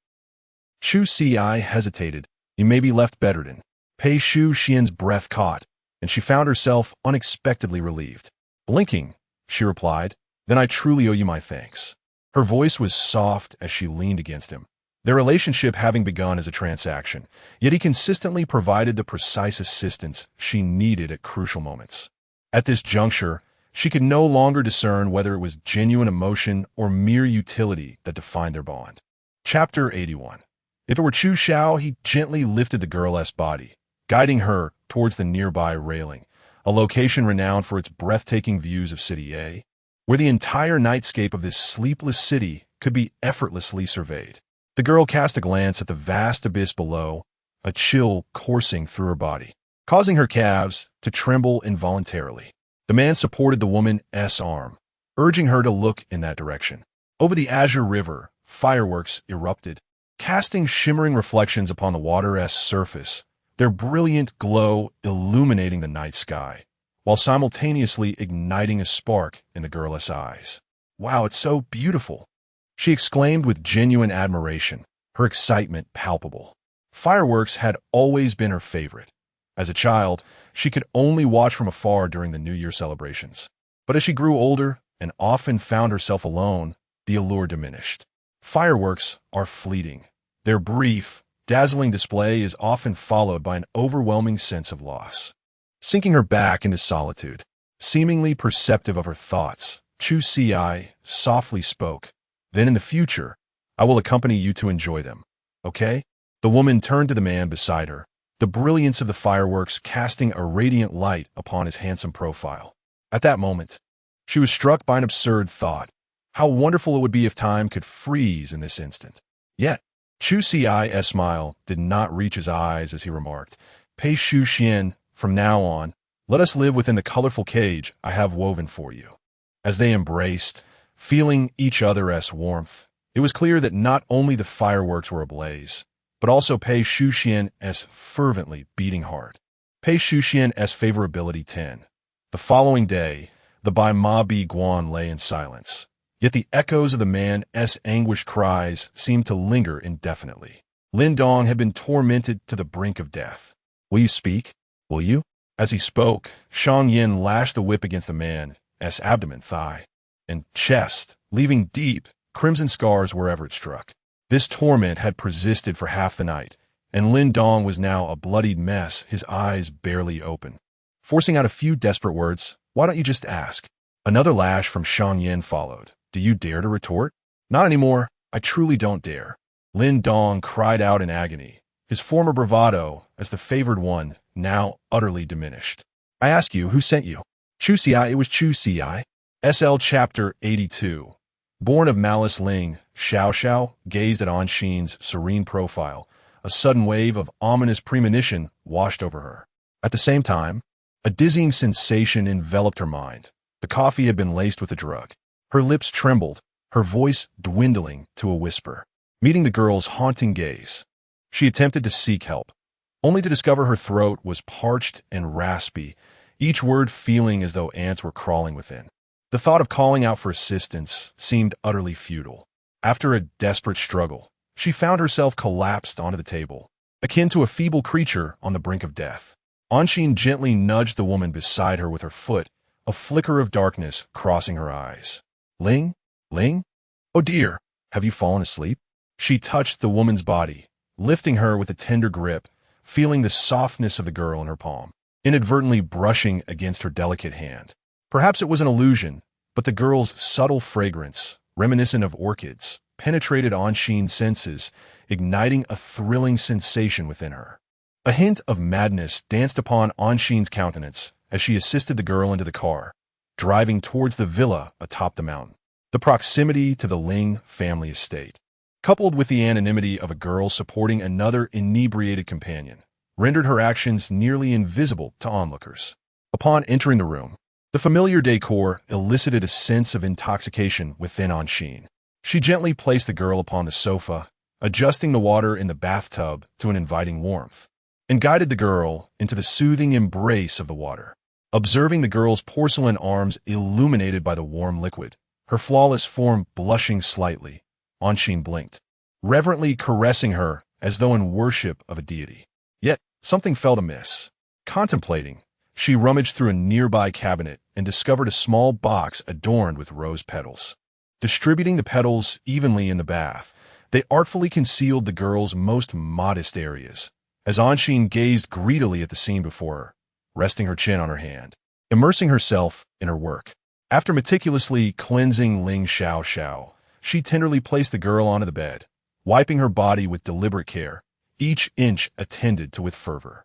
Chu Ci hesitated. "He may be left bedridden." Pei Shu-xian's breath caught, and she found herself unexpectedly relieved. Blinking, she replied, "Then I truly owe you my thanks." Her voice was soft as she leaned against him. Their relationship having begun as a transaction, yet he consistently provided the precise assistance she needed at crucial moments. At this juncture, she could no longer discern whether it was genuine emotion or mere utility that defined their bond. Chapter 81. If it were Chu Xiao, he gently lifted the girl's body, guiding her towards the nearby railing, a location renowned for its breathtaking views of City A, where the entire nightscape of this sleepless city could be effortlessly surveyed. The girl cast a glance at the vast abyss below, a chill coursing through her body, causing her calves to tremble involuntarily. The man supported the woman's arm, urging her to look in that direction. Over the azure river, fireworks erupted, casting shimmering reflections upon the water's surface, their brilliant glow illuminating the night sky, while simultaneously igniting a spark in the girl's eyes. "Wow, it's so beautiful!" she exclaimed with genuine admiration, her excitement palpable. Fireworks had always been her favorite. As a child, she could only watch from afar during the New Year celebrations. But as she grew older and often found herself alone, the allure diminished. Fireworks are fleeting. Their brief, dazzling display is often followed by an overwhelming sense of loss. Sinking her back into solitude, seemingly perceptive of her thoughts, Chu Ci softly spoke. "Then in the future, I will accompany you to enjoy them. Okay?" The woman turned to the man beside her, the brilliance of the fireworks casting a radiant light upon his handsome profile. At that moment, she was struck by an absurd thought. How wonderful it would be if time could freeze in this instant. Yet, Chu Ci's smile did not reach his eyes as he remarked, "Pei Shu-xian, from now on, let us live within the colorful cage I have woven for you." As they embraced, feeling each other's warmth, it was clear that not only the fireworks were ablaze, but also Pei Shu-xian's fervently beating heart. Pei Shu-xian's favorability 10. The following day, the Bai Ma Bi Guan lay in silence, yet the echoes of the man's anguished cries seemed to linger indefinitely. Lin Dong had been tormented to the brink of death. "Will you speak? Will you?" As he spoke, Shang Yin lashed the whip against the man's abdomen, thigh, and chest, leaving deep, crimson scars wherever it struck. This torment had persisted for half the night, and Lin Dong was now a bloodied mess, his eyes barely open. Forcing out a few desperate words, "Why don't you just ask?" Another lash from Shang Yin followed. "Do you dare to retort?" "Not anymore. I truly don't dare." Lin Dong cried out in agony, his former bravado, as the favored one, now utterly diminished. "I ask you, who sent you?" "Chu Ci, it was Chu Ci." SL Chapter 82. Born of malice, Ling Xiao gazed at Anxin's serene profile. A sudden wave of ominous premonition washed over her. At the same time, a dizzying sensation enveloped her mind. The coffee had been laced with a drug. Her lips trembled, her voice dwindling to a whisper. Meeting the girl's haunting gaze, she attempted to seek help, only to discover her throat was parched and raspy, each word feeling as though ants were crawling within. The thought of calling out for assistance seemed utterly futile. After a desperate struggle, she found herself collapsed onto the table, akin to a feeble creature on the brink of death. Anxin gently nudged the woman beside her with her foot, a flicker of darkness crossing her eyes. "Ling? Ling? Oh dear, have you fallen asleep?" She touched the woman's body, lifting her with a tender grip, feeling the softness of the girl in her palm, inadvertently brushing against her delicate hand. Perhaps it was an illusion, but the girl's subtle fragrance, reminiscent of orchids, penetrated Anxin's senses, igniting a thrilling sensation within her. A hint of madness danced upon Anxin's countenance as she assisted the girl into the car, driving towards the villa atop the mountain. The proximity to the Ling family estate, coupled with the anonymity of a girl supporting another inebriated companion, rendered her actions nearly invisible to onlookers. Upon entering the room, the familiar decor elicited a sense of intoxication within Anxin. She gently placed the girl upon the sofa, adjusting the water in the bathtub to an inviting warmth, and guided the girl into the soothing embrace of the water. Observing the girl's porcelain arms illuminated by the warm liquid, her flawless form blushing slightly, Anxin blinked, reverently caressing her as though in worship of a deity. Yet something felt amiss. Contemplating, she rummaged through a nearby cabinet and discovered a small box adorned with rose petals. Distributing the petals evenly in the bath, they artfully concealed the girl's most modest areas. As Anxin gazed greedily at the scene before her, resting her chin on her hand, immersing herself in her work. After meticulously cleansing Ling Xiao, she tenderly placed the girl onto the bed, wiping her body with deliberate care, each inch attended to with fervor.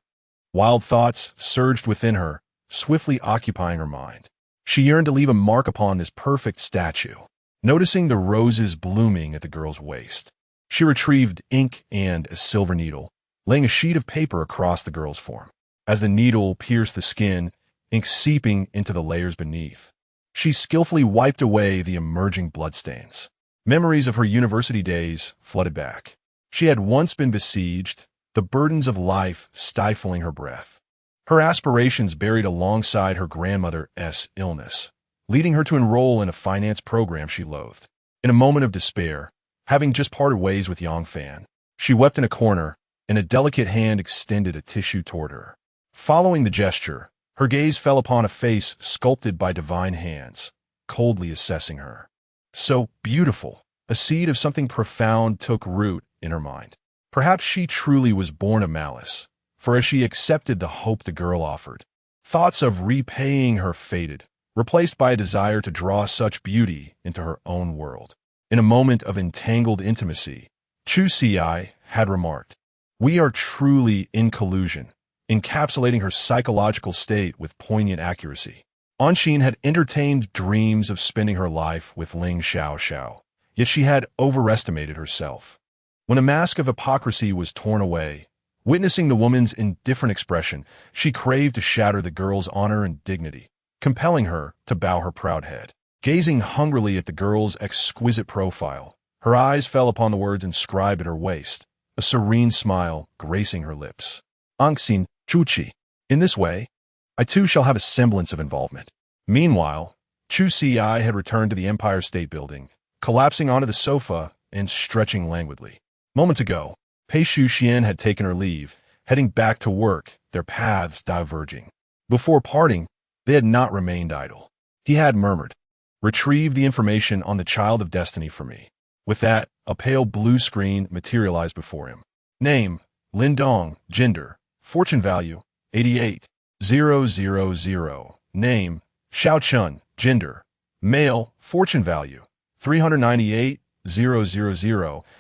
Wild thoughts surged within her, swiftly occupying her mind. She yearned to leave a mark upon this perfect statue. Noticing the roses blooming at the girl's waist, she retrieved ink and a silver needle, laying a sheet of paper across the girl's form. As the needle pierced the skin, ink seeping into the layers beneath, she skillfully wiped away the emerging bloodstains. Memories of her university days flooded back. She had once been besieged, the burdens of life stifling her breath. Her aspirations buried alongside her grandmother's illness, leading her to enroll in a finance program she loathed. In a moment of despair, having just parted ways with Yang Fan, she wept in a corner, and a delicate hand extended a tissue toward her. Following the gesture, her gaze fell upon a face sculpted by divine hands, coldly assessing her. So beautiful, a seed of something profound took root in her mind. Perhaps she truly was born of malice, for as she accepted the hope the girl offered, thoughts of repaying her faded, replaced by a desire to draw such beauty into her own world. In a moment of entangled intimacy, Chu Ci had remarked, "We are truly in collusion," encapsulating her psychological state with poignant accuracy. Anxin had entertained dreams of spending her life with Ling Xiao, yet she had overestimated herself. When a mask of hypocrisy was torn away, witnessing the woman's indifferent expression, she craved to shatter the girl's honor and dignity, compelling her to bow her proud head. Gazing hungrily at the girl's exquisite profile, her eyes fell upon the words inscribed at her waist, a serene smile gracing her lips. Anxin, Chu Ci. In this way, I too shall have a semblance of involvement. Meanwhile, Chu Ci had returned to the Empire State Building, collapsing onto the sofa and stretching languidly. Moments ago, Pei Shuxian had taken her leave, heading back to work, their paths diverging. Before parting, they had not remained idle. He had murmured, "Retrieve the information on the Child of Destiny for me." With that, a pale blue screen materialized before him. Name, Lin Dong, gender, fortune value, 88,000. Name, Xiao Chun, gender, male, fortune value, 398,000.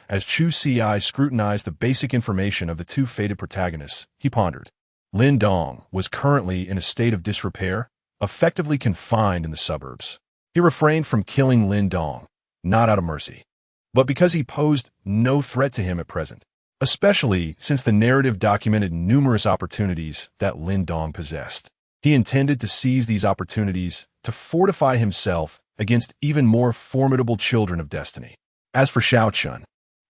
As Chu Ci scrutinized the basic information of the two fated protagonists, he pondered. Lin Dong was currently in a state of disrepair, effectively confined in the suburbs. He refrained from killing Lin Dong, not out of mercy, but because he posed no threat to him at present, especially since the narrative documented numerous opportunities that Lin Dong possessed. He intended to seize these opportunities to fortify himself against even more formidable children of destiny. As for Xiao Chun,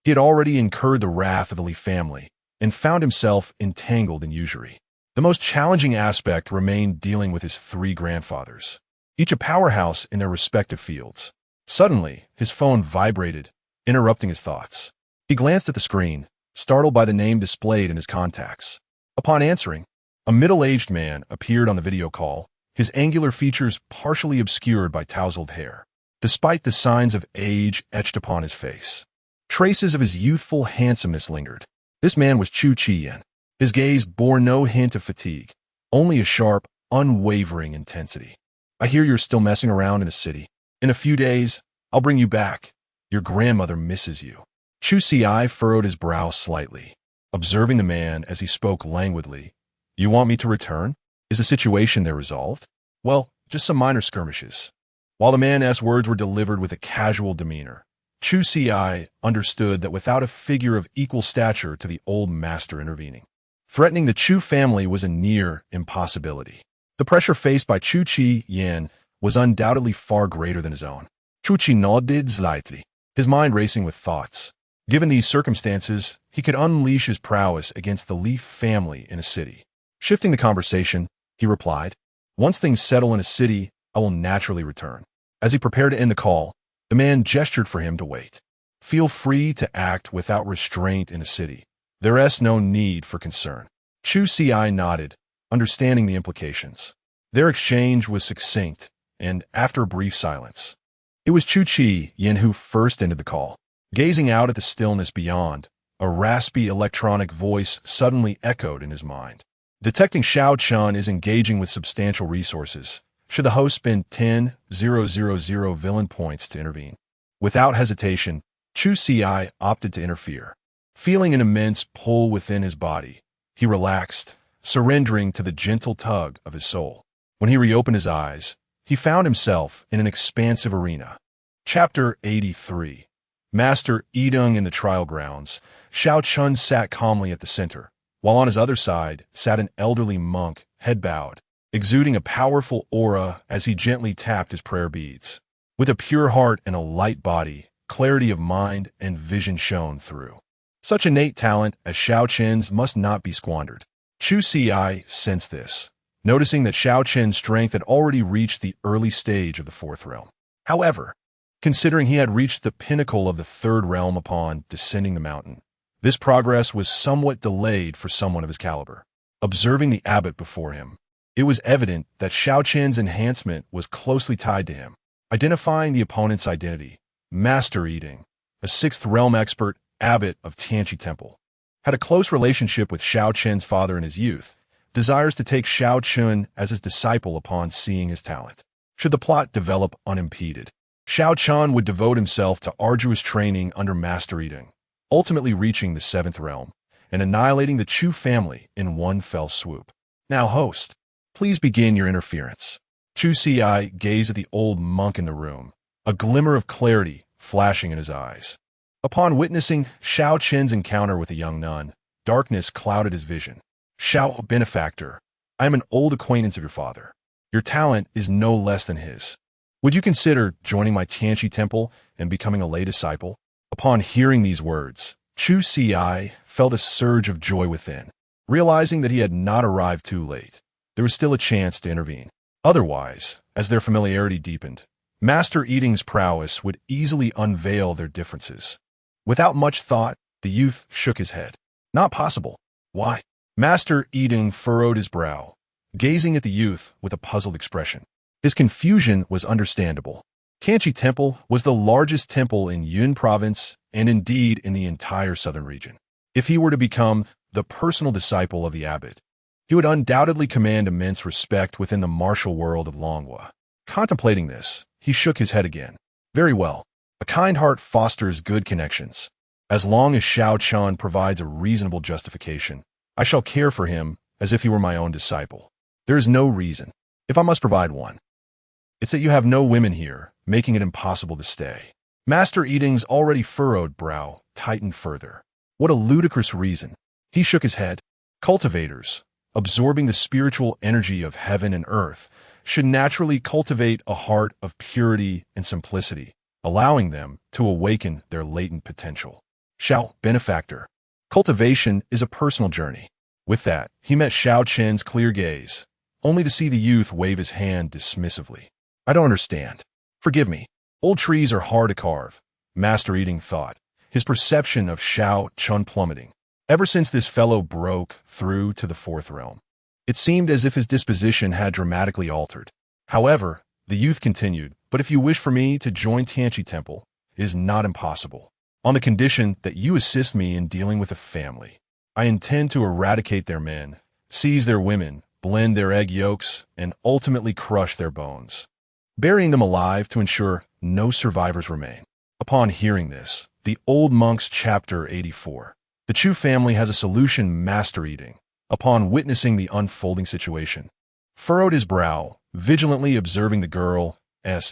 he had already incurred the wrath of the Li family and found himself entangled in usury. The most challenging aspect remained dealing with his three grandfathers, each a powerhouse in their respective fields. Suddenly, his phone vibrated, interrupting his thoughts. He glanced at the screen, startled by the name displayed in his contacts. Upon answering, a middle-aged man appeared on the video call, his angular features partially obscured by tousled hair. Despite the signs of age etched upon his face, traces of his youthful handsomeness lingered. This man was Chu Ci. His gaze bore no hint of fatigue, only a sharp, unwavering intensity. I hear you're still messing around in a city. In a few days, I'll bring you back. Your grandmother misses you. Chu Ci furrowed his brow slightly, observing the man as he spoke languidly. You want me to return? Is the situation there resolved? Well, just some minor skirmishes. While the man's words were delivered with a casual demeanor, Chu Ci understood that without a figure of equal stature to the old master intervening, threatening the Chu family was a near impossibility. The pressure faced by Chu Ci was undoubtedly far greater than his own. Chu Ci nodded slightly, his mind racing with thoughts. Given these circumstances, he could unleash his prowess against the Li family in a city. Shifting the conversation, he replied, Once things settle in a city, I will naturally return. As he prepared to end the call, the man gestured for him to wait. Feel free to act without restraint in a city. There is no need for concern. Chu Ci nodded, understanding the implications. Their exchange was succinct, and after a brief silence, it was Chu Ci who first ended the call. Gazing out at the stillness beyond, a raspy electronic voice suddenly echoed in his mind. Detecting Xiao Chun is engaging with substantial resources. Should the host spend 10,000 villain points to intervene? Without hesitation, Chu Ci opted to interfere. Feeling an immense pull within his body, he relaxed, surrendering to the gentle tug of his soul. When he reopened his eyes, he found himself in an expansive arena. Chapter 83. Master Yidong in the trial grounds. Xiao Chun sat calmly at the center, while on his other side sat an elderly monk, head bowed, exuding a powerful aura as he gently tapped his prayer beads. With a pure heart and a light body, clarity of mind and vision shone through. Such innate talent as Xiao Chen's must not be squandered. Chu Ci sensed this, noticing that Xiao Chen's strength had already reached the early stage of the fourth realm. However, considering he had reached the pinnacle of the third realm upon descending the mountain, this progress was somewhat delayed for someone of his caliber. Observing the abbot before him, it was evident that Xiao Chen's enhancement was closely tied to him. Identifying the opponent's identity, Master Yidong, a sixth realm expert, abbot of Tianqi Temple, had a close relationship with Xiao Chen's father in his youth, desires to take Xiao Chun as his disciple upon seeing his talent. Should the plot develop unimpeded, Xiao Chun would devote himself to arduous training under Master Yidong, ultimately reaching the seventh realm and annihilating the Chu family in one fell swoop. Now, host, please begin your interference. Chu Ci gazed at the old monk in the room, a glimmer of clarity flashing in his eyes. Upon witnessing Xiao Chen's encounter with a young nun, darkness clouded his vision. Xiao benefactor, I am an old acquaintance of your father. Your talent is no less than his. Would you consider joining my Tianqi temple and becoming a lay disciple? Upon hearing these words, Chu Ci felt a surge of joy within, realizing that he had not arrived too late. There was still a chance to intervene. Otherwise, as their familiarity deepened, Master Yidong's prowess would easily unveil their differences. Without much thought, the youth shook his head. Not possible. Why? Master Yidong furrowed his brow, gazing at the youth with a puzzled expression. His confusion was understandable. Tianqi Temple was the largest temple in Yun Province and indeed in the entire southern region. If he were to become the personal disciple of the abbot. He would undoubtedly command immense respect within the martial world of Longhua. Contemplating this, he shook his head again. Very well. A kind heart fosters good connections. As long as Xiao Chan provides a reasonable justification, I shall care for him as if he were my own disciple. There is no reason, if I must provide one. It's that you have no women here, making it impossible to stay. Master Yiding's already furrowed brow tightened further. What a ludicrous reason. He shook his head. Cultivators, absorbing the spiritual energy of heaven and earth, should naturally cultivate a heart of purity and simplicity, allowing them to awaken their latent potential. Xiao, benefactor. Cultivation is a personal journey. With that, he met Xiao Chen's clear gaze, only to see the youth wave his hand dismissively. I don't understand. Forgive me. Old trees are hard to carve, Master Yiding thought, his perception of Xiao Chun plummeting. Ever since this fellow broke through to the fourth realm, it seemed as if his disposition had dramatically altered. However, the youth continued, but if you wish for me to join Tianqi Temple, it is not impossible, on the condition that you assist me in dealing with a family. I intend to eradicate their men, seize their women, blend their egg yolks, and ultimately crush their bones, burying them alive to ensure no survivors remain. Upon hearing this, the Old Monks Chapter 84. The Chu family has a solution, Master Yiding, upon witnessing the unfolding situation, furrowed his brow, vigilantly observing the girl's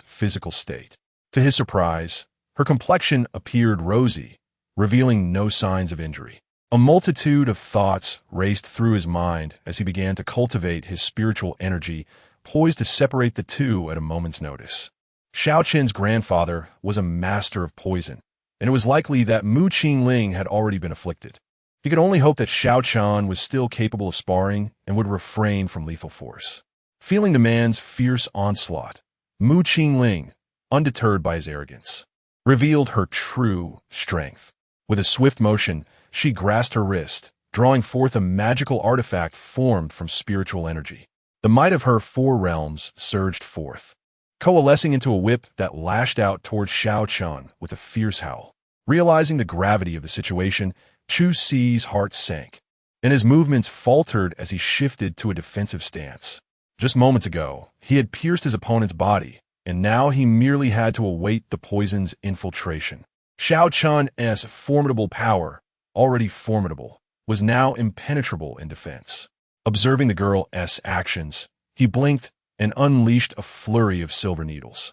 physical state. To his surprise, her complexion appeared rosy, revealing no signs of injury. A multitude of thoughts raced through his mind as he began to cultivate his spiritual energy, poised to separate the two at a moment's notice. Xiao Chen's grandfather was a master of poison, and it was likely that Mu Qingling had already been afflicted. He could only hope that Xiao Chan was still capable of sparring and would refrain from lethal force. Feeling the man's fierce onslaught, Mu Qingling, undeterred by his arrogance, revealed her true strength. With a swift motion, she grasped her wrist, drawing forth a magical artifact formed from spiritual energy. The might of her four realms surged forth, coalescing into a whip that lashed out towards Xiao Chan with a fierce howl. Realizing the gravity of the situation, Chu Ci's heart sank, and his movements faltered as he shifted to a defensive stance. Just moments ago, he had pierced his opponent's body, and now he merely had to await the poison's infiltration. Xiao Chan's formidable power, already formidable, was now impenetrable in defense. Observing the girl's actions, he blinked and unleashed a flurry of silver needles.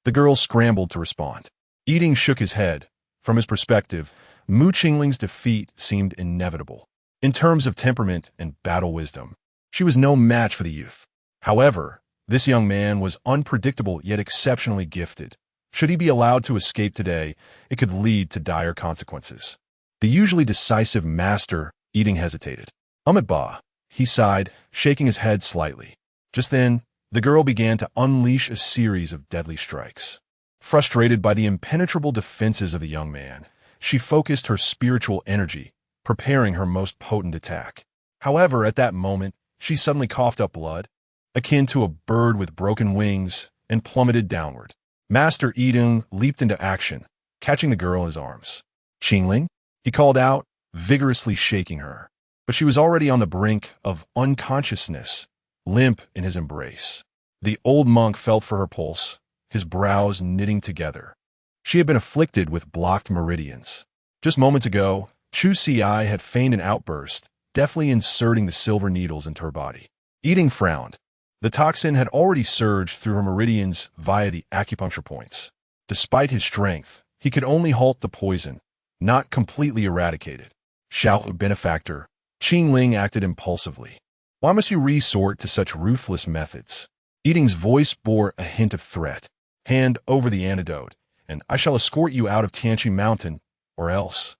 The girl scrambled to respond. Yiding shook his head. From his perspective, Mu Qingling's defeat seemed inevitable. In terms of temperament and battle wisdom, she was no match for the youth. However, this young man was unpredictable yet exceptionally gifted. Should he be allowed to escape today, it could lead to dire consequences. The usually decisive Master Yiding hesitated. Ba, he sighed, shaking his head slightly. Just then, the girl began to unleash a series of deadly strikes. Frustrated by the impenetrable defenses of the young man, she focused her spiritual energy, preparing her most potent attack. However, at that moment, she suddenly coughed up blood, akin to a bird with broken wings, and plummeted downward. Master Yiding leaped into action, catching the girl in his arms. Qingling, he called out, vigorously shaking her. But she was already on the brink of unconsciousness, limp in his embrace. The old monk felt for her pulse, his brows knitting together. She had been afflicted with blocked meridians. Just moments ago, Chu Ci had feigned an outburst, deftly inserting the silver needles into her body. Yiding frowned. The toxin had already surged through her meridians via the acupuncture points. Despite his strength, he could only halt the poison, not completely eradicate it. Xiao benefactor, Qingling acted impulsively. Why must you resort to such ruthless methods? Yiding's voice bore a hint of threat. Hand over the antidote, and I shall escort you out of Tianqi Mountain, or else.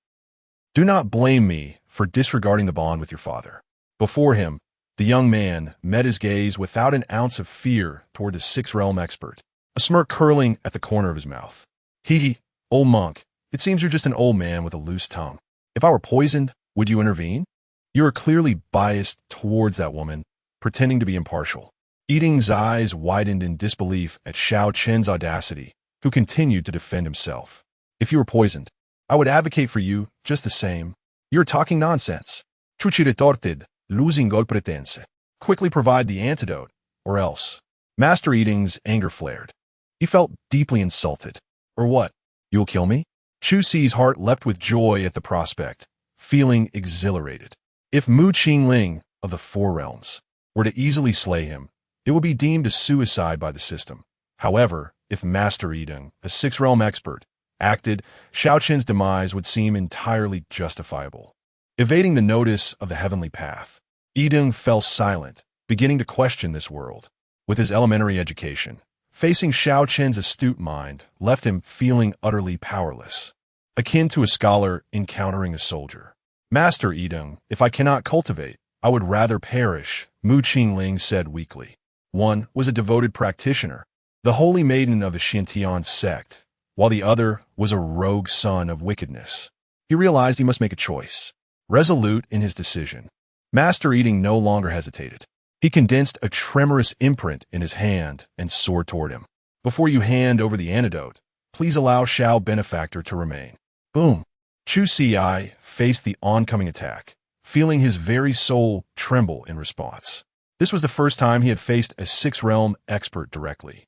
Do not blame me for disregarding the bond with your father. Before him, the young man met his gaze without an ounce of fear toward the six-realm expert, a smirk curling at the corner of his mouth. Hee, old monk, it seems you're just an old man with a loose tongue. If I were poisoned, would you intervene? You are clearly biased towards that woman, pretending to be impartial. Yiding's eyes widened in disbelief at Xiao Chen's audacity, who continued to defend himself. If you were poisoned, I would advocate for you just the same. You're talking nonsense. Chu Ci retorted, losing all pretense. Quickly provide the antidote, or else. Master Eating's anger flared. He felt deeply insulted. Or what? You'll kill me? Chu Ci's heart leapt with joy at the prospect, feeling exhilarated. If Mu Qingling, of the Four Realms, were to easily slay him, it would be deemed a suicide by the system. However, if Master Yidong, a six-realm expert, acted, Xiao Qin's demise would seem entirely justifiable. Evading the notice of the heavenly path, Yidong fell silent, beginning to question this world. With his elementary education, facing Xiao Qin's astute mind left him feeling utterly powerless, akin to a scholar encountering a soldier. Master Yidong, if I cannot cultivate, I would rather perish, Mu Qingling said weakly. One was a devoted practitioner, the holy maiden of the Shintian sect, while the other was a rogue son of wickedness. He realized he must make a choice. Resolute in his decision, Master Yidong no longer hesitated. He condensed a tremorous imprint in his hand and soared toward him. Before you hand over the antidote, please allow Xiao Benefactor to remain. Boom! Chu Ci faced the oncoming attack, feeling his very soul tremble in response. This was the first time he had faced a six-realm expert directly.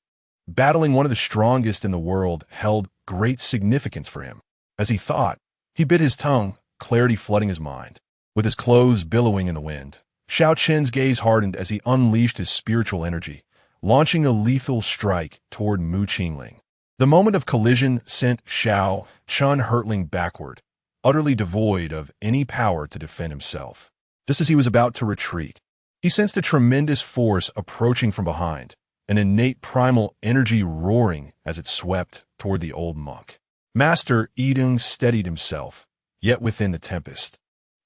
Battling one of the strongest in the world held great significance for him. As he thought, he bit his tongue, clarity flooding his mind. With his clothes billowing in the wind, Xiao Qin's gaze hardened as he unleashed his spiritual energy, launching a lethal strike toward Mu Qingling. The moment of collision sent Xiao Qin hurtling backward, utterly devoid of any power to defend himself. Just as he was about to retreat, he sensed a tremendous force approaching from behind, an innate primal energy roaring as it swept toward the old monk. Master Yidong steadied himself, yet within the tempest.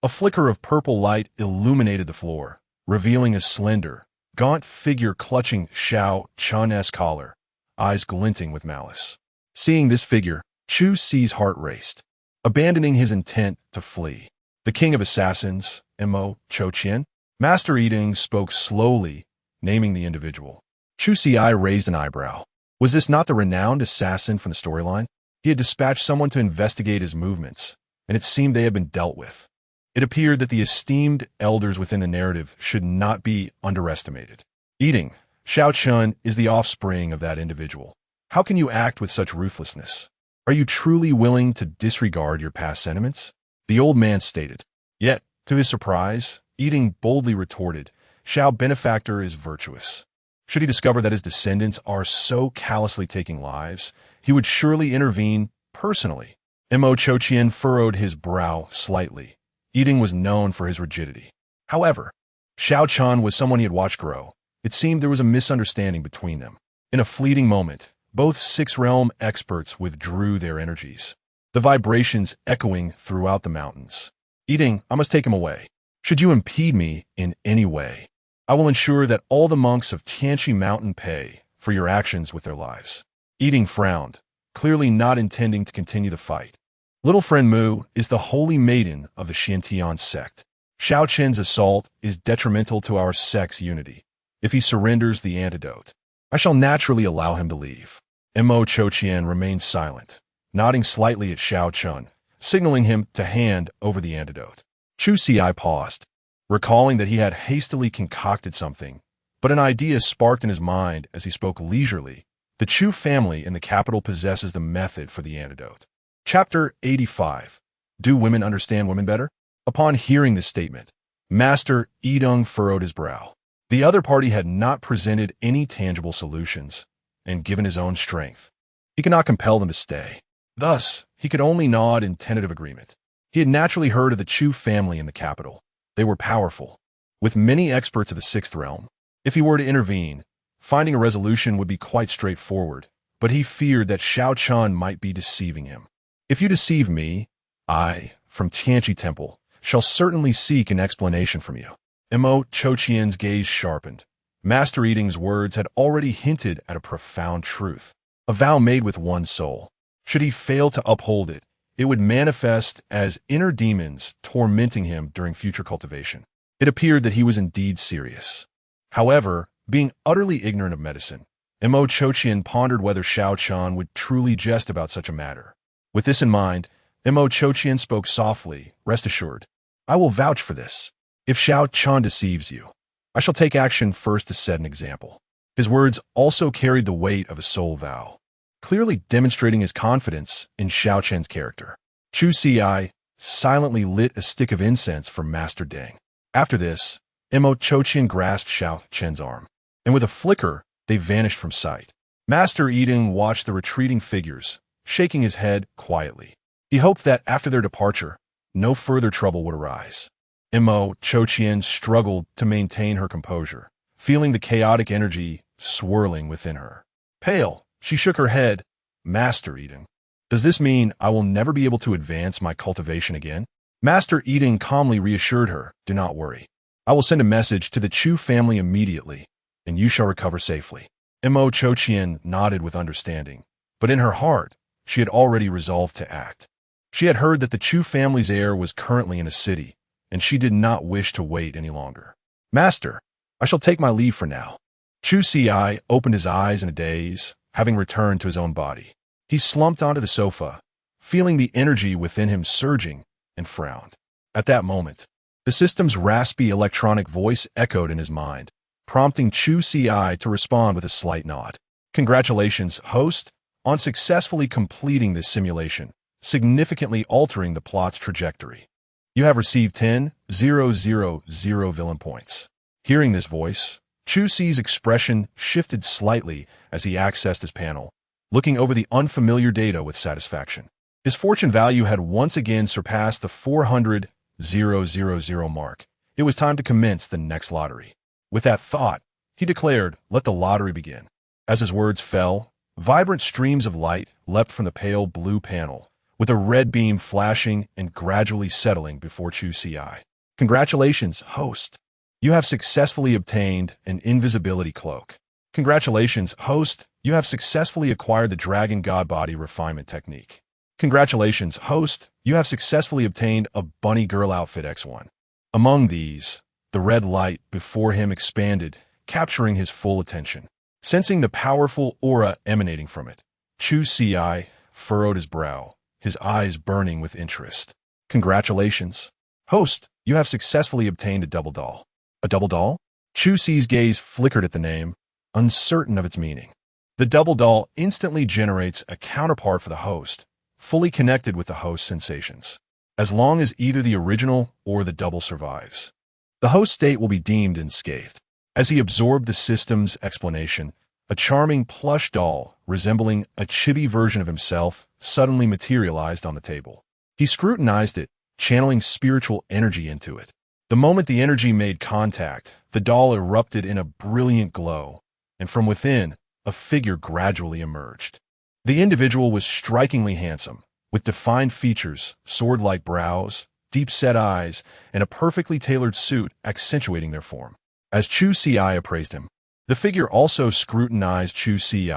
A flicker of purple light illuminated the floor, revealing a slender, gaunt figure clutching Xiao Qin's collar, eyes glinting with malice. Seeing this figure, Chu Ci's heart raced. Abandoning his intent to flee, the king of assassins, Mo Cho-Chien, Master Yidong spoke slowly, naming the individual. Chu Ci raised an eyebrow. Was this not the renowned assassin from the storyline? He had dispatched someone to investigate his movements, and it seemed they had been dealt with. It appeared that the esteemed elders within the narrative should not be underestimated. Yidong, Xiao Qin is the offspring of that individual. How can you act with such ruthlessness? Are you truly willing to disregard your past sentiments? The old man stated. Yet, to his surprise, Yidong boldly retorted, Xiao Benefactor is virtuous. Should he discover that his descendants are so callously taking lives, he would surely intervene personally. Mo Cho-Chien furrowed his brow slightly. Yidong was known for his rigidity. However, Xiao Qin was someone he had watched grow. It seemed there was a misunderstanding between them. In a fleeting moment, both six-realm experts withdrew their energies, the vibrations echoing throughout the mountains. Yidong, I must take him away. Should you impede me in any way, I will ensure that all the monks of Tianqi Mountain pay for your actions with their lives. Yidong frowned, clearly not intending to continue the fight. Little friend Mu is the holy maiden of the Shintian sect. Xiao Qin's assault is detrimental to our sect's unity. If he surrenders the antidote, I shall naturally allow him to leave. Mo Cho-Chien remained silent, nodding slightly at Xiao Qin, signaling him to hand over the antidote. Chu Ci paused, recalling that he had hastily concocted something, but an idea sparked in his mind as he spoke leisurely. The Chu family in the capital possesses the method for the antidote. Chapter 85. Do women understand women better? Upon hearing this statement, Master Yidong furrowed his brow. The other party had not presented any tangible solutions, and given his own strength, he could not compel them to stay. Thus, he could only nod in tentative agreement. He had naturally heard of the Chu family in the capital. They were powerful, with many experts of the sixth realm. If he were to intervene, finding a resolution would be quite straightforward, but he feared that Xiao Qin might be deceiving him. If you deceive me, I, from Tianqi Temple, shall certainly seek an explanation from you. Mo Cho-Chien's gaze sharpened. Master Yidong's words had already hinted at a profound truth. A vow made with one soul. Should he fail to uphold it, it would manifest as inner demons tormenting him during future cultivation. It appeared that he was indeed serious. However, being utterly ignorant of medicine, Mo Cho-Chien pondered whether Xiao Qin would truly jest about such a matter. With this in mind, Mo Cho-Chien spoke softly, rest assured. I will vouch for this. If Xiao Chan deceives you, I shall take action first to set an example. His words also carried the weight of a soul vow, clearly demonstrating his confidence in Xiao Chen's character. Chu Ci silently lit a stick of incense for Master Deng. After this, Mo Chouqian grasped Xiao Chen's arm, and with a flicker, they vanished from sight. Master Yiding watched the retreating figures, shaking his head quietly. He hoped that after their departure, no further trouble would arise. Mo Chouqian struggled to maintain her composure, feeling the chaotic energy swirling within her. Pale, she shook her head. Master Yiding, does this mean I will never be able to advance my cultivation again? Master Yiding calmly reassured her, do not worry. I will send a message to the Chu family immediately, and you shall recover safely. Mo Chouqian nodded with understanding, but in her heart, she had already resolved to act. She had heard that the Chu family's heir was currently in a city, and she did not wish to wait any longer. Master, I shall take my leave for now. Chu Ci opened his eyes in a daze, having returned to his own body. He slumped onto the sofa, feeling the energy within him surging, and frowned. At that moment, the system's raspy electronic voice echoed in his mind, prompting Chu Ci to respond with a slight nod. Congratulations, host, on successfully completing this simulation, significantly altering the plot's trajectory. You have received 10,000 villain points. Hearing this voice, Chu Ci's expression shifted slightly as he accessed his panel, looking over the unfamiliar data with satisfaction. His fortune value had once again surpassed the 400,000 mark. It was time to commence the next lottery. With that thought, he declared, let the lottery begin. As his words fell, vibrant streams of light leapt from the pale blue panel, with a red beam flashing and gradually settling before Chu Ci. Congratulations, host. You have successfully obtained an invisibility cloak. Congratulations, host. You have successfully acquired the Dragon God Body refinement technique. Congratulations, host. You have successfully obtained a Bunny Girl outfit X1. Among these, the red light before him expanded, capturing his full attention. Sensing the powerful aura emanating from it, Chu Ci furrowed his brow, his eyes burning with interest. Congratulations. Host, you have successfully obtained a double doll. A double doll? Chu Ci's gaze flickered at the name, uncertain of its meaning. The double doll instantly generates a counterpart for the host, fully connected with the host's sensations, as long as either the original or the double survives. The host state will be deemed unscathed. As he absorbed the system's explanation, a charming plush doll, resembling a chibi version of himself, suddenly materialized on the table. He scrutinized it, channeling spiritual energy into it. The moment the energy made contact, the doll erupted in a brilliant glow, and from within, a figure gradually emerged. The individual was strikingly handsome, with defined features, sword-like brows, deep-set eyes, and a perfectly tailored suit accentuating their form. As Chu Ci appraised him, the figure also scrutinized Chu Ci,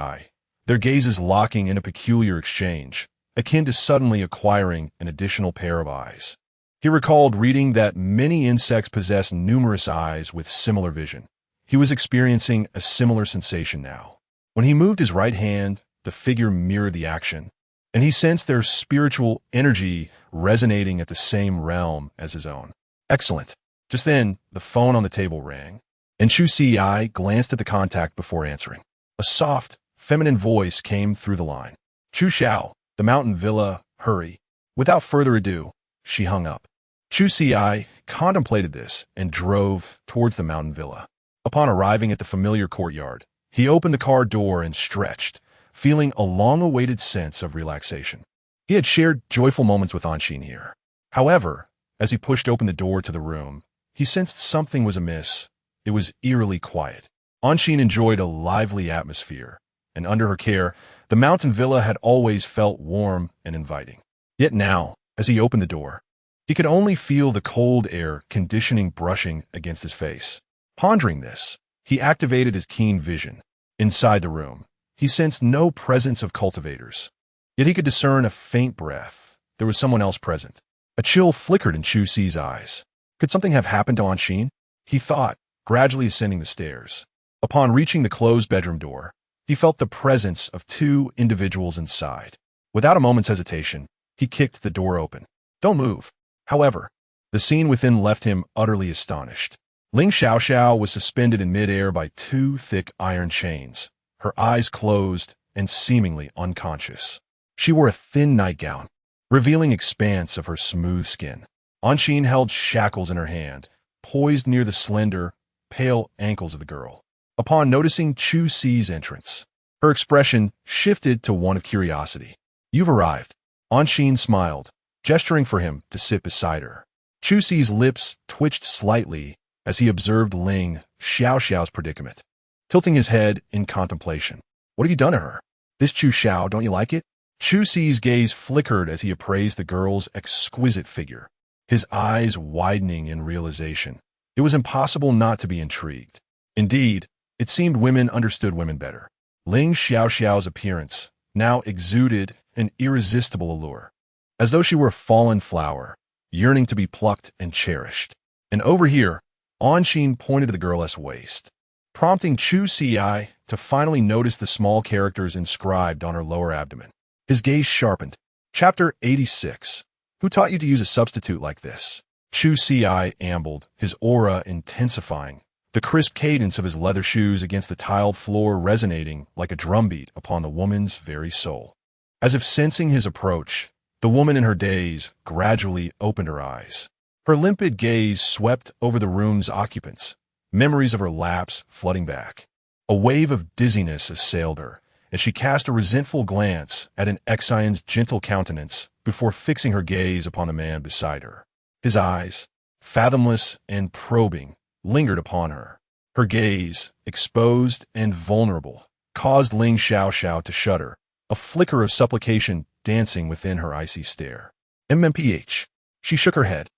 their gazes locking in a peculiar exchange, akin to suddenly acquiring an additional pair of eyes. He recalled reading that many insects possess numerous eyes with similar vision. He was experiencing a similar sensation now. When he moved his right hand, the figure mirrored the action, and he sensed their spiritual energy resonating at the same realm as his own. Excellent. Just then, the phone on the table rang, and Chu Ci glanced at the contact before answering. A soft, feminine voice came through the line. Chu Xiao, the Mountain Villa, hurry. Without further ado, she hung up. Chu Ci contemplated this and drove towards the mountain villa. Upon arriving at the familiar courtyard, he opened the car door and stretched, feeling a long-awaited sense of relaxation. He had shared joyful moments with Auntie here. However, as he pushed open the door to the room, he sensed something was amiss. It was eerily quiet. Auntie enjoyed a lively atmosphere, and under her care, the mountain villa had always felt warm and inviting. Yet now, as he opened the door, he could only feel the cold air conditioning brushing against his face. Pondering this, he activated his keen vision. Inside the room, he sensed no presence of cultivators. Yet he could discern a faint breath. There was someone else present. A chill flickered in Chu Ci's eyes. Could something have happened to Auntie? He thought, gradually ascending the stairs. Upon reaching the closed bedroom door, he felt the presence of two individuals inside. Without a moment's hesitation, he kicked the door open. Don't move. However, The scene within left him utterly astonished. Ling Xiaoxiao was suspended in midair by two thick iron chains, her eyes closed and seemingly unconscious. She wore a thin nightgown, revealing expanse of her smooth skin. Auntie held shackles in her hand, poised near the slender, pale ankles of the girl. Upon noticing Chu Ci's entrance, her expression shifted to one of curiosity. "You've arrived." Auntie smiled, gesturing for him to sit beside her. Chu Ci's lips twitched slightly as he observed Ling Xiaoxiao's predicament, tilting his head in contemplation. "What have you done to her? This Chu Xiao, don't you like it?" Chu Ci's gaze flickered as he appraised the girl's exquisite figure, his eyes widening in realization. It was impossible not to be intrigued. Indeed, it seemed women understood women better. Ling Xiaoxiao's appearance now exuded an irresistible allure, as though she were a fallen flower, yearning to be plucked and cherished. And over here, Auntie pointed to the girl's waist, prompting Chu Ci to finally notice the small characters inscribed on her lower abdomen. His gaze sharpened. Chapter 86. Who taught you to use a substitute like this? Chu Ci ambled, his aura intensifying, the crisp cadence of his leather shoes against the tiled floor resonating like a drumbeat upon the woman's very soul. As if sensing his approach, the woman in her daze gradually opened her eyes. Her limpid gaze swept over the room's occupants, memories of her lapse flooding back. A wave of dizziness assailed her, and she cast a resentful glance at an Exion's gentle countenance before fixing her gaze upon the man beside her. His eyes, fathomless and probing, lingered upon her. Her gaze, exposed and vulnerable, caused Ling Xiaoxiao to shudder, a flicker of supplication dancing within her icy stare. MMPH. She shook her head,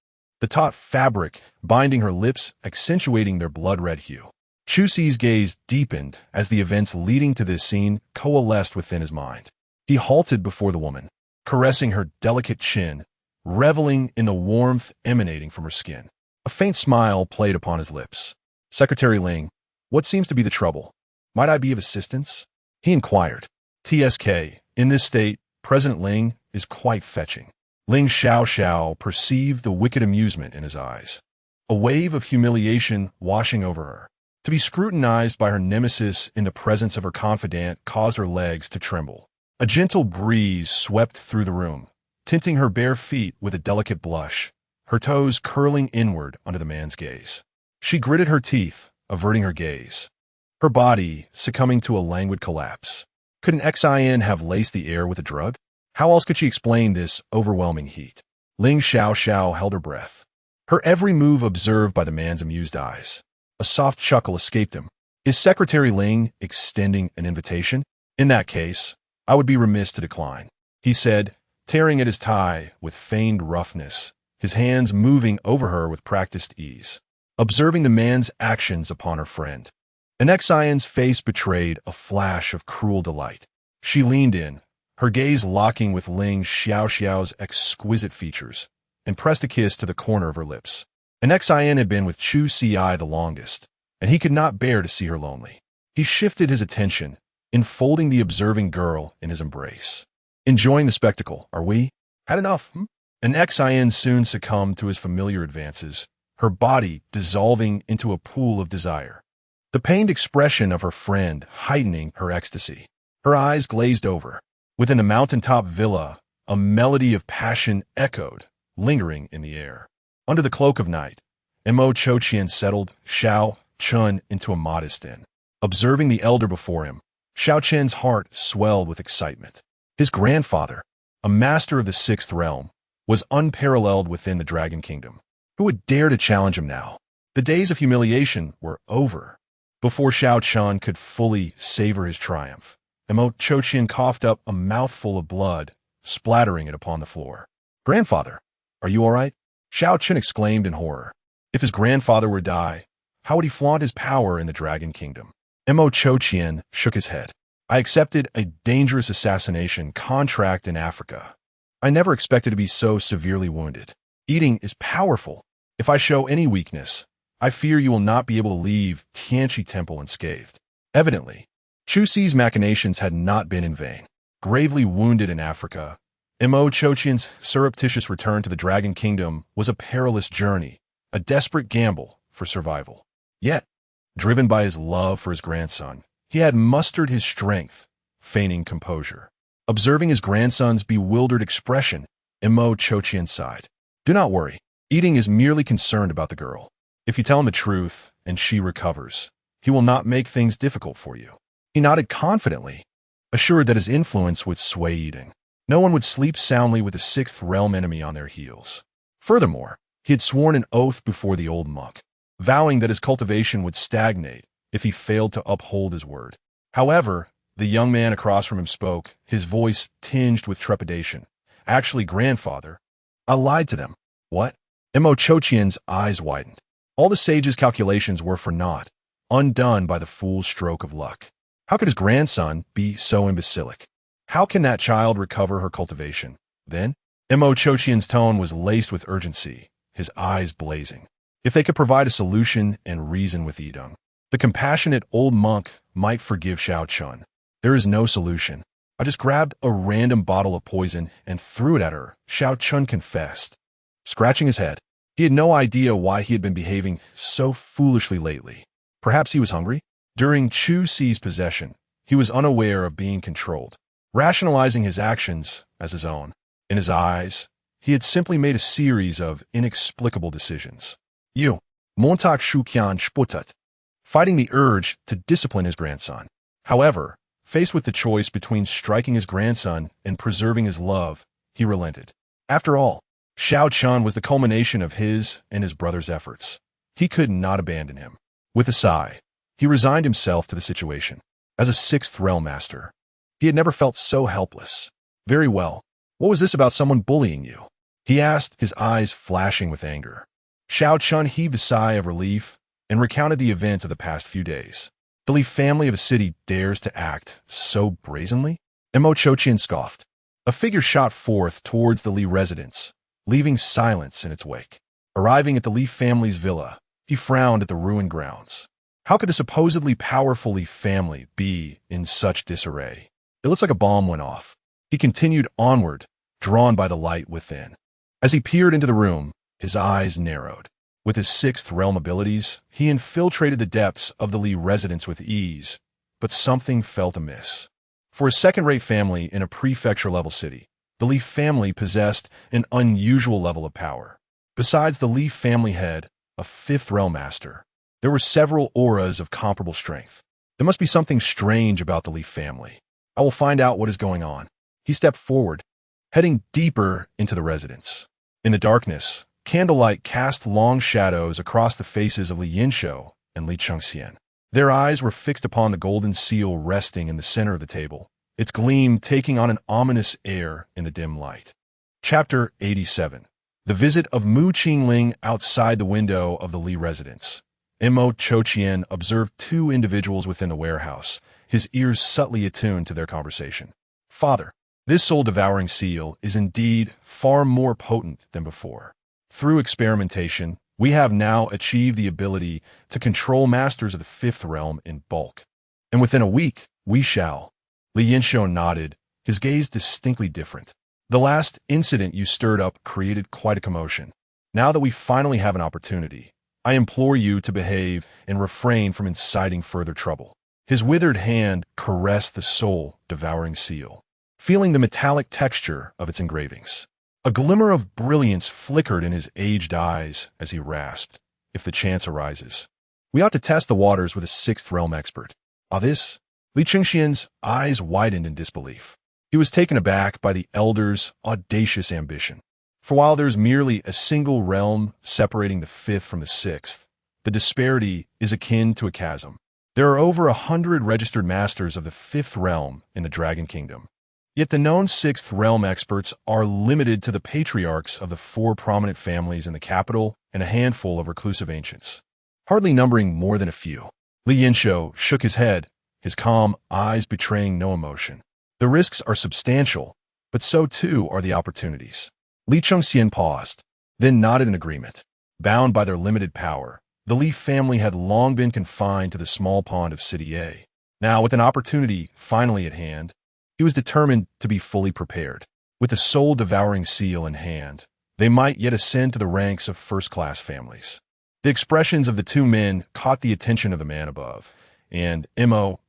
the taut fabric binding her lips accentuating their blood-red hue. Chu Ci's gaze deepened as the events leading to this scene coalesced within his mind. He halted before the woman, caressing her delicate chin, reveling in the warmth emanating from her skin. A faint smile played upon his lips. "Secretary Ling, what seems to be the trouble? Might I be of assistance?" he inquired. "TSK, in this state, President Ling is quite fetching." Ling Xiaoxiao perceived the wicked amusement in his eyes, a wave of humiliation washing over her. To be scrutinized by her nemesis in the presence of her confidant caused her legs to tremble. A gentle breeze swept through the room, tinting her bare feet with a delicate blush, her toes curling inward under the man's gaze. She gritted her teeth, averting her gaze, her body succumbing to a languid collapse. Could an Xian have laced the air with a drug? How else could she explain this overwhelming heat? Ling Xiaoxiao held her breath, her every move observed by the man's amused eyes. A soft chuckle escaped him. Is Secretary Ling extending an invitation? In that case, I would be remiss to decline, he said, tearing at his tie with feigned roughness, his hands moving over her with practiced ease. Observing the man's actions upon her friend, an Xion's face betrayed a flash of cruel delight. She leaned in, her gaze locking with Ling Xiaoxiao's exquisite features, and pressed a kiss to the corner of her lips. An Xian had been with Chu Ci the longest, and he could not bear to see her lonely. He shifted his attention, enfolding the observing girl in his embrace. Enjoying the spectacle, are we? Had enough, An Xian soon succumbed to his familiar advances, her body dissolving into a pool of desire. The pained expression of her friend heightening her ecstasy. Her eyes glazed over. Within the mountaintop villa, a melody of passion echoed, lingering in the air. Under the cloak of night, Mo Chochian settled Xiao Chun into a modest inn. Observing the elder before him, Xiao Chen's heart swelled with excitement. His grandfather, a master of the sixth realm, was unparalleled within the Dragon Kingdom. Who would dare to challenge him now? The days of humiliation were over. Before Xiao Chun could fully savor his triumph, Mo Chochian coughed up a mouthful of blood, splattering it upon the floor. "Grandfather, are you all right?" Xiao Chun exclaimed in horror. If his grandfather were to die, how would he flaunt his power in the Dragon Kingdom? Mo Chochian shook his head. "I accepted a dangerous assassination contract in Africa. I never expected to be so severely wounded. Eating is powerful. If I show any weakness, I fear you will not be able to leave Tianqi Temple unscathed." Evidently, Chu Ci's machinations had not been in vain. Gravely wounded in Africa, Chu Ci's surreptitious return to the Dragon Kingdom was a perilous journey, a desperate gamble for survival. Yet, driven by his love for his grandson, he had mustered his strength, feigning composure. Observing his grandson's bewildered expression, Chu Ci sighed. "Do not worry. Eating is merely concerned about the girl. If you tell him the truth and she recovers, he will not make things difficult for you." He nodded confidently, assured that his influence would sway Eating. No one would sleep soundly with a sixth realm enemy on their heels. Furthermore, he had sworn an oath before the old monk, vowing that his cultivation would stagnate if he failed to uphold his word. However, the young man across from him spoke, his voice tinged with trepidation. "Actually, grandfather, I lied to them." "What?" Chu Ci's eyes widened. All the sage's calculations were for naught, undone by the fool's stroke of luck. How could his grandson be so imbecilic? How can that child recover her cultivation? Then, Chu Ci's tone was laced with urgency, his eyes blazing. If they could provide a solution and reason with Yidong, the compassionate old monk might forgive Xiao Chun. "There is no solution. I just grabbed a random bottle of poison and threw it at her," Xiao Chun confessed, scratching his head. He had no idea why he had been behaving so foolishly lately. Perhaps he was hungry? During Chu Ci's possession, he was unaware of being controlled, rationalizing his actions as his own. In his eyes, he had simply made a series of inexplicable decisions. You, Montak Shuqian Sputat, fighting the urge to discipline his grandson. However, faced with the choice between striking his grandson and preserving his love, he relented. After all, Xiao Chun was the culmination of his and his brother's efforts. He could not abandon him. With a sigh, he resigned himself to the situation. As a sixth realm master, he had never felt so helpless. "Very well. What was this about someone bullying you?" he asked, his eyes flashing with anger. Xiao Chun heaved a sigh of relief and recounted the events of the past few days. The Li family of a city dares to act so brazenly? Chu Ci scoffed. A figure shot forth towards the Li residence, leaving silence in its wake. Arriving at the Li family's villa, he frowned at the ruined grounds. How could the supposedly powerful Li family be in such disarray? It looks like a bomb went off. He continued onward, drawn by the light within. As he peered into the room, his eyes narrowed. With his sixth realm abilities, he infiltrated the depths of the Li residence with ease, but something felt amiss. For a second-rate family in a prefecture-level city, the Li family possessed an unusual level of power. Besides the Li family head, a fifth realm master, there were several auras of comparable strength. There must be something strange about the Li family. I will find out what is going on. He stepped forward, heading deeper into the residence. In the darkness, candlelight cast long shadows across the faces of Li Yinshuo and Li Chengxian. Their eyes were fixed upon the golden seal resting in the center of the table, its gleam taking on an ominous air in the dim light. Chapter 87. The visit of Mu Qingling outside the window of the Li residence. Chu Ci observed two individuals within the warehouse, his ears subtly attuned to their conversation. "Father, this soul-devouring seal is indeed far more potent than before. Through experimentation, we have now achieved the ability to control masters of the fifth realm in bulk. And within a week, we shall." Li Yinshuo nodded, his gaze distinctly different. "The last incident you stirred up created quite a commotion. Now that we finally have an opportunity, I implore you to behave and refrain from inciting further trouble." His withered hand caressed the soul-devouring seal, feeling the metallic texture of its engravings. A glimmer of brilliance flickered in his aged eyes as he rasped, "If the chance arises, we ought to test the waters with a sixth realm expert." This? Li Chengxian's eyes widened in disbelief. He was taken aback by the elder's audacious ambition. For while there's merely a single realm separating the fifth from the sixth, the disparity is akin to a chasm. There are over 100 registered masters of the fifth realm in the Dragon Kingdom. Yet the known sixth realm experts are limited to the patriarchs of the 4 prominent families in the capital and a handful of reclusive ancients, hardly numbering more than a few. Li Yinshuo shook his head, his calm eyes betraying no emotion. The risks are substantial, but so too are the opportunities. Li Chengxian paused, then nodded in agreement. Bound by their limited power, the Li family had long been confined to the small pond of City A. Now, with an opportunity finally at hand, he was determined to be fully prepared. With the soul-devouring seal in hand, they might yet ascend to the ranks of first-class families. The expressions of the two men caught the attention of the man above, and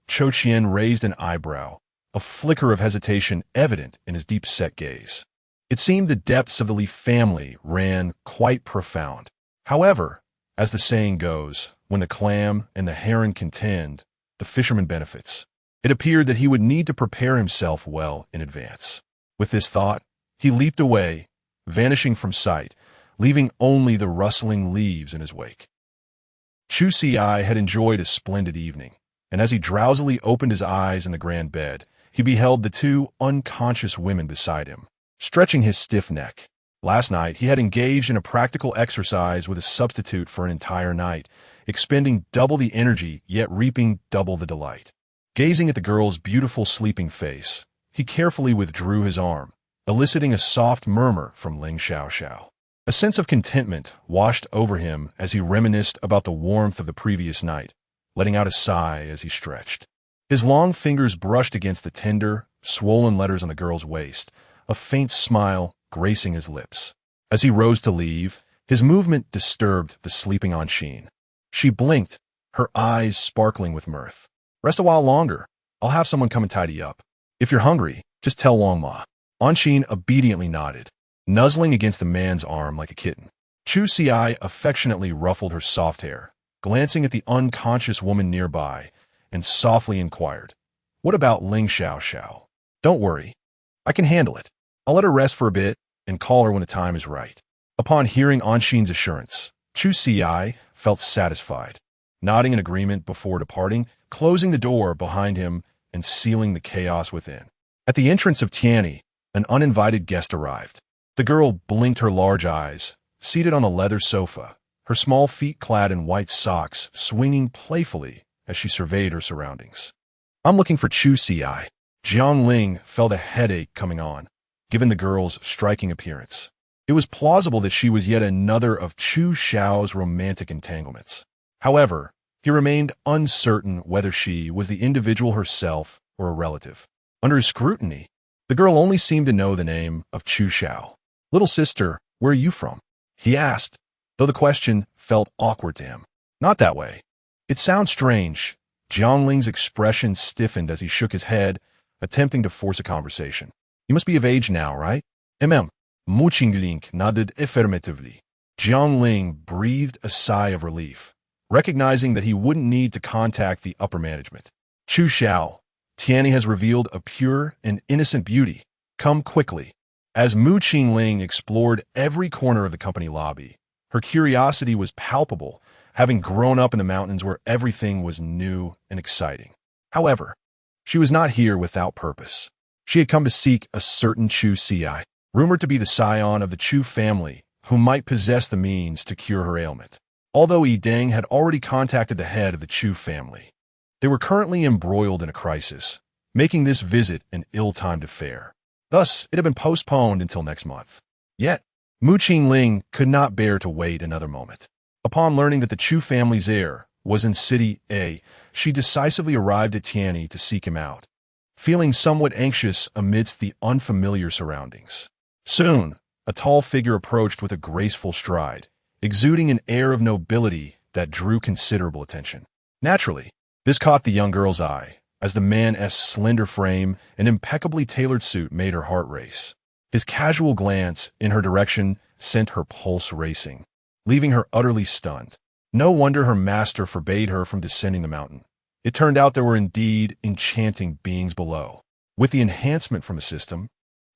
Chu Ci raised an eyebrow, a flicker of hesitation evident in his deep-set gaze. It seemed the depths of the Li family ran quite profound. However, as the saying goes, when the clam and the heron contend, the fisherman benefits. It appeared that he would need to prepare himself well in advance. With this thought, he leaped away, vanishing from sight, leaving only the rustling leaves in his wake. Chu Ci had enjoyed a splendid evening, and as he drowsily opened his eyes in the grand bed, he beheld the two unconscious women beside him, stretching his stiff neck. Last night, he had engaged in a practical exercise with a substitute for an entire night, expending double the energy, yet reaping double the delight. Gazing at the girl's beautiful sleeping face, he carefully withdrew his arm, eliciting a soft murmur from Ling Xiao. A sense of contentment washed over him as he reminisced about the warmth of the previous night, letting out a sigh as he stretched. His long fingers brushed against the tender, swollen letters on the girl's waist, a faint smile gracing his lips. As he rose to leave, his movement disturbed the sleeping Auntie. She blinked, her eyes sparkling with mirth. "Rest a while longer. I'll have someone come and tidy you up. If you're hungry, just tell Wangma." Auntie obediently nodded, nuzzling against the man's arm like a kitten. Chu Ci affectionately ruffled her soft hair, glancing at the unconscious woman nearby, and softly inquired, "What about Ling Xiao? Don't worry. I can handle it. I'll let her rest for a bit and call her when the time is right." Upon hearing Antie's assurance, Chu Ci felt satisfied, nodding in agreement before departing, closing the door behind him and sealing the chaos within. At the entrance of Tianyi, an uninvited guest arrived. The girl blinked her large eyes, seated on a leather sofa, her small feet clad in white socks swinging playfully as she surveyed her surroundings. "I'm looking for Chu Ci." Ling felt a headache coming on, given the girl's striking appearance. It was plausible that she was yet another of Chu Xiao's romantic entanglements. However, he remained uncertain whether she was the individual herself or a relative. Under his scrutiny, the girl only seemed to know the name of Chu Xiao. "Little sister, where are you from?" he asked, though the question felt awkward to him. "Not that way. It sounds strange." Ling's expression stiffened as he shook his head, attempting to force a conversation. "You must be of age now, right?" Ling nodded affirmatively. Ling breathed a sigh of relief, recognizing that he wouldn't need to contact the upper management. "Chu Xiao, Tianyi has revealed a pure and innocent beauty. Come quickly." As Ling explored every corner of the company lobby, her curiosity was palpable, having grown up in the mountains where everything was new and exciting. However, she was not here without purpose. She had come to seek a certain Chu Ci, rumored to be the scion of the Chu family, who might possess the means to cure her ailment. Although Deng had already contacted the head of the Chu family, they were currently embroiled in a crisis, making this visit an ill-timed affair. Thus, it had been postponed until next month. Yet, Ling could not bear to wait another moment. Upon learning that the Chu family's heir was in City A, she decisively arrived at Tianyi to seek him out, feeling somewhat anxious amidst the unfamiliar surroundings. Soon, a tall figure approached with a graceful stride, exuding an air of nobility that drew considerable attention. Naturally, this caught the young girl's eye, as the man's slender frame and impeccably tailored suit made her heart race. His casual glance in her direction sent her pulse racing, leaving her utterly stunned. No wonder her master forbade her from descending the mountain. It turned out there were indeed enchanting beings below. With the enhancement from the system,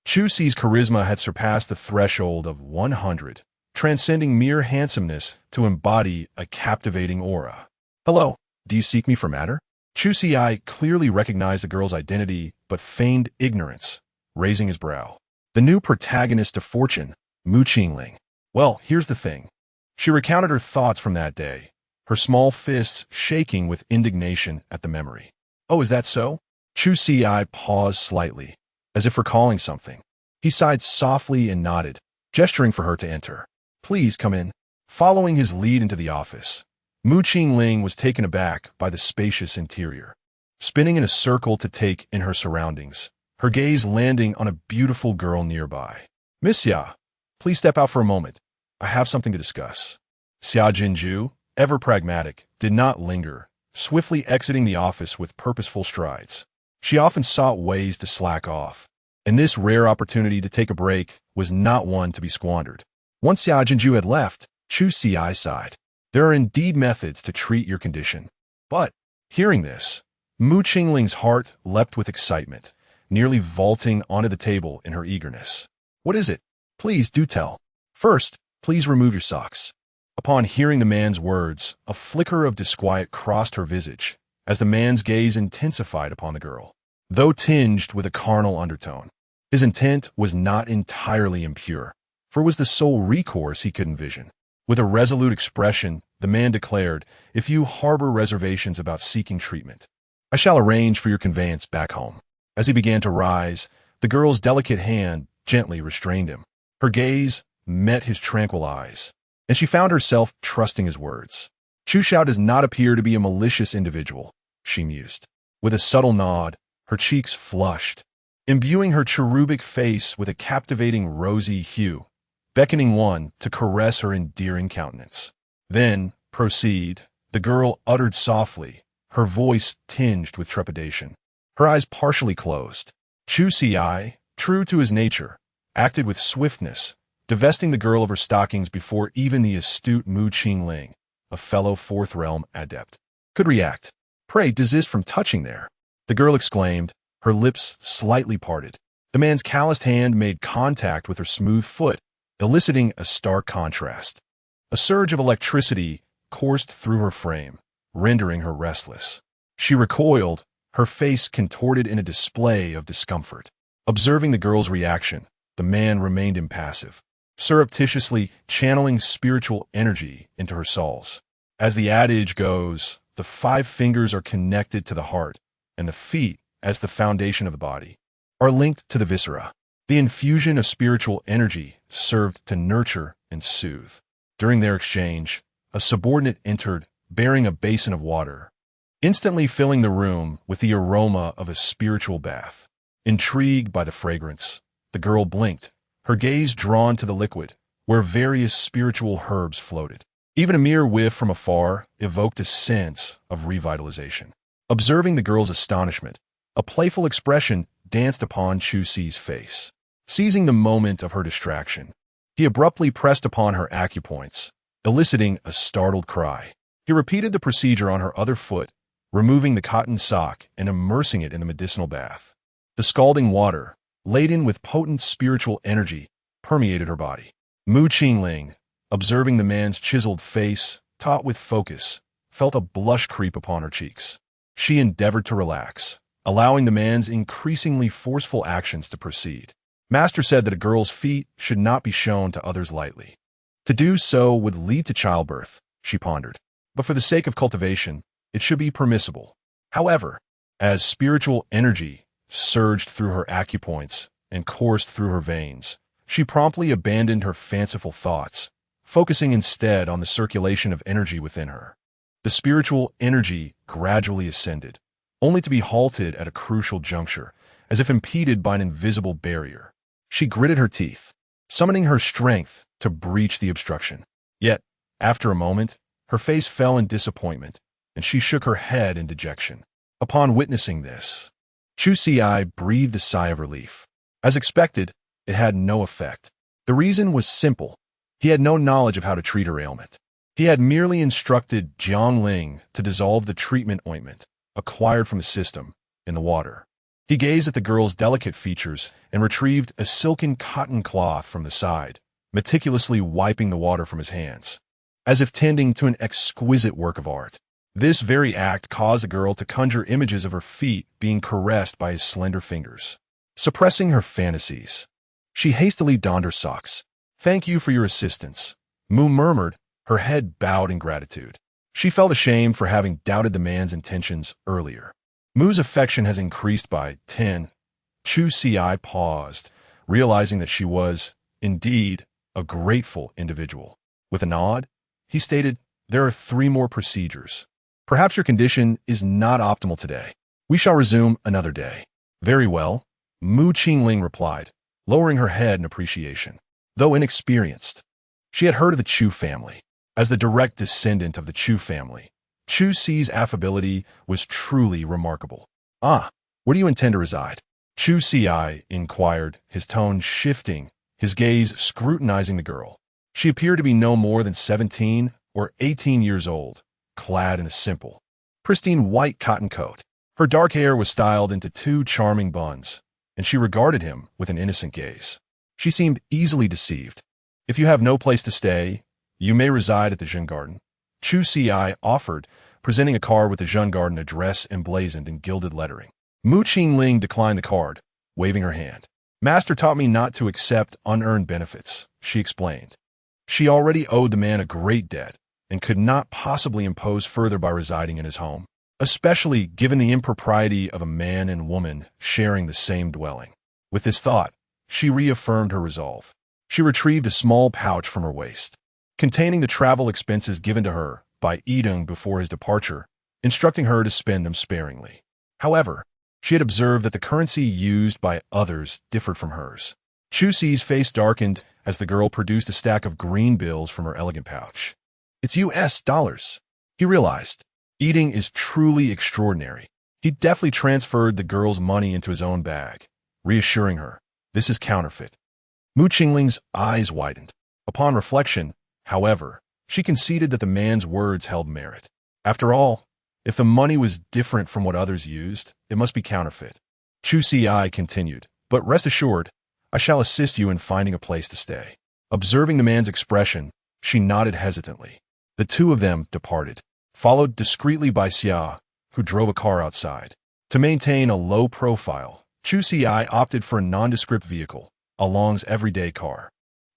Chu Ci's charisma had surpassed the threshold of 100, transcending mere handsomeness to embody a captivating aura. "Hello, do you seek me for matter?" Chu Ci clearly recognized the girl's identity but feigned ignorance, raising his brow. "The new protagonist of fortune, Ling. Well, here's the thing." She recounted her thoughts from that day, her small fists shaking with indignation at the memory. "Oh, is that so?" Chu Ci paused slightly, as if recalling something. He sighed softly and nodded, gesturing for her to enter. "Please come in." Following his lead into the office, Ling was taken aback by the spacious interior. Spinning in a circle to take in her surroundings, her gaze landing on a beautiful girl nearby. "Miss Xia, please step out for a moment. I have something to discuss." Xia Jinju, ever pragmatic, did not linger, swiftly exiting the office with purposeful strides. She often sought ways to slack off, and this rare opportunity to take a break was not one to be squandered. Once Xia Jinju had left, Chu Ci sighed. "There are indeed methods to treat your condition." But, hearing this, Mu Qingling's heart leapt with excitement, nearly vaulting onto the table in her eagerness. "What is it? Please do tell. First, please remove your socks." Upon hearing the man's words, a flicker of disquiet crossed her visage, as the man's gaze intensified upon the girl. Though tinged with a carnal undertone, his intent was not entirely impure, for it was the sole recourse he could envision. With a resolute expression, the man declared, "If you harbor reservations about seeking treatment, I shall arrange for your conveyance back home." As he began to rise, the girl's delicate hand gently restrained him. Her gaze met his tranquil eyes, and she found herself trusting his words. "Chu Xiao does not appear to be a malicious individual," she mused. With a subtle nod, her cheeks flushed, imbuing her cherubic face with a captivating rosy hue, beckoning one to caress her endearing countenance. "Then, proceed," the girl uttered softly, her voice tinged with trepidation. Her eyes partially closed. Chu Ci, true to his nature, acted with swiftness, divesting the girl of her stockings before even the astute Mu Qingling, a fellow Fourth Realm adept, could react. "Pray desist from touching there," the girl exclaimed, her lips slightly parted. The man's calloused hand made contact with her smooth foot, eliciting a stark contrast. A surge of electricity coursed through her frame, rendering her restless. She recoiled, her face contorted in a display of discomfort. Observing the girl's reaction, the man remained impassive, surreptitiously channeling spiritual energy into her soles. As the adage goes, the 5 fingers are connected to the heart, and the feet, as the foundation of the body, are linked to the viscera. The infusion of spiritual energy served to nurture and soothe. During their exchange, a subordinate entered, bearing a basin of water, instantly filling the room with the aroma of a spiritual bath. Intrigued by the fragrance, the girl blinked, her gaze drawn to the liquid, where various spiritual herbs floated. Even a mere whiff from afar evoked a sense of revitalization. Observing the girl's astonishment, a playful expression danced upon Chu Ci's face. Seizing the moment of her distraction, he abruptly pressed upon her acupoints, eliciting a startled cry. He repeated the procedure on her other foot, removing the cotton sock and immersing it in the medicinal bath. The scalding water, laden with potent spiritual energy, permeated her body. Mu Qingling, observing the man's chiseled face, taut with focus, felt a blush creep upon her cheeks. She endeavored to relax, allowing the man's increasingly forceful actions to proceed. Master said that a girl's feet should not be shown to others lightly. To do so would lead to childbirth, she pondered. But for the sake of cultivation, it should be permissible. However, as spiritual energy surged through her acupoints and coursed through her veins, she promptly abandoned her fanciful thoughts, focusing instead on the circulation of energy within her. The spiritual energy gradually ascended, only to be halted at a crucial juncture, as if impeded by an invisible barrier. She gritted her teeth, summoning her strength to breach the obstruction. Yet, after a moment, her face fell in disappointment, and she shook her head in dejection. Upon witnessing this, Chu Ci breathed a sigh of relief. As expected, it had no effect. The reason was simple. He had no knowledge of how to treat her ailment. He had merely instructed Ling to dissolve the treatment ointment, acquired from his system, in the water. He gazed at the girl's delicate features and retrieved a silken cotton cloth from the side, meticulously wiping the water from his hands, as if tending to an exquisite work of art. This very act caused the girl to conjure images of her feet being caressed by his slender fingers. Suppressing her fantasies, she hastily donned her socks. "Thank you for your assistance," Mu murmured, her head bowed in gratitude. She felt ashamed for having doubted the man's intentions earlier. Mu's affection has increased by 10. Chu Ci paused, realizing that she was, indeed, a grateful individual. With a nod, he stated, "There are 3 more procedures. Perhaps your condition is not optimal today. We shall resume another day." "Very well," Ling replied, lowering her head in appreciation. Though inexperienced, she had heard of the Chu family. As the direct descendant of the Chu family, Chu Ci's affability was truly remarkable. Ah, where do you intend to reside? Chu Ci inquired, his tone shifting, his gaze scrutinizing the girl. She appeared to be no more than 17 or 18 years old, clad in a simple, pristine white cotton coat. Her dark hair was styled into two charming buns, and she regarded him with an innocent gaze. She seemed easily deceived. If you have no place to stay, you may reside at the Zhen Garden. Chu Ci offered, presenting a card with the Zhen Garden address emblazoned in gilded lettering. Ling declined the card, waving her hand. Master taught me not to accept unearned benefits, she explained. She already owed the man a great debt and could not possibly impose further by residing in his home, especially given the impropriety of a man and woman sharing the same dwelling. With this thought, she reaffirmed her resolve. She retrieved a small pouch from her waist, containing the travel expenses given to her by Yidong before his departure, instructing her to spend them sparingly. However, she had observed that the currency used by others differed from hers. Chu Ci's face darkened as the girl produced a stack of green bills from her elegant pouch. It's US dollars. He realized. Eating is truly extraordinary. He deftly transferred the girl's money into his own bag, reassuring her, this is counterfeit. Ling's eyes widened. Upon reflection, however, she conceded that the man's words held merit. After all, if the money was different from what others used, it must be counterfeit. Chu Ci continued, but rest assured, I shall assist you in finding a place to stay. Observing the man's expression, she nodded hesitantly. The two of them departed, followed discreetly by Xia, who drove a car outside. To maintain a low profile, Chu Ci opted for a nondescript vehicle, a Long's everyday car,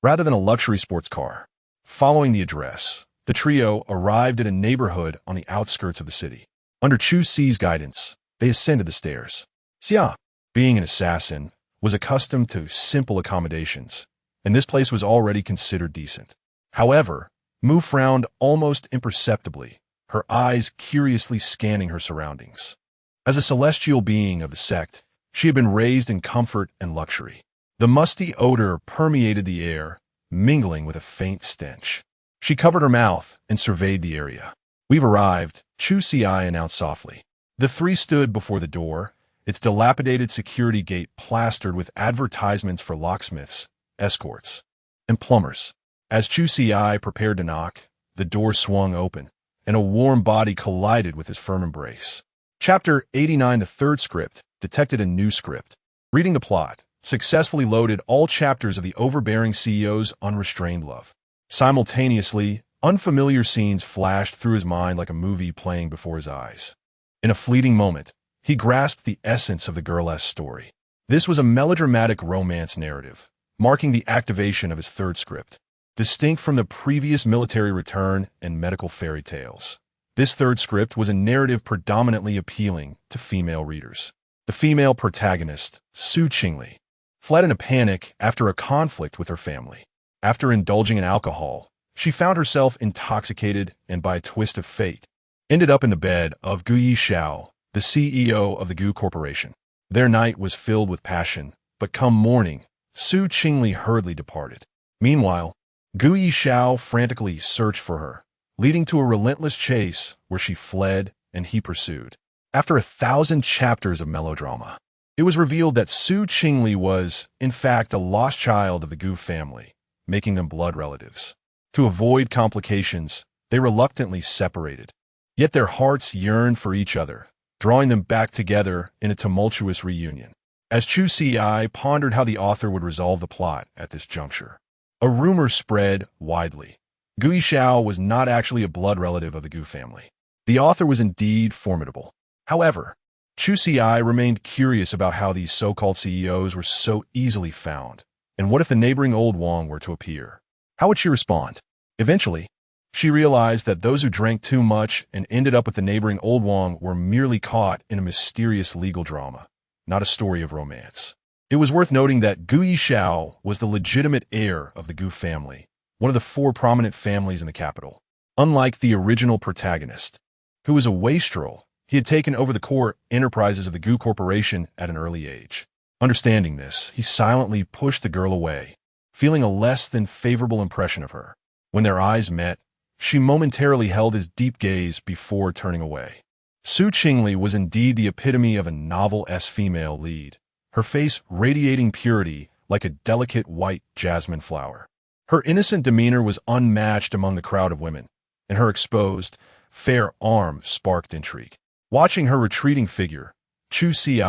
rather than a luxury sports car. Following the address, the trio arrived at a neighborhood on the outskirts of the city. Under Chu Ci's guidance, they ascended the stairs. Xia, being an assassin, was accustomed to simple accommodations, and this place was already considered decent. However, Mu frowned almost imperceptibly, her eyes curiously scanning her surroundings. As a celestial being of the sect, she had been raised in comfort and luxury. The musty odor permeated the air, mingling with a faint stench. She covered her mouth and surveyed the area. We've arrived, Chu Ci announced softly. The three stood before the door, its dilapidated security gate plastered with advertisements for locksmiths, escorts, and plumbers. As Chu Ci prepared to knock, the door swung open, and a warm body collided with his firm embrace. Chapter 89, the third script, detected a new script. Reading the plot, successfully loaded all chapters of the overbearing CEO's unrestrained love. Simultaneously, unfamiliar scenes flashed through his mind like a movie playing before his eyes. In a fleeting moment, he grasped the essence of the girl's story. This was a melodramatic romance narrative, marking the activation of his third script. Distinct from the previous military return and medical fairy tales, this third script was a narrative predominantly appealing to female readers. The female protagonist, Chu Ci, fled in a panic after a conflict with her family. After indulging in alcohol, she found herself intoxicated and, by a twist of fate, ended up in the bed of Gu Yishao, the CEO of the Gu Corporation. Their night was filled with passion, but come morning, Chu Ci hurriedly departed. Meanwhile, Gu Yishao frantically searched for her, leading to a relentless chase where she fled and he pursued. After 1,000 chapters of melodrama, it was revealed that Chu Ci was, in fact, a lost child of the Gu family, making them blood relatives. To avoid complications, they reluctantly separated. Yet their hearts yearned for each other, drawing them back together in a tumultuous reunion. As Chu Ci pondered how the author would resolve the plot at this juncture, a rumor spread widely. Gu Yishao was not actually a blood relative of the Gu family. The author was indeed formidable. However, Chu Ci remained curious about how these so-called CEOs were so easily found, and what if the neighboring old Wang were to appear? How would she respond? Eventually, she realized that those who drank too much and ended up with the neighboring old Wang were merely caught in a mysterious legal drama, not a story of romance. It was worth noting that Gu Yishao was the legitimate heir of the Gu family, one of the 4 prominent families in the capital. Unlike the original protagonist, who was a wastrel, he had taken over the core enterprises of the Gu Corporation at an early age. Understanding this, he silently pushed the girl away, feeling a less than favorable impression of her. When their eyes met, she momentarily held his deep gaze before turning away. Chu Ci was indeed the epitome of a novel-esque female lead, her face radiating purity like a delicate white jasmine flower. Her innocent demeanor was unmatched among the crowd of women, and her exposed, fair arm sparked intrigue. Watching her retreating figure, Chu Ci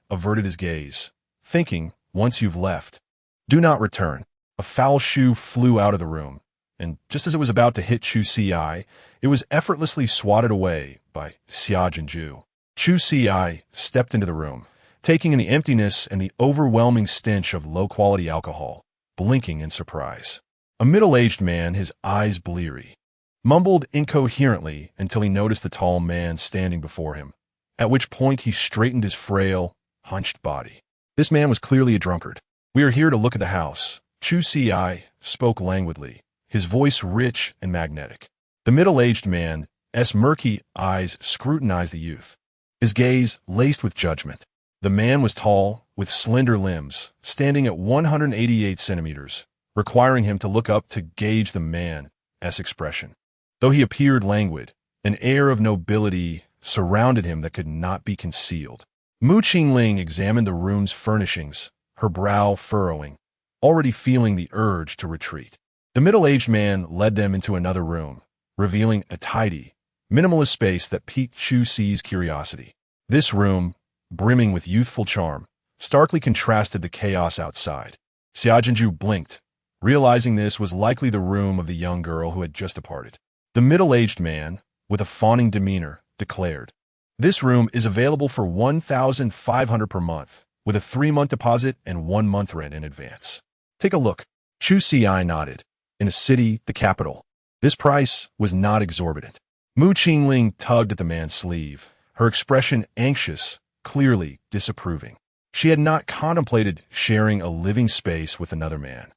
averted his gaze, thinking, once you've left, do not return. A foul shoe flew out of the room, and just as it was about to hit Chu Ci, it was effortlessly swatted away by Xiaojinju. Chu Ci stepped into the room, taking in the emptiness and the overwhelming stench of low-quality alcohol, blinking in surprise. A middle-aged man, his eyes bleary, mumbled incoherently until he noticed the tall man standing before him, at which point he straightened his frail, hunched body. This man was clearly a drunkard. We are here to look at the house. Chu Ci spoke languidly, his voice rich and magnetic. The middle-aged man's murky eyes scrutinized the youth, his gaze laced with judgment. The man was tall, with slender limbs, standing at 188 centimeters, requiring him to look up to gauge the man's expression. Though he appeared languid, an air of nobility surrounded him that could not be concealed. Ling examined the room's furnishings, her brow furrowing, already feeling the urge to retreat. The middle-aged man led them into another room, revealing a tidy, minimalist space that piqued Chu Ci's curiosity. This room, brimming with youthful charm, starkly contrasted the chaos outside. Xiaojinju blinked, realizing this was likely the room of the young girl who had just departed. The middle-aged man, with a fawning demeanor, declared, "This room is available for 1,500 per month, with a 3-month deposit and 1-month rent in advance. Take a look." Chu Ci nodded. In a city, the capital, this price was not exorbitant. Ling tugged at the man's sleeve, her expression anxious, clearly disapproving. She had not contemplated sharing a living space with another man,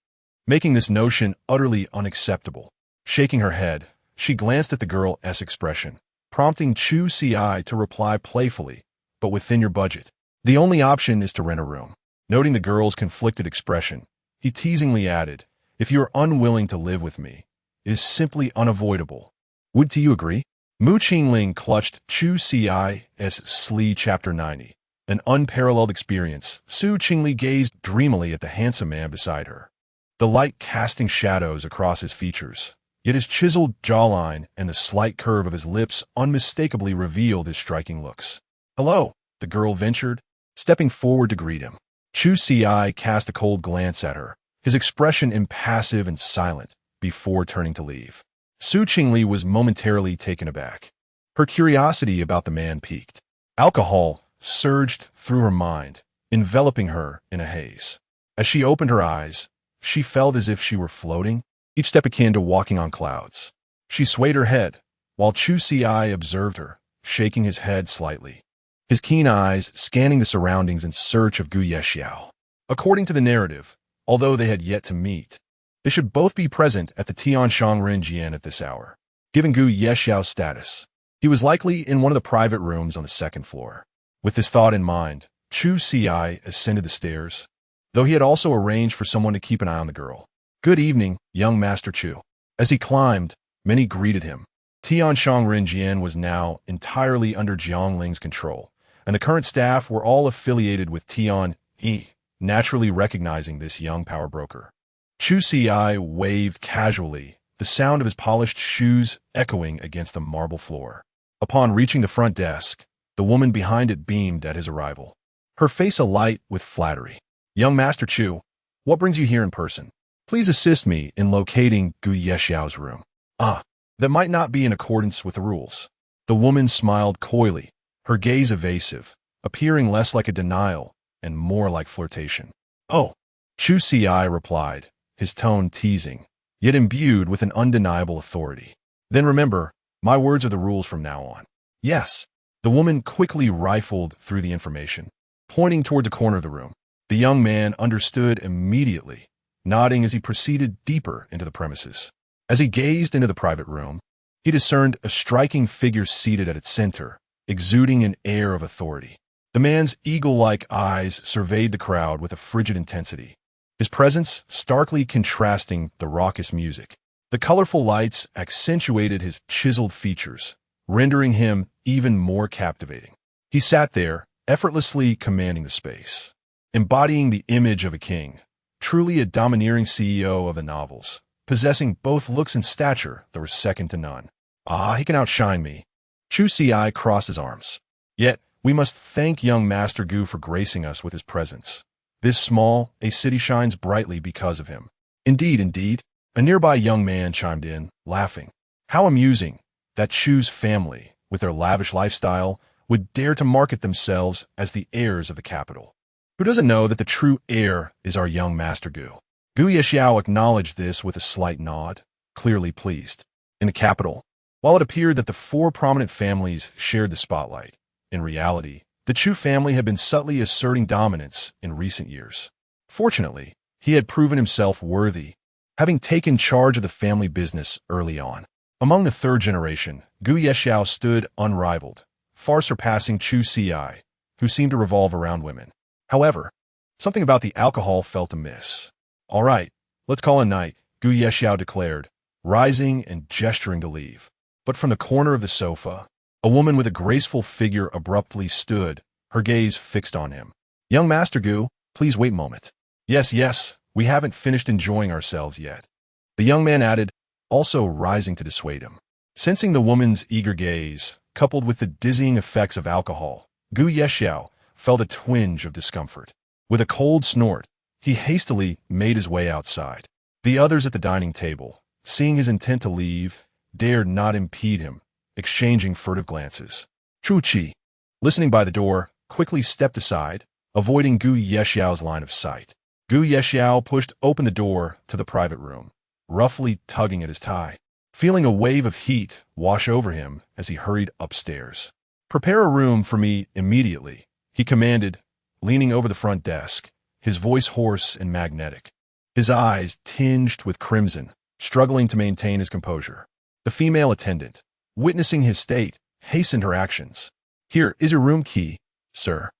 making this notion utterly unacceptable. Shaking her head, she glanced at the girl's expression, prompting Chu Ci to reply playfully, "But within your budget. The only option is to rent a room." Noting the girl's conflicted expression, he teasingly added, "If you are unwilling to live with me, it is simply unavoidable. Would you agree?" Ling clutched Chu Ci's sleeve. Chapter 90. An unparalleled experience. Chu Ci gazed dreamily at the handsome man beside her, the light casting shadows across his features. Yet his chiseled jawline and the slight curve of his lips unmistakably revealed his striking looks. "Hello," the girl ventured, stepping forward to greet him. Chu Ci cast a cold glance at her, his expression impassive and silent, before turning to leave. Chu Ci was momentarily taken aback. Her curiosity about the man piqued. Alcohol surged through her mind, enveloping her in a haze. As she opened her eyes, she felt as if she were floating, each step akin to walking on clouds. She swayed her head, while Chu Ci observed her, shaking his head slightly, his keen eyes scanning the surroundings in search of Gu Yexiao. According to the narrative, although they had yet to meet, they should both be present at the Tianshang Renjian at this hour. Given Gu Yexiao's status, he was likely in one of the private rooms on the second floor. With this thought in mind, Chu Ci ascended the stairs, though he had also arranged for someone to keep an eye on the girl. "Good evening, young Master Chu." As he climbed, many greeted him. Tianshang Renjian was now entirely under Jiang Ling's control, and the current staff were all affiliated with Tian Yi, naturally recognizing this young power broker. Chu Ci waved casually, the sound of his polished shoes echoing against the marble floor. Upon reaching the front desk, the woman behind it beamed at his arrival, her face alight with flattery. "Young Master Chu, what brings you here in person? Please assist me in locating Gu Yexiao's room." "Ah, that might not be in accordance with the rules." The woman smiled coyly, her gaze evasive, appearing less like a denial and more like flirtation. "Oh," Chu Ci replied, his tone teasing, yet imbued with an undeniable authority. "Then remember, my words are the rules from now on." "Yes." The woman quickly rifled through the information, pointing toward the corner of the room. The young man understood immediately, nodding as he proceeded deeper into the premises. As he gazed into the private room, he discerned a striking figure seated at its center, exuding an air of authority. The man's eagle-like eyes surveyed the crowd with a frigid intensity, his presence starkly contrasting the raucous music. The colorful lights accentuated his chiseled features, rendering him even more captivating. He sat there, effortlessly commanding the space, embodying the image of a king, truly a domineering CEO of the novels, possessing both looks and stature that were second to none. Ah, he can outshine me. Chu Ci crossed his arms. Yet, we must thank young Master Gu for gracing us with his presence. This small, a city shines brightly because of him. Indeed, indeed, a nearby young man chimed in, laughing. How amusing that Chu's family, with their lavish lifestyle, would dare to market themselves as the heirs of the capital. Who doesn't know that the true heir is our young Master Gu? Gu Yexiao acknowledged this with a slight nod, clearly pleased. In the capital, while it appeared that the four prominent families shared the spotlight, in reality, the Chu family had been subtly asserting dominance in recent years. Fortunately, he had proven himself worthy, having taken charge of the family business early on. Among the third generation, Gu Yexiao stood unrivaled, far surpassing Chu Ci, who seemed to revolve around women. However, something about the alcohol felt amiss. All right, let's call it a night, Gu Yexiao declared, rising and gesturing to leave. But from the corner of the sofa, a woman with a graceful figure abruptly stood, her gaze fixed on him. Young Master Gu, please wait a moment. Yes, we haven't finished enjoying ourselves yet. The young man added, also rising to dissuade him. Sensing the woman's eager gaze, coupled with the dizzying effects of alcohol, Gu Yexiao felt a twinge of discomfort. With a cold snort, he hastily made his way outside. The others at the dining table, seeing his intent to leave, dared not impede him, exchanging furtive glances. Chu Ci, listening by the door, quickly stepped aside, avoiding Gu Yexiao's line of sight. Gu Yexiao pushed open the door to the private room, roughly tugging at his tie, feeling a wave of heat wash over him as he hurried upstairs. Prepare a room for me immediately, he commanded, leaning over the front desk, his voice hoarse and magnetic, his eyes tinged with crimson, struggling to maintain his composure. The female attendant, witnessing his state, hastened her actions. Here is your room key, sir.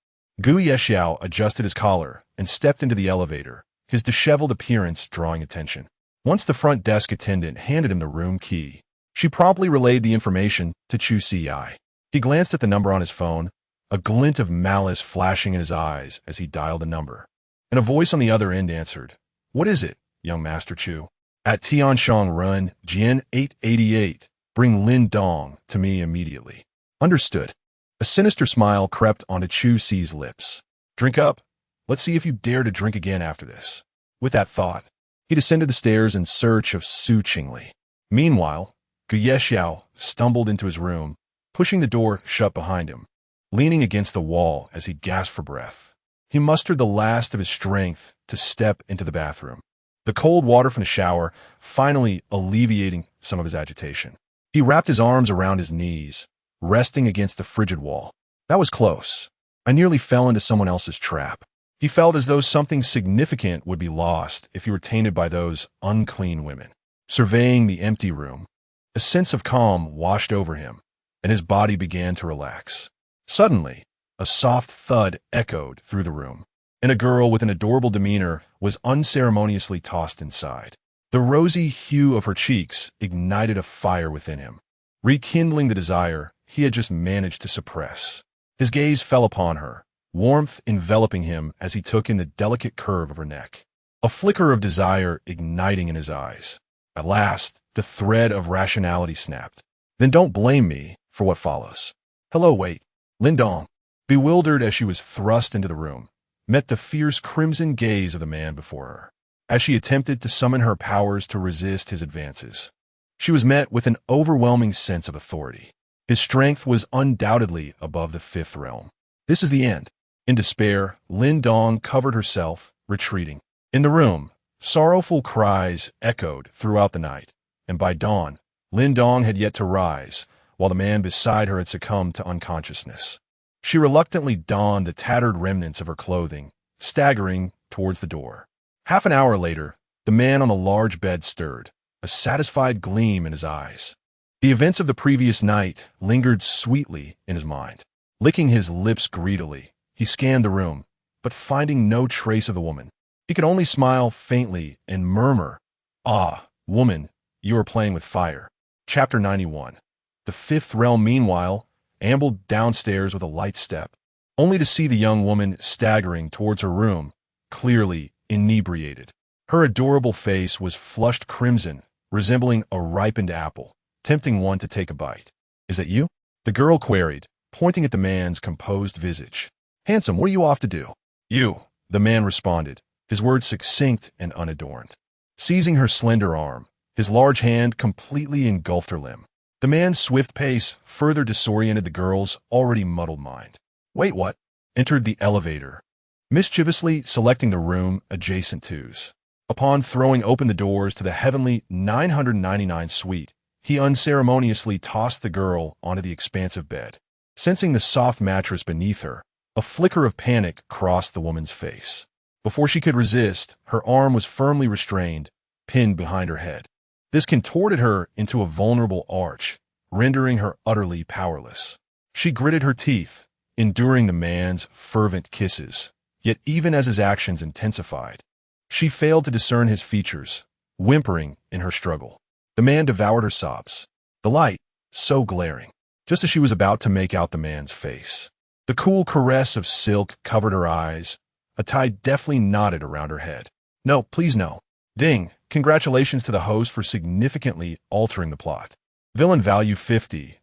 Gu Yexiao adjusted his collar and stepped into the elevator, his disheveled appearance drawing attention. Once the front desk attendant handed him the room key, she promptly relayed the information to Chu Ci. He glanced at the number on his phone, a glint of malice flashing in his eyes as he dialed the number. And a voice on the other end answered, What is it, young Master Chu? At Tianshang Run, Jian 888, bring Lin Dong to me immediately. Understood. A sinister smile crept onto Chu Ci's lips. Drink up. Let's see if you dare to drink again after this. With that thought, he descended the stairs in search of Su Qingli. Meanwhile, Gu Yexiao stumbled into his room, pushing the door shut behind him, leaning against the wall as he gasped for breath. He mustered the last of his strength to step into the bathroom, the cold water from the shower finally alleviating some of his agitation. He wrapped his arms around his knees, resting against the frigid wall. That was close. I nearly fell into someone else's trap. He felt as though something significant would be lost if he were tainted by those unclean women. Surveying the empty room, a sense of calm washed over him, and his body began to relax. Suddenly, a soft thud echoed through the room, and a girl with an adorable demeanor was unceremoniously tossed inside. The rosy hue of her cheeks ignited a fire within him, rekindling the desire he had just managed to suppress. His gaze fell upon her, warmth enveloping him as he took in the delicate curve of her neck, a flicker of desire igniting in his eyes. At last, the thread of rationality snapped. Then don't blame me for what follows. Hello, wait. Lin Dong, bewildered as she was thrust into the room, met the fierce crimson gaze of the man before her. As she attempted to summon her powers to resist his advances, she was met with an overwhelming sense of authority. His strength was undoubtedly above the fifth realm. This is the end. In despair, Lin Dong covered herself, retreating. In the room, sorrowful cries echoed throughout the night, and by dawn, Lin Dong had yet to rise, while the man beside her had succumbed to unconsciousness. She reluctantly donned the tattered remnants of her clothing, staggering towards the door. Half an hour later, the man on the large bed stirred, a satisfied gleam in his eyes. The events of the previous night lingered sweetly in his mind. Licking his lips greedily, He scanned the room, but finding no trace of the woman. He could only smile faintly and murmur, "Ah, woman, you are playing with fire." Chapter 91. The fifth realm, meanwhile, ambled downstairs with a light step, only to see the young woman staggering towards her room, clearly inebriated. Her adorable face was flushed crimson, resembling a ripened apple, tempting one to take a bite. "Is that you?" the girl queried, pointing at the man's composed visage. "Handsome, what are you off to do?" "You," the man responded, his words succinct and unadorned. Seizing her slender arm, his large hand completely engulfed her limb. The man's swift pace further disoriented the girl's already muddled mind. "Wait, what?" Entered the elevator, mischievously selecting the room adjacent to's. Upon throwing open the doors to the heavenly 999 suite, he unceremoniously tossed the girl onto the expansive bed. Sensing the soft mattress beneath her, a flicker of panic crossed the woman's face. Before she could resist, her arm was firmly restrained, pinned behind her head. This contorted her into a vulnerable arch, rendering her utterly powerless. She gritted her teeth, enduring the man's fervent kisses, yet even as his actions intensified, she failed to discern his features, whimpering in her struggle. The man devoured her sobs, the light so glaring, just as she was about to make out the man's face. The cool caress of silk covered her eyes, a tie deftly knotted around her head. "No, please no." "Ding, congratulations to the host for significantly altering the plot." Villain value 50,000.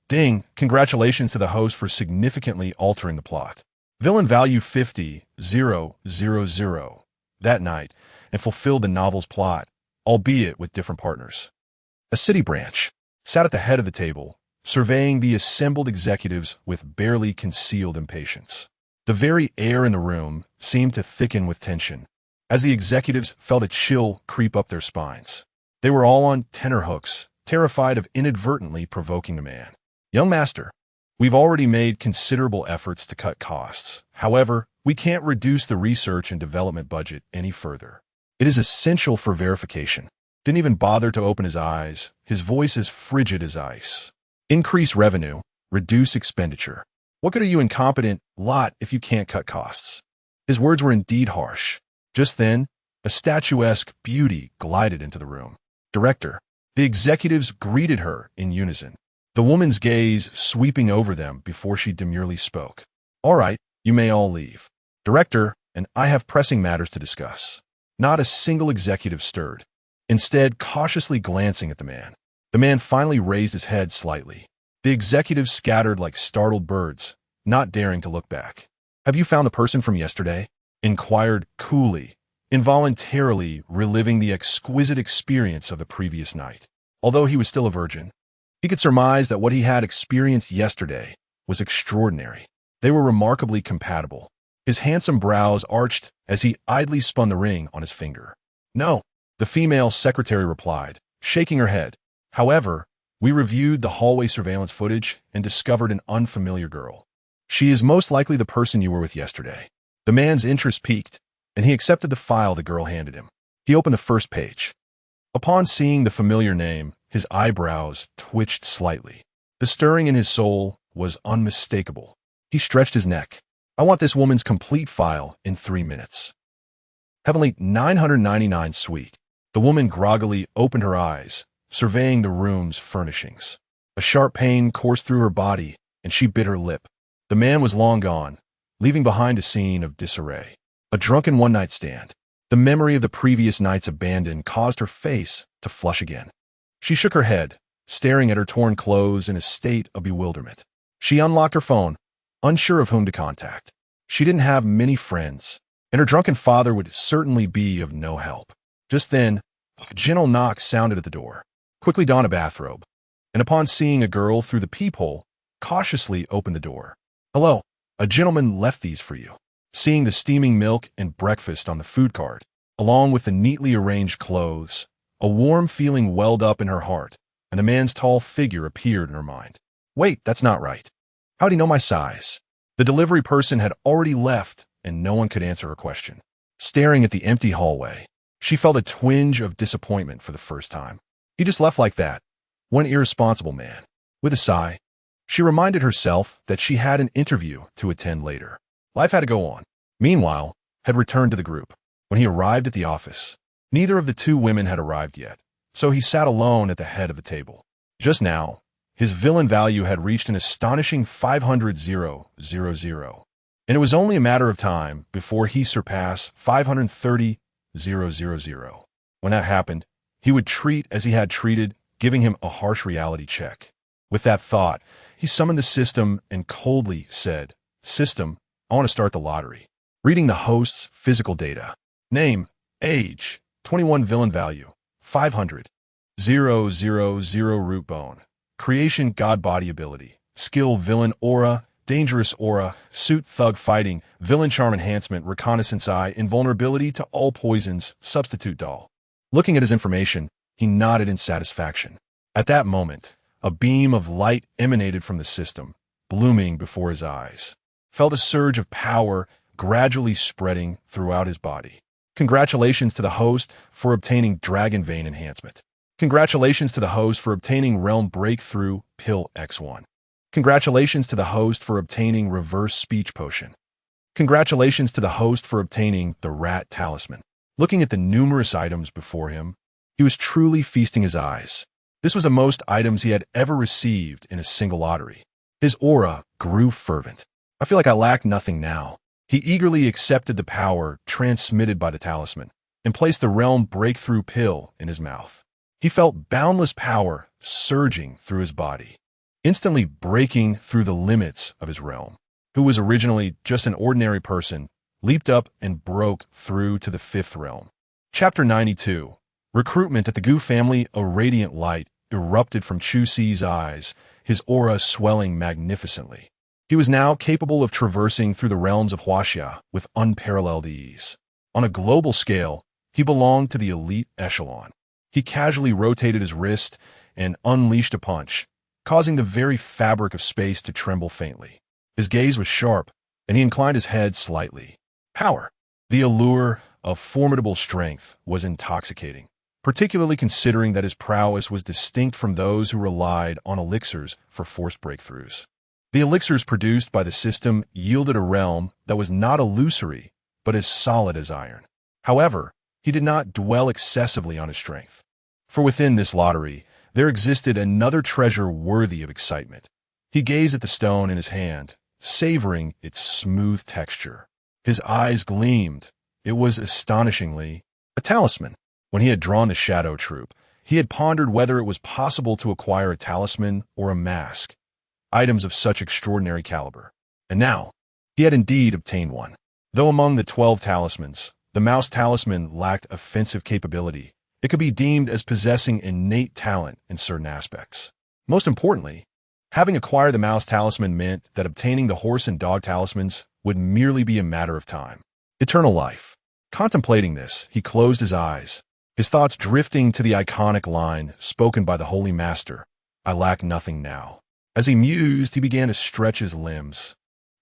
"Ding, congratulations to the host for significantly altering the plot." Villain value 50,000. That night, and fulfilled the novel's plot, albeit with different partners. A city branch sat at the head of the table, surveying the assembled executives with barely concealed impatience. The very air in the room seemed to thicken with tension, as the executives felt a chill creep up their spines. They were all on tenterhooks, terrified of inadvertently provoking the man. "Young master, we've already made considerable efforts to cut costs. However, we can't reduce the research and development budget any further. It is essential for verification." Didn't even bother to open his eyes, his voice as frigid as ice. "Increase revenue, reduce expenditure. What good are you incompetent lot if you can't cut costs?" His words were indeed harsh. Just then, a statuesque beauty glided into the room. "Director." The executives greeted her in unison, the woman's gaze sweeping over them before she demurely spoke. "All right, you may all leave. Director and I have pressing matters to discuss." Not a single executive stirred, instead cautiously glancing at the man. The man finally raised his head slightly. The executives scattered like startled birds, not daring to look back. "Have you found the person from yesterday?" inquired coolly, involuntarily reliving the exquisite experience of the previous night. Although he was still a virgin, he could surmise that what he had experienced yesterday was extraordinary. They were remarkably compatible. His handsome brows arched as he idly spun the ring on his finger. "No," the female secretary replied, shaking her head. "However, we reviewed the hallway surveillance footage and discovered an unfamiliar girl. She is most likely the person you were with yesterday." The man's interest piqued, and he accepted the file the girl handed him. He opened the first page. Upon seeing the familiar name, his eyebrows twitched slightly. The stirring in his soul was unmistakable. He stretched his neck. "I want this woman's complete file in 3 minutes." Heavenly 999 suite. The woman groggily opened her eyes, surveying the room's furnishings. A sharp pain coursed through her body, and she bit her lip. The man was long gone, leaving behind a scene of disarray. A drunken one-night stand. The memory of the previous night's abandon caused her face to flush again. She shook her head, staring at her torn clothes in a state of bewilderment. She unlocked her phone, unsure of whom to contact. She didn't have many friends, and her drunken father would certainly be of no help. Just then, a gentle knock sounded at the door. Quickly donned a bathrobe, and upon seeing a girl through the peephole, cautiously opened the door. "Hello, a gentleman left these for you." Seeing the steaming milk and breakfast on the food cart, along with the neatly arranged clothes, a warm feeling welled up in her heart, and the man's tall figure appeared in her mind. "Wait, that's not right. How'd he know my size?" The delivery person had already left, and no one could answer her question. Staring at the empty hallway, she felt a twinge of disappointment for the first time. He just left like that. One irresponsible man. With a sigh, She reminded herself that she had an interview to attend later. Life had to go on. Meanwhile, had returned to the group. When he arrived at the office, neither of the two women had arrived yet, so he sat alone at the head of the table. Just now, his villain value had reached an astonishing 500,000, and it was only a matter of time before he surpassed 530,000. When that happened, he would treat as he had treated, giving him a harsh reality check. With that thought, he summoned the system and coldly said, "System, I want to start the lottery." Reading the host's physical data. Name, age, 21 villain value, 500,000 root bone. Creation god body ability. Skill villain aura, dangerous aura, suit thug fighting, villain charm enhancement, reconnaissance eye, invulnerability to all poisons, substitute doll. Looking at his information, he nodded in satisfaction. At that moment, a beam of light emanated from the system, blooming before his eyes. Felt a surge of power gradually spreading throughout his body. Congratulations to the host for obtaining Dragon Vein enhancement. Congratulations to the host for obtaining Realm Breakthrough Pill X1. Congratulations to the host for obtaining Reverse Speech Potion. Congratulations to the host for obtaining the Rat Talisman. Looking at the numerous items before him, he was truly feasting his eyes. This was the most items he had ever received in a single lottery. His aura grew fervent. I feel like I lack nothing now. He eagerly accepted the power transmitted by the talisman and placed the Realm Breakthrough Pill in his mouth. He felt boundless power surging through his body, instantly breaking through the limits of his realm. Who was originally just an ordinary person, leaped up and broke through to the fifth realm. Chapter 92. Recruitment at the Gu family. A radiant light erupted from Chu Ci's eyes, his aura swelling magnificently. He was now capable of traversing through the realms of Huaxia with unparalleled ease. On a global scale, he belonged to the elite echelon. He casually rotated his wrist and unleashed a punch, causing the very fabric of space to tremble faintly. His gaze was sharp, and he inclined his head slightly. Power. The allure of formidable strength was intoxicating, particularly considering that his prowess was distinct from those who relied on elixirs for forced breakthroughs. The elixirs produced by the system yielded a realm that was not illusory, but as solid as iron. However, he did not dwell excessively on his strength. For within this lottery, there existed another treasure worthy of excitement. He gazed at the stone in his hand, savoring its smooth texture. His eyes gleamed. It was astonishingly a talisman. When he had drawn the shadow troop, he had pondered whether it was possible to acquire a talisman or a mask, items of such extraordinary caliber. And now, he had indeed obtained one. Though among the 12 talismans, the mouse talisman lacked offensive capability, it could be deemed as possessing innate talent in certain aspects. Most importantly, having acquired the mouse talisman meant that obtaining the horse and dog talismans would merely be a matter of time. Eternal life. Contemplating this, he closed his eyes, his thoughts drifting to the iconic line spoken by the Holy Master, "I lack nothing now." As he mused, he began to stretch his limbs.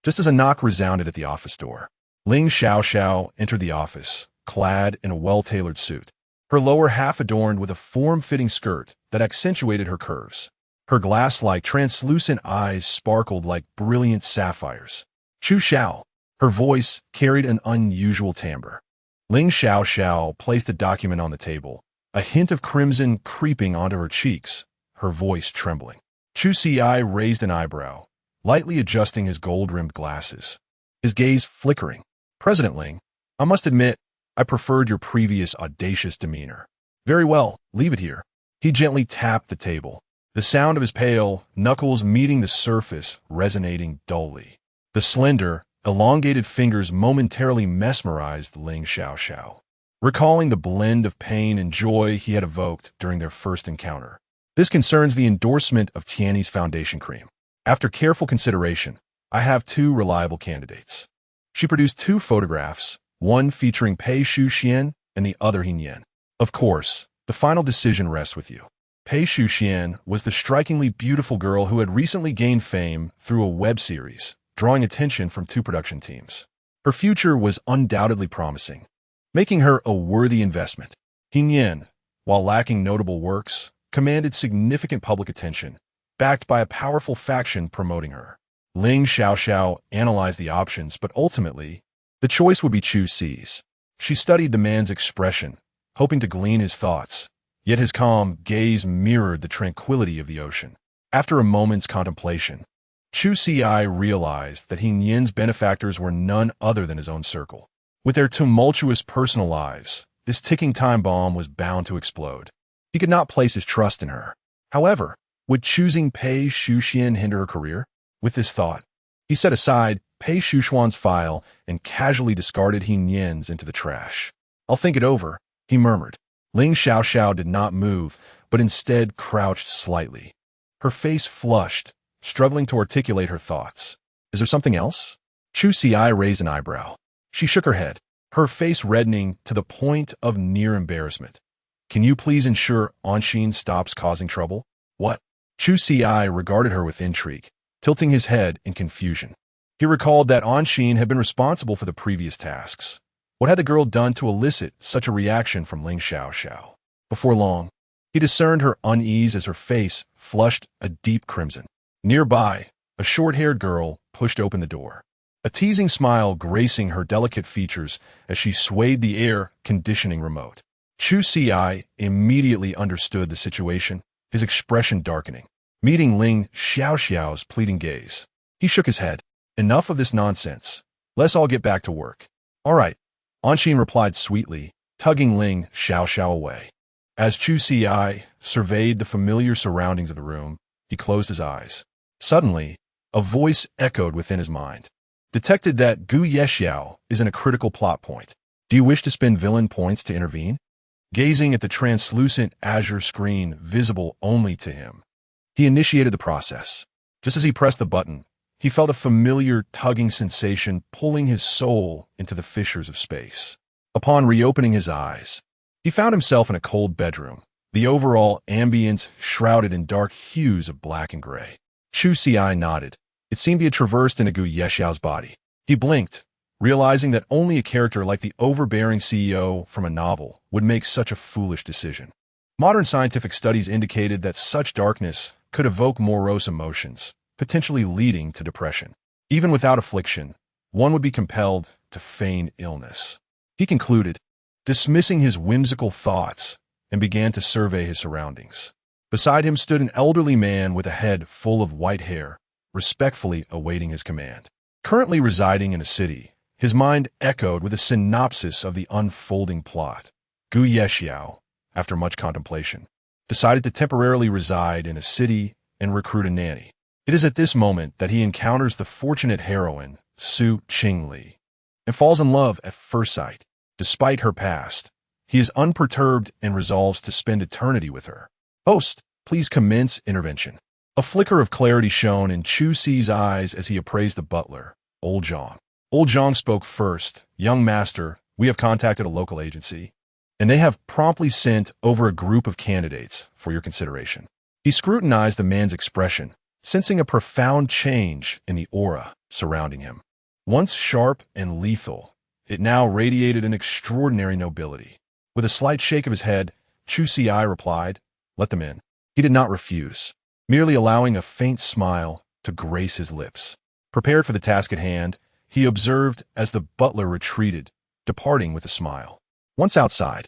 Just as a knock resounded at the office door, Ling Xiao entered the office, clad in a well-tailored suit, her lower half adorned with a form-fitting skirt that accentuated her curves. Her glass-like, translucent eyes sparkled like brilliant sapphires. Chu Ci. Her voice carried an unusual timbre. Ling Xiao placed a document on the table, a hint of crimson creeping onto her cheeks, her voice trembling. Chu Ci raised an eyebrow, lightly adjusting his gold-rimmed glasses, his gaze flickering. "President Ling, I must admit, I preferred your previous audacious demeanor." "Very well, leave it here." He gently tapped the table, the sound of his pale knuckles meeting the surface resonating dully. The slender, elongated fingers momentarily mesmerized Ling Xiao, recalling the blend of pain and joy he had evoked during their first encounter. "This concerns the endorsement of Tiany's foundation cream. After careful consideration, I have 2 reliable candidates." She produced 2 photographs, one featuring Pei Shuxian and the other Hinyan. "Of course, the final decision rests with you." Pei Shuxian was the strikingly beautiful girl who had recently gained fame through a web series, drawing attention from 2 production teams. Her future was undoubtedly promising, making her a worthy investment. Hinyan, while lacking notable works, commanded significant public attention, backed by a powerful faction promoting her. Ling Xiaoxiao analyzed the options, but ultimately, the choice would be Chu Ci's. She studied the man's expression, hoping to glean his thoughts, yet his calm gaze mirrored the tranquility of the ocean. After a moment's contemplation, Chu Ci realized that He Nian's benefactors were none other than his own circle. With their tumultuous personal lives, this ticking time bomb was bound to explode. He could not place his trust in her. However, would choosing Pei Shuxian hinder her career? With this thought, he set aside Pei Shuxuan's file and casually discarded He Nian's into the trash. "I'll think it over," he murmured. Ling Xiaoxiao did not move, but instead crouched slightly. Her face flushed, struggling to articulate her thoughts. "Is there something else?" Chu Ci raised an eyebrow. She shook her head, her face reddening to the point of near embarrassment. "Can you please ensure Auntie stops causing trouble?" "What?" Chu Ci regarded her with intrigue, tilting his head in confusion. He recalled that Auntie had been responsible for the previous tasks. What had the girl done to elicit such a reaction from Ling Xiaoxiao? Before long, he discerned her unease as her face flushed a deep crimson. Nearby, a short-haired girl pushed open the door, a teasing smile gracing her delicate features as she swayed the air conditioning remote. Chu Ci immediately understood the situation, his expression darkening. Meeting Ling Xiaoxiao's pleading gaze, he shook his head. "Enough of this nonsense. Let's all get back to work." "All right," Auntie replied sweetly, tugging Ling Xiaoxiao away. As Chu Ci surveyed the familiar surroundings of the room, he closed his eyes. Suddenly, a voice echoed within his mind. "Detected that Gu Yexiao is in a critical plot point. Do you wish to spend villain points to intervene?" Gazing at the translucent azure screen visible only to him, he initiated the process. Just as he pressed the button, he felt a familiar tugging sensation pulling his soul into the fissures of space. Upon reopening his eyes, he found himself in a cold bedroom, the overall ambience shrouded in dark hues of black and gray. Chu Ci nodded. It seemed he had traversed into Gu Yexiao's body. He blinked, realizing that only a character like the overbearing CEO from a novel would make such a foolish decision. Modern scientific studies indicated that such darkness could evoke morose emotions, potentially leading to depression. Even without affliction, one would be compelled to feign illness. He concluded, dismissing his whimsical thoughts, and began to survey his surroundings. Beside him stood an elderly man with a head full of white hair, respectfully awaiting his command. Currently residing in a city, his mind echoed with a synopsis of the unfolding plot. Gu Yexiao, after much contemplation, decided to temporarily reside in a city and recruit a nanny. It is at this moment that he encounters the fortunate heroine, Chu Ci, and falls in love at first sight. Despite her past, he is unperturbed and resolves to spend eternity with her. "Host, please commence intervention." A flicker of clarity shone in Chu Ci's eyes as he appraised the butler, Old Zhang. Old Zhang spoke first. "Young master, we have contacted a local agency, and they have promptly sent over a group of candidates for your consideration." He scrutinized the man's expression, sensing a profound change in the aura surrounding him. Once sharp and lethal, it now radiated an extraordinary nobility. With a slight shake of his head, Chu Ci replied, "Let them in." He did not refuse, merely allowing a faint smile to grace his lips. Prepared for the task at hand, he observed as the butler retreated, departing with a smile. Once outside,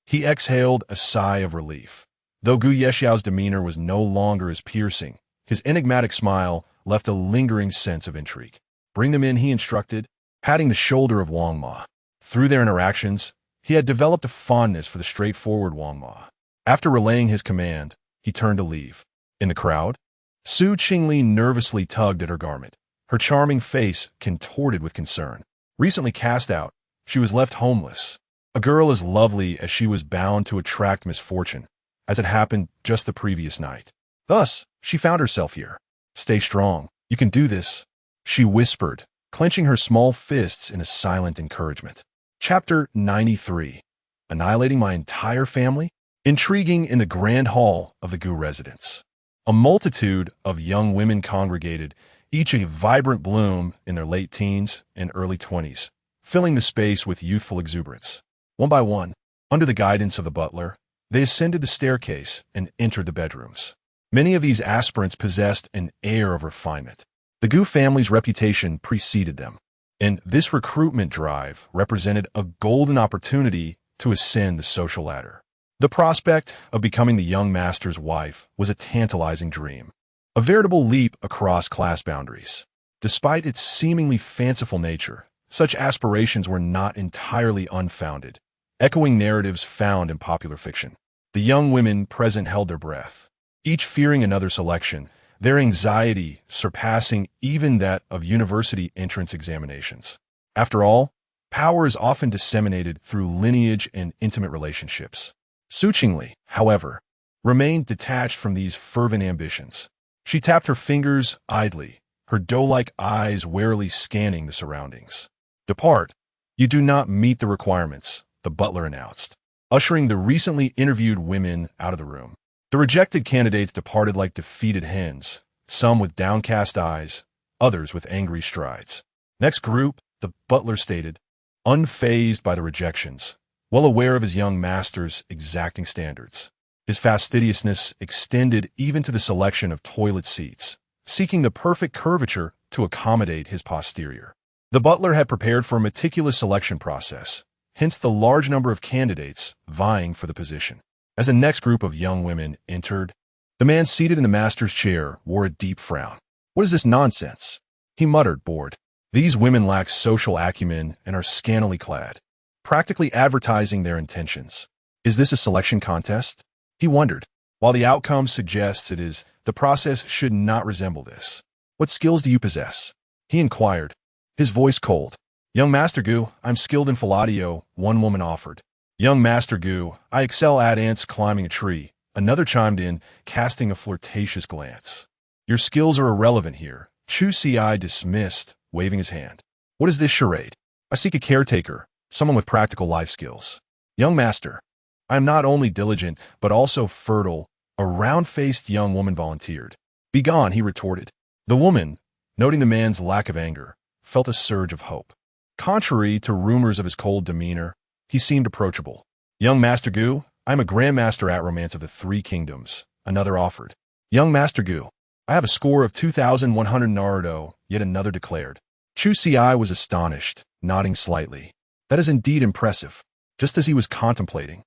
he exhaled a sigh of relief. Though Gu Yexiao's demeanor was no longer as piercing, his enigmatic smile left a lingering sense of intrigue. "Bring them in," he instructed, patting the shoulder of Wang Ma. Through their interactions, he had developed a fondness for the straightforward Wang Ma. After relaying his command, he turned to leave. In the crowd, Chu Ci nervously tugged at her garment, her charming face contorted with concern. Recently cast out, she was left homeless. A girl as lovely as she was bound to attract misfortune, as had happened just the previous night. Thus, she found herself here. "Stay strong. You can do this," she whispered, clenching her small fists in a silent encouragement. Chapter 93. Annihilating my entire family? Intriguing in the grand hall of the Gu residence. A multitude of young women congregated, each a vibrant bloom in their late teens and early 20s, filling the space with youthful exuberance. One by one, under the guidance of the butler, they ascended the staircase and entered the bedrooms. Many of these aspirants possessed an air of refinement. The Gu family's reputation preceded them, and this recruitment drive represented a golden opportunity to ascend the social ladder. The prospect of becoming the young master's wife was a tantalizing dream, a veritable leap across class boundaries. Despite its seemingly fanciful nature, such aspirations were not entirely unfounded, echoing narratives found in popular fiction. The young women present held their breath, each fearing another selection, their anxiety surpassing even that of university entrance examinations. After all, power is often disseminated through lineage and intimate relationships. Chu Ci, however, remained detached from these fervent ambitions. She tapped her fingers idly, her doe-like eyes warily scanning the surroundings. "Depart. You do not meet the requirements," the butler announced, ushering the recently interviewed women out of the room. The rejected candidates departed like defeated hens, some with downcast eyes, others with angry strides. "Next group," the butler stated, unfazed by the rejections, well aware of his young master's exacting standards. His fastidiousness extended even to the selection of toilet seats, seeking the perfect curvature to accommodate his posterior. The butler had prepared for a meticulous selection process, hence the large number of candidates vying for the position. As the next group of young women entered, the man seated in the master's chair wore a deep frown. "What is this nonsense?" he muttered, bored. "These women lack social acumen and are scantily clad, practically advertising their intentions. Is this a selection contest?" he wondered. "While the outcome suggests it is, the process should not resemble this. What skills do you possess?" he inquired, his voice cold. "Young Master Gu, I'm skilled in Philadio," one woman offered. "Young Master Gu, I excel at ants climbing a tree," another chimed in, casting a flirtatious glance. "Your skills are irrelevant here," Chu Ci dismissed, waving his hand. "What is this charade? I seek a caretaker, someone with practical life skills." "Young Master, I am not only diligent, but also fertile," a round-faced young woman volunteered. "Begone," he retorted. The woman, noting the man's lack of anger, felt a surge of hope. Contrary to rumors of his cold demeanor, he seemed approachable. "Young Master Gu, I am a grandmaster at Romance of the Three Kingdoms," another offered. "Young Master Gu, I have a score of 2,100 Naruto," yet another declared. Chu Ci was astonished, nodding slightly. "That is indeed impressive," just as he was contemplating.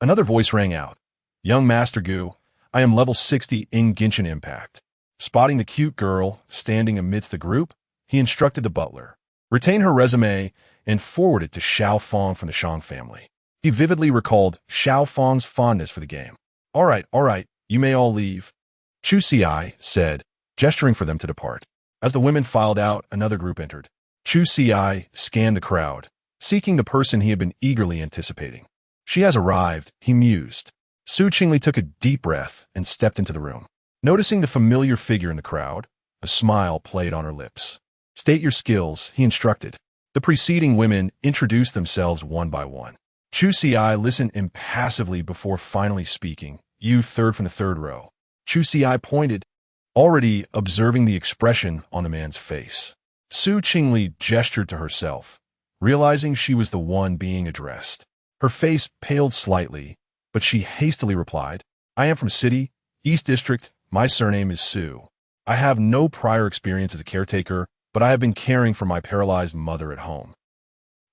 Another voice rang out. "Young Master Gu, I am level 60 in Genshin Impact." Spotting the cute girl standing amidst the group, he instructed the butler. "Retain her resume and forward it to Xiao Fong from the Shang family." He vividly recalled Xiao Fong's fondness for the game. All right, you may all leave," Chu Ci said, gesturing for them to depart. As the women filed out, another group entered. Chu Ci scanned the crowd, seeking the person he had been eagerly anticipating. "She has arrived," he mused. Chu Ci took a deep breath and stepped into the room. Noticing the familiar figure in the crowd, a smile played on her lips. "State your skills," he instructed. The preceding women introduced themselves one by one. Chu Ci listened impassively before finally speaking. "You third from the third row." Chu Ci pointed, already observing the expression on the man's face. Chu Ci gestured to herself, realizing she was the one being addressed. Her face paled slightly, but she hastily replied, "I am from City, East District. My surname is Su. I have no prior experience as a caretaker, but I have been caring for my paralyzed mother at home.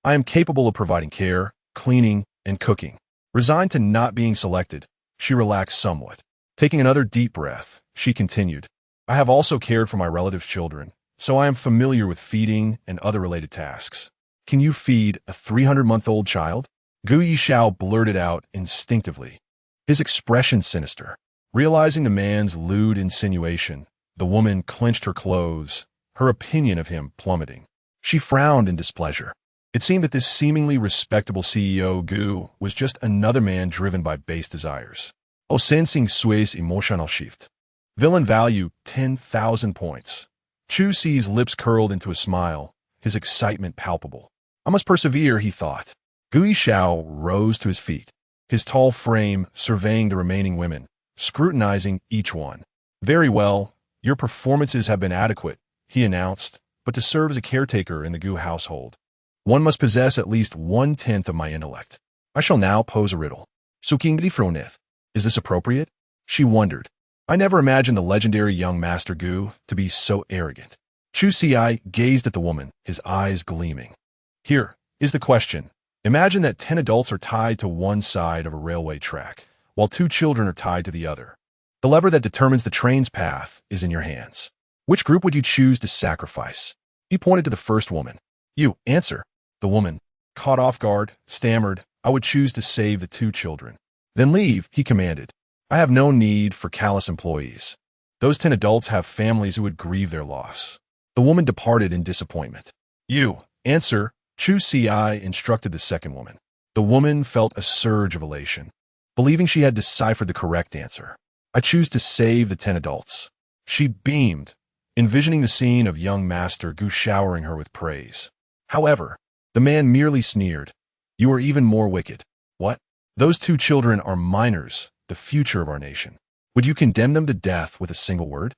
I am capable of providing care, cleaning, and cooking." Resigned to not being selected, she relaxed somewhat. Taking another deep breath, she continued, "I have also cared for my relatives' children, so I am familiar with feeding and other related tasks." "Can you feed a 300-month-old child?" Gu Yishao blurted out instinctively, his expression sinister. Realizing the man's lewd insinuation, the woman clenched her clothes, her opinion of him plummeting. She frowned in displeasure. It seemed that this seemingly respectable CEO Gu was just another man driven by base desires. "Oh, sensing Sui's emotional shift. Villain value 10,000 points." Chu Ci's lips curled into a smile, his excitement palpable. "I must persevere," he thought. Gu Yishao rose to his feet, his tall frame surveying the remaining women, scrutinizing each one. "Very well, your performances have been adequate," he announced, "but to serve as a caretaker in the Gu household, one must possess at least 1/10 of my intellect. I shall now pose a riddle. Sukingri Fronith. Is this appropriate?" She wondered, I never imagined the legendary young Master Gu to be so arrogant. Chu Ci gazed at the woman, his eyes gleaming. Here is the question. Imagine that 10 adults are tied to one side of a railway track, while 2 children are tied to the other. The lever that determines the train's path is in your hands. Which group would you choose to sacrifice? He pointed to the first woman. You, answer. The woman, caught off guard, stammered, I would choose to save the 2 children. Then leave, he commanded. I have no need for callous employees. Those 10 adults have families who would grieve their loss. The woman departed in disappointment. You, answer, Chu Ci instructed the second woman. The woman felt a surge of elation, believing she had deciphered the correct answer. I choose to save the 10 adults. She beamed, envisioning the scene of young Master Gu showering her with praise. However, the man merely sneered. You are even more wicked. What? Those 2 children are minors, the future of our nation. Would you condemn them to death with a single word?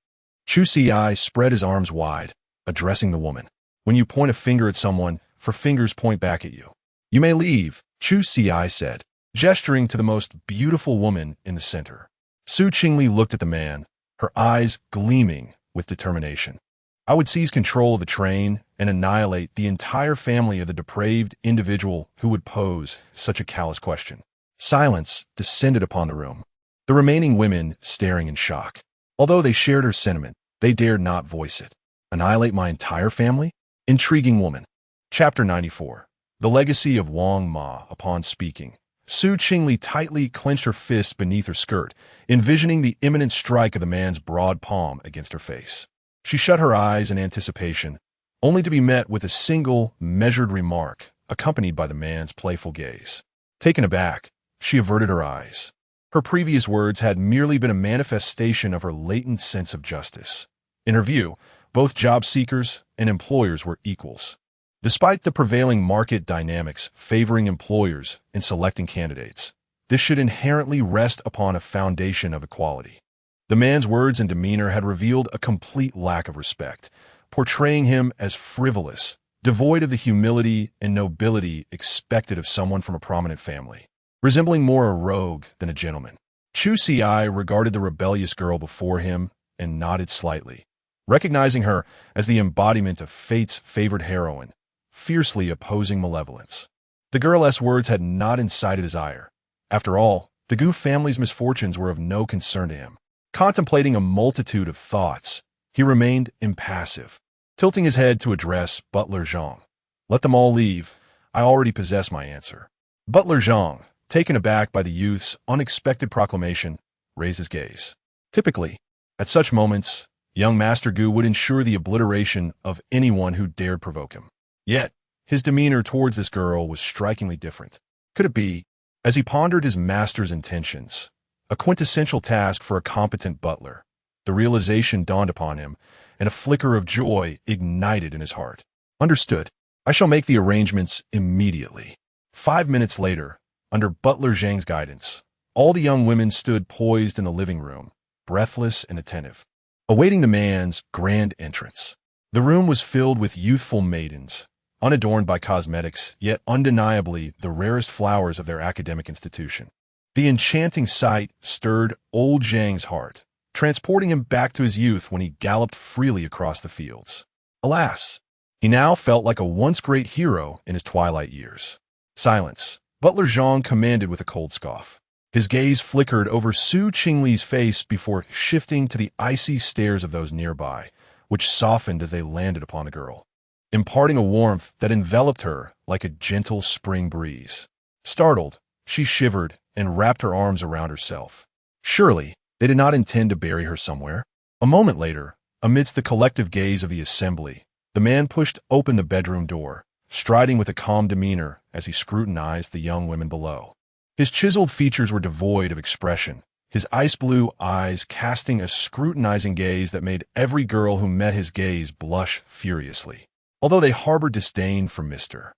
Chu Ci spread his arms wide, addressing the woman. When you point a finger at someone, for fingers point back at you. You may leave, Chu Ci said, gesturing to the most beautiful woman in the center. Su Qingli looked at the man, her eyes gleaming with determination. I would seize control of the train and annihilate the entire family of the depraved individual who would pose such a callous question. Silence descended upon the room, the remaining women staring in shock. Although they shared her sentiment, they dared not voice it. Annihilate my entire family? Intriguing woman. Chapter 94. The Legacy of Wang Ma. Upon speaking, Su Qingli tightly clenched her fist beneath her skirt, envisioning the imminent strike of the man's broad palm against her face. She shut her eyes in anticipation, only to be met with a single, measured remark, accompanied by the man's playful gaze. Taken aback, she averted her eyes. Her previous words had merely been a manifestation of her latent sense of justice. In her view, both job seekers and employers were equals. Despite the prevailing market dynamics favoring employers in selecting candidates, this should inherently rest upon a foundation of equality. The man's words and demeanor had revealed a complete lack of respect, portraying him as frivolous, devoid of the humility and nobility expected of someone from a prominent family, resembling more a rogue than a gentleman. Chu Ci regarded the rebellious girl before him and nodded slightly, recognizing her as the embodiment of fate's favored heroine, fiercely opposing malevolence. The girl's words had not incited his ire. After all, the Gu family's misfortunes were of no concern to him. Contemplating a multitude of thoughts, he remained impassive, tilting his head to address Butler Zhang. Let them all leave. I already possess my answer. Butler Zhang, taken aback by the youth's unexpected proclamation, raised his gaze. Typically, at such moments, young Master Gu would ensure the obliteration of anyone who dared provoke him. Yet, his demeanor towards this girl was strikingly different. Could it be, as he pondered his master's intentions, a quintessential task for a competent butler, the realization dawned upon him, and a flicker of joy ignited in his heart. Understood. I shall make the arrangements immediately. 5 minutes later, under Butler Zhang's guidance, all the young women stood poised in the living room, breathless and attentive, awaiting the man's grand entrance. The room was filled with youthful maidens, unadorned by cosmetics, yet undeniably the rarest flowers of their academic institution. The enchanting sight stirred old Zhang's heart, transporting him back to his youth when he galloped freely across the fields. Alas, he now felt like a once great hero in his twilight years. Silence, Butler Zhang commanded with a cold scoff. His gaze flickered over Su Qingli's face before shifting to the icy stares of those nearby, which softened as they landed upon the girl, imparting a warmth that enveloped her like a gentle spring breeze. Startled, she shivered and wrapped her arms around herself. Surely, they did not intend to bury her somewhere. A moment later, amidst the collective gaze of the assembly, the man pushed open the bedroom door, striding with a calm demeanor as he scrutinized the young women below. His chiseled features were devoid of expression, his ice-blue eyes casting a scrutinizing gaze that made every girl who met his gaze blush furiously. Although they harbored disdain for Mr.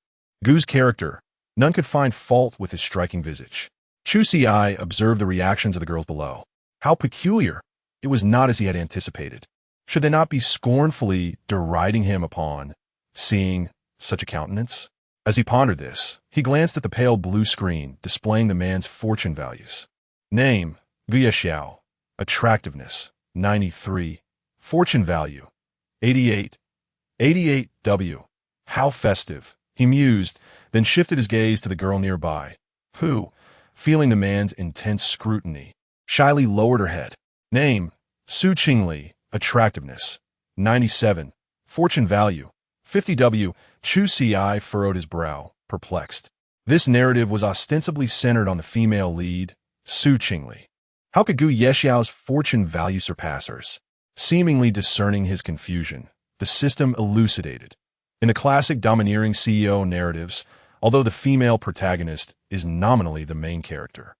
Gu's character, none could find fault with his striking visage. Chu Ci observed the reactions of the girls below. How peculiar! It was not as he had anticipated. Should they not be scornfully deriding him upon seeing such a countenance? As he pondered this, he glanced at the pale blue screen displaying the man's fortune values. Name, Guya Xiao. attractiveness, 93, fortune value, 88, 88W. How festive, he mused, then shifted his gaze to the girl nearby, who, feeling the man's intense scrutiny, shyly lowered her head. Name, Chu Ci, attractiveness, 97, fortune value, 50W. Chu Ci furrowed his brow, perplexed. This narrative was ostensibly centered on the female lead, Chu Ci. How could Gu Yexiao's fortune value surpass hers? Seemingly discerning his confusion, the system elucidated. In the classic domineering CEO narratives, although the female protagonist is nominally the main character,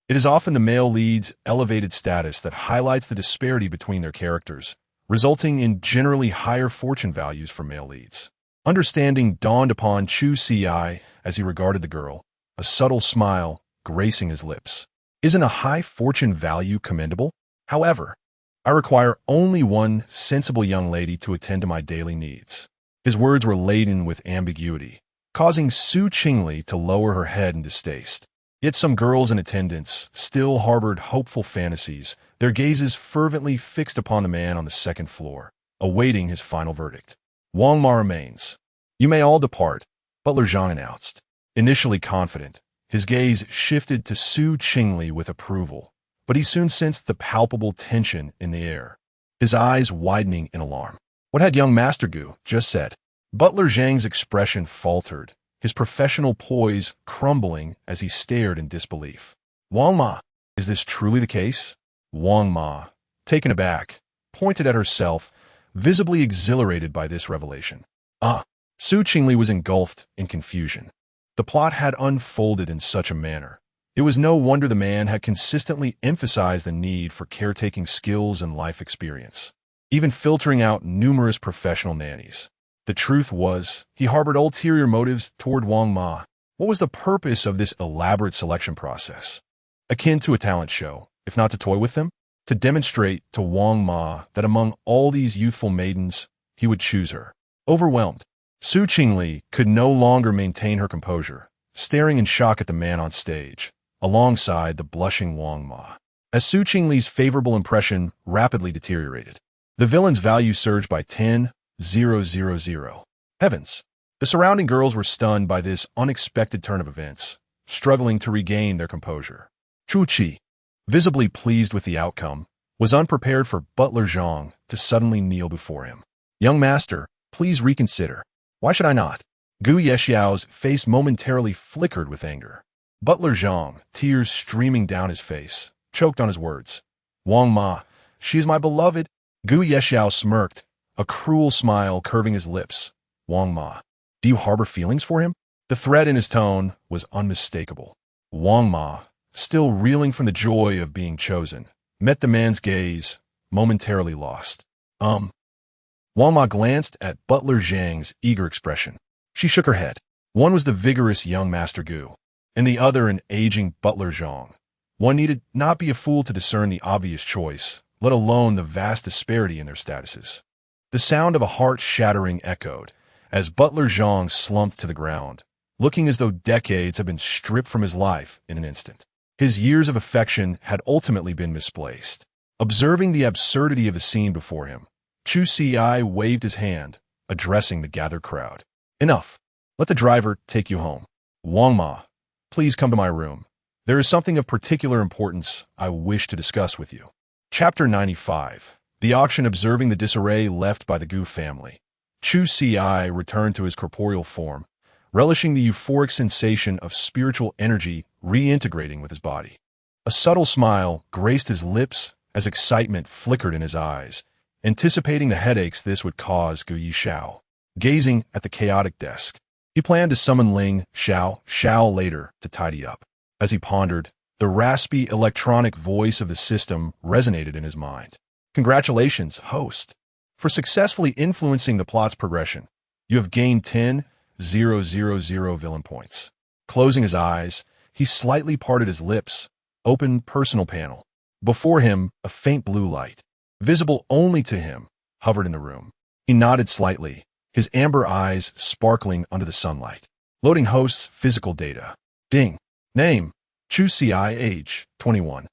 it is often the male lead's elevated status that highlights the disparity between their characters, resulting in generally higher fortune values for male leads. Understanding dawned upon Chu Ci as he regarded the girl, a subtle smile gracing his lips. Isn't a high fortune value commendable? However, I require only one sensible young lady to attend to my daily needs. His words were laden with ambiguity, causing Chu Ci to lower her head in distaste. Yet some girls in attendance still harbored hopeful fantasies, their gazes fervently fixed upon the man on the second floor, awaiting his final verdict. Wang Ma remains. You may all depart, Butler Zhang announced. Initially confident, his gaze shifted to Chu Ci with approval, but he soon sensed the palpable tension in the air, his eyes widening in alarm. What had young Master Gu just said? Butler Zhang's expression faltered, his professional poise crumbling as he stared in disbelief. Wang Ma, is this truly the case? Wang Ma, taken aback, pointed at herself, visibly exhilarated by this revelation. Chu Ci was engulfed in confusion. The plot had unfolded in such a manner. It was no wonder the man had consistently emphasized the need for caretaking skills and life experience, even filtering out numerous professional nannies. The truth was, he harbored ulterior motives toward Wang Ma. What was the purpose of this elaborate selection process? Akin to a talent show, if not to toy with them? To demonstrate to Wang Ma that among all these youthful maidens, he would choose her. Overwhelmed, Chu Ci could no longer maintain her composure, staring in shock at the man on stage, alongside the blushing Wang Ma. As Chu Ci's favorable impression rapidly deteriorated, the villain's value surged by 10,000. Heavens! The surrounding girls were stunned by this unexpected turn of events, struggling to regain their composure. Chu Ci, visibly pleased with the outcome, was unprepared for Butler Zhang to suddenly kneel before him. Young master, please reconsider. Why should I not? Gu Yexiao's face momentarily flickered with anger. Butler Zhang, tears streaming down his face, choked on his words. Wang Ma, she is my beloved. Gu Yexiao smirked, a cruel smile curving his lips. Wang Ma, do you harbor feelings for him? The threat in his tone was unmistakable. Wang Ma, still reeling from the joy of being chosen, met the man's gaze, momentarily lost. Wang Ma glanced at Butler Zhang's eager expression. She shook her head. One was the vigorous young Master Gu, and the other an aging Butler Zhang. One needed not be a fool to discern the obvious choice, let alone the vast disparity in their statuses. The sound of a heart-shattering echoed, as Butler Zhang slumped to the ground, looking as though decades had been stripped from his life in an instant. His years of affection had ultimately been misplaced. Observing the absurdity of the scene before him, Chu Ci waved his hand, addressing the gathered crowd. Enough. Let the driver take you home. Wang Ma, please come to my room. There is something of particular importance I wish to discuss with you. Chapter 95. The auction. Observing the disarray left by the Gu family, Chu Ci returned to his corporeal form, relishing the euphoric sensation of spiritual energy reintegrating with his body. A subtle smile graced his lips as excitement flickered in his eyes, anticipating the headaches this would cause Gu Yexiao. Gazing at the chaotic desk, he planned to summon Ling Xiao later to tidy up. As he pondered, the raspy electronic voice of the system resonated in his mind. Congratulations, host, for successfully influencing the plot's progression. You have gained 10,000 villain points. Closing his eyes, he slightly parted his lips, opened personal panel. Before him, a faint blue light, visible only to him, hovered in the room. He nodded slightly, his amber eyes sparkling under the sunlight. Loading host's physical data. Ding. Name, Chu Ci, age, 21.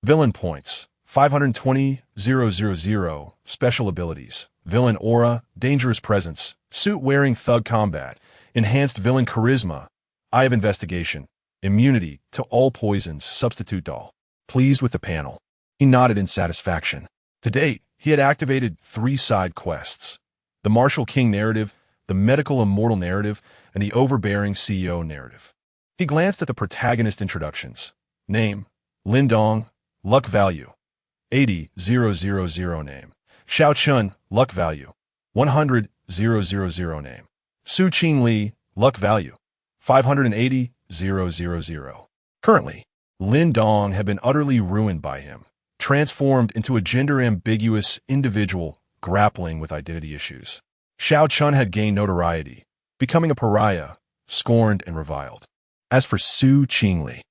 Villain points, 520,000, special abilities, villain aura, dangerous presence, suit-wearing thug combat, enhanced villain charisma, eye of investigation, immunity to all poisons, substitute doll. Pleased with the panel, he nodded in satisfaction. To date, he had activated 3 side quests: the Martial King narrative, the Medical Immortal narrative, and the Overbearing CEO narrative. He glanced at the protagonist introductions. Name: Lin Dong, luck value 80,000 name. Xiao Chun, luck value 100,000 name. Su Qing Li, luck value 580,000. Currently, Lin Dong had been utterly ruined by him, transformed into a gender-ambiguous individual grappling with identity issues. Xiao Chun had gained notoriety, becoming a pariah, scorned and reviled. As for Su Qing Li,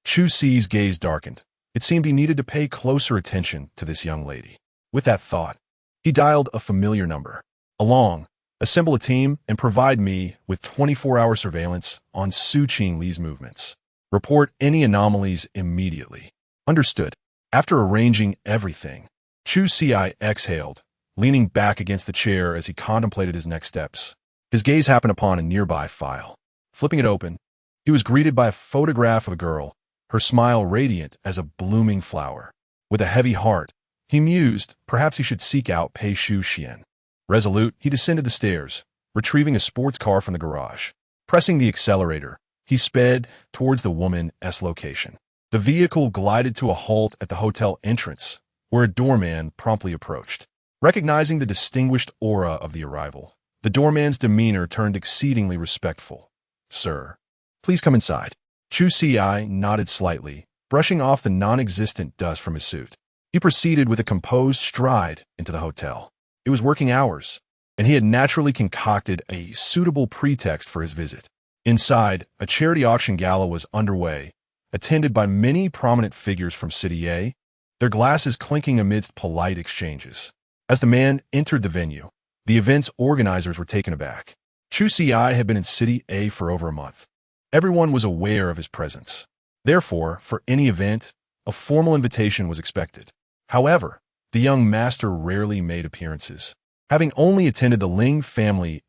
Chu Ci's gaze darkened. It seemed he needed to pay closer attention to this young lady. With that thought, he dialed a familiar number. Along, assemble a team and provide me with 24-hour surveillance on Su Qing Li's movements. Report any anomalies immediately. Understood. After arranging everything, Chu Ci exhaled, leaning back against the chair as he contemplated his next steps. His gaze happened upon a nearby file. Flipping it open, he was greeted by a photograph of a girl, her smile radiant as a blooming flower. With a heavy heart, he mused perhaps he should seek out Pei Shu Xian. Resolute, he descended the stairs, retrieving a sports car from the garage. Pressing the accelerator, he sped towards the woman's location. The vehicle glided to a halt at the hotel entrance, where a doorman promptly approached. Recognizing the distinguished aura of the arrival, the doorman's demeanor turned exceedingly respectful. "Sir, please come inside." Chu Ci nodded slightly, brushing off the non-existent dust from his suit. He proceeded with a composed stride into the hotel. It was working hours, and he had naturally concocted a suitable pretext for his visit. Inside, a charity auction gala was underway, attended by many prominent figures from City A, their glasses clinking amidst polite exchanges. As the man entered the venue, the event's organizers were taken aback. Chu Ci had been in City A for over a month. Everyone was aware of his presence. Therefore, for any event, a formal invitation was expected. However, the young master rarely made appearances, having only attended the Ling family's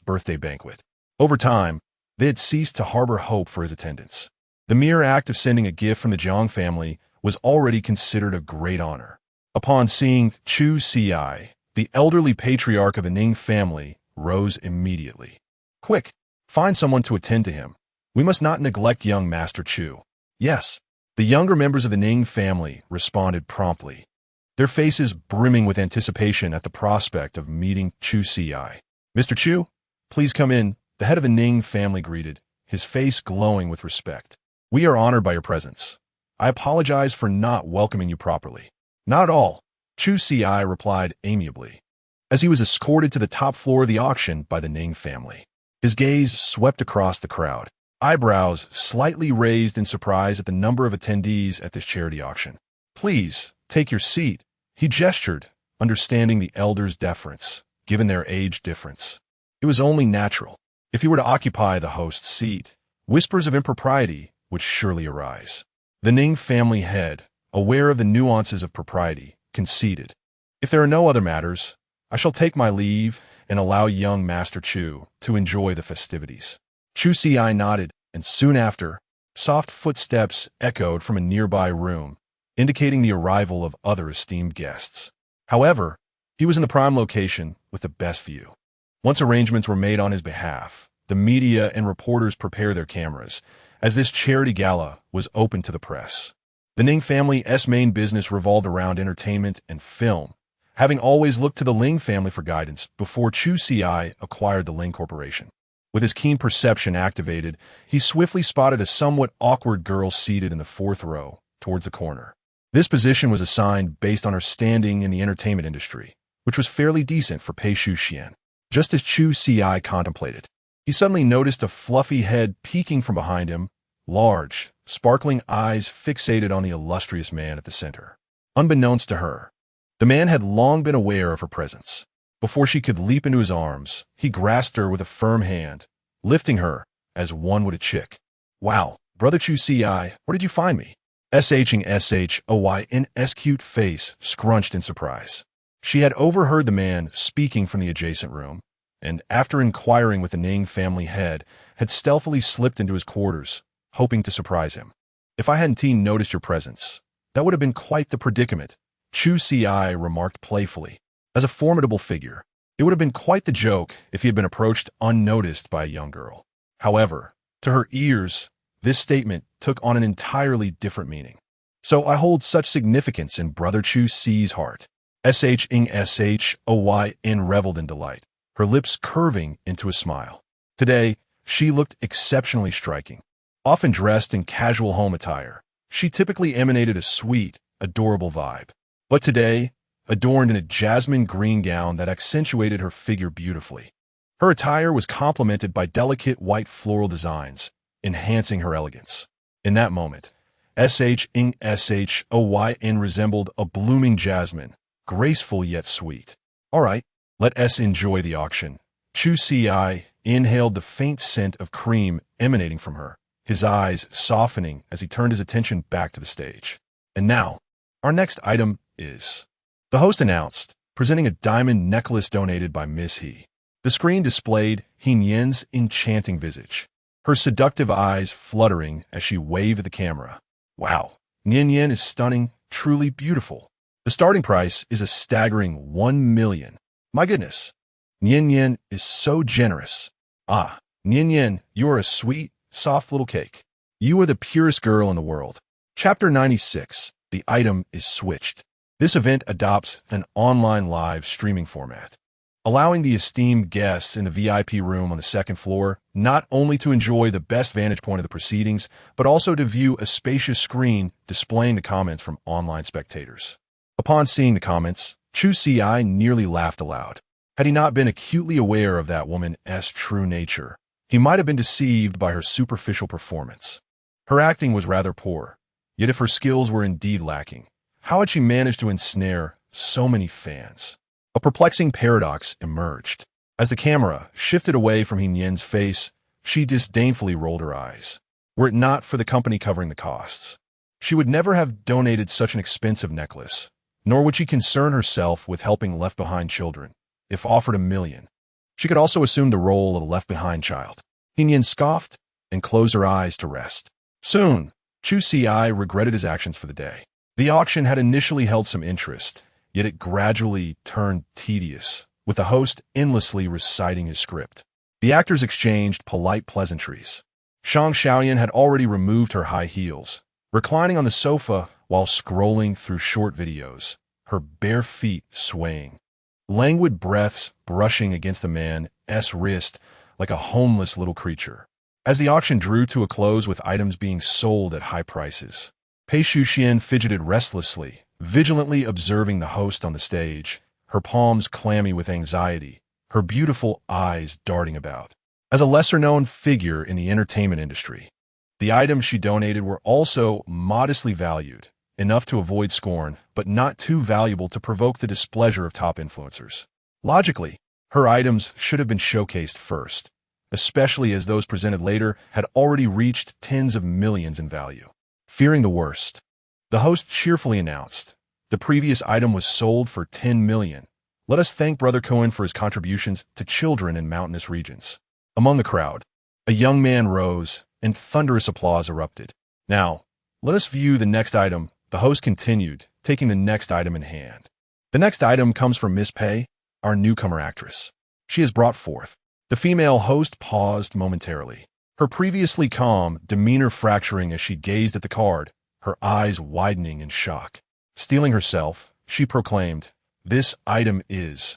birthday banquet. Over time, they had ceased to harbor hope for his attendance. The mere act of sending a gift from the Jiang family was already considered a great honor. Upon seeing Chu Ci, the elderly patriarch of the Ning family rose immediately. "Quick, find someone to attend to him. We must not neglect young Master Chu." "Yes." The younger members of the Ning family responded promptly, their faces brimming with anticipation at the prospect of meeting Chu Ci. "Mr. Chu, please come in," the head of the Ning family greeted, his face glowing with respect. "We are honored by your presence. I apologize for not welcoming you properly." "Not at all," Chu Ci replied amiably, as he was escorted to the top floor of the auction by the Ning family. His gaze swept across the crowd, eyebrows slightly raised in surprise at the number of attendees at this charity auction. "Please, take your seat," he gestured, understanding the elders' deference, given their age difference. It was only natural. If he were to occupy the host's seat, whispers of impropriety would surely arise. The Ning family head, aware of the nuances of propriety, conceded. "If there are no other matters, I shall take my leave and allow young Master Chu to enjoy the festivities." Chu Ci nodded, and soon after, soft footsteps echoed from a nearby room, indicating the arrival of other esteemed guests. However, he was in the prime location with the best view. Once arrangements were made on his behalf, the media and reporters prepared their cameras, as this charity gala was open to the press. The Ning family's main business revolved around entertainment and film, having always looked to the Ling family for guidance before Chu Ci acquired the Ling Corporation. With his keen perception activated, he swiftly spotted a somewhat awkward girl seated in the 4th row, towards the corner. This position was assigned based on her standing in the entertainment industry, which was fairly decent for Pei Shu Xian. Just as Chu Ci contemplated, he suddenly noticed a fluffy head peeking from behind him, large, sparkling eyes fixated on the illustrious man at the center. Unbeknownst to her, the man had long been aware of her presence. Before she could leap into his arms, he grasped her with a firm hand, lifting her as one would a chick. "Wow, Brother Chu Ci, where did you find me?" Shing's cute face scrunched in surprise. She had overheard the man speaking from the adjacent room, and after inquiring with the Ning family head, had stealthily slipped into his quarters, hoping to surprise him. If I hadn't noticed your presence, that would have been quite the predicament, Chu Ci remarked playfully. As a formidable figure, it would have been quite the joke if he had been approached unnoticed by a young girl. However, to her ears, this statement took on an entirely different meaning. So I hold such significance in Brother Chu Ci's heart. Shing reveled in delight, her lips curving into a smile. Today, she looked exceptionally striking. Often dressed in casual home attire, she typically emanated a sweet, adorable vibe. But today, adorned in a jasmine green gown that accentuated her figure beautifully. Her attire was complemented by delicate white floral designs, enhancing her elegance. In that moment, Shing resembled a blooming jasmine, graceful yet sweet. All right, let us enjoy the auction. Chu Ci inhaled the faint scent of cream emanating from her, his eyes softening as he turned his attention back to the stage. And now, our next item is... The host announced, presenting a diamond necklace donated by Miss He. The screen displayed Hinyen's enchanting visage, her seductive eyes fluttering as she waved at the camera. Wow, Hinyen is stunning, truly beautiful. The starting price is a staggering 1 million. My goodness, Hinyen is so generous. Ah, Hinyen, you are a sweet, soft little cake. You are the purest girl in the world. Chapter 96, the item is switched. This event adopts an online live streaming format, allowing the esteemed guests in the VIP room on the second floor not only to enjoy the best vantage point of the proceedings, but also to view a spacious screen displaying the comments from online spectators. Upon seeing the comments, Chu Ci nearly laughed aloud. Had he not been acutely aware of that woman's true nature, he might have been deceived by her superficial performance. Her acting was rather poor, yet if her skills were indeed lacking, how had she managed to ensnare so many fans? A perplexing paradox emerged. As the camera shifted away from Hinyen's face, she disdainfully rolled her eyes. Were it not for the company covering the costs, she would never have donated such an expensive necklace, nor would she concern herself with helping left-behind children. If offered 1 million, she could also assume the role of a left-behind child. Hinyen scoffed and closed her eyes to rest. Soon, Chu Ci regretted his actions for the day. The auction had initially held some interest, yet it gradually turned tedious, with the host endlessly reciting his script. The actors exchanged polite pleasantries. Shang Xiaoyan had already removed her high heels, reclining on the sofa while scrolling through short videos, her bare feet swaying. Languid breaths brushing against the man's wrist like a homeless little creature. As the auction drew to a close with items being sold at high prices, Pei Shuxian fidgeted restlessly, vigilantly observing the host on the stage, her palms clammy with anxiety, her beautiful eyes darting about. As a lesser-known figure in the entertainment industry, the items she donated were also modestly valued, enough to avoid scorn, but not too valuable to provoke the displeasure of top influencers. Logically, her items should have been showcased first, especially as those presented later had already reached tens of millions in value. Fearing the worst, the host cheerfully announced, the previous item was sold for 10 million. Let us thank Brother Cohen for his contributions to children in mountainous regions. Among the crowd, a young man rose, and thunderous applause erupted. Now, let us view the next item, the host continued, taking the next item in hand. The next item comes from Miss Pei, our newcomer actress. She is brought forth. The female host paused momentarily, her previously calm demeanor fracturing as she gazed at the card, her eyes widening in shock. Steeling herself, she proclaimed, "This item is..."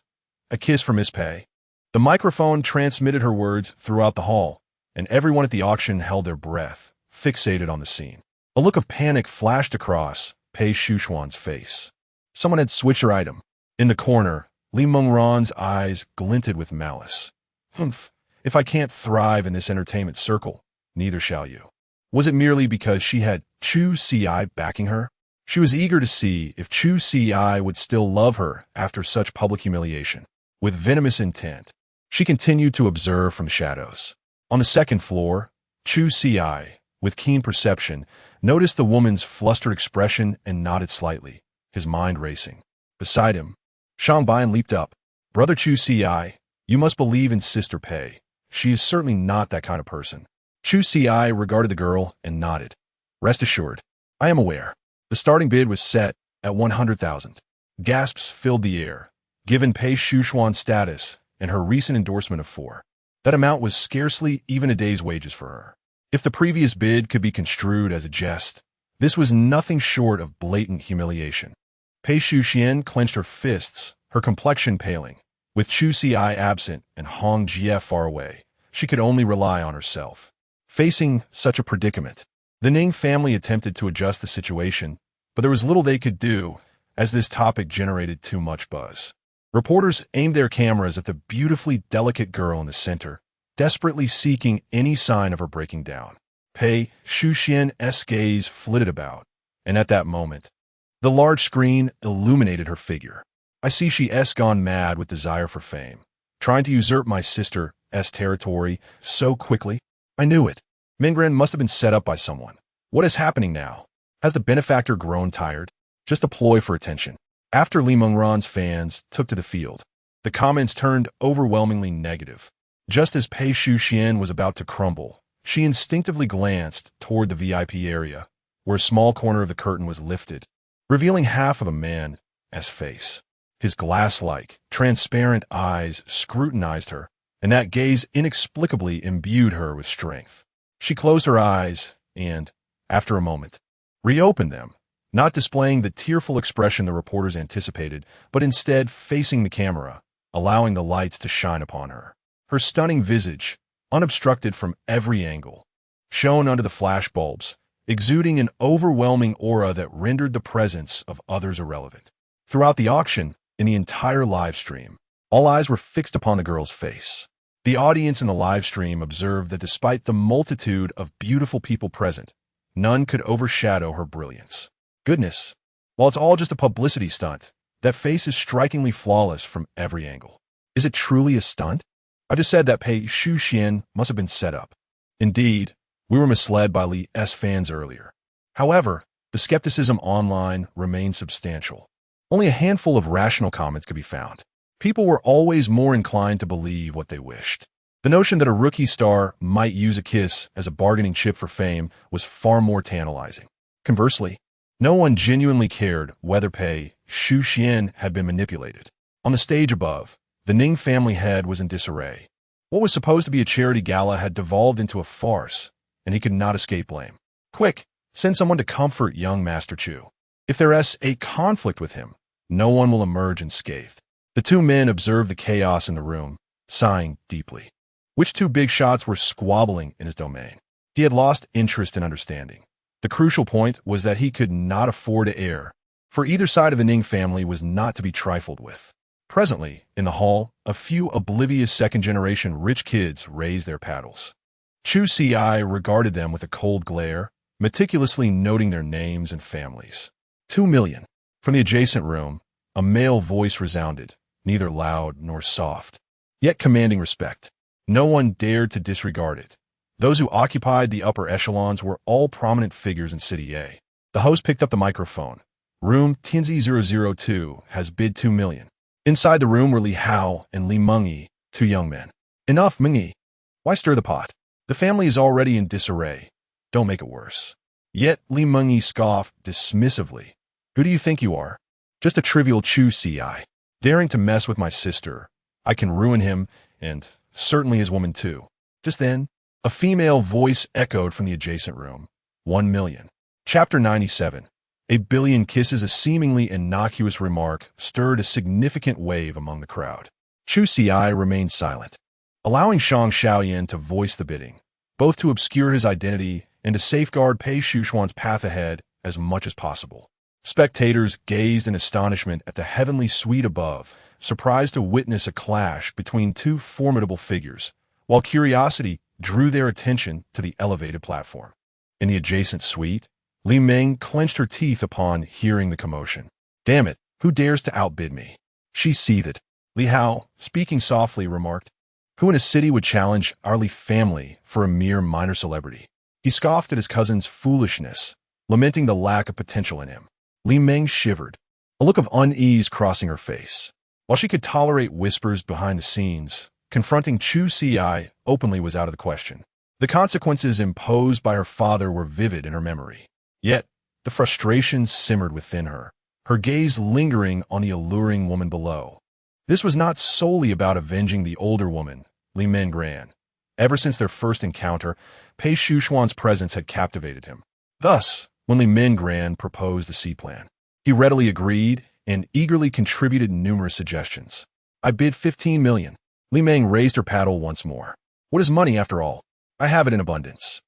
A kiss for Miss Pei. The microphone transmitted her words throughout the hall, and everyone at the auction held their breath, fixated on the scene. A look of panic flashed across Pei Shuxuan's face. Someone had switched her item. In the corner, Li Mengran's eyes glinted with malice. Humph, if I can't thrive in this entertainment circle, neither shall you. Was it merely because she had Chu Ci backing her? She was eager to see if Chu Ci would still love her after such public humiliation. With venomous intent, she continued to observe from shadows. On the second floor, Chu Ci, with keen perception, noticed the woman's flustered expression and nodded slightly, his mind racing. Beside him, Shangbin leaped up. "Brother Chu Ci, you must believe in Sister Pei. She is certainly not that kind of person." Chu Ci regarded the girl and nodded. "Rest assured, I am aware." The starting bid was set at 100,000. Gasps filled the air. Given Pei Shuxuan's status and her recent endorsement of 4, that amount was scarcely even a day's wages for her. If the previous bid could be construed as a jest, this was nothing short of blatant humiliation. Pei Shuxian clenched her fists, her complexion paling. With Chu Ci absent and Hong Jie far away, she could only rely on herself. Facing such a predicament, the Ning family attempted to adjust the situation, but there was little they could do, as this topic generated too much buzz. Reporters aimed their cameras at the beautifully delicate girl in the center, desperately seeking any sign of her breaking down. Pei Shuxian's gaze flitted about, and at that moment, the large screen illuminated her figure. "I see she's gone mad with desire for fame, trying to usurp my sister's territory so quickly. I knew it. Mingren must have been set up by someone. What is happening now? Has the benefactor grown tired? Just a ploy for attention." After Li Mengran's fans took to the field, the comments turned overwhelmingly negative. Just as Pei Shuxian was about to crumble, she instinctively glanced toward the VIP area, where a small corner of the curtain was lifted, revealing half of a man's face. His glass-like, transparent eyes scrutinized her, and that gaze inexplicably imbued her with strength. She closed her eyes and, after a moment, reopened them, not displaying the tearful expression the reporters anticipated, but instead facing the camera, allowing the lights to shine upon her. Her stunning visage, unobstructed from every angle, shone under the flashbulbs, exuding an overwhelming aura that rendered the presence of others irrelevant. Throughout the auction, in the entire live stream, all eyes were fixed upon the girl's face. The audience in the live stream observed that despite the multitude of beautiful people present, none could overshadow her brilliance. Goodness, while it's all just a publicity stunt, that face is strikingly flawless from every angle. Is it truly a stunt? I just said that Pei Shuxian must have been set up. Indeed, we were misled by Li's fans earlier. However, the skepticism online remained substantial. Only a handful of rational comments could be found. People were always more inclined to believe what they wished. The notion that a rookie star might use a kiss as a bargaining chip for fame was far more tantalizing. Conversely, no one genuinely cared whether Pei Shuxian had been manipulated. On the stage above, the Ning family head was in disarray. What was supposed to be a charity gala had devolved into a farce, and he could not escape blame. "Quick, send someone to comfort young Master Chu. If there is a conflict with him, no one will emerge unscathed." The two men observed the chaos in the room, sighing deeply. Which two big shots were squabbling in his domain? He had lost interest in understanding. The crucial point was that he could not afford to err, for either side of the Ning family was not to be trifled with. Presently, in the hall, a few oblivious second-generation rich kids raised their paddles. Chu Ci regarded them with a cold glare, meticulously noting their names and families. 2 million. From the adjacent room, a male voice resounded, neither loud nor soft, yet commanding respect. No one dared to disregard it. Those who occupied the upper echelons were all prominent figures in City A. The host picked up the microphone. "Room Tianzi 002 has bid 2 million. Inside the room were Li Hao and Li Mengyi, two young men. "Enough, Mengyi. Why stir the pot? The family is already in disarray. Don't make it worse." Yet Li Mengyi scoffed dismissively. "Who do you think you are? Just a trivial Chu Ci. Daring to mess with my sister. I can ruin him, and certainly his woman too." Just then, a female voice echoed from the adjacent room. 1 million. Chapter 97. A billion kisses. A seemingly innocuous remark stirred a significant wave among the crowd. Chu Ci remained silent, allowing Shang Xiaoyan to voice the bidding, both to obscure his identity and to safeguard Pei Shuxuan's path ahead as much as possible. Spectators gazed in astonishment at the heavenly suite above, surprised to witness a clash between two formidable figures, while curiosity drew their attention to the elevated platform. In the adjacent suite, Li Meng clenched her teeth upon hearing the commotion. "Damn it, who dares to outbid me?" She seethed. Li Hao, speaking softly, remarked, "Who in a city would challenge our Li family for a mere minor celebrity?" He scoffed at his cousin's foolishness, lamenting the lack of potential in him. Li Meng shivered, a look of unease crossing her face. While she could tolerate whispers behind the scenes, confronting Chu Ci openly was out of the question. The consequences imposed by her father were vivid in her memory. Yet, the frustration simmered within her, her gaze lingering on the alluring woman below. This was not solely about avenging the older woman, Li Meng Gran. Ever since their first encounter, Pei Shuxuan's presence had captivated him. Thus, when Li Meng Gran proposed the sea plan, he readily agreed and eagerly contributed numerous suggestions. I bid 15 million. Li Meng raised her paddle once more. What is money, after all? I have it in abundance.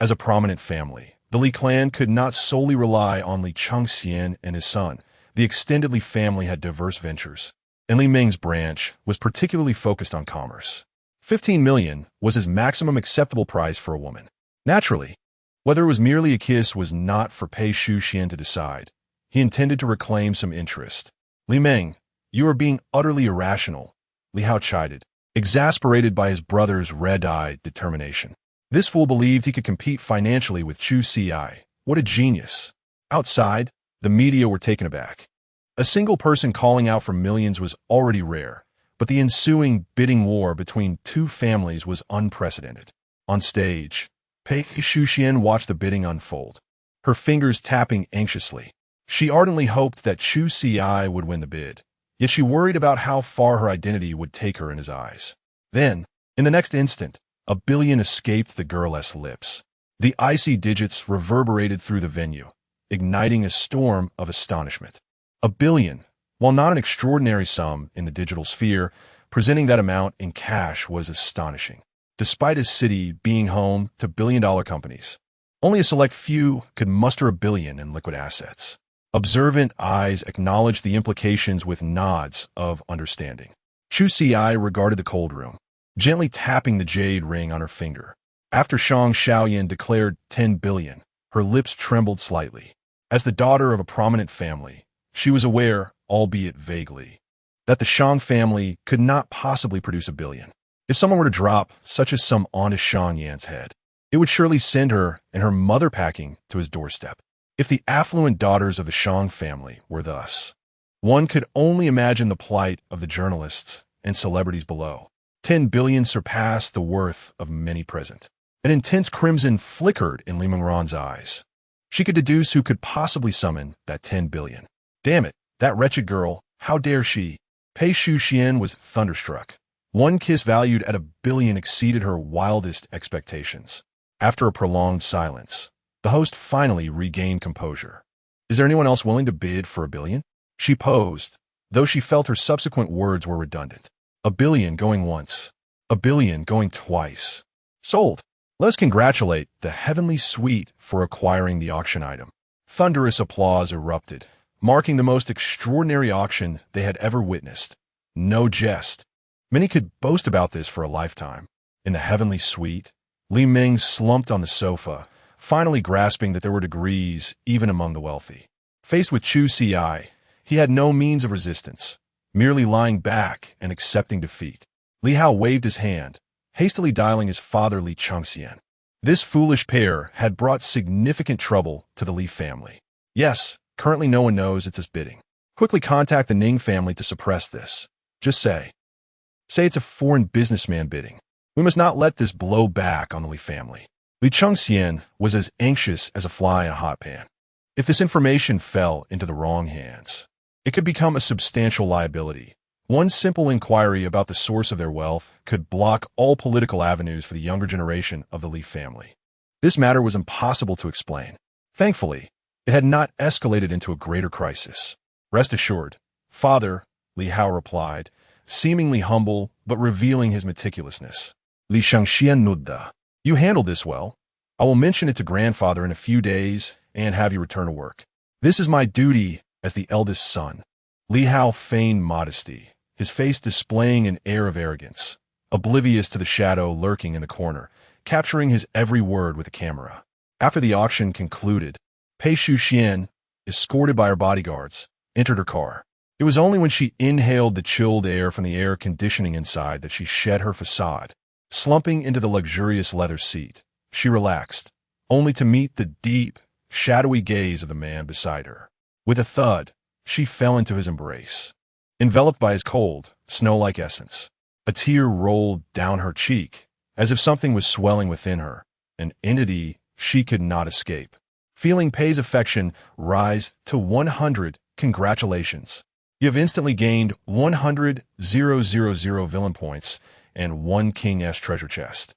As a prominent family, the Li clan could not solely rely on Li Changxian and his son. The extended Li family had diverse ventures, and Li Meng's branch was particularly focused on commerce. 15 million was his maximum acceptable price for a woman. Naturally, whether it was merely a kiss was not for Pei Shuxian to decide. He intended to reclaim some interest. Li Meng, you are being utterly irrational, Li Hao chided, exasperated by his brother's red-eyed determination. This fool believed he could compete financially with Chu Ci. What a genius. Outside, the media were taken aback. A single person calling out for millions was already rare, but the ensuing bidding war between two families was unprecedented. On stage, Pei Shuxian watched the bidding unfold, her fingers tapping anxiously. She ardently hoped that Chu Ci would win the bid, yet she worried about how far her identity would take her in his eyes. Then, in the next instant, $1 billion escaped the girl's lips. The icy digits reverberated through the venue, igniting a storm of astonishment. $1 billion, while not an extraordinary sum in the digital sphere, presenting that amount in cash was astonishing. Despite his city being home to billion-dollar companies, only a select few could muster $1 billion in liquid assets. Observant eyes acknowledged the implications with nods of understanding. Chu Ci regarded the cold room, gently tapping the jade ring on her finger. After Shang Xiaoyan declared 10 billion, her lips trembled slightly. As the daughter of a prominent family, she was aware, albeit vaguely, that the Shang family could not possibly produce $1 billion. If someone were to drop, such as some honest Shang Yan's head, it would surely send her and her mother packing to his doorstep. If the affluent daughters of the Shang family were thus, one could only imagine the plight of the journalists and celebrities below. 10 billion surpassed the worth of many present. An intense crimson flickered in Li Mengran's eyes. She could deduce who could possibly summon that 10 billion. Damn it, that wretched girl, how dare she? Pei Shuxian was thunderstruck. One kiss valued at $1 billion exceeded her wildest expectations. After a prolonged silence, the host finally regained composure. Is there anyone else willing to bid for $1 billion? She posed, though she felt her subsequent words were redundant. $1 billion going once. $1 billion going twice. Sold. Let us congratulate the heavenly suite for acquiring the auction item. Thunderous applause erupted, marking the most extraordinary auction they had ever witnessed. No jest. Many could boast about this for a lifetime. In the heavenly suite, Li Meng slumped on the sofa, finally grasping that there were degrees even among the wealthy. Faced with Chu Ci, he had no means of resistance, merely lying back and accepting defeat. Li Hao waved his hand, hastily dialing his father Li Changxian. This foolish pair had brought significant trouble to the Li family. Yes, currently no one knows it's his bidding. Quickly contact the Ning family to suppress this. Just say it's a foreign businessman bidding. We must not let this blow back on the Li family. Li Changxian was as anxious as a fly in a hot pan. If this information fell into the wrong hands, it could become a substantial liability. One simple inquiry about the source of their wealth could block all political avenues for the younger generation of the Li family. This matter was impossible to explain. Thankfully, it had not escalated into a greater crisis. Rest assured, Father, Li Hao replied, seemingly humble but revealing his meticulousness. Li Shangxian nudda. You handled this well. I will mention it to grandfather in a few days and have you return to work. This is my duty as the eldest son. Li Hao feigned modesty, his face displaying an air of arrogance, oblivious to the shadow lurking in the corner, capturing his every word with a camera. After the auction concluded, Pei Shuxian, escorted by her bodyguards, entered her car. It was only when she inhaled the chilled air from the air conditioning inside that she shed her facade. Slumping into the luxurious leather seat, she relaxed, only to meet the deep, shadowy gaze of the man beside her. With a thud, she fell into his embrace, enveloped by his cold, snow-like essence. A tear rolled down her cheek, as if something was swelling within her, an entity she could not escape. Feeling Pei's affection rise to 100 congratulations. You have instantly gained 100,000 villain points and 1 King-S treasure chest.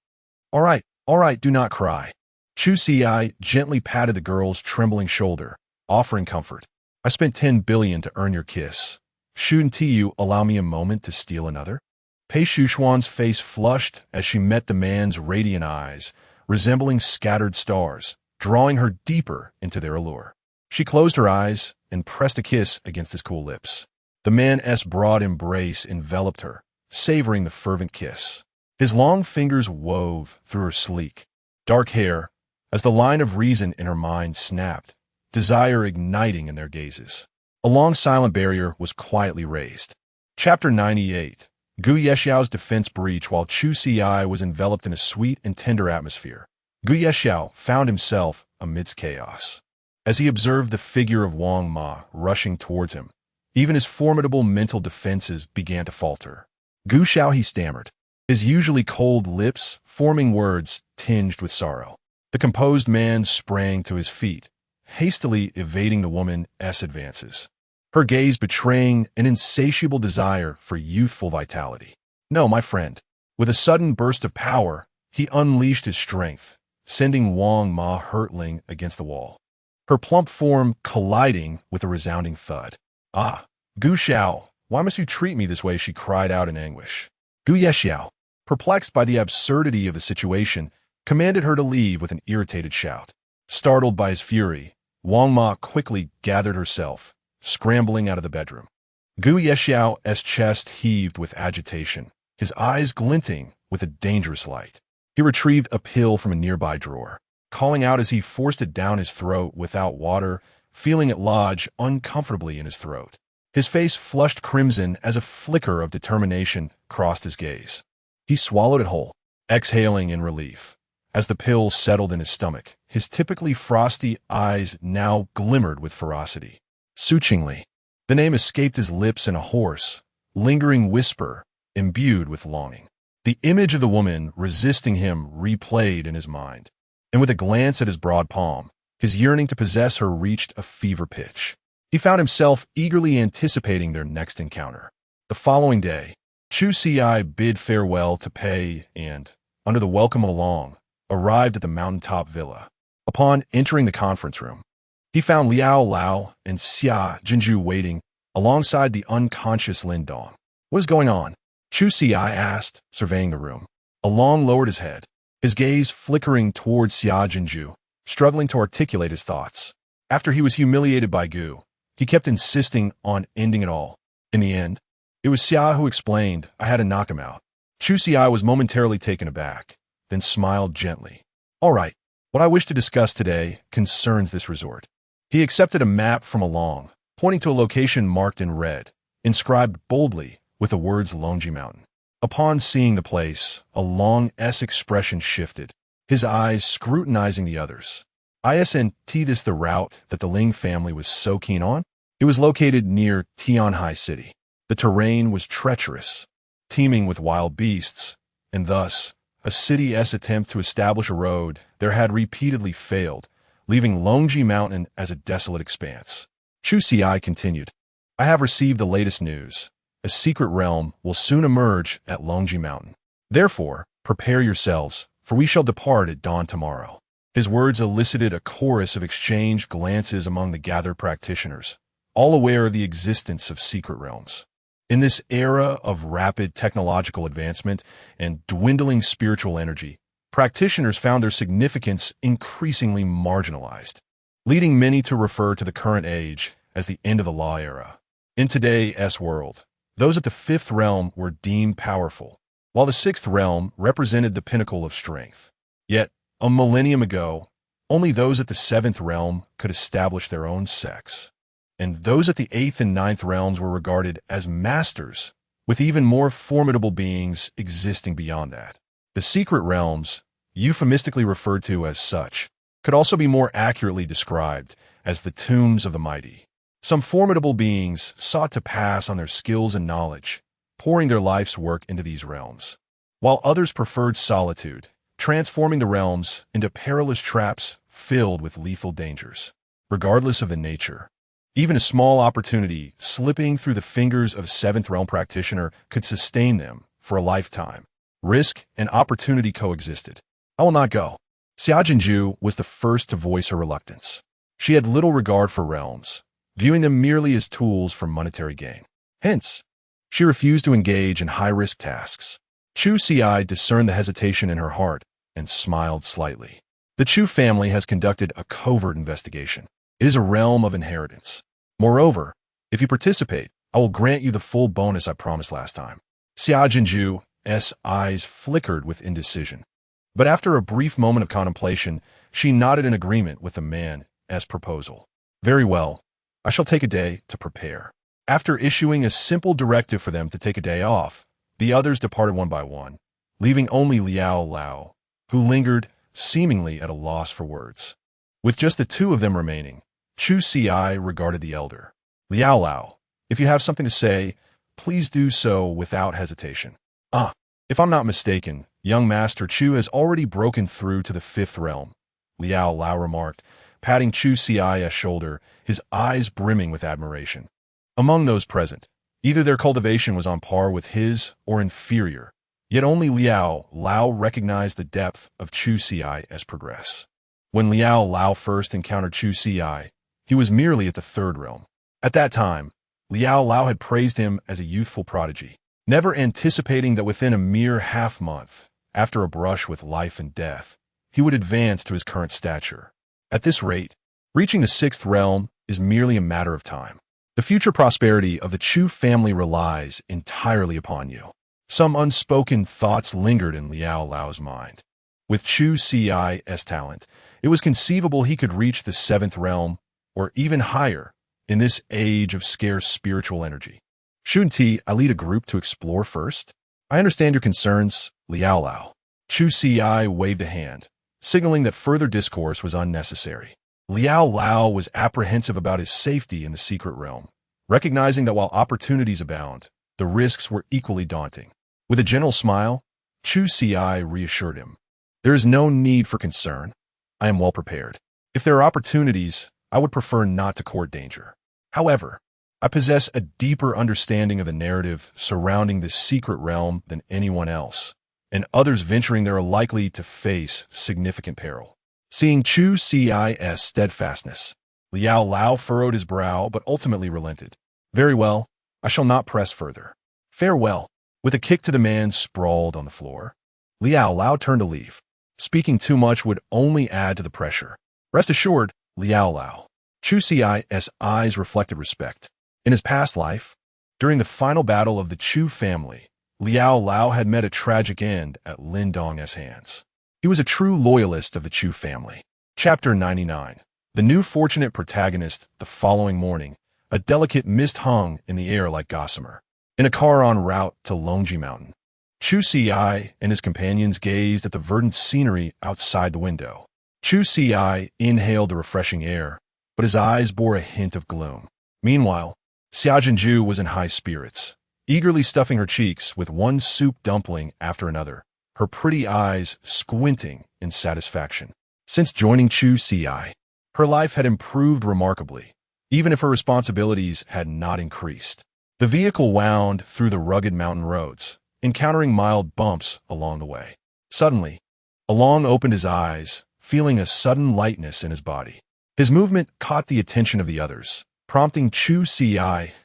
All right, do not cry. Chu Ci gently patted the girl's trembling shoulder, offering comfort. I spent 10 billion to earn your kiss. Shouldn't you allow me a moment to steal another? Pei Shuxuan's face flushed as she met the man's radiant eyes, resembling scattered stars, drawing her deeper into their allure. She closed her eyes and pressed a kiss against his cool lips. The man's broad embrace enveloped her, savoring the fervent kiss. His long fingers wove through her sleek, dark hair as the line of reason in her mind snapped, desire igniting in their gazes. A long silent barrier was quietly raised. Chapter 98. Gu Yexiao's defense breach. While Chu Ci was enveloped in a sweet and tender atmosphere, Gu Yexiao found himself amidst chaos. As he observed the figure of Wang Ma rushing towards him, even his formidable mental defenses began to falter. Gu Xiao, he stammered, his usually cold lips forming words tinged with sorrow. The composed man sprang to his feet, hastily evading the woman's advances, her gaze betraying an insatiable desire for youthful vitality. No, my friend. With a sudden burst of power, he unleashed his strength, sending Wang Ma hurtling against the wall, her plump form colliding with a resounding thud. Ah, Gu Xiao, why must you treat me this way? She cried out in anguish. Gu Yexiao, perplexed by the absurdity of the situation, commanded her to leave with an irritated shout. Startled by his fury, Wang Ma quickly gathered herself, scrambling out of the bedroom. Gu Yexiao's chest heaved with agitation, his eyes glinting with a dangerous light. He retrieved a pill from a nearby drawer, calling out as he forced it down his throat without water, feeling it lodge uncomfortably in his throat. His face flushed crimson as a flicker of determination crossed his gaze. He swallowed it whole, exhaling in relief. As the pill settled in his stomach, his typically frosty eyes now glimmered with ferocity. Suchingli. The name escaped his lips in a hoarse, lingering whisper, imbued with longing. The image of the woman resisting him replayed in his mind, and with a glance at his broad palm, his yearning to possess her reached a fever pitch. He found himself eagerly anticipating their next encounter. The following day, Chu Ci bid farewell to Pei and, under the welcome of Long, arrived at the mountaintop villa. Upon entering the conference room, he found Liao Lao and Xia Jinju waiting alongside the unconscious Lin Dong. What is going on? Chu Ci asked, surveying the room. Long lowered his head, his gaze flickering towards Xia Jinju, struggling to articulate his thoughts. After he was humiliated by Gu, he kept insisting on ending it all. In the end, it was Xia who explained, I had to knock him out. Chu Ci was momentarily taken aback, then smiled gently. All right, what I wish to discuss today concerns this resort. He accepted a map from Long, pointing to a location marked in red, inscribed boldly with the words Longji Mountain. Upon seeing the place, Long's expression shifted, his eyes scrutinizing the others. Isn't this the route that the Ling family was so keen on? It was located near Tianhai City. The terrain was treacherous, teeming with wild beasts, and thus, a city's attempt to establish a road there had repeatedly failed, leaving Longji Mountain as a desolate expanse. Chu Ci continued, I have received the latest news. A secret realm will soon emerge at Longji Mountain. Therefore, prepare yourselves, for we shall depart at dawn tomorrow. His words elicited a chorus of exchanged glances among the gathered practitioners, all aware of the existence of secret realms. In this era of rapid technological advancement and dwindling spiritual energy, practitioners found their significance increasingly marginalized, leading many to refer to the current age as the end of the law era. In today's world, those at the fifth realm were deemed powerful, while the sixth realm represented the pinnacle of strength. Yet, a millennium ago, only those at the seventh realm could establish their own sex, and those at the eighth and ninth realms were regarded as masters, with even more formidable beings existing beyond that. The secret realms, euphemistically referred to as such, could also be more accurately described as the tombs of the mighty. Some formidable beings sought to pass on their skills and knowledge, pouring their life's work into these realms, while others preferred solitude, transforming the realms into perilous traps filled with lethal dangers. Regardless of the nature, even a small opportunity slipping through the fingers of a seventh realm practitioner could sustain them for a lifetime. Risk and opportunity coexisted. I will not go. Xiaojinju was the first to voice her reluctance. She had little regard for realms, viewing them merely as tools for monetary gain. Hence, she refused to engage in high-risk tasks. Chu Ci discerned the hesitation in her heart and smiled slightly. The Chu family has conducted a covert investigation. It is a realm of inheritance. Moreover, if you participate, I will grant you the full bonus I promised last time. Xiaojinju's eyes flickered with indecision. But after a brief moment of contemplation, she nodded in agreement with the man's proposal. Very well, I shall take a day to prepare. After issuing a simple directive for them to take a day off, the others departed one by one, leaving only Liao Lao, who lingered, seemingly at a loss for words. With just the two of them remaining, Chu Ci regarded the elder. Liao Lao, if you have something to say, please do so without hesitation. If I'm not mistaken, young Master Chu has already broken through to the fifth realm, Liao Lao remarked, patting Chu Ci's shoulder, his eyes brimming with admiration. Among those present, either their cultivation was on par with his or inferior, yet only Liao Lao recognized the depth of Chu Ci's progress. When Liao Lao first encountered Chu Ci, he was merely at the third realm. At that time, Liao Lao had praised him as a youthful prodigy, never anticipating that within a mere half-month, after a brush with life and death, he would advance to his current stature. At this rate, reaching the sixth realm is merely a matter of time. The future prosperity of the Chu family relies entirely upon you. Some unspoken thoughts lingered in Liao Lao's mind. With Chu Ci's talent, it was conceivable he could reach the seventh realm, or even higher, in this age of scarce spiritual energy. Shouldn't I lead a group to explore first? I understand your concerns, Liao Lao. Chu Ci waved a hand, signaling that further discourse was unnecessary. Liao Lao was apprehensive about his safety in the secret realm, recognizing that while opportunities abound, the risks were equally daunting. With a gentle smile, Chu Ci reassured him. There is no need for concern. I am well prepared. If there are opportunities, I would prefer not to court danger. However, I possess a deeper understanding of the narrative surrounding this secret realm than anyone else, and others venturing there are likely to face significant peril. Seeing Chu Ci's steadfastness, Liao Lao furrowed his brow but ultimately relented. Very well, I shall not press further. Farewell. With a kick to the man sprawled on the floor, Liao Lao turned to leave. Speaking too much would only add to the pressure. Rest assured, Liao Lao. Chu Ci's eyes reflected respect. In his past life, during the final battle of the Chu family, Liao Lao had met a tragic end at Lin Dong's hands. He was a true loyalist of the Chu family. Chapter 99. The new fortunate protagonist. The following morning, a delicate mist hung in the air like gossamer. In a car en route to Longji Mountain, Chu Ci and his companions gazed at the verdant scenery outside the window. Chu Ci inhaled the refreshing air, but his eyes bore a hint of gloom. Meanwhile, Xiaojinju was in high spirits, eagerly stuffing her cheeks with one soup dumpling after another, her pretty eyes squinting in satisfaction. Since joining Chu Ci, her life had improved remarkably, even if her responsibilities had not increased. The vehicle wound through the rugged mountain roads, encountering mild bumps along the way. Suddenly, Along opened his eyes, feeling a sudden lightness in his body. His movement caught the attention of the others, prompting Chu Ci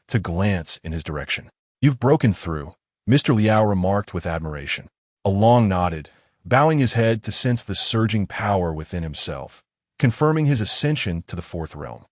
to glance in his direction. "You've broken through," Mr. Liao remarked with admiration. Along nodded, bowing his head to sense the surging power within himself, confirming his ascension to the fourth realm.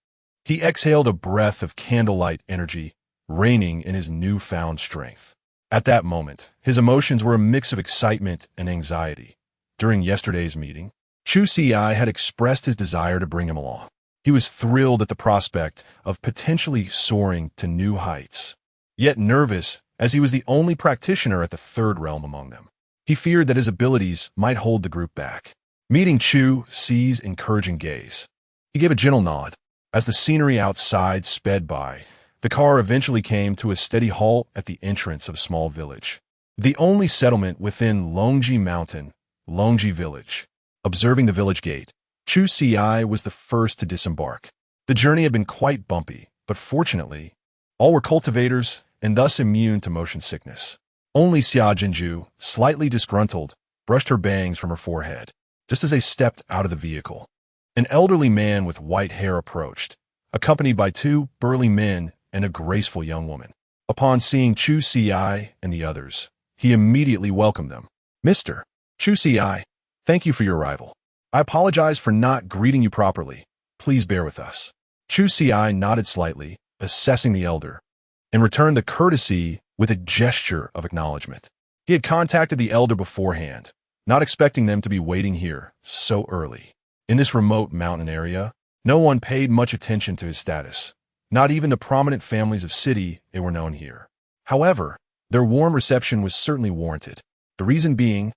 He exhaled a breath of candlelight energy, reigning in his newfound strength. At that moment, his emotions were a mix of excitement and anxiety. During yesterday's meeting, Chu Ci had expressed his desire to bring him along. He was thrilled at the prospect of potentially soaring to new heights, yet nervous as he was the only practitioner at the third realm among them. He feared that his abilities might hold the group back. Meeting Chu Ci's encouraging gaze, he gave a gentle nod. As the scenery outside sped by, the car eventually came to a steady halt at the entrance of a small village. The only settlement within Longji Mountain, Longji Village. Observing the village gate, Chu Ci was the first to disembark. The journey had been quite bumpy, but fortunately, all were cultivators and thus immune to motion sickness. Only Xia Jinju, slightly disgruntled, brushed her bangs from her forehead, just as they stepped out of the vehicle. An elderly man with white hair approached, accompanied by two burly men and a graceful young woman. Upon seeing Chu Ci and the others, he immediately welcomed them. Mr. Chu Ci, thank you for your arrival. I apologize for not greeting you properly. Please bear with us. Chu Ci nodded slightly, assessing the elder, and returned the courtesy with a gesture of acknowledgement. He had contacted the elder beforehand, not expecting them to be waiting here so early. In this remote mountain area, no one paid much attention to his status. Not even the prominent families of city they were known here. However, their warm reception was certainly warranted. The reason being,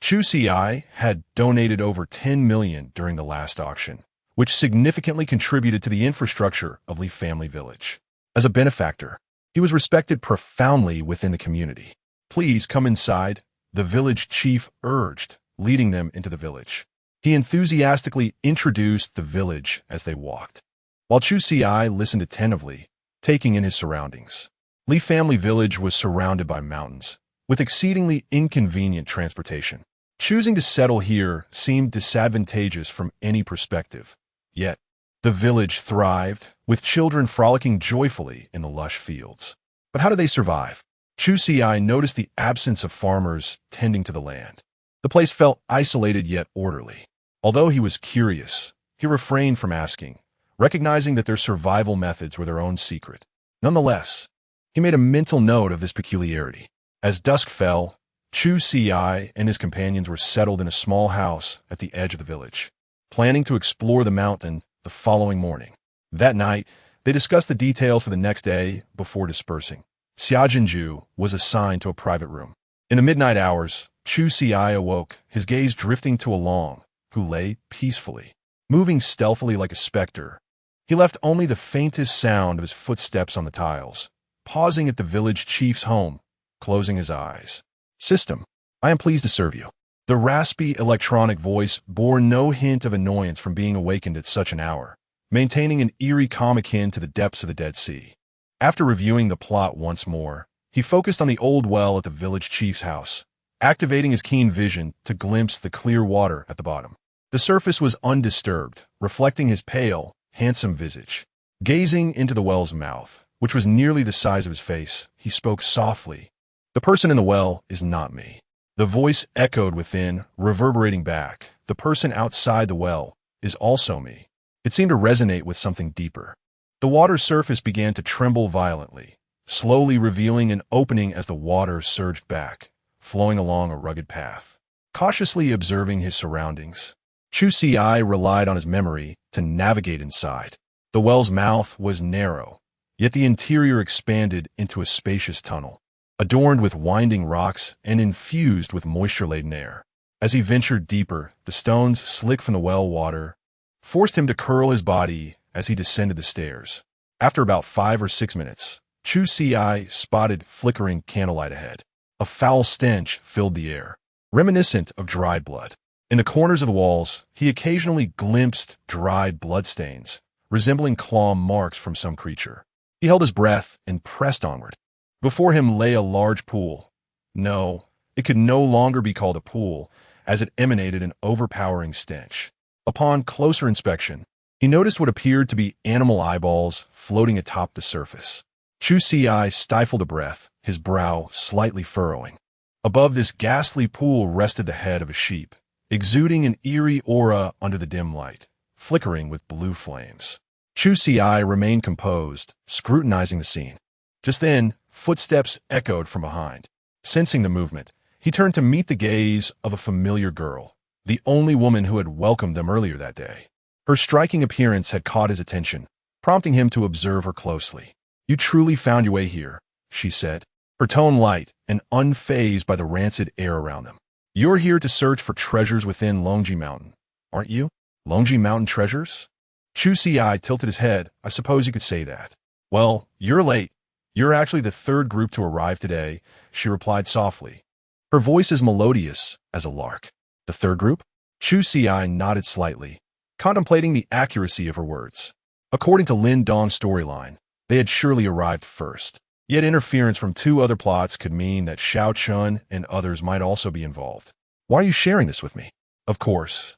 Chu Ci had donated over 10 million during the last auction, which significantly contributed to the infrastructure of Li Family Village. As a benefactor, he was respected profoundly within the community. Please come inside, the village chief urged, leading them into the village. He enthusiastically introduced the village as they walked, while Chu Ci listened attentively, taking in his surroundings. Li Family Village was surrounded by mountains, with exceedingly inconvenient transportation. Choosing to settle here seemed disadvantageous from any perspective. Yet, the village thrived, with children frolicking joyfully in the lush fields. But how did they survive? Chu Ci noticed the absence of farmers tending to the land. The place felt isolated yet orderly. Although he was curious, he refrained from asking, recognizing that their survival methods were their own secret. Nonetheless, he made a mental note of this peculiarity. As dusk fell, Chu Ci and his companions were settled in a small house at the edge of the village, planning to explore the mountain the following morning. That night, they discussed the details for the next day before dispersing. Xia Jinju was assigned to a private room. In the midnight hours, Chu Ci awoke, his gaze drifting to Long, who lay peacefully, moving stealthily like a specter. He left only the faintest sound of his footsteps on the tiles, pausing at the village chief's home, closing his eyes. System, I am pleased to serve you. The raspy electronic voice bore no hint of annoyance from being awakened at such an hour, maintaining an eerie calm akin to the depths of the Dead Sea. After reviewing the plot once more, he focused on the old well at the village chief's house, activating his keen vision to glimpse the clear water at the bottom. The surface was undisturbed, reflecting his pale, handsome visage. Gazing into the well's mouth, which was nearly the size of his face, he spoke softly. The person in the well is not me. The voice echoed within, reverberating back. The person outside the well is also me. It seemed to resonate with something deeper. The water's surface began to tremble violently, slowly revealing an opening as the water surged back, flowing along a rugged path. Cautiously observing his surroundings, Chu Ci relied on his memory to navigate inside. The well's mouth was narrow, yet the interior expanded into a spacious tunnel, adorned with winding rocks and infused with moisture-laden air. As he ventured deeper, the stones slick from the well water forced him to curl his body as he descended the stairs. After about 5 or 6 minutes, Chu Ci spotted flickering candlelight ahead. A foul stench filled the air, reminiscent of dried blood. In the corners of the walls, he occasionally glimpsed dried bloodstains, resembling claw marks from some creature. He held his breath and pressed onward. Before him lay a large pool. No, it could no longer be called a pool, as it emanated an overpowering stench. Upon closer inspection, he noticed what appeared to be animal eyeballs floating atop the surface. Chu Ci stifled a breath, his brow slightly furrowing. Above this ghastly pool rested the head of a sheep, exuding an eerie aura under the dim light, flickering with blue flames. Chu Ci remained composed, scrutinizing the scene. Just then, footsteps echoed from behind. Sensing the movement, he turned to meet the gaze of a familiar girl, the only woman who had welcomed them earlier that day. Her striking appearance had caught his attention, prompting him to observe her closely. "You truly found your way here," she said, her tone light and unfazed by the rancid air around them. You're here to search for treasures within Longji Mountain, aren't you? Longji Mountain treasures? Chu Ci tilted his head. I suppose you could say that. Well, you're late. You're actually the third group to arrive today, she replied softly. Her voice as melodious as a lark. The third group? Chu Ci nodded slightly, contemplating the accuracy of her words. According to Lin Dong's storyline, they had surely arrived first. Yet interference from two other plots could mean that Xiao Chun and others might also be involved. Why are you sharing this with me? Of course.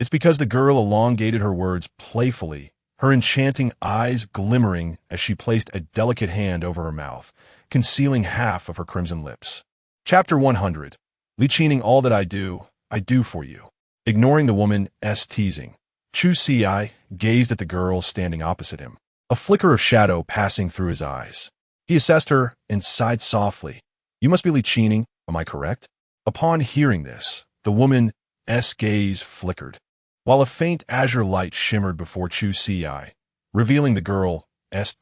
It's because the girl elongated her words playfully, her enchanting eyes glimmering as she placed a delicate hand over her mouth, concealing half of her crimson lips. Chapter 100. Lichening all that I do for you. Ignoring the woman's teasing, Chu Ci gazed at the girl standing opposite him, a flicker of shadow passing through his eyes. He assessed her and sighed softly. You must be lichening, am I correct? Upon hearing this, the woman's gaze flickered, while a faint azure light shimmered before Chu Ci, revealing the girl's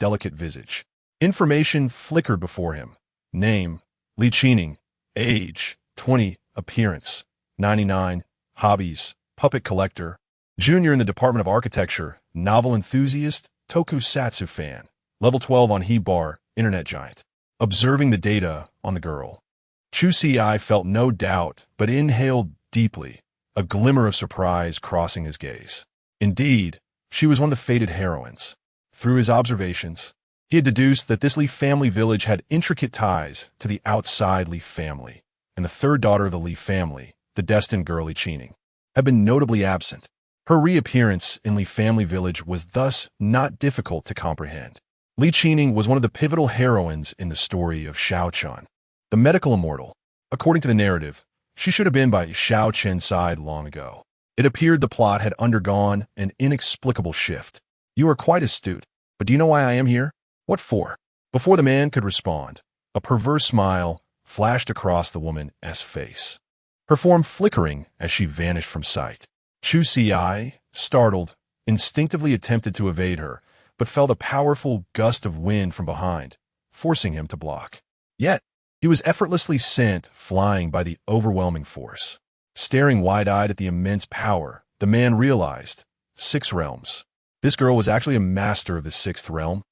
delicate visage. Information flickered before him. Name, lichening. Age, 20. Appearance, 99. Hobbies, puppet collector. Junior in the Department of Architecture. Novel enthusiast. Tokusatsu fan. Level 12 on He-Bar. Internet giant. Observing the data on the girl, Chu Ci felt no doubt, but inhaled deeply, a glimmer of surprise crossing his gaze. Indeed, she was one of the fated heroines. Through his observations, he had deduced that this Li family village had intricate ties to the outside Li family, and the third daughter of the Li family, the destined girl lichening, had been notably absent. Her reappearance in Li family village was thus not difficult to comprehend. Lichening was one of the pivotal heroines in the story of Xiao Chun, the medical immortal. According to the narrative, she should have been by Xiao Chen's side long ago. It appeared the plot had undergone an inexplicable shift. You are quite astute, but do you know why I am here? What for? Before the man could respond, a perverse smile flashed across the woman's face, her form flickering as she vanished from sight. Chu Ci, startled, instinctively attempted to evade her, but felt a powerful gust of wind from behind, forcing him to block. Yet, he was effortlessly sent flying by the overwhelming force. Staring wide-eyed at the immense power, the man realized, 6 realms. This girl was actually a master of the 6th realm.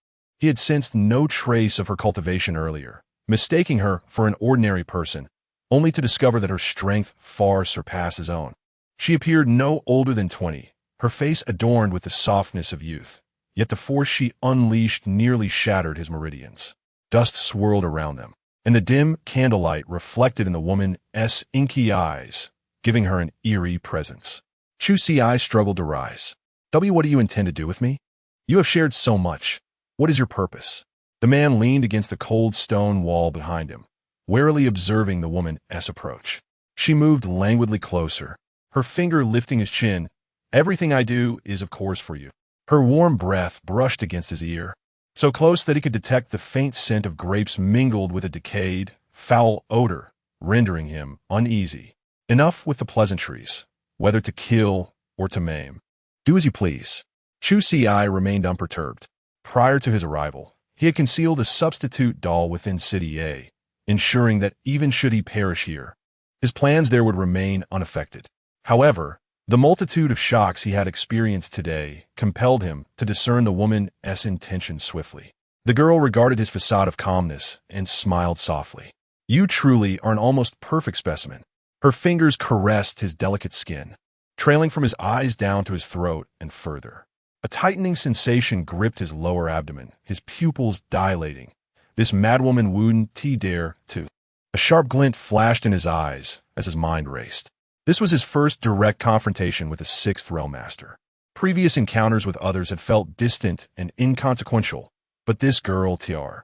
He had sensed no trace of her cultivation earlier, mistaking her for an ordinary person, only to discover that her strength far surpassed his own. She appeared no older than 20, her face adorned with the softness of youth. Yet the force she unleashed nearly shattered his meridians. Dust swirled around them, and the dim candlelight reflected in the woman's inky eyes, giving her an eerie presence. Chu Ci struggled to rise. What do you intend to do with me? You have shared so much. What is your purpose? The man leaned against the cold stone wall behind him, warily observing the woman's approach. She moved languidly closer, her finger lifting his chin. Everything I do is, of course, for you. Her warm breath brushed against his ear, so close that he could detect the faint scent of grapes mingled with a decayed, foul odor, rendering him uneasy. Enough with the pleasantries, whether to kill or to maim. Do as you please. Chu Ci remained unperturbed. Prior to his arrival, he had concealed a substitute doll within City A, ensuring that even should he perish here, his plans there would remain unaffected. However, the multitude of shocks he had experienced today compelled him to discern the woman's intentions swiftly. The girl regarded his facade of calmness and smiled softly. You truly are an almost perfect specimen. Her fingers caressed his delicate skin, trailing from his eyes down to his throat and further. A tightening sensation gripped his lower abdomen, his pupils dilating. This madwoman wouldn't dare to. A sharp glint flashed in his eyes as his mind raced. This was his first direct confrontation with the 6th Realm Master. Previous encounters with others had felt distant and inconsequential, but this girl, Tiar,